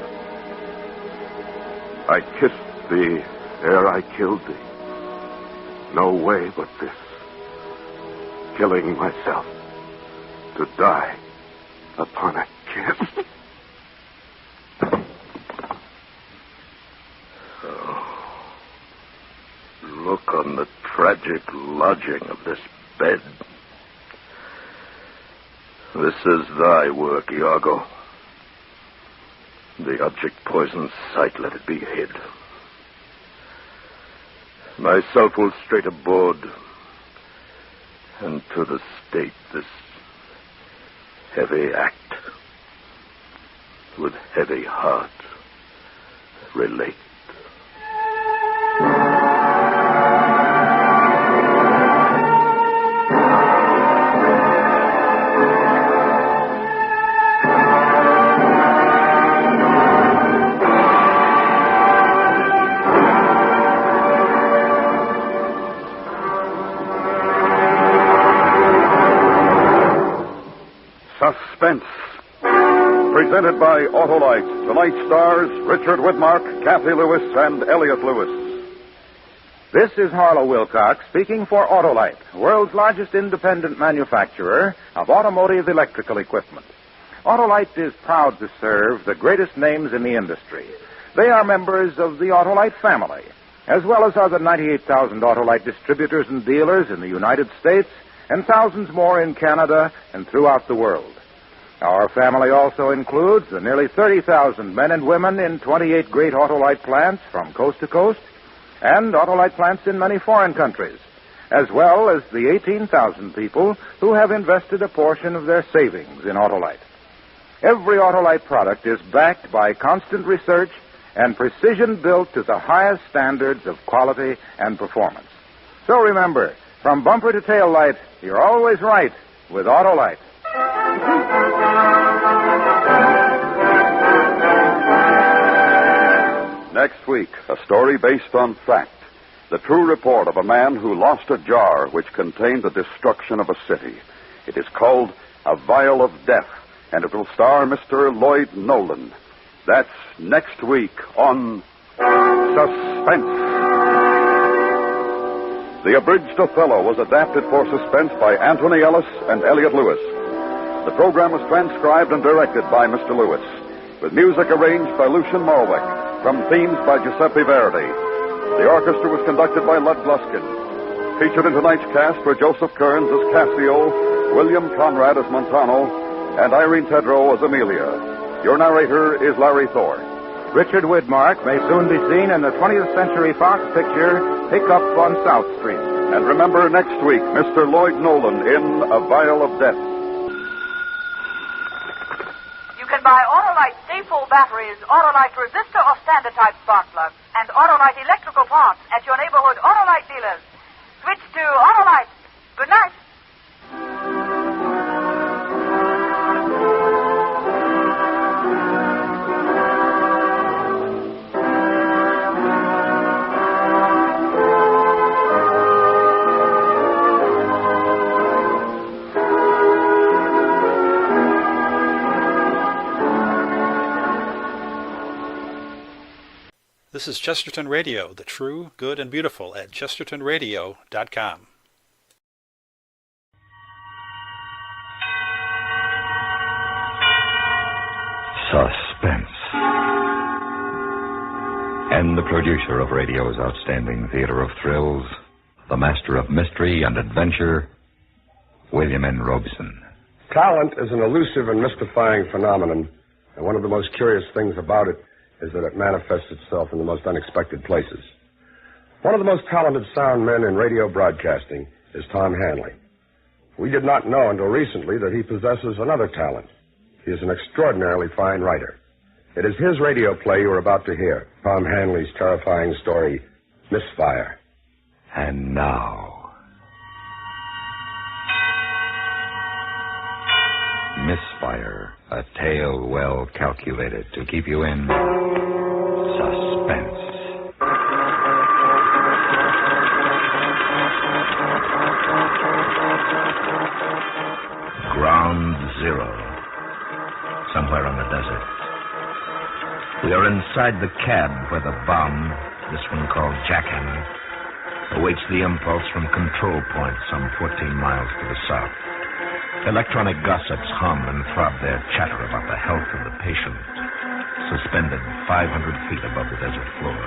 Speaker 10: I kissed thee ere I killed thee. No way but this, killing myself to die upon a kiss.
Speaker 5: Look on the tragic lodging of this bed. This is thy work, Iago. The object poison's sight, let it be hid. Myself will straight aboard, and to the state this heavy act, with heavy heart, relate.
Speaker 12: Autolite. Tonight stars Richard Widmark, Kathy Lewis, and Elliot Lewis.
Speaker 21: This is Harlow Wilcox speaking for Autolite, world's largest independent manufacturer of automotive electrical equipment. Autolite is proud to serve the greatest names in the industry. They are members of the Autolite family, as well as other 98,000 Autolite distributors and dealers in the United States and thousands more in Canada and throughout the world. Our family also includes the nearly 30,000 men and women in 28 great Autolite plants from coast to coast and Autolite plants in many foreign countries, as well as the 18,000 people who have invested a portion of their savings in Autolite. Every Autolite product is backed by constant research and precision built to the highest standards of quality and performance. So remember, from bumper to tail light, you're always right with Autolite.
Speaker 12: Next week, a story based on fact. The true report of a man who lost a jar which contained the destruction of a city. It is called A Vial of Death, and it will star Mr. Lloyd Nolan. That's next week on Suspense. The abridged Othello was adapted for Suspense by Anthony Ellis and Elliot Lewis. The program was transcribed and directed by Mr. Lewis, with music arranged by Lucian Malwick, from themes by Giuseppe Verdi. The orchestra was conducted by Lud Gluskin. Featured in tonight's cast were Joseph Kearns as Cassio, William Conrad as Montano, and Irene Tedrow as Amelia. Your narrator is Larry Thor.
Speaker 21: Richard Widmark may soon be seen in the 20th Century Fox picture, Pickup on South Street.
Speaker 12: And remember next week, Mr. Lloyd Nolan in A Vial of Death.
Speaker 14: You can buy Autolite Stay-Full batteries, Autolite resistor or standard type spark plugs, and Autolite electrical parts at your neighborhood Autolite dealers. Switch to Autolite. Good night.
Speaker 13: This is Chesterton Radio, the true, good, and beautiful at chestertonradio.com.
Speaker 9: Suspense. And the producer of radio's outstanding theater of thrills, the master of mystery and adventure, William N. Robeson.
Speaker 7: Talent is an elusive and mystifying phenomenon, and one of the most curious things about it is that it manifests itself in the most unexpected places. One of the most talented sound men in radio broadcasting is Tom Hanley. We did not know until recently that he possesses another talent. He is an extraordinarily fine writer. It is his radio play you are about to hear, Tom Hanley's terrifying story, Misfire.
Speaker 9: And now, Misfire, a tale well calculated to keep you in suspense. Ground Zero, somewhere on the desert. We are inside the cab where the bomb, this one called Jackhammer, awaits the impulse from control point some 14 miles to the south. Electronic gossips hum and throb their chatter about the health of the patient, suspended 500 feet above the desert floor.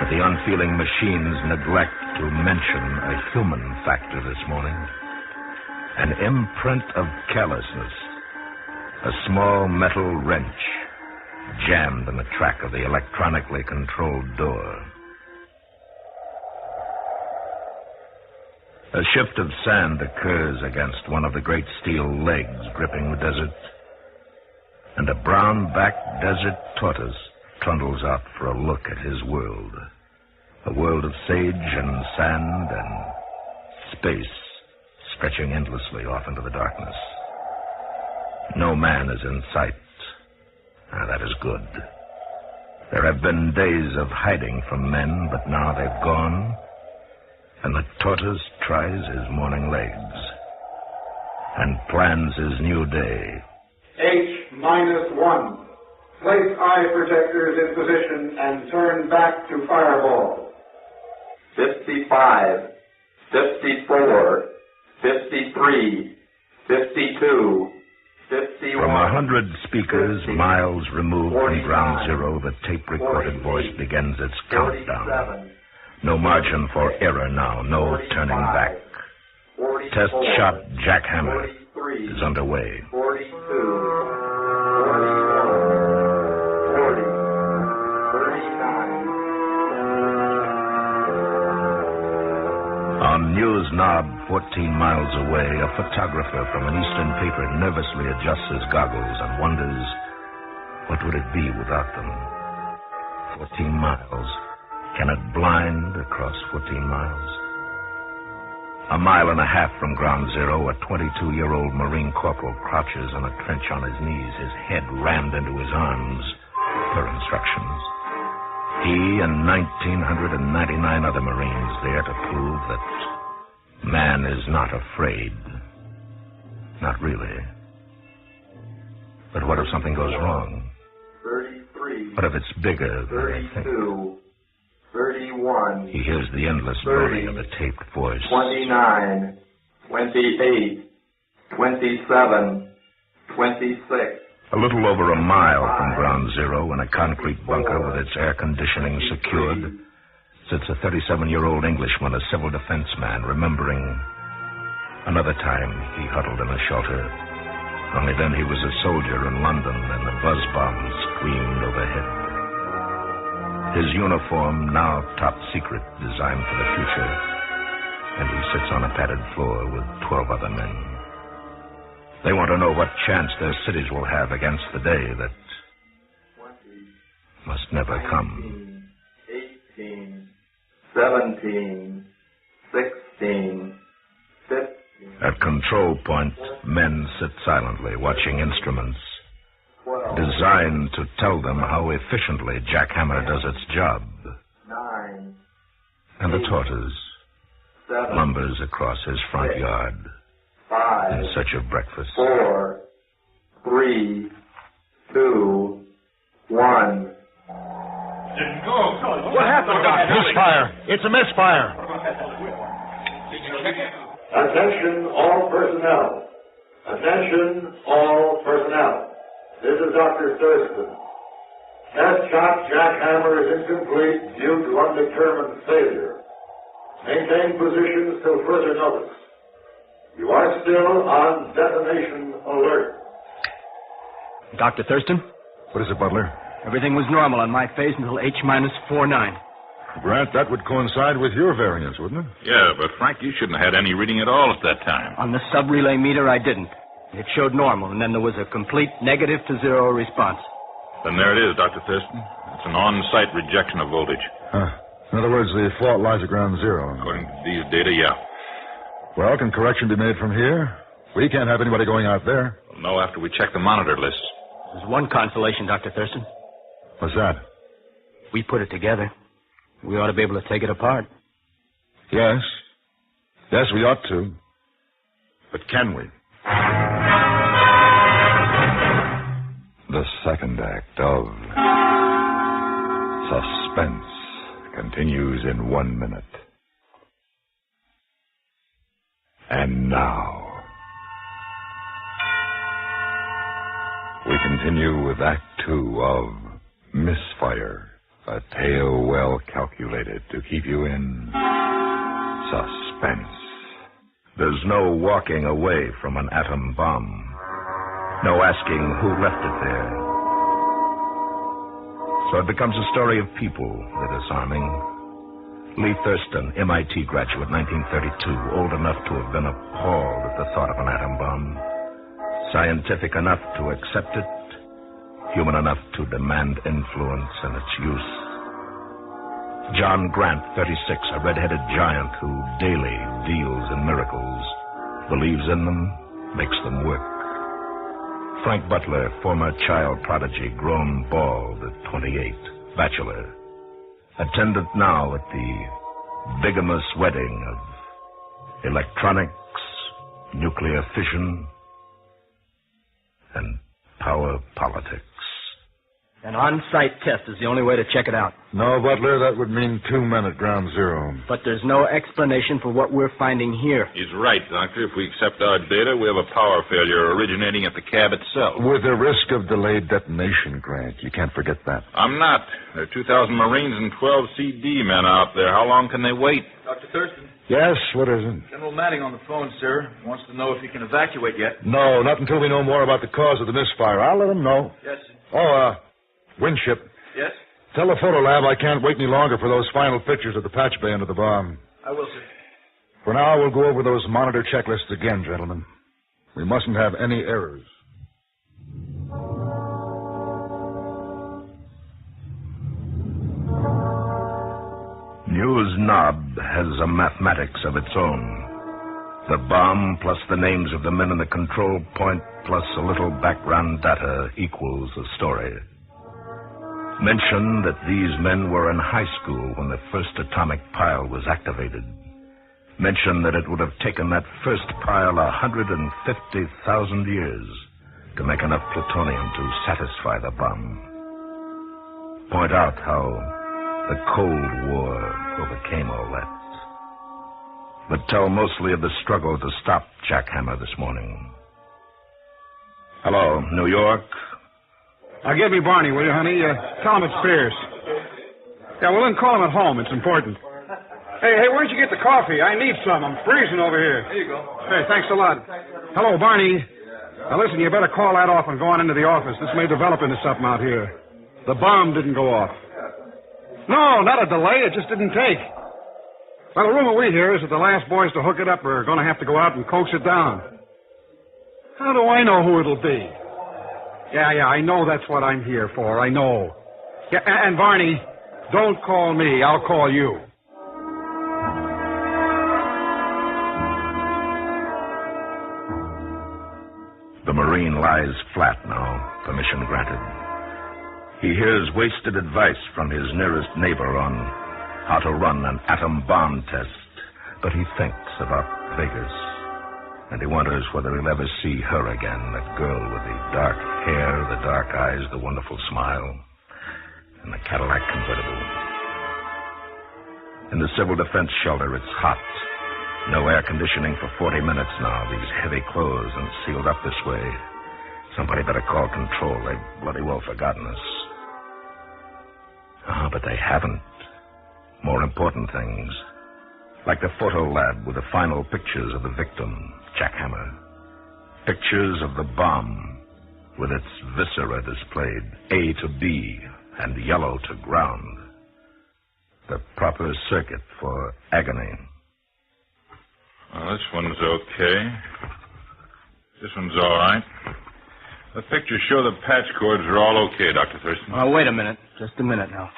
Speaker 9: But the unfeeling machines neglect to mention a human factor this morning. An imprint of carelessness. A small metal wrench jammed in the track of the electronically controlled door. A shift of sand occurs against one of the great steel legs gripping the desert, and a brown-backed desert tortoise trundles out for a look at his world. A world of sage and sand and space stretching endlessly off into the darkness. No man is in sight. That is good. There have been days of hiding from men, but now they've gone. And the tortoise tries his morning legs and plans his new day.
Speaker 19: H
Speaker 11: -1. Place eye protectors in position and turn back to fireball.
Speaker 19: 55, 54, 53, 52, 51.
Speaker 23: From 100 speakers 50, miles removed 49, from ground zero, the tape-recorded voice begins its countdown. No margin for error now, no turning back. 44, Test shot jackhammer 43, is underway.
Speaker 19: 42, 41, 40, 39.
Speaker 23: On News Knob, 14 miles away, a photographer from an eastern paper nervously adjusts his goggles and wonders, what would it be without them? 14 miles. Can it blind across 14 miles? A mile and a half from ground zero, a 22-year-old Marine corporal crouches in a trench on his knees, his head rammed into his arms, per instructions. He and 1,999 other Marines there to prove that man is not afraid. Not really. But what if something goes wrong?
Speaker 19: 33.
Speaker 23: What if it's bigger than they think?
Speaker 19: 32. 31.
Speaker 23: He hears the endless loading of the taped voice.
Speaker 19: 29. 28. 27. 26.
Speaker 23: A little over a mile from ground zero, in a concrete bunker with its air conditioning secured, sits a 37-year-old Englishman, a civil defense man, remembering another time he huddled in a shelter. Only then he was a soldier in London, and the buzz bombs screamed overhead. His uniform, now top secret, designed for the future, and he sits on a padded floor with 12 other men. They want to know what chance their cities will have against the day that must never come.
Speaker 19: 18, 17, 16, 15.
Speaker 23: At control point, men sit silently, watching instruments designed to tell them how efficiently jackhammer does its job.
Speaker 19: 9.
Speaker 23: And the tortoise lumbers across his front yard
Speaker 19: 5,
Speaker 23: in search of breakfast.
Speaker 19: 4, 3, 2, 1.
Speaker 21: What happened, Doctor? Misfire. It's a misfire.
Speaker 11: Attention all personnel. Attention all personnel. This is Dr. Thurston. Test shot jackhammer is incomplete due to undetermined failure. Maintain positions till further notice. You are still on detonation alert.
Speaker 24: Dr. Thurston?
Speaker 21: What is it, Butler?
Speaker 24: Everything was normal on my phase until H-49.
Speaker 21: Grant, that would coincide with your variance, wouldn't it?
Speaker 25: Yeah, but Frank, you shouldn't have had any reading at all at that time.
Speaker 24: On the sub-relay meter, I didn't. It showed normal, and then there was a complete negative to zero response.
Speaker 25: Then there it is, Dr. Thurston. It's an on-site rejection of voltage.
Speaker 21: Huh. In other words, the fault lies at ground zero.
Speaker 25: According to these data, yeah.
Speaker 21: Well, can correction be made from here? We can't have anybody going out there.
Speaker 25: We'll know after we check the monitor lists.
Speaker 24: There's one consolation, Dr. Thurston.
Speaker 21: What's that?
Speaker 24: We put it together. We ought to be able to take it apart.
Speaker 21: Yes. Yes, we ought to. But can we?
Speaker 26: The second act of Suspense continues in 1 minute. And now, we continue with Act 2 of Misfire, a tale well calculated to keep you in suspense.
Speaker 23: There's no walking away from an atom bomb. No asking who left it there. So it becomes a story of people, the disarming. Lee Thurston, MIT graduate, 1932, old enough to have been appalled at the thought of an atom bomb. Scientific enough to accept it, human enough to demand influence in its use. John Grant, 36, a red-headed giant who daily deals in miracles, believes in them, makes them work. Frank Butler, former child prodigy, grown bald at 28, bachelor, attendant now at the bigamous wedding of electronics, nuclear fission, and power politics.
Speaker 24: An on-site test is the only way to check it out.
Speaker 1: No, Butler, that would mean 2 men at ground zero.
Speaker 24: But there's no explanation for what we're finding here.
Speaker 25: He's right, Doctor. If we accept our data, we have a power failure originating at the cab itself.
Speaker 1: With the risk of delayed detonation, Grant. You can't forget that.
Speaker 25: I'm not. There are 2,000 Marines and 12 CD men out there. How long can they wait?
Speaker 2: Dr. Thurston.
Speaker 1: Yes, what is it?
Speaker 2: General Manning on the phone, sir. Wants to know if he can evacuate yet.
Speaker 1: No, not until we know more about the cause of the misfire. I'll let him know.
Speaker 2: Yes, sir.
Speaker 1: Oh, Winship.
Speaker 2: Yes?
Speaker 1: Tell the photo lab I can't wait any longer for those final pictures of the patch bay under the bomb.
Speaker 2: I will, sir.
Speaker 1: For now, we'll go over those monitor checklists again, gentlemen. We mustn't have any errors.
Speaker 23: News Knob has a mathematics of its own. The bomb plus the names of the men in the control point plus a little background data equals a story. Mention that these men were in high school when the first atomic pile was activated. Mention that it would have taken that first pile 150,000 years to make enough plutonium to satisfy the bomb. Point out how the Cold War overcame all that. But tell mostly of the struggle to stop Jackhammer this morning. Hello, New York.
Speaker 3: Give me Barney, will you, honey? Tell him it's Pierce. Yeah, well, then call him at home. It's important. Hey, where'd you get the coffee? I need some. I'm freezing over here.
Speaker 2: Here you go.
Speaker 3: Hey, thanks a lot. Hello, Barney. Now, listen, you better call that off and go on into the office. This may develop into something out here. The bomb didn't go off. No, not a delay. It just didn't take. Well, the rumor we hear is that the last boys to hook it up are going to have to go out and coax it down. How do I know who it'll be? Yeah, I know that's what I'm here for. I know. Yeah, and Barney, don't call me. I'll call you.
Speaker 23: The Marine lies flat now, permission granted. He hears wasted advice from his nearest neighbor on how to run an atom bomb test, but he thinks about Vegas. And he wonders whether he'll ever see her again, that girl with the dark hair, the dark eyes, the wonderful smile, and the Cadillac convertible. In the civil defense shelter, it's hot. No air conditioning for 40 minutes now, these heavy clothes and sealed up this way. Somebody better call control. They've bloody well forgotten us. But they haven't. More important things. Like the photo lab with the final pictures of the victim, Jackhammer. Pictures of the bomb with its viscera displayed, A to B and yellow to ground. The proper circuit for agony.
Speaker 25: Well, this one's okay. This one's all right. The pictures show the patch cords are all okay, Dr. Thurston.
Speaker 24: Oh, wait a minute. Just a minute now.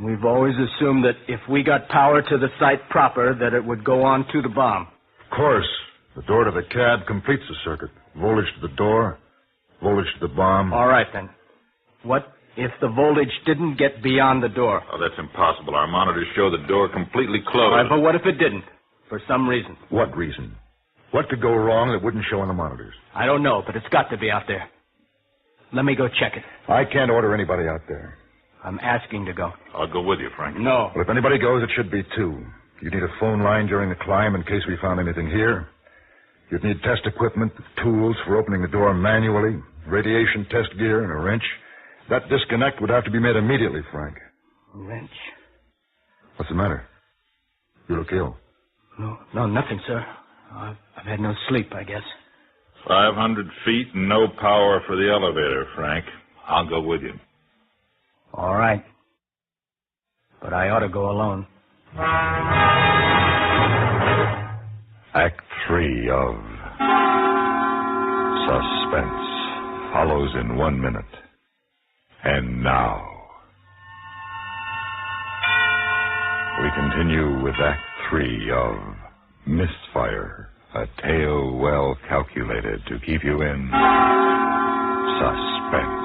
Speaker 24: We've always assumed that if we got power to the site proper, that it would go on to the bomb.
Speaker 1: Of course. The door to the cab completes the circuit. Voltage to the door, voltage to the bomb.
Speaker 24: All right, then. What if the voltage didn't get beyond the door?
Speaker 25: Oh, that's impossible. Our monitors show the door completely closed.
Speaker 24: All right, but what if it didn't? For some reason.
Speaker 1: What reason? What could go wrong that wouldn't show on the monitors?
Speaker 24: I don't know, but it's got to be out there. Let me go check it.
Speaker 1: I can't order anybody out there.
Speaker 24: I'm asking to go.
Speaker 25: I'll go with you, Frank.
Speaker 24: No.
Speaker 1: Well, if anybody goes, it should be two. You'd need a phone line during the climb in case we found anything here. You'd need test equipment, tools for opening the door manually, radiation test gear, and a wrench. That disconnect would have to be made immediately, Frank.
Speaker 24: A wrench?
Speaker 1: What's the matter? You look ill.
Speaker 24: No, nothing, sir. I've had no sleep, I guess.
Speaker 25: 500 feet and no power for the elevator, Frank. I'll go with you.
Speaker 24: All right. But I ought to go alone.
Speaker 23: Act 3 of Suspense follows in 1 minute. And now, we continue with Act 3 of Misfire, a tale well calculated to keep you in suspense.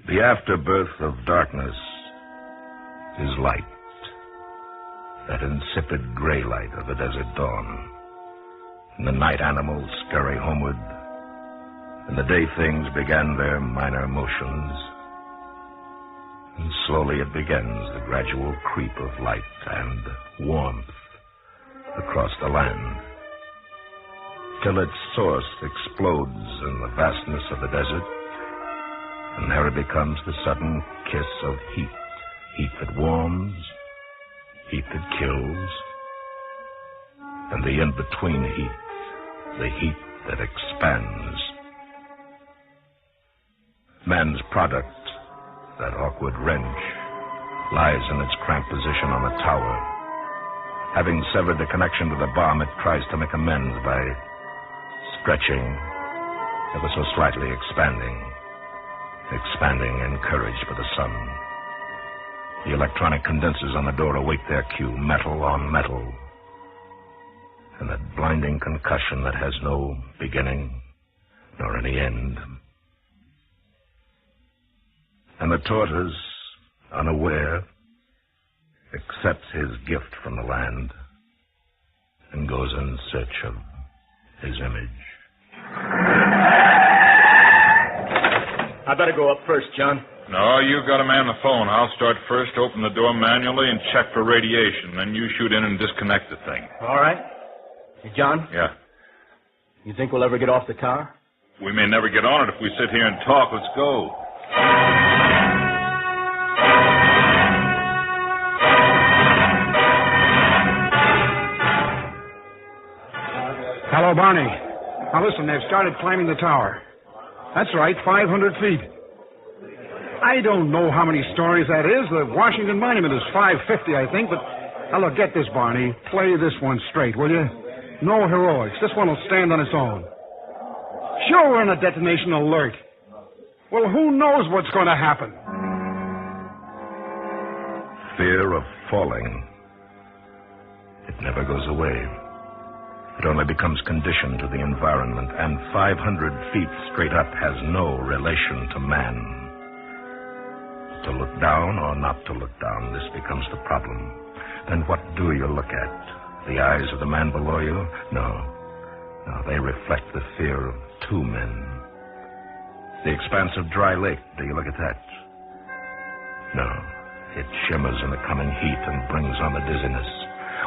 Speaker 23: The afterbirth of darkness is light. That insipid gray light of the desert dawn. And the night animals scurry homeward. In the day, things began their minor motions. And slowly it begins the gradual creep of light and warmth across the land, till its source explodes in the vastness of the desert, and there it becomes the sudden kiss of heat. Heat that warms, heat that kills, and the in-between heat, the heat that expands. Man's product, that awkward wrench, lies in its cramped position on the tower. Having severed the connection to the bomb, it tries to make amends by stretching, ever so slightly expanding, encouraged by the sun. The electronic condensers on the door await their cue, metal on metal. And that blinding concussion that has no beginning nor any end. And the tortoise, unaware, accepts his gift from the land and goes in search of his image.
Speaker 24: I better go up first, John.
Speaker 25: No, you got to man the phone. I'll start first, open the door manually, and check for radiation. Then you shoot in and disconnect the thing.
Speaker 24: All right. Hey, John?
Speaker 25: Yeah.
Speaker 24: You think we'll ever get off the tower?
Speaker 25: We may never get on it if we sit here and talk. Let's go.
Speaker 3: Hello, Barney. Now, listen, they've started climbing the tower. That's right, 500 feet. I don't know how many stories that is. The Washington Monument is 550, I think, but... Now, look, get this, Barney. Play this one straight, will you? No heroics. This one will stand on its own. Sure, we're on a detonation alert. Well, who knows what's going to happen?
Speaker 23: Fear of falling. It never goes away. It only becomes conditioned to the environment, and 500 feet straight up has no relation to man. To look down or not to look down, this becomes the problem. Then what do you look at? The eyes of the man below you? No. No, they reflect the fear of two men. The expanse of dry lake, do you look at that? No. It shimmers in the coming heat and brings on the dizziness.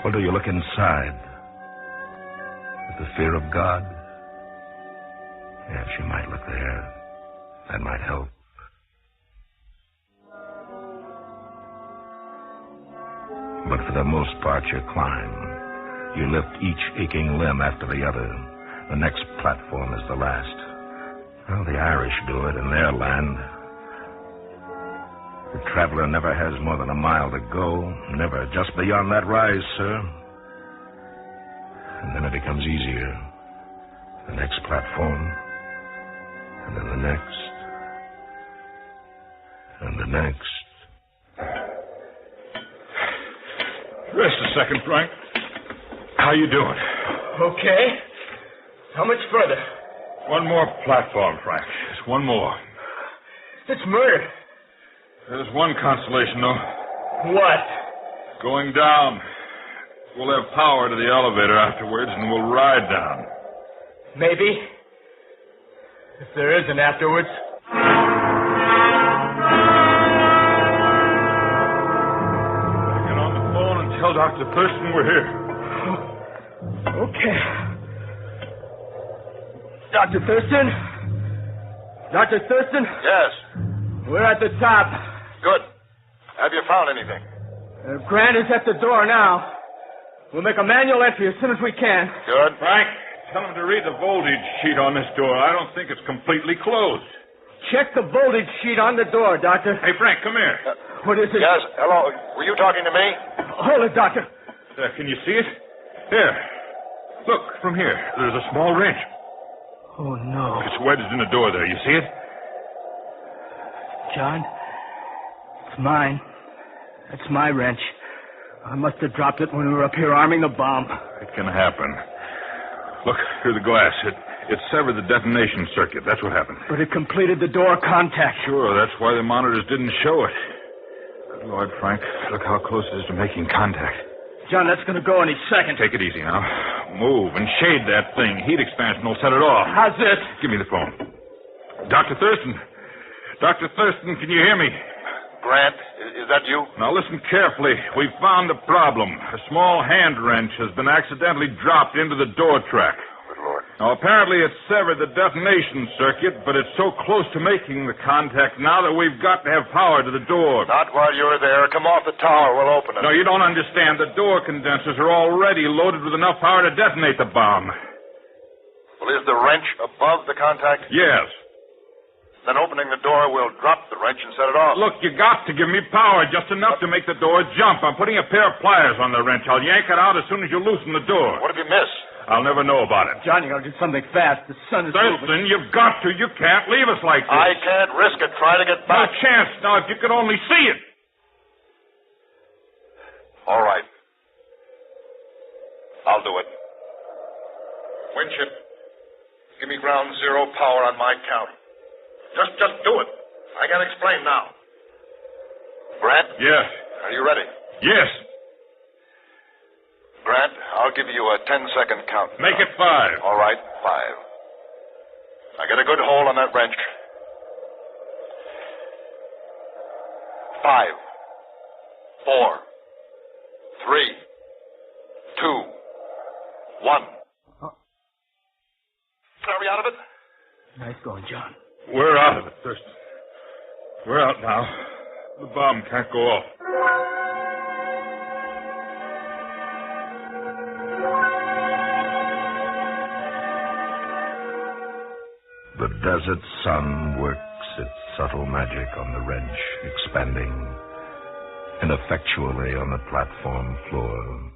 Speaker 23: Or do you look inside? With the fear of God? Yes, you might look there. That might help. But for the most part, you climb. You lift each aching limb after the other. The next platform is the last. Well, the Irish do it in their land. The traveler never has more than a mile to go. Never. Just beyond that rise, sir. And then it becomes easier. The next platform. And then the next. And the next.
Speaker 25: Rest a second, Frank. How you doing?
Speaker 24: Okay. How much further?
Speaker 25: One more platform, Frank. Just one more.
Speaker 24: It's murder.
Speaker 25: There's one consolation, though.
Speaker 24: What?
Speaker 25: Going down. We'll have power to the elevator afterwards, and we'll ride down.
Speaker 24: Maybe. If there is an afterwards.
Speaker 25: Get on the phone and tell Dr. Thurston we're here.
Speaker 24: Okay. Dr. Thurston? Dr. Thurston?
Speaker 6: Yes.
Speaker 24: We're at the top.
Speaker 6: Good. Have you found anything?
Speaker 24: Grant is at the door now. We'll make a manual entry as soon as we can.
Speaker 6: Good.
Speaker 25: Frank, tell him to read the voltage sheet on this door. I don't think it's completely closed.
Speaker 24: Check the voltage sheet on the door, Doctor.
Speaker 25: Hey, Frank, come here.
Speaker 24: What is it?
Speaker 6: Yes. Hello. Were you talking to me?
Speaker 24: Hold it, Doctor.
Speaker 25: Can you see it? There. Look, from here. There's a small wrench.
Speaker 24: Oh, no.
Speaker 25: It's wedged in the door there. You see it?
Speaker 24: John, it's mine. It's my wrench. I must have dropped it when we were up here arming the bomb.
Speaker 25: It can happen. Look, through the glass. It severed the detonation circuit. That's what happened.
Speaker 24: But it completed the door contact.
Speaker 25: Sure, that's why the monitors didn't show it. Good Lord, Frank, look how close it is to making contact.
Speaker 24: John, that's going to go any second.
Speaker 25: Take it easy now. Move and shade that thing. Heat expansion will set it off.
Speaker 24: How's this?
Speaker 25: Give me the phone. Dr. Thurston. Dr. Thurston, can you hear me?
Speaker 6: Grant, is that you?
Speaker 25: Now listen carefully. We've found a problem. A small hand wrench has been accidentally dropped into the door track.
Speaker 6: Good Lord.
Speaker 25: Now, apparently it severed the detonation circuit, but it's so close to making the contact now that we've got to have power to the door.
Speaker 6: Not while you're there. Come off the tower. We'll open it.
Speaker 25: No, you don't understand. The door condensers are already loaded with enough power to detonate the bomb.
Speaker 6: Well, is the wrench above the contact?
Speaker 25: Yes.
Speaker 6: Then opening the door, we'll drop the wrench and set it off.
Speaker 25: Look, you got to give me power, just enough to make the door jump. I'm putting a pair of pliers on the wrench. I'll yank it out as soon as you loosen the door.
Speaker 6: What if you miss?
Speaker 25: I'll never know about it.
Speaker 24: John, you gotta do something fast. The sun is
Speaker 25: Thurston,
Speaker 24: moving.
Speaker 25: you've got to. You can't leave us like this.
Speaker 6: I can't risk it. Try to get back.
Speaker 25: No chance. Now, if you could only see it.
Speaker 6: All right. I'll do it. Winship, give me ground zero power on my count. Just do it. I can't explain now. Grant?
Speaker 25: Yes.
Speaker 6: Are you ready?
Speaker 25: Yes.
Speaker 6: Grant, I'll give you a 10-second count.
Speaker 25: Make it 5.
Speaker 6: All right, 5. Now get a good hold on that wrench. 5, 4, 3, 2, 1. Are we out of it?
Speaker 24: Nice going, John.
Speaker 25: We're out of it, Thurston. We're out now. The bomb can't go off.
Speaker 23: The desert sun works its subtle magic on the wrench, expanding ineffectually on the platform floor.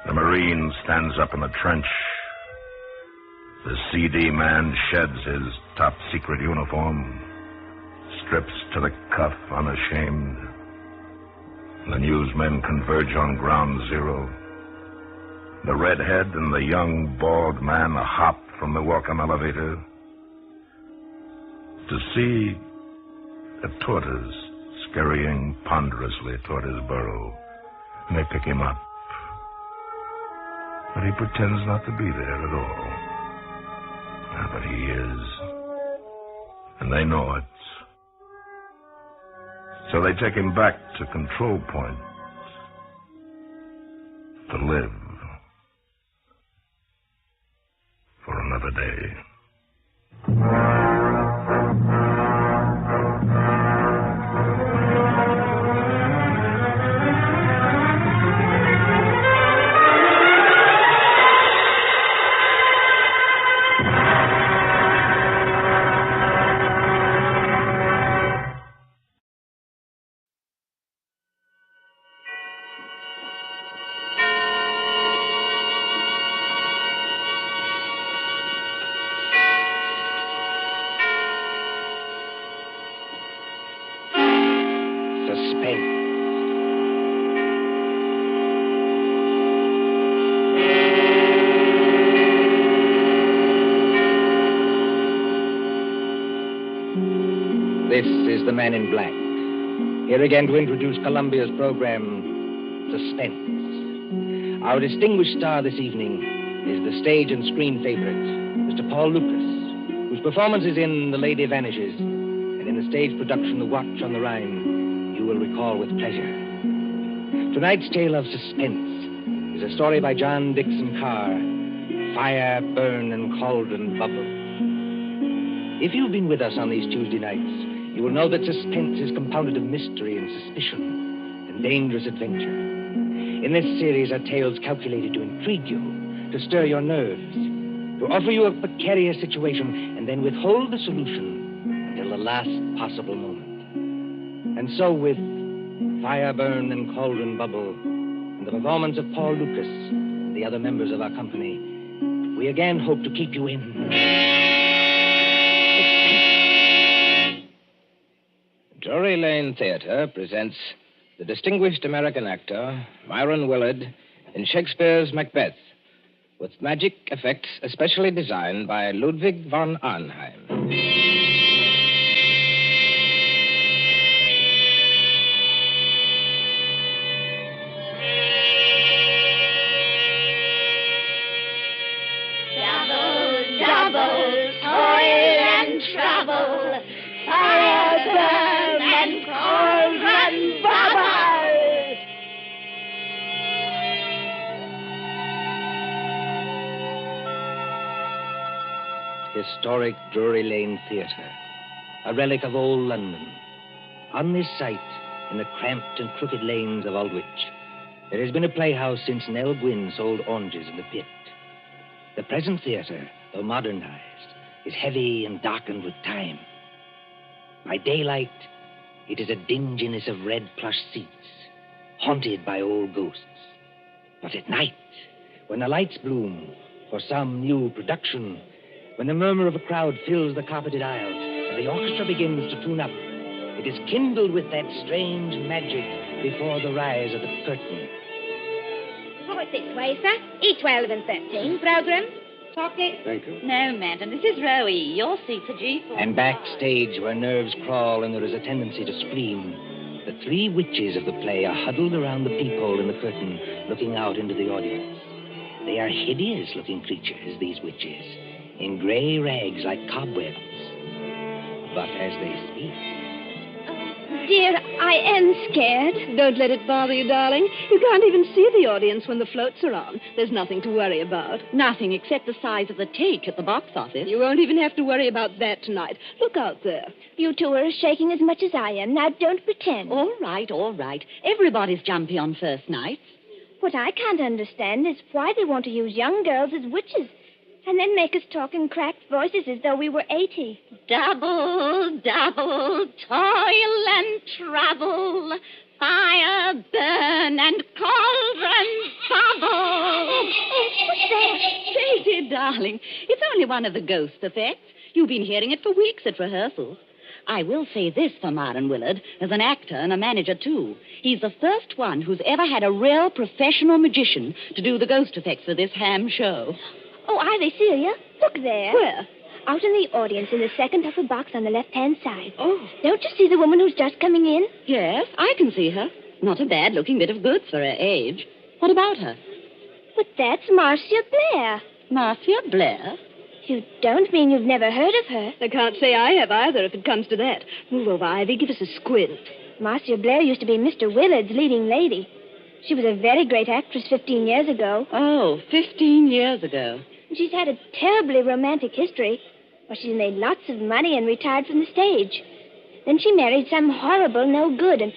Speaker 23: The Marine stands up in the trench. The CD man sheds his top-secret uniform, strips to the cuff unashamed. The newsmen converge on ground zero. The redhead and the young, bald man hop from the welcome elevator to see a tortoise scurrying ponderously toward his burrow. And they pick him up. But he pretends not to be there at all. But he is. And they know it. So they take him back to control point to live for another day.
Speaker 8: This is the Man in Black. Here again to introduce Columbia's program, Suspense. Our distinguished star this evening is the stage and screen favorite, Mr. Paul Lucas, whose performances in The Lady Vanishes and in the stage production The Watch on the Rhine you will recall with pleasure. Tonight's tale of suspense is a story by John Dixon Carr, Fire, Burn, and Cauldron Bubble. If you've been with us on these Tuesday nights, you will know that suspense is compounded of mystery and suspicion and dangerous adventure. In this series are tales calculated to intrigue you, to stir your nerves, to offer you a precarious situation and then withhold the solution until the last possible moment. And so with Fire, Burn, and Cauldron Bubble and the performance of Paul Lucas and the other members of our company, we again hope to keep you in... Drury Lane Theater presents the distinguished American actor, Myron Willard, in Shakespeare's Macbeth, with magic effects especially designed by Ludwig von Arnheim.
Speaker 15: Double, double, toil
Speaker 8: historic Drury Lane Theatre, a relic of old London. On this site, in the cramped and crooked lanes of Aldwych, there has been a playhouse since Nell Gwynn sold oranges in the pit. The present theatre, though modernized, is heavy and darkened with time. By daylight, it is a dinginess of red plush seats, haunted by old ghosts. But at night, when the lights bloom for some new production, when the murmur of a crowd fills the carpeted aisles and the orchestra begins to tune up, it is kindled with that strange magic before the rise of the curtain.
Speaker 4: Right this way, sir. E12 and 13. Program. Chocolate.
Speaker 7: Thank you.
Speaker 4: No, madam. This is row E. Your seats are G4.
Speaker 8: And backstage, where nerves crawl and there is a tendency to scream, the three witches of the play are huddled around the peephole in the curtain, looking out into the audience. They are hideous-looking creatures, these witches, in gray rags like cobwebs. But as they speak...
Speaker 15: Dear, I am scared. Don't let it bother you, darling. You can't even see the audience when the floats are on. There's nothing to worry about. Nothing except the size of the take at the box office. You won't even have to worry about that tonight. Look out there.
Speaker 4: You two are shaking as much as I am. Now, don't pretend.
Speaker 15: All right, all right. Everybody's jumpy on first nights.
Speaker 4: What I can't understand is why they want to use young girls as witches and then make us talk in cracked voices as though we were 80.
Speaker 15: Double, double, toil and trouble, fire, burn, and cauldron bubble.
Speaker 4: What's that?
Speaker 15: Daisy, darling, it's only one of the ghost effects. You've been hearing it for weeks at rehearsals. I will say this for Myron Willard, as an actor and a manager, too. He's the first one who's ever had a real professional magician to do the ghost effects for this ham show.
Speaker 4: Oh, Ivy, Celia, look there.
Speaker 15: Where?
Speaker 4: Out in the audience in the second upper box on the left-hand side.
Speaker 15: Oh.
Speaker 4: Don't you see the woman who's just coming in?
Speaker 15: Yes, I can see her. Not a bad-looking bit of goods for her age. What about her?
Speaker 4: But that's Marcia Blair.
Speaker 15: Marcia Blair?
Speaker 4: You don't mean you've never heard of her?
Speaker 15: I can't say I have either, if it comes to that. Move over, Ivy. Give us a squint.
Speaker 4: Marcia Blair used to be Mr. Willard's leading lady. She was a very great actress 15 years ago.
Speaker 15: Oh, 15 years ago.
Speaker 4: She's had a terribly romantic history. Well, she's made lots of money and retired from the stage. Then she married some horrible no-good, and...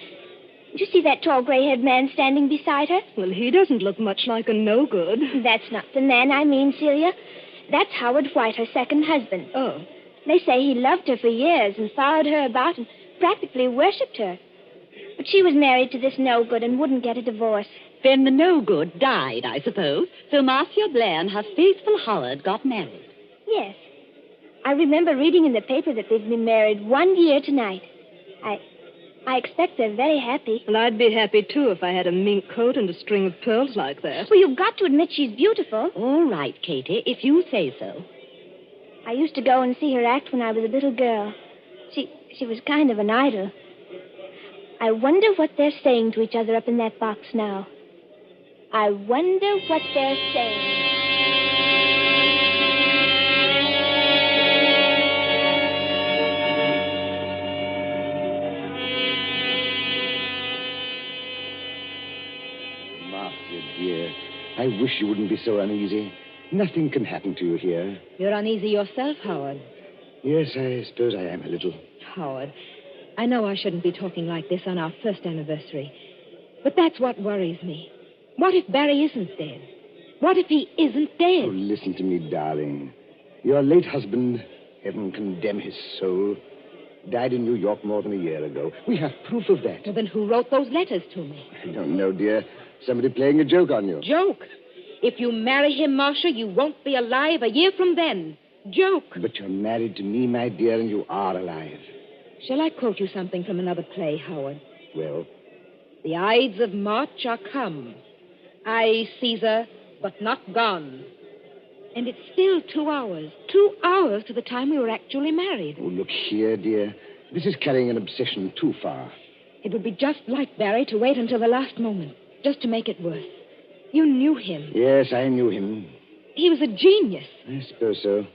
Speaker 4: Did you see that tall gray-haired man standing beside her?
Speaker 15: Well, he doesn't look much like a no-good.
Speaker 4: That's not the man I mean, Celia. That's Howard White, her second husband.
Speaker 15: Oh.
Speaker 4: They say he loved her for years and followed her about and practically worshipped her. But she was married to this no-good and wouldn't get a divorce.
Speaker 15: Then the no-good died, I suppose. So Marcia Blair and her faithful Howard got married.
Speaker 4: Yes. I remember reading in the paper that they've been married 1 year tonight. I expect they're very happy.
Speaker 15: Well, I'd be happy, too, if I had a mink coat and a string of pearls like that.
Speaker 4: Well, you've got to admit she's beautiful.
Speaker 15: All right, Katie, if you say so.
Speaker 4: I used to go and see her act when I was a little girl. She was kind of an idol. I wonder what they're saying to each other up in that box now. I wonder what they're saying.
Speaker 17: Marcia, dear, I wish you wouldn't be so uneasy. Nothing can happen to you here.
Speaker 15: You're uneasy yourself, Howard.
Speaker 17: Yes, I suppose I am a little.
Speaker 15: Howard, I know I shouldn't be talking like this on our first anniversary, but that's what worries me. What if Barry isn't dead? What if he isn't dead?
Speaker 17: Oh, listen to me, darling. Your late husband, heaven condemn his soul, died in New York more than a year ago. We have proof of that.
Speaker 15: Well, then who wrote those letters to me?
Speaker 17: I don't know, dear. Somebody playing a joke on you.
Speaker 15: Joke? If you marry him, Marcia, you won't be alive a year from then. Joke.
Speaker 17: But you're married to me, my dear, and you are alive.
Speaker 15: Shall I quote you something from another play, Howard?
Speaker 17: Well?
Speaker 15: The Ides of March are come. Aye, Caesar, but not gone. And it's still 2 hours. 2 hours to the time we were actually married.
Speaker 17: Oh, look here, dear. This is carrying an obsession too far.
Speaker 15: It would be just like Barry to wait until the last moment, just to make it worse. You knew him.
Speaker 17: Yes, I knew him.
Speaker 15: He was a genius.
Speaker 17: I suppose so.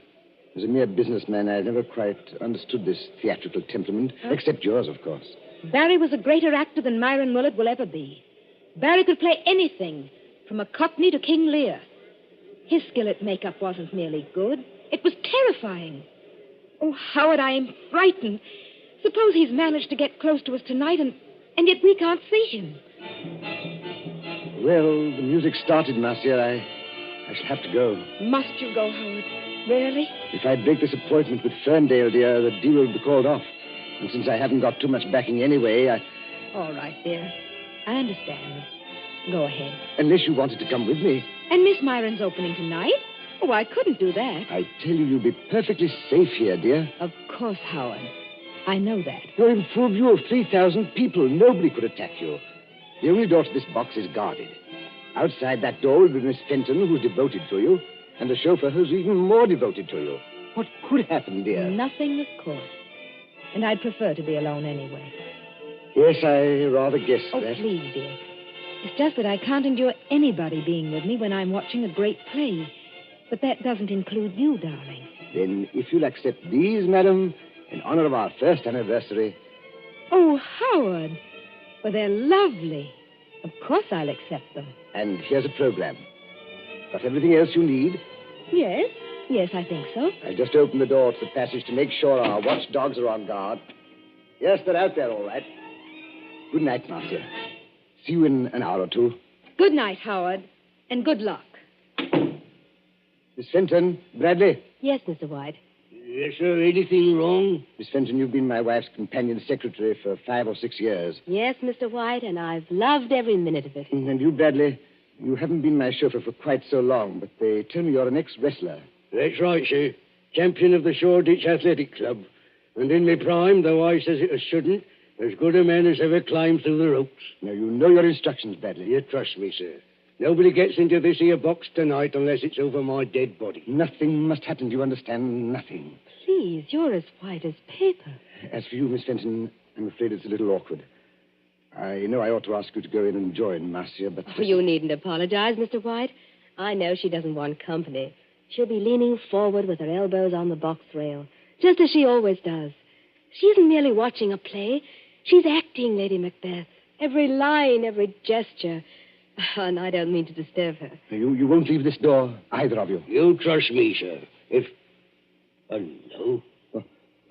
Speaker 17: As a mere businessman, I never quite understood this theatrical temperament, except yours, of course.
Speaker 15: Barry was a greater actor than Myron Willard will ever be. Barry could play anything, from a Cockney to King Lear. His skill at makeup wasn't merely good.
Speaker 5: It was terrifying. Oh, Howard, I am frightened. Suppose he's managed to get close to us tonight, and yet we can't see him.
Speaker 17: Well, the music started, Marcia. I shall have to go.
Speaker 5: Must you go, Howard? Really?
Speaker 17: If I break this appointment with Ferndale, dear, the deal will be called off. And since I haven't got too much backing anyway,
Speaker 5: All right, dear. I understand. Go ahead.
Speaker 17: Unless you wanted to come with me.
Speaker 5: And Miss Myron's opening tonight? Oh, I couldn't do that.
Speaker 17: I tell you, you'll be perfectly safe here, dear.
Speaker 5: Of course, Howard. I know that.
Speaker 17: You're in full view of 3,000 people. Nobody could attack you. The only door to this box is guarded. Outside that door will be Miss Fenton, who's devoted to you, and the chauffeur who's even more devoted to you. What could happen, dear?
Speaker 5: Nothing, of course. And I'd prefer to be alone anyway.
Speaker 17: Yes, I rather guessed
Speaker 5: Oh,
Speaker 17: that.
Speaker 5: please, dear. It's just that I can't endure anybody being with me when I'm watching a great play. But that doesn't include you, darling.
Speaker 17: Then, if you'll accept these, madam, in honor of our first anniversary.
Speaker 5: Oh, Howard. Well, they're lovely. Of course I'll accept them.
Speaker 17: And here's a program. Got everything else you need?
Speaker 5: Yes. Yes, I think so.
Speaker 17: I'll just open the door to the passage to make sure our watchdogs are on guard. Yes, they're out there, all right. Good night, Marcia. See you in an hour or two.
Speaker 5: Good night, Howard. And good luck.
Speaker 17: Miss Fenton, Bradley.
Speaker 5: Yes, Mr. White.
Speaker 17: Yes, sir. Anything wrong? Miss Fenton, you've been my wife's companion secretary for 5 or 6 years.
Speaker 10: Yes, Mr. White, and I've loved every minute of it.
Speaker 17: And you, Bradley, you haven't been my chauffeur for quite so long, but they tell me you're an ex-wrestler.
Speaker 16: That's right, sir. Champion of the Shoreditch Athletic Club. And in my prime, though I says it as shouldn't, as good a man as ever climbed through the ropes.
Speaker 17: Now, you know your instructions, Bradley.
Speaker 16: You trust me, sir. Nobody gets into this here box tonight unless it's over my dead body.
Speaker 17: Nothing must happen, do you understand? Nothing.
Speaker 10: Please, you're as white as paper.
Speaker 17: As for you, Miss Fenton, I'm afraid it's a little awkward. I know I ought to ask you to go in and join Marcia, but...
Speaker 10: Oh, you needn't apologize, Mr. White. I know she doesn't want company. She'll be leaning forward with her elbows on the box rail, just as she always does. She isn't merely watching a play. She's acting, Lady Macbeth. Every line, every gesture. And I don't mean to disturb her.
Speaker 17: You won't leave this door, either of you.
Speaker 16: You trust me, sir. If... no.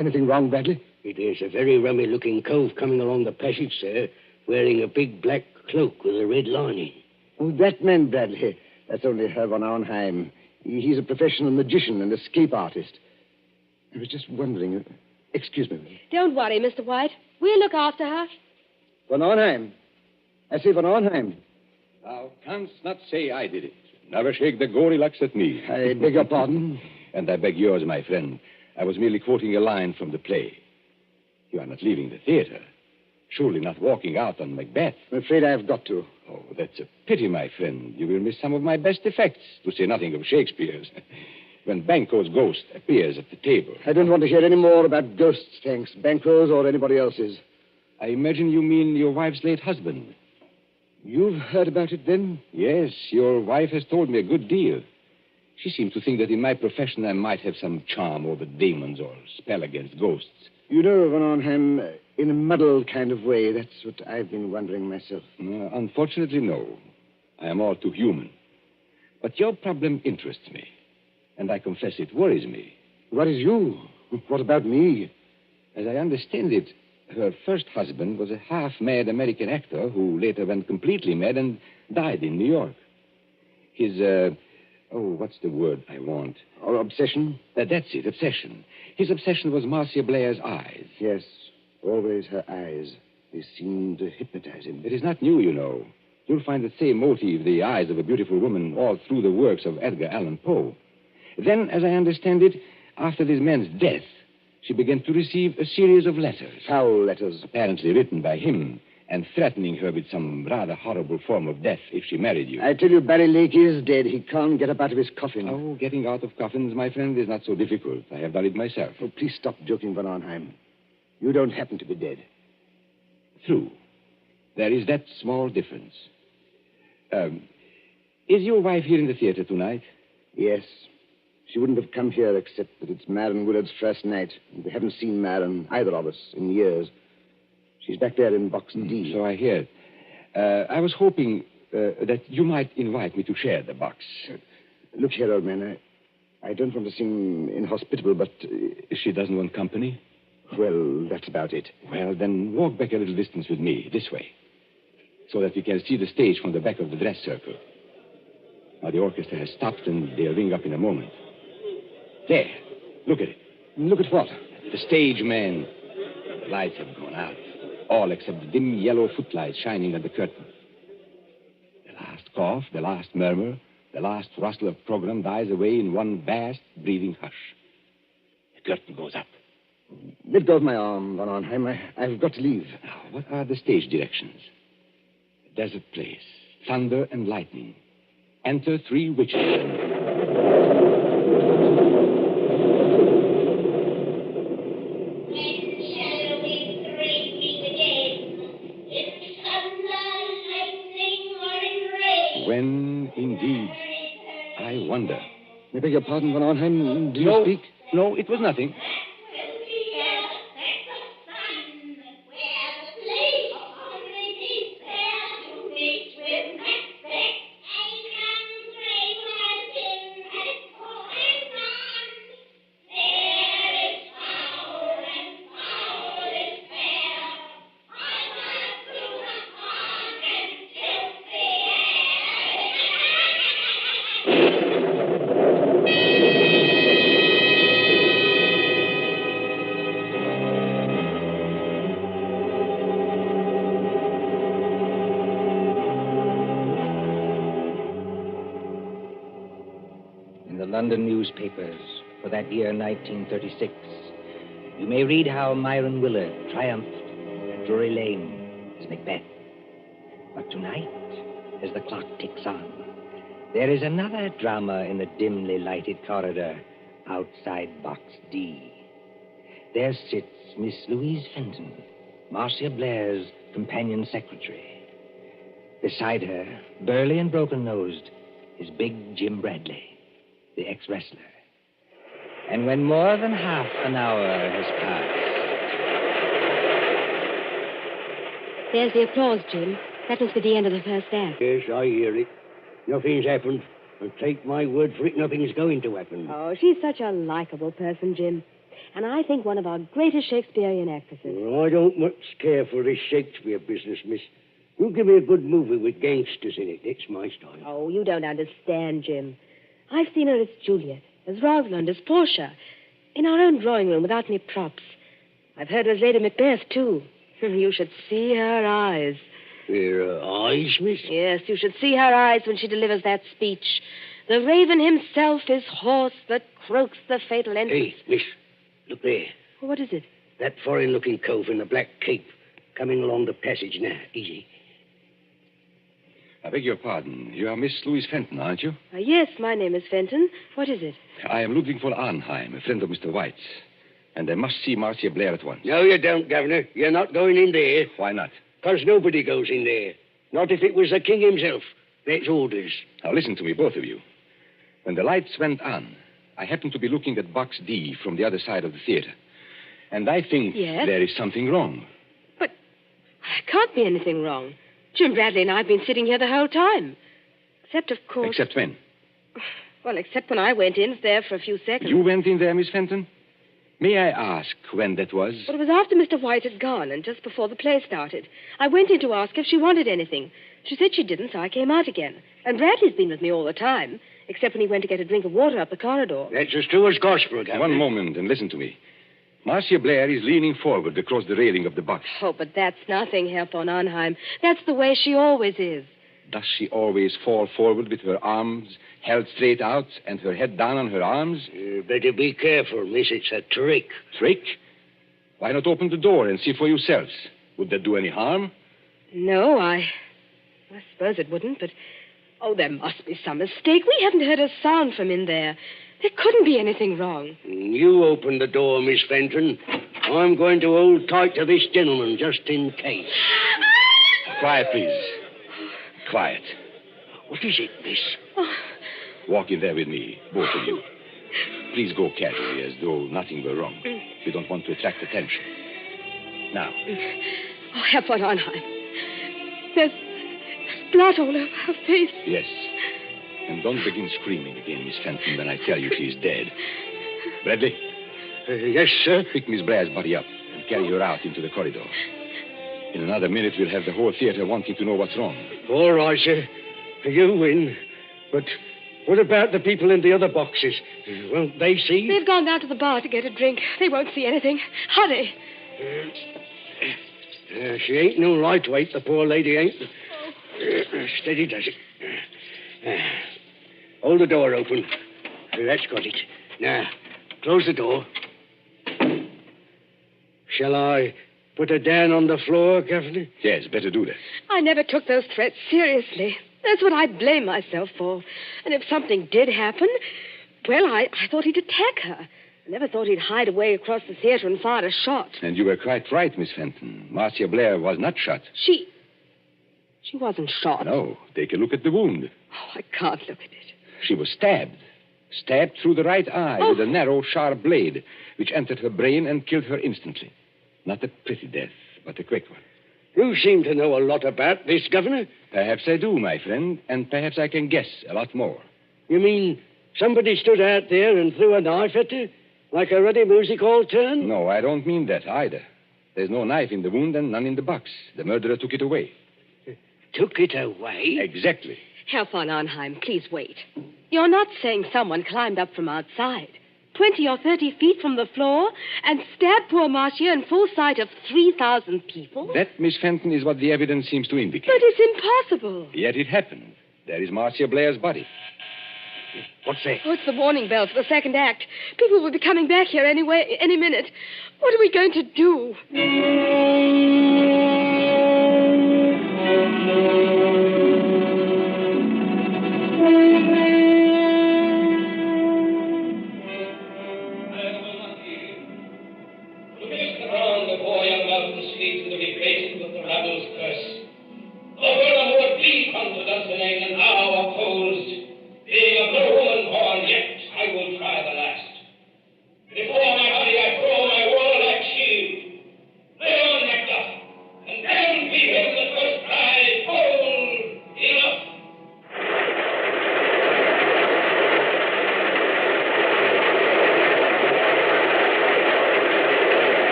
Speaker 17: Anything wrong, Bradley?
Speaker 16: It is a very rummy-looking cove coming along the passage, sir, wearing a big black cloak with a red lining.
Speaker 17: Oh, that man, Bradley. That's only Herr von Arnheim. He's a professional magician and escape artist. I was just wondering... Excuse me.
Speaker 10: Don't worry, Mr. White. We'll look after her.
Speaker 17: Von Arnheim. I say von Arnheim.
Speaker 18: Thou canst not say I did it. Never shake the gory locks at me.
Speaker 17: I beg your pardon?
Speaker 18: And I beg yours, my friend. I was merely quoting a line from the play. You are not leaving the theater. Surely not walking out on Macbeth.
Speaker 17: I'm afraid I've got to.
Speaker 18: Oh, that's a pity, my friend. You will miss some of my best effects, to say nothing of Shakespeare's. When Banquo's ghost appears at the table.
Speaker 17: I don't want to hear any more about ghosts, thanks. Banquo's or anybody else's.
Speaker 18: I imagine you mean your wife's late husband.
Speaker 17: You've heard about it, then?
Speaker 18: Yes, your wife has told me a good deal. She seemed to think that in my profession I might have some charm over demons or spell against ghosts.
Speaker 17: You know, von Arnheim, in a muddled kind of way, that's what I've been wondering myself.
Speaker 18: Unfortunately, no. I am all too human. But your problem interests me. And I confess it worries me.
Speaker 17: Worries you? What about me?
Speaker 18: As I understand it, her first husband was a half-mad American actor who later went completely mad and died in New York. His, what's the word I want?
Speaker 17: Or obsession?
Speaker 18: That's it, obsession. His obsession was Marcia Blair's eyes.
Speaker 17: Yes, always her eyes. They seemed to hypnotize him.
Speaker 18: It is not new, you know. You'll find the same motive, the eyes of a beautiful woman, all through the works of Edgar Allan Poe. Then, as I understand it, after this man's death, she began to receive a series of letters.
Speaker 17: Foul letters.
Speaker 18: Apparently written by him, and threatening her with some rather horrible form of death if she married you.
Speaker 17: I tell you, Barry Lake is dead. He can't get up out of his coffin.
Speaker 18: Oh, getting out of coffins, my friend, is not so difficult. I have done it myself.
Speaker 17: Oh, please stop joking, von Arnheim. You don't happen to be dead.
Speaker 18: True. There is that small difference. Is your wife here in the theater tonight?
Speaker 17: Yes. She wouldn't have come here except that it's Marion Willard's first night. We haven't seen Marion, either of us, in years. She's back there in Box D.
Speaker 18: So I hear. I was hoping that you might invite me to share the box.
Speaker 17: Look here, old man.
Speaker 18: I don't want to seem inhospitable, but she doesn't want company? Well, that's about it. Well, then walk back a little distance with me, this way, so that we can see the stage from the back of the dress circle. Now, the orchestra has stopped, and they'll ring up in a moment. There. Look at it. Look at what? The stage, man. The lights have gone out. All except the dim yellow footlights shining at the curtain. The last cough, the last murmur, the last rustle of program dies away in one vast, breathing hush. The curtain goes up.
Speaker 17: Let go of my arm, Von Arnheim. I've got to leave.
Speaker 18: Now, what are the stage directions? A desert place. Thunder and lightning. Enter 3 witches. When, indeed, I wonder.
Speaker 17: I beg your pardon, Von Arnheim. Do you speak?
Speaker 18: No, it was nothing.
Speaker 8: London newspapers for that year 1936, you may read how Myron Willard triumphed at Drury Lane as Macbeth. But tonight, as the clock ticks on, there is another drama in the dimly lighted corridor outside Box D. There sits Miss Louise Fenton, Marcia Blair's companion secretary. Beside her, burly and broken-nosed, is big Jim Bradley, the ex-wrestler. And when more than half an hour has passed...
Speaker 10: There's the applause, Jim. That must be the end of the first act.
Speaker 16: Yes, I hear it. Nothing's happened. But take my word for it, nothing's going to happen.
Speaker 10: Oh, she's such a likable person, Jim. And I think one of our greatest Shakespearean actresses.
Speaker 16: Well, I don't much care for this Shakespeare business, miss. You give me a good movie with gangsters in it. That's my style.
Speaker 10: Oh, you don't understand, Jim. I've seen her as Juliet, as Rosalind, as Portia, in our own drawing room without any props. I've heard her as Lady Macbeth, too. You should see her eyes.
Speaker 16: Her eyes, miss?
Speaker 10: Yes, you should see her eyes when she delivers that speech. The raven himself is hoarse that croaks the fatal entrance.
Speaker 16: Hey, miss, look there.
Speaker 10: What is it?
Speaker 16: That foreign-looking cove in the black cape coming along the passage now. Easy.
Speaker 18: I beg your pardon. You are Miss Louise Fenton, aren't you?
Speaker 10: Yes, my name is Fenton. What is it?
Speaker 18: I am Ludwig von Arnheim, a friend of Mr. White's. And I must see Marcia Blair at once.
Speaker 16: No, you don't, Governor. You're not going in there.
Speaker 18: Why not?
Speaker 16: Because nobody goes in there. Not if it was the king himself. That's orders.
Speaker 18: Now listen to me, both of you. When the lights went on, I happened to be looking at Box D from the other side of the theater. And I think there is something wrong.
Speaker 10: But there can't be anything wrong. Jim Bradley and I have been sitting here the whole time. Except, of course...
Speaker 18: Except when?
Speaker 10: Well, except when I went in there for a few seconds.
Speaker 18: You went in there, Miss Fenton? May I ask when that was?
Speaker 10: Well, it was after Mr. White had gone and just before the play started. I went in to ask if she wanted anything. She said she didn't, so I came out again. And Bradley's been with me all the time, except when he went to get a drink of water up the corridor.
Speaker 16: That's as true as gospel, Governor.
Speaker 18: One moment and listen to me. Marcia Blair is leaning forward across the railing of the box.
Speaker 10: Oh, but that's nothing, Herr von Arnheim. That's the way she always is.
Speaker 18: Does she always fall forward with her arms held straight out and her head down on her arms?
Speaker 16: You better be careful, miss. It's a trick.
Speaker 18: Trick? Why not open the door and see for yourselves? Would that do any harm?
Speaker 10: No, I suppose it wouldn't, but... Oh, there must be some mistake. We haven't heard a sound from in there. There couldn't be anything wrong.
Speaker 16: You open the door, Miss Fenton. I'm going to hold tight to this gentleman, just in case.
Speaker 18: Quiet, please. Quiet.
Speaker 16: What is it, miss?
Speaker 10: Oh.
Speaker 18: Walk in there with me, both of you. Please go casually, as though nothing were wrong. We don't want to attract attention. Now.
Speaker 10: Oh, Herr von Arnheim. There's blood all over her face.
Speaker 18: Yes. And don't begin screaming again, Miss Fenton, when I tell you she's dead. Bradley?
Speaker 16: Yes, sir?
Speaker 18: Pick Miss Blair's body up and carry her out into the corridor. In another minute, we'll have the whole theater wanting to know what's wrong.
Speaker 16: All right, sir. You win. But what about the people in the other boxes? Won't they see?
Speaker 10: They've gone down to the bar to get a drink. They won't see anything. Hurry.
Speaker 16: She ain't no lightweight, the poor lady ain't. Steady does it. Hold the door open. That's got it. Now, close the door. Shall I put her down on the floor, Governor?
Speaker 18: Yes, better do that.
Speaker 10: I never took those threats seriously. That's what I blame myself for. And if something did happen, well, I thought he'd attack her. I never thought he'd hide away across the theater and fire a shot.
Speaker 18: And you were quite right, Miss Fenton. Marcia Blair was not shot.
Speaker 10: She wasn't shot.
Speaker 18: No. Take a look at the wound.
Speaker 10: Oh, I can't look at it.
Speaker 18: She was stabbed. Stabbed through the right eye with a narrow, sharp blade, which entered her brain and killed her instantly. Not a pretty death, but a quick one.
Speaker 16: You seem to know a lot about this, Governor.
Speaker 18: Perhaps I do, my friend, and perhaps I can guess a lot more.
Speaker 16: You mean somebody stood out there and threw a knife at her? Like a ruddy music hall turn?
Speaker 18: No, I don't mean that either. There's no knife in the wound and none in the box. The murderer took it away.
Speaker 16: Took it away?
Speaker 18: Exactly.
Speaker 10: Herr von Arnheim, please wait. You're not saying someone climbed up from outside, 20 or 30 feet from the floor, and stabbed poor Marcia in full sight of 3,000 people?
Speaker 18: That, Miss Fenton, is what the evidence seems to indicate.
Speaker 10: But it's impossible.
Speaker 18: Yet it happened. There is Marcia Blair's body.
Speaker 16: What's that?
Speaker 10: Oh, it's the warning bell for the second act. People will be coming back here any minute. What are we going to do?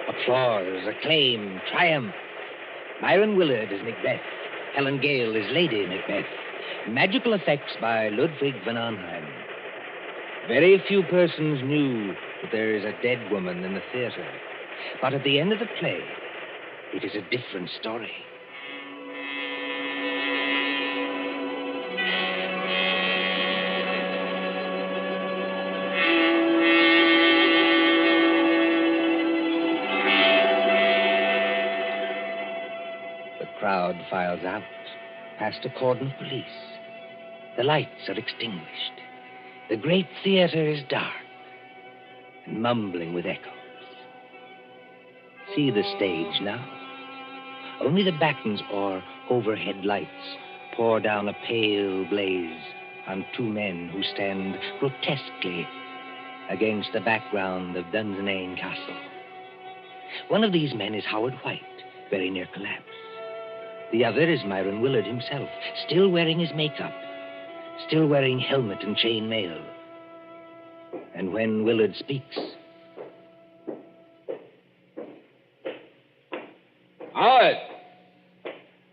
Speaker 8: Applause, acclaim, triumph. Myron Willard as Macbeth. Helen Gale as Lady Macbeth. Magical effects by Ludwig van Arnheim. Very few persons knew that there is a dead woman in the theater. But at the end of the play, it is a different story. The crowd files out, past a cordon of police. The lights are extinguished. The great theater is dark and mumbling with echoes. See the stage now. Only the battens or overhead lights pour down a pale blaze on two men who stand grotesquely against the background of Dunsinane Castle. One of these men is Howard White, very near collapse. The other is Myron Willard himself, still wearing his makeup, still wearing helmet and chain mail. And when Willard speaks...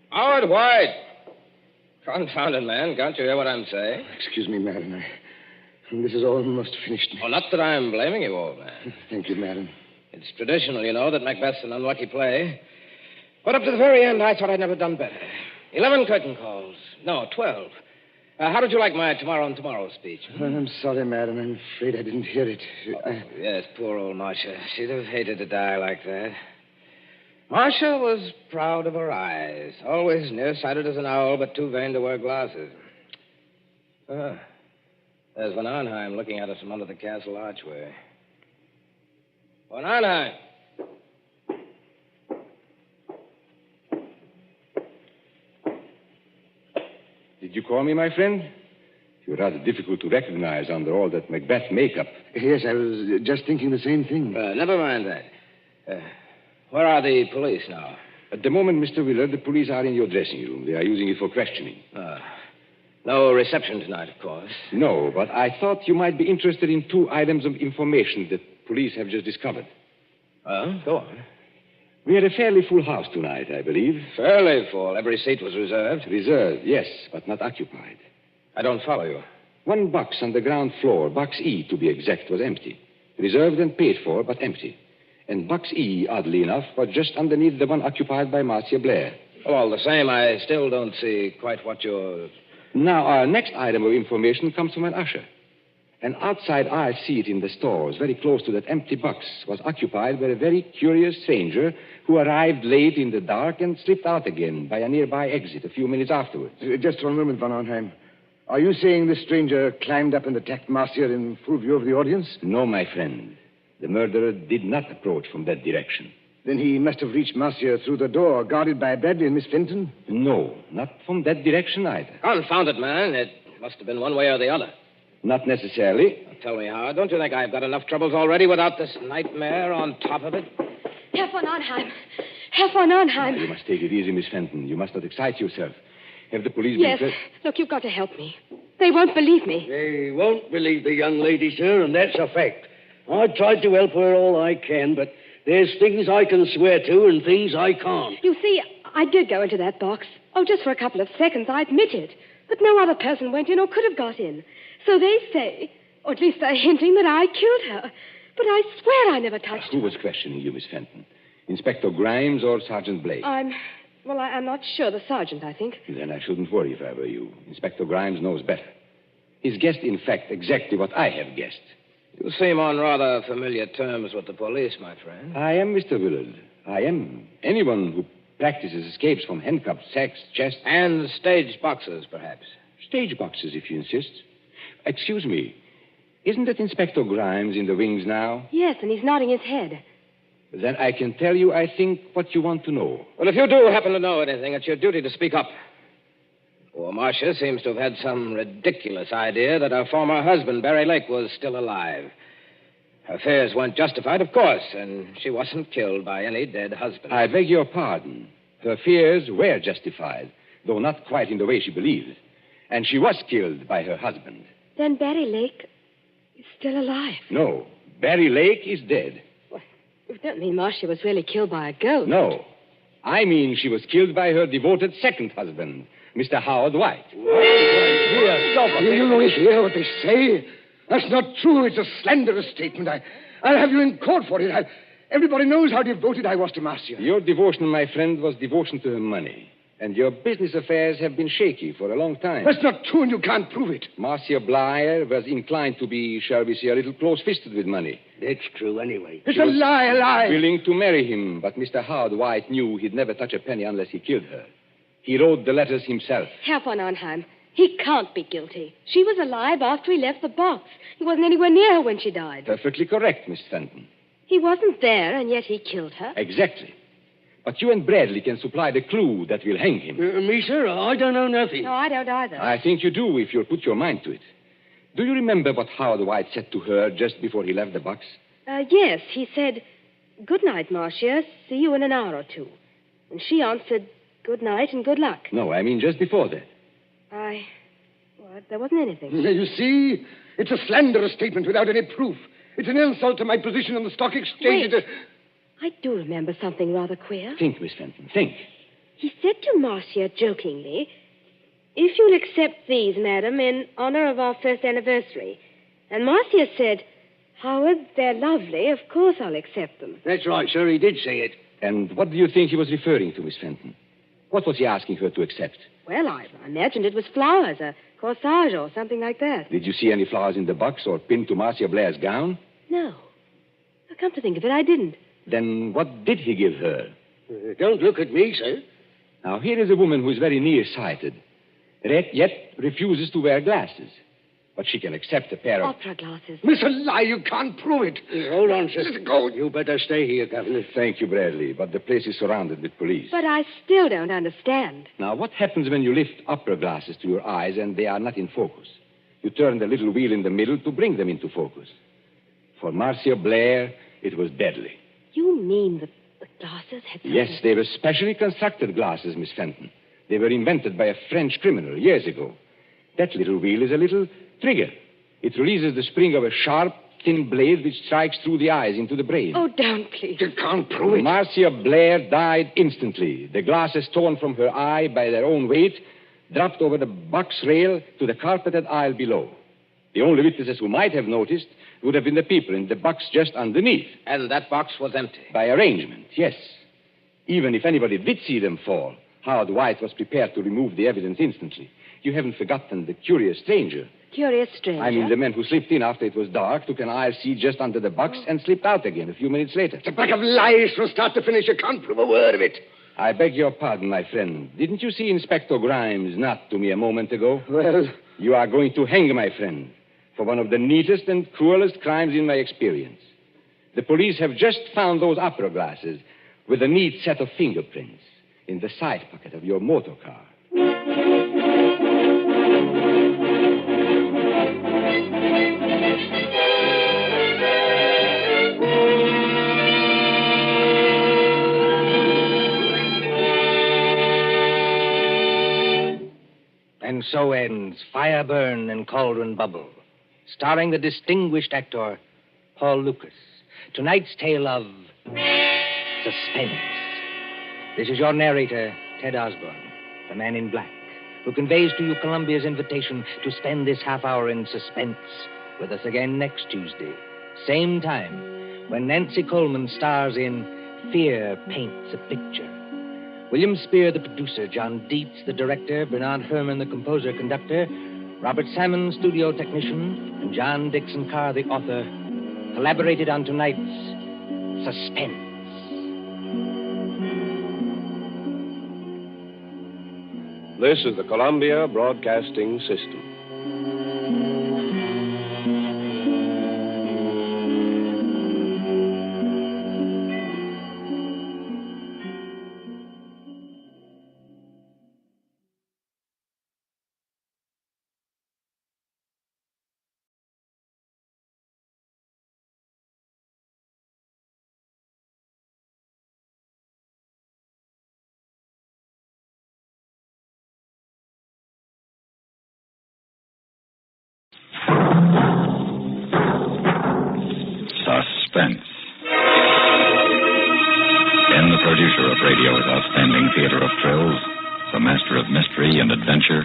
Speaker 9: Howard White! Confounded man, can't you hear what I'm saying?
Speaker 17: Excuse me, madam. This is almost finished.
Speaker 9: Oh, not that I'm blaming you, old man.
Speaker 17: Thank you, madam.
Speaker 9: It's traditional, you know, that Macbeth's an unlucky play. But up to the very end, I thought I'd never done better. 11 curtain calls. No, 12. How did you like my tomorrow and tomorrow speech?
Speaker 17: I'm sorry, madam. I'm afraid I didn't hear it.
Speaker 9: Yes, poor old Marcia. She'd have hated to die like that. Marcia was proud of her eyes. Always nearsighted as an owl, but too vain to wear glasses. There's Van Arnheim looking at us from under the castle archway. Van Arnheim!
Speaker 18: Did you call me, my friend? You're rather difficult to recognize under all that Macbeth makeup.
Speaker 17: Yes, I was just thinking the same thing.
Speaker 9: Never mind that. Where are the police now?
Speaker 18: At the moment, Mr. Willard, the police are in your dressing room. They are using it for questioning.
Speaker 9: No reception tonight, of course.
Speaker 18: No, but I thought you might be interested in 2 items of information that police have just discovered.
Speaker 9: Well, go on.
Speaker 18: We had a fairly full house tonight, I believe.
Speaker 9: Fairly full. Every seat was reserved.
Speaker 18: Reserved, yes, but not occupied.
Speaker 9: I don't follow you.
Speaker 18: 1 box on the ground floor, box E to be exact, was empty. Reserved and paid for, but empty. And box E, oddly enough, was just underneath the one occupied by Marcia Blair.
Speaker 9: Well, all the same, I still don't see quite what you're...
Speaker 18: Now, our next item of information comes from an usher. An outside eye seat in the stores, very close to that empty box, was occupied by a very curious stranger who arrived late in the dark and slipped out again by a nearby exit a few minutes afterwards.
Speaker 17: Just one moment, Van Arnheim. Are you saying the stranger climbed up and attacked Marcia in full view of the audience?
Speaker 18: No, my friend. The murderer did not approach from that direction.
Speaker 17: Then he must have reached Marcia through the door, guarded by Bradley and Miss Fenton?
Speaker 18: No, not from that direction either.
Speaker 9: Confound it, man. It must have been one way or the other.
Speaker 18: Not necessarily.
Speaker 9: Tell me how. Don't you think I've got enough troubles already without this nightmare on top of it?
Speaker 10: Herr von Arnheim. Herr von Arnheim.
Speaker 18: You must take it easy, Miss Fenton. You must not excite yourself. Have the police
Speaker 10: Yes.
Speaker 18: been...
Speaker 10: Look, you've got to help me. They won't believe me.
Speaker 16: They won't believe the young lady, sir, and that's a fact. I've tried to help her all I can, but there's things I can swear to and things I can't.
Speaker 10: You see, I did go into that box. Oh, just for a couple of seconds, I admit it. But no other person went in or could have got in. So they say, or at least they're hinting that I killed her. But I swear I never touched her.
Speaker 18: Who was questioning you, Miss Fenton? Inspector Grimes or Sergeant Blake?
Speaker 10: I'm not sure. The sergeant, I think.
Speaker 18: Then I shouldn't worry if I were you. Inspector Grimes knows better. He's guessed, in fact, exactly what I have guessed.
Speaker 9: You seem on rather familiar terms with the police, my friend.
Speaker 18: I am, Mr. Willard. I am. Anyone who practices escapes from handcuffs, sacks, chests...
Speaker 9: And stage boxes, perhaps.
Speaker 18: Stage boxes, if you insist. Excuse me. Isn't that Inspector Grimes in the wings now?
Speaker 10: Yes, and he's nodding his head.
Speaker 18: Then I can tell you, I think, what you want to know.
Speaker 9: Well, if you do happen to know anything, it's your duty to speak up. Poor Marcia seems to have had some ridiculous idea that her former husband, Barry Lake, was still alive. Her fears weren't justified, of course, and she wasn't killed by any dead husband.
Speaker 18: I beg your pardon. Her fears were justified, though not quite in the way she believed. And she was killed by her husband.
Speaker 10: Then Barry Lake is still alive.
Speaker 18: No, Barry Lake is dead.
Speaker 10: Well, you don't mean Marcia was really killed by a ghost?
Speaker 18: No. I mean she was killed by her devoted second husband, Mr. Howard White.
Speaker 17: Here, stop it. You hear what they say? That's not true. It's a slanderous statement. I'll have you in court for it. Everybody knows how devoted I was to Marcia.
Speaker 18: Your devotion, my friend, was devotion to her money. And your business affairs have been shaky for a long time.
Speaker 17: That's not true, and you can't prove it.
Speaker 18: Marcia Blair was inclined to be, shall we say, a little close-fisted with money.
Speaker 16: That's true anyway.
Speaker 17: It's a lie.
Speaker 18: Willing to marry him, but Mr. Howard White knew he'd never touch a penny unless he killed her. He wrote the letters himself.
Speaker 10: Herr von Arnheim, he can't be guilty. She was alive after he left the box. He wasn't anywhere near her when she died.
Speaker 18: Perfectly correct, Miss Fenton.
Speaker 10: He wasn't there, and yet he killed her.
Speaker 18: Exactly. But you and Bradley can supply the clue that will hang him.
Speaker 16: Me, sir? I don't know nothing.
Speaker 10: No, I don't either.
Speaker 18: I think you do if you'll put your mind to it. Do you remember what Howard White said to her just before he left the box?
Speaker 10: Yes, he said, "Good night, Marcia. See you in an hour or two." And she answered, "Good night and good luck."
Speaker 18: No, I mean just before that.
Speaker 10: There wasn't anything.
Speaker 17: You see? It's a slanderous statement without any proof. It's an insult to my position on the stock exchange.
Speaker 10: Wait. I do remember something rather queer.
Speaker 18: Think, Miss Fenton, think.
Speaker 10: He said to Marcia jokingly, "If you'll accept these, madam, in honor of our first anniversary." And Marcia said, "Howard, they're lovely. Of course I'll accept them."
Speaker 16: That's right, sir. He did say it.
Speaker 18: And what do you think he was referring to, Miss Fenton? What was he asking her to accept?
Speaker 10: Well, I imagined it was flowers, a corsage or something like that.
Speaker 18: Did you see any flowers in the box or pinned to Marcia Blair's gown?
Speaker 10: No. Now, come to think of it, I didn't.
Speaker 18: Then what did he give her?
Speaker 16: Don't look at me, sir.
Speaker 18: Now, here is a woman who is very nearsighted, yet refuses to wear glasses. But she can accept a pair of...
Speaker 10: Opera glasses.
Speaker 17: It's a lie. You can't prove it.
Speaker 16: Hold on, sir.
Speaker 17: Let it go.
Speaker 16: You better stay here, Governor.
Speaker 18: Thank you, Bradley, but the place is surrounded with police.
Speaker 10: But I still don't understand.
Speaker 18: Now, what happens when you lift opera glasses to your eyes and they are not in focus? You turn the little wheel in the middle to bring them into focus. For Marcia Blair, it was deadly.
Speaker 10: You mean that The glasses had...
Speaker 18: Yes, they were specially constructed glasses, Miss Fenton. They were invented by a French criminal years ago. That little wheel is a little trigger. It releases the spring of a sharp, thin blade which strikes through the eyes into the brain.
Speaker 10: Oh, don't, please.
Speaker 18: You can't prove it. Marcia Blair died instantly. The glasses torn from her eye by their own weight dropped over the box rail to the carpeted aisle below. The only witnesses who might have noticed would have been the people in the box just underneath.
Speaker 8: And that box was empty.
Speaker 18: By arrangement, yes. Even if anybody did see them fall, Howard White was prepared to remove the evidence instantly. You haven't forgotten the curious stranger.
Speaker 10: Curious stranger?
Speaker 18: I mean the man who slipped in after it was dark, took an aisle seat just under the box, and slipped out again a few minutes later.
Speaker 17: It's a pack of lies from start to finish. You can't prove a word of it.
Speaker 18: I beg your pardon, my friend. Didn't you see Inspector Grimes not to me a moment ago?
Speaker 17: Well...
Speaker 18: You are going to hang, my friend, for one of the neatest and cruelest crimes in my experience. The police have just found those opera glasses with a neat set of fingerprints in the side pocket of your motor car.
Speaker 8: And so ends Fire Burn and Cauldron Bubble, starring the distinguished actor Paul Lucas. Tonight's tale of suspense. This is your narrator, Ted Osborne, the man in black, who conveys to you Columbia's invitation to spend this half hour in suspense with us again next Tuesday, same time, when Nancy Coleman stars in Fear Paints a Picture. William Spear, the producer, John Dietz, the director, Bernard Herrmann, the composer-conductor, Robert Salmon, studio technician, and John Dixon Carr, the author, collaborated on tonight's Suspense.
Speaker 7: This is the Columbia Broadcasting System.
Speaker 26: Suspense. Ben, the producer of radio's outstanding theater of thrills, the master of mystery and adventure,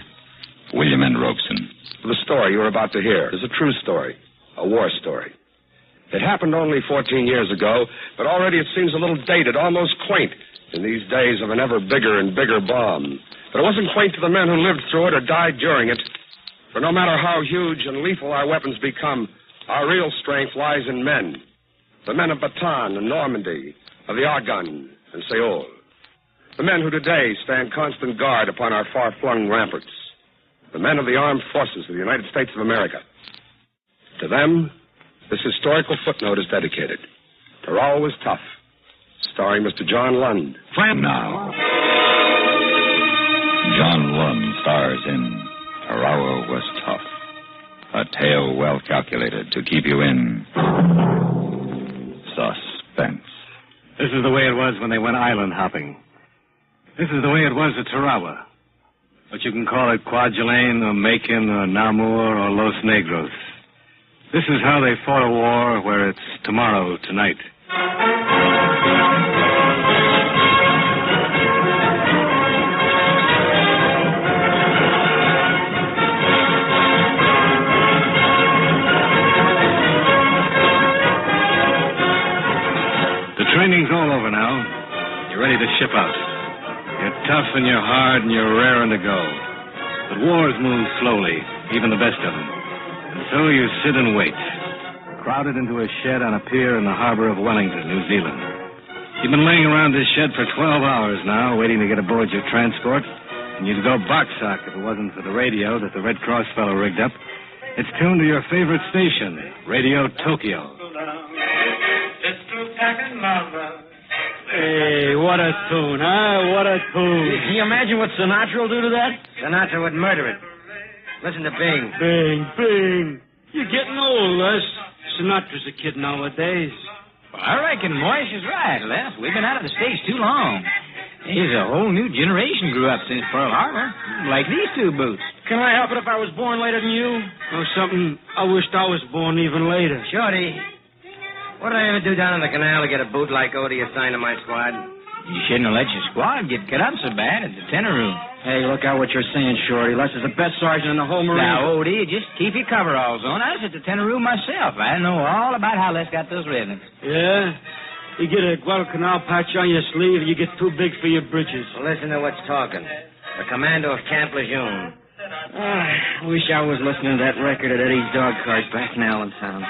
Speaker 26: William N. Robeson.
Speaker 7: The story you're about to hear is a true story, a war story. It happened only 14 years ago, but already it seems a little dated, almost quaint, in these days of an ever bigger and bigger bomb. But it wasn't quaint to the men who lived through it or died during it. For no matter how huge and lethal our weapons become, our real strength lies in men. The men of Bataan and Normandy, of the Argonne and Seoul. The men who today stand constant guard upon our far-flung ramparts. The men of the armed forces of the United States of America. To them, this historical footnote is dedicated. Terrell was tough. Starring Mr. John Lund.
Speaker 26: Now, John Lund stars in Tarawa Was Tough, a tale well calculated to keep you in suspense.
Speaker 3: This is the way it was when they went island hopping. This is the way it was at Tarawa. But you can call it Kwajalein or Macon or Namur or Los Negros. This is how they fought a war where it's tomorrow, tonight. The training's all over now. You're ready to ship out. You're tough and you're hard and you're raring to go. But wars move slowly, even the best of them. And so you sit and wait, crowded into a shed on a pier in the harbor of Wellington, New Zealand. You've been laying around this shed for 12 hours now, waiting to get aboard your transport, and you'd go box-sock if it wasn't for the radio that the Red Cross fellow rigged up. It's tuned to your favorite station, Radio Tokyo.
Speaker 12: Hey, what a tune, huh? What a tune.
Speaker 9: Can you imagine what Sinatra will do to that? Sinatra would murder it. Listen to Bing.
Speaker 12: Bing, Bing. You're getting old, Les. Sinatra's a kid nowadays.
Speaker 11: Well, I reckon Moish is right, Les. We've been out of the States too long. There's a whole new generation grew up since Pearl Harbor, like these two boots.
Speaker 3: Can I help it if I was born later than you? Or something, I wished I was born even later.
Speaker 8: Shorty, what did I ever do down in the canal to get a boot like Odie assigned to my squad?
Speaker 11: You shouldn't have let your squad get cut up so bad at the tenor room.
Speaker 3: Hey, look out what you're saying, Shorty. Les is the best sergeant in the whole Marine.
Speaker 11: Now, Odie, just keep your coveralls on. I was at the tenor room myself. I know all about how Les got those ribbons.
Speaker 3: Yeah? You get a Guadalcanal patch on your sleeve, you get too big for your britches.
Speaker 8: Well, listen to what's talking. The commando of Camp Lejeune.
Speaker 3: I wish I was listening to that record at Eddie's dog cart back in Allentown.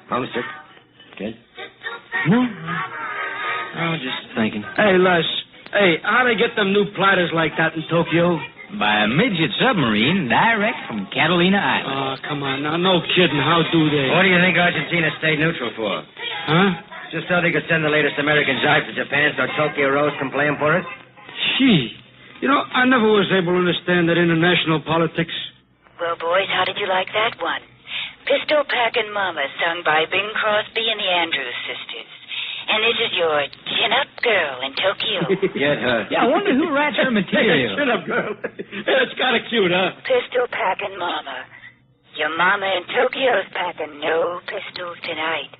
Speaker 8: Homesick? Kid?
Speaker 3: No. I was just thinking. Hey, Les. Hey, how'd they get them new platters like that in Tokyo?
Speaker 11: By a midget submarine direct from Catalina Island.
Speaker 3: Oh, come on now. No kidding. How do they?
Speaker 8: What do you think Argentina stayed neutral for?
Speaker 3: Huh?
Speaker 8: Just so they could send the latest American jive to Japan so Tokyo Rose can play them for us?
Speaker 3: Gee. You know, I never was able to understand that international politics.
Speaker 13: Well, boys, how did you like that one? Pistol Packin' Mama, sung by Bing Crosby and the Andrews Sisters. And this is your chin-up girl in Tokyo.
Speaker 8: Get her.
Speaker 11: Yeah, I wonder who writes her material.
Speaker 3: Chin-up girl. That's kind of cute, huh?
Speaker 13: Pistol Packin' Mama. Your mama in Tokyo's packing no pistols tonight.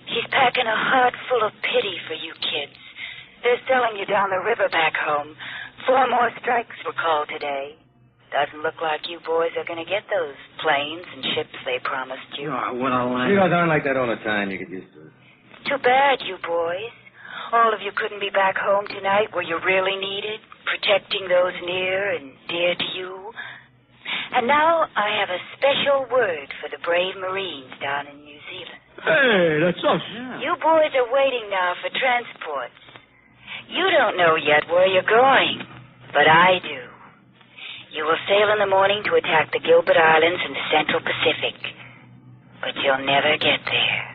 Speaker 13: She's packing a heart full of pity for you kids. They're selling you down the river back home. 4 more strikes were called today. Doesn't look like you boys are going to get those planes and ships they promised you.
Speaker 3: Oh, what a line.
Speaker 8: She goes on like that all the time. You get used to it.
Speaker 13: Too bad, you boys. All of you couldn't be back home tonight where you really needed, protecting those near and dear to you. And now I have a special word for the brave Marines down in New Zealand.
Speaker 3: Hey, that's us.
Speaker 13: You boys are waiting now for transports. You don't know yet where you're going, but I do. You will sail in the morning to attack the Gilbert Islands in the Central Pacific. But you'll never get there.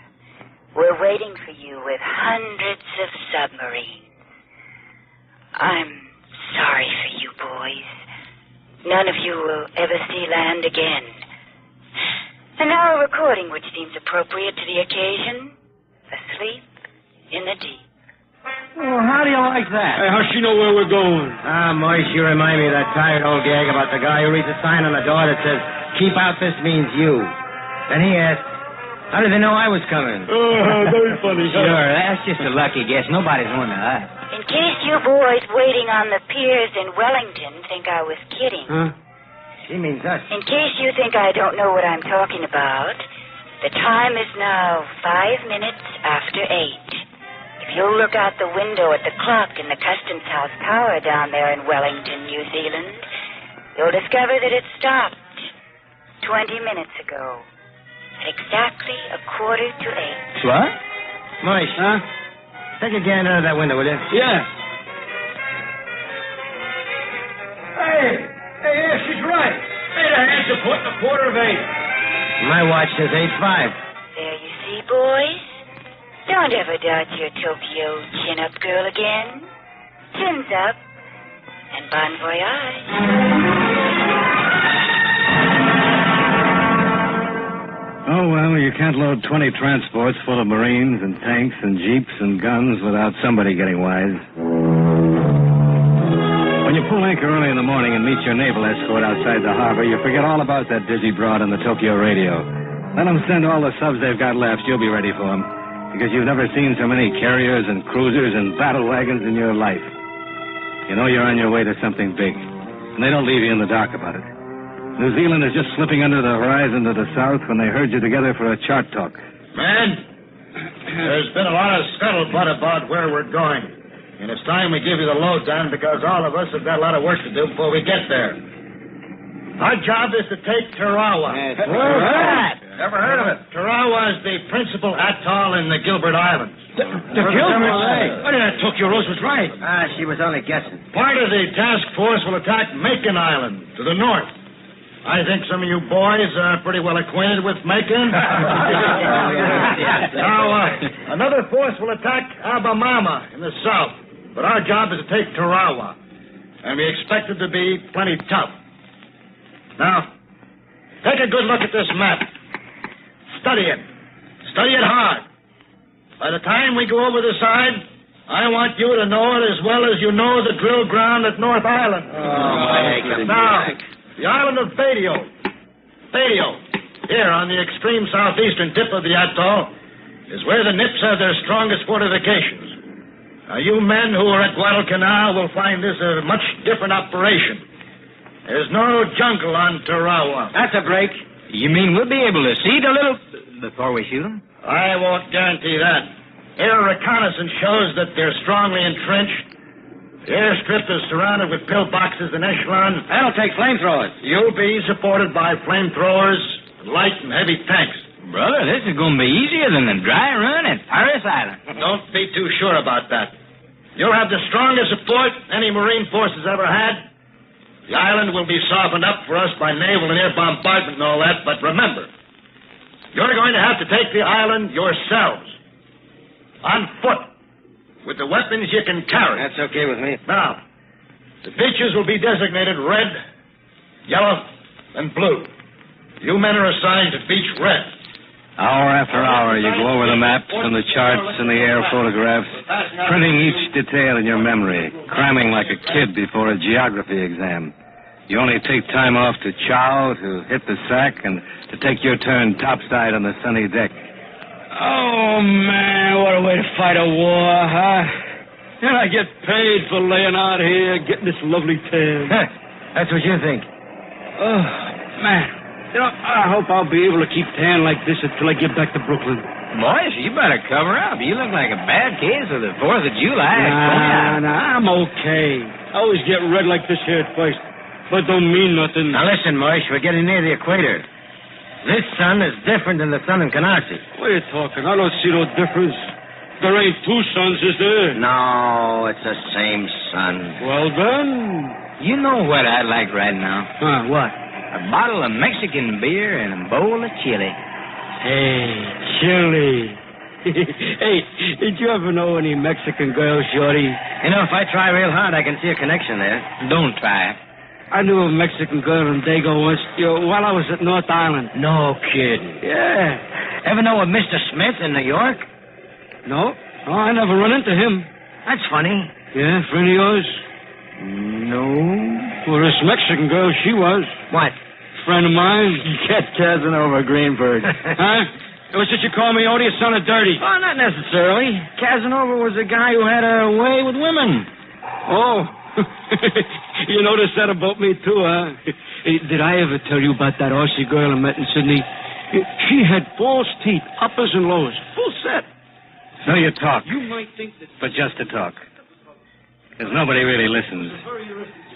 Speaker 13: We're waiting for you with hundreds of submarines. I'm sorry for you boys. None of you will ever see land again. And now a recording which seems appropriate to the occasion. Asleep in the Deep.
Speaker 8: Well, how do you like that?
Speaker 3: Hey, how's she know where we're going?
Speaker 8: Ah, Moish, you remind me of that tired old gag about the guy who reads a sign on the door that says, "Keep out, this means you." Then he asked, "How did they know I was coming?"
Speaker 3: Oh, very funny.
Speaker 11: Sure, that's just a lucky guess. Nobody's won that.
Speaker 13: In case you boys waiting on the piers in Wellington think I was kidding.
Speaker 3: Huh?
Speaker 8: She means us.
Speaker 13: In case you think I don't know what I'm talking about, the time is now 5 minutes after 8. If you'll look out the window at the clock in the Customs House Tower down there in Wellington, New Zealand, you'll discover that it stopped 20 minutes ago. Exactly 7:45.
Speaker 8: What? Moish,
Speaker 3: Huh?
Speaker 8: take a gander out of that window, will you?
Speaker 3: Yeah. Hey, yeah, she's right. Hey, the hands are put in 7:45.
Speaker 8: My watch says 8:05.
Speaker 13: There you see, boys. Don't ever doubt your Tokyo chin-up girl again. Chins up, and bon voyage.
Speaker 24: Oh, well, you can't load 20 transports full of Marines and tanks and jeeps and guns without somebody getting wise. When you pull anchor early in the morning and meet your naval escort outside the harbor, you forget all about that dizzy broad on the Tokyo radio. Let them send all the subs they've got left. You'll be ready for them. Because you've never seen so many carriers and cruisers and battle wagons in your life. You know you're on your way to something big. And they don't leave you in the dark about it. New Zealand is just slipping under the horizon to the south when they herd you together for a chart talk.
Speaker 6: Man, there's been a lot of scuttlebutt about where we're going. And it's time we give you the lowdown because all of us have got a lot of work to do before we get there. Our job is to take Tarawa.
Speaker 8: Where's that?
Speaker 6: Never heard of it. Tarawa is the principal atoll in the Gilbert Islands.
Speaker 3: The Gilbert? I thought Tokyo Rose was right.
Speaker 8: Ah, she was only guessing.
Speaker 6: Part of the task force will attack Macon Island to the north. I think some of you boys are pretty well acquainted with Macon. Now, another force will attack Alabama in the south. But our job is to take Tarawa. And we expect it to be plenty tough. Now, take a good look at this map. Study it. Study it hard. By the time we go over the side, I want you to know it as well as you know the drill ground at North Island. Now, the island of Badio. Here on the extreme southeastern tip of the atoll, is where the Nips have their strongest fortifications. Now, you men who are at Guadalcanal will find this a much different operation. There's no jungle on Tarawa.
Speaker 11: That's a break. You mean we'll be able to see the little... before we shoot them?
Speaker 6: I won't guarantee that. Air reconnaissance shows that they're strongly entrenched. The airstrip is surrounded with pillboxes and echelons.
Speaker 11: That'll take flamethrowers.
Speaker 6: You'll be supported by flamethrowers, light and heavy tanks.
Speaker 11: Brother, this is going to be easier than the dry run at Paris Island.
Speaker 6: Don't be too sure about that. You'll have the strongest support any Marine force has ever had. The island will be softened up for us by naval and air bombardment and all that, but remember, you're going to have to take the island yourselves. On foot. With the weapons you can carry.
Speaker 11: That's okay with me.
Speaker 6: Now, the beaches will be designated red, yellow, and blue. You men are assigned to beach red.
Speaker 24: Hour after hour, you go over the maps and the charts and the air photographs, printing each detail in your memory, cramming like a kid before a geography exam. You only take time off to chow, to hit the sack, and to take your turn topside on the sunny deck.
Speaker 12: Oh, man, what a way to fight a war, huh? And I get paid for laying out here, getting this lovely tan.
Speaker 11: That's what you think.
Speaker 12: Oh, man. You know, I hope I'll be able to keep tan like this until I get back to Brooklyn.
Speaker 11: Boys, you better cover up. You look like a bad case of the 4th of July.
Speaker 12: Nah, I'm okay. I always get red like this here at first, but don't mean nothing.
Speaker 11: Now listen, Moish, we're getting near the equator. This sun is different than the sun in Canarsie.
Speaker 12: What are you talking? I don't see no difference. There ain't two suns, is there?
Speaker 11: No, it's the same sun.
Speaker 12: Well, then...
Speaker 11: You know what I'd like right now?
Speaker 12: Huh, what?
Speaker 11: A bottle of Mexican beer and a bowl of chili.
Speaker 12: Hey, chili. Hey, did you ever know any Mexican girls, Shorty?
Speaker 11: You know, if I try real hard, I can see a connection there. Don't try.
Speaker 12: I knew a Mexican girl in Dago once, while I was at North Island.
Speaker 11: No kidding.
Speaker 12: Yeah.
Speaker 11: Ever know a Mr. Smith in New York?
Speaker 12: No. Oh, I never run into him.
Speaker 11: That's funny.
Speaker 12: Yeah, friend of yours?
Speaker 11: No.
Speaker 12: Well, this Mexican girl, she was.
Speaker 11: What?
Speaker 12: Friend of mine.
Speaker 11: Get Casanova Greenberg.
Speaker 12: Huh? It was that you call me odious son of dirty.
Speaker 11: Oh, not necessarily. Casanova was a guy who had a way with women.
Speaker 12: Oh. You noticed that about me, too, huh? Hey, did I ever tell you about that Aussie girl I met in Sydney? She had false teeth, uppers and lowers, full set.
Speaker 24: So you talk.
Speaker 12: You might think that...
Speaker 24: But just to talk. Because nobody really listens.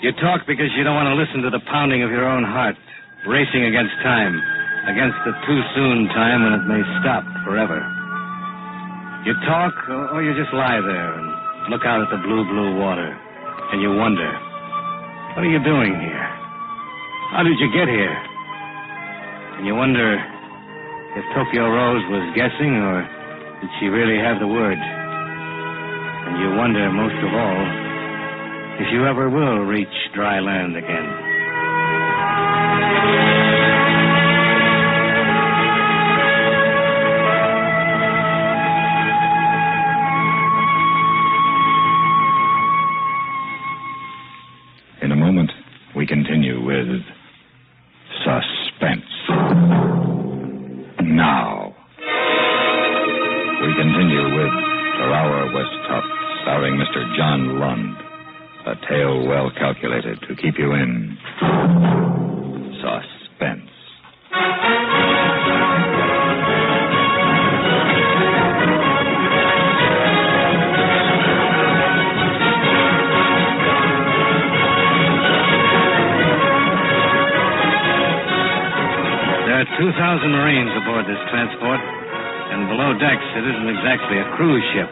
Speaker 24: You talk because you don't want to listen to the pounding of your own heart, racing against time, against the too-soon time when it may stop forever. You talk, or you just lie there and look out at the blue, blue water, and you wonder, what are you doing here? How did you get here? And you wonder if Tokyo Rose was guessing, or did she really have the word? And you wonder, most of all, if you ever will reach dry land again.
Speaker 26: In a moment, we continue with Suspense. Now, we continue with Tarawa was Tough, starring Mr. John Lund. A tale well calculated to keep you in suspense.
Speaker 24: There are 2,000 Marines aboard this transport, and below decks it isn't exactly a cruise ship.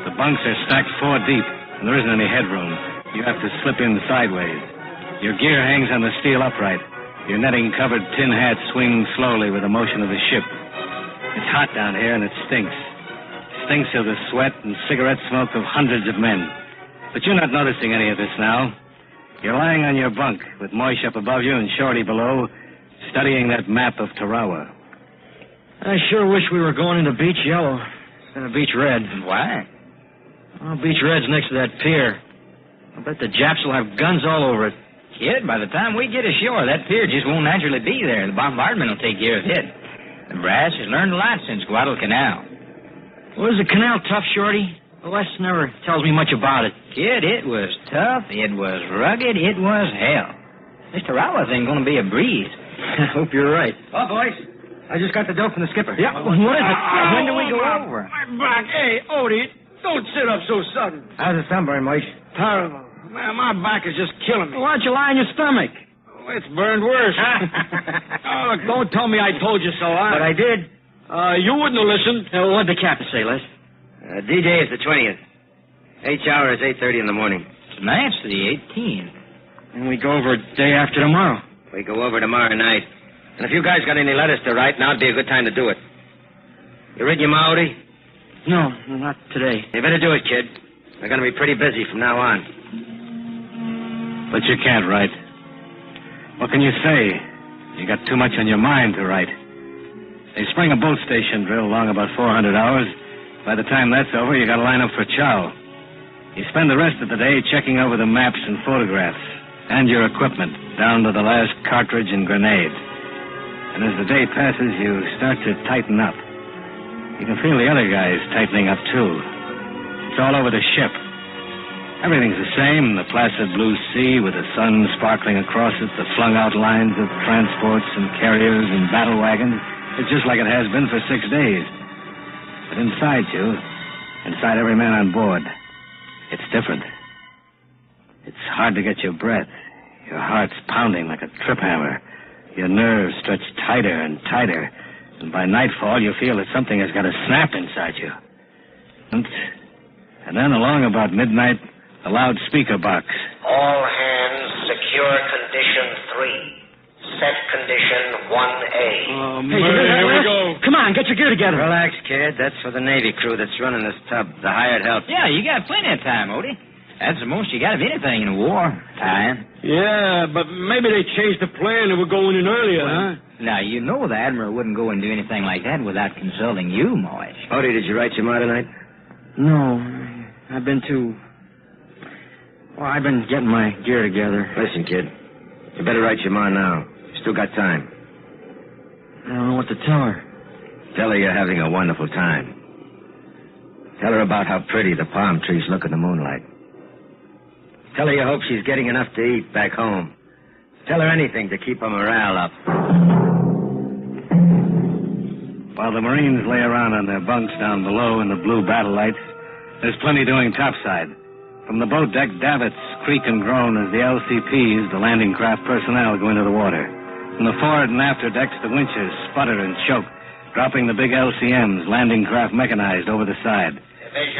Speaker 24: The bunks are stacked 4 deep, and there isn't any headroom. You have to slip in sideways. Your gear hangs on the steel upright. Your netting-covered tin hat swings slowly with the motion of the ship. It's hot down here, and it stinks. Stinks of the sweat and cigarette smoke of hundreds of men. But you're not noticing any of this now. You're lying on your bunk with Moish up above you and Shorty below, studying that map of Tarawa.
Speaker 6: I sure wish we were going into Beach Yellow.
Speaker 24: Beach Red.
Speaker 11: Why?
Speaker 24: Oh, Beach Red's next to that pier. I bet the Japs will have guns all over it.
Speaker 11: Kid, by the time we get ashore, that pier just won't naturally be there. The bombardment will take care of it. The brass has learned a lot since Guadalcanal.
Speaker 24: Was the canal tough, Shorty? Les never tells me much about it.
Speaker 11: Kid, it was tough, it was rugged, it was hell. This Tarawa thing going to be a breeze.
Speaker 24: I hope you're right.
Speaker 11: Oh, boys, I just got the dope from the skipper.
Speaker 24: Yeah, what is it?
Speaker 11: When do we go over?
Speaker 12: My back. Hey, Odie, don't sit up so sudden.
Speaker 11: How's the sunburn, Mike?
Speaker 12: Terrible. Man, my back is just killing me.
Speaker 24: Why don't you lie on your stomach?
Speaker 12: Oh, it's burned worse. Oh, look, don't tell me I told you so, huh?
Speaker 11: But I did.
Speaker 12: You wouldn't have listened.
Speaker 24: What'd the captain say, Les?
Speaker 9: D-Day is the 20th. H-hour is 8:30 in the morning.
Speaker 11: Tonight's the 18th.
Speaker 24: And we go over day after tomorrow.
Speaker 9: We go over tomorrow night. And if you guys got any letters to write, now'd be a good time to do it. You read your Maori?
Speaker 24: No, not today.
Speaker 9: You better do it, kid. We're going to be pretty busy from now on.
Speaker 24: But you can't write. What can you say? You got too much on your mind to write. They spring a boat station drill along about 400 hours. By the time that's over, you got to line up for chow. You spend the rest of the day checking over the maps and photographs and your equipment down to the last cartridge and grenade. And as the day passes, you start to tighten up. You can feel the other guys tightening up, too. It's all over the ship. Everything's the same, the placid blue sea with the sun sparkling across it, the flung-out lines of transports and carriers and battle wagons. It's just like it has been for 6 days. But inside you, inside every man on board, it's different. It's hard to get your breath. Your heart's pounding like a trip hammer. Your nerves stretch tighter and tighter. And by nightfall, you feel that something has got to snap inside you. And then along about midnight, a loudspeaker box.
Speaker 2: All hands secure condition 3. Set condition 1A.
Speaker 24: Oh, man, here we go. Come on, get your gear together.
Speaker 9: Relax, kid. That's for the Navy crew that's running this tub, the hired help.
Speaker 11: Yeah, you got plenty of time, Odie. That's the most you got of anything in a war. Time.
Speaker 12: Yeah, but maybe they changed the plan and we're going in earlier, huh?
Speaker 11: Now, you know the Admiral wouldn't go and do anything like that without consulting you, Moish.
Speaker 9: Odie, did you write your ma tonight?
Speaker 24: No, I've been too... Well, I've been getting my gear together.
Speaker 9: Listen, kid. You better write your ma now. You still got time.
Speaker 24: I don't know what to tell her.
Speaker 9: Tell her you're having a wonderful time. Tell her about how pretty the palm trees look in the moonlight. Tell her you hope she's getting enough to eat back home. Tell her anything to keep her morale up.
Speaker 24: While the Marines lay around on their bunks down below in the blue battle lights, there's plenty doing topside. From the boat deck, davits creak and groan as the LCPs, the landing craft personnel, go into the water. From the forward and after decks, the winches sputter and choke, dropping the big LCMs, landing craft mechanized, over the side.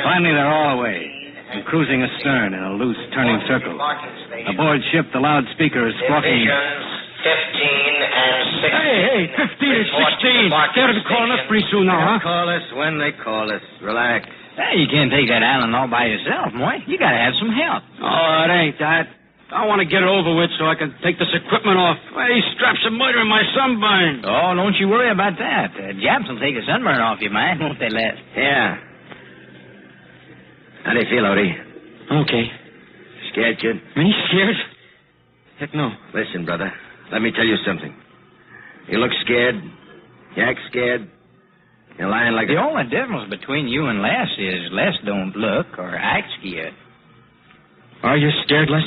Speaker 24: Finally, they're all away and cruising astern in a loose, turning circle. Aboard ship, the loudspeaker is squawking.
Speaker 2: Divisions 15 and 16.
Speaker 12: Hey, 15 and 16. They ought to be calling us pretty soon now, huh?
Speaker 9: Call us when they call us. Relax.
Speaker 11: Hey, you can't take that island all by yourself, Moy. You gotta have some help.
Speaker 12: Oh, it ain't that. I want to get it over with so I can take this equipment off. Well, these straps are murdering my sunburn.
Speaker 11: Oh, don't you worry about that. Japs will take a sunburn off you, man, won't they, Les?
Speaker 9: Yeah. How do you feel, Odie?
Speaker 24: Okay.
Speaker 9: Scared, kid?
Speaker 24: Me scared? Heck no.
Speaker 9: Listen, brother. Let me tell you something. You look scared. You act scared. You're lying like
Speaker 11: the only difference between you and Les is Les don't look or act scared.
Speaker 24: Are you scared, Les?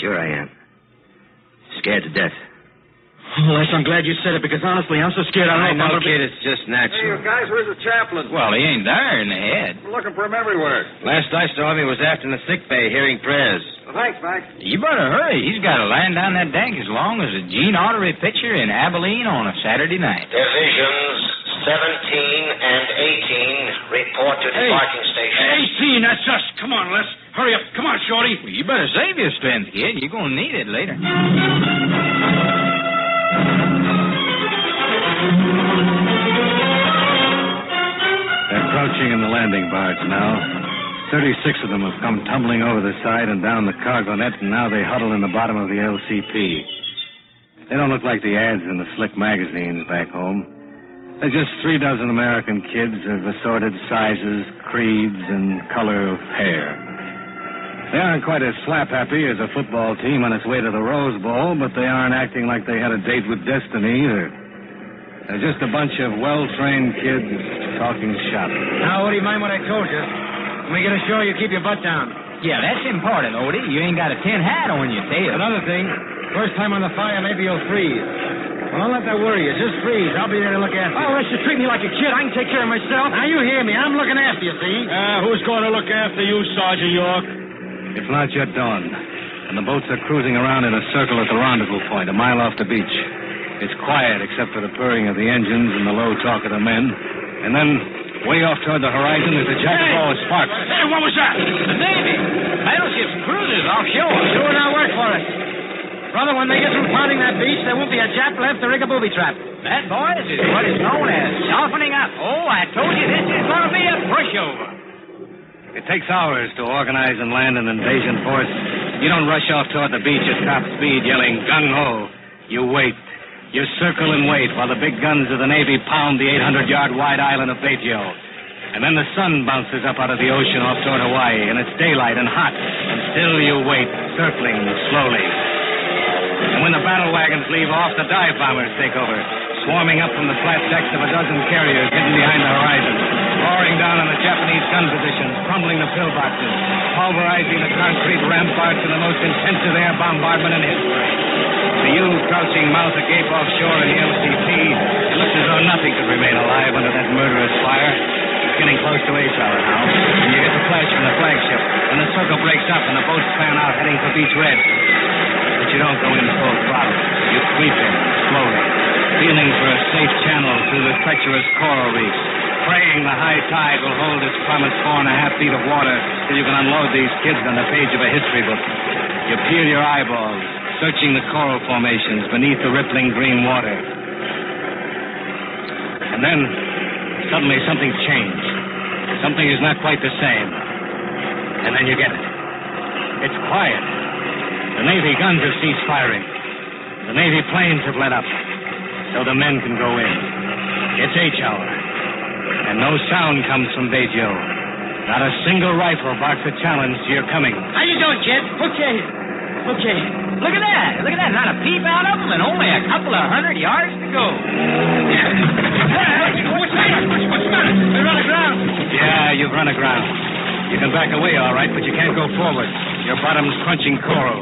Speaker 9: Sure I am. Scared to death.
Speaker 24: Oh, Les, I'm glad you said it, because honestly, I'm so scared I
Speaker 9: know, kid, it's just natural.
Speaker 3: Hey, you guys, where's the chaplain?
Speaker 11: Well, he ain't there in the head.
Speaker 3: We're looking for him everywhere.
Speaker 9: Last I saw him, he was aft in the sick bay hearing prayers.
Speaker 3: Well, thanks, Mac.
Speaker 11: You better hurry. He's got to land down that deck as long as a Gene Autry picture in Abilene on a Saturday night.
Speaker 2: Divisions 17 and 18 report to debarking station.
Speaker 12: 18, that's us. Come on, Les. Hurry up. Come on, Shorty.
Speaker 11: Well, you better save your strength, kid. You're going to need it later.
Speaker 24: They're crouching in the landing barge now. 36 of them have come tumbling over the side and down the cargo net, and now they huddle in the bottom of the LCP. They don't look like the ads in the slick magazines back home. They're just 3 dozen American kids of assorted sizes, creeds, and color of hair. They aren't quite as slap-happy as a football team on its way to the Rose Bowl, but they aren't acting like they had a date with destiny either. They're just a bunch of well-trained kids talking shop.
Speaker 12: Now, Odie, mind what I told you. When we get ashore, you keep your butt down.
Speaker 11: Yeah, that's important, Odie. You ain't got a tin hat on your tail.
Speaker 12: Another thing, first time on the fire, maybe you'll freeze. Well, don't let that worry you. Just freeze. I'll be there to look after you.
Speaker 1: Oh, unless you treat me like a kid, I can take care of myself.
Speaker 12: Now, you hear me. I'm looking after you, see?
Speaker 1: Who's going to look after you, Sergeant York?
Speaker 24: It's not yet dawn, and the boats are cruising around in a circle at the rendezvous point, a mile off the beach. It's quiet except for the purring of the engines and the low talk of the men. And then, way off toward the horizon, there's a jacket ball of sparks.
Speaker 1: Hey, what was that?
Speaker 11: The Navy. Battleships and cruisers offshore.
Speaker 12: Doing our work for us. Brother, when they get through pounding that beach, there won't be a Jap left to rig a booby trap.
Speaker 11: That, boys, is what is known as softening up. Oh, I told you this is going to be a pushover.
Speaker 24: It takes hours to organize and land an invasion force. You don't rush off toward the beach at top speed yelling gung-ho. You wait. You circle and wait while the big guns of the Navy pound the 800-yard wide island of Baguio. And then the sun bounces up out of the ocean off toward Hawaii, and it's daylight and hot. And still you wait, circling slowly. And when the battle wagons leave off, the dive bombers take over, swarming up from the flat decks of a dozen carriers hidden behind the horizon, roaring down on the Japanese gun positions, crumbling the pillboxes, pulverizing the concrete ramparts in the most intensive air bombardment in history. To you, crouching mouth agape offshore in the LCP, it looks as though nothing could remain alive under that murderous fire. It's getting close to 8 hour now, and you get the flash from the flagship, and the circle breaks up, and the boats fan out, heading for Beach Red. But you don't go in full throttle. You creep in, slowly, feeling for a safe channel through the treacherous coral reefs, praying the high tide will hold its promised 4.5 feet of water till you can unload these kids on the page of a history book. You peel your eyeballs, searching the coral formations beneath the rippling green water. And then, suddenly something's changed. Something is not quite the same. And then you get it. It's quiet. The Navy guns have ceased firing. The Navy planes have let up, so the men can go in. It's H hour, and no sound comes from Baguio. Not a single rifle barks a challenge to your coming.
Speaker 11: How you doing, kid? Okay. Look at that. Not a peep out of them, and only a couple of 100 yards to go.
Speaker 1: Hey, what's that? What's the matter? We run aground.
Speaker 24: Yeah, you've run aground. You can back away, all right, but you can't go forward. Your bottom's crunching coral.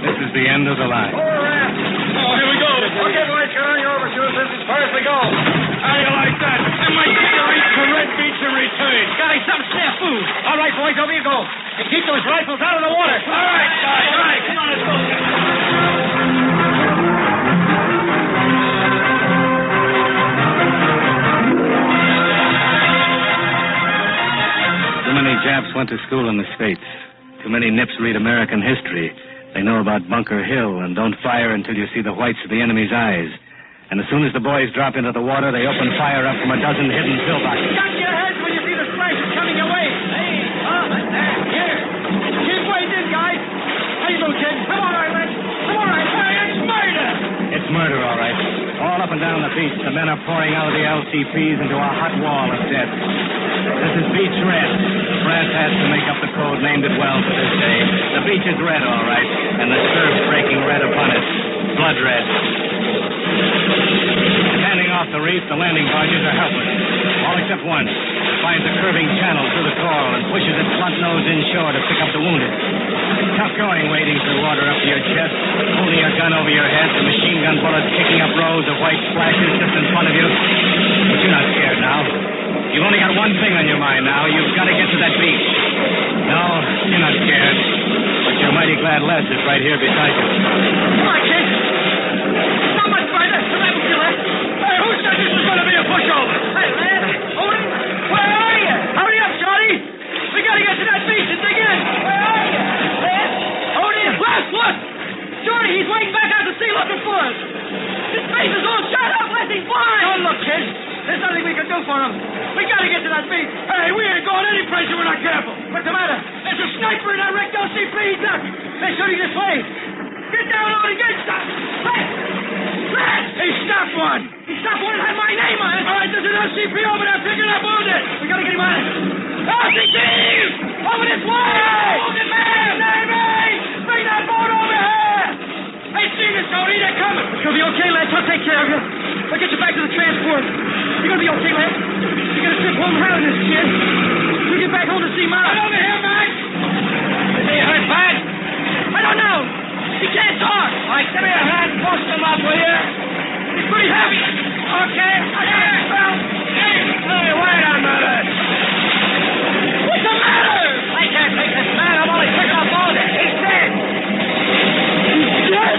Speaker 24: This is the end of the line.
Speaker 1: Oh, here we go.
Speaker 12: Okay, boys, get on your overshoes as far as we go.
Speaker 1: How do you like that? And my reach to Red Beach and return.
Speaker 12: Got some snafu. All right, boys, over you go. And keep those rifles out of the water.
Speaker 1: All right, guys. All right, come on, let's go.
Speaker 24: Too many Japs went to school in the States. Too many Nips read American history. They know about Bunker Hill and don't fire until you see the whites of the enemy's eyes. And as soon as the boys drop into the water, they open fire up from a dozen hidden pillboxes.
Speaker 12: Got your heads when you see the flashes coming your way. Hey, here. Keep waiting, guys. How you doing, kid? Come on, Riley. Come on, Riley. Hey, it's murder.
Speaker 24: It's murder, all right. All up and down the beach, the men are pouring out of the LCPs into a hot wall of death. This is Beach Red. The brass hats to make up the code named it well for this day. The beach is red, all right, and the surf breaking red upon it. Blood red. Standing off the reef, the landing barges are helpless. All except one. It finds a curving channel through the coral and pushes its front nose inshore to pick up the wounded. Tough going wading through water up to your chest, holding your gun over your head, the machine gun bullets kicking up rows of white splashes just in front of you. But you're not scared now. You've only got one thing on your mind now. You've got to get to that beach. No, you're not scared. But you're mighty glad Les is right here beside you.
Speaker 12: Come on, kid. Not much further. The level's still left. Hey, who said this was going to be a pushover? Hey, Les. Odie, where are you? Hurry up, Shorty. We got to get to that beach and dig in. Where are you? Les? Odie? Les, look. Shorty, he's waiting back out to sea looking for us. His face is all shut up. Les, he's blind. Don't look, kid. There's nothing we can do for him. We got to get to that beach. Hey, we ain't going any place if we're not careful. What's the matter? There's a sniper in that wrecked LCP. Look. They're shooting this way. Get down on it. Get shot.
Speaker 1: man! Hey, stop one! Stop one had my name on it! All right, there's an LCP over there picking up wounded! We gotta get him on it. LCP! Over this way! Wounded man! Navy! Bring that boat over here! Hey, see this, Tony, they're coming! It's gonna be okay, lads. I'll take care of you. I'll get you back to the transport. You're gonna be okay, lad. You're gonna trip home around this, kid. We'll get back home to see Mom. Right over here, Max! Is he hurt bad? I don't know. He can't talk. All right, give me a hand. Post him up, will you? He's pretty heavy. Okay. Hey, wait a minute. What's the matter? I can't take this man. I'm only taking a wounded. He's dead. He's dead?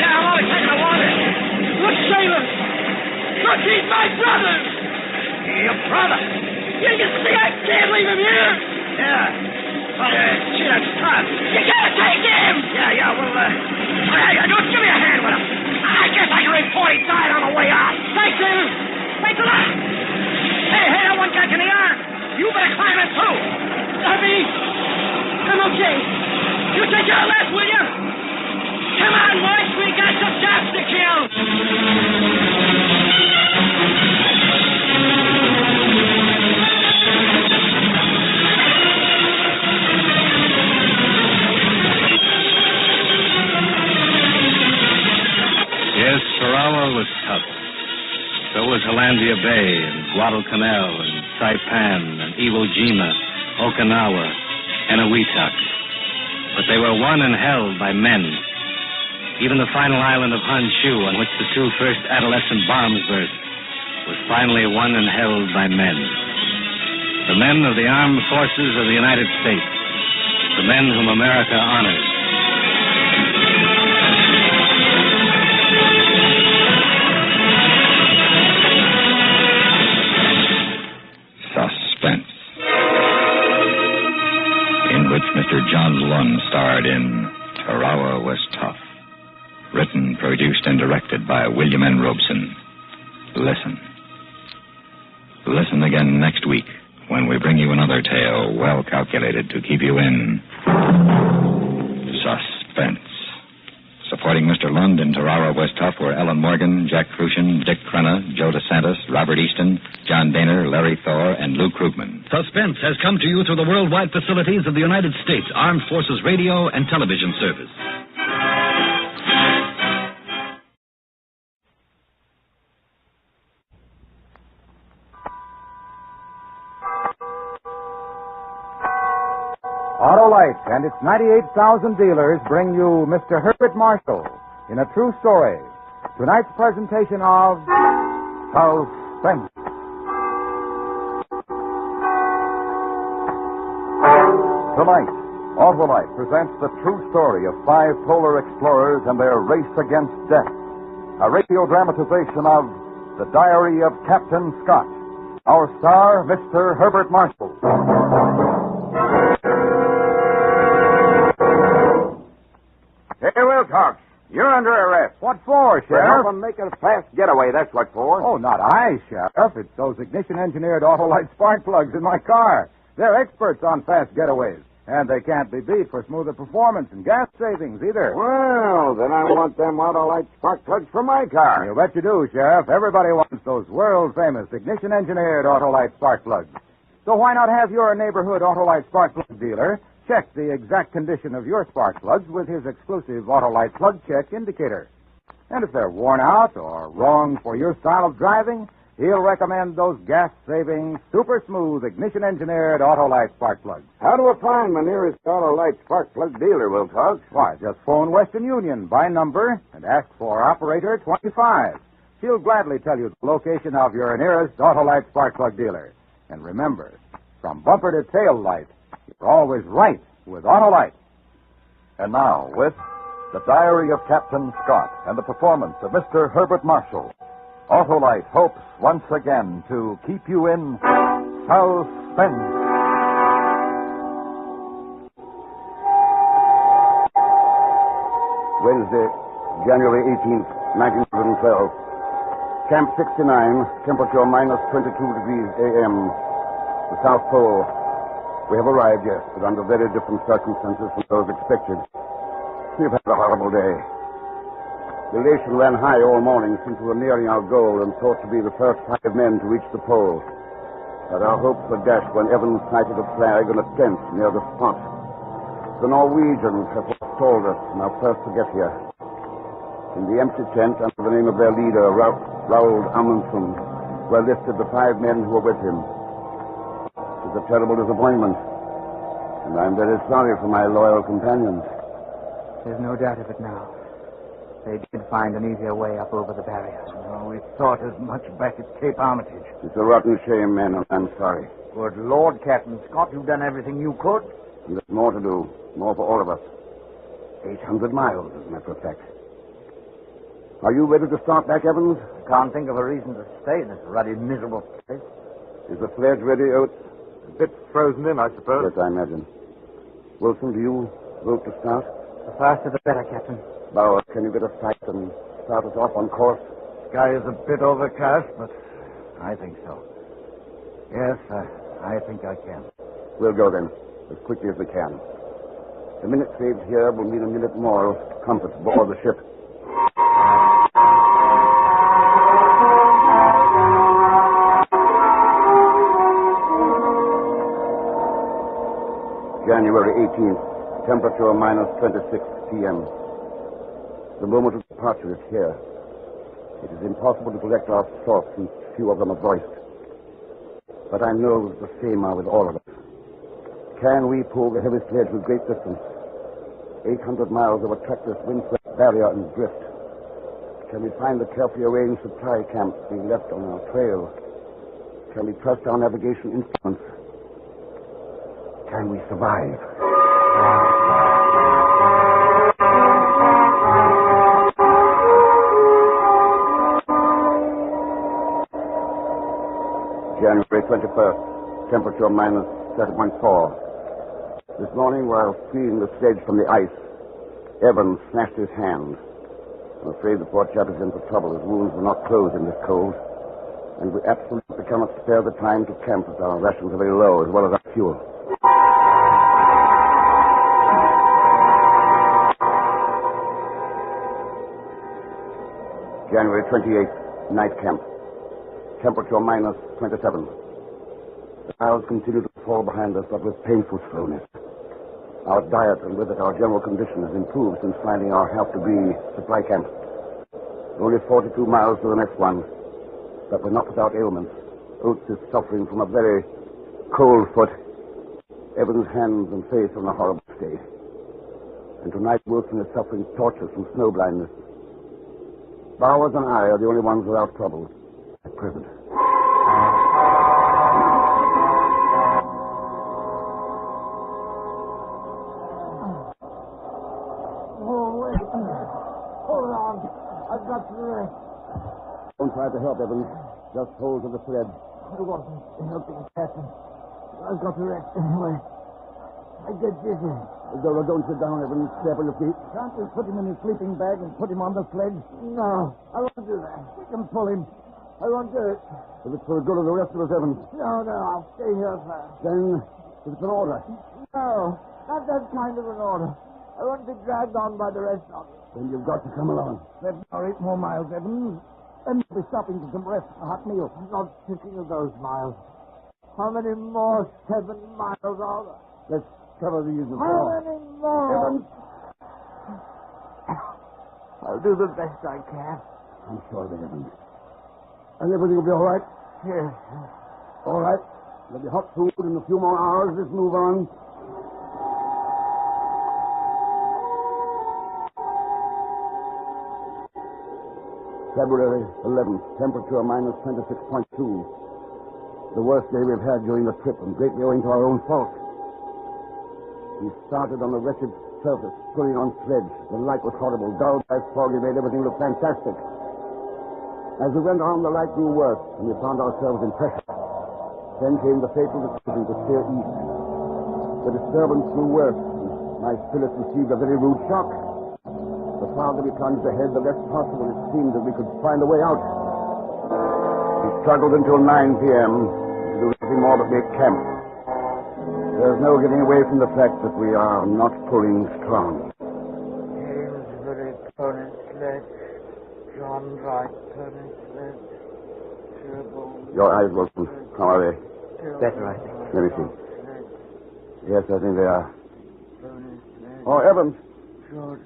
Speaker 1: Yeah, I'm only taking a wounded. Look, sailor. Look, he's my brother. Your brother? Yeah, you see, I can't leave him here. Yeah. But, gee, that's tough. You gotta take him! Yeah, well, don't give me a hand with him. I guess I can report he died on the way out. Thanks, Sailor. Thanks a lot. Hey, that one got you in the arm. You better climb in, too. I'm okay. You take care of that, will you? Come on, boys, we got some shots to kill.
Speaker 24: Yes, Tarawa was tough. So was Hollandia Bay and Guadalcanal and Saipan and Iwo Jima, Okinawa, and Awetuck. But they were won and held by men. Even the final island of Honshu, on which the two first adolescent bombs burst, was finally won and held by men. The men of the armed forces of the United States. The men whom America honors.
Speaker 26: Suspense, in which Mr. John Lund starred in Tarawa Was Tough. Written, produced, and directed by William N. Robeson. Listen. Listen again next week when we bring you another tale well calculated to keep you in suspense. Supporting Mr. Lund in Tarawa Was Tough were Ellen Morgan, Jack Crucian, Dick Crenna, Joe DeSantis, Robert Easton, John Daner, Larry Thor, and Lou Krugman.
Speaker 14: Suspense has come to you through the worldwide facilities of the United States Armed Forces Radio and Television Service.
Speaker 19: Autolite and its 98,000 dealers bring you Mr. Herbert Marshall in a true story. Tonight's presentation of Suspense. Tonight, Autolite presents the true story of 5 polar explorers and their race against death. A radio dramatization of The Diary of Captain Scott. Our star, Mr. Herbert Marshall.
Speaker 20: Hey, Wilcox, you're under arrest.
Speaker 19: What for,
Speaker 20: For
Speaker 19: Sheriff?
Speaker 20: helping make a fast getaway, that's what for.
Speaker 19: Oh, not I, Sheriff. It's those ignition-engineered Autolite spark plugs in my car. They're experts on fast getaways, and they can't be beat for smoother performance and gas savings either.
Speaker 20: Well, then I want them Autolite spark plugs for my car.
Speaker 19: You bet you do, Sheriff. Everybody wants those world-famous ignition-engineered Autolite spark plugs. So why not have your neighborhood Autolite spark plug dealer check the exact condition of your spark plugs with his exclusive Autolite plug check indicator. And if they're worn out or wrong for your style of driving, he'll recommend those gas-saving, super-smooth, ignition-engineered Autolite spark plugs.
Speaker 20: How do I find my nearest Autolite spark plug dealer, Wilcox?
Speaker 19: Why, just phone Western Union by number and ask for Operator 25. She'll gladly tell you the location of your nearest Autolite spark plug dealer. And remember, from bumper to tail light, you're always right with Autolite.
Speaker 21: And now, with The Diary of Captain Scott and the performance of Mr. Herbert Marshall, Autolite hopes once again to keep you in suspense.
Speaker 20: Wednesday, January 18th, 1912. Camp 69, temperature minus 22 degrees A.M. The South Pole. We have arrived, yes, but under very different circumstances from those expected. We've had a horrible day. The elation ran high all morning since we were nearing our goal and thought to be the first 5 men to reach the pole. But our hopes were dashed when Evans sighted a flag and a tent near the spot. The Norwegians have forestalled us in our first to get here. In the empty tent, under the name of their leader, Roald Amundsen, were listed the 5 men who were with him. It was a terrible disappointment, and I'm very sorry for my loyal companions.
Speaker 4: There's no doubt of it now. They did find an easier way up over the barrier.
Speaker 5: Oh, we thought as much back at Cape Armitage.
Speaker 20: It's a rotten shame, men, and I'm sorry.
Speaker 5: Good Lord, Captain Scott, you've done everything you could.
Speaker 20: And there's more to do. More for all of us. 800 miles, as a matter of fact. Are you ready to start back, Evans?
Speaker 5: I can't think of a reason to stay in this ruddy, miserable place.
Speaker 20: Is the sledge ready, Oates?
Speaker 5: A bit frozen in, I suppose.
Speaker 20: Yes, I imagine. Wilson, do you vote to start?
Speaker 4: The faster the better, Captain.
Speaker 20: Bauer, can you get a sight and start us off on course?
Speaker 5: Sky is a bit overcast, but I think so. Yes, I think I can.
Speaker 20: We'll go then, as quickly as we can. The minute saved here will mean a minute more of comfort aboard the ship. January 18th, temperature minus 26 p.m. The moment of departure is here. It is impossible to collect our thoughts, and few of them are voiced. But I know the same are with all of us. Can we pull the heavy sledge with great distance? 800 miles of a trackless, windswept barrier and drift. Can we find the carefully arranged supply camps being left on our trail? Can we trust our navigation instruments? Can we survive? January 21st, temperature minus 30.4. This morning, while freeing the sledge from the ice, Evans smashed his hand. I'm afraid the poor chap is in for trouble. His wounds will not close in this cold. And we absolutely cannot spare the time to camp as our rations are very low, as well as our fuel. January 28th, night camp. Temperature minus 27. The miles continue to fall behind us, but with painful slowness. Our diet and with it our general condition has improved since finding our half-degree supply camp. Only 42 miles to the next one, but we're not without ailments. Oates is suffering from a very cold foot. Evans' hands and face are in a horrible state. And tonight Wilson is suffering tortures from snow blindness. Bowers and I are the only ones without trouble at present.
Speaker 5: I've got to rest.
Speaker 20: Don't try to help, Evans. Just hold to the sled.
Speaker 5: I wasn't helping, Captain. I've got to rest anyway. I get dizzy.
Speaker 20: Don't sit down, Evans. Step on your feet.
Speaker 5: Can't we put him in his sleeping bag and put him on the sledge? No, I won't do that. We can pull him. I won't do it.
Speaker 20: If it's for the good of the rest of us, Evans.
Speaker 5: No, I'll stay here first.
Speaker 20: Then, if it's an order.
Speaker 5: No, not that kind of an order. I won't be dragged on by the rest of us.
Speaker 20: Then you've got to come along.
Speaker 5: 7 or 8 more miles, Evans. Then we'll be stopping for some rest and a hot meal. I'm not thinking of those miles. How many more 7 miles are there?
Speaker 20: Let's cover these as
Speaker 5: How
Speaker 20: well.
Speaker 5: many more?
Speaker 20: Evans.
Speaker 5: I'll do the best I can.
Speaker 20: I'm sure of it, Evans. And everything will be all right?
Speaker 5: Yes.
Speaker 20: All right. There'll be hot food in a few more hours. Let's move on. February 11th, temperature minus 26.2. The worst day we've had during the trip, and greatly owing to our own fault. We started on a wretched surface, pulling on sledge. The light was horrible. Dull by foggy made everything look fantastic. As we went on, the light grew worse, and we found ourselves in pressure. Then came the fateful decision to steer east. The disturbance grew worse. My spirits received a very rude shock. The farther we plunged ahead, the less possible it seemed that we could find a way out. We struggled until 9 p.m. to do nothing more but make camp. There's no getting away from the fact that we are not pulling strong.
Speaker 5: James, very pony sled. John Wright, Tony Sledge,
Speaker 20: Your eyes, Wilson. How are they?
Speaker 4: Better, I think.
Speaker 20: Let me see. Yes, I think they are. Oh, Evans.
Speaker 5: George.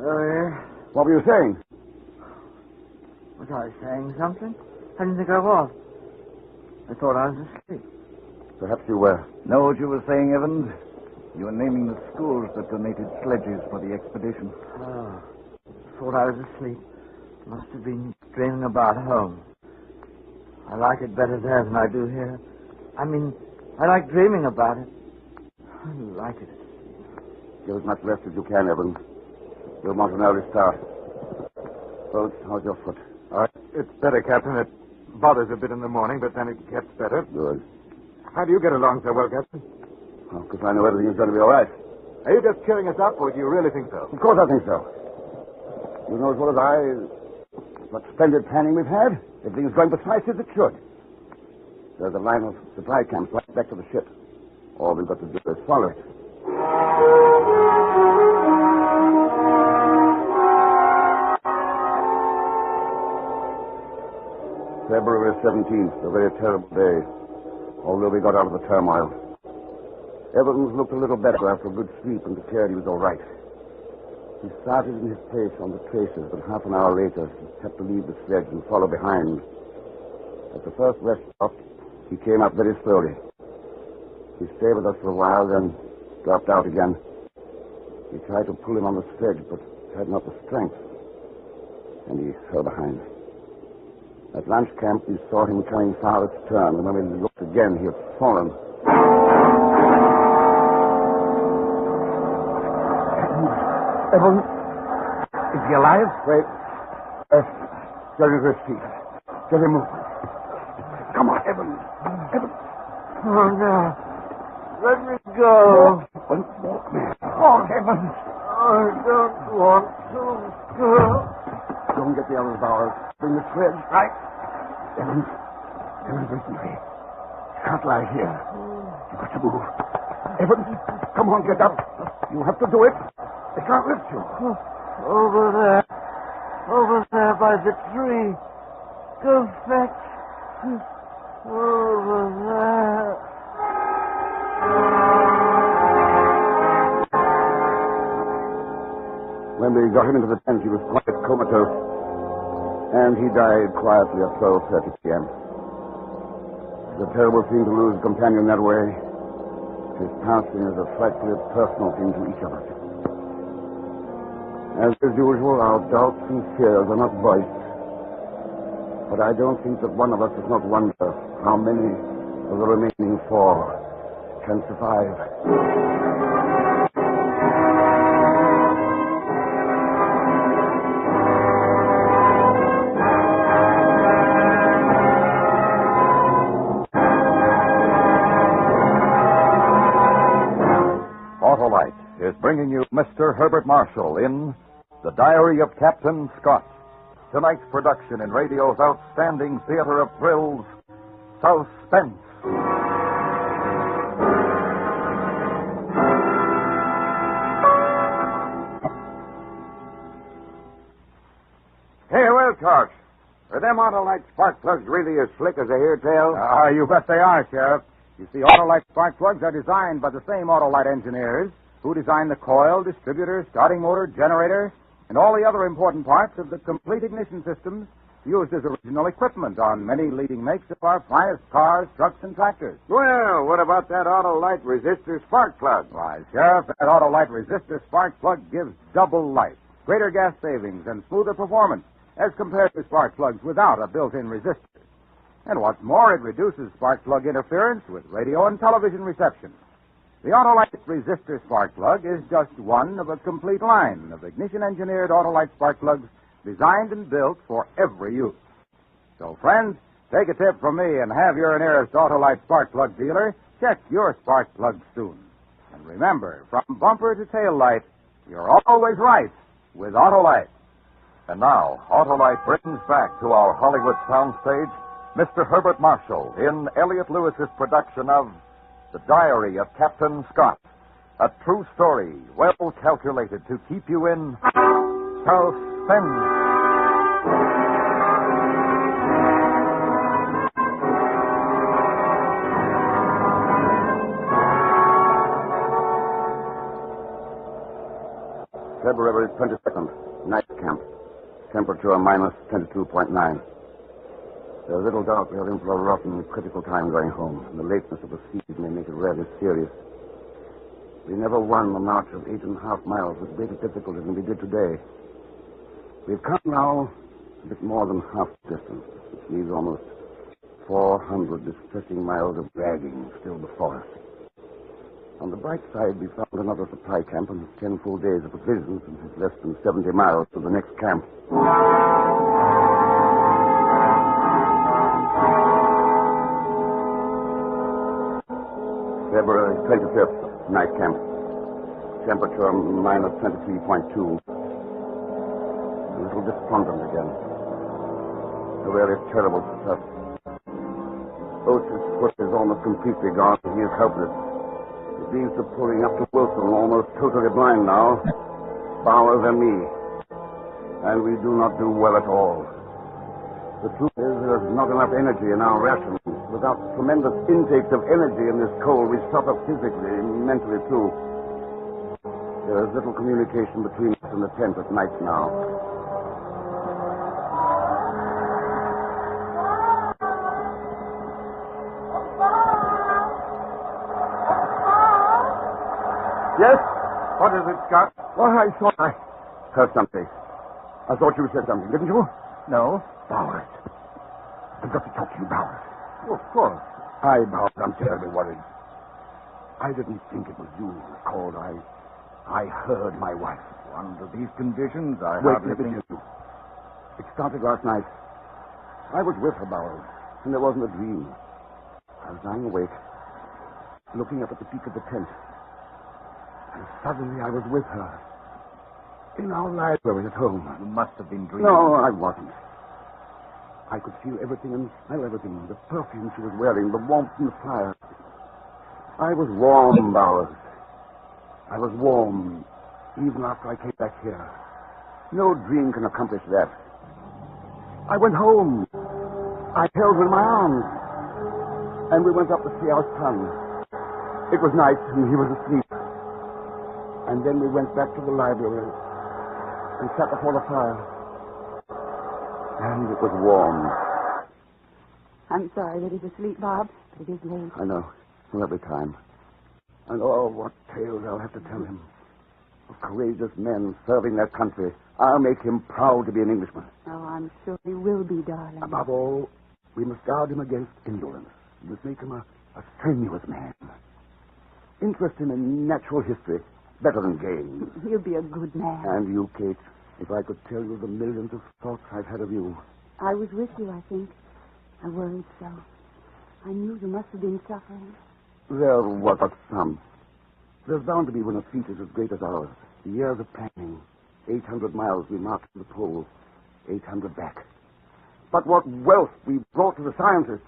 Speaker 5: Oh, yeah?
Speaker 20: What were you saying?
Speaker 5: Was I saying something? I didn't think I was. I thought I was asleep.
Speaker 20: Perhaps you were.
Speaker 10: Know what you were saying, Evans? You were naming the schools that donated sledges for the expedition.
Speaker 5: Oh. Thought I was asleep. Must have been dreaming about home. I like it better there than I do here. I mean, I like dreaming about it. I like it.
Speaker 20: Get as much rest as you can, Evans. We'll mount an early start. Boats, how's your foot?
Speaker 3: It's better, Captain. It bothers a bit in the morning, but then it gets better.
Speaker 20: Good.
Speaker 3: How do you get along so well, Captain?
Speaker 20: Well, because I know everything's going to be all right.
Speaker 3: Are you just cheering us up, or do you really think so?
Speaker 20: Of course I think so. You know as well as I what splendid planning we've had. Everything's going precisely as it should. There's a line of supply camps right back to the ship. All we've got to do is follow it. February 17th, a very terrible day, although we got out of the turmoil. Evans looked a little better after a good sleep and declared he was all right. He started in his pace on the traces, but half an hour later, he had to leave the sledge and follow behind. At the first rest stop, he came up very slowly. He stayed with us for a while, then dropped out again. We tried to pull him on the sledge, but had not the strength. And he fell behind. At lunch camp, we saw him coming far astern, and when we looked again, he had fallen.
Speaker 5: Evans, is he alive?
Speaker 20: Wait. Get him to his feet. Get him moving. Come on, Evans. Evans.
Speaker 5: Oh, no. Let me go.
Speaker 20: Oh, Evans.
Speaker 5: I don't want to go.
Speaker 20: Don't get the others ours. Bring the sledge. Right. Evans. Evans, listen to me. You can't lie here. You've got to move. Evans, come on, get up. You have to do it. They can't lift you.
Speaker 5: Over there. Over there by the tree. Go fetch. Over there.
Speaker 20: When we got him into the tent, he was quite comatose. And he died quietly at 12:30 p.m. It's a terrible thing to lose a companion that way. His passing is a frightfully personal thing to each of us. As is usual, our doubts and fears are not voiced. But I don't think that one of us does not wonder how many of the remaining 4 can survive.
Speaker 21: Autolite is bringing you Mr. Herbert Marshall in The Diary of Captain Scott. Tonight's production in radio's outstanding theater of thrills, Suspense.
Speaker 3: Hey, well, Torch. Are them Autolite spark plugs really as slick as I hear tell?
Speaker 19: You bet they are, Sheriff. You see, Autolite spark plugs are designed by the same Autolite engineers who designed the coil, distributor, starting motor, generator, and all the other important parts of the complete ignition systems used as original equipment on many leading makes of our finest cars, trucks, and tractors.
Speaker 3: Well, what about that Autolite resistor spark plug?
Speaker 19: Why, Sheriff, that Autolite resistor spark plug gives double life, greater gas savings, and smoother performance as compared to spark plugs without a built-in resistor. And what's more, it reduces spark plug interference with radio and television reception. The Autolite resistor spark plug is just one of a complete line of ignition-engineered Autolite spark plugs designed and built for every use. So, friends, take a tip from me and have your nearest Autolite spark plug dealer check your spark plug soon. And remember, from bumper to tail light, you're always right with Autolite.
Speaker 21: And now, Autolite brings back to our Hollywood soundstage Mr. Herbert Marshall in Elliot Lewis's production of The Diary of Captain Scott. A true story, well calculated to keep you in Suspense.
Speaker 20: February 22nd, night camp. Temperature minus 22.9. There's little doubt we are in for a rotten, critical time going home, and the lateness of the siege may make it rather serious. We never won the march of 8.5 miles with greater difficulty than we did today. We've come now a bit more than half the distance, which leaves almost 400 distressing miles of dragging still before us. On the bright side, we found another supply camp and 10 full days of provisions, and it's less than 70 miles to the next camp. February 25th, night camp. Temperature minus 23.2. A little despondent again. A really terrible stuff. Oates' foot is almost completely gone. He is helpless. It leaves the pulling up to Wilson almost totally blind now. Bowers and me. And we do not do well at all. The truth is there's not enough energy in our rations. Without tremendous intakes of energy in this cold, we suffer physically and mentally, too. There is little communication between us and the tent at night now.
Speaker 19: Yes? What is it, Scott?
Speaker 20: Well, I thought I heard something. I thought you said something, didn't you?
Speaker 19: No.
Speaker 20: Bowers. I've got to talk to you, Bowers.
Speaker 19: Oh, of course.
Speaker 20: Hi, Bowers. I'm terribly worried. I didn't think it was you who was called. I heard my wife.
Speaker 19: Under these conditions, I
Speaker 20: Wait,
Speaker 19: hardly think...
Speaker 20: It started last night. I was with her, Bowers, and there wasn't a dream. I was lying awake, looking up at the peak of the tent. And suddenly I was with her. In our library at home.
Speaker 19: You must have been dreaming.
Speaker 20: No, I wasn't. I could feel everything and smell everything. The perfume she was wearing, the warmth from the fire. I was warm, Bowers. I was warm even after I came back here. No dream can accomplish that. I went home. I held her in my arms. And we went up to see our son. It was night and he was asleep. And then we went back to the library and sat before the fire. And it was warm.
Speaker 15: I'm sorry that he's asleep, Bob, but it is late.
Speaker 20: I know. Well, every time. And oh, what tales I'll have to tell him. Of courageous men serving their country. I'll make him proud to be an Englishman.
Speaker 15: Oh, I'm sure he will be, darling.
Speaker 20: Above all, we must guard him against indolence. We must make him a strenuous man. Interested in natural history. Better than games.
Speaker 15: He'll be a good man.
Speaker 20: And you, Kate, if I could tell you the millions of thoughts I've had of you.
Speaker 15: I was with you, I think. I worried so. I knew you must have been suffering.
Speaker 20: There was but some. There's bound to be when a feat is as great as ours. The years of planning. 800 miles we marched to the pole. 800 back. But what wealth we brought to the scientists.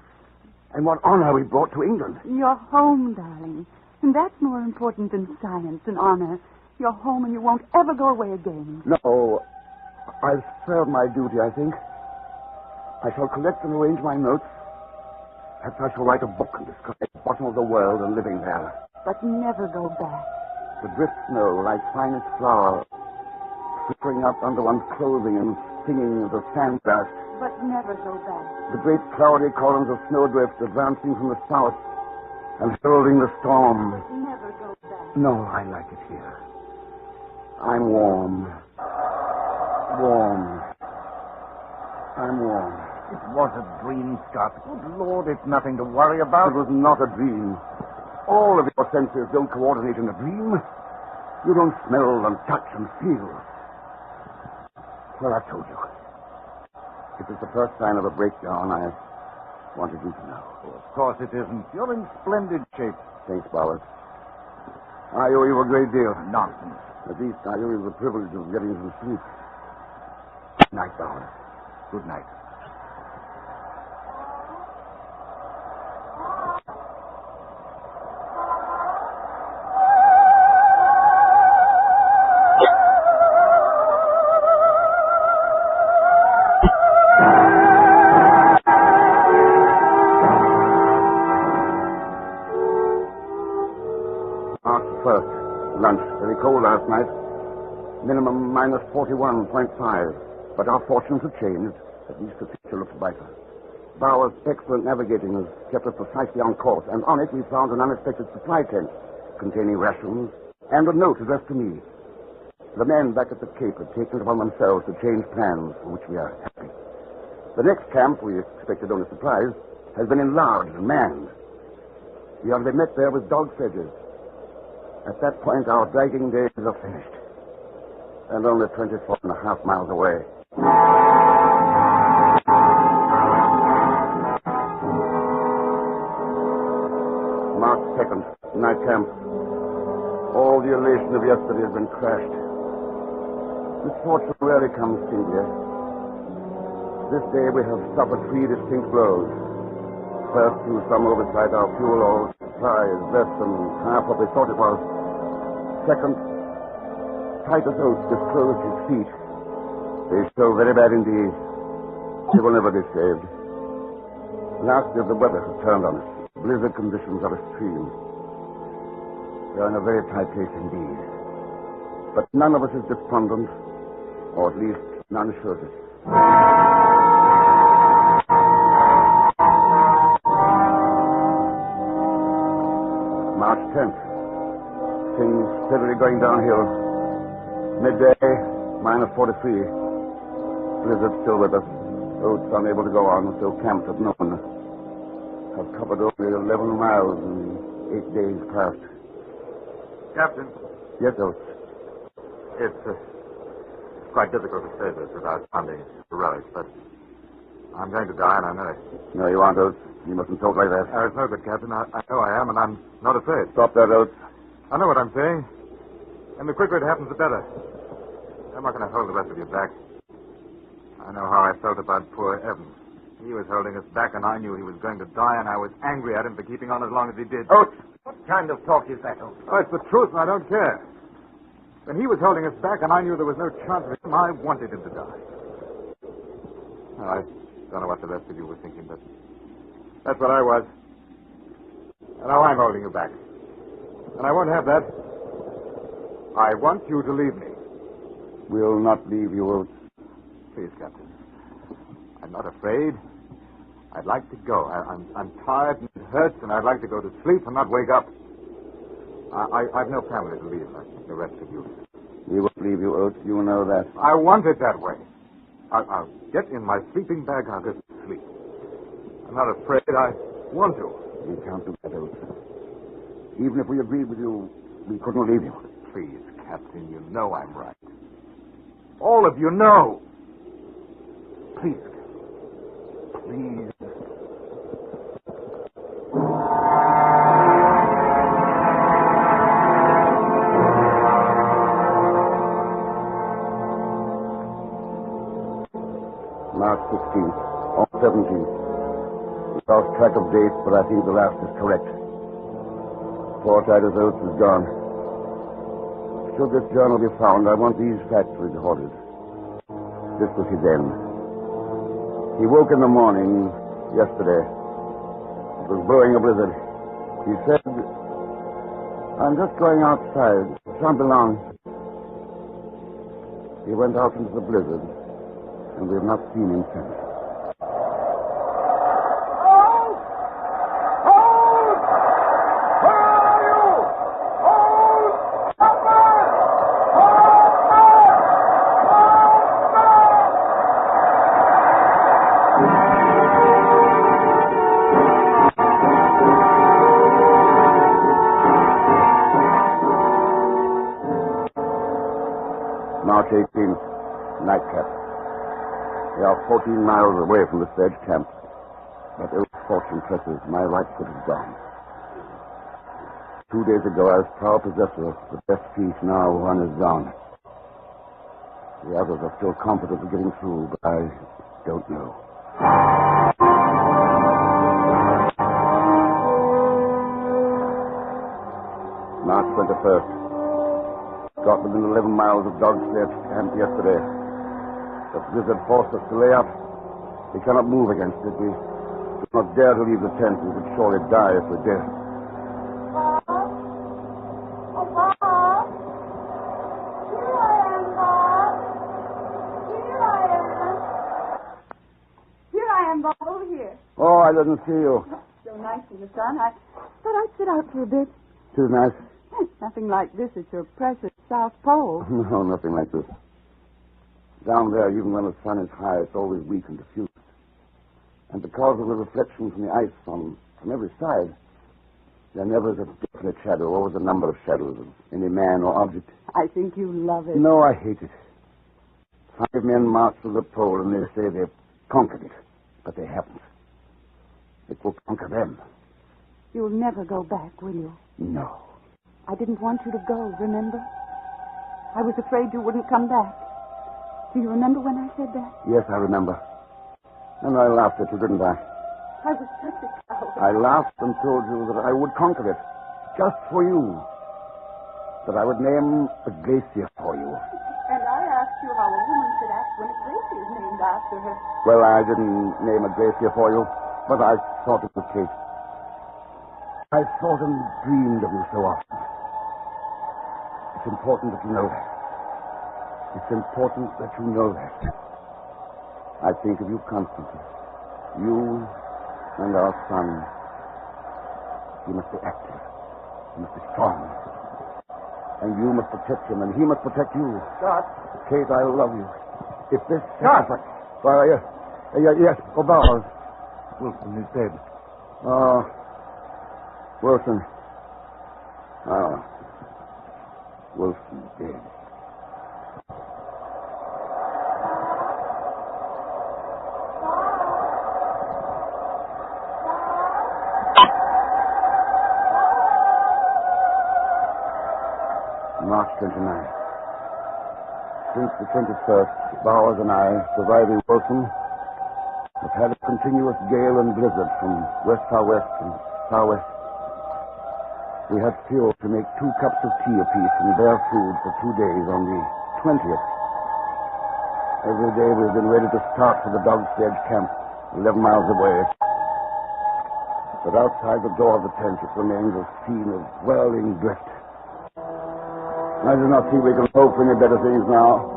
Speaker 20: And what honor we brought to England.
Speaker 15: You're home, darling. And that's more important than science and honor. You're home and you won't ever go away again.
Speaker 20: No. I've served my duty, I think. I shall collect and arrange my notes. Perhaps I shall write a book and describe the bottom of the world and living there.
Speaker 15: But never go back.
Speaker 20: The drift snow, like finest flower, flickering up under one's clothing and stinging the sand dust.
Speaker 15: But never go back.
Speaker 20: The great cloudy columns of snowdrift advancing from the south and heralding the storm.
Speaker 15: But never go back.
Speaker 20: No, I like it here. I'm warm. Warm. I'm warm.
Speaker 19: It was a dream, Scott. Good Lord, it's nothing to worry about.
Speaker 20: It was not a dream. All of your senses don't coordinate in a dream. You don't smell and touch and feel. Well, I've told you. If it's the first sign of a breakdown, I wanted you to know.
Speaker 19: Oh, of course it isn't. You're in splendid shape.
Speaker 20: Thanks, Bowers. I owe you a great deal.
Speaker 19: Nonsense.
Speaker 20: At least I owe you the privilege of getting some sleep. Good night, Bowers.
Speaker 19: Good night.
Speaker 20: Lunch, very cold last night. Minimum minus 41.5. But our fortunes have changed. At least the future looks brighter. Bauer's excellent navigating has kept us precisely on course, and on it we found an unexpected supply tent containing rations and a note addressed to me. The men back at the Cape had taken it upon themselves to change plans, for which we are happy. The next camp, we expected only supplies, has been enlarged and manned. We are to be met there with dog sledges. At that point, our dragging days are finished. And only 24.5 miles away. March 2nd, night camp. All the elation of yesterday has been crashed. Misfortune rarely comes singly. This day we have suffered 3 distinct blows. First, through some oversight, our fuel oil supply is less than half what we thought it was. Second, Titus Oates disclosed his feet. They show very bad indeed. They will never be saved. Lastly, the weather has turned on us. Blizzard conditions are extreme. We are in a very tight place indeed. But none of us is despondent, or at least none should. March 10th. Things steadily going downhill. Midday, minus 43. Blizzard still with us. Oates unable to go on, so camped at noon. Have covered only 11 miles in 8 days past.
Speaker 19: Captain.
Speaker 20: Yes, Oates.
Speaker 19: It's quite difficult to say this without sounding heroic, but I'm going to die, and I know it.
Speaker 20: No, you aren't, Oates. You mustn't talk like that.
Speaker 19: It's no good, Captain. I know I am, and I'm not afraid.
Speaker 20: Stop that, Oates.
Speaker 19: I know what I'm saying. And the quicker it happens, the better. I'm not going to hold the rest of you back. I know how I felt about poor Evans. He was holding us back, and I knew he was going to die, and I was angry at him for keeping on as long as he did.
Speaker 20: Oates, what kind of talk is that, Oates?
Speaker 19: Oh, it's the truth, and I don't care. When he was holding us back, and I knew there was no chance of him, I wanted him to die. I don't know what the rest of you were thinking, but that's what I was. And now I'm holding you back. And I won't have that. I want you to leave me.
Speaker 20: We'll not leave you, Oates.
Speaker 19: Please, Captain. I'm not afraid. I'd like to go. I'm tired and it hurts, and I'd like to go to sleep and not wake up. I've no family to leave like the rest of you.
Speaker 20: We won't leave you, Oates. You know that.
Speaker 19: I want it that way. I'll get in my sleeping bag. I'll just sleep. I'm not afraid. I want to.
Speaker 20: We can't do that, Oates. Even if we agreed with you, we couldn't leave you.
Speaker 19: Please, Captain, you know I'm right. All of you know. Please. Please.
Speaker 20: March 16th, or 17th. We lost track of dates, but I think the last is correct. Poor Titus Oates is gone. Should this journal be found, I want these facts recorded. This was his end. He woke in the morning yesterday. It was blowing a blizzard. He said, "I'm just going outside. Shan't be long." He went out into the blizzard, and we have not seen him since. March 18th, nightcap. We are 14 miles away from the sledge camp. But ill fortune presses, my right foot is gone. 2 days ago, I was proud possessor of the best piece. Now one is gone. The others are still confident of getting through, but I don't know. March 21st. Got within 11 miles of dog sled camp yesterday. The blizzard forced us to lay up. We cannot move against it. We do not dare to leave the tent. We would surely die if we did. I didn't see you.
Speaker 15: So nice in the sun. I thought I'd sit out for a bit.
Speaker 20: Too nice.
Speaker 15: Nothing like this at your precious South Pole.
Speaker 20: No, nothing like this. Down there, even when the sun is high, it's always weak and diffused. And because of the reflection from the ice on every side, there never is a definite shadow, always a number of shadows of any man or object.
Speaker 15: I think you love it.
Speaker 20: No, I hate it. 5 men march to the pole and they say they've conquered it, but they haven't. It will conquer them.
Speaker 15: You'll never go back, will you?
Speaker 20: No.
Speaker 15: I didn't want you to go, remember? I was afraid you wouldn't come back. Do you remember when I said that?
Speaker 20: Yes, I remember. And I laughed at you, didn't I?
Speaker 15: I was such a coward.
Speaker 20: I laughed and told you that I would conquer it, just for you. That I would name a glacier for you.
Speaker 15: And I asked you how a woman should act when a glacier is named after her.
Speaker 20: Well, I didn't name a glacier for you, but I thought of the Kate. I thought and dreamed of you so often. It's important that you know that. It's important that you know that. I think of you constantly. You and our son. He must be active. He must be strong. And you must protect him, and he must protect you.
Speaker 19: Scott.
Speaker 20: Kate, I love you. If this...
Speaker 19: Scott!
Speaker 20: Why, yes, Bowers.
Speaker 19: Wilson is dead.
Speaker 20: Oh, Wilson. Ah, Wilson's dead. March 29th. Since the 21st, Bowers and I, surviving Wilson, have had a continuous gale and blizzard from west-southwest and southwest. We had fuel to make 2 cups of tea apiece and bare food for 2 days on the 20th. Every day we've been ready to start for the dog sledge camp 11 miles away. But outside the door of the tent it remains a scene of whirling drift. I do not think we can hope for any better things now.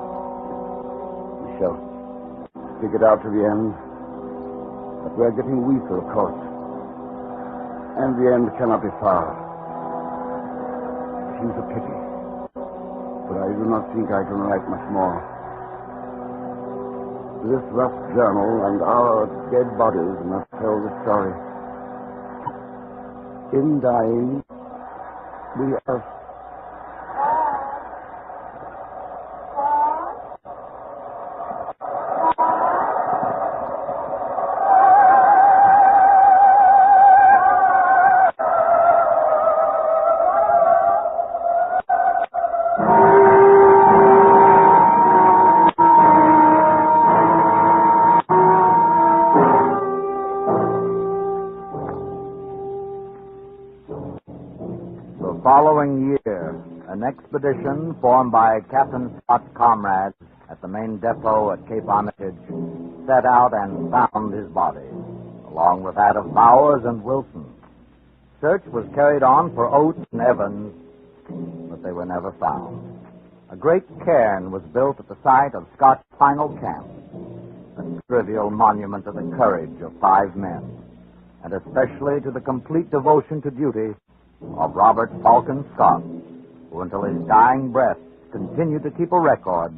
Speaker 20: We shall stick it out to the end. But we are getting weaker, of course. And the end cannot be far. It seems a pity. But I do not think I can write much more. This rough journal and our dead bodies must tell the story. In dying, we are...
Speaker 19: Following year, an expedition formed by Captain Scott's comrades at the main depot at Cape Armitage set out and found his body, along with that of Bowers and Wilson. Search was carried on for Oates and Evans, but they were never found. A great cairn was built at the site of Scott's final camp, a trivial monument to the courage of 5 men, and especially to the complete devotion to duty of Robert Falcon Scott, who until his dying breath continued to keep a record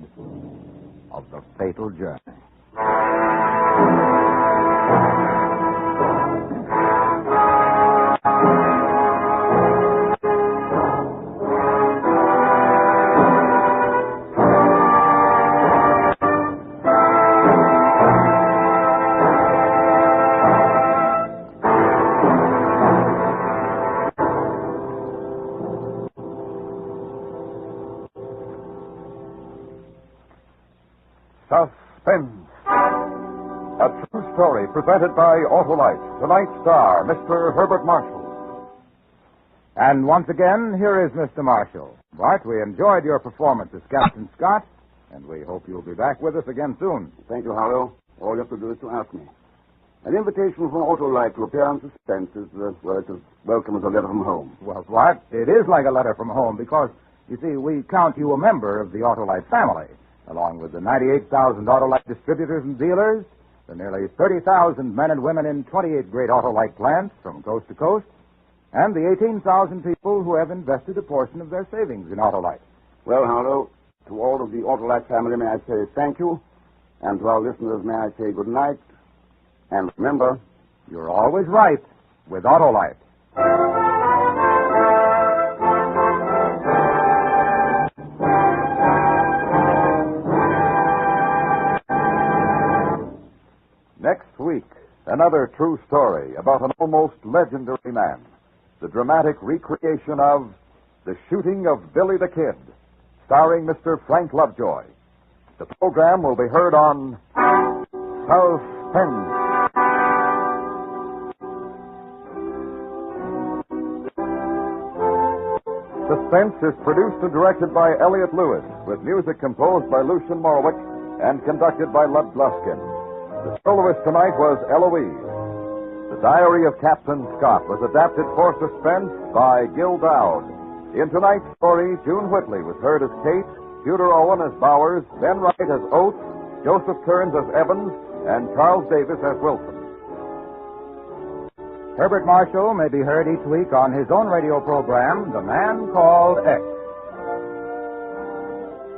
Speaker 19: of the fatal journey.
Speaker 21: Suspense. A true story presented by Autolite. Tonight's star, Mr. Herbert Marshall.
Speaker 19: And once again, here is Mr. Marshall. Bart, we enjoyed your performance as Captain Scott, and we hope you'll be back with us again soon.
Speaker 20: Thank you, Harlow. All you have to do is to ask me. An invitation from Autolite to appear on Suspense is, it's as welcome as a letter from home.
Speaker 19: Well, Bart, it is like a letter from home because, you see, we count you a member of the Autolite family. Along with the 98,000 Autolite distributors and dealers, the nearly 30,000 men and women in 28 great Autolite plants from coast to coast, and the 18,000 people who have invested a portion of their savings in Autolite.
Speaker 20: Well, Harlow, to all of the Autolite family, may I say thank you. And to our listeners, may I say good night. And remember,
Speaker 19: you're always right with Autolite.
Speaker 21: Next week, another true story about an almost legendary man. The dramatic recreation of The Shooting of Billy the Kid, starring Mr. Frank Lovejoy. The program will be heard on Suspense. Suspense is produced and directed by Elliott Lewis, with music composed by Lucian Morwick and conducted by Lud Gluskin. The soloist tonight was Eloise. The Diary of Captain Scott was adapted for Suspense by Gil Dowd. In tonight's story, June Whitley was heard as Kate, Tudor Owen as Bowers, Ben Wright as Oates, Joseph Kearns as Evans, and Charles Davis as Wilson.
Speaker 19: Herbert Marshall may be heard each week on his own radio program, The Man Called X.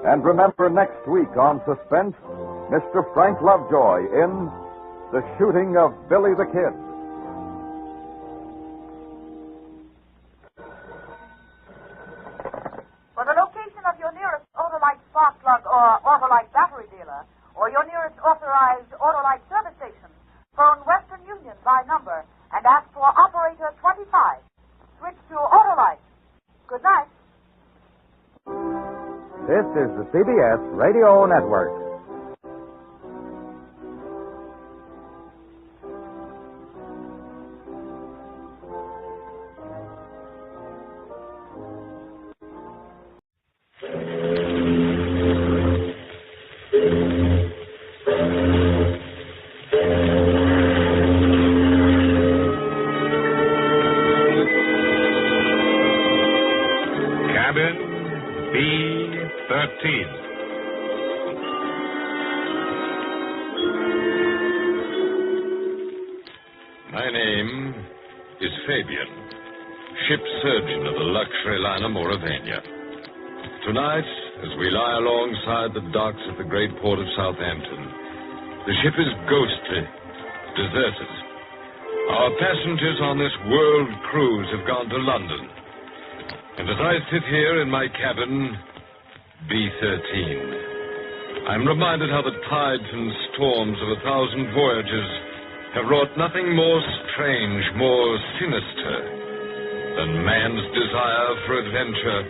Speaker 21: And remember, next week on Suspense, Mr. Frank Lovejoy in The Shooting of Billy the Kid.
Speaker 16: For the location of your nearest Autolite spark plug or Autolite battery dealer, or your nearest authorized Autolite service station, phone Western Union by number and ask for operator 25. Switch to Autolite. Good night.
Speaker 19: This is the CBS Radio Network.
Speaker 17: My name is Fabian, ship surgeon of the luxury liner Mauravania. Tonight, as we lie alongside the docks of the great port of Southampton, the ship is ghostly, deserted. Our passengers on this world cruise have gone to London. And as I sit here in my cabin, B-13, I'm reminded how the tides and storms of 1,000 voyages have wrought nothing more strange, more sinister than man's desire for adventure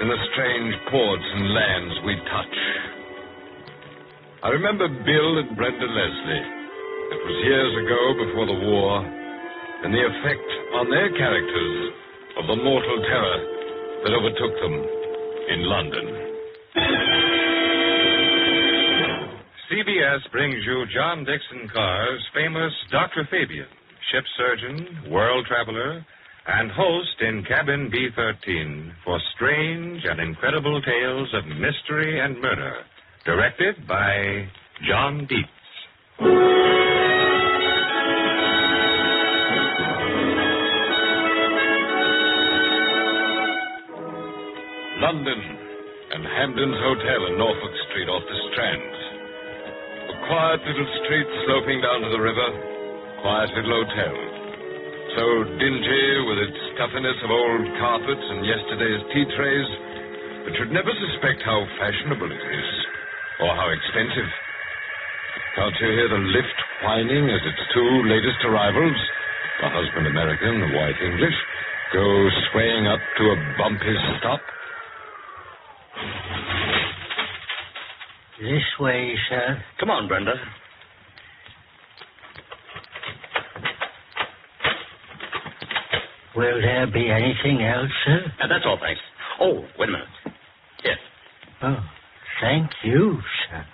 Speaker 17: in the strange ports and lands we touch. I remember Bill and Brenda Leslie. It was years ago before the war, and the effect on their characters of the mortal terror that overtook them in London.
Speaker 18: CBS brings you John Dixon Carr's famous Dr. Fabian, ship surgeon, world traveler, and host in Cabin B-13 for strange and incredible tales of mystery and murder, directed by John Dietz.
Speaker 17: London and Hampden's Hotel in Norfolk Street off the Strand. A quiet little street sloping down to the river, quiet little hotel. So dingy with its stuffiness of old carpets and yesterday's tea trays that you'd never suspect how fashionable it is or how expensive. Can't you hear the lift whining as its two latest arrivals, the husband American, the wife English, go swaying up to a bumpy stop?
Speaker 22: This way, sir.
Speaker 17: Come on, Brenda.
Speaker 22: Will there be anything else, sir?
Speaker 17: That's all, thanks. Oh, wait a minute. Here.
Speaker 22: Oh, thank you, sir.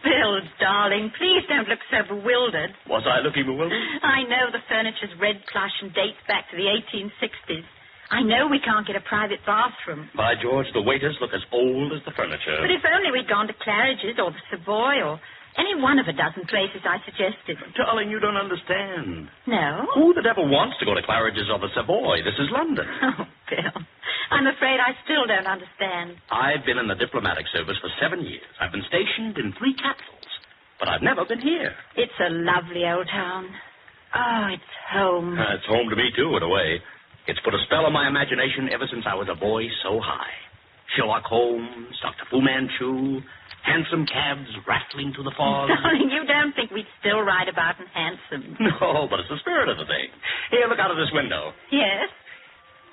Speaker 23: Bill, darling, please don't look so bewildered.
Speaker 17: Was I looking bewildered?
Speaker 23: I know the furniture's red plush and dates back to the 1860s. I know we can't get a private bathroom.
Speaker 17: By George, the waiters look as old as the furniture.
Speaker 23: But if only we'd gone to Claridge's or the Savoy or Any one of a dozen places I suggested.
Speaker 6: Darling, you don't understand.
Speaker 23: No?
Speaker 6: Who the devil wants to go to Claridge's or the Savoy? This is London.
Speaker 23: Oh, Bill, I'm afraid I still don't understand.
Speaker 6: I've been in the diplomatic service for 7 years. I've been stationed in 3 capitals, but I've never been here.
Speaker 23: It's a lovely old town. Oh, it's home.
Speaker 6: It's home to me, too, in a way. It's put a spell on my imagination ever since I was a boy so high. Sherlock Holmes, Dr. Fu Manchu, hansom cabs rattling through the fog.
Speaker 23: Darling, you don't think we'd still ride about in hansoms?
Speaker 6: No, but it's the spirit of the thing. Here, look out of this window.
Speaker 23: Yes?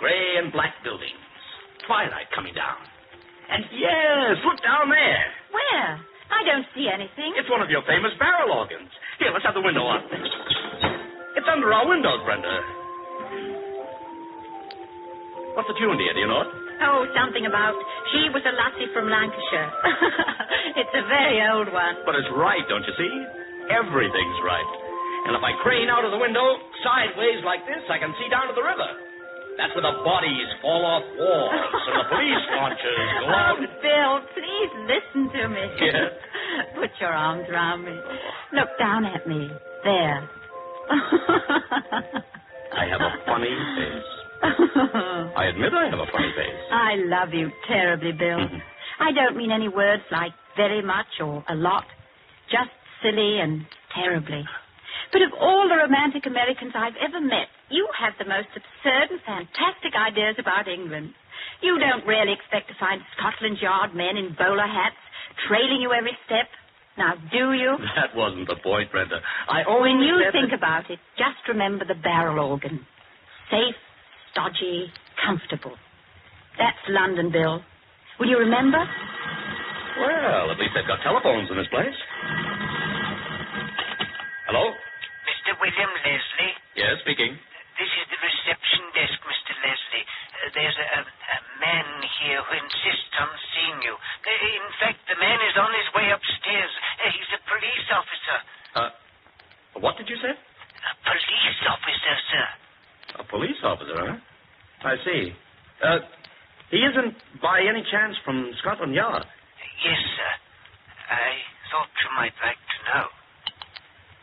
Speaker 6: Gray and black buildings. Twilight coming down. And yes, look down there.
Speaker 23: Where? I don't see anything.
Speaker 6: It's one of your famous barrel organs. Here, let's have the window up. It's under our windows, Brenda. What's the tune, dear? Do you know it?
Speaker 23: Oh, something about she was a lassie from Lancashire. It's a very old one.
Speaker 6: But it's right, don't you see? Everything's right. And if I crane out of the window sideways like this, I can see down to the river. That's where the bodies fall off walls and the police launches go out.
Speaker 23: Oh, Bill, please listen to me.
Speaker 6: Yes?
Speaker 23: Put your arms around me. Look down at me. There.
Speaker 6: I have a funny face. I admit I have a funny face.
Speaker 23: I love you terribly, Bill. I don't mean any words like very much or a lot. Just silly and terribly. But of all the romantic Americans I've ever met, you have the most absurd and fantastic ideas about England. You don't really expect to find Scotland Yard men in bowler hats trailing you every step. Now, do you?
Speaker 6: That wasn't the point, Brenda.
Speaker 23: When you think about it, just remember the barrel organ. Safe, stodgy, comfortable. That's London, Bill. Will you remember?
Speaker 6: Well, at least they've got telephones in this place. Hello?
Speaker 7: Mr. William Leslie?
Speaker 6: Yes, speaking.
Speaker 7: This is the reception desk, Mr. Leslie. There's a man here who insists on seeing you. In fact, the man is on his way upstairs. He's a police officer.
Speaker 6: What did you say?
Speaker 7: A police officer, sir.
Speaker 6: A police officer, huh? I see. He isn't by any chance from Scotland Yard?
Speaker 7: Yes, sir. I thought you might like to know.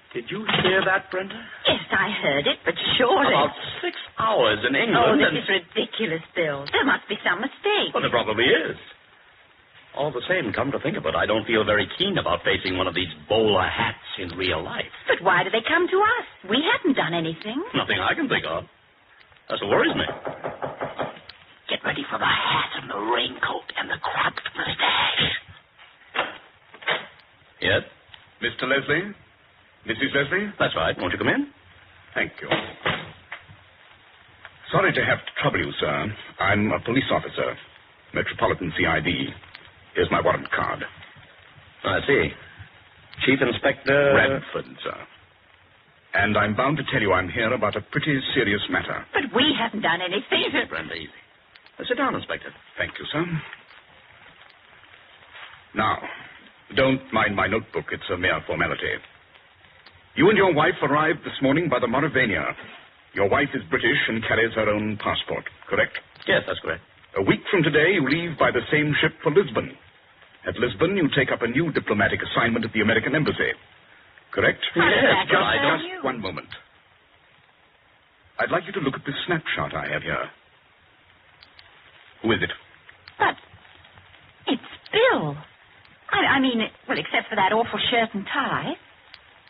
Speaker 6: Did you hear that, Brenda?
Speaker 23: Yes, I heard it, but surely...
Speaker 6: About 6 hours in England.
Speaker 23: Oh, this is ridiculous, Bill. There must be some mistake.
Speaker 6: Well, there probably is. All the same, come to think of it, I don't feel very keen about facing one of these bowler hats in real life.
Speaker 23: But why do they come to us? We haven't done anything.
Speaker 6: Nothing I can think of. That's what worries me.
Speaker 7: Get ready for the hat and the raincoat and the cropped mustache.
Speaker 6: Yes?
Speaker 8: Mr. Leslie? Mrs. Leslie?
Speaker 6: That's right. Won't you come in?
Speaker 8: Thank you. Sorry to have to trouble you, sir. I'm a police officer, Metropolitan CID. Here's my warrant card.
Speaker 6: I see. Chief Inspector...
Speaker 8: Bradford, sir. And I'm bound to tell you I'm here about a pretty serious matter.
Speaker 23: But we haven't done anything.
Speaker 6: Easy, Brenda, easy. Sit down, Inspector.
Speaker 8: Thank you, sir. Now, don't mind my notebook. It's a mere formality. You and your wife arrived this morning by the Mauravania. Your wife is British and carries her own passport, correct?
Speaker 6: Yes, that's correct.
Speaker 8: A week from today, you leave by the same ship for Lisbon. At Lisbon, you take up a new diplomatic assignment at the American Embassy. Correct?
Speaker 23: Yes,
Speaker 8: just one moment. I'd like you to look at this snapshot I have here. Who is it?
Speaker 23: But it's Bill. I mean, well, except for that awful shirt and tie.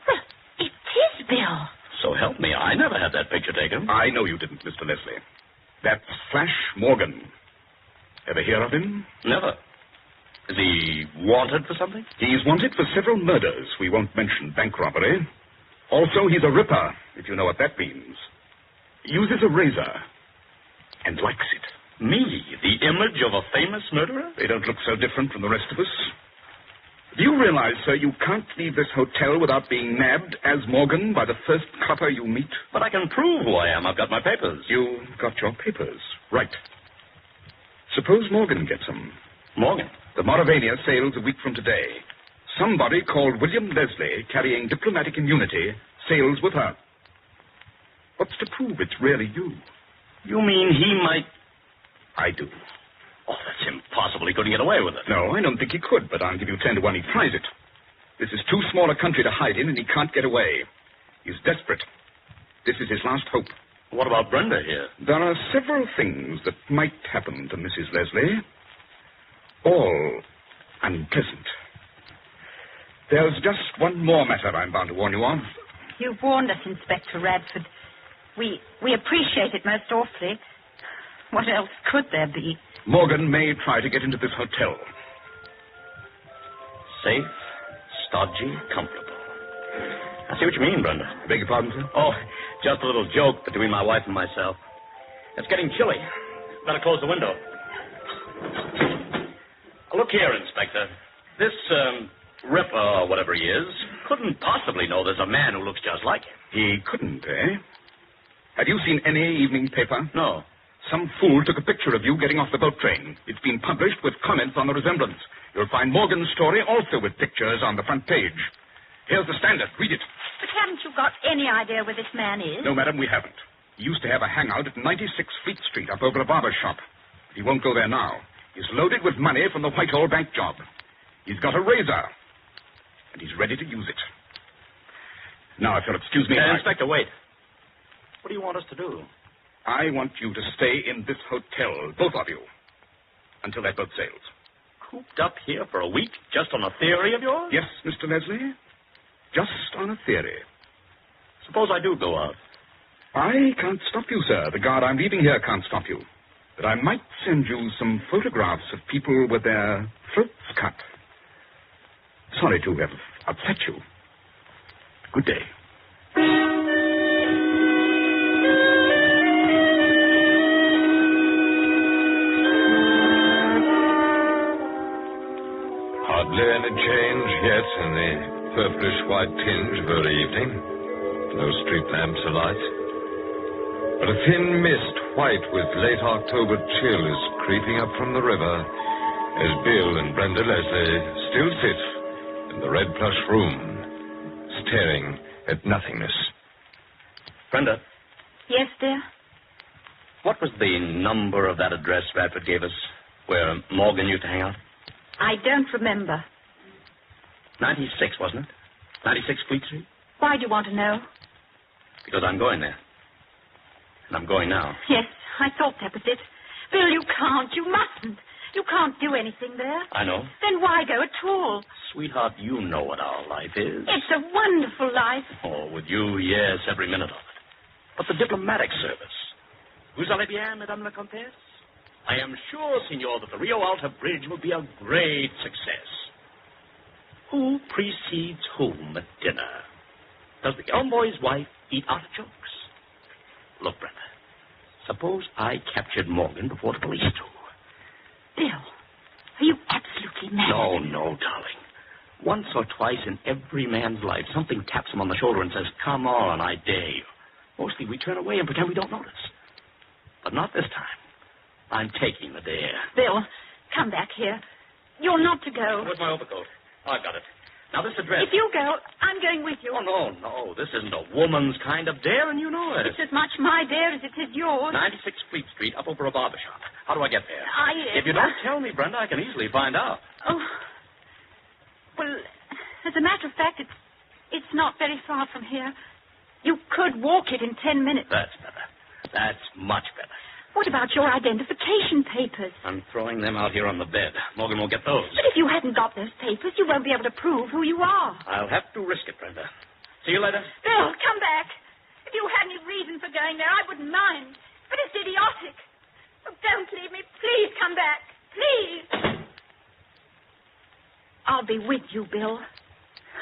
Speaker 23: Well, it is Bill.
Speaker 6: So help me, I never had that picture taken.
Speaker 8: I know you didn't, Mr. Leslie. That's Flash Morgan. Ever hear of him?
Speaker 6: Never. Is he wanted for something?
Speaker 8: He's wanted for several murders. We won't mention bank robbery. Also, he's a ripper, if you know what that means. He uses a razor and likes it.
Speaker 6: Me, the image of a famous murderer?
Speaker 8: They don't look so different from the rest of us. Do you realize, sir, you can't leave this hotel without being nabbed as Morgan by the first clupper you meet?
Speaker 6: But I can prove who I am. I've got my papers.
Speaker 8: You've got your papers. Right. Suppose Morgan gets them.
Speaker 6: Morgan?
Speaker 8: The Mauravania sails a week from today. Somebody called William Leslie, carrying diplomatic immunity, sails with her. What's to prove it's really you?
Speaker 6: You mean he might...
Speaker 8: I do.
Speaker 6: Oh, that's impossible. He couldn't get away with it.
Speaker 8: No, I don't think he could, but I'll give you 10 to 1 he'd prize it. This is too small a country to hide in, and he can't get away. He's desperate. This is his last hope.
Speaker 6: What about Brenda here?
Speaker 8: There are several things that might happen to Mrs. Leslie. All unpleasant. There's just one more matter I'm bound to warn you of.
Speaker 23: You've warned us, Inspector Radford. We appreciate it most awfully. What else could there be?
Speaker 8: Morgan may try to get into this hotel.
Speaker 6: Safe, stodgy, comfortable. I see what you mean, Brenda.
Speaker 8: Beg your pardon, sir?
Speaker 6: Oh, just a little joke between my wife and myself. It's getting chilly. Better close the window. Look here, Inspector. This, Ripper, or whatever he is, couldn't possibly know there's a man who looks just like him.
Speaker 8: He couldn't, eh? Have you seen any evening paper?
Speaker 6: No.
Speaker 8: Some fool took a picture of you getting off the boat train. It's been published with comments on the resemblance. You'll find Morgan's story also with pictures on the front page. Here's the Standard. Read it.
Speaker 23: But haven't you got any idea where this man is?
Speaker 8: No, madam, we haven't. He used to have a hangout at 96 Fleet Street up over a barber's shop. He won't go there now. He's loaded with money from the Whitehall bank job. He's got a razor, and he's ready to use it. Now, if you'll excuse me...
Speaker 6: Inspector, wait. What do you want us to do?
Speaker 8: I want you to stay in this hotel, both of you, until that boat sails.
Speaker 6: Cooped up here for a week just on a theory of yours?
Speaker 8: Yes, Mr. Leslie. Just on a theory.
Speaker 6: Suppose I do go out.
Speaker 8: I can't stop you, sir. The guard I'm leaving here can't stop you. But I might send you some photographs of people with their throats cut. Sorry to have upset you. Good day.
Speaker 17: Hardly any change yet in the purplish white tinge of early evening. No street lamps alight. But a thin mist, white with late October chill, is creeping up from the river as Bill and Brenda Leslie still sit in the red plush room, staring at nothingness.
Speaker 6: Brenda?
Speaker 23: Yes, dear?
Speaker 6: What was the number of that address Radford gave us, where Morgan used to hang out?
Speaker 23: I don't remember.
Speaker 6: 96, wasn't it? 96 Fleet Street?
Speaker 23: Why do you want to know?
Speaker 6: Because I'm going there. And I'm going now.
Speaker 23: Yes, I thought that was it. Bill, you can't. You mustn't. You can't do anything there.
Speaker 6: I know.
Speaker 23: Then why go at all?
Speaker 6: Sweetheart, you know what our life is.
Speaker 23: It's a wonderful life.
Speaker 6: Oh, with you, yes, every minute of it. But the diplomatic service. Vous allez bien, Madame la Comtesse? I am sure, Signor, that the Rio Alta Bridge will be a great success. Who precedes whom at dinner? Does the envoy's wife eat artichokes? Look, Brenda, suppose I captured Morgan before the police do.
Speaker 23: Bill, are you absolutely mad?
Speaker 6: No, darling. Once or twice in every man's life, something taps him on the shoulder and says, come on, I dare you. Mostly we turn away and pretend we don't notice. But not this time. I'm taking the dare.
Speaker 23: Bill, come back here. You're not to go.
Speaker 6: Where's my overcoat? Oh, I've got it. Now, this address...
Speaker 23: If you go, I'm going with you.
Speaker 6: Oh, no. This isn't a woman's kind of dare, and you know it.
Speaker 23: It's as much my dare as it is yours.
Speaker 6: 96 Fleet Street, up over a barber shop. How do I get there?
Speaker 23: If
Speaker 6: you don't tell me, Brenda, I can easily find out.
Speaker 23: Oh. Well, as a matter of fact, it's not very far from here. You could walk it in 10 minutes.
Speaker 6: That's better. That's much better.
Speaker 23: What about your identification papers?
Speaker 6: I'm throwing them out here on the bed. Morgan won't get those.
Speaker 23: But if you hadn't got those papers, you won't be able to prove who you are.
Speaker 6: I'll have to risk it, Brenda. See you later.
Speaker 23: Bill, come back. If you had any reason for going there, I wouldn't mind. But it's idiotic. Oh, don't leave me. Please come back. Please. I'll be with you, Bill.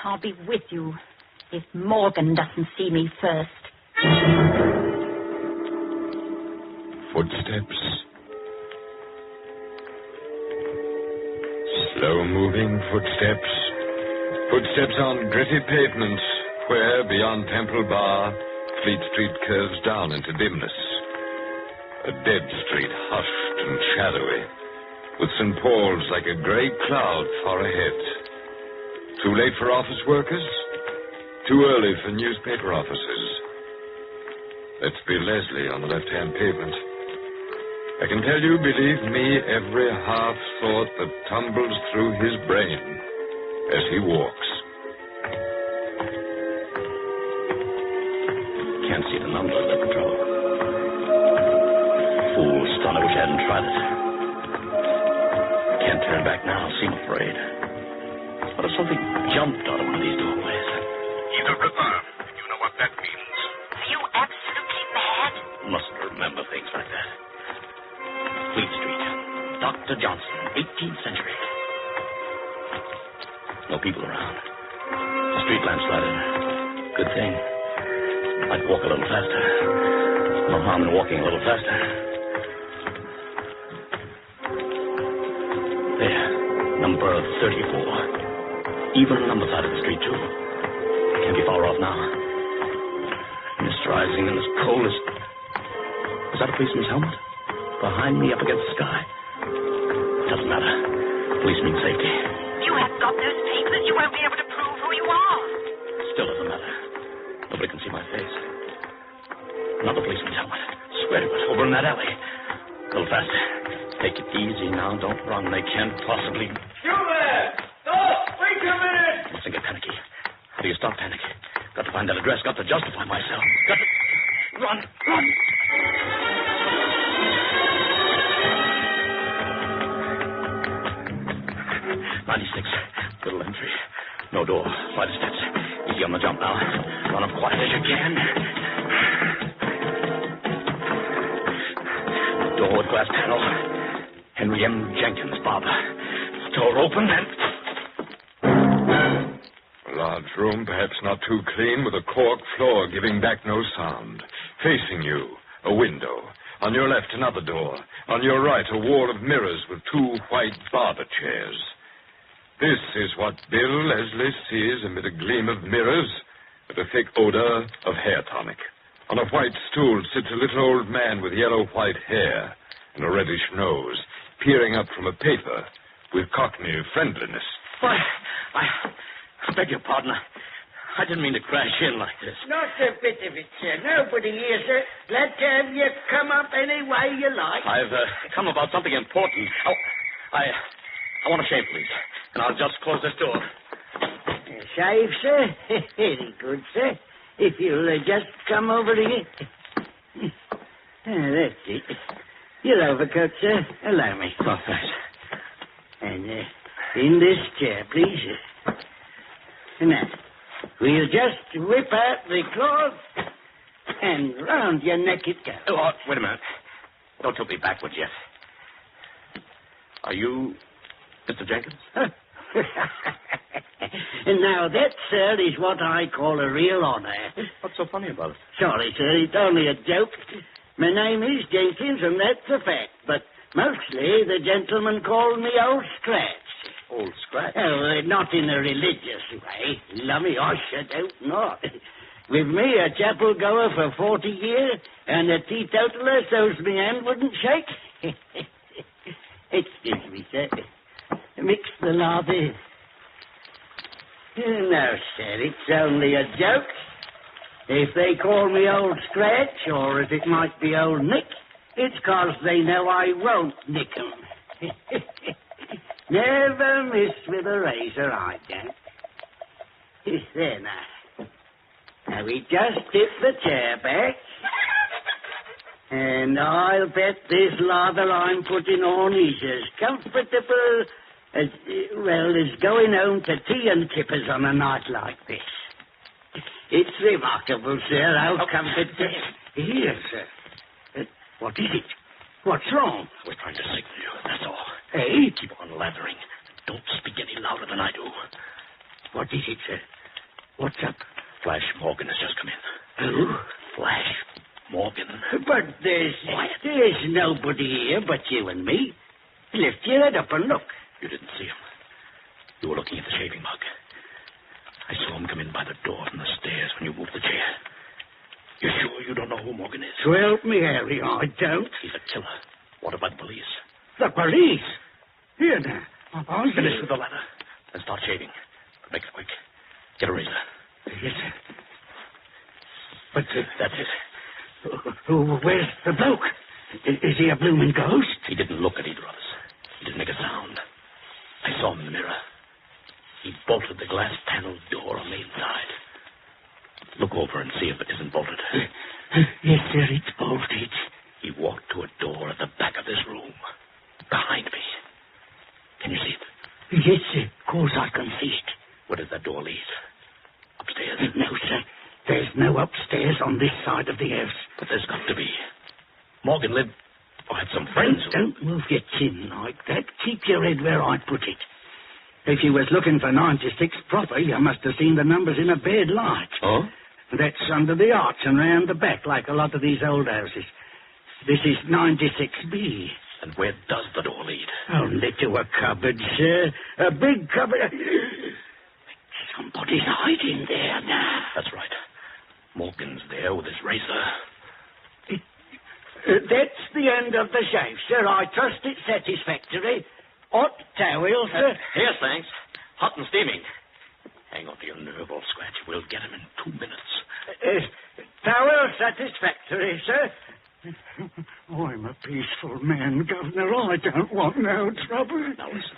Speaker 23: I'll be with you if Morgan doesn't see me first.
Speaker 17: Footsteps. Slow-moving footsteps. Footsteps on gritty pavements where, beyond Temple Bar, Fleet Street curves down into dimness. A dead street, hushed and shadowy, with St. Paul's like a gray cloud far ahead. Too late for office workers? Too early for newspaper officers. That's Bill Leslie on the left-hand pavement. I can tell you, believe me, every half thought that tumbles through his brain as he walks.
Speaker 6: it and under the control. Fool son, I wish I hadn't tried it. Can't turn back now, seem afraid. What if something jumped out of one of these doorways?
Speaker 8: He's a ripper. You know what that means.
Speaker 23: Are you absolutely mad?
Speaker 6: Mustn't remember things like that. Fleet Street. Dr. Johnson, 18th century. No people around. The street lamps lighted. Good thing. I'd walk a little faster. No harm in walking a little faster. There. Number 34. Even on the side of the street, too. Can't be far off now. Mist rising and as cold as... Is that a policeman's helmet? Behind me, up against the sky. Doesn't matter. Police mean safety.
Speaker 23: You haven't got those papers. You won't be able to prove who you are.
Speaker 6: Still doesn't matter. Nobody can see my face. Another policeman's helmet. Swear to it. Over in that alley. A little faster. Take it easy now. Don't run. They can't possibly...
Speaker 1: You there! Stop! Wait a minute!
Speaker 6: Mustn't get panicky. How do you stop panic? Got to find that address. Got to justify myself. Got to... Run! Run! 96. Little entry. No door. Flight of steps. Easy on the jump now. Run up quiet as you can. Door with glass panel. Henry M. Jenkins, barber. Door open and...
Speaker 17: A large room, perhaps not too clean, with a cork floor giving back no sound. Facing you, a window. On your left, another door. On your right, a wall of mirrors with two white barber chairs. This is what Bill Leslie sees amid a gleam of mirrors with a thick odor of hair tonic. On a white stool sits a little old man with yellow-white hair and a reddish nose, peering up from a paper with cockney friendliness.
Speaker 6: Why, I beg your pardon. I didn't mean to crash in like this.
Speaker 2: Not a bit of it, sir. Nobody here, sir. Glad to have you come up any way you like.
Speaker 6: I've come about something important. I want a shave, please. And I'll just close this door.
Speaker 2: Shave, sir? Very good, sir. If you'll just come over here. That's it. Your overcoat, sir. Allow me.
Speaker 6: Oh, thanks.
Speaker 2: And in this chair, please. Now, we'll just whip out the cloth and round your neck it goes.
Speaker 6: Oh, wait a minute. Don't tilt me backwards yet. Are you Mr. Jenkins?
Speaker 2: And now that, sir, is what I call a real honor.
Speaker 6: What's so funny about it?
Speaker 2: Sorry, sir, it's only a joke. My name is Jenkins, and that's a fact. But mostly the gentlemen call me Old Scratch.
Speaker 6: Old Scratch?
Speaker 2: Oh, not in a religious way. Lummy, I don't not. With me, a chapel goer for 40 years, and a teetotaler so's me hand wouldn't shake. Excuse me, sir. Mix the lather. No, sir, it's only a joke. If they call me Old Scratch, or as it might be Old Nick, it's 'cause they know I won't nick 'em. Never miss with a razor, I don't. There now. Now we just tip the chair back. And I'll bet this lather I'm putting on is as comfortable as, as going home to tea and kippers on a night like this. It's remarkable, sir, how comfortable... Here, sir. What is it? What's wrong?
Speaker 6: We're trying to signal you, that's all.
Speaker 2: Hey?
Speaker 6: Keep on lathering. Don't speak any louder than I do.
Speaker 2: What is it, sir? What's up?
Speaker 6: Flash Morgan has just come in.
Speaker 2: Who?
Speaker 6: Flash Morgan.
Speaker 2: But there's nobody here but you and me. Lift your head up and look.
Speaker 6: You didn't see him. You were looking at the shaving mug. I saw him come in by the door from the stairs when you moved the chair. You're sure you don't know who Morgan is?
Speaker 2: So help me, Harry, I don't.
Speaker 6: He's a killer. Wanted by the police.
Speaker 2: The police? Here now. I'll
Speaker 6: finish with the ladder. Then start shaving. But make it quick. Get a razor.
Speaker 2: Yes, sir. But
Speaker 6: that's it.
Speaker 2: Where's the bloke? Is he a blooming ghost?
Speaker 6: He didn't look at either of us. He didn't make a sound. I saw him in the mirror. He bolted the glass panel door on the inside. Look over and see if it isn't bolted.
Speaker 22: Yes, sir, it's bolted.
Speaker 6: He walked to a door at the back of this room. Behind me. Can you see it?
Speaker 22: Yes, sir. Of course I can see it.
Speaker 6: Where does that door lead? Upstairs?
Speaker 2: No, sir. There's no upstairs on this side of the house.
Speaker 6: But there's got to be. Morgan lived... I had some friends who...
Speaker 2: Don't move your chin like that. Keep your head where I put it. If you was looking for 96 proper, you must have seen the numbers in a bad light.
Speaker 6: Oh?
Speaker 2: That's under the arch and round the back, like a lot of these old houses. This is 96B.
Speaker 6: And where does the door lead?
Speaker 2: Only to a cupboard, sir. A big cupboard. Somebody's hiding there now.
Speaker 6: That's right. Morgan's there with his razor.
Speaker 2: That's the end of the shave, sir. I trust it's satisfactory. Hot towel, sir.
Speaker 6: Here, thanks. Hot and steaming. Hang on to your nerve, old Scratch. We'll get him in 2 minutes.
Speaker 2: Towel satisfactory, sir. I'm a peaceful man, Governor. I don't want no trouble.
Speaker 6: Now, listen.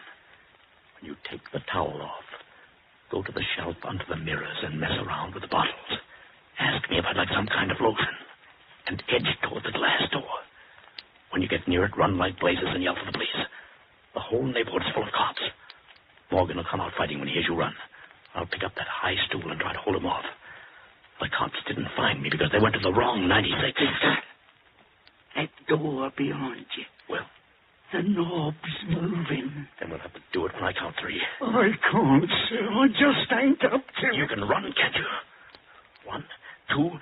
Speaker 6: When you take the towel off, go to the shelf under the mirrors and mess around with the bottles. Ask me if I'd like some kind of lotion. And edge toward the glass door. When you get near it, run like blazes and yell for the police. The whole neighborhood's full of cops. Morgan will come out fighting when he hears you run. I'll pick up that high stool and try to hold him off. The cops didn't find me because they went to the wrong 96.
Speaker 2: That door behind you.
Speaker 6: Well?
Speaker 2: The knob's moving.
Speaker 6: Then we'll have to do it when I count 3.
Speaker 2: I can't, sir. I just ain't up to it.
Speaker 6: You can run, can't you? 1, 2, 3.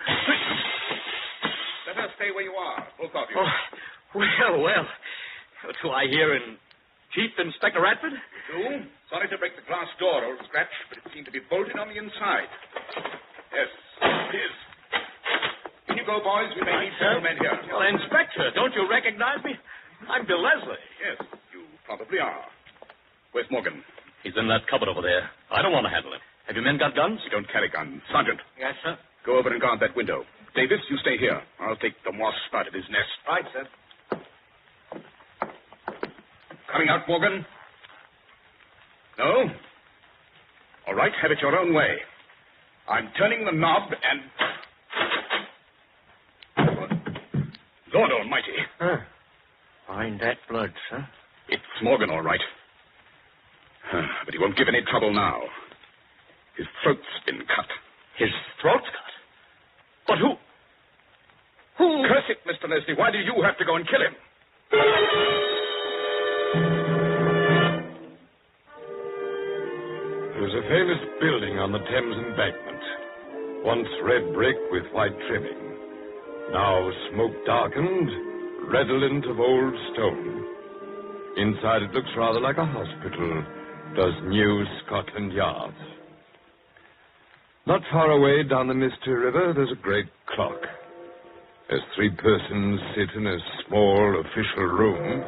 Speaker 8: Better stay where you are, both of you.
Speaker 6: Oh, well. What do I hear in Chief Inspector Radford?
Speaker 8: You do? Sorry to break the glass door, old Scratch, but it seemed to be bolted on the inside. Yes, it is. In you go, boys. We may need several men here.
Speaker 6: Well, Inspector, don't you recognize me? I'm Bill Leslie.
Speaker 8: Yes, you probably are. Where's Morgan?
Speaker 6: He's in that cupboard over there. I don't want to handle him. Have your men got guns?
Speaker 8: We don't carry guns. Sergeant.
Speaker 6: Yes, sir.
Speaker 8: Go over and guard that window. Davis, you stay here. I'll take the wasp out of his nest.
Speaker 6: Right, sir.
Speaker 8: Coming out, Morgan? No? All right, have it your own way. I'm turning the knob and... Lord almighty.
Speaker 22: Find that blood, sir.
Speaker 8: It's Morgan, all right. But he won't give any trouble now. His throat's been cut.
Speaker 6: His throat's cut? But who?
Speaker 8: Curse it, Mr. Leslie. Why do you have to go and kill him?
Speaker 17: There was a famous building on the Thames embankment. Once red brick with white trimming. Now smoke darkened, redolent of old stone. Inside it looks rather like a hospital, does New Scotland Yard. Not far away down the Misty River, there's a great clock. As 3 persons sit in a small official room.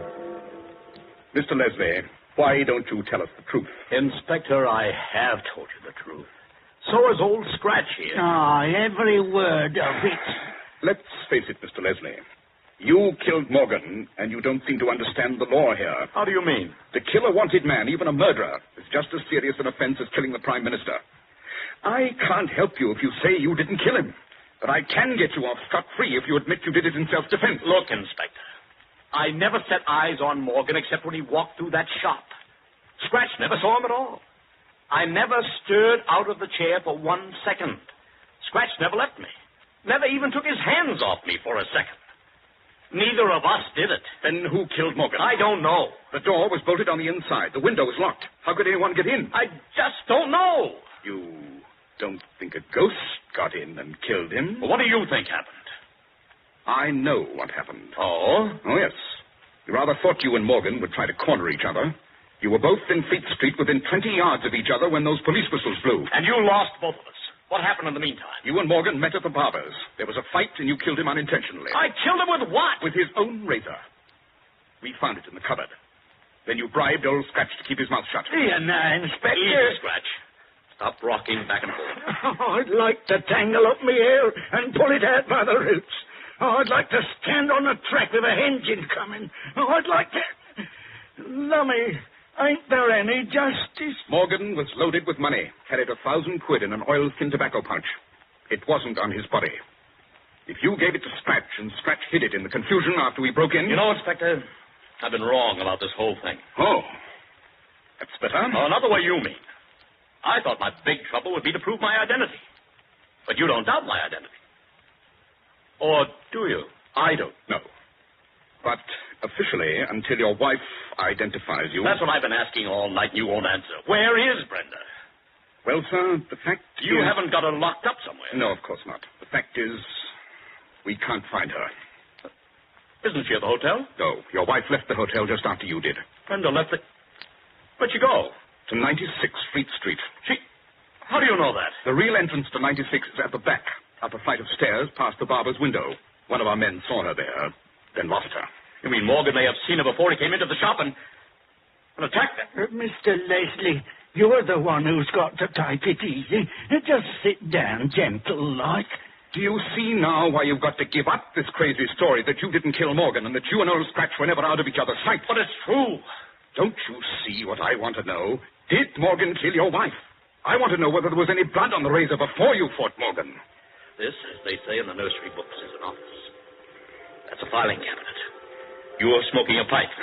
Speaker 8: Mr. Leslie, why don't you tell us the truth?
Speaker 6: Inspector, I have told you the truth. So is old Scratch here.
Speaker 2: Every word of it.
Speaker 8: Let's face it, Mr. Leslie. You killed Morgan, and you don't seem to understand the law here.
Speaker 6: How do you mean?
Speaker 8: To kill a wanted man, even a murderer, is just as serious an offense as killing the Prime Minister. I can't help you if you say you didn't kill him. But I can get you off scot-free if you admit you did it in self-defense.
Speaker 6: Look, Inspector, I never set eyes on Morgan except when he walked through that shop. Scratch never saw him at all. I never stirred out of the chair for 1 second. Scratch never left me. Never even took his hands off me for a second. Neither of us did it.
Speaker 8: Then who killed Morgan?
Speaker 6: I don't know.
Speaker 8: The door was bolted on the inside. The window was locked. How could anyone get in?
Speaker 6: I just don't know.
Speaker 8: You don't think a ghost got in and killed him?
Speaker 6: Well, what do you think happened?
Speaker 8: I know what happened.
Speaker 6: Oh?
Speaker 8: Oh, yes. You rather thought you and Morgan would try to corner each other. You were both in Fleet Street within 20 yards of each other when those police whistles blew.
Speaker 6: And you lost both of us. What happened in the meantime?
Speaker 8: You and Morgan met at the barber's. There was a fight, and you killed him unintentionally.
Speaker 6: I killed him with what?
Speaker 8: With his own razor. We found it in the cupboard. Then you bribed old Scratch to keep his mouth shut.
Speaker 2: Here now, Inspector.
Speaker 6: Easy, Scratch. Stop rocking back and forth.
Speaker 2: I'd like to tangle up my hair and pull it out by the roots. I'd like to stand on the track with a engine coming. I'd like to... Lummy, ain't there any justice?
Speaker 8: Morgan was loaded with money, carried 1,000 quid in an oilskin tobacco pouch. It wasn't on his body. If you gave it to Scratch and Scratch hid it in the confusion after we broke in...
Speaker 6: You know, Inspector, I've been wrong about this whole thing.
Speaker 8: Oh. That's better.
Speaker 6: Oh, not the way you mean. I thought my big trouble would be to prove my identity. But you don't doubt my identity. Or do you?
Speaker 8: I don't know. But officially, until your wife identifies you...
Speaker 6: That's what I've been asking all night, and you won't answer. Where is Brenda?
Speaker 8: Well, sir, the fact
Speaker 6: You
Speaker 8: is...
Speaker 6: haven't got her locked up somewhere.
Speaker 8: No, of course not. The fact is, we can't find her.
Speaker 6: Isn't she at the hotel?
Speaker 8: No, your wife left the hotel just after you did.
Speaker 6: Brenda left the... Where'd she go?
Speaker 8: To 96 Fleet Street.
Speaker 6: How do you know that?
Speaker 8: The real entrance to 96 is at the back, up a flight of stairs past the barber's window. One of our men saw her there, then lost her.
Speaker 6: You mean Morgan may have seen her before he came into the shop and attacked her?
Speaker 22: Mr. Leslie, you're the one who's got to take it easy. Just sit down, gentle-like.
Speaker 8: Do you see now why you've got to give up this crazy story that you didn't kill Morgan and that you and old Scratch were never out of each other's sight?
Speaker 6: But it's true.
Speaker 8: Don't you see what I want to know? Did Morgan kill your wife? I want to know whether there was any blood on the razor before you fought Morgan.
Speaker 6: This, as they say in the nursery books, is an office. That's a filing cabinet. You're smoking a pipe.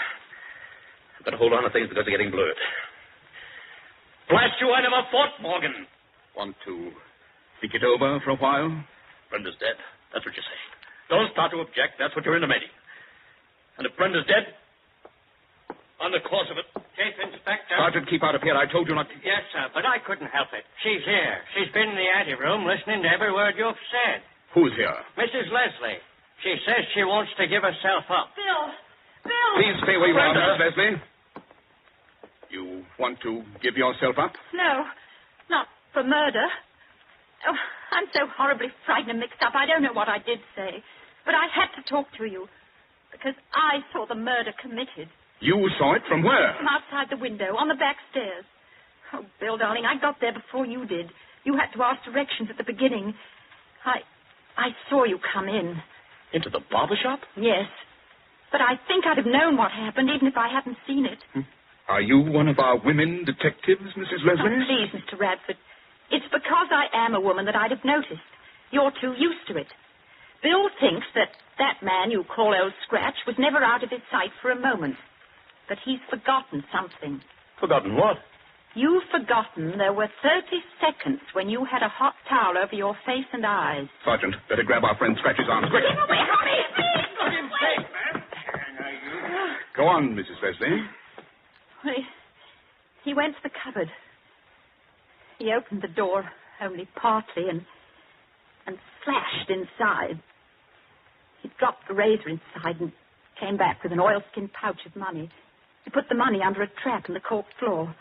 Speaker 6: I've got to hold on to things because they're getting blurred. Blast you, I never fought Morgan.
Speaker 8: Want to think it over for a while?
Speaker 6: Brenda's dead. That's what you're saying. Don't start to object. That's what you're intimating. And if Brenda's dead, on the course of it...
Speaker 9: Chief Inspector.
Speaker 8: Sergeant, keep out of here. I told you not to...
Speaker 9: Yes, sir, but I couldn't help it. She's here. She's been in the anteroom listening to every word you've said.
Speaker 8: Who's here?
Speaker 9: Mrs. Leslie. She says she wants to give herself up.
Speaker 23: Bill! Bill!
Speaker 8: Please stay where you are, Mrs. Leslie. You want to give yourself up?
Speaker 23: No, not for murder. Oh, I'm so horribly frightened and mixed up. I don't know what I did say. But I had to talk to you because I saw the murder committed.
Speaker 8: You saw it from where?
Speaker 23: From outside the window, on the back stairs. Oh, Bill, darling, I got there before you did. You had to ask directions at the beginning. I saw you come in.
Speaker 6: Into the barber shop?
Speaker 23: Yes. But I think I'd have known what happened, even if I hadn't seen it.
Speaker 8: Are you one of our women detectives, Mrs. Leslie?
Speaker 23: Oh, please, Mr. Radford. It's because I am a woman that I'd have noticed. You're too used to it. Bill thinks that man you call Old Scratch was never out of his sight for a moment. But he's forgotten something.
Speaker 6: Forgotten what?
Speaker 23: You've forgotten there were 30 seconds when you had a hot towel over your face and eyes.
Speaker 8: Sergeant, better grab our friend Scratch's arms, quick.
Speaker 23: Hurry!
Speaker 9: Let him take, man.
Speaker 8: Go on, Mrs. Leslie.
Speaker 23: He went to the cupboard. He opened the door only partly and slashed inside. He dropped the razor inside and came back with an oilskin pouch of money. He put the money under a trap in the cork floor.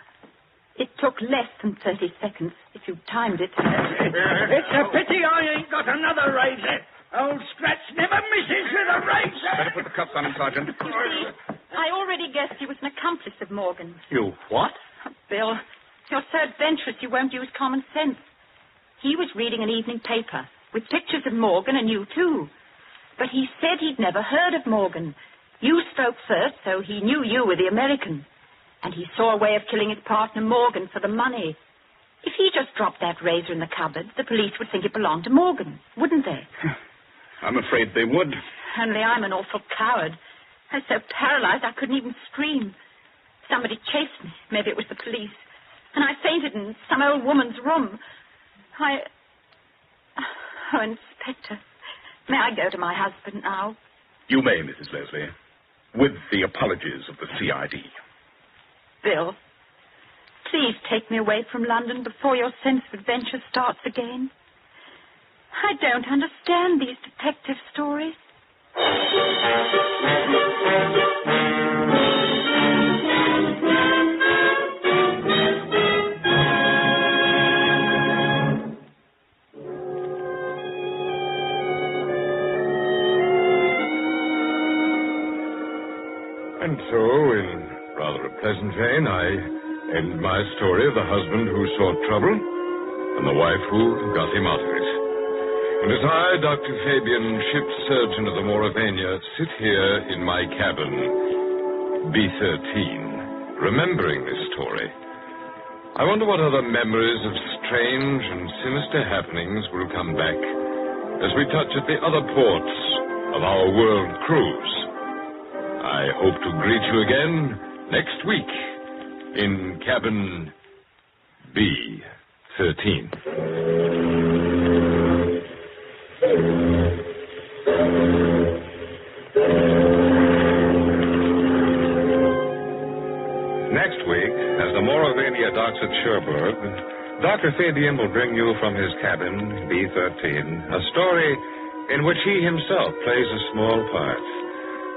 Speaker 23: It took less than 30 seconds if you timed it.
Speaker 22: It's a pity I ain't got another razor. Old Scratch never misses with a razor.
Speaker 8: Better put the cuffs on him, Sergeant.
Speaker 23: You see, I already guessed he was an accomplice of Morgan.
Speaker 6: You what?
Speaker 23: Oh, Bill, you're so adventurous you won't use common sense. He was reading an evening paper with pictures of Morgan and you, too. But he said he'd never heard of Morgan. You spoke first, so he knew you were the American. And he saw a way of killing his partner, Morgan, for the money. If he just dropped that razor in the cupboard, the police would think it belonged to Morgan, wouldn't they?
Speaker 8: I'm afraid they would.
Speaker 23: Only I'm an awful coward. I was so paralyzed I couldn't even scream. Somebody chased me. Maybe it was the police. And I fainted in some old woman's room. Oh, Inspector, may I go to my husband now?
Speaker 8: You may, Mrs. Leslie, with the apologies of the CID.
Speaker 23: Bill, please take me away from London before your sense of adventure starts again. I don't understand these detective stories.
Speaker 17: And so, in rather a pleasant vein, I end my story of the husband who sought trouble and the wife who got him out of it. And as I, Dr. Fabian, ship's surgeon of the Mauravania, sit here in my cabin, B-13, remembering this story, I wonder what other memories of strange and sinister happenings will come back as we touch at the other ports of our world cruise. I hope to greet you again next week in cabin B13.
Speaker 18: Next week, as the Moravania docks at Cherbourg, Dr. Fabian will bring you from his cabin, B13, a story in which he himself plays a small part.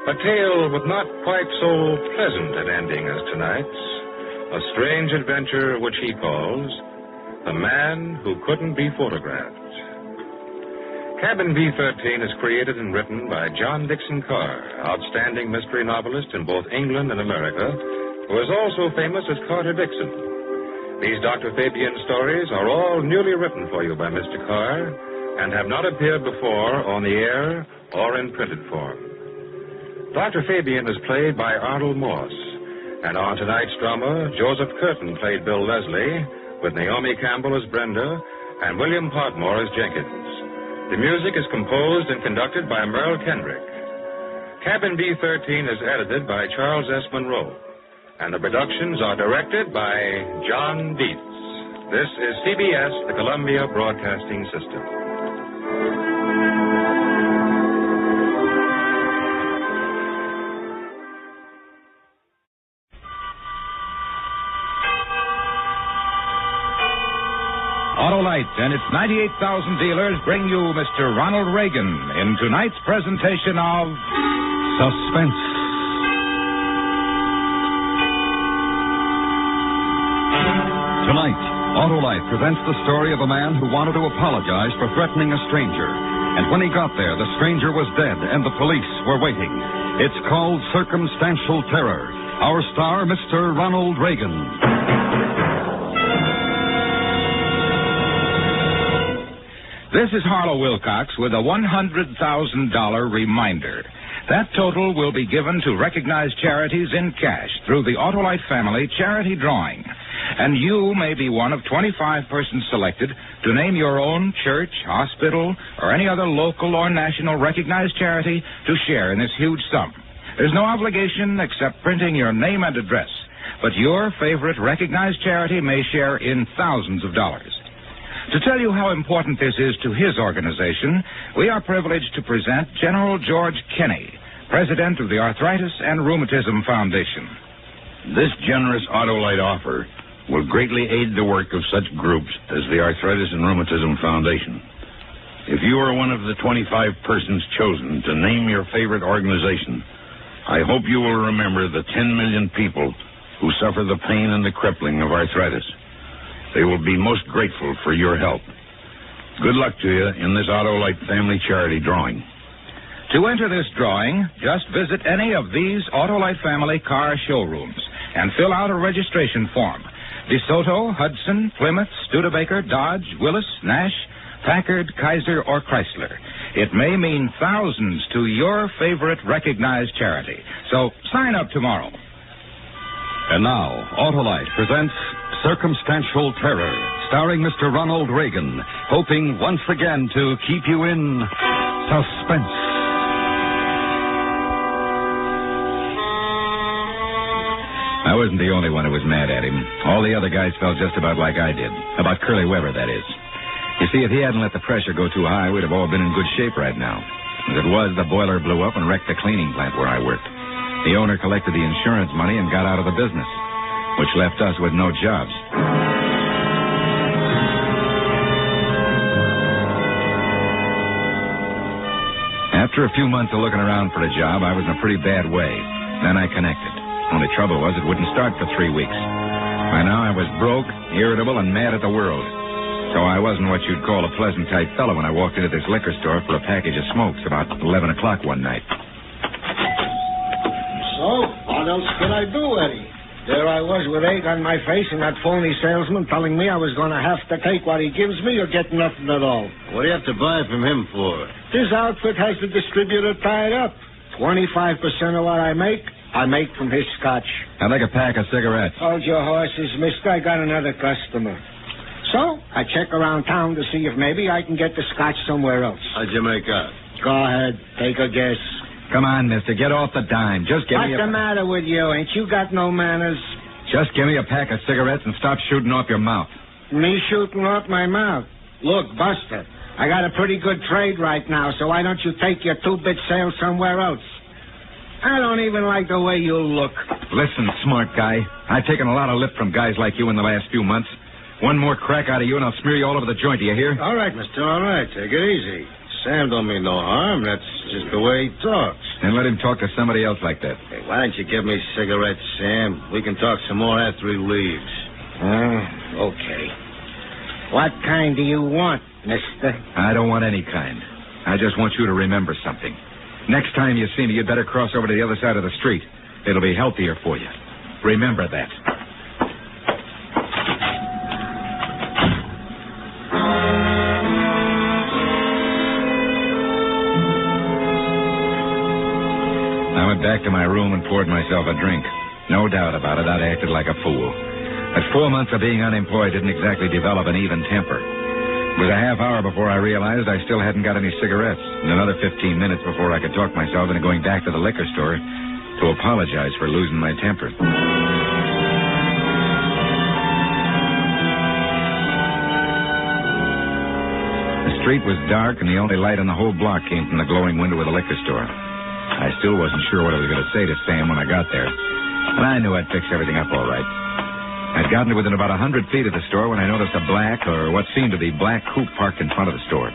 Speaker 18: A tale with not quite so pleasant an ending as tonight's. A strange adventure which he calls The Man Who Couldn't Be Photographed. Cabin B13 is created and written by John Dixon Carr, outstanding mystery novelist in both England and America, who is also famous as Carter Dixon. These Dr. Fabian stories are all newly written for you by Mr. Carr and have not appeared before on the air or in printed form. Dr. Fabian is played by Arnold Moss, and on tonight's drama, Joseph Curtin played Bill Leslie, with Naomi Campbell as Brenda and William Podmore as Jenkins. The music is composed and conducted by Merle Kendrick. Cabin B13 is edited by Charles S. Monroe, and the productions are directed by John Dietz. This is CBS, the Columbia Broadcasting System.
Speaker 14: Autolite and its 98,000 dealers bring you Mr. Ronald Reagan in tonight's presentation of Suspense.
Speaker 11: Tonight, Autolite presents the story of a man who wanted to apologize for threatening a stranger. And when he got there, the stranger was dead and the police were waiting. It's called Circumstantial Terror. Our star, Mr. Ronald Reagan.
Speaker 14: This is Harlow Wilcox with a $100,000 reminder. That total will be given to recognized charities in cash through the Autolite Family Charity Drawing. And you may be one of 25 persons selected to name your own church, hospital, or any other local or national recognized charity to share in this huge sum. There's no obligation except printing your name and address, but your favorite recognized charity may share in thousands of dollars. To tell you how important this is to his organization, we are privileged to present General George Kenney, President of the Arthritis and Rheumatism Foundation.
Speaker 12: This generous Autolite offer will greatly aid the work of such groups as the Arthritis and Rheumatism Foundation. If you are one of the 25 persons chosen to name your favorite organization, I hope you will remember the 10 million people who suffer the pain and the crippling of arthritis. They will be most grateful for your help. Good luck to you in this Autolite Family Charity Drawing.
Speaker 14: To enter this drawing, just visit any of these Autolite Family car showrooms and fill out a registration form. DeSoto, Hudson, Plymouth, Studebaker, Dodge, Willis, Nash, Packard, Kaiser, or Chrysler. It may mean thousands to your favorite recognized charity. So sign up tomorrow.
Speaker 11: And now, Autolite presents Circumstantial Terror, starring Mr. Ronald Reagan, hoping once again to keep you in suspense.
Speaker 14: I wasn't the only one who was mad at him. All the other guys felt just about like I did. About Curly Weber, that is. You see, if he hadn't let the pressure go too high, we'd have all been in good shape right now. As it was, the boiler blew up and wrecked the cleaning plant where I worked. The owner collected the insurance money and got out of the business, which left us with no jobs. After a few months of looking around for a job, I was in a pretty bad way. Then I connected. Only trouble was it wouldn't start for 3 weeks. By now I was broke, irritable, and mad at the world. So I wasn't what you'd call a pleasant-type fellow when I walked into this liquor store for a package of smokes about 11 o'clock one night.
Speaker 13: So, what else could I do, Eddie? There I was with egg on my face and that phony salesman telling me I was going to have to take what he gives me or get nothing at all.
Speaker 24: What do you have to buy from him for?
Speaker 13: This outfit has the distributor tied up. 25% of what I make from his scotch.
Speaker 14: I'd like a pack of cigarettes.
Speaker 13: Hold your horses, mister. I got another customer. So, I check around town to see if maybe I can get the scotch somewhere else.
Speaker 24: How'd you make out?
Speaker 13: Go ahead. Take a guess.
Speaker 3: Come on, mister. Get off the dime. Just give me
Speaker 13: What's the matter with you? Ain't you got no manners?
Speaker 3: Just give me a pack of cigarettes and stop shooting off your mouth.
Speaker 13: Me shooting off my mouth? Look, Buster, I got a pretty good trade right now, so why don't you take your two-bit sale somewhere else? I don't even like the way you look.
Speaker 3: Listen, smart guy. I've taken a lot of lip from guys like you in the last few months. One more crack out of you and I'll smear you all over the joint, do you hear?
Speaker 24: All right, mister, all right. Take it easy. Sam don't mean no harm. That's just the way he talks.
Speaker 3: And let him talk to somebody else like that.
Speaker 24: Hey, why don't you give me cigarettes, Sam? We can talk some more after he leaves.
Speaker 13: Okay. What kind do you want, mister?
Speaker 3: I don't want any kind. I just want you to remember something. Next time you see me, you'd better cross over to the other side of the street. It'll be healthier for you. Remember that. I went back to my room and poured myself a drink. No doubt about it, I'd acted like a fool. But 4 months of being unemployed didn't exactly develop an even temper. It was a half hour before I realized I still hadn't got any cigarettes, and another 15 minutes before I could talk myself into going back to the liquor store to apologize for losing my temper. The street was dark, and the only light on the whole block came from the glowing window of the liquor store. I still wasn't sure what I was going to say to Sam when I got there, but I knew I'd fix everything up all right. I'd gotten to within about 100 feet of the store when I noticed a black, or what seemed to be black, coupe parked in front of the store.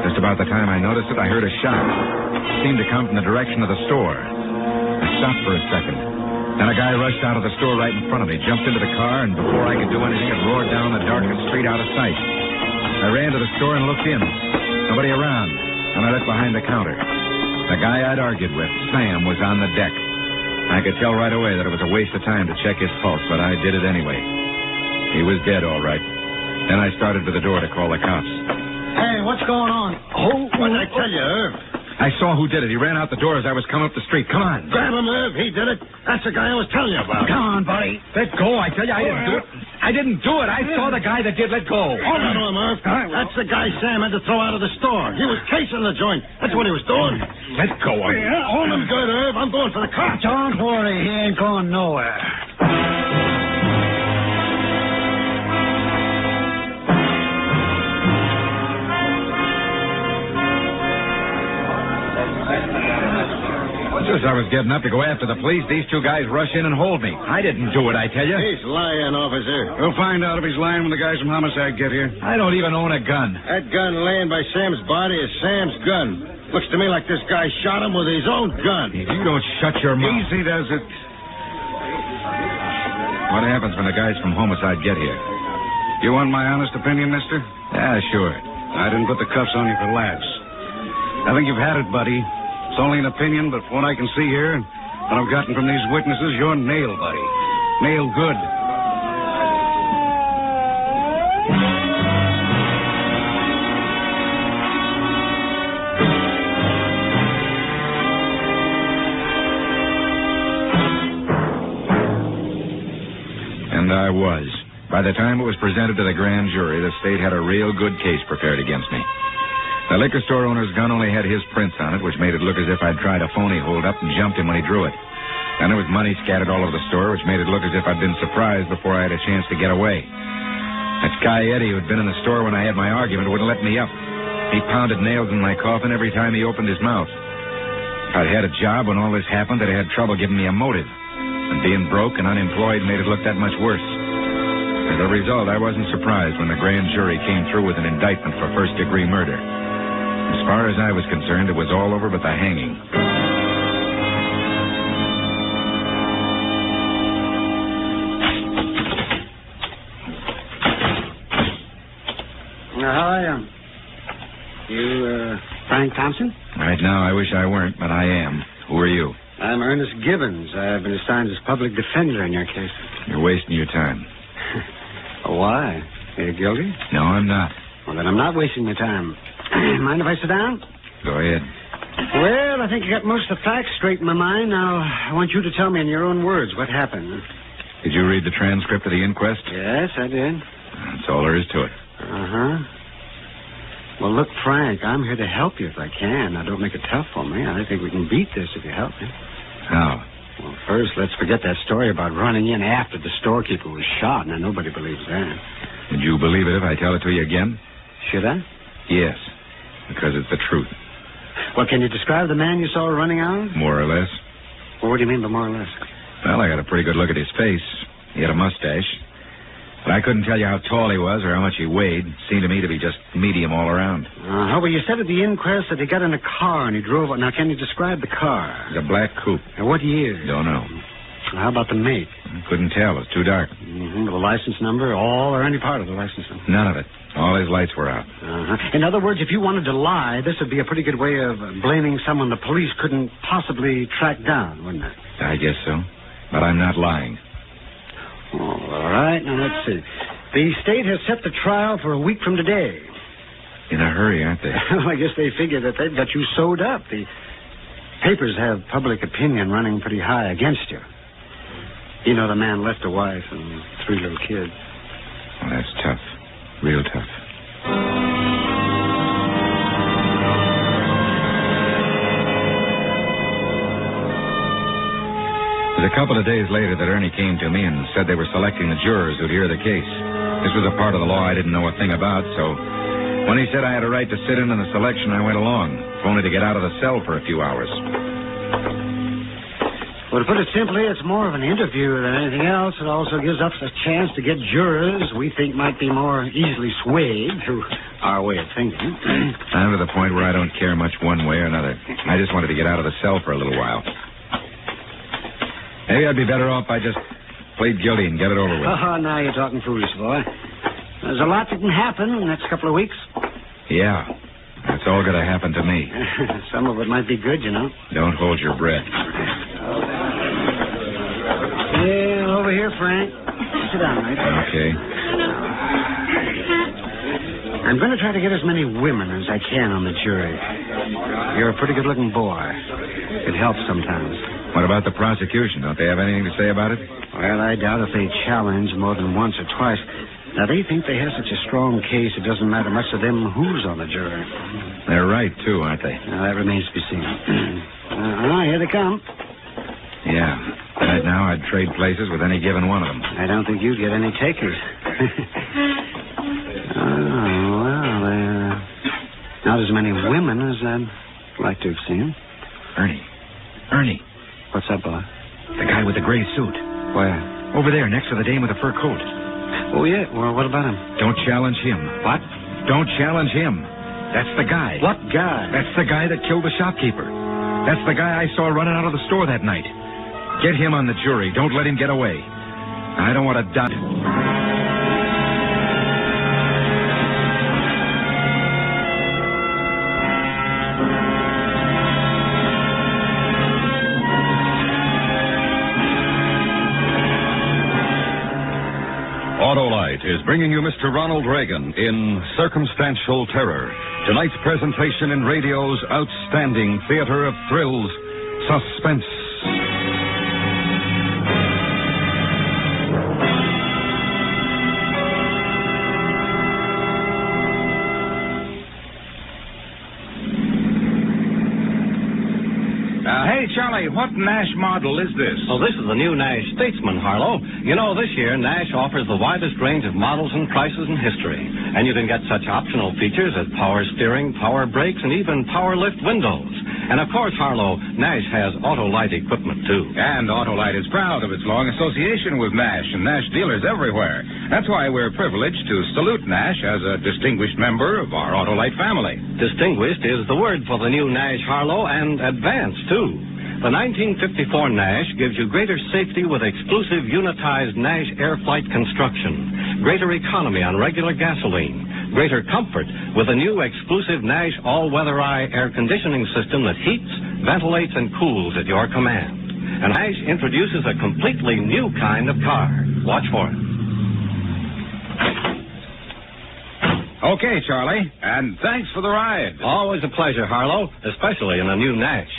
Speaker 3: Just about the time I noticed it, I heard a shot. It seemed to come from the direction of the store. I stopped for a second. Then a guy rushed out of the store right in front of me, jumped into the car, and before I could do anything, it roared down the darkest street out of sight. I ran to the store and looked in. Nobody around, and I looked behind the counter. The guy I'd argued with, Sam, was on the deck. I could tell right away that it was a waste of time to check his pulse, but I did it anyway. He was dead, all right. Then I started for the door to call the cops.
Speaker 13: Hey, what's going on?
Speaker 24: What'd I tell you, Irv?
Speaker 3: I saw who did it. He ran out the door as I was coming up the street. Come on.
Speaker 24: Grab him, Irv. He did it. That's the guy I was telling you about.
Speaker 3: Come on, buddy. Let go. I tell you, I didn't do it. I didn't do it. I saw the guy that did. Let go.
Speaker 24: Hold on to him, Irv. That's the guy Sam had to throw out of the store. He was casing the joint. That's what he was doing.
Speaker 3: Let go of him.
Speaker 24: Yeah, hold him good, Irv. I'm going for the cops.
Speaker 13: Don't worry. He ain't going nowhere.
Speaker 3: Just as I was getting up to go after the police, these two guys rush in and hold me. I didn't do it, I tell you.
Speaker 24: He's lying, officer.
Speaker 8: We'll find out if he's lying when the guys from homicide get here.
Speaker 3: I don't even own a gun.
Speaker 24: That gun laying by Sam's body is Sam's gun. Looks to me like this guy shot him with his own gun.
Speaker 3: If you don't shut your mouth.
Speaker 8: Easy does it.
Speaker 3: What happens when the guys from homicide get here?
Speaker 8: You want my honest opinion, mister?
Speaker 3: Yeah, sure.
Speaker 8: I didn't put the cuffs on you for laughs. I think you've had it, buddy. It's only an opinion, but from what I can see here, and what I've gotten from these witnesses, you're nailed, buddy. Nailed good.
Speaker 3: And I was. By the time it was presented to the grand jury, the state had a real good case prepared against me. The liquor store owner's gun only had his prints on it, which made it look as if I'd tried a phony hold-up and jumped him when he drew it. Then there was money scattered all over the store, which made it look as if I'd been surprised before I had a chance to get away. That guy Eddie, who'd been in the store when I had my argument, wouldn't let me up. He pounded nails in my coffin every time he opened his mouth. If I'd had a job when all this happened, they'd have had trouble giving me a motive. And being broke and unemployed made it look that much worse. As a result, I wasn't surprised when the grand jury came through with an indictment for first-degree murder. As far as I was concerned, it was all over but the hanging.
Speaker 13: Hi, you, Frank Thompson?
Speaker 3: Right now, I wish I weren't, but I am. Who are you?
Speaker 13: I'm Ernest Gibbons. I've been assigned as public defender in your case.
Speaker 3: You're wasting your time.
Speaker 13: Why? Are you guilty?
Speaker 3: No, I'm not.
Speaker 13: Well, then I'm not wasting my time. Mind if I sit down?
Speaker 3: Go ahead.
Speaker 13: Well, I think you got most of the facts straight in my mind. Now, I want you to tell me in your own words what happened.
Speaker 3: Did you read the transcript of the inquest?
Speaker 13: Yes, I did.
Speaker 3: That's all there is to it.
Speaker 4: Uh-huh. Well, look, Frank, I'm here to help you if I can. Now, don't make it tough for me. I think we can beat this if you help me.
Speaker 3: How?
Speaker 4: Well, first, let's forget that story about running in after the storekeeper was shot. Now, nobody believes that.
Speaker 3: Would you believe it if I tell it to you again?
Speaker 4: Should I?
Speaker 3: Yes, because it's the truth.
Speaker 4: Well, can you describe the man you saw running out?
Speaker 3: More or less.
Speaker 4: Well, what do you mean by more or less?
Speaker 3: Well, I got a pretty good look at his face. He had a mustache. But I couldn't tell you how tall he was or how much he weighed. It seemed to me to be just medium all around.
Speaker 4: Well, you said at the inquest that he got in a car and he drove it. Now, can you describe the car?
Speaker 3: It was a black coupe.
Speaker 4: And what year?
Speaker 3: Don't know.
Speaker 4: How about the make?
Speaker 3: Couldn't tell. It was too dark.
Speaker 4: Mm-hmm. The license number, all or any part of the license number?
Speaker 3: None of it. All his lights were out.
Speaker 4: Uh-huh. In other words, if you wanted to lie, this would be a pretty good way of blaming someone the police couldn't possibly track down, wouldn't it?
Speaker 3: I guess so. But I'm not lying.
Speaker 4: Oh, all right. Now, let's see. The state has set the trial for a week from today.
Speaker 3: In a hurry, aren't they?
Speaker 4: I guess they figure that they've got you sewed up. The papers have public opinion running pretty high against you. You know, the man left a wife and 3 little kids.
Speaker 3: Well, that's tough. Real tough. It was a couple of days later that Ernie came to me and said they were selecting the jurors who'd hear the case. This was a part of the law I didn't know a thing about, so when he said I had a right to sit in on the selection, I went along, if only to get out of the cell for a few hours.
Speaker 4: Well, to put it simply, it's more of an interview than anything else. It also gives us a chance to get jurors we think might be more easily swayed to our way of thinking.
Speaker 3: I'm to the point where I don't care much one way or another. I just wanted to get out of the cell for a little while. Maybe I'd be better off if I just played guilty and get it over with.
Speaker 4: Oh, now you're talking foolish, boy. There's a lot that can happen in the next couple of weeks.
Speaker 3: Yeah. That's all going to happen to me.
Speaker 4: Some of it might be good, you know.
Speaker 3: Don't hold your breath.
Speaker 4: Yeah, over here, Frank. Sit down, mate.
Speaker 3: Okay.
Speaker 4: I'm going to try to get as many women as I can on the jury. You're a pretty good-looking boy. It helps sometimes.
Speaker 3: What about the prosecution? Don't they have anything to say about it?
Speaker 4: Well, I doubt if they challenge more than once or twice. Now, they think they have such a strong case, it doesn't matter much to them who's on the jury.
Speaker 3: They're right, too, aren't they?
Speaker 4: Now, that remains to be seen. Here they come.
Speaker 3: Yeah. Right now, I'd trade places with any given one of them.
Speaker 4: I don't think you'd get any takers. Not as many women as I'd like to have seen.
Speaker 3: Ernie.
Speaker 4: What's up, boy?
Speaker 3: The guy with the gray suit.
Speaker 4: Where?
Speaker 3: Over there, next to the dame with the fur coat.
Speaker 4: Oh, yeah? Well, what about him?
Speaker 3: Don't challenge him.
Speaker 4: What?
Speaker 3: Don't challenge him. That's the guy.
Speaker 4: What guy?
Speaker 3: That's the guy that killed the shopkeeper. That's the guy I saw running out of the store that night. Get him on the jury. Don't let him get away. I don't want to die.
Speaker 11: Autolite is bringing you Mr. Ronald Reagan in Circumstantial Terror. Tonight's presentation in radio's outstanding theater of thrills, Suspense.
Speaker 14: Hey, Charlie, what Nash model is this?
Speaker 5: Oh, this is the new Nash Statesman, Harlow. You know, this year, Nash offers the widest range of models and prices in history. And you can get such optional features as power steering, power brakes, and even power lift windows. And, of course, Harlow, Nash has Autolite equipment, too.
Speaker 14: And Autolite is proud of its long association with Nash and Nash dealers everywhere. That's why we're privileged to salute Nash as a distinguished member of our Autolite family.
Speaker 5: Distinguished is the word for the new Nash, Harlow, and advanced, too. The 1954 Nash gives you greater safety with exclusive unitized Nash air flight construction, greater economy on regular gasoline, greater comfort with a new exclusive Nash all-weather-eye air conditioning system that heats, ventilates, and cools at your command. And Nash introduces a completely new kind of car. Watch for it.
Speaker 14: Okay, Charlie, and thanks for the ride.
Speaker 5: Always a pleasure, Harlow, especially in a new Nash.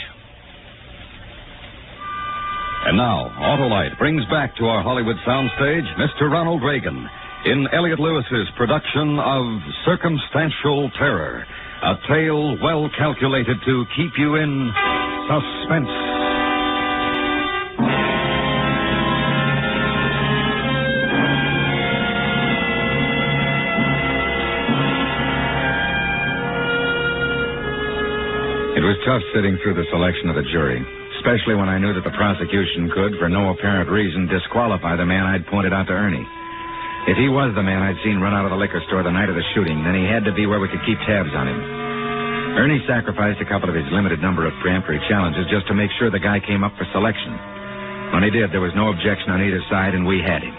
Speaker 11: And now, Autolite brings back to our Hollywood soundstage Mr. Ronald Reagan in Elliot Lewis's production of Circumstantial Terror, a tale well calculated to keep you in suspense.
Speaker 3: It was tough sitting through the selection of the jury, especially when I knew that the prosecution could, for no apparent reason, disqualify the man I'd pointed out to Ernie. If he was the man I'd seen run out of the liquor store the night of the shooting, then he had to be where we could keep tabs on him. Ernie sacrificed a couple of his limited number of peremptory challenges just to make sure the guy came up for selection. When he did, there was no objection on either side, and we had him.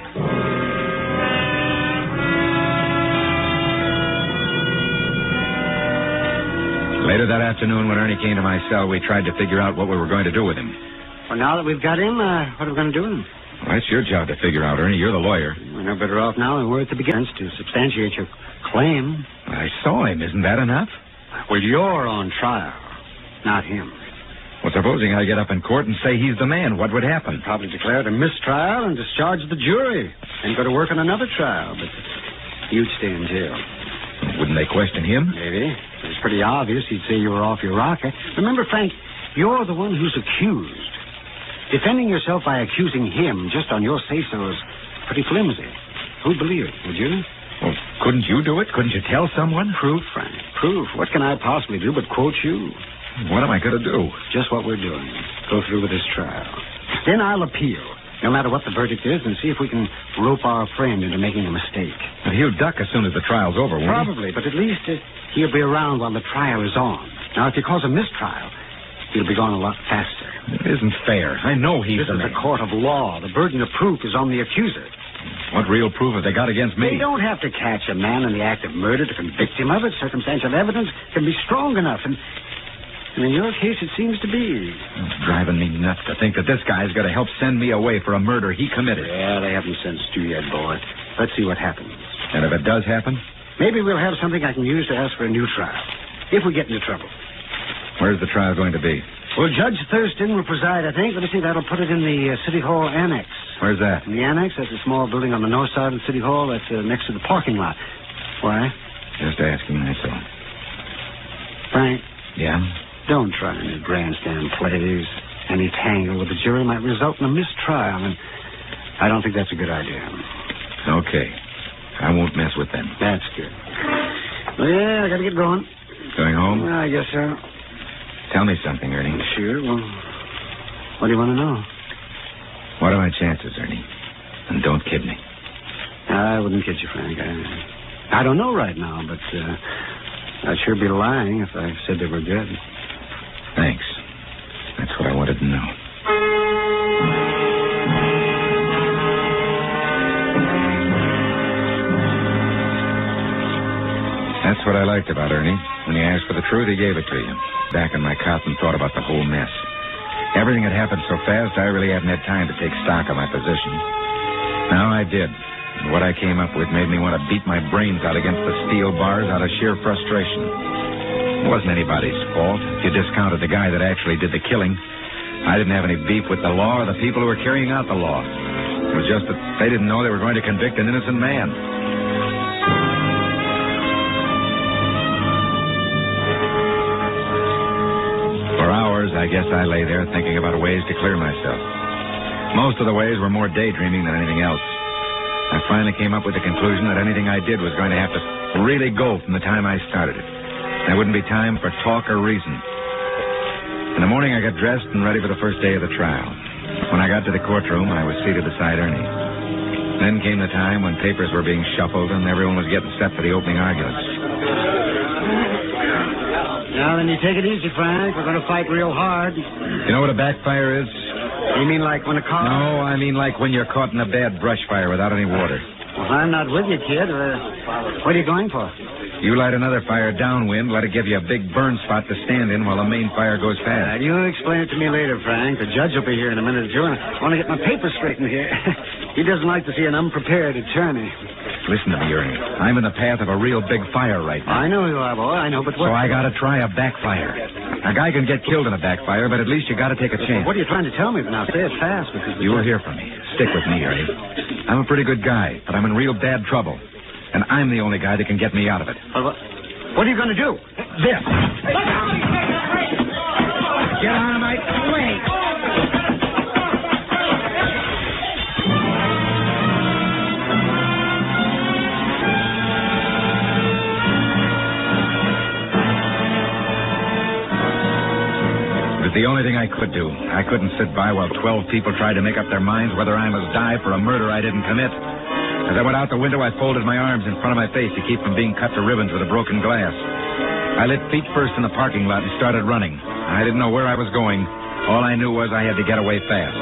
Speaker 3: Later that afternoon, when Ernie came to my cell, we tried to figure out what we were going to do with him.
Speaker 4: Well, now that we've got him, what are we going to do with him?
Speaker 3: Well, that's your job to figure out, Ernie. You're the lawyer.
Speaker 4: We're no better off now than we were at the beginning to substantiate your claim.
Speaker 3: I saw him. Isn't that enough?
Speaker 4: Well, you're on trial, not him.
Speaker 3: Well, supposing I get up in court and say he's the man, what would happen?
Speaker 4: They'd probably declare it a mistrial and discharge the jury and go to work on another trial, but you'd stay in jail.
Speaker 3: Wouldn't they question him?
Speaker 4: Maybe. It's pretty obvious he'd say you were off your rocker. Remember, Frank, you're the one who's accused. Defending yourself by accusing him just on your say-so is pretty flimsy. Who'd believe it, would you?
Speaker 3: Well, couldn't you do it? Couldn't you tell someone?
Speaker 4: Proof, Frank. Proof. What can I possibly do but quote you?
Speaker 3: What am I going to do?
Speaker 4: Just what we're doing. Go through with this trial. Then I'll appeal, no matter what the verdict is, and see if we can rope our friend into making a mistake.
Speaker 3: But he'll duck as soon as the trial's over, won't he?
Speaker 4: Probably, but at least he'll be around while the trial is on. Now, if you cause a mistrial, he'll be gone a lot faster.
Speaker 3: It isn't fair. I know he's
Speaker 4: This is a court of law. The burden of proof is on the accuser.
Speaker 3: What real proof have they got against me?
Speaker 4: They don't have to catch a man in the act of murder to convict him of it. Circumstantial evidence can be strong enough, and in your case, it seems to be.
Speaker 3: It's driving me nuts to think that this guy's going to help send me away for a murder he committed.
Speaker 4: Yeah, they haven't sentenced you yet, boy. Let's see what happens.
Speaker 3: And if it does happen?
Speaker 4: Maybe we'll have something I can use to ask for a new trial, if we get into trouble.
Speaker 3: Where's the trial going to be?
Speaker 4: Well, Judge Thurston will preside, I think. Let me see, that'll put it in the City Hall Annex.
Speaker 3: Where's that?
Speaker 4: In the Annex, that's a small building on the north side of the City Hall. That's next to the parking lot. Why?
Speaker 3: Just asking, that's all.
Speaker 4: Frank?
Speaker 3: Yeah?
Speaker 4: Don't try any grandstand plays. Any tangle with the jury might result in a mistrial, and I don't think that's a good idea.
Speaker 3: Okay. I won't mess with them.
Speaker 4: That's good. Well, yeah, I gotta get going.
Speaker 3: Going home?
Speaker 4: Well, I guess so.
Speaker 3: Tell me something, Ernie.
Speaker 4: Sure. Well, what do you want to know?
Speaker 3: What are my chances, Ernie? And don't kid me.
Speaker 4: I wouldn't kid you, Frank. I don't know right now, but I'd sure be lying if I said they were good.
Speaker 3: Thanks. That's what I wanted to know. That's what I liked about Ernie. When he asked for the truth, he gave it to you. Back in my cot and thought about the whole mess. Everything had happened so fast, I really hadn't had time to take stock of my position. Now I did. And what I came up with made me want to beat my brains out against the steel bars out of sheer frustration. It wasn't anybody's fault if you discounted the guy that actually did the killing. I didn't have any beef with the law or the people who were carrying out the law. It was just that they didn't know they were going to convict an innocent man. For hours, I guess I lay there thinking about ways to clear myself. Most of the ways were more daydreaming than anything else. I finally came up with the conclusion that anything I did was going to have to really go from the time I started it. There wouldn't be time for talk or reason. In the morning, I got dressed and ready for the first day of the trial. When I got to the courtroom, I was seated beside Ernie. Then came the time when papers were being shuffled and everyone was getting set for the opening arguments.
Speaker 4: Now, then you take it easy, Frank. We're going to fight real hard.
Speaker 3: You know what a backfire is?
Speaker 4: You mean like when a car...
Speaker 3: No, I mean like when you're caught in a bad brush fire without any water.
Speaker 4: Well, I'm not with you, kid. What are you going for?
Speaker 3: You light another fire downwind, let it give you a big burn spot to stand in while the main fire goes past.
Speaker 4: You explain it to me later, Frank. The judge will be here in a minute or two, and I want to get my papers straightened here. He doesn't like to see an unprepared attorney.
Speaker 3: Listen to me, Ernie. I'm in the path of a real big fire right now.
Speaker 4: I know you are, boy. I know, but what...
Speaker 3: So I got to try a backfire. A guy can get killed in a backfire, but at least you got to take a chance.
Speaker 4: What are you trying to tell me? Now, say it fast, because...
Speaker 3: You will hear from me. Stick with me, Ernie. I'm a pretty good guy, but I'm in real bad trouble. And I'm the only guy that can get me out of it.
Speaker 4: Well, what are you going to do?
Speaker 3: This. Get out of my way. It was the only thing I could do. I couldn't sit by while 12 people tried to make up their minds whether I must die for a murder I didn't commit. As I went out the window, I folded my arms in front of my face to keep from being cut to ribbons with a broken glass. I lit feet first in the parking lot and started running. I didn't know where I was going. All I knew was I had to get away fast.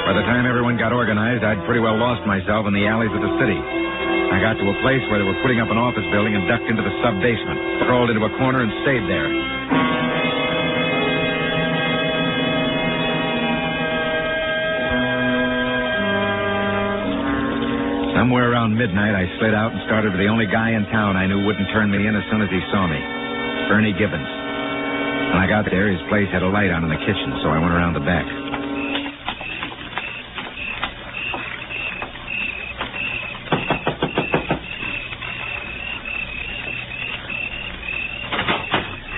Speaker 3: By the time everyone got organized, I'd pretty well lost myself in the alleys of the city. I got to a place where they were putting up an office building and ducked into the sub-basement, crawled into a corner and stayed there. Somewhere around midnight, I slid out and started with the only guy in town I knew wouldn't turn me in as soon as he saw me, Ernie Gibbons. When I got there, his place had a light on in the kitchen, so I went around the back.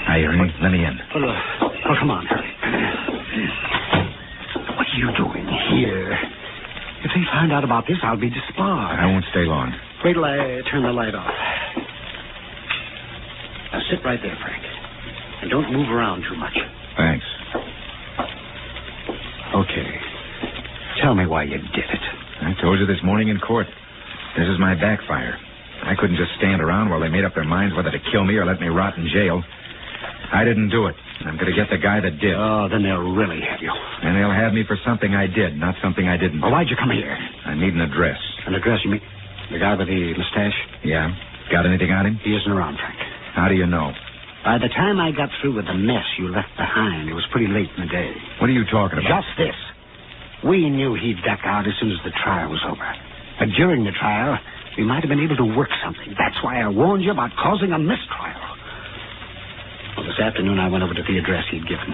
Speaker 3: Hi, Ernie. Let me in.
Speaker 4: Oh, come on, hurry. What are you doing here? If they find out about this, I'll be disbarred.
Speaker 3: I won't stay long.
Speaker 4: Wait till I turn the light off. Now sit right there, Frank. And don't move around too much.
Speaker 3: Thanks.
Speaker 4: Okay. Tell me why you did it.
Speaker 3: I told you this morning in court. This is my backfire. I couldn't just stand around while they made up their minds whether to kill me or let me rot in jail. I didn't do it. I'm going to get the guy that did.
Speaker 4: Oh, then they'll really have you.
Speaker 3: And they'll have me for something I did, not something I didn't.
Speaker 4: Well, why'd you come here?
Speaker 3: I need an address.
Speaker 4: An address, you mean? The guy with the mustache?
Speaker 3: Yeah. Got anything on him?
Speaker 4: He isn't around, Frank.
Speaker 3: How do you know?
Speaker 4: By the time I got through with the mess you left behind, it was pretty late in the day.
Speaker 3: What are you talking about?
Speaker 4: Just this. We knew he'd duck out as soon as the trial was over. But during the trial, we might have been able to work something. That's why I warned you about causing a mistrial. Well, this afternoon I went over to the address he'd given.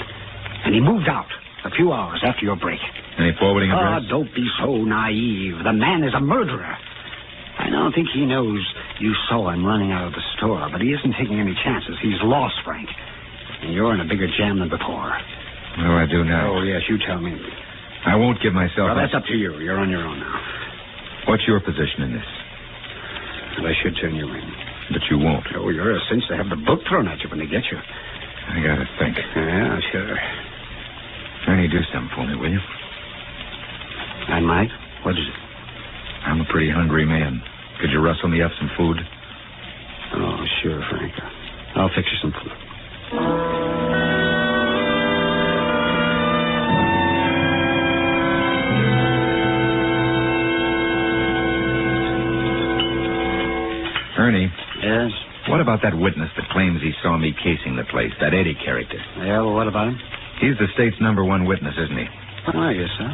Speaker 4: And he moved out a few hours after your break.
Speaker 3: Any forwarding address?
Speaker 4: Oh, don't be so naive. The man is a murderer. I don't think he knows you saw him running out of the store, but he isn't taking any chances. He's lost, Frank. And you're in a bigger jam than before.
Speaker 3: What do I do now?
Speaker 4: Oh, yes, you tell me.
Speaker 3: I won't give myself
Speaker 4: Well, that's up to you. You're on your own now.
Speaker 3: What's your position in this?
Speaker 4: Well, I should turn you in.
Speaker 3: But you won't.
Speaker 4: Oh, you're a cinch to have the book thrown at you when they get you.
Speaker 3: I gotta think.
Speaker 4: Yeah, sure.
Speaker 3: Ernie, do something for me, will you?
Speaker 4: I might. What is it?
Speaker 3: I'm a pretty hungry man. Could you rustle me up some food?
Speaker 4: Oh, sure, Frank. I'll fix you some food.
Speaker 3: Ernie.
Speaker 4: Yes?
Speaker 3: What about that witness that claims he saw me casing the place, that Eddie character?
Speaker 4: Yeah, well, what about him?
Speaker 3: He's the state's number one witness, isn't he?
Speaker 4: Oh, I guess so.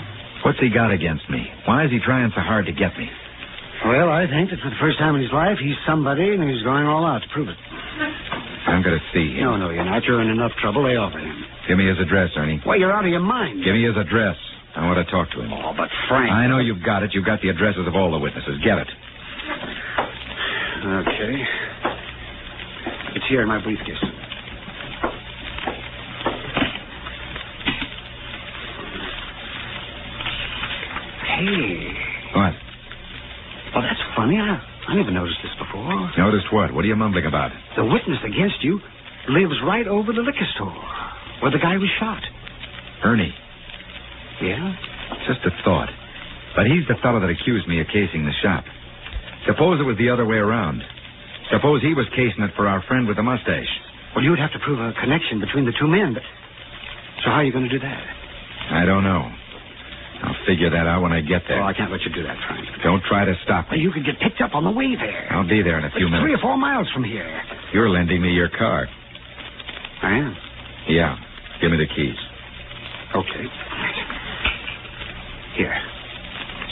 Speaker 3: What's he got against me? Why is he trying so hard to get me?
Speaker 4: Well, I think that for the first time in his life, he's somebody, and he's going all out to prove it.
Speaker 3: I'm going to see him.
Speaker 4: No, you're not. You're in enough trouble. Lay off of him.
Speaker 3: Give me his address, Ernie.
Speaker 4: Why, you're out of your mind.
Speaker 3: Give me his address. I want to talk to him.
Speaker 4: Oh, but Frank...
Speaker 3: I know you've got it. You've got the addresses of all the witnesses. Get it.
Speaker 4: Okay. It's here in my briefcase. Hey.
Speaker 3: What?
Speaker 4: Well, that's funny. I never noticed this before.
Speaker 3: Noticed what? What are you mumbling about?
Speaker 4: The witness against you lives right over the liquor store where the guy was shot.
Speaker 3: Ernie.
Speaker 4: Yeah?
Speaker 3: Just a thought. But he's the fellow that accused me of casing the shop. Suppose it was the other way around. Suppose he was casing it for our friend with the mustache.
Speaker 4: Well, you'd have to prove a connection between the two men. But... So how are you going to do that?
Speaker 3: I don't know. I'll figure that out when I get there.
Speaker 4: Oh, I can't let you do that, Frank.
Speaker 3: Don't try to stop me.
Speaker 4: Well, you could get picked up on the way there.
Speaker 3: I'll be there in a few minutes.
Speaker 4: 3 or 4 miles from here.
Speaker 3: You're lending me your car.
Speaker 4: I am?
Speaker 3: Yeah. Give me the keys.
Speaker 4: Okay. Here.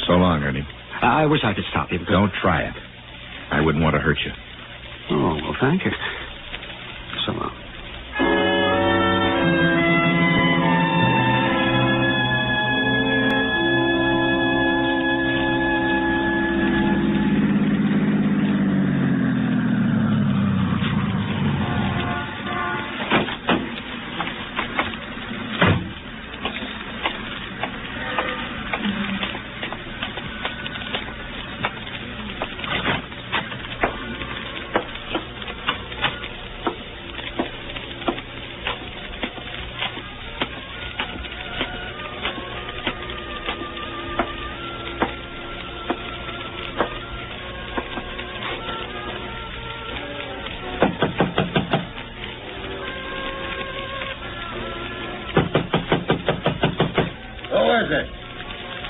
Speaker 3: So long, Ernie.
Speaker 4: I wish I could stop you.
Speaker 3: Don't try it. I wouldn't want to hurt you.
Speaker 4: Oh, well, thank you. So long.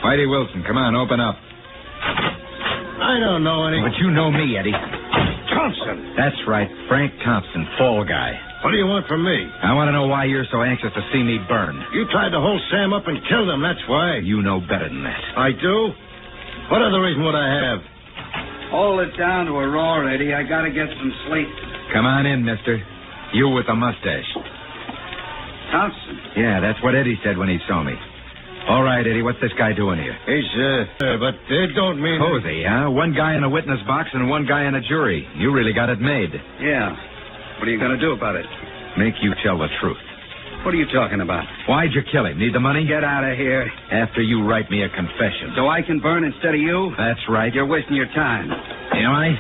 Speaker 3: Whitey Wilson, come on, open up.
Speaker 24: I don't know any...
Speaker 3: But you know me, Eddie.
Speaker 24: Thompson.
Speaker 3: That's right, Frank Thompson, fall guy.
Speaker 24: What do you want from me?
Speaker 3: I want to know why you're so anxious to see me burn.
Speaker 24: You tried to hold Sam up and kill him, that's why.
Speaker 3: You know better than that.
Speaker 24: I do? What other reason would I have?
Speaker 2: Hold it down to a roar, Eddie. I gotta get some sleep.
Speaker 3: Come on in, mister. You with the mustache.
Speaker 2: Thompson.
Speaker 3: Yeah, that's what Eddie said when he saw me. All right, Eddie, what's this guy doing here?
Speaker 24: He's, but it don't mean...
Speaker 3: Posey, huh? One guy in a witness box and one guy in a jury. You really got it made.
Speaker 2: Yeah. What are you gonna do about it?
Speaker 3: Make you tell the truth.
Speaker 2: What are you talking about?
Speaker 3: Why'd you kill him? Need the money?
Speaker 2: Get out of here.
Speaker 3: After you write me a confession.
Speaker 2: So I can burn instead of you?
Speaker 3: That's right.
Speaker 2: You're wasting your time.
Speaker 3: Am I?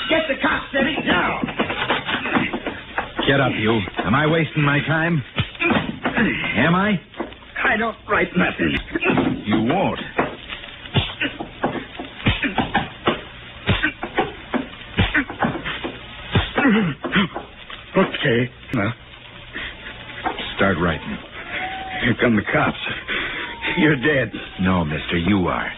Speaker 2: Get the cops, Eddie. Now.
Speaker 3: Get up, you. Am I wasting my time? Am I?
Speaker 2: I don't write nothing.
Speaker 3: You won't.
Speaker 2: Okay. Now,
Speaker 3: start writing.
Speaker 2: Here come the cops. You're dead.
Speaker 3: No, mister, you are.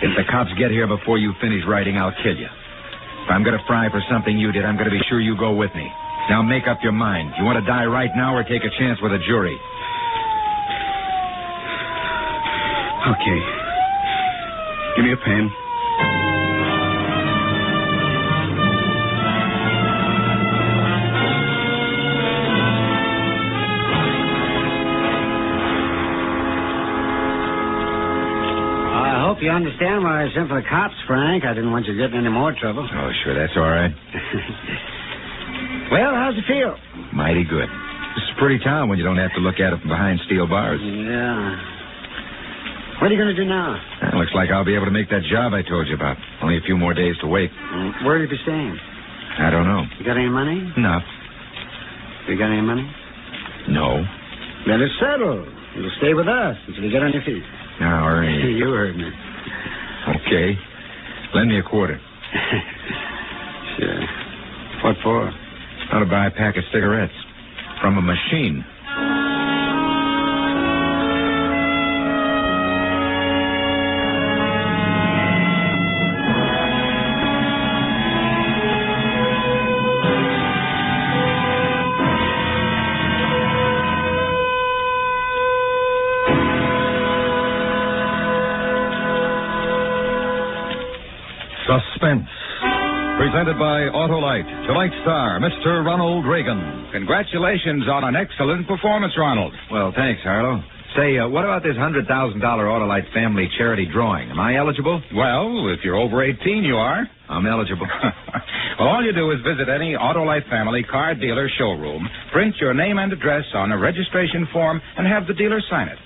Speaker 3: If the cops get here before you finish writing, I'll kill you. If I'm going to fry for something you did, I'm going to be sure you go with me. Now make up your mind. You want to die right now or take a chance with a jury?
Speaker 2: Okay. Give me a pen.
Speaker 4: I hope you understand why I sent for the cops, Frank. I didn't want you getting any more trouble.
Speaker 3: Oh, sure, that's all right.
Speaker 4: Well, how's it feel?
Speaker 3: Mighty good. This is a pretty town when you don't have to look at it from behind steel bars.
Speaker 4: Yeah. What are you going to do now?
Speaker 3: It looks like I'll be able to make that job I told you about. Only a few more days to wait.
Speaker 4: Where will you be staying?
Speaker 3: I don't know.
Speaker 4: You got any money?
Speaker 3: Enough.
Speaker 4: You got any money?
Speaker 3: No.
Speaker 4: Then it's settled. You'll stay with us until you get on your feet.
Speaker 3: All right.
Speaker 4: You heard me.
Speaker 3: Okay. Lend me a quarter.
Speaker 4: Sure. What for?
Speaker 3: How to buy a pack of cigarettes. From a machine.
Speaker 11: Suspense. Presented by Autolite. Tonight's star, Mr. Ronald Reagan.
Speaker 14: Congratulations on an excellent performance, Ronald.
Speaker 3: Well, thanks, Harlow. Say, what about this $100,000 Autolite family charity drawing? Am I eligible?
Speaker 14: Well, if you're over 18, you are.
Speaker 3: I'm eligible.
Speaker 14: Well, all you do is visit any Autolite family car dealer showroom, print your name and address on a registration form, and have the dealer sign it.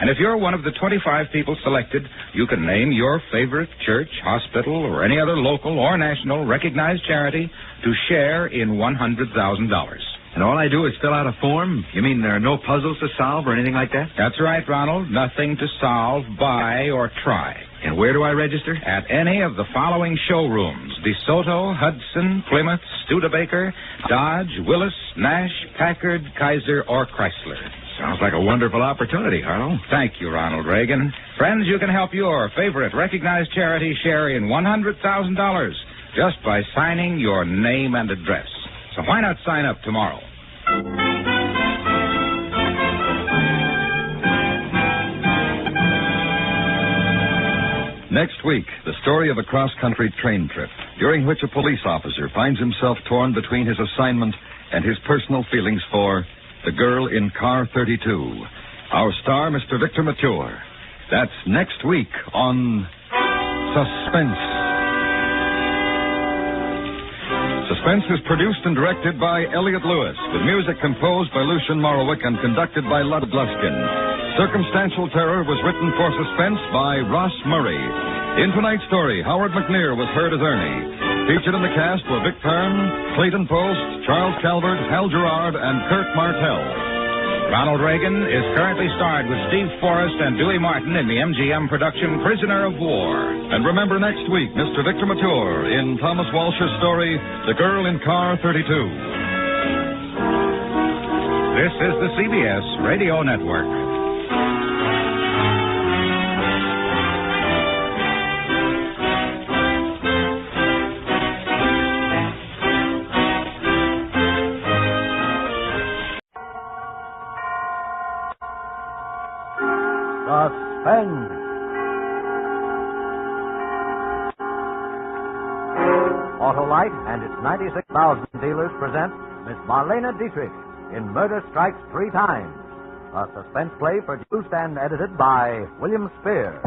Speaker 14: And if you're one of the 25 people selected, you can name your favorite church, hospital, or any other local or national recognized charity to share in $100,000.
Speaker 3: And all I do is fill out a form? You mean there are no puzzles to solve or anything like that?
Speaker 14: That's right, Ronald. Nothing to solve, buy, or try.
Speaker 3: And where do I register?
Speaker 14: At any of the following showrooms: DeSoto, Hudson, Plymouth, Studebaker, Dodge, Willis, Nash, Packard, Kaiser, or Chrysler.
Speaker 3: Sounds like a wonderful opportunity, Harlow.
Speaker 14: Thank you, Ronald Reagan. Friends, you can help your favorite recognized charity share in $100,000 just by signing your name and address. So why not sign up tomorrow?
Speaker 11: Next week, the story of a cross-country train trip, during which a police officer finds himself torn between his assignment and his personal feelings for the girl in car 32. Our star, Mr. Victor Mature. That's next week on Suspense. Suspense is produced and directed by Elliot Lewis, with music composed by Lucian Morowick and conducted by Lud Gluskin. Circumstantial Terror was written for Suspense by Ross Murray. In tonight's story, Howard McNear was heard as Ernie. Featured in the cast were Vic Pern, Clayton Post, Charles Calvert, Hal Gerard, and Kurt Martell.
Speaker 14: Ronald Reagan is currently starred with Steve Forrest and Dewey Martin in the MGM production Prisoner of War.
Speaker 11: And remember next week, Mr. Victor Mature in Thomas Walsh's story, The Girl in Car 32.
Speaker 14: This is the CBS Radio Network.
Speaker 10: Autolite and its 96,000 dealers present Miss Marlene Dietrich in Murder Strikes Three Times, a suspense play produced and edited by William Spear.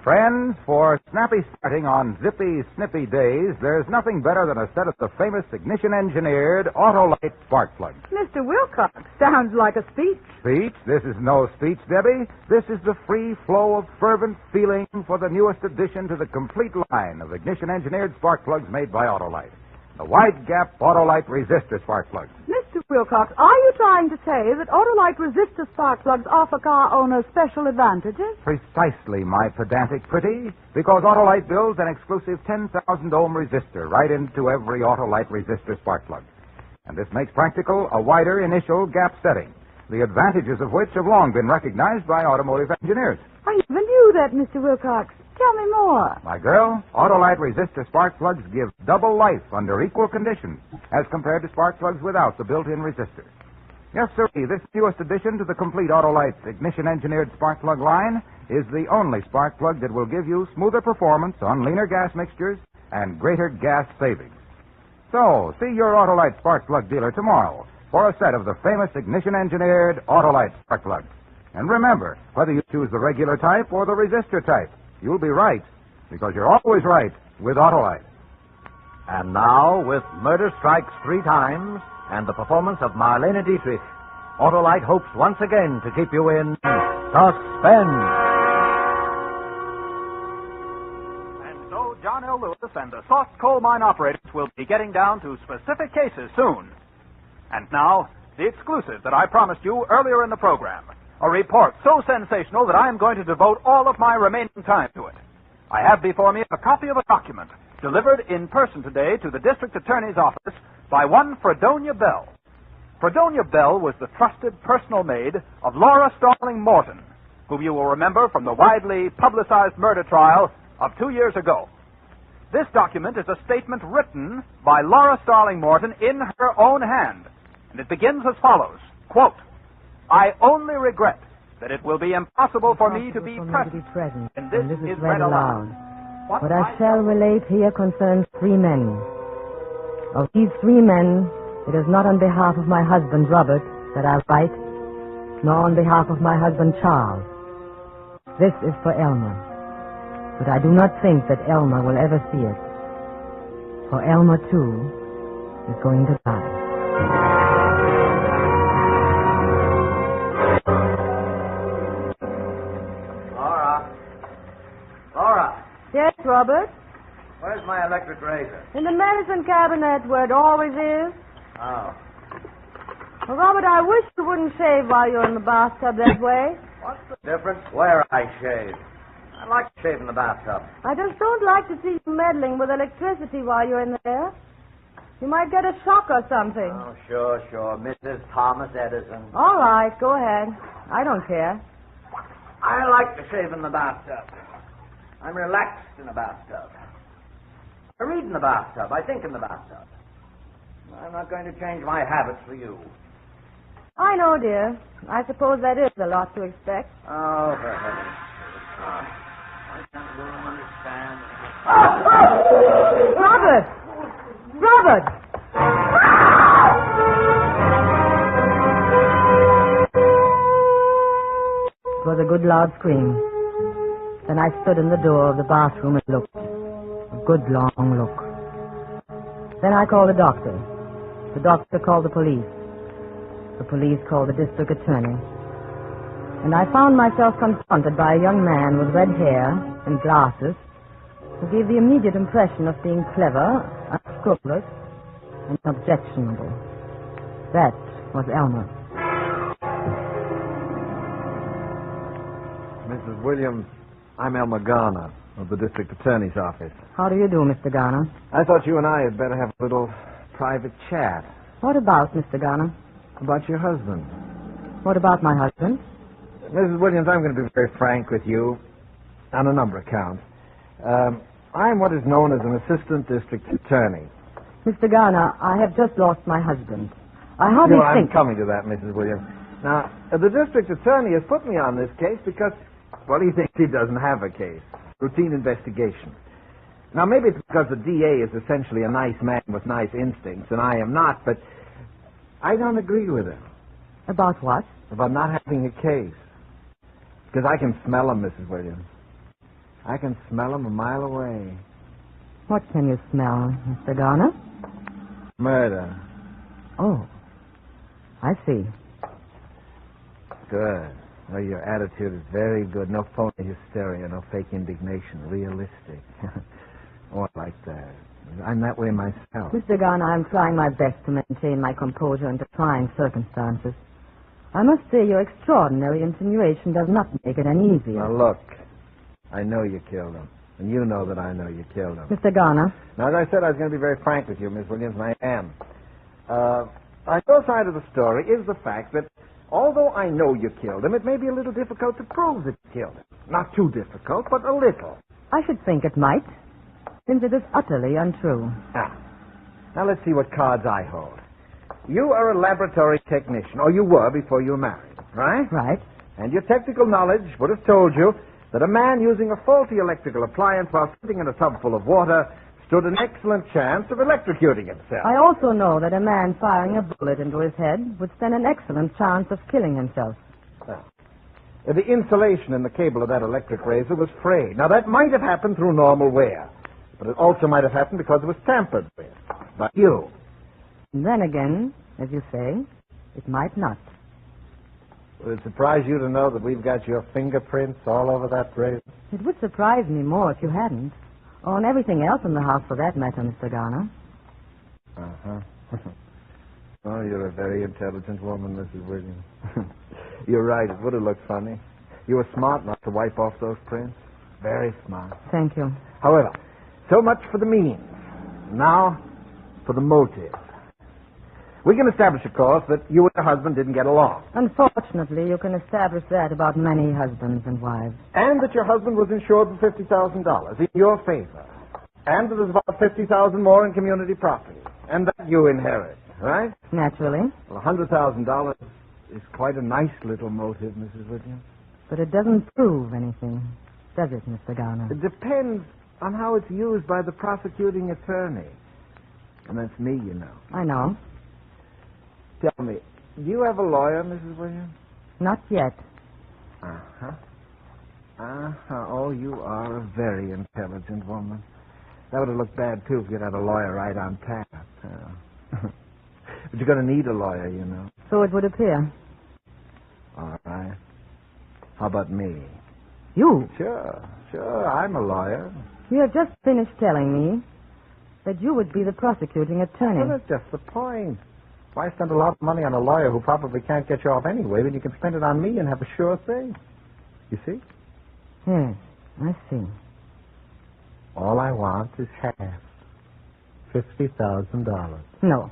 Speaker 19: Friends, for snappy starting on zippy, snippy days, there's nothing better than a set of the famous ignition-engineered Autolite spark plugs.
Speaker 15: Mr. Wilcox, sounds like a speech.
Speaker 19: Speech? This is no speech, Debbie. This is the free flow of fervent feeling for the newest addition to the complete line of ignition-engineered spark plugs made by Autolite. The wide-gap Autolite resistor spark plugs.
Speaker 15: Mr. Wilcox, are you trying to say that Autolite resistor spark plugs offer car owners special advantages?
Speaker 19: Precisely, my pedantic pretty, because Autolite builds an exclusive 10,000 ohm resistor right into every Autolite resistor spark plug. And this makes practical a wider initial gap setting, the advantages of which have long been recognized by automotive engineers.
Speaker 15: I never knew that, Mr. Wilcox. Tell me more.
Speaker 19: My girl, Autolite resistor spark plugs give double life under equal conditions as compared to spark plugs without the built-in resistor. Yes, sir, this newest addition to the complete Autolite ignition-engineered spark plug line is the only spark plug that will give you smoother performance on leaner gas mixtures and greater gas savings. So, see your Autolite spark plug dealer tomorrow for a set of the famous ignition-engineered Autolite spark plugs. And remember, whether you choose the regular type or the resistor type, you'll be right, because you're always right with Autolite.
Speaker 10: And now, with Murder Strikes Three Times and the performance of Marlene Dietrich, Autolite hopes once again to keep you in suspense.
Speaker 20: And so John L. Lewis and the soft coal mine operators will be getting down to specific cases soon. And now, the exclusive that I promised you earlier in the program. A report so sensational that I am going to devote all of my remaining time to it. I have before me a copy of a document delivered in person today to the district attorney's office by one Fredonia Bell. Fredonia Bell was the trusted personal maid of Laura Starling Morton, whom you will remember from the widely publicized murder trial of 2 years ago. This document is a statement written by Laura Starling Morton in her own hand, and it begins as follows, quote, I only regret that it will be impossible for me to be present. And this is read aloud.
Speaker 21: What I shall relate here concerns 3 men. Of these 3 men, it is not on behalf of my husband, Robert, that I write, nor on behalf of my husband, Charles. This is for Elmer. But I do not think that Elmer will ever see it. For Elmer, too, is going to die.
Speaker 15: Yes, Robert?
Speaker 10: Where's my electric razor?
Speaker 15: In the medicine cabinet where it always is.
Speaker 10: Oh.
Speaker 15: Well, Robert, I wish you wouldn't shave while you're in the bathtub that way.
Speaker 10: What's the difference where I shave? I like to shave in the bathtub.
Speaker 15: I just don't like to see you meddling with electricity while you're in there. You might get a shock or something.
Speaker 10: Oh, sure. Mrs. Thomas Edison.
Speaker 15: All right, go ahead. I don't care.
Speaker 10: I like to shave in the bathtub. I'm relaxed in the bathtub. I read in the bathtub. I think in the bathtub. I'm not going to change my habits for you.
Speaker 15: I know, dear. I suppose that is a lot to expect.
Speaker 10: Oh, for heaven's sake. I can't really understand.
Speaker 15: Robert! Robert!
Speaker 21: It was a good loud scream. Then I stood in the door of the bathroom and looked. A good long look. Then I called the doctor. The doctor called the police. The police called the district attorney. And I found myself confronted by a young man with red hair and glasses who gave the immediate impression of being clever, unscrupulous, and objectionable. That was Elmer.
Speaker 25: Mrs. Williams, I'm Elmer Garner of the district attorney's office.
Speaker 21: How do you do, Mr. Garner?
Speaker 25: I thought you and I had better have a little private chat.
Speaker 21: What about, Mr. Garner?
Speaker 25: About your husband.
Speaker 21: What about my husband?
Speaker 25: Mrs. Williams, I'm going to be very frank with you on a number of counts. I'm what is known as an assistant district attorney.
Speaker 21: Mr. Garner, I have just lost my husband. I hardly think...
Speaker 25: I'm coming to that, Mrs. Williams. Now, the district attorney has put me on this case because, well, he thinks he doesn't have a case. routine investigation. Now, maybe it's because the DA is essentially a nice man with nice instincts, and I am not, but I don't agree with him.
Speaker 21: About what?
Speaker 25: About not having a case. Because I can smell him, Mrs. Williams. I can smell him a mile away.
Speaker 21: What can you smell, Mr. Garner?
Speaker 25: Murder.
Speaker 21: Oh, I see.
Speaker 25: Good. Well, your attitude is very good. No phony hysteria, no fake indignation. Realistic. Oh, I like that. I'm that way myself.
Speaker 21: Mr. Garner, I'm trying my best to maintain my composure under trying circumstances. I must say your extraordinary insinuation does not make it any easier.
Speaker 25: Now, look. I know you killed him. And you know that I know you killed him.
Speaker 21: Mr. Garner.
Speaker 25: Now, as I said, I was going to be very frank with you, Miss Williams, and I am. On your side of the story is the fact that although I know you killed him, it may be a little difficult to prove that you killed him. Not too difficult, but a little.
Speaker 21: I should think it might, since it is utterly untrue.
Speaker 25: Now, let's see what cards I hold. You are a laboratory technician, or you were before you were married, right?
Speaker 21: Right.
Speaker 25: And your technical knowledge would have told you that a man using a faulty electrical appliance while sitting in a tub full of water stood an excellent chance of electrocuting himself.
Speaker 21: I also know that a man firing a bullet into his head would stand an excellent chance of killing himself.
Speaker 25: The insulation in the cable of that electric razor was frayed. Now, that might have happened through normal wear, but it also might have happened because it was tampered with by you.
Speaker 21: And then again, as you say, it might not.
Speaker 25: Would it surprise you to know that we've got your fingerprints all over that razor?
Speaker 21: It would surprise me more if you hadn't. Or on everything else in the house, for that matter, Mr. Garner.
Speaker 25: Uh-huh. Oh, you're a very intelligent woman, Mrs. Williams. You're right. It would have looked funny. You were smart not to wipe off those prints. Very smart.
Speaker 21: Thank you.
Speaker 25: However, so much for the means. Now, for the motive. We can establish, of course, that you and your husband didn't get along.
Speaker 21: Unfortunately, you can establish that about many husbands and wives.
Speaker 25: And that your husband was insured for $50,000 in your favor. And that there's about $50,000 more in community property. And that you inherit, right?
Speaker 21: Naturally.
Speaker 25: Well, $100,000 is quite a nice little motive, Mrs. Williams.
Speaker 21: But it doesn't prove anything, does it, Mr. Garner?
Speaker 25: It depends on how it's used by the prosecuting attorney. And that's me, you know.
Speaker 21: I know.
Speaker 25: Tell me, do you have a lawyer, Mrs. Williams?
Speaker 21: Not yet.
Speaker 25: Uh-huh. Oh, you are a very intelligent woman. That would have looked bad, too, if you'd had a lawyer right on tap. But you're going to need a lawyer, you know.
Speaker 21: So it would appear.
Speaker 25: All right. How about me?
Speaker 21: You?
Speaker 25: Sure, I'm a lawyer.
Speaker 21: You have just finished telling me that you would be the prosecuting attorney.
Speaker 25: Well, that's just the point. Why spend a lot of money on a lawyer who probably can't get you off anyway when you can spend it on me and have a sure thing? You see?
Speaker 21: Yes, I see.
Speaker 25: All I want is half. $50,000.
Speaker 21: No.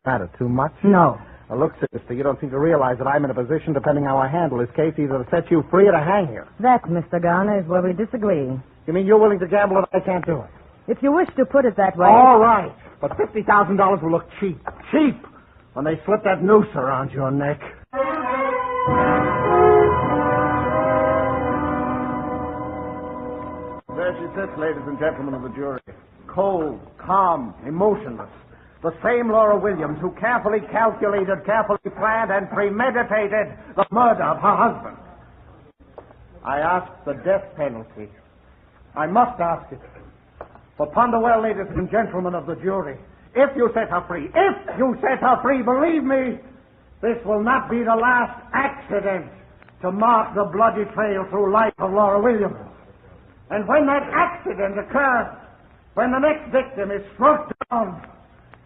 Speaker 25: Matter too much?
Speaker 21: No.
Speaker 25: Now, look, sister, you don't seem to realize that I'm in a position, depending how I handle this case, either to set you free or to hang you.
Speaker 21: That, Mr. Garner, is where we disagree.
Speaker 25: You mean you're willing to gamble if I can't do it?
Speaker 21: If you wish to put it that way...
Speaker 25: All right. But $50,000 will look cheap. Cheap! When they slip that noose around your neck. There she sits, ladies and gentlemen of the jury. Cold, calm, emotionless. The same Laura Williams who carefully calculated, carefully planned, and premeditated the murder of her husband. I ask the death penalty. I must ask it. For ponder well, ladies and gentlemen of the jury. If you set her free, believe me, this will not be the last accident to mark the bloody trail through life of Laura Williams. And when that accident occurs, when the next victim is struck down,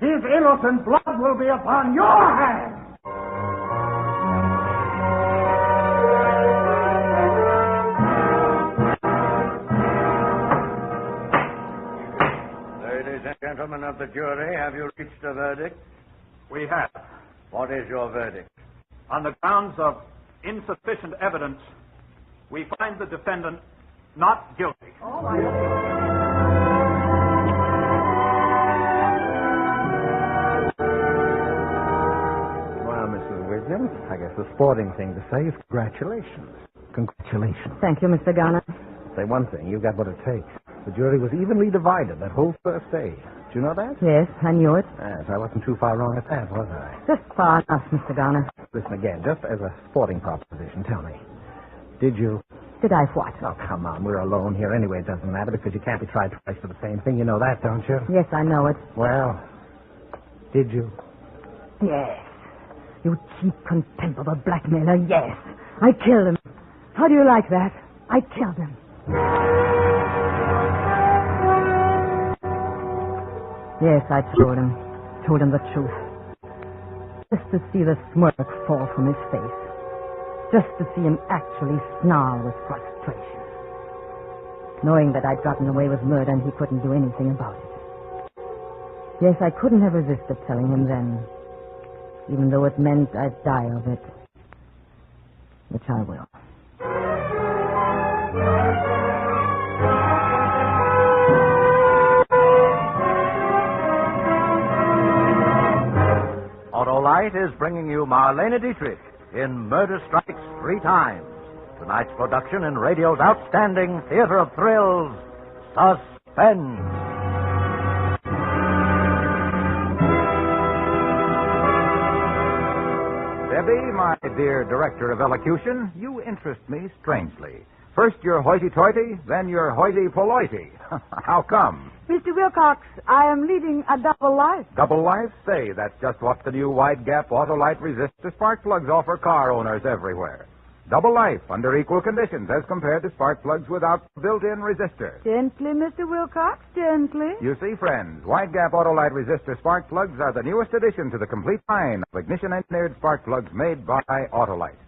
Speaker 25: his innocent blood will be upon your hands.
Speaker 1: Ladies and gentlemen of the jury, have you reached a verdict?
Speaker 20: We have.
Speaker 1: What is your verdict?
Speaker 20: On the grounds of insufficient evidence, we find the defendant not guilty.
Speaker 25: Well, Mrs. Williams, I guess the sporting thing to say is congratulations. Congratulations.
Speaker 21: Thank you, Mr. Garner.
Speaker 6: Say one thing, you've got what it takes. The jury was evenly divided that whole first day. Did you know that?
Speaker 21: Yes, I knew it.
Speaker 6: Yes, I wasn't too far wrong at that, was I?
Speaker 21: Just far enough, Mr. Garner.
Speaker 6: Listen again, just as a sporting proposition, tell me. Did you...
Speaker 21: Did I what?
Speaker 6: Oh, come on, we're alone here anyway. It doesn't matter because you can't be tried twice for the same thing. You know that, don't you?
Speaker 21: Yes, I know it.
Speaker 6: Well, did you?
Speaker 21: Yes. You cheap, contemptible blackmailer, yes. I killed him. How do you like that? I killed him. Yes, I told him the truth. Just to see the smirk fall from his face. Just to see him actually snarl with frustration. Knowing that I'd gotten away with murder and he couldn't do anything about it. Yes, I couldn't have resisted telling him then. Even though it meant I'd die of it. Which I will.
Speaker 20: Autolite is bringing you Marlene Dietrich in Murder Strikes 3 Times. Tonight's production in radio's outstanding theater of thrills, Suspense.
Speaker 7: Debbie, my dear director of elocution, you interest me strangely. First you're hoity-toity, then you're hoity-poity. How come?
Speaker 15: Mr. Wilcox, I am leading a double life.
Speaker 7: Double life? Say, that's just what the new wide-gap Autolite resistor spark plugs offer car owners everywhere. Double life under equal conditions as compared to spark plugs without built-in resistor.
Speaker 15: Gently, Mr. Wilcox, gently.
Speaker 7: You see, friends, wide-gap Autolite resistor spark plugs are the newest addition to the complete line of ignition-engineered spark plugs made by Autolite.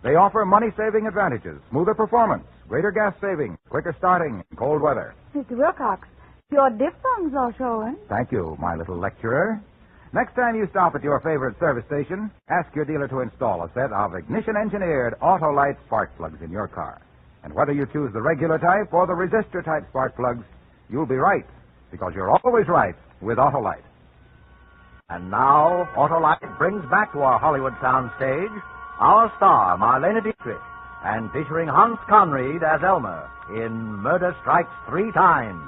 Speaker 7: They offer money-saving advantages, smoother performance, greater gas saving, quicker starting in cold weather.
Speaker 15: Mr. Wilcox, your diphthongs are showing.
Speaker 7: Thank you, my little lecturer. Next time you stop at your favorite service station, ask your dealer to install a set of ignition-engineered Autolite spark plugs in your car. And whether you choose the regular type or the resistor-type spark plugs, you'll be right, because you're always right with Autolite.
Speaker 20: And now, Autolite brings back to our Hollywood soundstage our star, Marlene Dietrich, and featuring Hans Conried as Elmer in Murder Strikes 3 Times,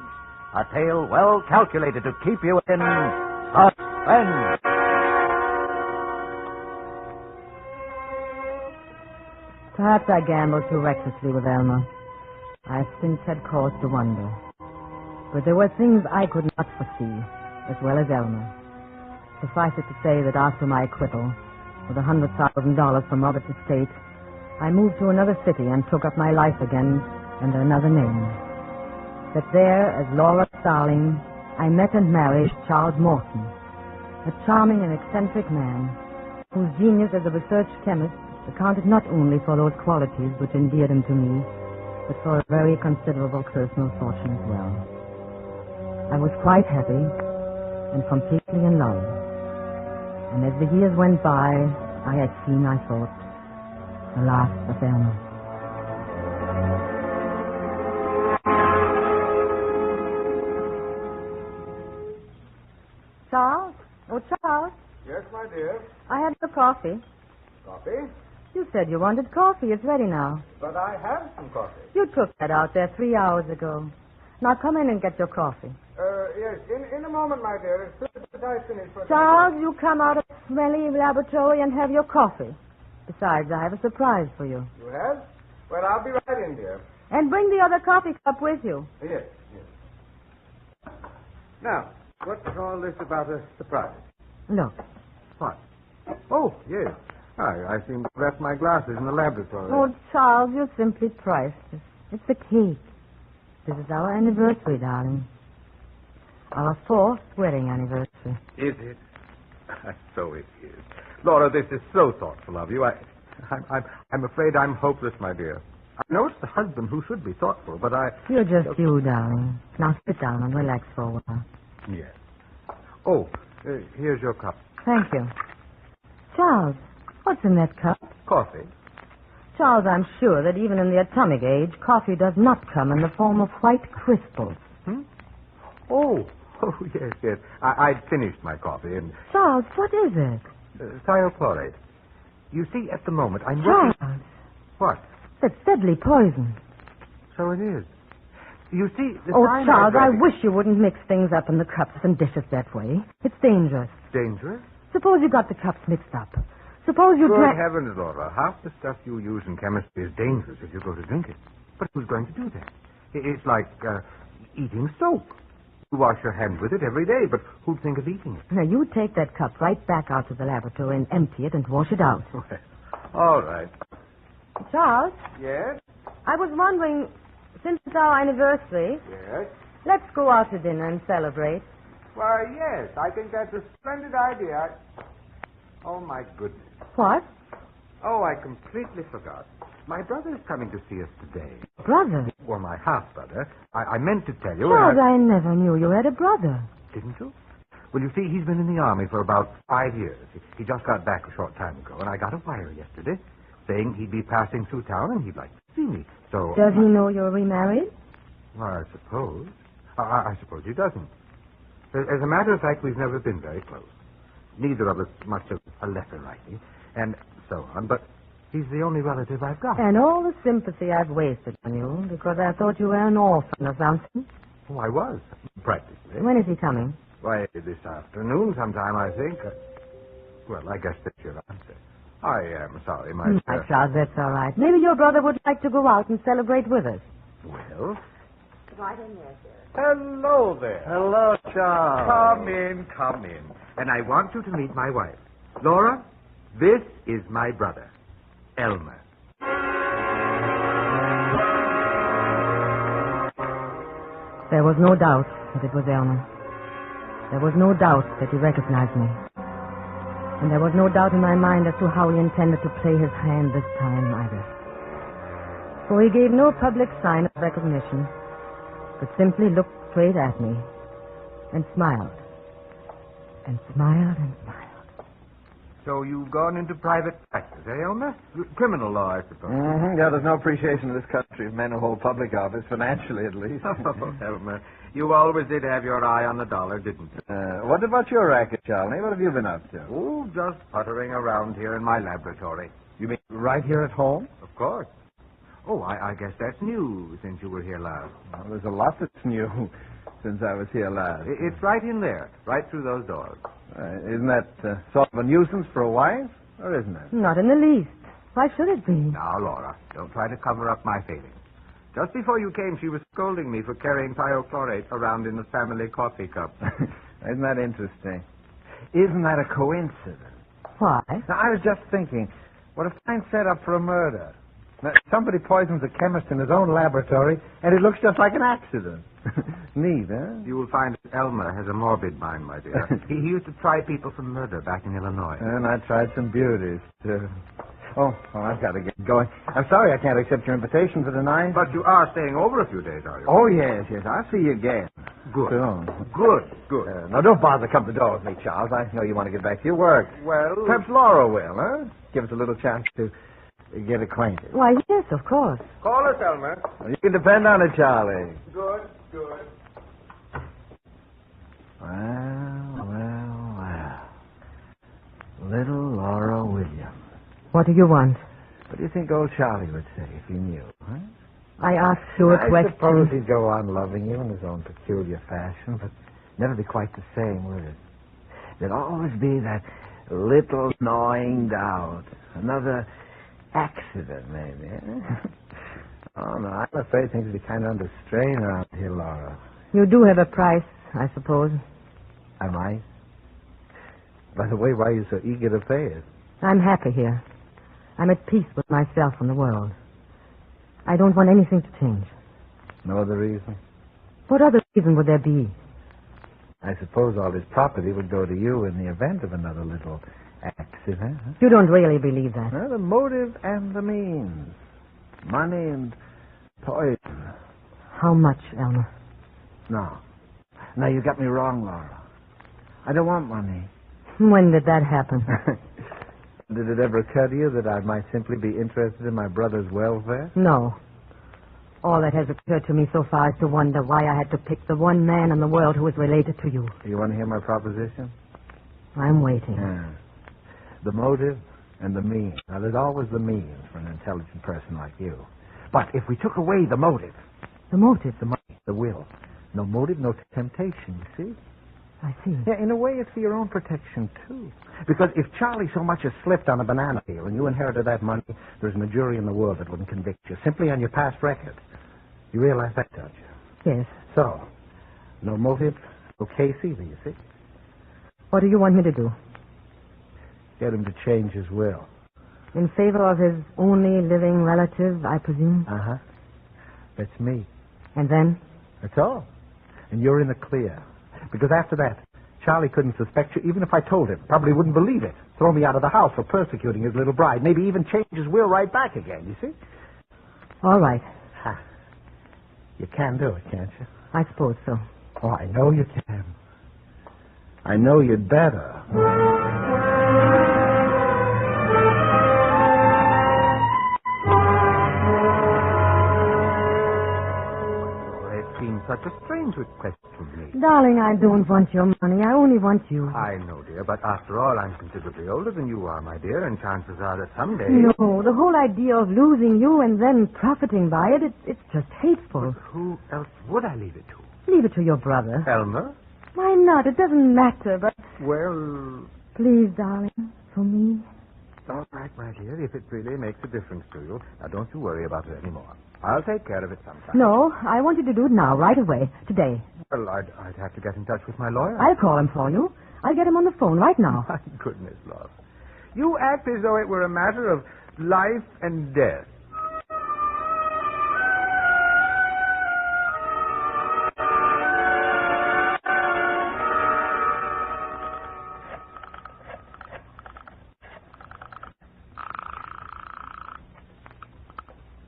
Speaker 20: a tale well calculated to keep you in suspense.
Speaker 21: Perhaps I gambled too recklessly with Elmer. I since had cause to wonder. But there were things I could not foresee, as well as Elmer. Suffice it to say that after my acquittal, with $100,000 from Robert's estate, I moved to another city and took up my life again under another name. That there, as Laura Starling, I met and married Charles Morton, a charming and eccentric man whose genius as a research chemist accounted not only for those qualities which endeared him to me, but for a very considerable personal fortune as well. I was quite happy and completely in love. And as the years went by, I had seen, I thought, the last of Elmer.
Speaker 15: Charles? Oh, Charles,
Speaker 25: Yes, my dear.
Speaker 15: I had the coffee.
Speaker 25: Coffee?
Speaker 15: You said you wanted coffee. It's ready now.
Speaker 25: But I have some coffee.
Speaker 15: You took that out there 3 hours ago. Now come in and get your coffee.
Speaker 25: Yes, in a moment, my dear. As soon as I finish for
Speaker 15: Charles, you come out of the smelly laboratory and have your coffee. Besides, I have a surprise for you.
Speaker 25: You have? Well, I'll be right in, dear.
Speaker 15: And bring the other coffee cup with you.
Speaker 25: Yes. Now, what's all this about a surprise?
Speaker 21: Look.
Speaker 25: What? Oh, yes. I seem to have left my glasses in the laboratory.
Speaker 21: Oh, Charles, you're simply priceless. It's a cake. This is our anniversary, darling. Our 4th wedding anniversary.
Speaker 25: Is it? So it is. Laura, this is so thoughtful of you. I'm afraid I'm hopeless, my dear. I know it's the husband who should be thoughtful, but
Speaker 21: You're just you, darling. Now sit down and relax for a while.
Speaker 25: Yes. Oh, here's your cup.
Speaker 21: Thank you. Charles, what's in that cup?
Speaker 25: Coffee.
Speaker 21: Charles, I'm sure that even in the atomic age, coffee does not come in the form of white crystals.
Speaker 25: Oh, yes. I'd finished my coffee and...
Speaker 21: Charles, what is it?
Speaker 25: Thiochlorate. You see, at the moment, I'm
Speaker 21: Charles.
Speaker 25: working... What?
Speaker 21: That's deadly poison.
Speaker 6: So it is. You see, the
Speaker 21: Oh,
Speaker 6: sign
Speaker 21: Charles, I
Speaker 6: read-
Speaker 21: wish you wouldn't mix things up in the cups and dishes that way. It's dangerous.
Speaker 6: Dangerous?
Speaker 21: Suppose you got the cups mixed up. Suppose you
Speaker 6: Good
Speaker 21: drank...
Speaker 6: heavens, Laura. Half the stuff you use in chemistry is dangerous if you go to drink it. But who's going to do that? It's like eating soap. You wash your hands with it every day, but who'd think of eating it?
Speaker 21: Now, you take that cup right back out to the laboratory and empty it and wash it out.
Speaker 6: All right.
Speaker 21: Charles,
Speaker 6: Yes?
Speaker 21: I was wondering, since it's our anniversary,
Speaker 6: Yes?
Speaker 21: let's go out to dinner and celebrate.
Speaker 6: Why, yes. I think that's a splendid idea. Oh, my goodness.
Speaker 21: What?
Speaker 6: Oh, I completely forgot. My brother is coming to see us today.
Speaker 21: Brother?
Speaker 6: Or my half-brother. I meant to tell you.
Speaker 21: Charles, I never knew you had a brother.
Speaker 6: Didn't you? Well, you see, he's been in the Army for about 5 years. He just got back a short time ago, and I got a wire yesterday saying he'd be passing through town and he'd like to see me. So...
Speaker 21: Does he know you're remarried?
Speaker 6: Well, I suppose. I suppose he doesn't. As a matter of fact, we've never been very close. Neither of us much of a letter writing, and so on, but he's the only relative I've got.
Speaker 21: And all the sympathy I've wasted on you because I thought you were an orphan or something.
Speaker 6: Oh, I was, practically.
Speaker 21: When is he coming?
Speaker 6: Why, this afternoon sometime, I think. Well, I guess that's your answer. I am sorry, my dear.
Speaker 21: Charles, that's all right. Maybe your brother would like to go out and celebrate with us.
Speaker 6: Well?
Speaker 21: Right in there, sir.
Speaker 6: Hello there.
Speaker 25: Hello, Charles.
Speaker 6: Come in. And I want you to meet my wife. Laura, this is my brother, Elmer.
Speaker 21: There was no doubt that it was Elmer. There was no doubt that he recognized me. And there was no doubt in my mind as to how he intended to play his hand this time either. For he gave no public sign of recognition, but simply looked straight at me and smiled. And smiled and smiled.
Speaker 6: So you've gone into private practice, eh, Elmer? Criminal law, I suppose.
Speaker 9: Mm-hmm. Yeah, there's no appreciation in this country of men who hold public office, financially at least.
Speaker 6: Oh, Elmer, you always did have your eye on the dollar, didn't you?
Speaker 9: What about your racket, Charlie? What have you been up to?
Speaker 6: Oh, just puttering around here in my laboratory.
Speaker 9: You mean right here at home?
Speaker 6: Of course. Oh, I guess that's new since you were here last.
Speaker 9: Well, there's a lot that's new since I was here last.
Speaker 6: It's right in there, right through those doors.
Speaker 9: Isn't that sort of a nuisance for a wife, or isn't it?
Speaker 21: Not in the least. Why should it be?
Speaker 6: Now, Laura, don't try to cover up my failings. Just before you came, she was scolding me for carrying thiochlorate around in the family coffee cup.
Speaker 9: Isn't that interesting? Isn't that a coincidence?
Speaker 21: Why?
Speaker 9: Now, I was just thinking, what a fine setup for a murder. Now, somebody poisons a chemist in his own laboratory, and it looks just like an accident. Neat, huh?
Speaker 6: You will find that Elmer has a morbid mind, my dear. he used to try people for murder back in Illinois.
Speaker 9: And I tried some beauties, too. Oh, I've got to get going. I'm sorry I can't accept your invitation for tonight.
Speaker 6: But you are staying over a few days, are you?
Speaker 9: Oh, yes. I'll see you again.
Speaker 6: Good.
Speaker 9: Soon.
Speaker 6: Good.
Speaker 9: Now, don't bother come to the door with me, Charles. I know you want to get back to your work.
Speaker 6: Well...
Speaker 9: Perhaps Laura will, huh? Give us a little chance to get acquainted.
Speaker 21: Why, yes, of course.
Speaker 6: Call us, Elmer.
Speaker 9: Well, you can depend on it, Charlie.
Speaker 6: Good.
Speaker 9: Well. Little Laura Williams.
Speaker 21: What do you want?
Speaker 9: What do you think old Charlie would say if he knew, huh?
Speaker 21: I asked you a question.
Speaker 9: I suppose he'd go on loving you in his own peculiar fashion, but never be quite the same, would it? There'd always be that little gnawing doubt. Another accident, maybe, eh? Oh, no, I'm afraid things would be kind of under strain around here, Laura.
Speaker 21: You do have a price, I suppose.
Speaker 9: I might. By the way, why are you so eager to pay it?
Speaker 21: I'm happy here. I'm at peace with myself and the world. I don't want anything to change.
Speaker 9: No other reason?
Speaker 21: What other reason would there be?
Speaker 9: I suppose all his property would go to you in the event of another little accident. Huh?
Speaker 21: You don't really believe that.
Speaker 9: Well, the motive and the means. Money and poison.
Speaker 21: How much, Elmer?
Speaker 9: No. Now, you got me wrong, Laura. I don't want money.
Speaker 21: When did that happen?
Speaker 9: Did it ever occur to you that I might simply be interested in my brother's welfare?
Speaker 21: No. All that has occurred to me so far is to wonder why I had to pick the one man in the world who is related to you.
Speaker 9: You want to hear my proposition?
Speaker 21: I'm waiting.
Speaker 9: Yeah. The motive and the means. Now, there's always the means for an intelligent person like you.
Speaker 6: But if we took away the motive...
Speaker 21: The motive?
Speaker 6: The money, the will. No motive, no temptation, you see?
Speaker 21: I see.
Speaker 6: Yeah, in a way, it's for your own protection, too. Because if Charlie so much as slipped on a banana peel and you inherited that money, there's no jury in the world that wouldn't convict you, simply on your past record. You realize that, don't you?
Speaker 21: Yes.
Speaker 6: So, no motive, no case either, you see?
Speaker 21: What do you want me to do?
Speaker 6: Get him to change his will.
Speaker 21: In favor of his only living relative, I presume?
Speaker 6: Uh-huh. That's me.
Speaker 21: And then?
Speaker 6: That's all. And you're in the clear. Because after that, Charlie couldn't suspect you, even if I told him. Probably wouldn't believe it. Throw me out of the house for persecuting his little bride. Maybe even change his will right back again, you see?
Speaker 21: All right.
Speaker 6: Ha. You can do it, can't you?
Speaker 21: I suppose so.
Speaker 6: Oh, I know you can. I know you'd better. Such a strange request from me.
Speaker 21: Darling, I don't want your money. I only want you.
Speaker 6: I know, dear, but after all, I'm considerably older than you are, my dear, and chances are that someday...
Speaker 21: No, the whole idea of losing you and then profiting by it, it's just hateful.
Speaker 6: But who else would I leave it to?
Speaker 21: Leave it to your brother.
Speaker 6: Elmer?
Speaker 21: Why not? It doesn't matter, but...
Speaker 6: Well...
Speaker 21: Please, darling, for me.
Speaker 6: All right, my dear, if it really makes a difference to you. Now, don't you worry about it anymore. I'll take care of it sometime.
Speaker 21: No, I want you to do it now, right away, today.
Speaker 6: Well, I'd have to get in touch with my lawyer.
Speaker 21: I'll call him for you. I'll get him on the phone right now.
Speaker 6: My goodness, love. You act as though it were a matter of life and death.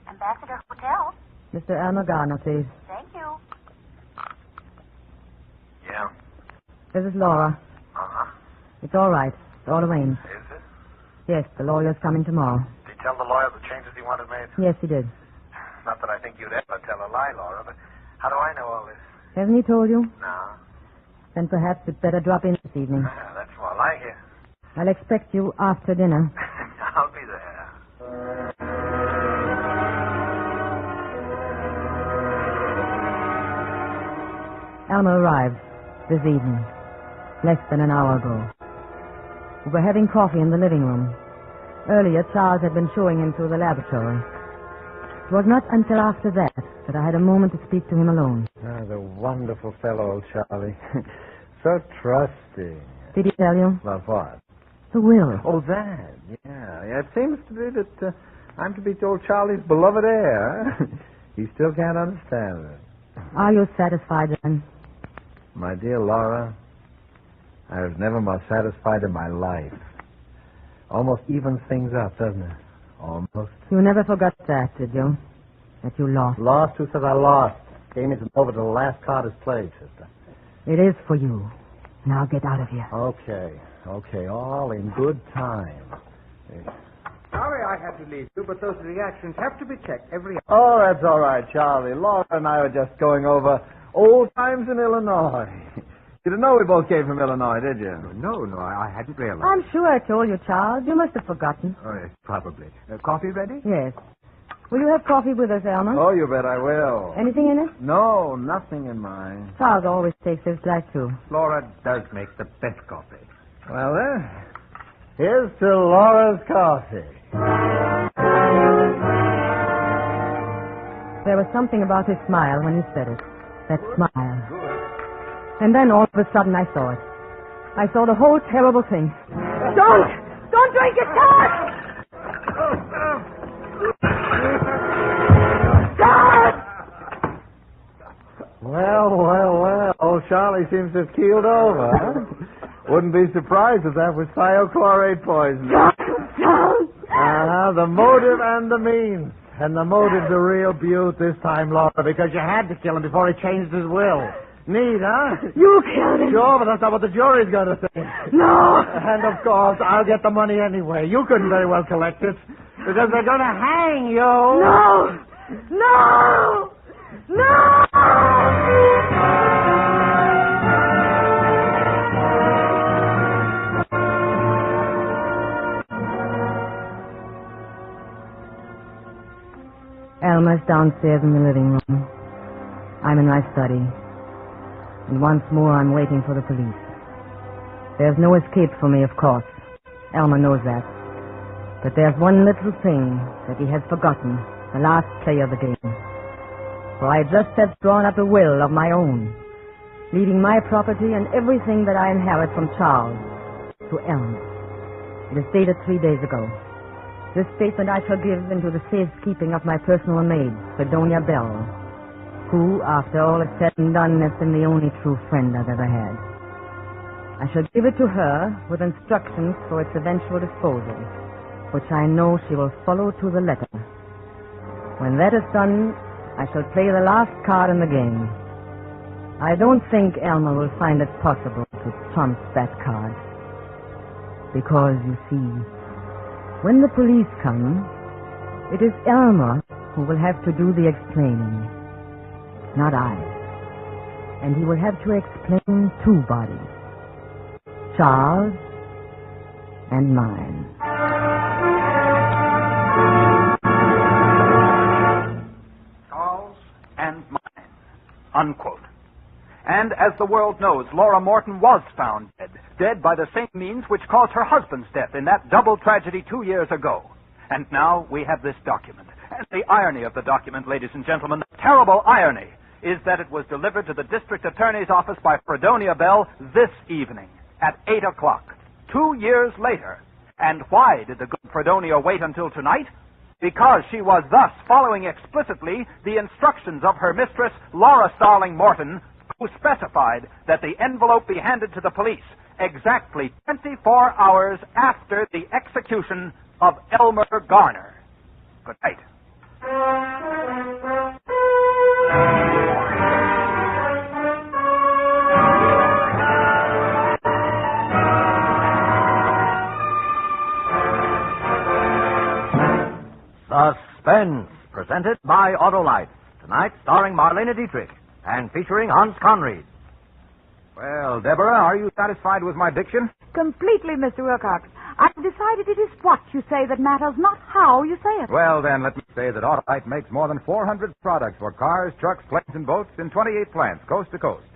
Speaker 16: Ambassador Hotel.
Speaker 21: Mr. Elmer Garner, please.
Speaker 16: Thank you.
Speaker 17: Yeah?
Speaker 21: This is Laura.
Speaker 17: Uh-huh.
Speaker 21: It's all right. It's all arranged.
Speaker 17: Is it?
Speaker 21: Yes, the lawyer's coming tomorrow.
Speaker 17: Did he tell the lawyer the changes he wanted made?
Speaker 21: Yes, he did.
Speaker 17: Not that I think you'd ever tell a lie, Laura, but how do I know all this?
Speaker 21: Hasn't he told you?
Speaker 17: No.
Speaker 21: Then perhaps you'd better drop in this evening.
Speaker 17: That's more like it.
Speaker 21: I'll expect you after dinner.
Speaker 17: I'll be there.
Speaker 21: Elmer arrived this evening, less than an hour ago. We were having coffee in the living room. Earlier, Charles had been showing him through the laboratory. It was not until after that I had a moment to speak to him alone.
Speaker 6: Ah, the wonderful fellow, Charlie. So trusting.
Speaker 21: Did he tell you?
Speaker 6: About what?
Speaker 21: The will.
Speaker 6: Oh, that. Yeah. It seems to be that I'm to be told Charlie's beloved heir. He still can't understand it.
Speaker 21: Are you satisfied then?
Speaker 6: My dear Laura, I was never more satisfied in my life. Almost evens things up, doesn't it? Almost.
Speaker 21: You never forgot that, did you? That you lost.
Speaker 6: Lost? Who said I lost? Game isn't over till the last card is played, sister.
Speaker 21: It is for you. Now get out of here.
Speaker 6: Okay. All in good time.
Speaker 25: Sorry I had to leave you, but those reactions have to be checked every hour.
Speaker 6: Oh, that's all right, Charlie. Laura and I were just going over old times in Illinois. You didn't know we both came from Illinois, did you? No, I hadn't realized.
Speaker 21: I'm sure I told you, Charles. You must have forgotten.
Speaker 6: Oh, yes, probably. Coffee ready?
Speaker 21: Yes. Will you have coffee with us, Elmer?
Speaker 6: Oh, you bet I will.
Speaker 21: Anything in it?
Speaker 6: No, nothing in mine.
Speaker 21: Charles always takes his black, too.
Speaker 6: Laura does make the best coffee. Well, then, here's to Laura's coffee.
Speaker 21: There was something about his smile when he said it. That smile. And then all of a sudden I saw it. I saw the whole terrible thing. Don't drink it, Charles!
Speaker 6: Well. Old Charlie seems to have keeled over, huh? Wouldn't be surprised if that was thiochlorate poison. The motive and the means. And the motive's a real beaut this time, Laura, because you had to kill him before he changed his will. Neat, huh?
Speaker 21: You killed him.
Speaker 6: Sure, but that's not what the jury's going to think.
Speaker 21: No.
Speaker 6: And, of course, I'll get the money anyway. You couldn't very well collect it, because they're going to hang you.
Speaker 21: No! Elmer's downstairs in the living room. I'm in my study. And once more I'm waiting for the police. There's no escape for me, of course. Elmer knows that. But there's one little thing that he has forgotten, the last play of the game. For I just have drawn up a will of my own, leaving my property and everything that I inherit from Charles to Elmer. It is dated 3 days ago. This statement I shall give into the safekeeping of my personal maid, Fredonia Bell, who, after all is said and done, has been the only true friend I've ever had. I shall give it to her with instructions for its eventual disposal, which I know she will follow to the letter. When that is done, I shall play the last card in the game. I don't think Elmer will find it possible to trump that card. Because, you see, when the police come, it is Elmer who will have to do the explaining, not I. And he will have to explain two bodies, Charles and mine.
Speaker 20: Charles and mine, unquote. And as the world knows, Laura Morton was found dead by the same means which caused her husband's death in that double tragedy 2 years ago. And now we have this document. And the irony of the document, ladies and gentlemen, the terrible irony, is that it was delivered to the district attorney's office by Fredonia Bell this evening at 8 o'clock, 2 years later. And why did the good Fredonia wait until tonight? Because she was thus following explicitly the instructions of her mistress, Laura Starling Morton, who specified that the envelope be handed to the police exactly 24 hours after the execution of Elmer Garner. Good night.
Speaker 10: Suspense, presented by Autolite. Tonight, starring Marlene Dietrich and featuring Hans Conried.
Speaker 7: Well, Deborah, are you satisfied with my diction?
Speaker 15: Completely, Mr. Wilcox. I've decided it is what you say that matters, not how you say it.
Speaker 7: Well, then, let me say that Autolite makes more than 400 products for cars, trucks, planes, and boats in 28 plants, coast to coast.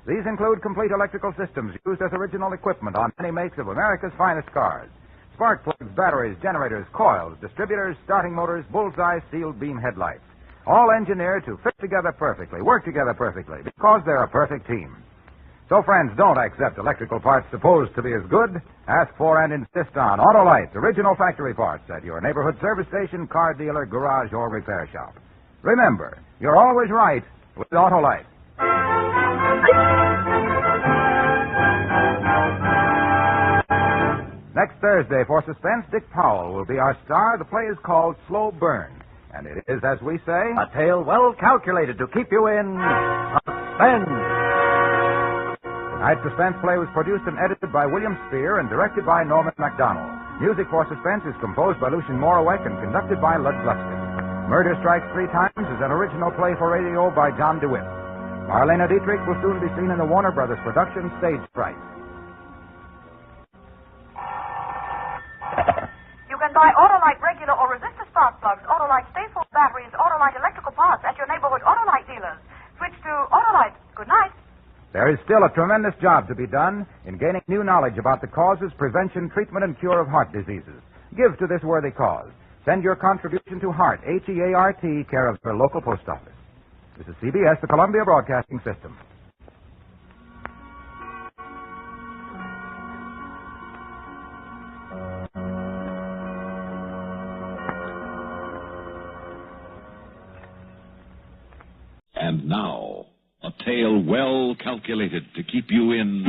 Speaker 7: These include complete electrical systems used as original equipment on many makes of America's finest cars. Spark plugs, batteries, generators, coils, distributors, starting motors, bullseye, sealed beam headlights. All engineered to fit together perfectly, work together perfectly, because they're a perfect team. So, friends, don't accept electrical parts supposed to be as good. Ask for and insist on Autolite's original factory parts at your neighborhood service station, car dealer, garage, or repair shop. Remember, you're always right with Autolite. Next Thursday for Suspense, Dick Powell will be our star. The play is called Slow Burn. And it is, as we say,
Speaker 10: a tale well calculated to keep you in suspense.
Speaker 7: Tonight's Suspense play was produced and edited by William Spear and directed by Norman MacDonald. Music for Suspense is composed by Lucien Morawek and conducted by Lud Gluskin. Murder Strikes Three Times is an original play for radio by John DeWitt. Marlene Dietrich will soon be seen in the Warner Brothers production Stage Fright.
Speaker 12: You can buy Autolite regular or resistor spark plugs, Autolite Stay-Full batteries, Autolite electrical parts at your neighborhood Autolite dealers. Switch to Autolite. Good night.
Speaker 7: There is still a tremendous job to be done in gaining new knowledge about the causes, prevention, treatment, and cure of heart diseases. Give to this worthy cause. Send your contribution to HEART, H-E-A-R-T, care of your local post office. This is CBS, the Columbia Broadcasting System.
Speaker 11: And now, a tale well calculated to keep you in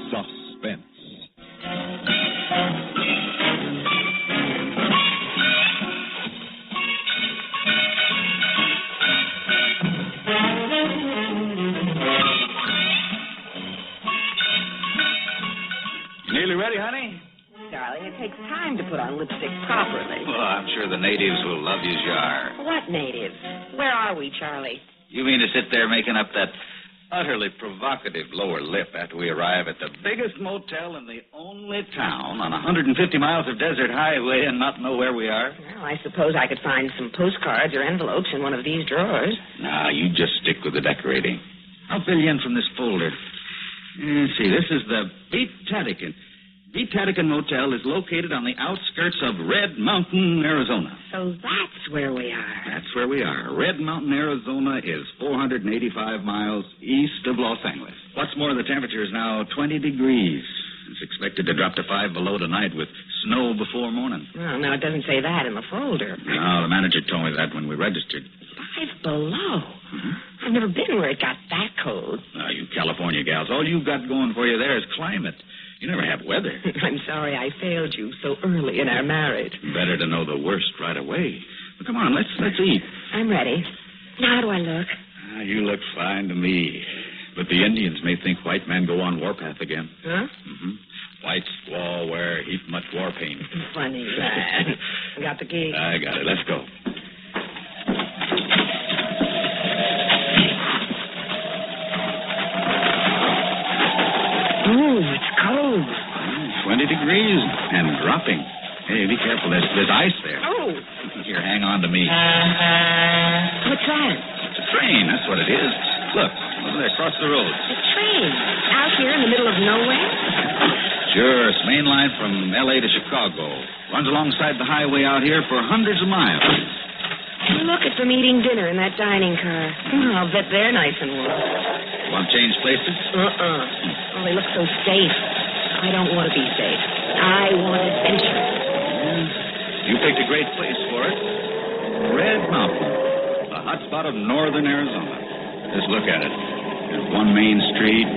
Speaker 11: suspense.
Speaker 16: Nearly ready, honey?
Speaker 18: Darling, it takes time to put on lipstick properly.
Speaker 3: Well, I'm sure the natives will love you, Jar.
Speaker 18: What natives? Where are we, Charlie?
Speaker 3: You mean to sit there making up that
Speaker 16: utterly provocative lower lip after we arrive at the biggest motel in the only town on 150 miles of desert highway and not know where we are?
Speaker 18: Well, I suppose I could find some postcards or envelopes in one of these drawers.
Speaker 16: Nah, you just stick with the decorating. I'll fill you in from this folder. Let's see, this is the Benedictine. Benedictine Motel is located on the outskirts of Red Mountain, Arizona.
Speaker 18: So that's where we are.
Speaker 16: That's where we are. Red Mountain, Arizona is 485 miles east of Los Angeles. What's more, the temperature is now 20 degrees. It's expected to drop to 5 below tonight with snow before morning.
Speaker 18: Well, no, it doesn't say that in the folder.
Speaker 16: No, the manager told me that when we registered.
Speaker 18: 5 below? Mm-hmm. I've never been where it got that cold.
Speaker 16: Now, you California gals, all you've got going for you there is climate. You never have weather.
Speaker 18: I'm sorry I failed you so early in our marriage.
Speaker 16: Better to know the worst right away. Well, come on, let's eat.
Speaker 18: I'm ready. Now, how do I look?
Speaker 16: You look fine to me. But the Indians may think white men go on warpath again.
Speaker 18: Huh?
Speaker 16: Mm-hmm. White squaw wear heap much war paint.
Speaker 18: Funny, lad. Got the key?
Speaker 16: I got it. Let's go.
Speaker 18: Ooh, it's cold.
Speaker 16: 20 degrees and dropping. Hey, be careful. There's ice there.
Speaker 18: Oh.
Speaker 16: Here, hang on to me.
Speaker 18: What's that?
Speaker 16: It's a train. That's what it is. Look, over there, across the road.
Speaker 18: A train? Out here in the middle of nowhere?
Speaker 16: Sure. It's main line from L.A. to Chicago. Runs alongside the highway out here for hundreds of miles.
Speaker 18: Look at them eating dinner in that dining car. I'll bet they're nice and warm.
Speaker 16: Want to change places?
Speaker 18: Oh, they look so safe. I don't want to be safe. I want adventure.
Speaker 16: You picked a great place for it. Red Mountain, the hot spot of northern Arizona. Just look at it. There's one main street,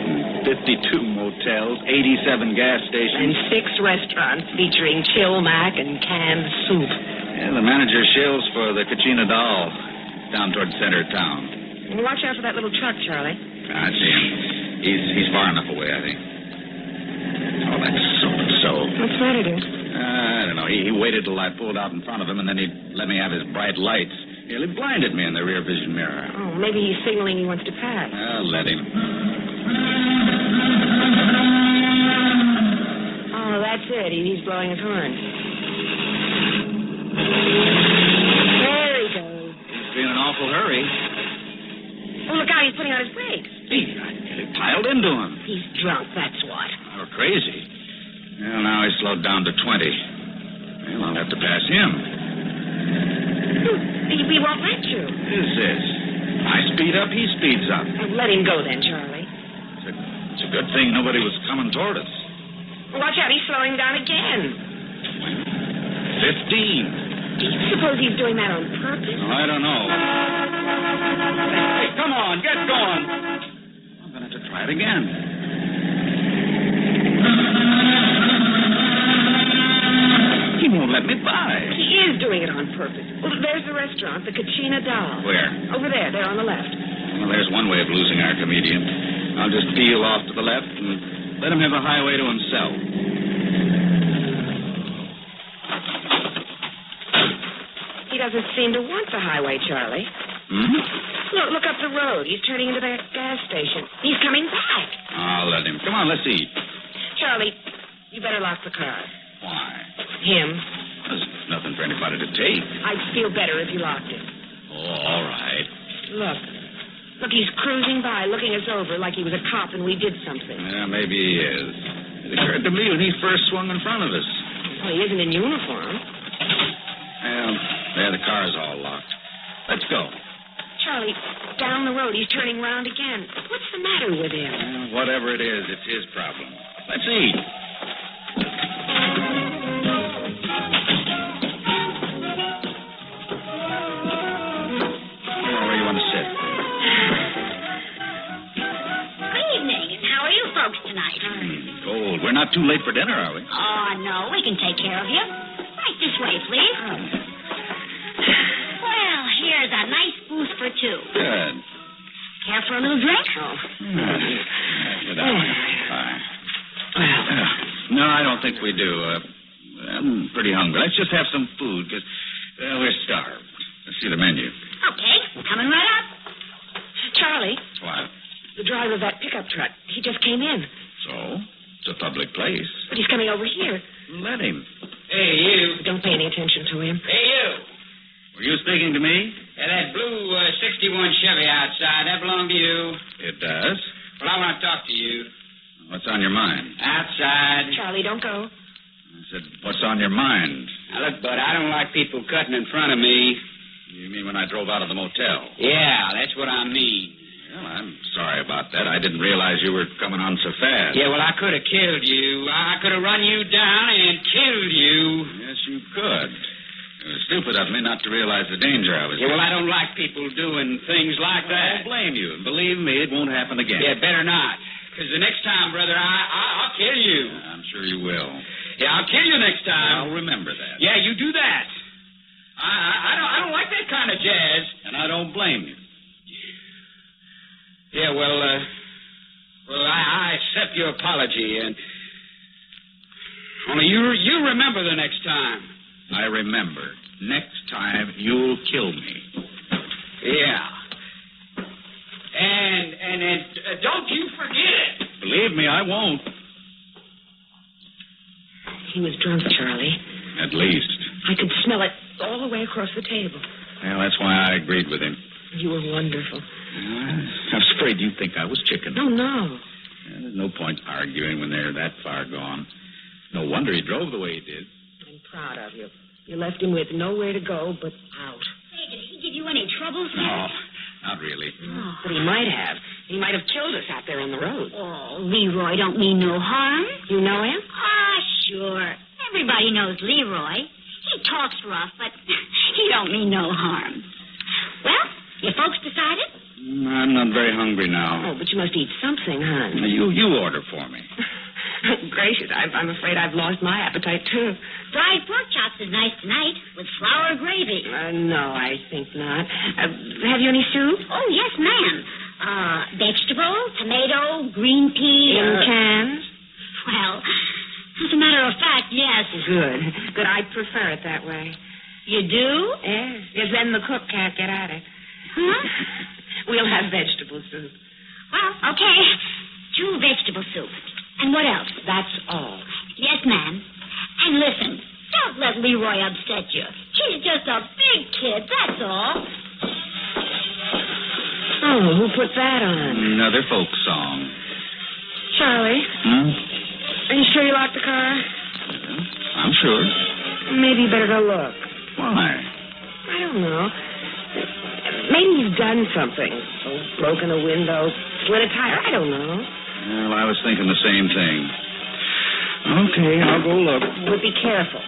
Speaker 16: 52 motels, 87 gas stations.
Speaker 18: And 6 restaurants featuring chill mac and canned soup.
Speaker 16: Yeah, the manager shills for the Kachina doll down toward the center of town.
Speaker 18: Watch out for that little truck, Charlie.
Speaker 16: I see him. He's far enough away, I think. Oh, that's so-and-so.
Speaker 18: What's that it is?
Speaker 16: I don't know. He waited till I pulled out in front of him, and then he let me have his bright lights. He blinded me in the rear vision mirror.
Speaker 18: Oh, maybe he's signaling he wants to pass.
Speaker 16: Well, let him.
Speaker 18: Oh, that's it. He's blowing his horn. There he goes.
Speaker 16: He's in an awful hurry.
Speaker 18: Oh, look out. He's putting out his brakes.
Speaker 16: He piled into him.
Speaker 18: He's drunk, that's what.
Speaker 16: Or crazy. Well, now he's slowed down to 20. Well, I'll have to pass him.
Speaker 18: He won't let you.
Speaker 16: What is this? I speed up, he speeds up.
Speaker 18: Oh, let him go then, Charlie.
Speaker 16: It's a good thing nobody was coming toward us.
Speaker 18: Watch out, he's slowing down again.
Speaker 16: 15.
Speaker 18: Do you suppose he's doing that on purpose?
Speaker 16: No, I don't know. Hey, come on, get going. I'm going to have to try it again. He won't let me by.
Speaker 18: He is doing it on purpose. Well, there's the restaurant, the Kachina doll.
Speaker 16: Where?
Speaker 18: Over there on the left.
Speaker 16: Well, there's one way of losing our comedian. I'll just peel off to the left and let him have the highway to himself.
Speaker 18: He doesn't seem to want the highway, Charlie.
Speaker 16: Hmm?
Speaker 18: Look up the road. He's turning into that gas station. He's coming back.
Speaker 16: I'll let him. Come on, let's eat.
Speaker 18: Charlie, you better lock the car.
Speaker 16: Why?
Speaker 18: Him.
Speaker 16: There's nothing for anybody to take.
Speaker 18: I'd feel better if you locked it.
Speaker 16: Oh, all right.
Speaker 18: Look, he's cruising by, looking us over like he was a cop and we did something.
Speaker 16: Yeah, maybe he is. It occurred to me when he first swung in front of us.
Speaker 18: Well, he isn't in uniform.
Speaker 16: Well, there, the car's all locked. Let's go.
Speaker 18: Charlie, down the road, he's turning around again. What's the matter with him?
Speaker 16: Well, whatever it is, it's his problem. Let's eat. Where you want to sit?
Speaker 5: Good evening. How are you folks tonight?
Speaker 16: Cold. We're not too late for dinner, are we?
Speaker 5: Oh, no, we can take care of you. Right this way, please. Well, here's a nice booth for 2.
Speaker 16: Good.
Speaker 5: Care for a little drink?
Speaker 16: Sit down. Fine. No, I don't think we do. I'm pretty hungry. Let's just have some food, because we're starved. Let's see the menu.
Speaker 5: Okay, coming right up.
Speaker 18: Charlie.
Speaker 16: What?
Speaker 18: The driver driver of that pickup truck. He just came in.
Speaker 16: So? It's a public place.
Speaker 18: But he's coming over here.
Speaker 16: Let him.
Speaker 2: Hey, you.
Speaker 18: Don't pay any attention to him.
Speaker 2: Hey, you.
Speaker 16: Were you speaking to me?
Speaker 2: Yeah, that blue 61 Chevy outside, that belonged to you?
Speaker 16: It does.
Speaker 2: Well, I want to talk to you.
Speaker 16: What's on your mind?
Speaker 2: Outside.
Speaker 18: Charlie, don't go.
Speaker 16: I said, what's on your mind?
Speaker 2: Now, look, Bud, I don't like people cutting in front of me.
Speaker 16: You mean when I drove out of the motel?
Speaker 2: Yeah, that's what I mean.
Speaker 16: Well, I'm sorry about that. I didn't realize you were coming on so fast.
Speaker 2: Yeah, well, I could have killed you. I could have run you down and killed you.
Speaker 16: Yes, you could. It was stupid of me not to realize the danger I was in.
Speaker 2: Yeah, well, I don't like people doing things like that.
Speaker 16: I don't blame you. And believe me, it won't happen again.
Speaker 2: Yeah, better not. Because the next time, brother, I'll kill you.
Speaker 16: I'm sure you will.
Speaker 2: Yeah, I'll kill you next time.
Speaker 16: I'll remember that.
Speaker 2: Yeah, you do that. I don't like that kind of jazz.
Speaker 16: And I don't blame you.
Speaker 2: Yeah, well, I accept your apology, and only you remember the next time.
Speaker 16: I remember. Next time, you'll kill me.
Speaker 2: Yeah. And don't you forget it.
Speaker 16: Believe me, I won't.
Speaker 18: He was drunk, Charlie.
Speaker 16: At least.
Speaker 18: I could smell it all the way across the table.
Speaker 16: Well, that's why I agreed with him.
Speaker 18: You were wonderful.
Speaker 16: I was afraid you'd think I was chicken.
Speaker 18: Oh, no.
Speaker 16: There's no point arguing when they're that far gone. No wonder he drove the way he did.
Speaker 18: I'm proud of you. You left him with nowhere to go but out.
Speaker 5: Hey, did he give you any trouble, sir?
Speaker 16: No, not really.
Speaker 18: Oh, but he might have. He might have killed us out there on the road.
Speaker 5: Oh, Leroy don't mean no harm.
Speaker 18: You know him?
Speaker 5: Ah, sure. Everybody knows Leroy. He talks rough, but he don't mean no harm. Well, your folks decided?
Speaker 16: I'm not very hungry now.
Speaker 18: Oh, but you must eat something, hon.
Speaker 16: You order for me.
Speaker 18: Gracious, I'm afraid I've lost my appetite, too.
Speaker 5: Fried pork chops is nice tonight, with flour gravy.
Speaker 18: No, I think not. Have you any soup?
Speaker 5: Oh, yes, ma'am. Vegetable, tomato, green pea.
Speaker 18: In cans?
Speaker 5: Well, as a matter of fact, yes.
Speaker 18: Good. I'd prefer it that way.
Speaker 5: You do?
Speaker 18: Yes. Yes, then the cook can't get at it.
Speaker 5: Huh?
Speaker 18: We'll have vegetable soup.
Speaker 5: Well, okay. 2 vegetable soup. And what else?
Speaker 18: That's all.
Speaker 5: Yes, ma'am. And listen, don't let Leroy upset you. He's just a big kid, that's all.
Speaker 18: Oh, who put that on?
Speaker 16: Another folk song.
Speaker 18: Charlie? Are you sure you locked the car?
Speaker 16: I'm sure.
Speaker 18: Maybe you better go look.
Speaker 16: Why?
Speaker 18: I don't know. Maybe he's done something. Broken a window, split a tire. I don't know.
Speaker 16: Well, I was thinking the same thing. Okay, I'll go look.
Speaker 18: But be careful.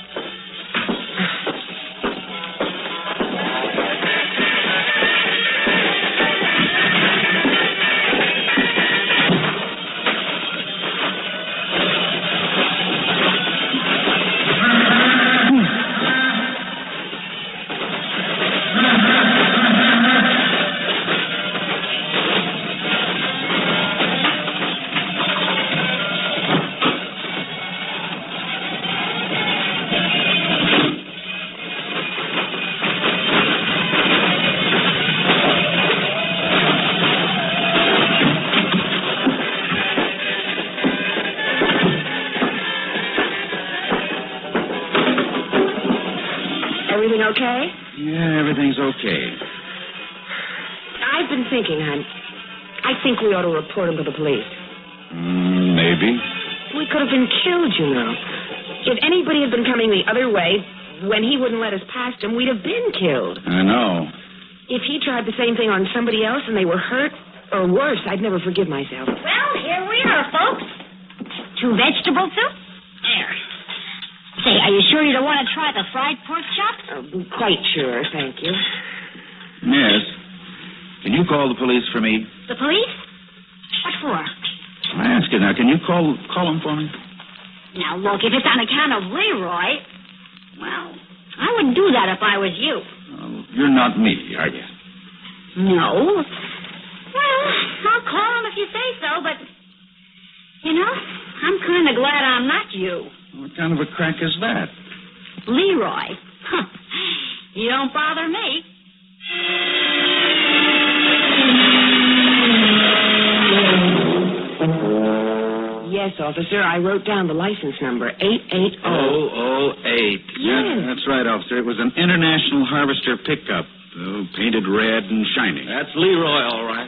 Speaker 18: Everything okay?
Speaker 16: Yeah, everything's okay.
Speaker 18: I've been thinking, hon. I think we ought to report him to the police.
Speaker 16: Maybe.
Speaker 18: We could have been killed, you know. If anybody had been coming the other way, when he wouldn't let us past him, we'd have been killed.
Speaker 16: I know.
Speaker 18: If he tried the same thing on somebody else and they were hurt, or worse, I'd never forgive myself.
Speaker 5: Well, here we are, folks. 2 vegetable soup. There. Say, are you sure you don't want to try the fried pork chop?
Speaker 18: Quite sure, thank you.
Speaker 16: Yes. Can you call the police for me?
Speaker 5: The police? What for?
Speaker 16: I ask you now, can you call them for me?
Speaker 5: Now, look, if it's on account of Leroy, well, I wouldn't do that if I was you.
Speaker 16: You're not me, are you?
Speaker 5: No. Well, I'll call him if you say so, but, you know, I'm kind of glad I'm not you.
Speaker 16: What kind of a crack is that?
Speaker 5: Leroy. You don't bother me.
Speaker 18: officer. I wrote down the license number, 880.
Speaker 16: 008.
Speaker 18: Yes.
Speaker 16: That's right, officer. It was an International Harvester pickup. Painted red and shining.
Speaker 8: That's Leroy, all right.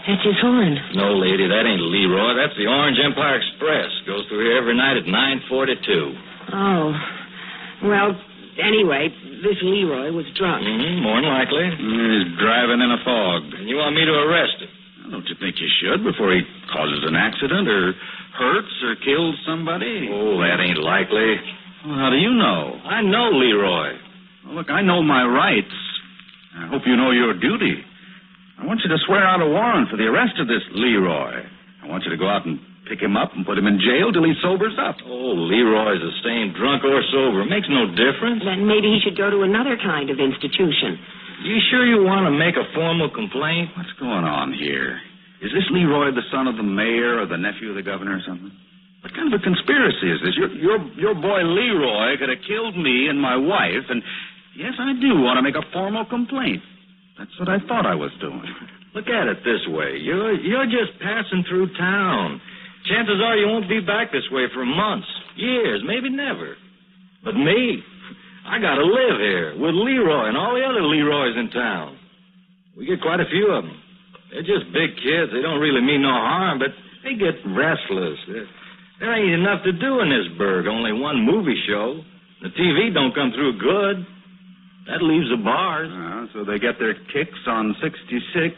Speaker 18: That's his horn.
Speaker 8: No, lady, that ain't Leroy. That's the Orange Empire Express. Goes through here every night at 9:42.
Speaker 18: Oh. Well, anyway, this Leroy was drunk.
Speaker 8: More than likely.
Speaker 16: He's driving in a fog.
Speaker 8: And you want me to arrest him?
Speaker 16: Don't you think you should before he causes an accident or hurts or kills somebody?
Speaker 8: Oh, that ain't likely.
Speaker 16: Well, how do you know?
Speaker 8: I know Leroy.
Speaker 16: Well, look, I know my rights. I hope you know your duty. I want you to swear out a warrant for the arrest of this Leroy. I want you to go out and pick him up and put him in jail till he sobers up.
Speaker 8: Oh, Leroy's the same, drunk or sober. It makes no difference.
Speaker 18: Then maybe he should go to another kind of institution.
Speaker 8: You sure you want to make a formal complaint?
Speaker 16: What's going on here? Is this Leroy the son of the mayor or the nephew of the governor or something? What kind of a conspiracy is this? Your boy Leroy could have killed me and my wife, and yes, I do want to make a formal complaint. That's what I thought I was doing.
Speaker 8: Look at it this way. You're just passing through town. Chances are you won't be back this way for months, years, maybe never. But me, I got to live here with Leroy and all the other Leroys in town. We get quite a few of them. They're just big kids. They don't really mean no harm, but they get restless. There ain't enough to do in this burg. Only one movie show. The TV don't come through good. That leaves the bars.
Speaker 16: So they get their kicks on 66,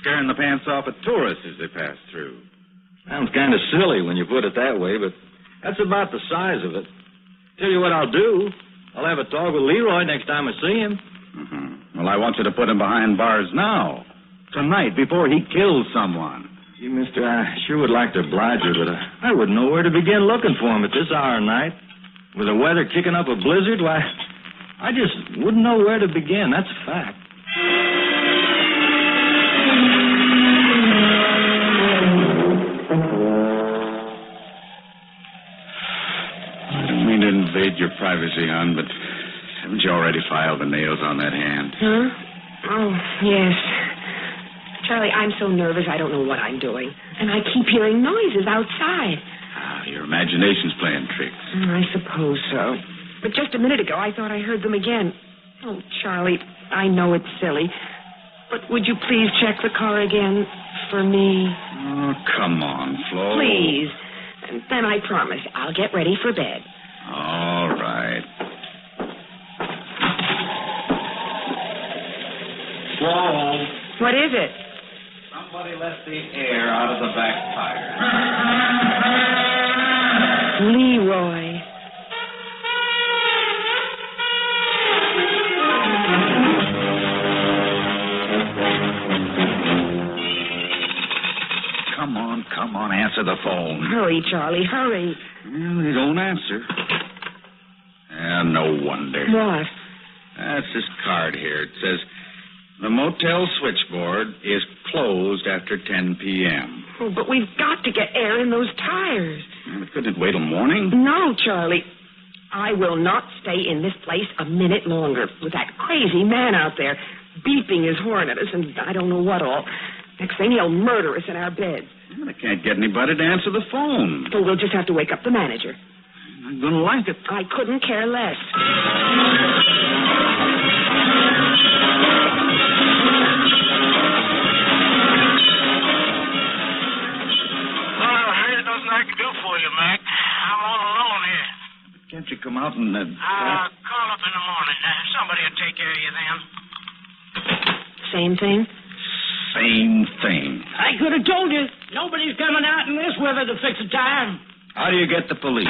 Speaker 16: scaring the pants off of tourists as they pass through.
Speaker 8: Sounds kind of silly when you put it that way, but that's about the size of it. Tell you what I'll do. I'll have a talk with Leroy next time I see him.
Speaker 16: Mm-hmm. Well, I want you to put him behind bars now. Tonight, before he kills someone.
Speaker 8: Gee, mister, I sure would like to oblige you, but I wouldn't know where to begin looking for him at this hour of night. With the weather kicking up a blizzard, why, I just wouldn't know where to begin. That's a fact.
Speaker 16: I don't mean to invade your privacy, hon, but haven't you already filed the nails on that hand?
Speaker 18: Huh? Oh, yes. Charlie, I'm so nervous I don't know what I'm doing. And I keep hearing noises outside.
Speaker 16: Your imagination's playing tricks.
Speaker 18: I suppose so. But just a minute ago, I thought I heard them again. Oh, Charlie, I know it's silly. But would you please check the car again for me?
Speaker 16: Oh, come on, Flo.
Speaker 18: Please. And then I promise I'll get ready for bed.
Speaker 16: All right.
Speaker 8: Flo.
Speaker 18: What is it?
Speaker 16: Somebody let the air out of the back tire.
Speaker 18: Leroy.
Speaker 16: Come on, answer the phone.
Speaker 18: Hurry, Charlie, hurry.
Speaker 16: Well, they don't answer. No wonder.
Speaker 18: What?
Speaker 16: That's this card here. It says, the motel switchboard is closed after 10 p.m.
Speaker 18: Oh, but we've got to get air in those tires.
Speaker 16: Well, couldn't it wait till morning?
Speaker 18: No, Charlie. I will not stay in this place a minute longer with that crazy man out there beeping his horn at us and I don't know what all. Next thing, he'll murder us in our beds.
Speaker 16: Well, I can't get anybody to answer the phone.
Speaker 18: So we'll just have to wake up the manager.
Speaker 16: I'm going to like it.
Speaker 18: I couldn't care less.
Speaker 13: There's nothing I can do for you, Mac. I'm all alone here.
Speaker 16: Can't you come out and...
Speaker 13: call up in the morning. Somebody will take care of you then.
Speaker 18: Same thing?
Speaker 16: Same thing.
Speaker 2: I could have told you. Nobody's coming out in this weather to fix a tire.
Speaker 16: How do you get the police?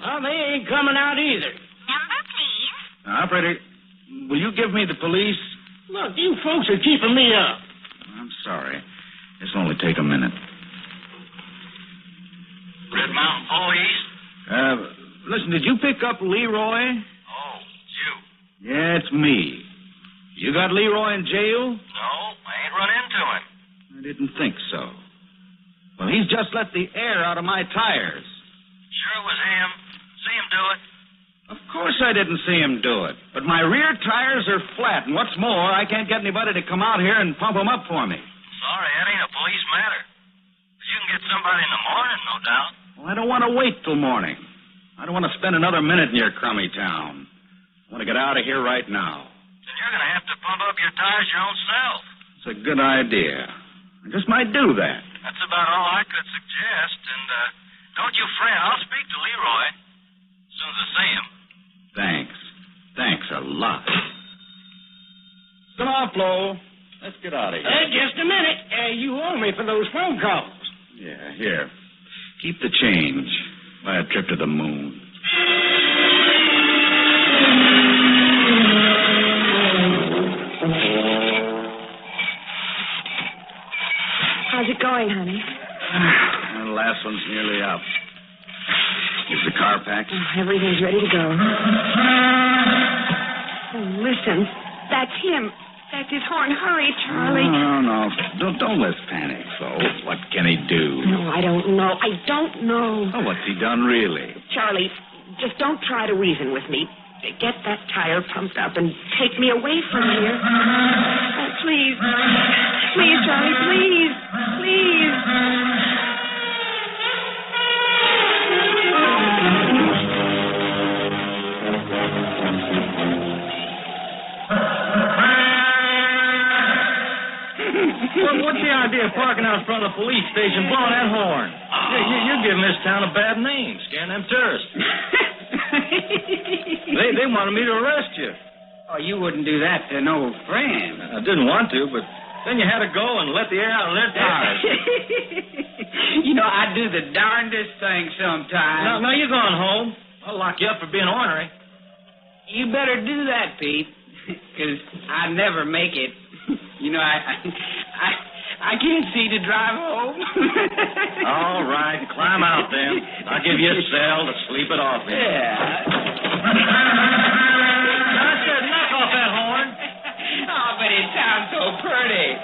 Speaker 2: Well, they ain't coming out either.
Speaker 13: Number, please.
Speaker 16: Now, operator, will you give me the police?
Speaker 2: Look, you folks are keeping me up.
Speaker 16: I'm sorry. This'll only take a minute.
Speaker 13: Red Mountain Police?
Speaker 16: Listen, did you pick up Leroy?
Speaker 13: Oh, you.
Speaker 16: Yeah, it's me. You got Leroy in jail?
Speaker 13: No, I ain't run into him.
Speaker 16: I didn't think so. Well, he's just let the air out of my tires.
Speaker 13: Sure it was him. See him do it?
Speaker 16: Of course I didn't see him do it. But my rear tires are flat, and what's more, I can't get anybody to come out here and pump them up for me.
Speaker 13: Sorry, that
Speaker 8: somebody in the morning, no doubt.
Speaker 16: Well, I don't want to wait till morning. I don't want to spend another minute in your crummy town. I want to get out of here right now.
Speaker 8: Then you're going to have to pump up your tires your own self.
Speaker 16: It's a good idea. I just might do that.
Speaker 8: That's about all I could suggest. And don't you fret. I'll speak to Leroy as soon as I see him.
Speaker 16: Thanks. Thanks a lot. Come on, Flo. Let's get out of here.
Speaker 2: Just a minute. You owe me for those phone calls.
Speaker 16: Yeah, here. Keep the change. Buy a trip to the moon.
Speaker 18: How's it going, honey?
Speaker 16: The last one's nearly up. Is the car packed?
Speaker 18: Everything's ready to go. Oh, listen. That's him. That's his horn. Hurry, Charlie.
Speaker 16: No. Don't let's panic, Flo. What can he do?
Speaker 18: No, I don't know. I don't know.
Speaker 16: Oh, what's he done, really?
Speaker 18: Charlie, just don't try to reason with me. Get that tire pumped up and take me away from here. Oh, please. Please, Charlie, please. Please.
Speaker 8: What's the idea of parking out in front of the police station blowing that horn? You're giving this town a bad name, scaring them tourists. They wanted me to arrest you.
Speaker 2: Oh, you wouldn't do that to no friend.
Speaker 8: I didn't want to, but then you had to go and let the air out of their tires.
Speaker 2: You know, I do the darndest thing sometimes.
Speaker 8: No, you're going home. I'll lock you up for being ornery.
Speaker 2: You better do that, Pete, because I never make it. You know, I can't see to drive home.
Speaker 8: All right, climb out then. I'll give you a cell to sleep it off in.
Speaker 2: Yeah.
Speaker 8: I said knock off that horn.
Speaker 2: Oh, but it sounds so pretty.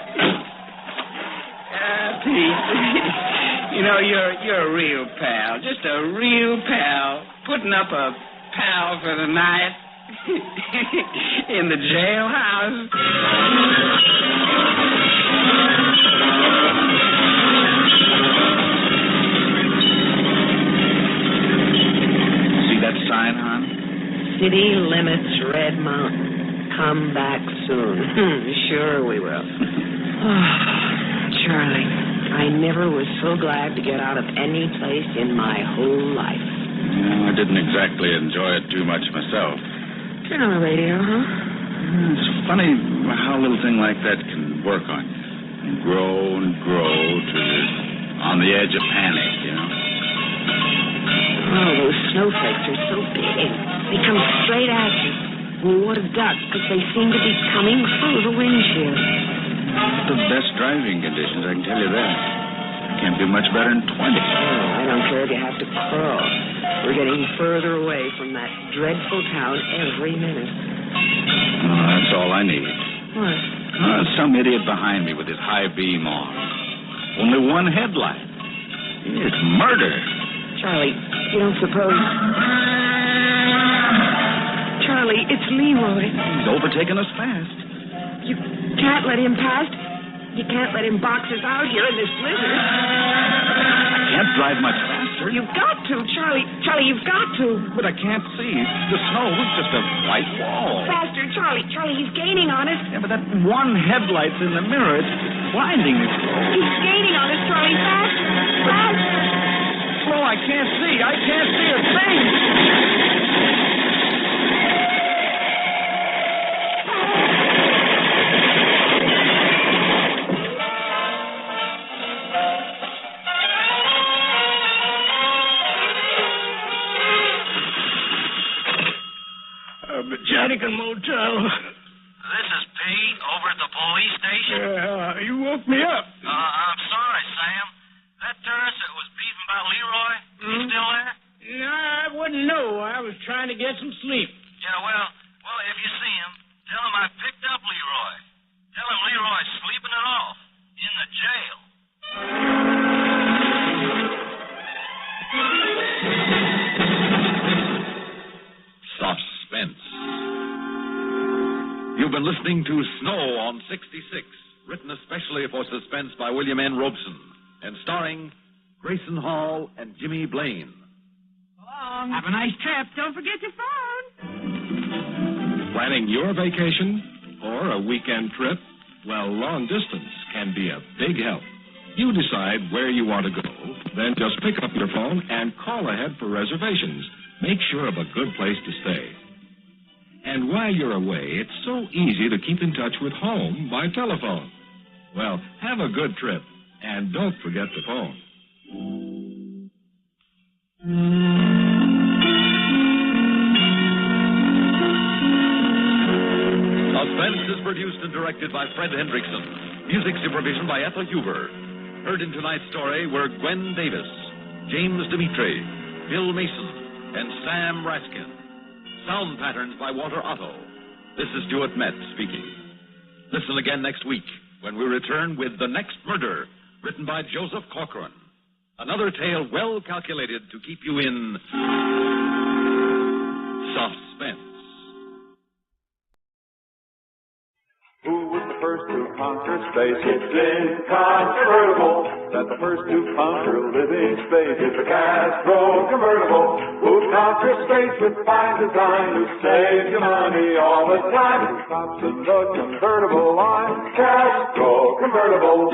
Speaker 2: Pete, you know, you're a real pal. Just a real pal. Putting up a pal for the night in the jailhouse.
Speaker 16: Sign, hon?
Speaker 18: City limits Red Mountain. Come back soon. Sure we will. Oh, Charlie, I never was so glad to get out of any place in my whole life.
Speaker 16: I didn't exactly enjoy it too much myself.
Speaker 18: Turn on the radio, huh?
Speaker 16: It's funny how a little thing like that can work on you. And grow till you're on the edge of panic, you know?
Speaker 18: Oh, those snowflakes are so big. They come straight at you. We want to duck because they seem to be coming through the windshield.
Speaker 16: The best driving conditions, I can tell you that. Can't be much better than 20.
Speaker 18: Oh, I don't care if you have to crawl. We're getting further away from that dreadful town every minute.
Speaker 16: Oh, that's all I need.
Speaker 18: What?
Speaker 16: Some idiot behind me with his high beam on. Only one headlight. It's murder.
Speaker 18: Charlie, you don't suppose... Charlie, it's Leroy.
Speaker 16: He's overtaken us fast.
Speaker 18: You can't let him past. You can't let him box us out here in this blizzard.
Speaker 16: I can't drive much faster.
Speaker 18: You've got to, Charlie. Charlie, you've got to.
Speaker 16: But I can't see. The snow is just a white wall.
Speaker 18: Faster, Charlie. Charlie, he's gaining on us.
Speaker 16: Yeah, but that one headlight's in the mirror. It's blinding me.
Speaker 18: He's gaining on us, Charlie. Faster. Faster.
Speaker 16: Flo, I can't see. I can't see a thing.
Speaker 2: Jennigan Motel.
Speaker 8: This is Pete over at the police station.
Speaker 2: Yeah, you woke me up.
Speaker 8: I'm sorry, Sam. That tourist that was beaten by Leroy, he still there?
Speaker 2: No, I wouldn't know. I was trying to get some sleep.
Speaker 8: Yeah, well, if you see him, tell him I picked up Leroy. Tell him Leroy's sleeping it off in the jail.
Speaker 11: Suspense. You've been listening to Snow on 66, written especially for Suspense by William N. Robeson, and starring
Speaker 4: Grayson Hall, and Jimmy Blaine.
Speaker 13: Have a nice trip. Don't forget your phone.
Speaker 14: Planning your vacation or a weekend trip? Well, long distance can be a big help. You decide where you want to go, then just pick up your phone and call ahead for reservations. Make sure of a good place to stay. And while you're away, it's so easy to keep in touch with home by telephone. Well, have a good trip, and don't forget the phone.
Speaker 11: Suspense is produced and directed by Fred Hendrickson. Music supervision by Ethel Huber. Heard in tonight's story were Gwen Davis, James Dimitri, Bill Mason, and Sam Raskin. Sound patterns by Walter Otto. This is Stuart Metz speaking. Listen again next week when we return with The Next Murder, written by Joseph Corcoran. Another tale well calculated to keep you in suspense.
Speaker 22: Who was the first to conquer space? It's incontrovertible that the first to conquer living space is the Castro convertible. Who conquers space with fine design, who saves you money all the time, who stops in the convertible line. Castro convertible.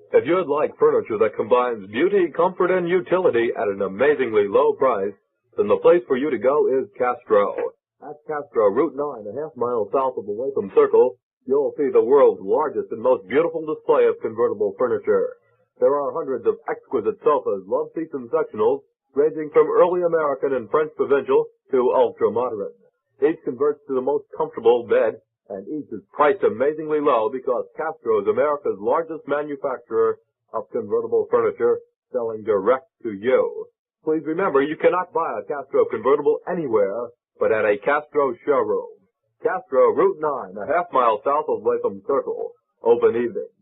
Speaker 23: If you'd like furniture that combines beauty, comfort, and utility at an amazingly low price, then the place for you to go is Castro. At Castro, Route 9, a half-mile south of the Latham Circle, you'll see the world's largest and most beautiful display of convertible furniture. There are hundreds of exquisite sofas, love seats, and sectionals, ranging from early American and French provincial to ultra-modern. Each converts to the most comfortable bed, and each is priced amazingly low because Castro is America's largest manufacturer of convertible furniture, selling direct to you. Please remember, you cannot buy a Castro convertible anywhere but at a Castro showroom. Castro, Route 9, a half-mile south of Latham Circle. Open evenings.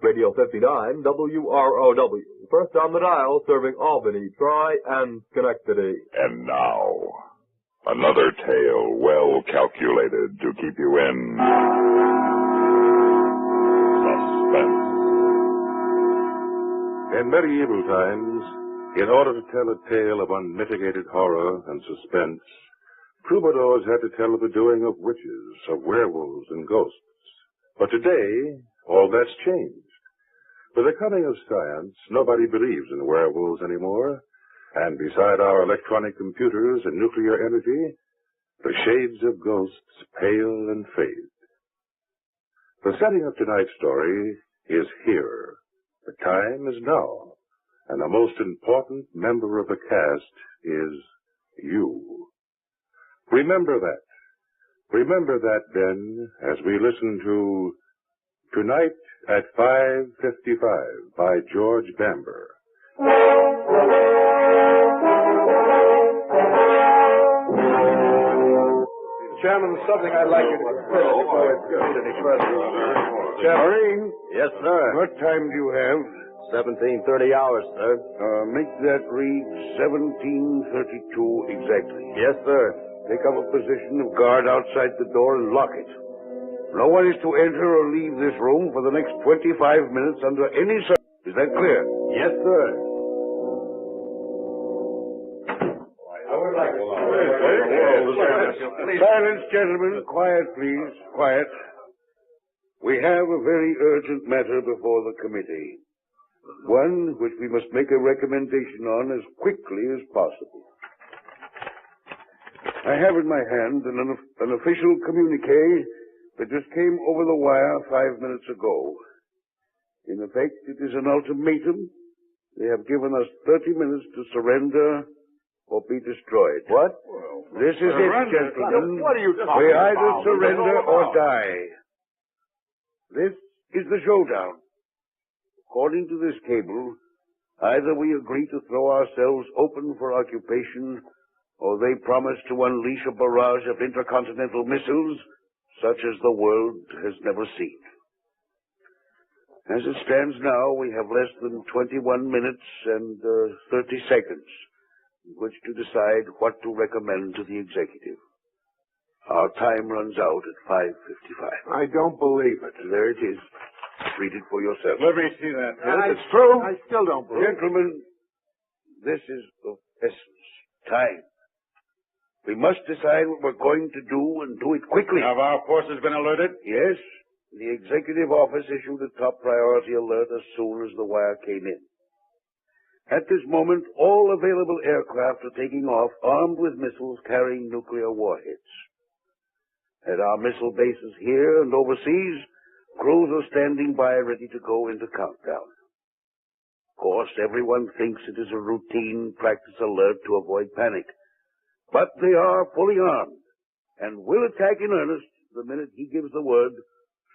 Speaker 23: Radio 59, WROW. First on the dial, serving Albany, Troy, and Schenectady.
Speaker 24: And now, another tale well calculated to keep you in suspense.
Speaker 26: In medieval times, in order to tell a tale of unmitigated horror and suspense, troubadours had to tell of the doing of witches, of werewolves and ghosts. But today, all that's changed. With the coming of science, nobody believes in werewolves anymore, and beside our electronic computers and nuclear energy, the shades of ghosts pale and fade. The setting of tonight's story is here. The time is now, and the most important member of the cast is you. Remember that. Remember that, then, as we listen to Tonight at 5:55 by George Bamber.
Speaker 25: Chairman, something I'd like you to consider before it goes any further. Chairman?
Speaker 1: Yes, sir.
Speaker 25: What time do you have?
Speaker 1: 17:30 hours, sir.
Speaker 25: Make that read 17:32 exactly.
Speaker 1: Yes, sir.
Speaker 25: Take up a position of guard outside the door and lock it. No one is to enter or leave this room for the next 25 minutes under any circumstances. Is that clear?
Speaker 1: Yes, sir.
Speaker 25: Silence, gentlemen. Quiet, please. Quiet. We have a very urgent matter before the committee. One which we must make a recommendation on as quickly as possible. I have in my hand an official communique that just came over the wire 5 minutes ago. In effect, it is an ultimatum. They have given us 30 minutes to surrender or be destroyed.
Speaker 1: What?
Speaker 25: This is it, gentlemen.
Speaker 1: What are you talking
Speaker 25: We
Speaker 1: about?
Speaker 25: either surrender or die. This is the showdown. According to this cable, either we agree to throw ourselves open for occupation, or they promise to unleash a barrage of intercontinental missiles such as the world has never seen. As it stands now, we have less than 21 minutes and 30 seconds in which to decide what to recommend to the executive. Our time runs out at 5:55. I don't believe it. There it is.
Speaker 6: read it for yourself.
Speaker 25: Let me see that.
Speaker 6: It's true.
Speaker 25: I still don't believe it.
Speaker 6: Gentlemen, this is of essence. Time. We must decide what we're going to do and do it quickly.
Speaker 25: Have our forces been alerted?
Speaker 6: Yes. The executive office issued a top priority alert as soon as the wire came in. At this moment, all available aircraft are taking off armed with missiles carrying nuclear warheads. At our missile bases here and overseas, crews are standing by ready to go into countdown. Of course, everyone thinks it is a routine practice alert to avoid panic. But they are fully armed and will attack in earnest the minute he gives the word,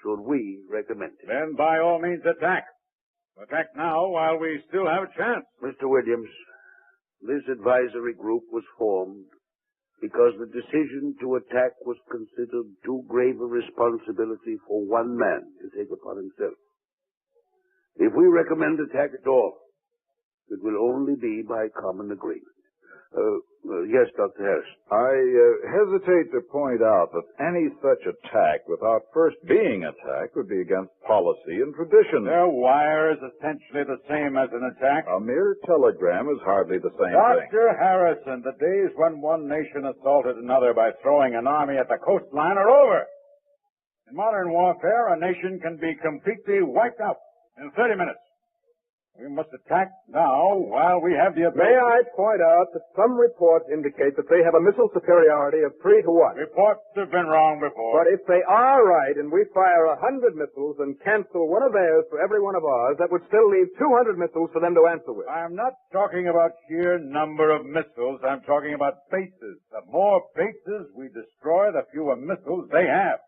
Speaker 6: should we recommend it.
Speaker 25: Then by all means attack. Attack now while we still have a chance.
Speaker 6: Mr. Williams, this advisory group was formed because the decision to attack was considered too grave a responsibility for one man to take upon himself. If we recommend attack at all, it will only be by common agreement. Yes, Dr. Harris.
Speaker 3: I hesitate to point out that any such attack without first being attacked would be against policy and tradition.
Speaker 25: Their wire is essentially the same as an attack.
Speaker 3: A mere telegram is hardly the same thing.
Speaker 25: Dr. Harrison, the days when one nation assaulted another by throwing an army at the coastline are over. In modern warfare, a nation can be completely wiped out in 30 minutes. We must attack now while we have the ability.
Speaker 9: May I point out that some reports indicate that they have a missile superiority of 3 to 1.
Speaker 25: Reports have been wrong before.
Speaker 9: But if they are right and we fire 100 missiles and cancel one of theirs for every one of ours, that would still leave 200 missiles for them to answer with.
Speaker 25: I'm not talking about sheer number of missiles. I'm talking about bases. The more bases we destroy, the fewer missiles they have.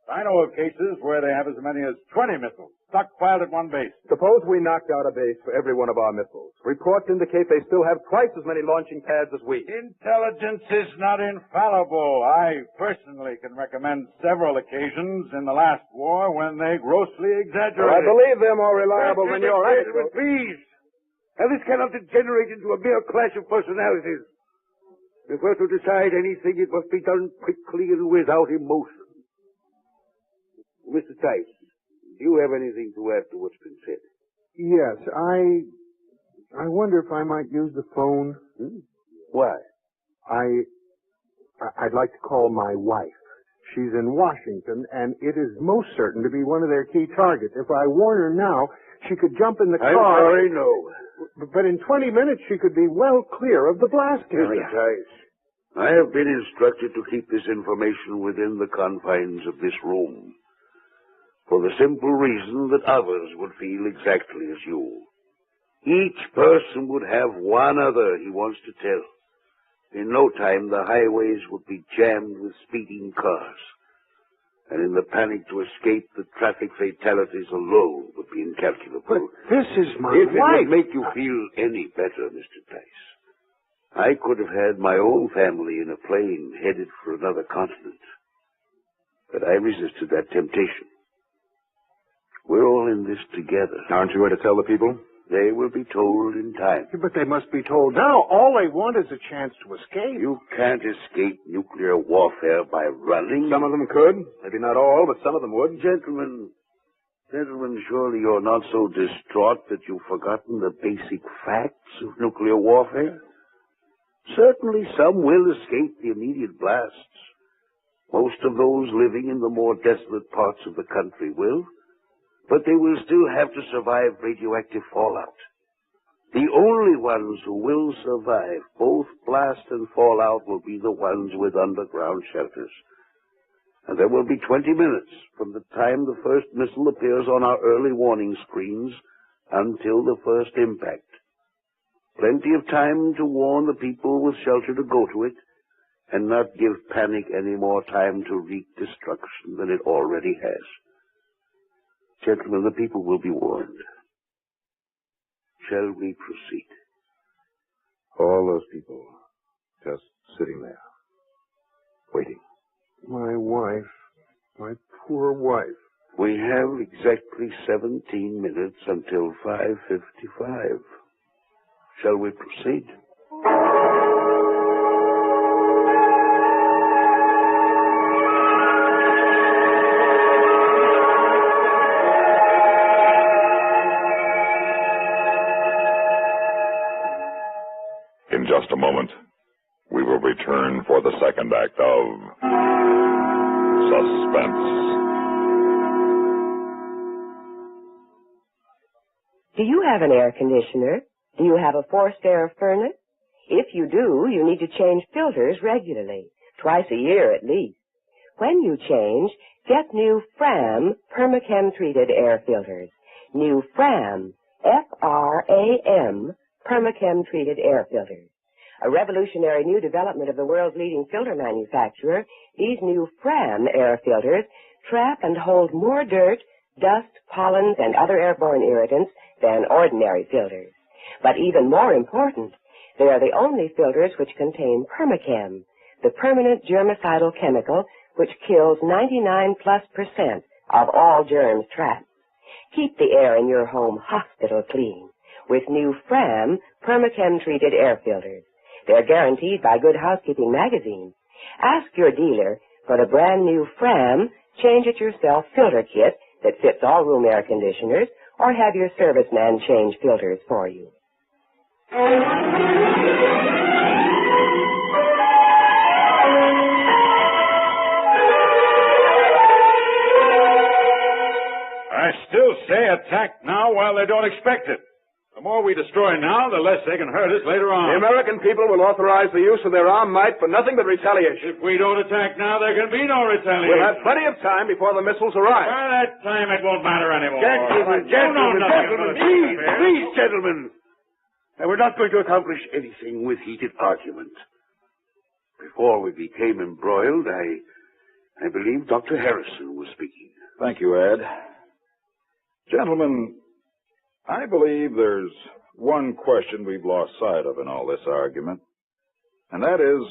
Speaker 25: I know of cases where they have as many as 20 missiles stockpiled at one base.
Speaker 9: Suppose we knocked out a base for every one of our missiles. Reports indicate they still have twice as many launching pads as we.
Speaker 25: Intelligence is not infallible. I personally can recommend several occasions in the last war when they grossly exaggerated.
Speaker 9: Well, I believe they're more reliable than your anecdote.
Speaker 6: Please. Now, this cannot degenerate into a mere clash of personalities. If we're to decide anything, it must be done quickly and without emotion. Mr. Tice, do you have anything to add to what's been said?
Speaker 9: Yes, I wonder if I might use the phone.
Speaker 6: Why?
Speaker 9: I'd like to call my wife. She's in Washington, and it is most certain to be one of their key targets. If I warn her now, she could jump in the car.
Speaker 6: I'm sorry, no.
Speaker 9: But in 20 minutes, she could be well clear of the blast area.
Speaker 6: Mr. Tice, I have been instructed to keep this information within the confines of this room, for the simple reason that others would feel exactly as you. Each person would have one other he wants to tell. In no time, the highways would be jammed with speeding cars. And in the panic to escape, the traffic fatalities alone would be incalculable.
Speaker 9: But this is my
Speaker 6: wife. If it
Speaker 9: wife.
Speaker 6: would make you feel any better, Mr. Tice, I could have had my own family in a plane headed for another continent. But I resisted that temptation. We're all in this together.
Speaker 3: Aren't you going to tell the people?
Speaker 6: They will be told in time.
Speaker 9: But they must be told now. All they want is a chance to escape.
Speaker 6: You can't escape nuclear warfare by running.
Speaker 9: Some of them could. Maybe not all, but some of them would.
Speaker 6: Gentlemen, surely you're not so distraught that you've forgotten the basic facts of nuclear warfare? Certainly some will escape the immediate blasts. Most of those living in the more desolate parts of the country will. But they will still have to survive radioactive fallout. The only ones who will survive both blast and fallout will be the ones with underground shelters. And there will be 20 minutes from the time the first missile appears on our early warning screens until the first impact. Plenty of time to warn the people with shelter to go to it and not give panic any more time to wreak destruction than it already has. Gentlemen, the people will be warned. Shall we proceed?
Speaker 3: All those people just sitting there, waiting.
Speaker 9: My wife. My poor wife.
Speaker 6: We have exactly 17 minutes until 5:55. Shall we proceed?
Speaker 24: second act of Suspense.
Speaker 10: Do you have an air conditioner? Do you have a forced air furnace? If you do, you need to change filters regularly, twice a year at least. When you change, get new Fram Permachem-treated air filters. New Fram, F-R-A-M, Permachem-treated air filters. A revolutionary new development of the world's leading filter manufacturer, these new Fram air filters trap and hold more dirt, dust, pollens, and other airborne irritants than ordinary filters. But even more important, they are the only filters which contain Permachem, the permanent germicidal chemical which kills 99+% of all germs trapped. Keep the air in your home hospital clean with new Fram Permachem-treated air filters. They're guaranteed by Good Housekeeping magazine. Ask your dealer for the brand new Fram Change-It-Yourself filter kit that fits all room air conditioners, or have your serviceman change filters for you.
Speaker 15: I still say attack now while they don't expect it. The more we destroy now, the less they can hurt us later on.
Speaker 17: The American people will authorize the use of their armed might for nothing but retaliation.
Speaker 15: If we don't attack now, there can be no retaliation.
Speaker 17: We'll have plenty of time before the missiles arrive.
Speaker 15: By that time, it won't matter anymore.
Speaker 6: Gentlemen, please, gentlemen. And we're not going to accomplish anything with heated argument. Before we became embroiled, I believe Dr. Harrison was speaking.
Speaker 3: Thank you, Ed. Gentlemen, I believe there's one question we've lost sight of in all this argument, and that is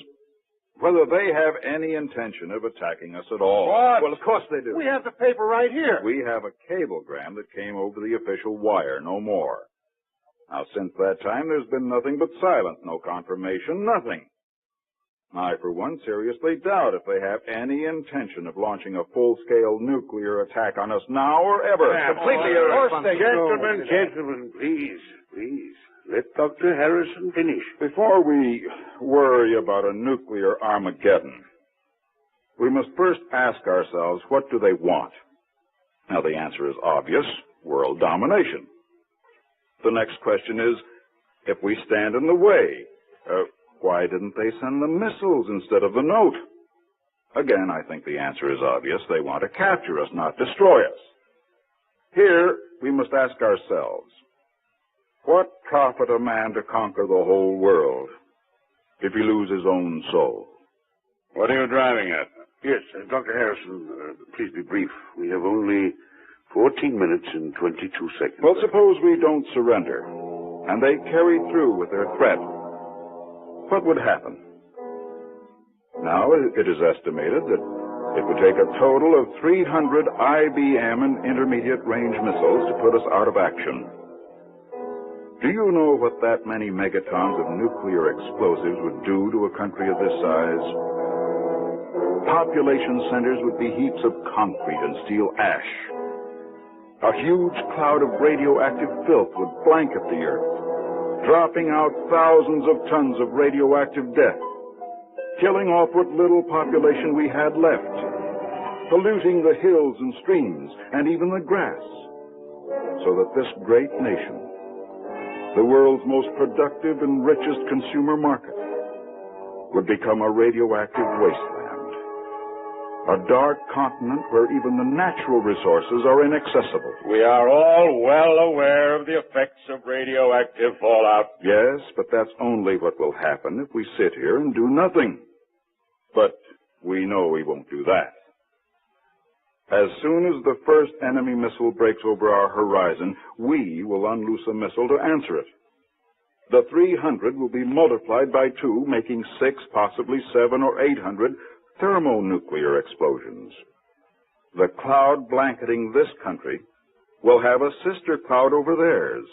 Speaker 3: whether they have any intention of attacking us at all.
Speaker 17: What? Well, of course they do. We have the paper right here.
Speaker 3: We have a cablegram that came over the official wire, no more. Now, since that time, there's been nothing but silence, no confirmation, nothing. I, for one, seriously doubt if they have any intention of launching a full-scale nuclear attack on us now or ever.
Speaker 17: Completely irresponsible.
Speaker 6: Gentlemen, please. Let Dr. Harrison finish.
Speaker 3: Before we worry about a nuclear Armageddon, we must first ask ourselves, what do they want? Now, the answer is obvious: world domination. The next question is, if we stand in the way, why didn't they send the missiles instead of the note? Again, I think the answer is obvious. They want to capture us, not destroy us. Here, we must ask ourselves, what profit a man to conquer the whole world if he lose his own soul?
Speaker 15: What are you driving at?
Speaker 6: Yes, Dr. Harrison, please be brief. We have only 14 minutes and 22 seconds.
Speaker 3: Well, suppose we don't surrender, and they carry through with their threat. What would happen? Now, it is estimated that it would take a total of 300 IBM and intermediate-range missiles to put us out of action. Do you know what that many megatons of nuclear explosives would do to a country of this size? Population centers would be heaps of concrete and steel ash. A huge cloud of radioactive filth would blanket the earth, dropping out thousands of tons of radioactive death, killing off what little population we had left, polluting the hills and streams and even the grass, so that this great nation, the world's most productive and richest consumer market, would become a radioactive wasteland. A dark continent where even the natural resources are inaccessible.
Speaker 15: We are all well aware of the effects of radioactive fallout.
Speaker 3: Yes, but that's only what will happen if we sit here and do nothing. But we know we won't do that. As soon as the first enemy missile breaks over our horizon, we will unloose a missile to answer it. The 300 will be multiplied by 2, making 6, possibly 7 or 800 thermonuclear explosions. The cloud blanketing this country will have a sister cloud over theirs,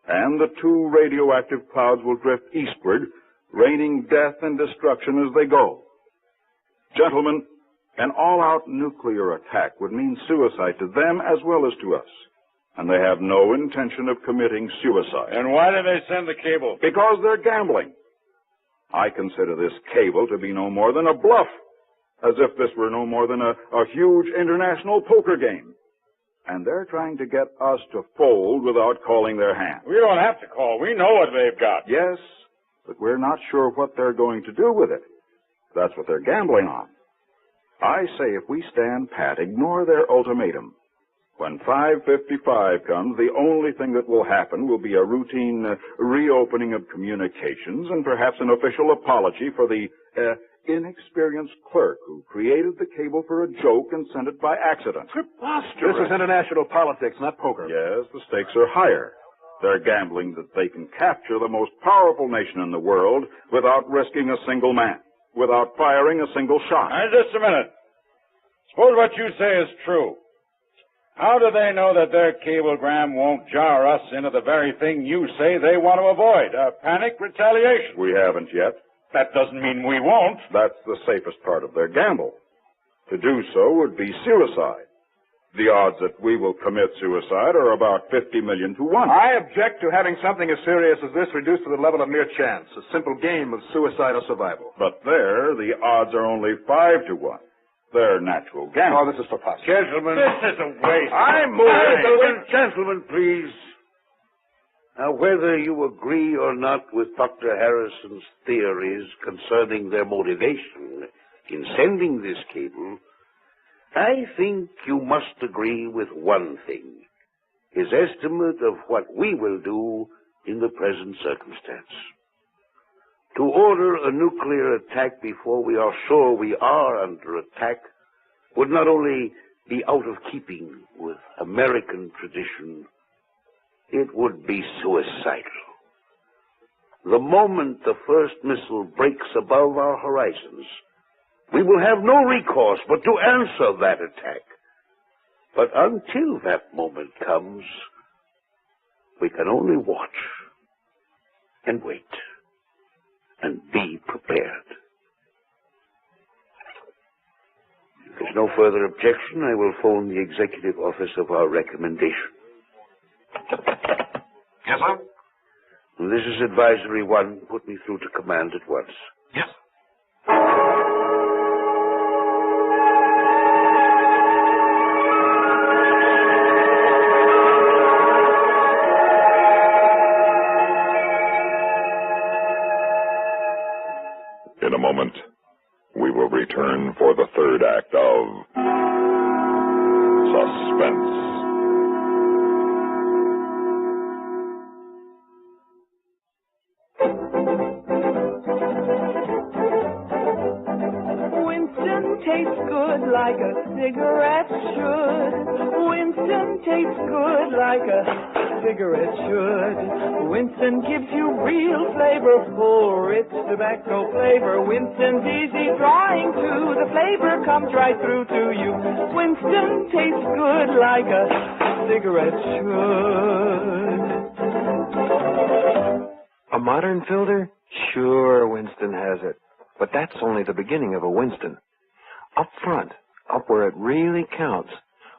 Speaker 3: and the 2 radioactive clouds will drift eastward, raining death and destruction as they go. Gentlemen, an all-out nuclear attack would mean suicide to them as well as to us, and they have no intention of committing suicide.
Speaker 15: And why did they send the cable?
Speaker 3: Because they're gambling.
Speaker 5: I consider this cable to be no more than a bluff, as if this were no more than a huge international poker game. And they're trying to get us to fold without calling their hand.
Speaker 15: We don't have to call. We know what they've got.
Speaker 5: Yes, but we're not sure what they're going to do with it. That's what they're gambling on. I say if we stand pat, ignore their ultimatum. When 5:55 comes, the only thing that will happen will be a routine reopening of communications and perhaps an official apology for the inexperienced clerk who created the cable for a joke and sent it by accident.
Speaker 17: This is international politics, not poker.
Speaker 5: Yes, the stakes are higher. They're gambling that they can capture the most powerful nation in the world without risking a single man, without firing a single shot.
Speaker 15: Now, just a minute. Suppose what you say is true. How do they know that their cablegram won't jar us into the very thing you say they want to avoid, a panic retaliation?
Speaker 5: We haven't yet.
Speaker 15: That doesn't mean we won't.
Speaker 5: That's the safest part of their gamble. To do so would be suicide. The odds that we will commit suicide are about 50 million to 1.
Speaker 17: I object to having something as serious as this reduced to the level of mere chance, a simple game of suicide or survival.
Speaker 5: But there, the odds are only 5 to 1. They're natural gamble.
Speaker 17: Oh, this is preposterous.
Speaker 6: Gentlemen.
Speaker 15: This is a waste.
Speaker 6: I'm moving. Gentlemen, please. Now, whether you agree or not with Dr. Harrison's theories concerning their motivation in sending this cable, I think you must agree with one thing, his estimate of what we will do in the present circumstance. To order a nuclear attack before we are sure we are under attack would not only be out of keeping with American tradition, it would be suicidal. The moment the first missile breaks above our horizons, we will have no recourse but to answer that attack. But until that moment comes, we can only watch and wait and be prepared. If there's no further objection, I will phone the executive office of our recommendation.
Speaker 16: Yes, sir?
Speaker 6: This is Advisory 1. Put me through to command at once.
Speaker 16: Yes.
Speaker 24: In a moment, we will return for the third act of Suspense.
Speaker 7: Winston tastes good like a cigarette should. Winston tastes good like a cigarette should. Winston gives you real flavor, full, rich tobacco flavor. Winston's easy drawing too. The flavor comes right through to you. Winston tastes good like a cigarette should.
Speaker 9: A modern filter? Sure, Winston has it. But that's only the beginning of a Winston. Up front, up where it really counts,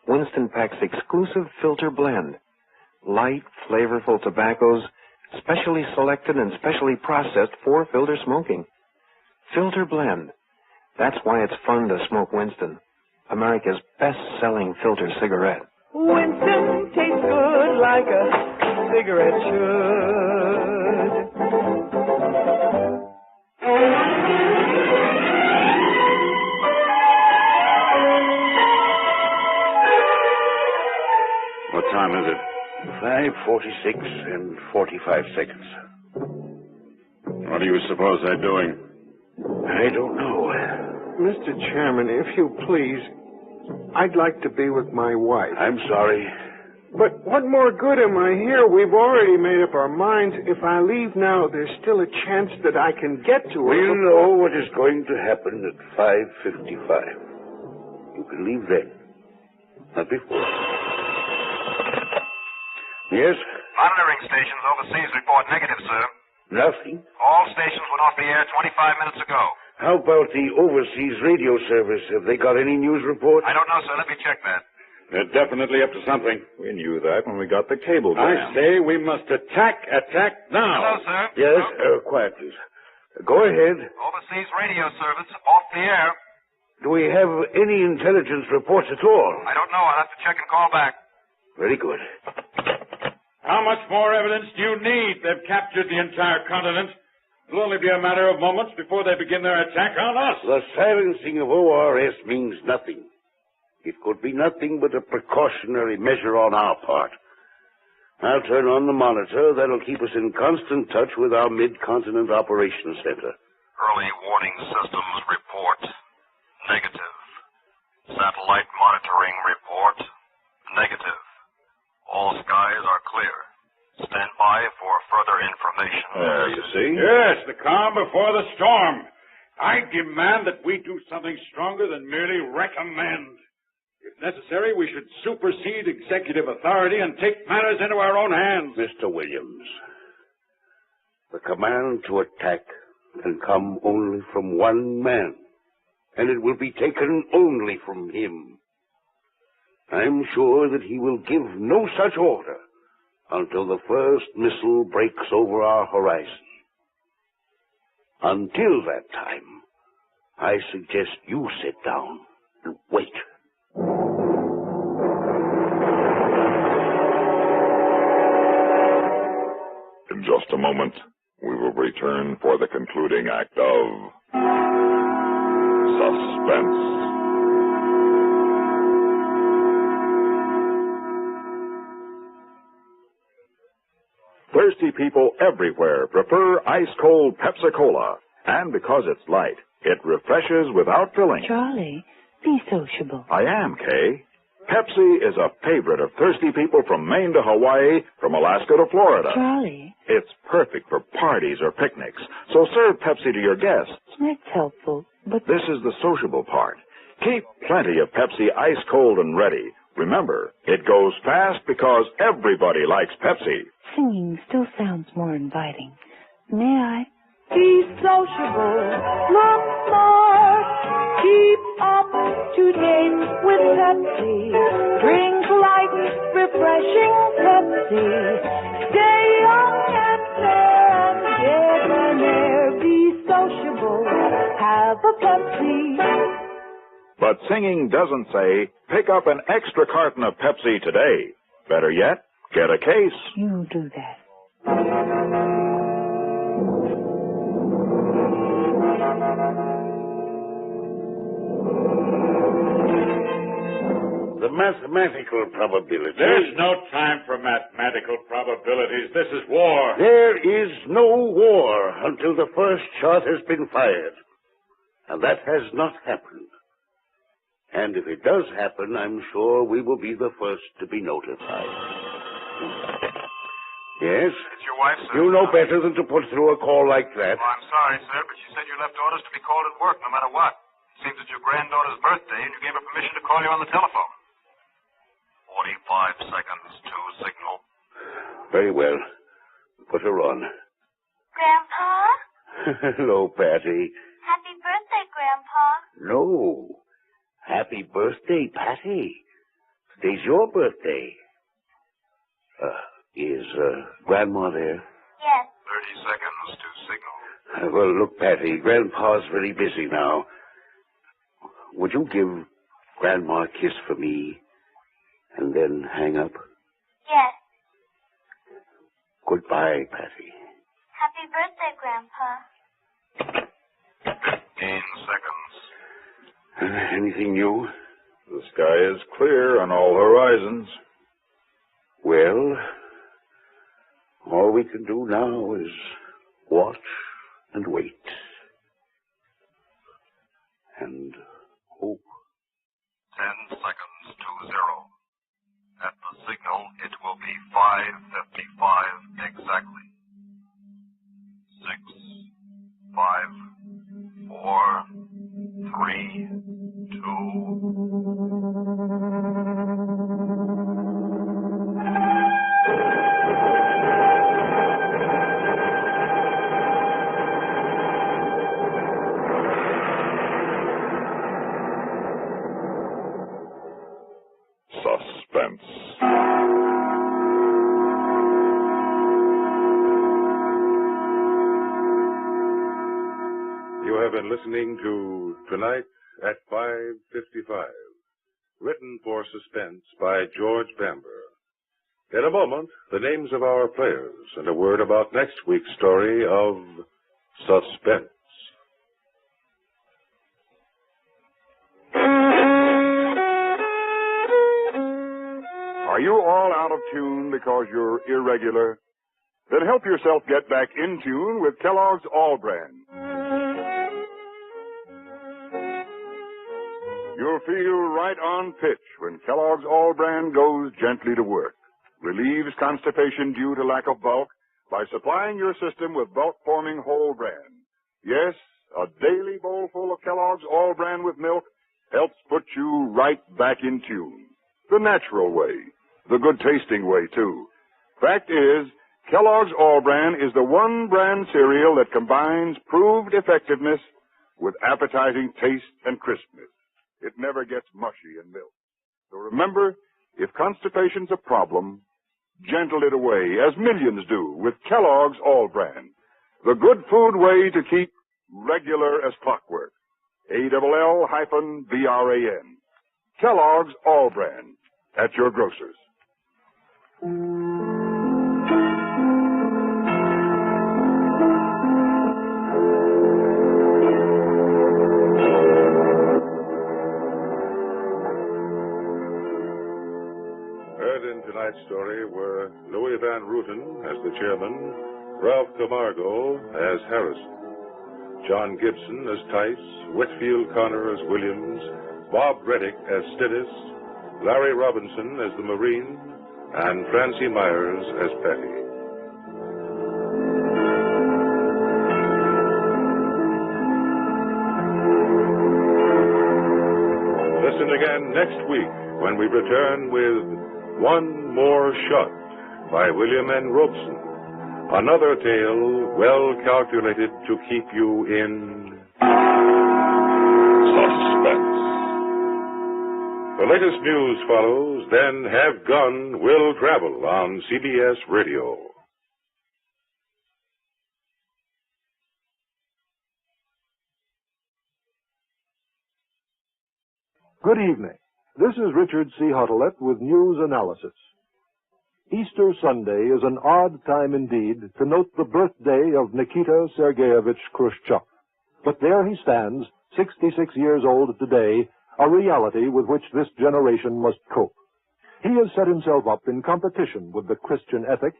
Speaker 9: Winston packs exclusive filter blend. Light, flavorful tobaccos, specially selected and specially processed for filter smoking. Filter blend. That's why it's fun to smoke Winston, America's best-selling filter cigarette.
Speaker 7: Winston tastes good like a cigarette should.
Speaker 6: What time is it? 5:46 and 45 seconds.
Speaker 15: What do you suppose they're doing?
Speaker 6: I don't know.
Speaker 9: Mr. Chairman, if you please, I'd like to be with my wife.
Speaker 6: I'm sorry.
Speaker 9: But what more good am I here? We've already made up our minds. If I leave now, there's still a chance that I can get to her.
Speaker 6: We'll know what is going to happen at 5:55. You can leave then. Not before. Yes?
Speaker 16: Monitoring stations overseas report negative, sir.
Speaker 6: Nothing?
Speaker 16: All stations went off the air 25 minutes ago.
Speaker 6: How about the overseas radio service? Have they got any news reports?
Speaker 16: I don't know, sir. Let me check that.
Speaker 15: They're definitely up to something.
Speaker 5: We knew that when we got the cable
Speaker 15: I
Speaker 5: down.
Speaker 15: say we must attack now.
Speaker 16: Hello, sir.
Speaker 6: Yes? Quiet, please. Go ahead.
Speaker 2: Overseas radio service, off the air.
Speaker 6: Do we have any intelligence reports at all?
Speaker 2: I don't know. I'll have to check and call back.
Speaker 6: Very good.
Speaker 15: How much more evidence do you need? They've captured the entire continent. It'll only be a matter of moments before they begin their attack on us.
Speaker 6: The silencing of ORS means nothing. It could be nothing but a precautionary measure on our part. I'll turn on the monitor. That'll keep us in constant touch with our Mid-Continent Operations Center.
Speaker 12: Early warning systems report negative. Satellite monitoring report negative. All skies are clear. Stand by for further information.
Speaker 6: There, you see?
Speaker 15: Yes, the calm before the storm. I demand that we do something stronger than merely recommend. If necessary, we should supersede executive authority and take matters into our own hands.
Speaker 6: Mr. Williams, the command to attack can come only from one man, and it will be taken only from him. I'm sure that he will give no such order until the first missile breaks over our horizon. Until that time, I suggest you sit down and wait.
Speaker 24: In just a moment, we will return for the concluding act of Suspense. Thirsty people everywhere prefer ice-cold Pepsi-Cola. And because it's light, it refreshes without filling.
Speaker 18: Charlie, be sociable.
Speaker 24: I am, Kay. Pepsi is a favorite of thirsty people from Maine to Hawaii, from Alaska to Florida.
Speaker 18: Charlie.
Speaker 24: It's perfect for parties or picnics, so serve Pepsi to your guests.
Speaker 18: That's helpful, but...
Speaker 24: This is the sociable part. Keep plenty of Pepsi ice-cold and ready. Remember, it goes fast because everybody likes Pepsi.
Speaker 18: Singing still sounds more inviting. May I?
Speaker 7: Be sociable, look smart, keep up to date with Pepsi. Drink light, refreshing Pepsi. Stay young and fair and debonair. Be sociable, have a Pepsi.
Speaker 24: But singing doesn't say, pick up an extra carton of Pepsi today. Better yet, get a case.
Speaker 18: You do that.
Speaker 6: The mathematical probability.
Speaker 15: There's no time for mathematical probabilities. This is war.
Speaker 6: There is no war until the first shot has been fired. And that has not happened. And if it does happen, I'm sure we will be the first to be notified. Yes?
Speaker 12: It's your wife, sir.
Speaker 6: You know better than to put through a call like that.
Speaker 12: Oh, I'm sorry, sir, but she said you left orders to be called at work no matter what. It seems it's your granddaughter's birthday, and you gave her permission to call you on the telephone. 45 seconds to signal.
Speaker 6: Very well. Put her on.
Speaker 19: Grandpa?
Speaker 6: Hello, Patty.
Speaker 19: Happy birthday, Grandpa.
Speaker 6: No. Happy birthday, Patty. Today's your birthday. Is Grandma there?
Speaker 19: Yes.
Speaker 12: 30 seconds to signal.
Speaker 6: Well, look, Patty, Grandpa's very busy now. Would you give Grandma a kiss for me and then hang up?
Speaker 19: Yes.
Speaker 6: Goodbye, Patty.
Speaker 19: Happy birthday, Grandpa.
Speaker 12: 15 seconds.
Speaker 6: Anything new?
Speaker 24: The sky is clear on all horizons.
Speaker 6: Well, all we can do now is watch and wait. And hope.
Speaker 12: 10 seconds to 0. At the signal, it will be 5:55 exactly. 6, 5, 4, 3, 2. Suspense.
Speaker 26: been listening to Tonight at 5:55, written for Suspense by George Bamber. In a moment, the names of our players and a word about next week's story of Suspense.
Speaker 24: Are you all out of tune because you're irregular? Then help yourself get back in tune with Kellogg's All Brand. You'll feel right on pitch when Kellogg's All Brand goes gently to work. Relieves constipation due to lack of bulk by supplying your system with bulk-forming whole bran. Yes, a daily bowl full of Kellogg's All Brand with milk helps put you right back in tune. The natural way. The good-tasting way, too. Fact is, Kellogg's All Bran is the one brand cereal that combines proved effectiveness with appetizing taste and crispness. It never gets mushy in milk. So remember, if constipation's a problem, gentle it away, as millions do, with Kellogg's All Bran. The good food way to keep regular as clockwork. ALL-BRAN. Kellogg's All Bran. At your grocer's.
Speaker 26: Tonight's story were Louis Van Rooten as the chairman, Ralph Camargo as Harrison, John Gibson as Tice, Whitfield Connor as Williams, Bob Reddick as Stinnis, Larry Robinson as the Marine, and Francie Myers as Betty. Listen again next week when we return with One More Shot by William N. Robeson. Another tale well calculated to keep you in suspense. The latest news follows, then Have Gun Will Travel on CBS Radio.
Speaker 4: Good evening. This is Richard C. Huttelet with news analysis. Easter Sunday is an odd time indeed to note the birthday of Nikita Sergeyevich Khrushchev. But there he stands, 66 years old today, a reality with which this generation must cope. He has set himself up in competition with the Christian ethic.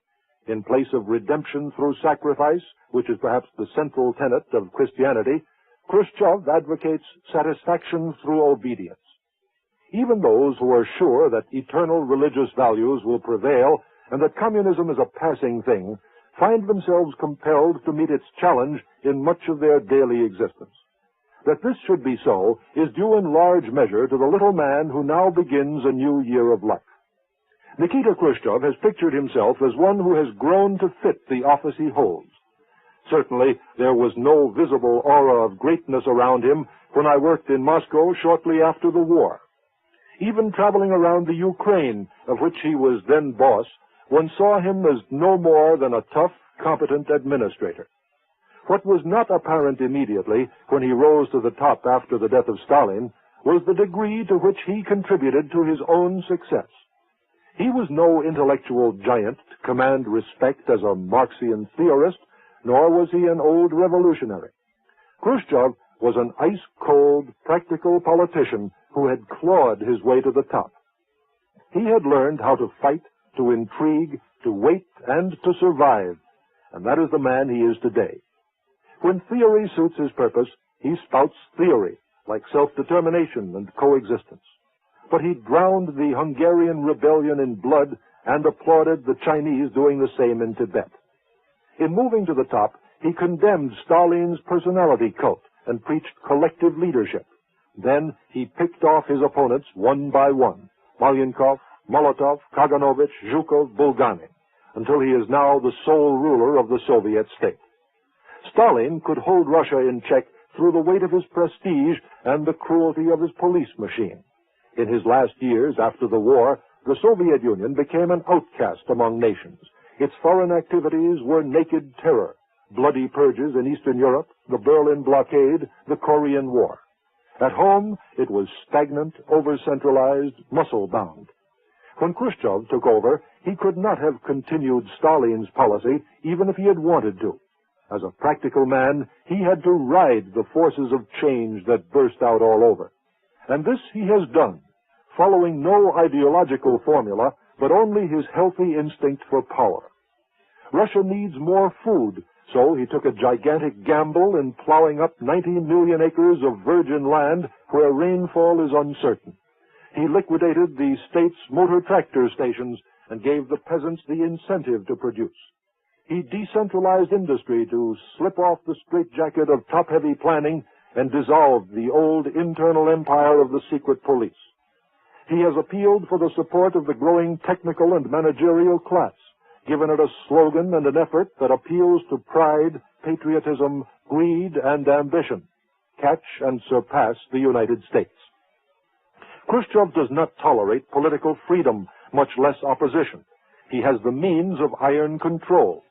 Speaker 4: In place of redemption through sacrifice, which is perhaps the central tenet of Christianity, Khrushchev advocates satisfaction through obedience. Even those who are sure that eternal religious values will prevail and that communism is a passing thing find themselves compelled to meet its challenge in much of their daily existence. That this should be so is due in large measure to the little man who now begins a new year of life. Nikita Khrushchev has pictured himself as one who has grown to fit the office he holds. Certainly, there was no visible aura of greatness around him when I worked in Moscow shortly after the war. Even traveling around the Ukraine, of which he was then boss, one saw him as no more than a tough, competent administrator. What was not apparent immediately when he rose to the top after the death of Stalin was the degree to which he contributed to his own success. He was no intellectual giant to command respect as a Marxian theorist, nor was he an old revolutionary. Khrushchev was an ice-cold, practical politician who had clawed his way to the top. He had learned how to fight, to intrigue, to wait, and to survive, and that is the man he is today. When theory suits his purpose, he spouts theory, like self-determination and coexistence. But he drowned the Hungarian rebellion in blood and applauded the Chinese doing the same in Tibet. In moving to the top, he condemned Stalin's personality cult and preached collective leadership. Then he picked off his opponents one by one, Malenkov, Molotov, Kaganovich, Zhukov, Bulganin, until he is now the sole ruler of the Soviet state. Stalin could hold Russia in check through the weight of his prestige and the cruelty of his police machine. In his last years after the war, the Soviet Union became an outcast among nations. Its foreign activities were naked terror, bloody purges in Eastern Europe, the Berlin blockade, the Korean War. At home, it was stagnant, over-centralized, muscle-bound. When Khrushchev took over, he could not have continued Stalin's policy even if he had wanted to. As a practical man, he had to ride the forces of change that burst out all over. And this he has done, following no ideological formula, but only his healthy instinct for power. Russia needs more food, so he took a gigantic gamble in plowing up 90 million acres of virgin land where rainfall is uncertain. He liquidated the state's motor tractor stations and gave the peasants the incentive to produce. He decentralized industry to slip off the straitjacket of top-heavy planning and dissolved the old internal empire of the secret police. He has appealed for the support of the growing technical and managerial class, given it a slogan and an effort that appeals to pride, patriotism, greed, and ambition. Catch and surpass the United States. Khrushchev does not tolerate political freedom, much less opposition. He has the means of iron control.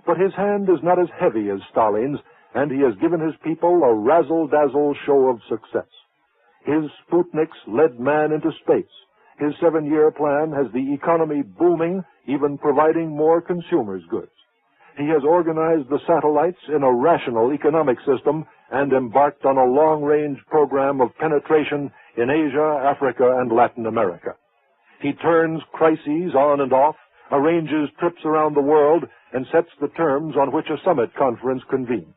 Speaker 4: But his hand is not as heavy as Stalin's, and he has given his people a razzle-dazzle show of success. His Sputniks led man into space. His 7-year plan has the economy booming, even providing more consumers' goods. He has organized the satellites in a rational economic system and embarked on a long-range program of penetration in Asia, Africa, and Latin America. He turns crises on and off, arranges trips around the world, and sets the terms on which a summit conference convenes.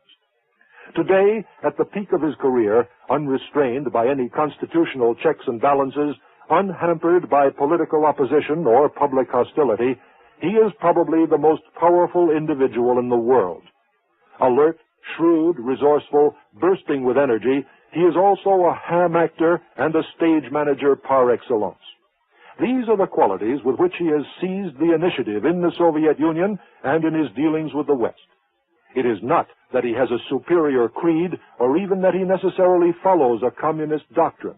Speaker 4: Today, at the peak of his career, unrestrained by any constitutional checks and balances, unhampered by political opposition or public hostility, he is probably the most powerful individual in the world. Alert, shrewd, resourceful, bursting with energy, he is also a ham actor and a stage manager par excellence. These are the qualities with which he has seized the initiative in the Soviet Union and in his dealings with the West. It is not that he has a superior creed or even that he necessarily follows a communist doctrine.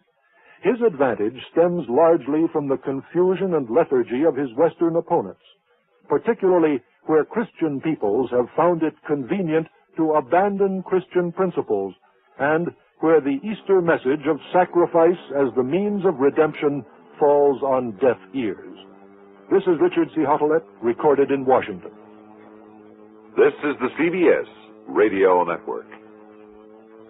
Speaker 4: His advantage stems largely from the confusion and lethargy of his Western opponents, particularly where Christian peoples have found it convenient to abandon Christian principles and where the Easter message of sacrifice as the means of redemption falls on deaf ears. This is Richard C. Hottelet, recorded in Washington.
Speaker 24: This is the CBS Radio Network.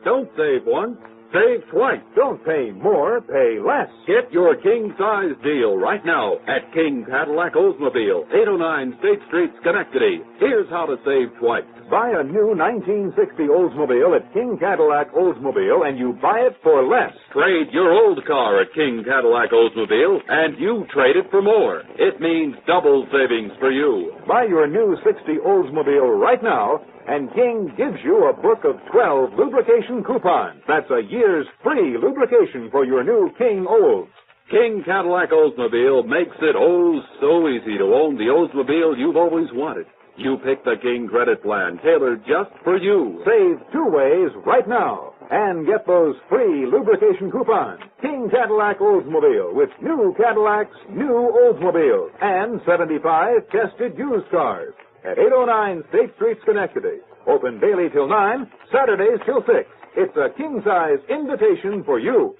Speaker 8: Don't save once, save twice. Don't pay more, pay less. Get your king-size deal right now at King Cadillac Oldsmobile, 809 State Street, Schenectady. Here's how to save twice. Buy a new 1960 Oldsmobile at King Cadillac Oldsmobile and you buy it for less. Trade your old car at King Cadillac Oldsmobile and you trade it for more. It means double savings for you. Buy your new 60 Oldsmobile right now and King gives you a book of 12 lubrication coupons. That's a year's free lubrication for your new King Olds. King Cadillac Oldsmobile makes it oh so easy to own the Oldsmobile you've always wanted. You pick the King credit plan tailored just for you. Save 2 ways right now and get those free lubrication coupons. King Cadillac Oldsmobile with new Cadillacs, new Oldsmobiles, and 75 tested used cars at 809 State Street, Schenectady. Open daily till 9, Saturdays till 6. It's a king-size invitation for you.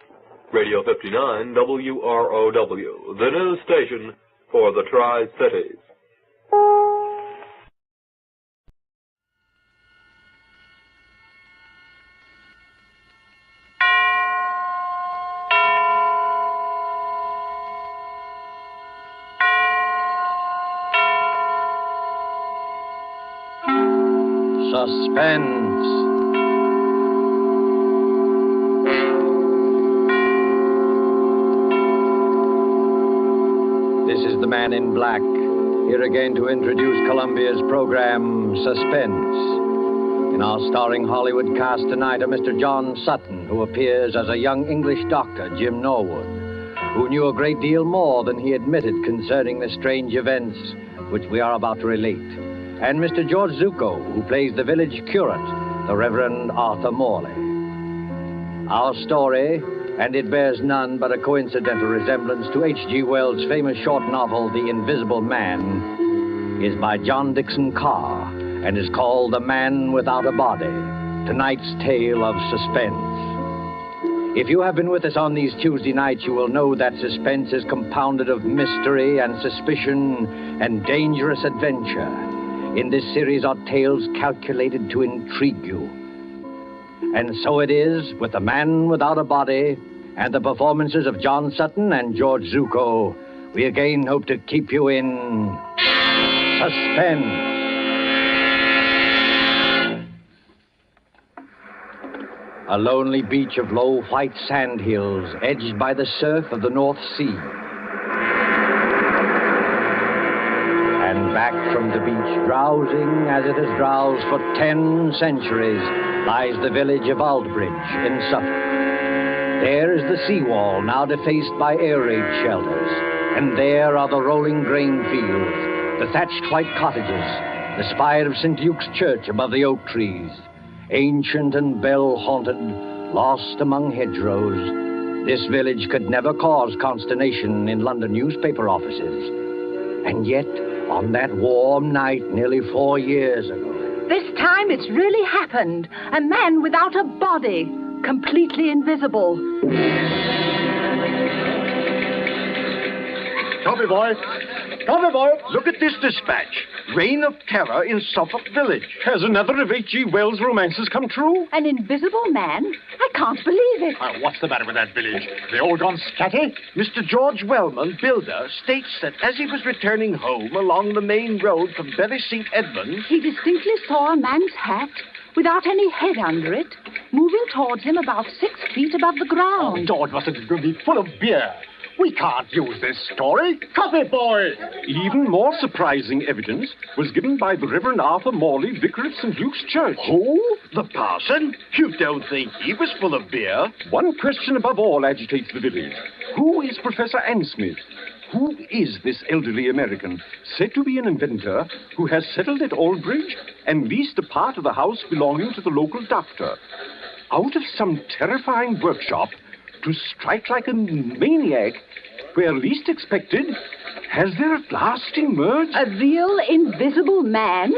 Speaker 23: Radio 59 WROW, the news station for the Tri-Cities.
Speaker 11: Suspense. This is the Man in Black, here again to introduce Columbia's program, Suspense. In our starring Hollywood cast tonight are Mr. John Sutton, who appears as a young English doctor, Jim Norwood, who knew a great deal more than he admitted concerning the strange events which we are about to relate. And Mr. George Zucco, who plays the village curate, the Reverend Arthur Morley. Our story, and it bears none but a coincidental resemblance to H.G. Wells' famous short novel, The Invisible Man, is by John Dixon Carr, and is called The Man Without a Body. tonight's tale of suspense. If you have been with us on these Tuesday nights, you will know that suspense is compounded of mystery and suspicion and dangerous adventure. In this series are tales calculated to intrigue you. And so it is with The Man Without a Body and the performances of John Sutton and George Zuko. We again hope to keep you in suspense. A lonely beach of low white sand hills edged by the surf of the North Sea. And back from the beach, drowsing as it has drowsed for 10 centuries, lies the village of Aldbridge in Suffolk. There is the seawall, now defaced by air raid shelters. And there are the rolling grain fields, the thatched white cottages, the spire of St. Luke's Church above the oak trees. Ancient and bell-haunted, lost among hedgerows, this village could never cause consternation in London newspaper offices. And yet, on that warm night nearly 4 years ago...
Speaker 1: This time it's really happened. A man without a body, completely invisible.
Speaker 13: Copy, boy. Copy, boy. Look at this dispatch. Reign of terror in Suffolk Village. Has another of H.G. Wells' romances come true?
Speaker 1: An invisible man? I can't believe it.
Speaker 13: What's the matter with that village? They all gone scatty? Mr. George Wellman, builder, states that as he was returning home along the main road from Bury St. Edmunds...
Speaker 1: He distinctly saw a man's hat, without any head under it, moving towards him about 6 feet above the ground.
Speaker 13: Oh, George must have been full of beer. We can't use this story. Copy, boy! Even more surprising evidence was given by the Reverend Arthur Morley, vicar of St. Luke's Church. Who? The parson? You don't think he was full of beer? One question above all agitates the village. Who is Professor Ansmith? Who is this elderly American, said to be an inventor, who has settled at Aldbridge and leased a part of the house belonging to the local doctor? Out of some terrifying workshop, to strike like a maniac, where least expected, has there at last emerged...
Speaker 1: A real invisible man?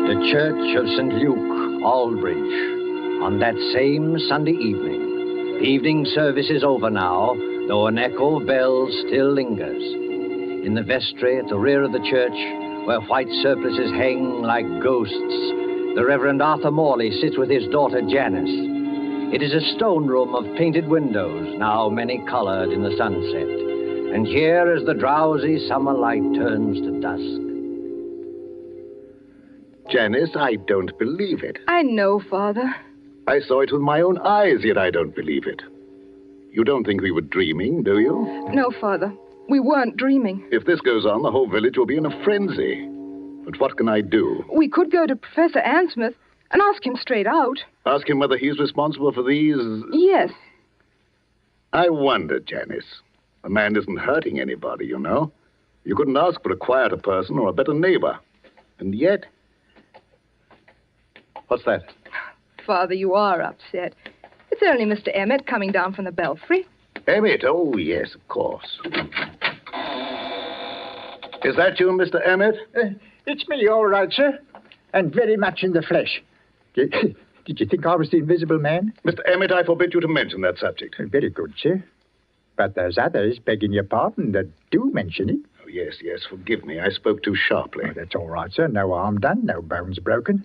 Speaker 11: The Church of St. Luke, Aldbridge, on that same Sunday evening. The evening service is over now, though an echo of bells still lingers. In the vestry at the rear of the church, where white surplices hang like ghosts, the Reverend Arthur Morley sits with his daughter Janice. It is a stone room of painted windows, now many-colored in the sunset. And here, as the drowsy summer light turns to dusk...
Speaker 14: Janice, I don't believe it.
Speaker 20: I know, Father.
Speaker 14: I saw it with my own eyes, yet I don't believe it. You don't think we were dreaming, do you?
Speaker 20: No, Father. We weren't dreaming.
Speaker 14: If this goes on, the whole village will be in a frenzy. But what can I do?
Speaker 20: We could go to Professor Ansmith and ask him straight out.
Speaker 14: Ask him whether he's responsible for these...
Speaker 20: Yes.
Speaker 14: I wonder, Janice. A man isn't hurting anybody, you know. You couldn't ask for a quieter person or a better neighbor. And yet... What's that?
Speaker 20: Father, you are upset. It's only Mr. Emmett coming down from the belfry.
Speaker 14: Emmett? Oh, yes, of course. Is that you, Mr. Emmett?
Speaker 21: It's me, all right, sir. And very much in the flesh. Did you think I was the invisible man?
Speaker 14: Mr. Emmett, I forbid you to mention that subject.
Speaker 21: Very good, sir. But there's others, begging your pardon, that do mention it.
Speaker 14: Oh, yes, forgive me. I spoke too sharply.
Speaker 21: Oh, that's all right, sir. No harm done, no bones broken.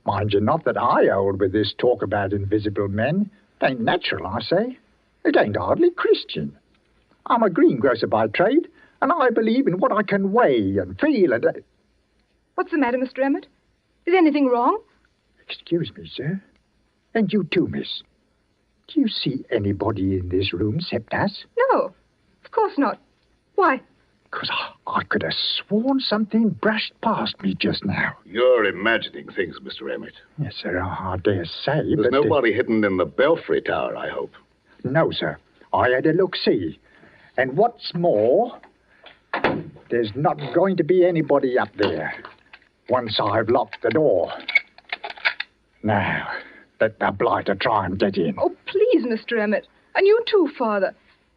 Speaker 21: Mind you not that I hold with this talk about invisible men. It ain't natural, I say. It ain't hardly Christian. I'm a greengrocer by trade, and I believe in what I can weigh and feel and...
Speaker 20: What's the matter, Mr. Emmett? Is anything wrong?
Speaker 21: Excuse me, sir. And you too, miss. Do you see anybody in this room except us?
Speaker 20: No, of course not. Why?
Speaker 21: Because I could have sworn something brushed past me just now.
Speaker 14: You're imagining things, Mr. Emmett.
Speaker 21: Yes, sir, I dare say.
Speaker 14: There's nobody hidden in the belfry tower, I hope.
Speaker 21: No, sir. I had a look-see. And what's more, there's not going to be anybody up there once I've locked the door. Now, let the blighter try and get in.
Speaker 20: Oh, please, Mr. Emmett. And you too, Father.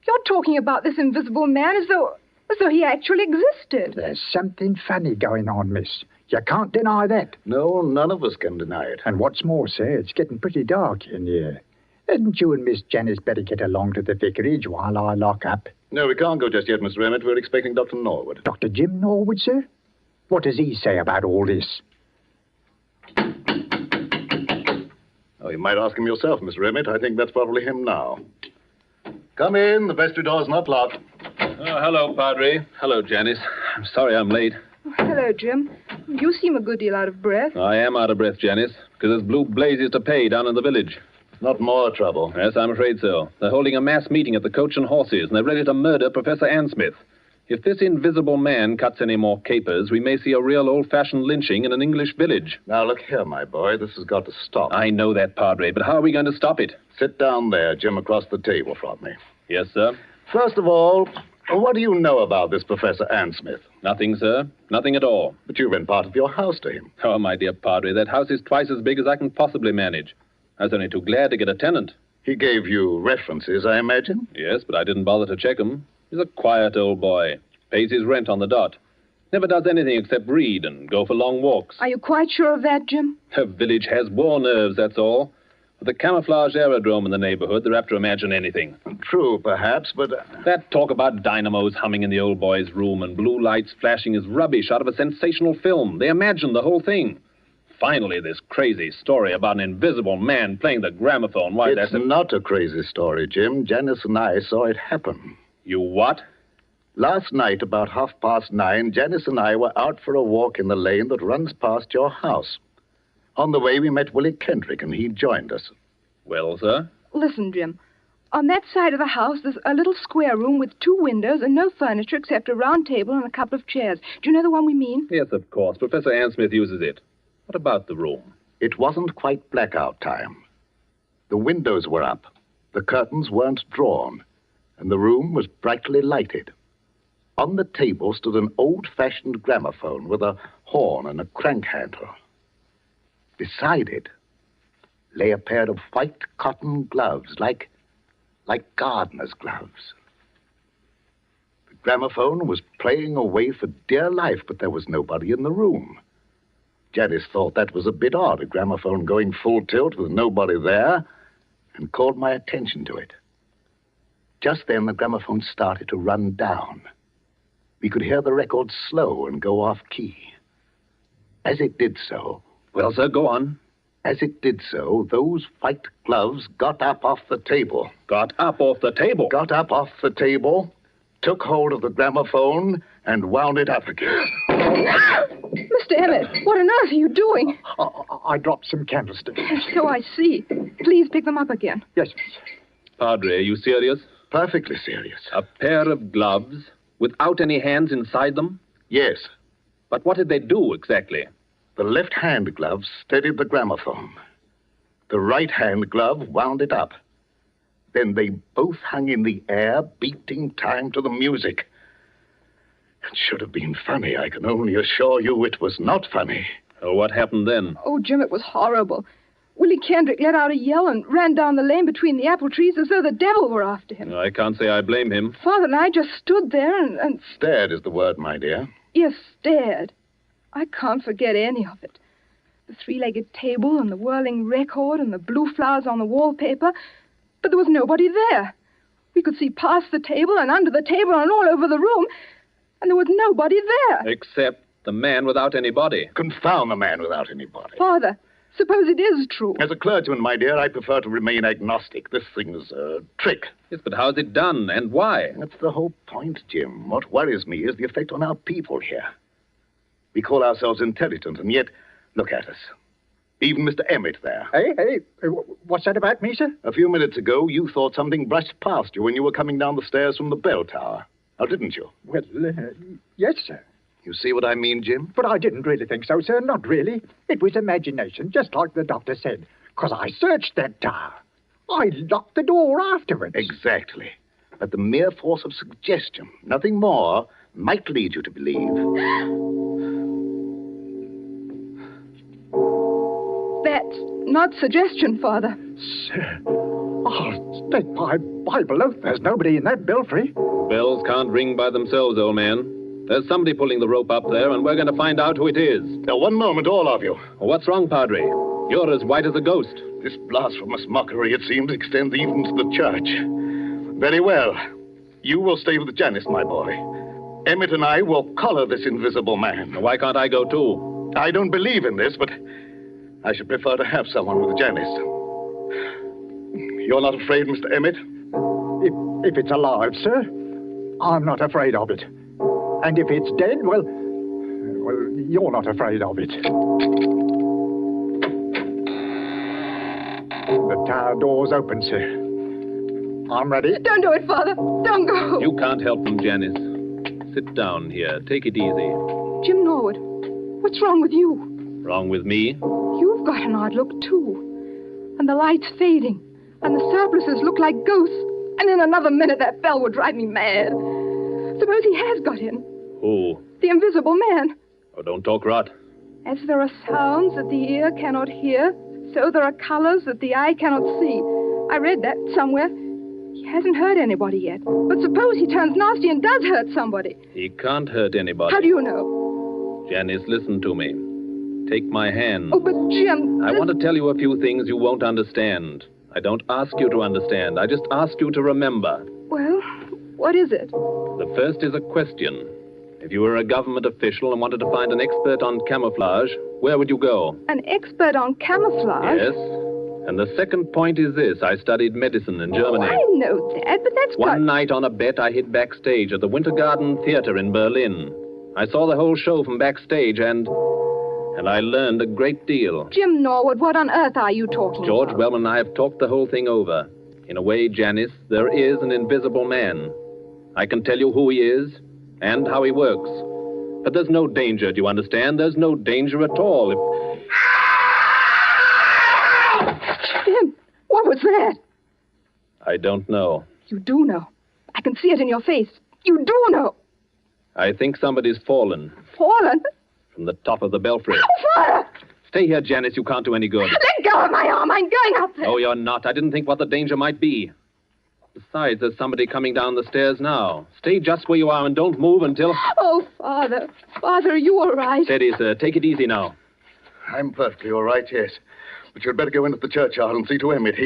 Speaker 20: You're talking about this invisible man as though... As though he actually existed.
Speaker 21: There's something funny going on, miss. You can't deny that.
Speaker 14: No, none of us can deny it.
Speaker 21: And what's more, sir, it's getting pretty dark in here. Hadn't you and Miss Janice better get along to the vicarage while I lock up?
Speaker 14: No, we can't go just yet, Mr. Emmett. We're expecting Dr. Norwood.
Speaker 21: Dr. Jim Norwood, sir? What does he say about all this?
Speaker 14: Oh, you might ask him yourself, Mr. Emmett. I think that's probably him now. Come in. The vestry door's not locked.
Speaker 8: Oh, hello, Padre. Hello, Janice. I'm sorry I'm late.
Speaker 20: Oh, hello, Jim. You seem a good deal out of breath.
Speaker 8: I am out of breath, Janice, because there's blue blazes to pay down in the village.
Speaker 14: Not more trouble.
Speaker 8: Yes, I'm afraid so. They're holding a mass meeting at the Coach and Horses, and they're ready to murder Professor Ansmith. If this invisible man cuts any more capers, we may see a real old-fashioned lynching in an English village.
Speaker 14: Now, look here, my boy. This has got to stop.
Speaker 8: I know that, Padre, but how are we going to stop it?
Speaker 14: Sit down there, Jim, across the table from me.
Speaker 8: Yes, sir.
Speaker 14: First of all, what do you know about this Professor Ansmith?
Speaker 8: Nothing, sir. Nothing at all.
Speaker 14: But you rent part of your house to him.
Speaker 8: Oh, my dear Padre, that house is twice as big as I can possibly manage. I was only too glad to get a tenant.
Speaker 14: He gave you references, I imagine?
Speaker 8: Yes, but I didn't bother to check them. He's a quiet old boy. Pays his rent on the dot. Never does anything except read and go for long walks.
Speaker 20: Are you quite sure of that, Jim?
Speaker 8: The village has war nerves, that's all. With the camouflage aerodrome in the neighborhood, they're apt to imagine anything.
Speaker 14: True, perhaps, but...
Speaker 8: That talk about dynamos humming in the old boy's room and blue lights flashing is rubbish out of a sensational film. They imagine the whole thing. Finally, this crazy story about an invisible man playing the gramophone. Why,
Speaker 14: It's not a crazy story, Jim. Janice and I saw it happen.
Speaker 8: You what?
Speaker 14: Last night, about 9:30, Janice and I were out for a walk in the lane that runs past your house. On the way, we met Willie Kendrick, and he joined us.
Speaker 8: Well, sir?
Speaker 20: Listen, Jim. On that side of the house, there's a little square room with 2 windows and no furniture except a round table and a couple of chairs. Do you know the one we mean?
Speaker 8: Yes, of course. Professor Ansmith uses it. What about the room?
Speaker 14: It wasn't quite blackout time. The windows were up, the curtains weren't drawn, and the room was brightly lighted. On the table stood an old-fashioned gramophone with a horn and a crank handle. Beside it lay a pair of white cotton gloves, like gardener's gloves. The gramophone was playing away for dear life, but there was nobody in the room. Janice thought that was a bit odd, a gramophone going full tilt with nobody there, and called my attention to it. Just then, the gramophone started to run down. We could hear the record slow and go off key. As it did so...
Speaker 8: Well, sir, go on.
Speaker 14: As it did so, those white gloves got up off the table.
Speaker 8: Got up off the table?
Speaker 14: Got up off the table, took hold of the gramophone, and wound it up again.
Speaker 20: Mr. Emmett, what on earth are you doing?
Speaker 21: I dropped some candlesticks.
Speaker 20: So I see. Please pick them up again.
Speaker 21: Yes, miss.
Speaker 8: Padre, are you serious?
Speaker 14: Perfectly serious.
Speaker 8: A pair of gloves without any hands inside them?
Speaker 14: Yes.
Speaker 8: But what did they do exactly?
Speaker 14: The left-hand glove steadied the gramophone. The right-hand glove wound it up. Then they both hung in the air, beating time to the music. It should have been funny. I can only assure you it was not funny.
Speaker 8: Oh, what happened then?
Speaker 20: Oh, Jim, it was horrible. Willie Kendrick let out a yell and ran down the lane between the apple trees as though the devil were after him.
Speaker 8: I can't say I blame him.
Speaker 20: Father and I just stood there and...
Speaker 14: Stared is the word, my dear.
Speaker 20: Yes, stared. I can't forget any of it. The 3-legged table and the whirling record and the blue flowers on the wallpaper. But there was nobody there. We could see past the table and under the table and all over the room. And there was nobody there.
Speaker 8: Except the man without any body.
Speaker 14: Confound the man without any body.
Speaker 20: Father, suppose it is true.
Speaker 14: As a clergyman, my dear, I prefer to remain agnostic. This thing is a trick.
Speaker 8: Yes, but how's it done and why?
Speaker 14: That's the whole point, Jim. What worries me is the effect on our people here. We call ourselves intelligent, and yet, look at us. Even Mr. Emmett there.
Speaker 21: Hey, what's that about me, sir?
Speaker 14: A few minutes ago, you thought something brushed past you when you were coming down the stairs from the bell tower. Now, didn't you?
Speaker 21: Well, yes, sir.
Speaker 14: You see what I mean, Jim?
Speaker 21: But I didn't really think so, sir. Not really. It was imagination, just like the doctor said. Because I searched that tower. I locked the door afterwards.
Speaker 14: Exactly. But the mere force of suggestion, nothing more, might lead you to believe.
Speaker 20: That's not suggestion, Father.
Speaker 21: Sir. Oh, Set by below. There's nobody in that belfry.
Speaker 8: Bells can't ring by themselves, old man. There's somebody pulling the rope up there, and we're going to find out who it is.
Speaker 14: Now, one moment, all of you.
Speaker 8: What's wrong, Padre? You're as white as a ghost.
Speaker 14: This blasphemous mockery, it seems, extends even to the church. Very well. You will stay with Janice, my boy. Emmett and I will collar this invisible man.
Speaker 8: Why can't I go too?
Speaker 14: I don't believe in this, but I should prefer to have someone with Janice. You're not afraid, Mr. Emmett?
Speaker 21: If it's alive, sir, I'm not afraid of it. And if it's dead, well, you're not afraid of it. The tower door's open, sir. I'm ready.
Speaker 20: Don't do it, Father. Don't go.
Speaker 8: You can't help them, Janice. Sit down here. Take it easy.
Speaker 20: Jim Norwood, what's wrong with you?
Speaker 8: Wrong with me?
Speaker 20: You've got an odd look, too. And the light's fading. And the surplices look like ghosts. And in another minute, that bell would drive me mad. Suppose he has got in.
Speaker 8: Who?
Speaker 20: The invisible man.
Speaker 8: Oh, don't talk rot.
Speaker 20: As there are sounds that the ear cannot hear, so there are colors that the eye cannot see. I read that somewhere. He hasn't hurt anybody yet. But suppose he turns nasty and does hurt somebody.
Speaker 8: He can't hurt anybody.
Speaker 20: How do you know?
Speaker 8: Janice, listen to me. Take my hand.
Speaker 20: Oh, but Jim...
Speaker 8: I want to tell you a few things you won't understand. I don't ask you to understand. I just ask you to remember.
Speaker 20: Well, what is it?
Speaker 8: The first is a question. If you were a government official and wanted to find an expert on camouflage, where would you go?
Speaker 20: An expert on camouflage?
Speaker 8: Yes. And the second point is this. I studied medicine in Germany.
Speaker 20: Oh, I know that, but that's
Speaker 8: One night on a bet, I hid backstage at the Winter Garden Theater in Berlin. I saw the whole show from backstage, and I learned a great deal.
Speaker 20: Jim Norwood, what on earth are you talking
Speaker 8: George
Speaker 20: about?
Speaker 8: Wellman and I have talked the whole thing over. In a way, Janice, there is an invisible man. I can tell you who he is and how he works. But there's no danger, do you understand? There's no danger at all.
Speaker 20: Jim, what was that?
Speaker 8: I don't know.
Speaker 20: You do know. I can see it in your face. You do know.
Speaker 8: I think somebody's fallen.
Speaker 20: Fallen?
Speaker 8: From the top of the belfry.
Speaker 20: Oh, Father!
Speaker 8: Stay here, Janice. You can't do any good.
Speaker 20: Let go of my arm. I'm going up there.
Speaker 8: No, you're not. I didn't think what the danger might be. Besides, there's somebody coming down the stairs now. Stay just where you are and don't move until...
Speaker 20: Oh, Father. Father, are you all right?
Speaker 8: Steady, sir. Take it easy now.
Speaker 14: I'm perfectly all right, yes. But you'd better go into the churchyard and see to Emmett.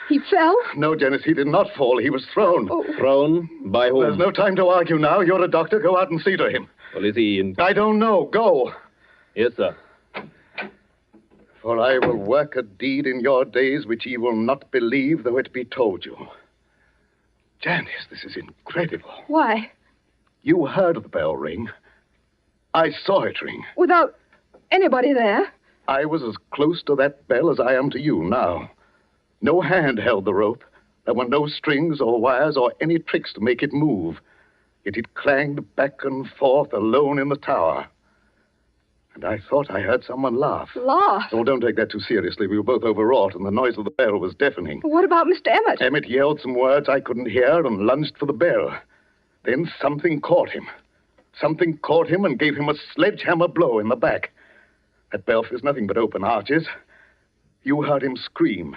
Speaker 20: He fell?
Speaker 14: No, Janice, he did not fall. He was thrown.
Speaker 20: Oh.
Speaker 8: Thrown? By whom?
Speaker 14: There's no time to argue now. You're a doctor. Go out and see to him.
Speaker 8: Well, is he in...
Speaker 14: I don't know. Go.
Speaker 8: Yes, sir.
Speaker 14: For I will work a deed in your days which ye will not believe, though it be told you. Janice, this is incredible.
Speaker 20: Why?
Speaker 14: You heard the bell ring. I saw it ring.
Speaker 20: Without anybody there?
Speaker 14: I was as close to that bell as I am to you now. No hand held the rope. There were no strings or wires or any tricks to make it move. Yet it clanged back and forth alone in the tower. And I thought I heard someone laugh.
Speaker 20: Laugh?
Speaker 14: Oh, don't take that too seriously. We were both overwrought, and the noise of the bell was deafening.
Speaker 20: What about Mr. Emmett?
Speaker 14: Emmett yelled some words I couldn't hear and lunged for the bell. Then something caught him. Something caught him and gave him a sledgehammer blow in the back. That belfry is nothing but open arches. You heard him scream.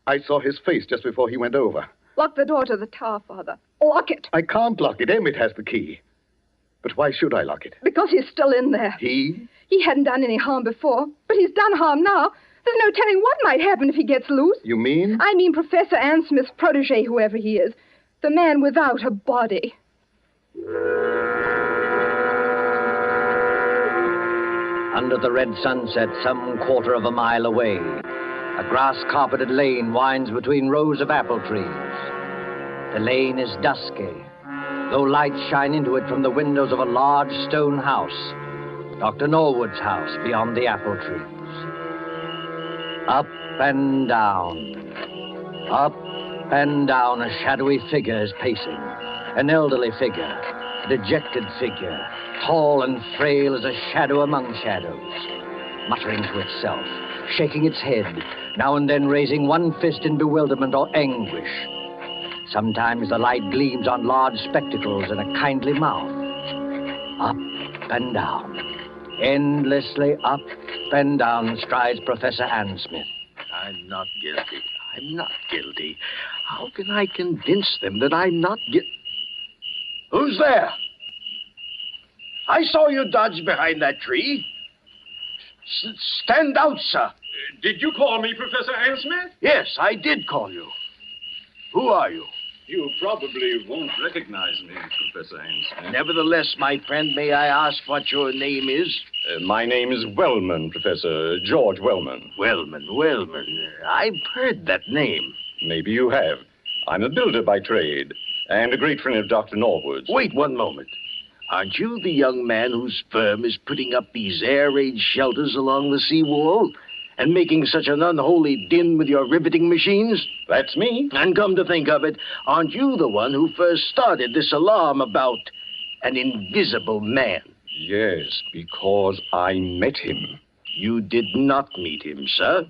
Speaker 14: I saw his face just before he went over.
Speaker 20: Lock the door to the tower, Father. Lock it.
Speaker 14: I can't lock it. Emmett has the key. But why should I lock it?
Speaker 20: Because he's still in there.
Speaker 14: He?
Speaker 20: He hadn't done any harm before, but he's done harm now. There's no telling what might happen if he gets loose.
Speaker 14: You mean?
Speaker 20: I mean Professor Ann Smith's protege, whoever he is. The man without a body.
Speaker 11: Under the red sunset, some quarter of a mile away, a grass-carpeted lane winds between rows of apple trees. The lane is dusky, though lights shine into it from the windows of a large stone house, Dr. Norwood's house beyond the apple trees. Up and down, a shadowy figure is pacing, an elderly figure, a dejected figure, tall and frail as a shadow among shadows, muttering to itself, shaking its head, now and then raising one fist in bewilderment or anguish. Sometimes the light gleams on large spectacles and a kindly mouth. Up and down, endlessly up and down strides Professor Ann Smith.
Speaker 14: I'm not guilty. I'm not guilty.
Speaker 3: How can I convince them that I'm not Who's there? I saw you dodge behind that tree. Stand out, sir.
Speaker 13: Did you call me, Professor Ansmith?
Speaker 3: Yes, I did call you. Who are you?
Speaker 8: You probably won't recognize me, Professor Ansmith.
Speaker 3: Nevertheless, my friend, may I ask what your name is?
Speaker 8: My name is Wellman, Professor. George Wellman.
Speaker 3: Wellman. I've heard that name.
Speaker 8: Maybe you have. I'm a builder by trade, and a great friend of Dr. Norwood's.
Speaker 3: Wait one moment. Aren't you the young man whose firm is putting up these air-raid shelters along the seawall and making such an unholy din with your riveting machines?
Speaker 8: That's me.
Speaker 3: And come to think of it, aren't you the one who first started this alarm about an invisible man?
Speaker 8: Yes, because I met him.
Speaker 3: You did not meet him, sir.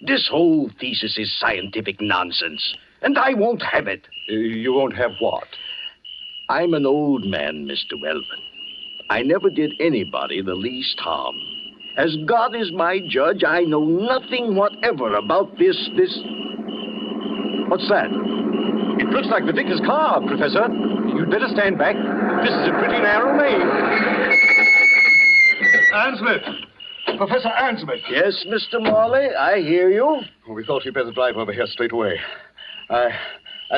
Speaker 3: This whole thesis is scientific nonsense, and I won't have it.
Speaker 8: You won't have what?
Speaker 3: I'm an old man, Mr. Wellman. I never did anybody the least harm. As God is my judge, I know nothing whatever about this... What's that?
Speaker 13: It looks like the vicar's car, Professor. You'd better stand back. This is a pretty narrow lane. Ansmith! Professor Ansmith!
Speaker 3: Yes, Mr. Morley, I hear you.
Speaker 14: Well, we thought you'd better drive over here straight away. I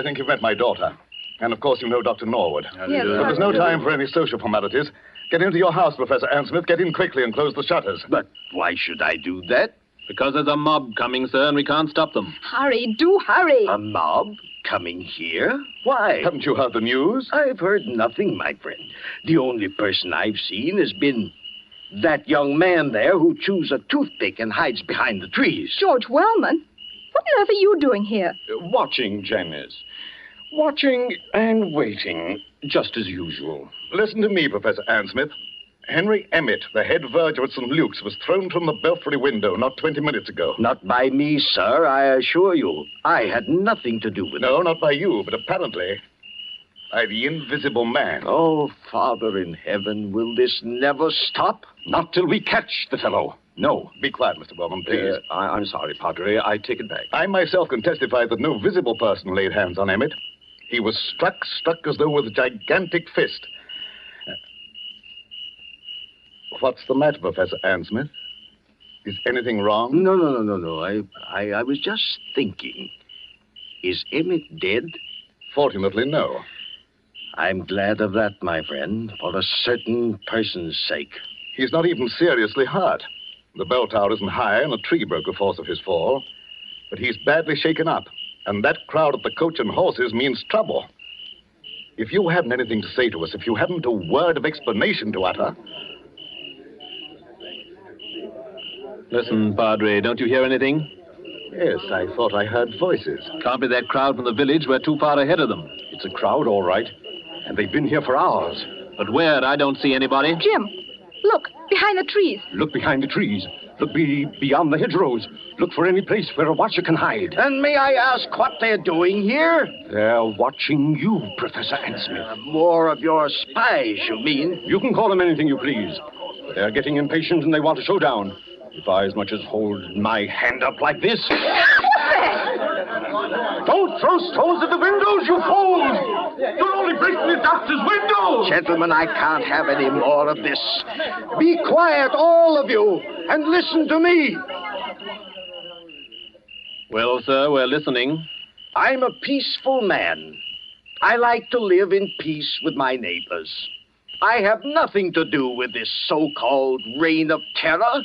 Speaker 14: think you've met my daughter. And, of course, you know Dr. Norwood.
Speaker 20: Yes,
Speaker 14: but there's no time for any social formalities. Get into your house, Professor Ansmith. Get in quickly and close the shutters.
Speaker 3: But why should I do that?
Speaker 8: Because there's a mob coming, sir, and we can't stop them.
Speaker 20: Hurry, do hurry.
Speaker 3: A mob coming here? Why?
Speaker 14: Haven't you heard the news?
Speaker 3: I've heard nothing, my friend. The only person I've seen has been that young man there who chews a toothpick and hides behind the trees.
Speaker 20: George Wellman? What on earth are you doing here?
Speaker 8: Watching, Janice. Watching and waiting, just as usual.
Speaker 14: Listen to me, Professor Ansmith. Henry Emmett, the head verger at St. Luke's, was thrown from the belfry window not 20 minutes ago.
Speaker 3: Not by me, sir, I assure you. I had nothing to do with it.
Speaker 14: No, not by you, but apparently by the invisible man.
Speaker 3: Oh, Father in heaven, will this never stop?
Speaker 13: Not till we catch the fellow. No.
Speaker 14: Be quiet, Mr. Wellman, please.
Speaker 8: I'm sorry, Padre. I take it back.
Speaker 14: I myself can testify that no visible person laid hands on Emmett. He was struck as though with a gigantic fist. What's the matter, Professor Ansmith? Is anything wrong?
Speaker 3: No. I was just thinking. Is Emmett dead?
Speaker 14: Fortunately, no.
Speaker 3: I'm glad of that, my friend, for a certain person's sake.
Speaker 14: He's not even seriously hurt. The bell tower isn't high, and a tree broke the force of his fall. But he's badly shaken up, and that crowd at the Coach and Horses means trouble. If you haven't anything to say to us, if you haven't a word of explanation to utter...
Speaker 8: Listen, Padre, don't you hear anything?
Speaker 14: Yes, I thought I heard voices.
Speaker 8: Can't be that crowd from the village. We're too far ahead of them.
Speaker 13: It's a crowd, all right. And they've been here for hours.
Speaker 8: But where? I don't see anybody.
Speaker 20: Jim, look, behind the trees.
Speaker 13: Look behind the trees. Look beyond the hedgerows. Look for any place where a watcher can hide.
Speaker 3: And may I ask what they're doing here?
Speaker 13: They're watching you, Professor Ansmith.
Speaker 3: More of your spies, you mean?
Speaker 13: You can call them anything you please. But they're getting impatient and they want a showdown. If I as much as hold my hand up like this... Don't throw stones at the windows, you fools! You're only breaking the doctor's windows!
Speaker 3: Gentlemen, I can't have any more of this. Be quiet, all of you, and listen to me.
Speaker 8: Well, sir, we're listening.
Speaker 3: I'm a peaceful man. I like to live in peace with my neighbors. I have nothing to do with this so-called reign of terror.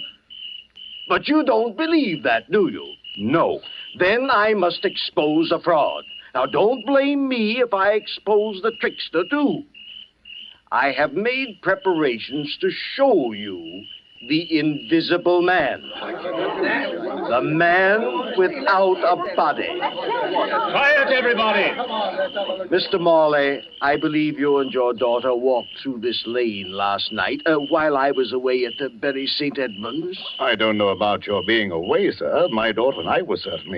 Speaker 3: But you don't believe that, do you?
Speaker 13: No.
Speaker 3: Then I must expose a fraud. Now, don't blame me if I expose the trickster, too. I have made preparations to show you the invisible man. The man without a body.
Speaker 8: Quiet, everybody!
Speaker 3: Mr. Morley, I believe you and your daughter walked through this lane last night while I was away at Bury St. Edmunds.
Speaker 14: I don't know about your being away, sir. My daughter and I were certainly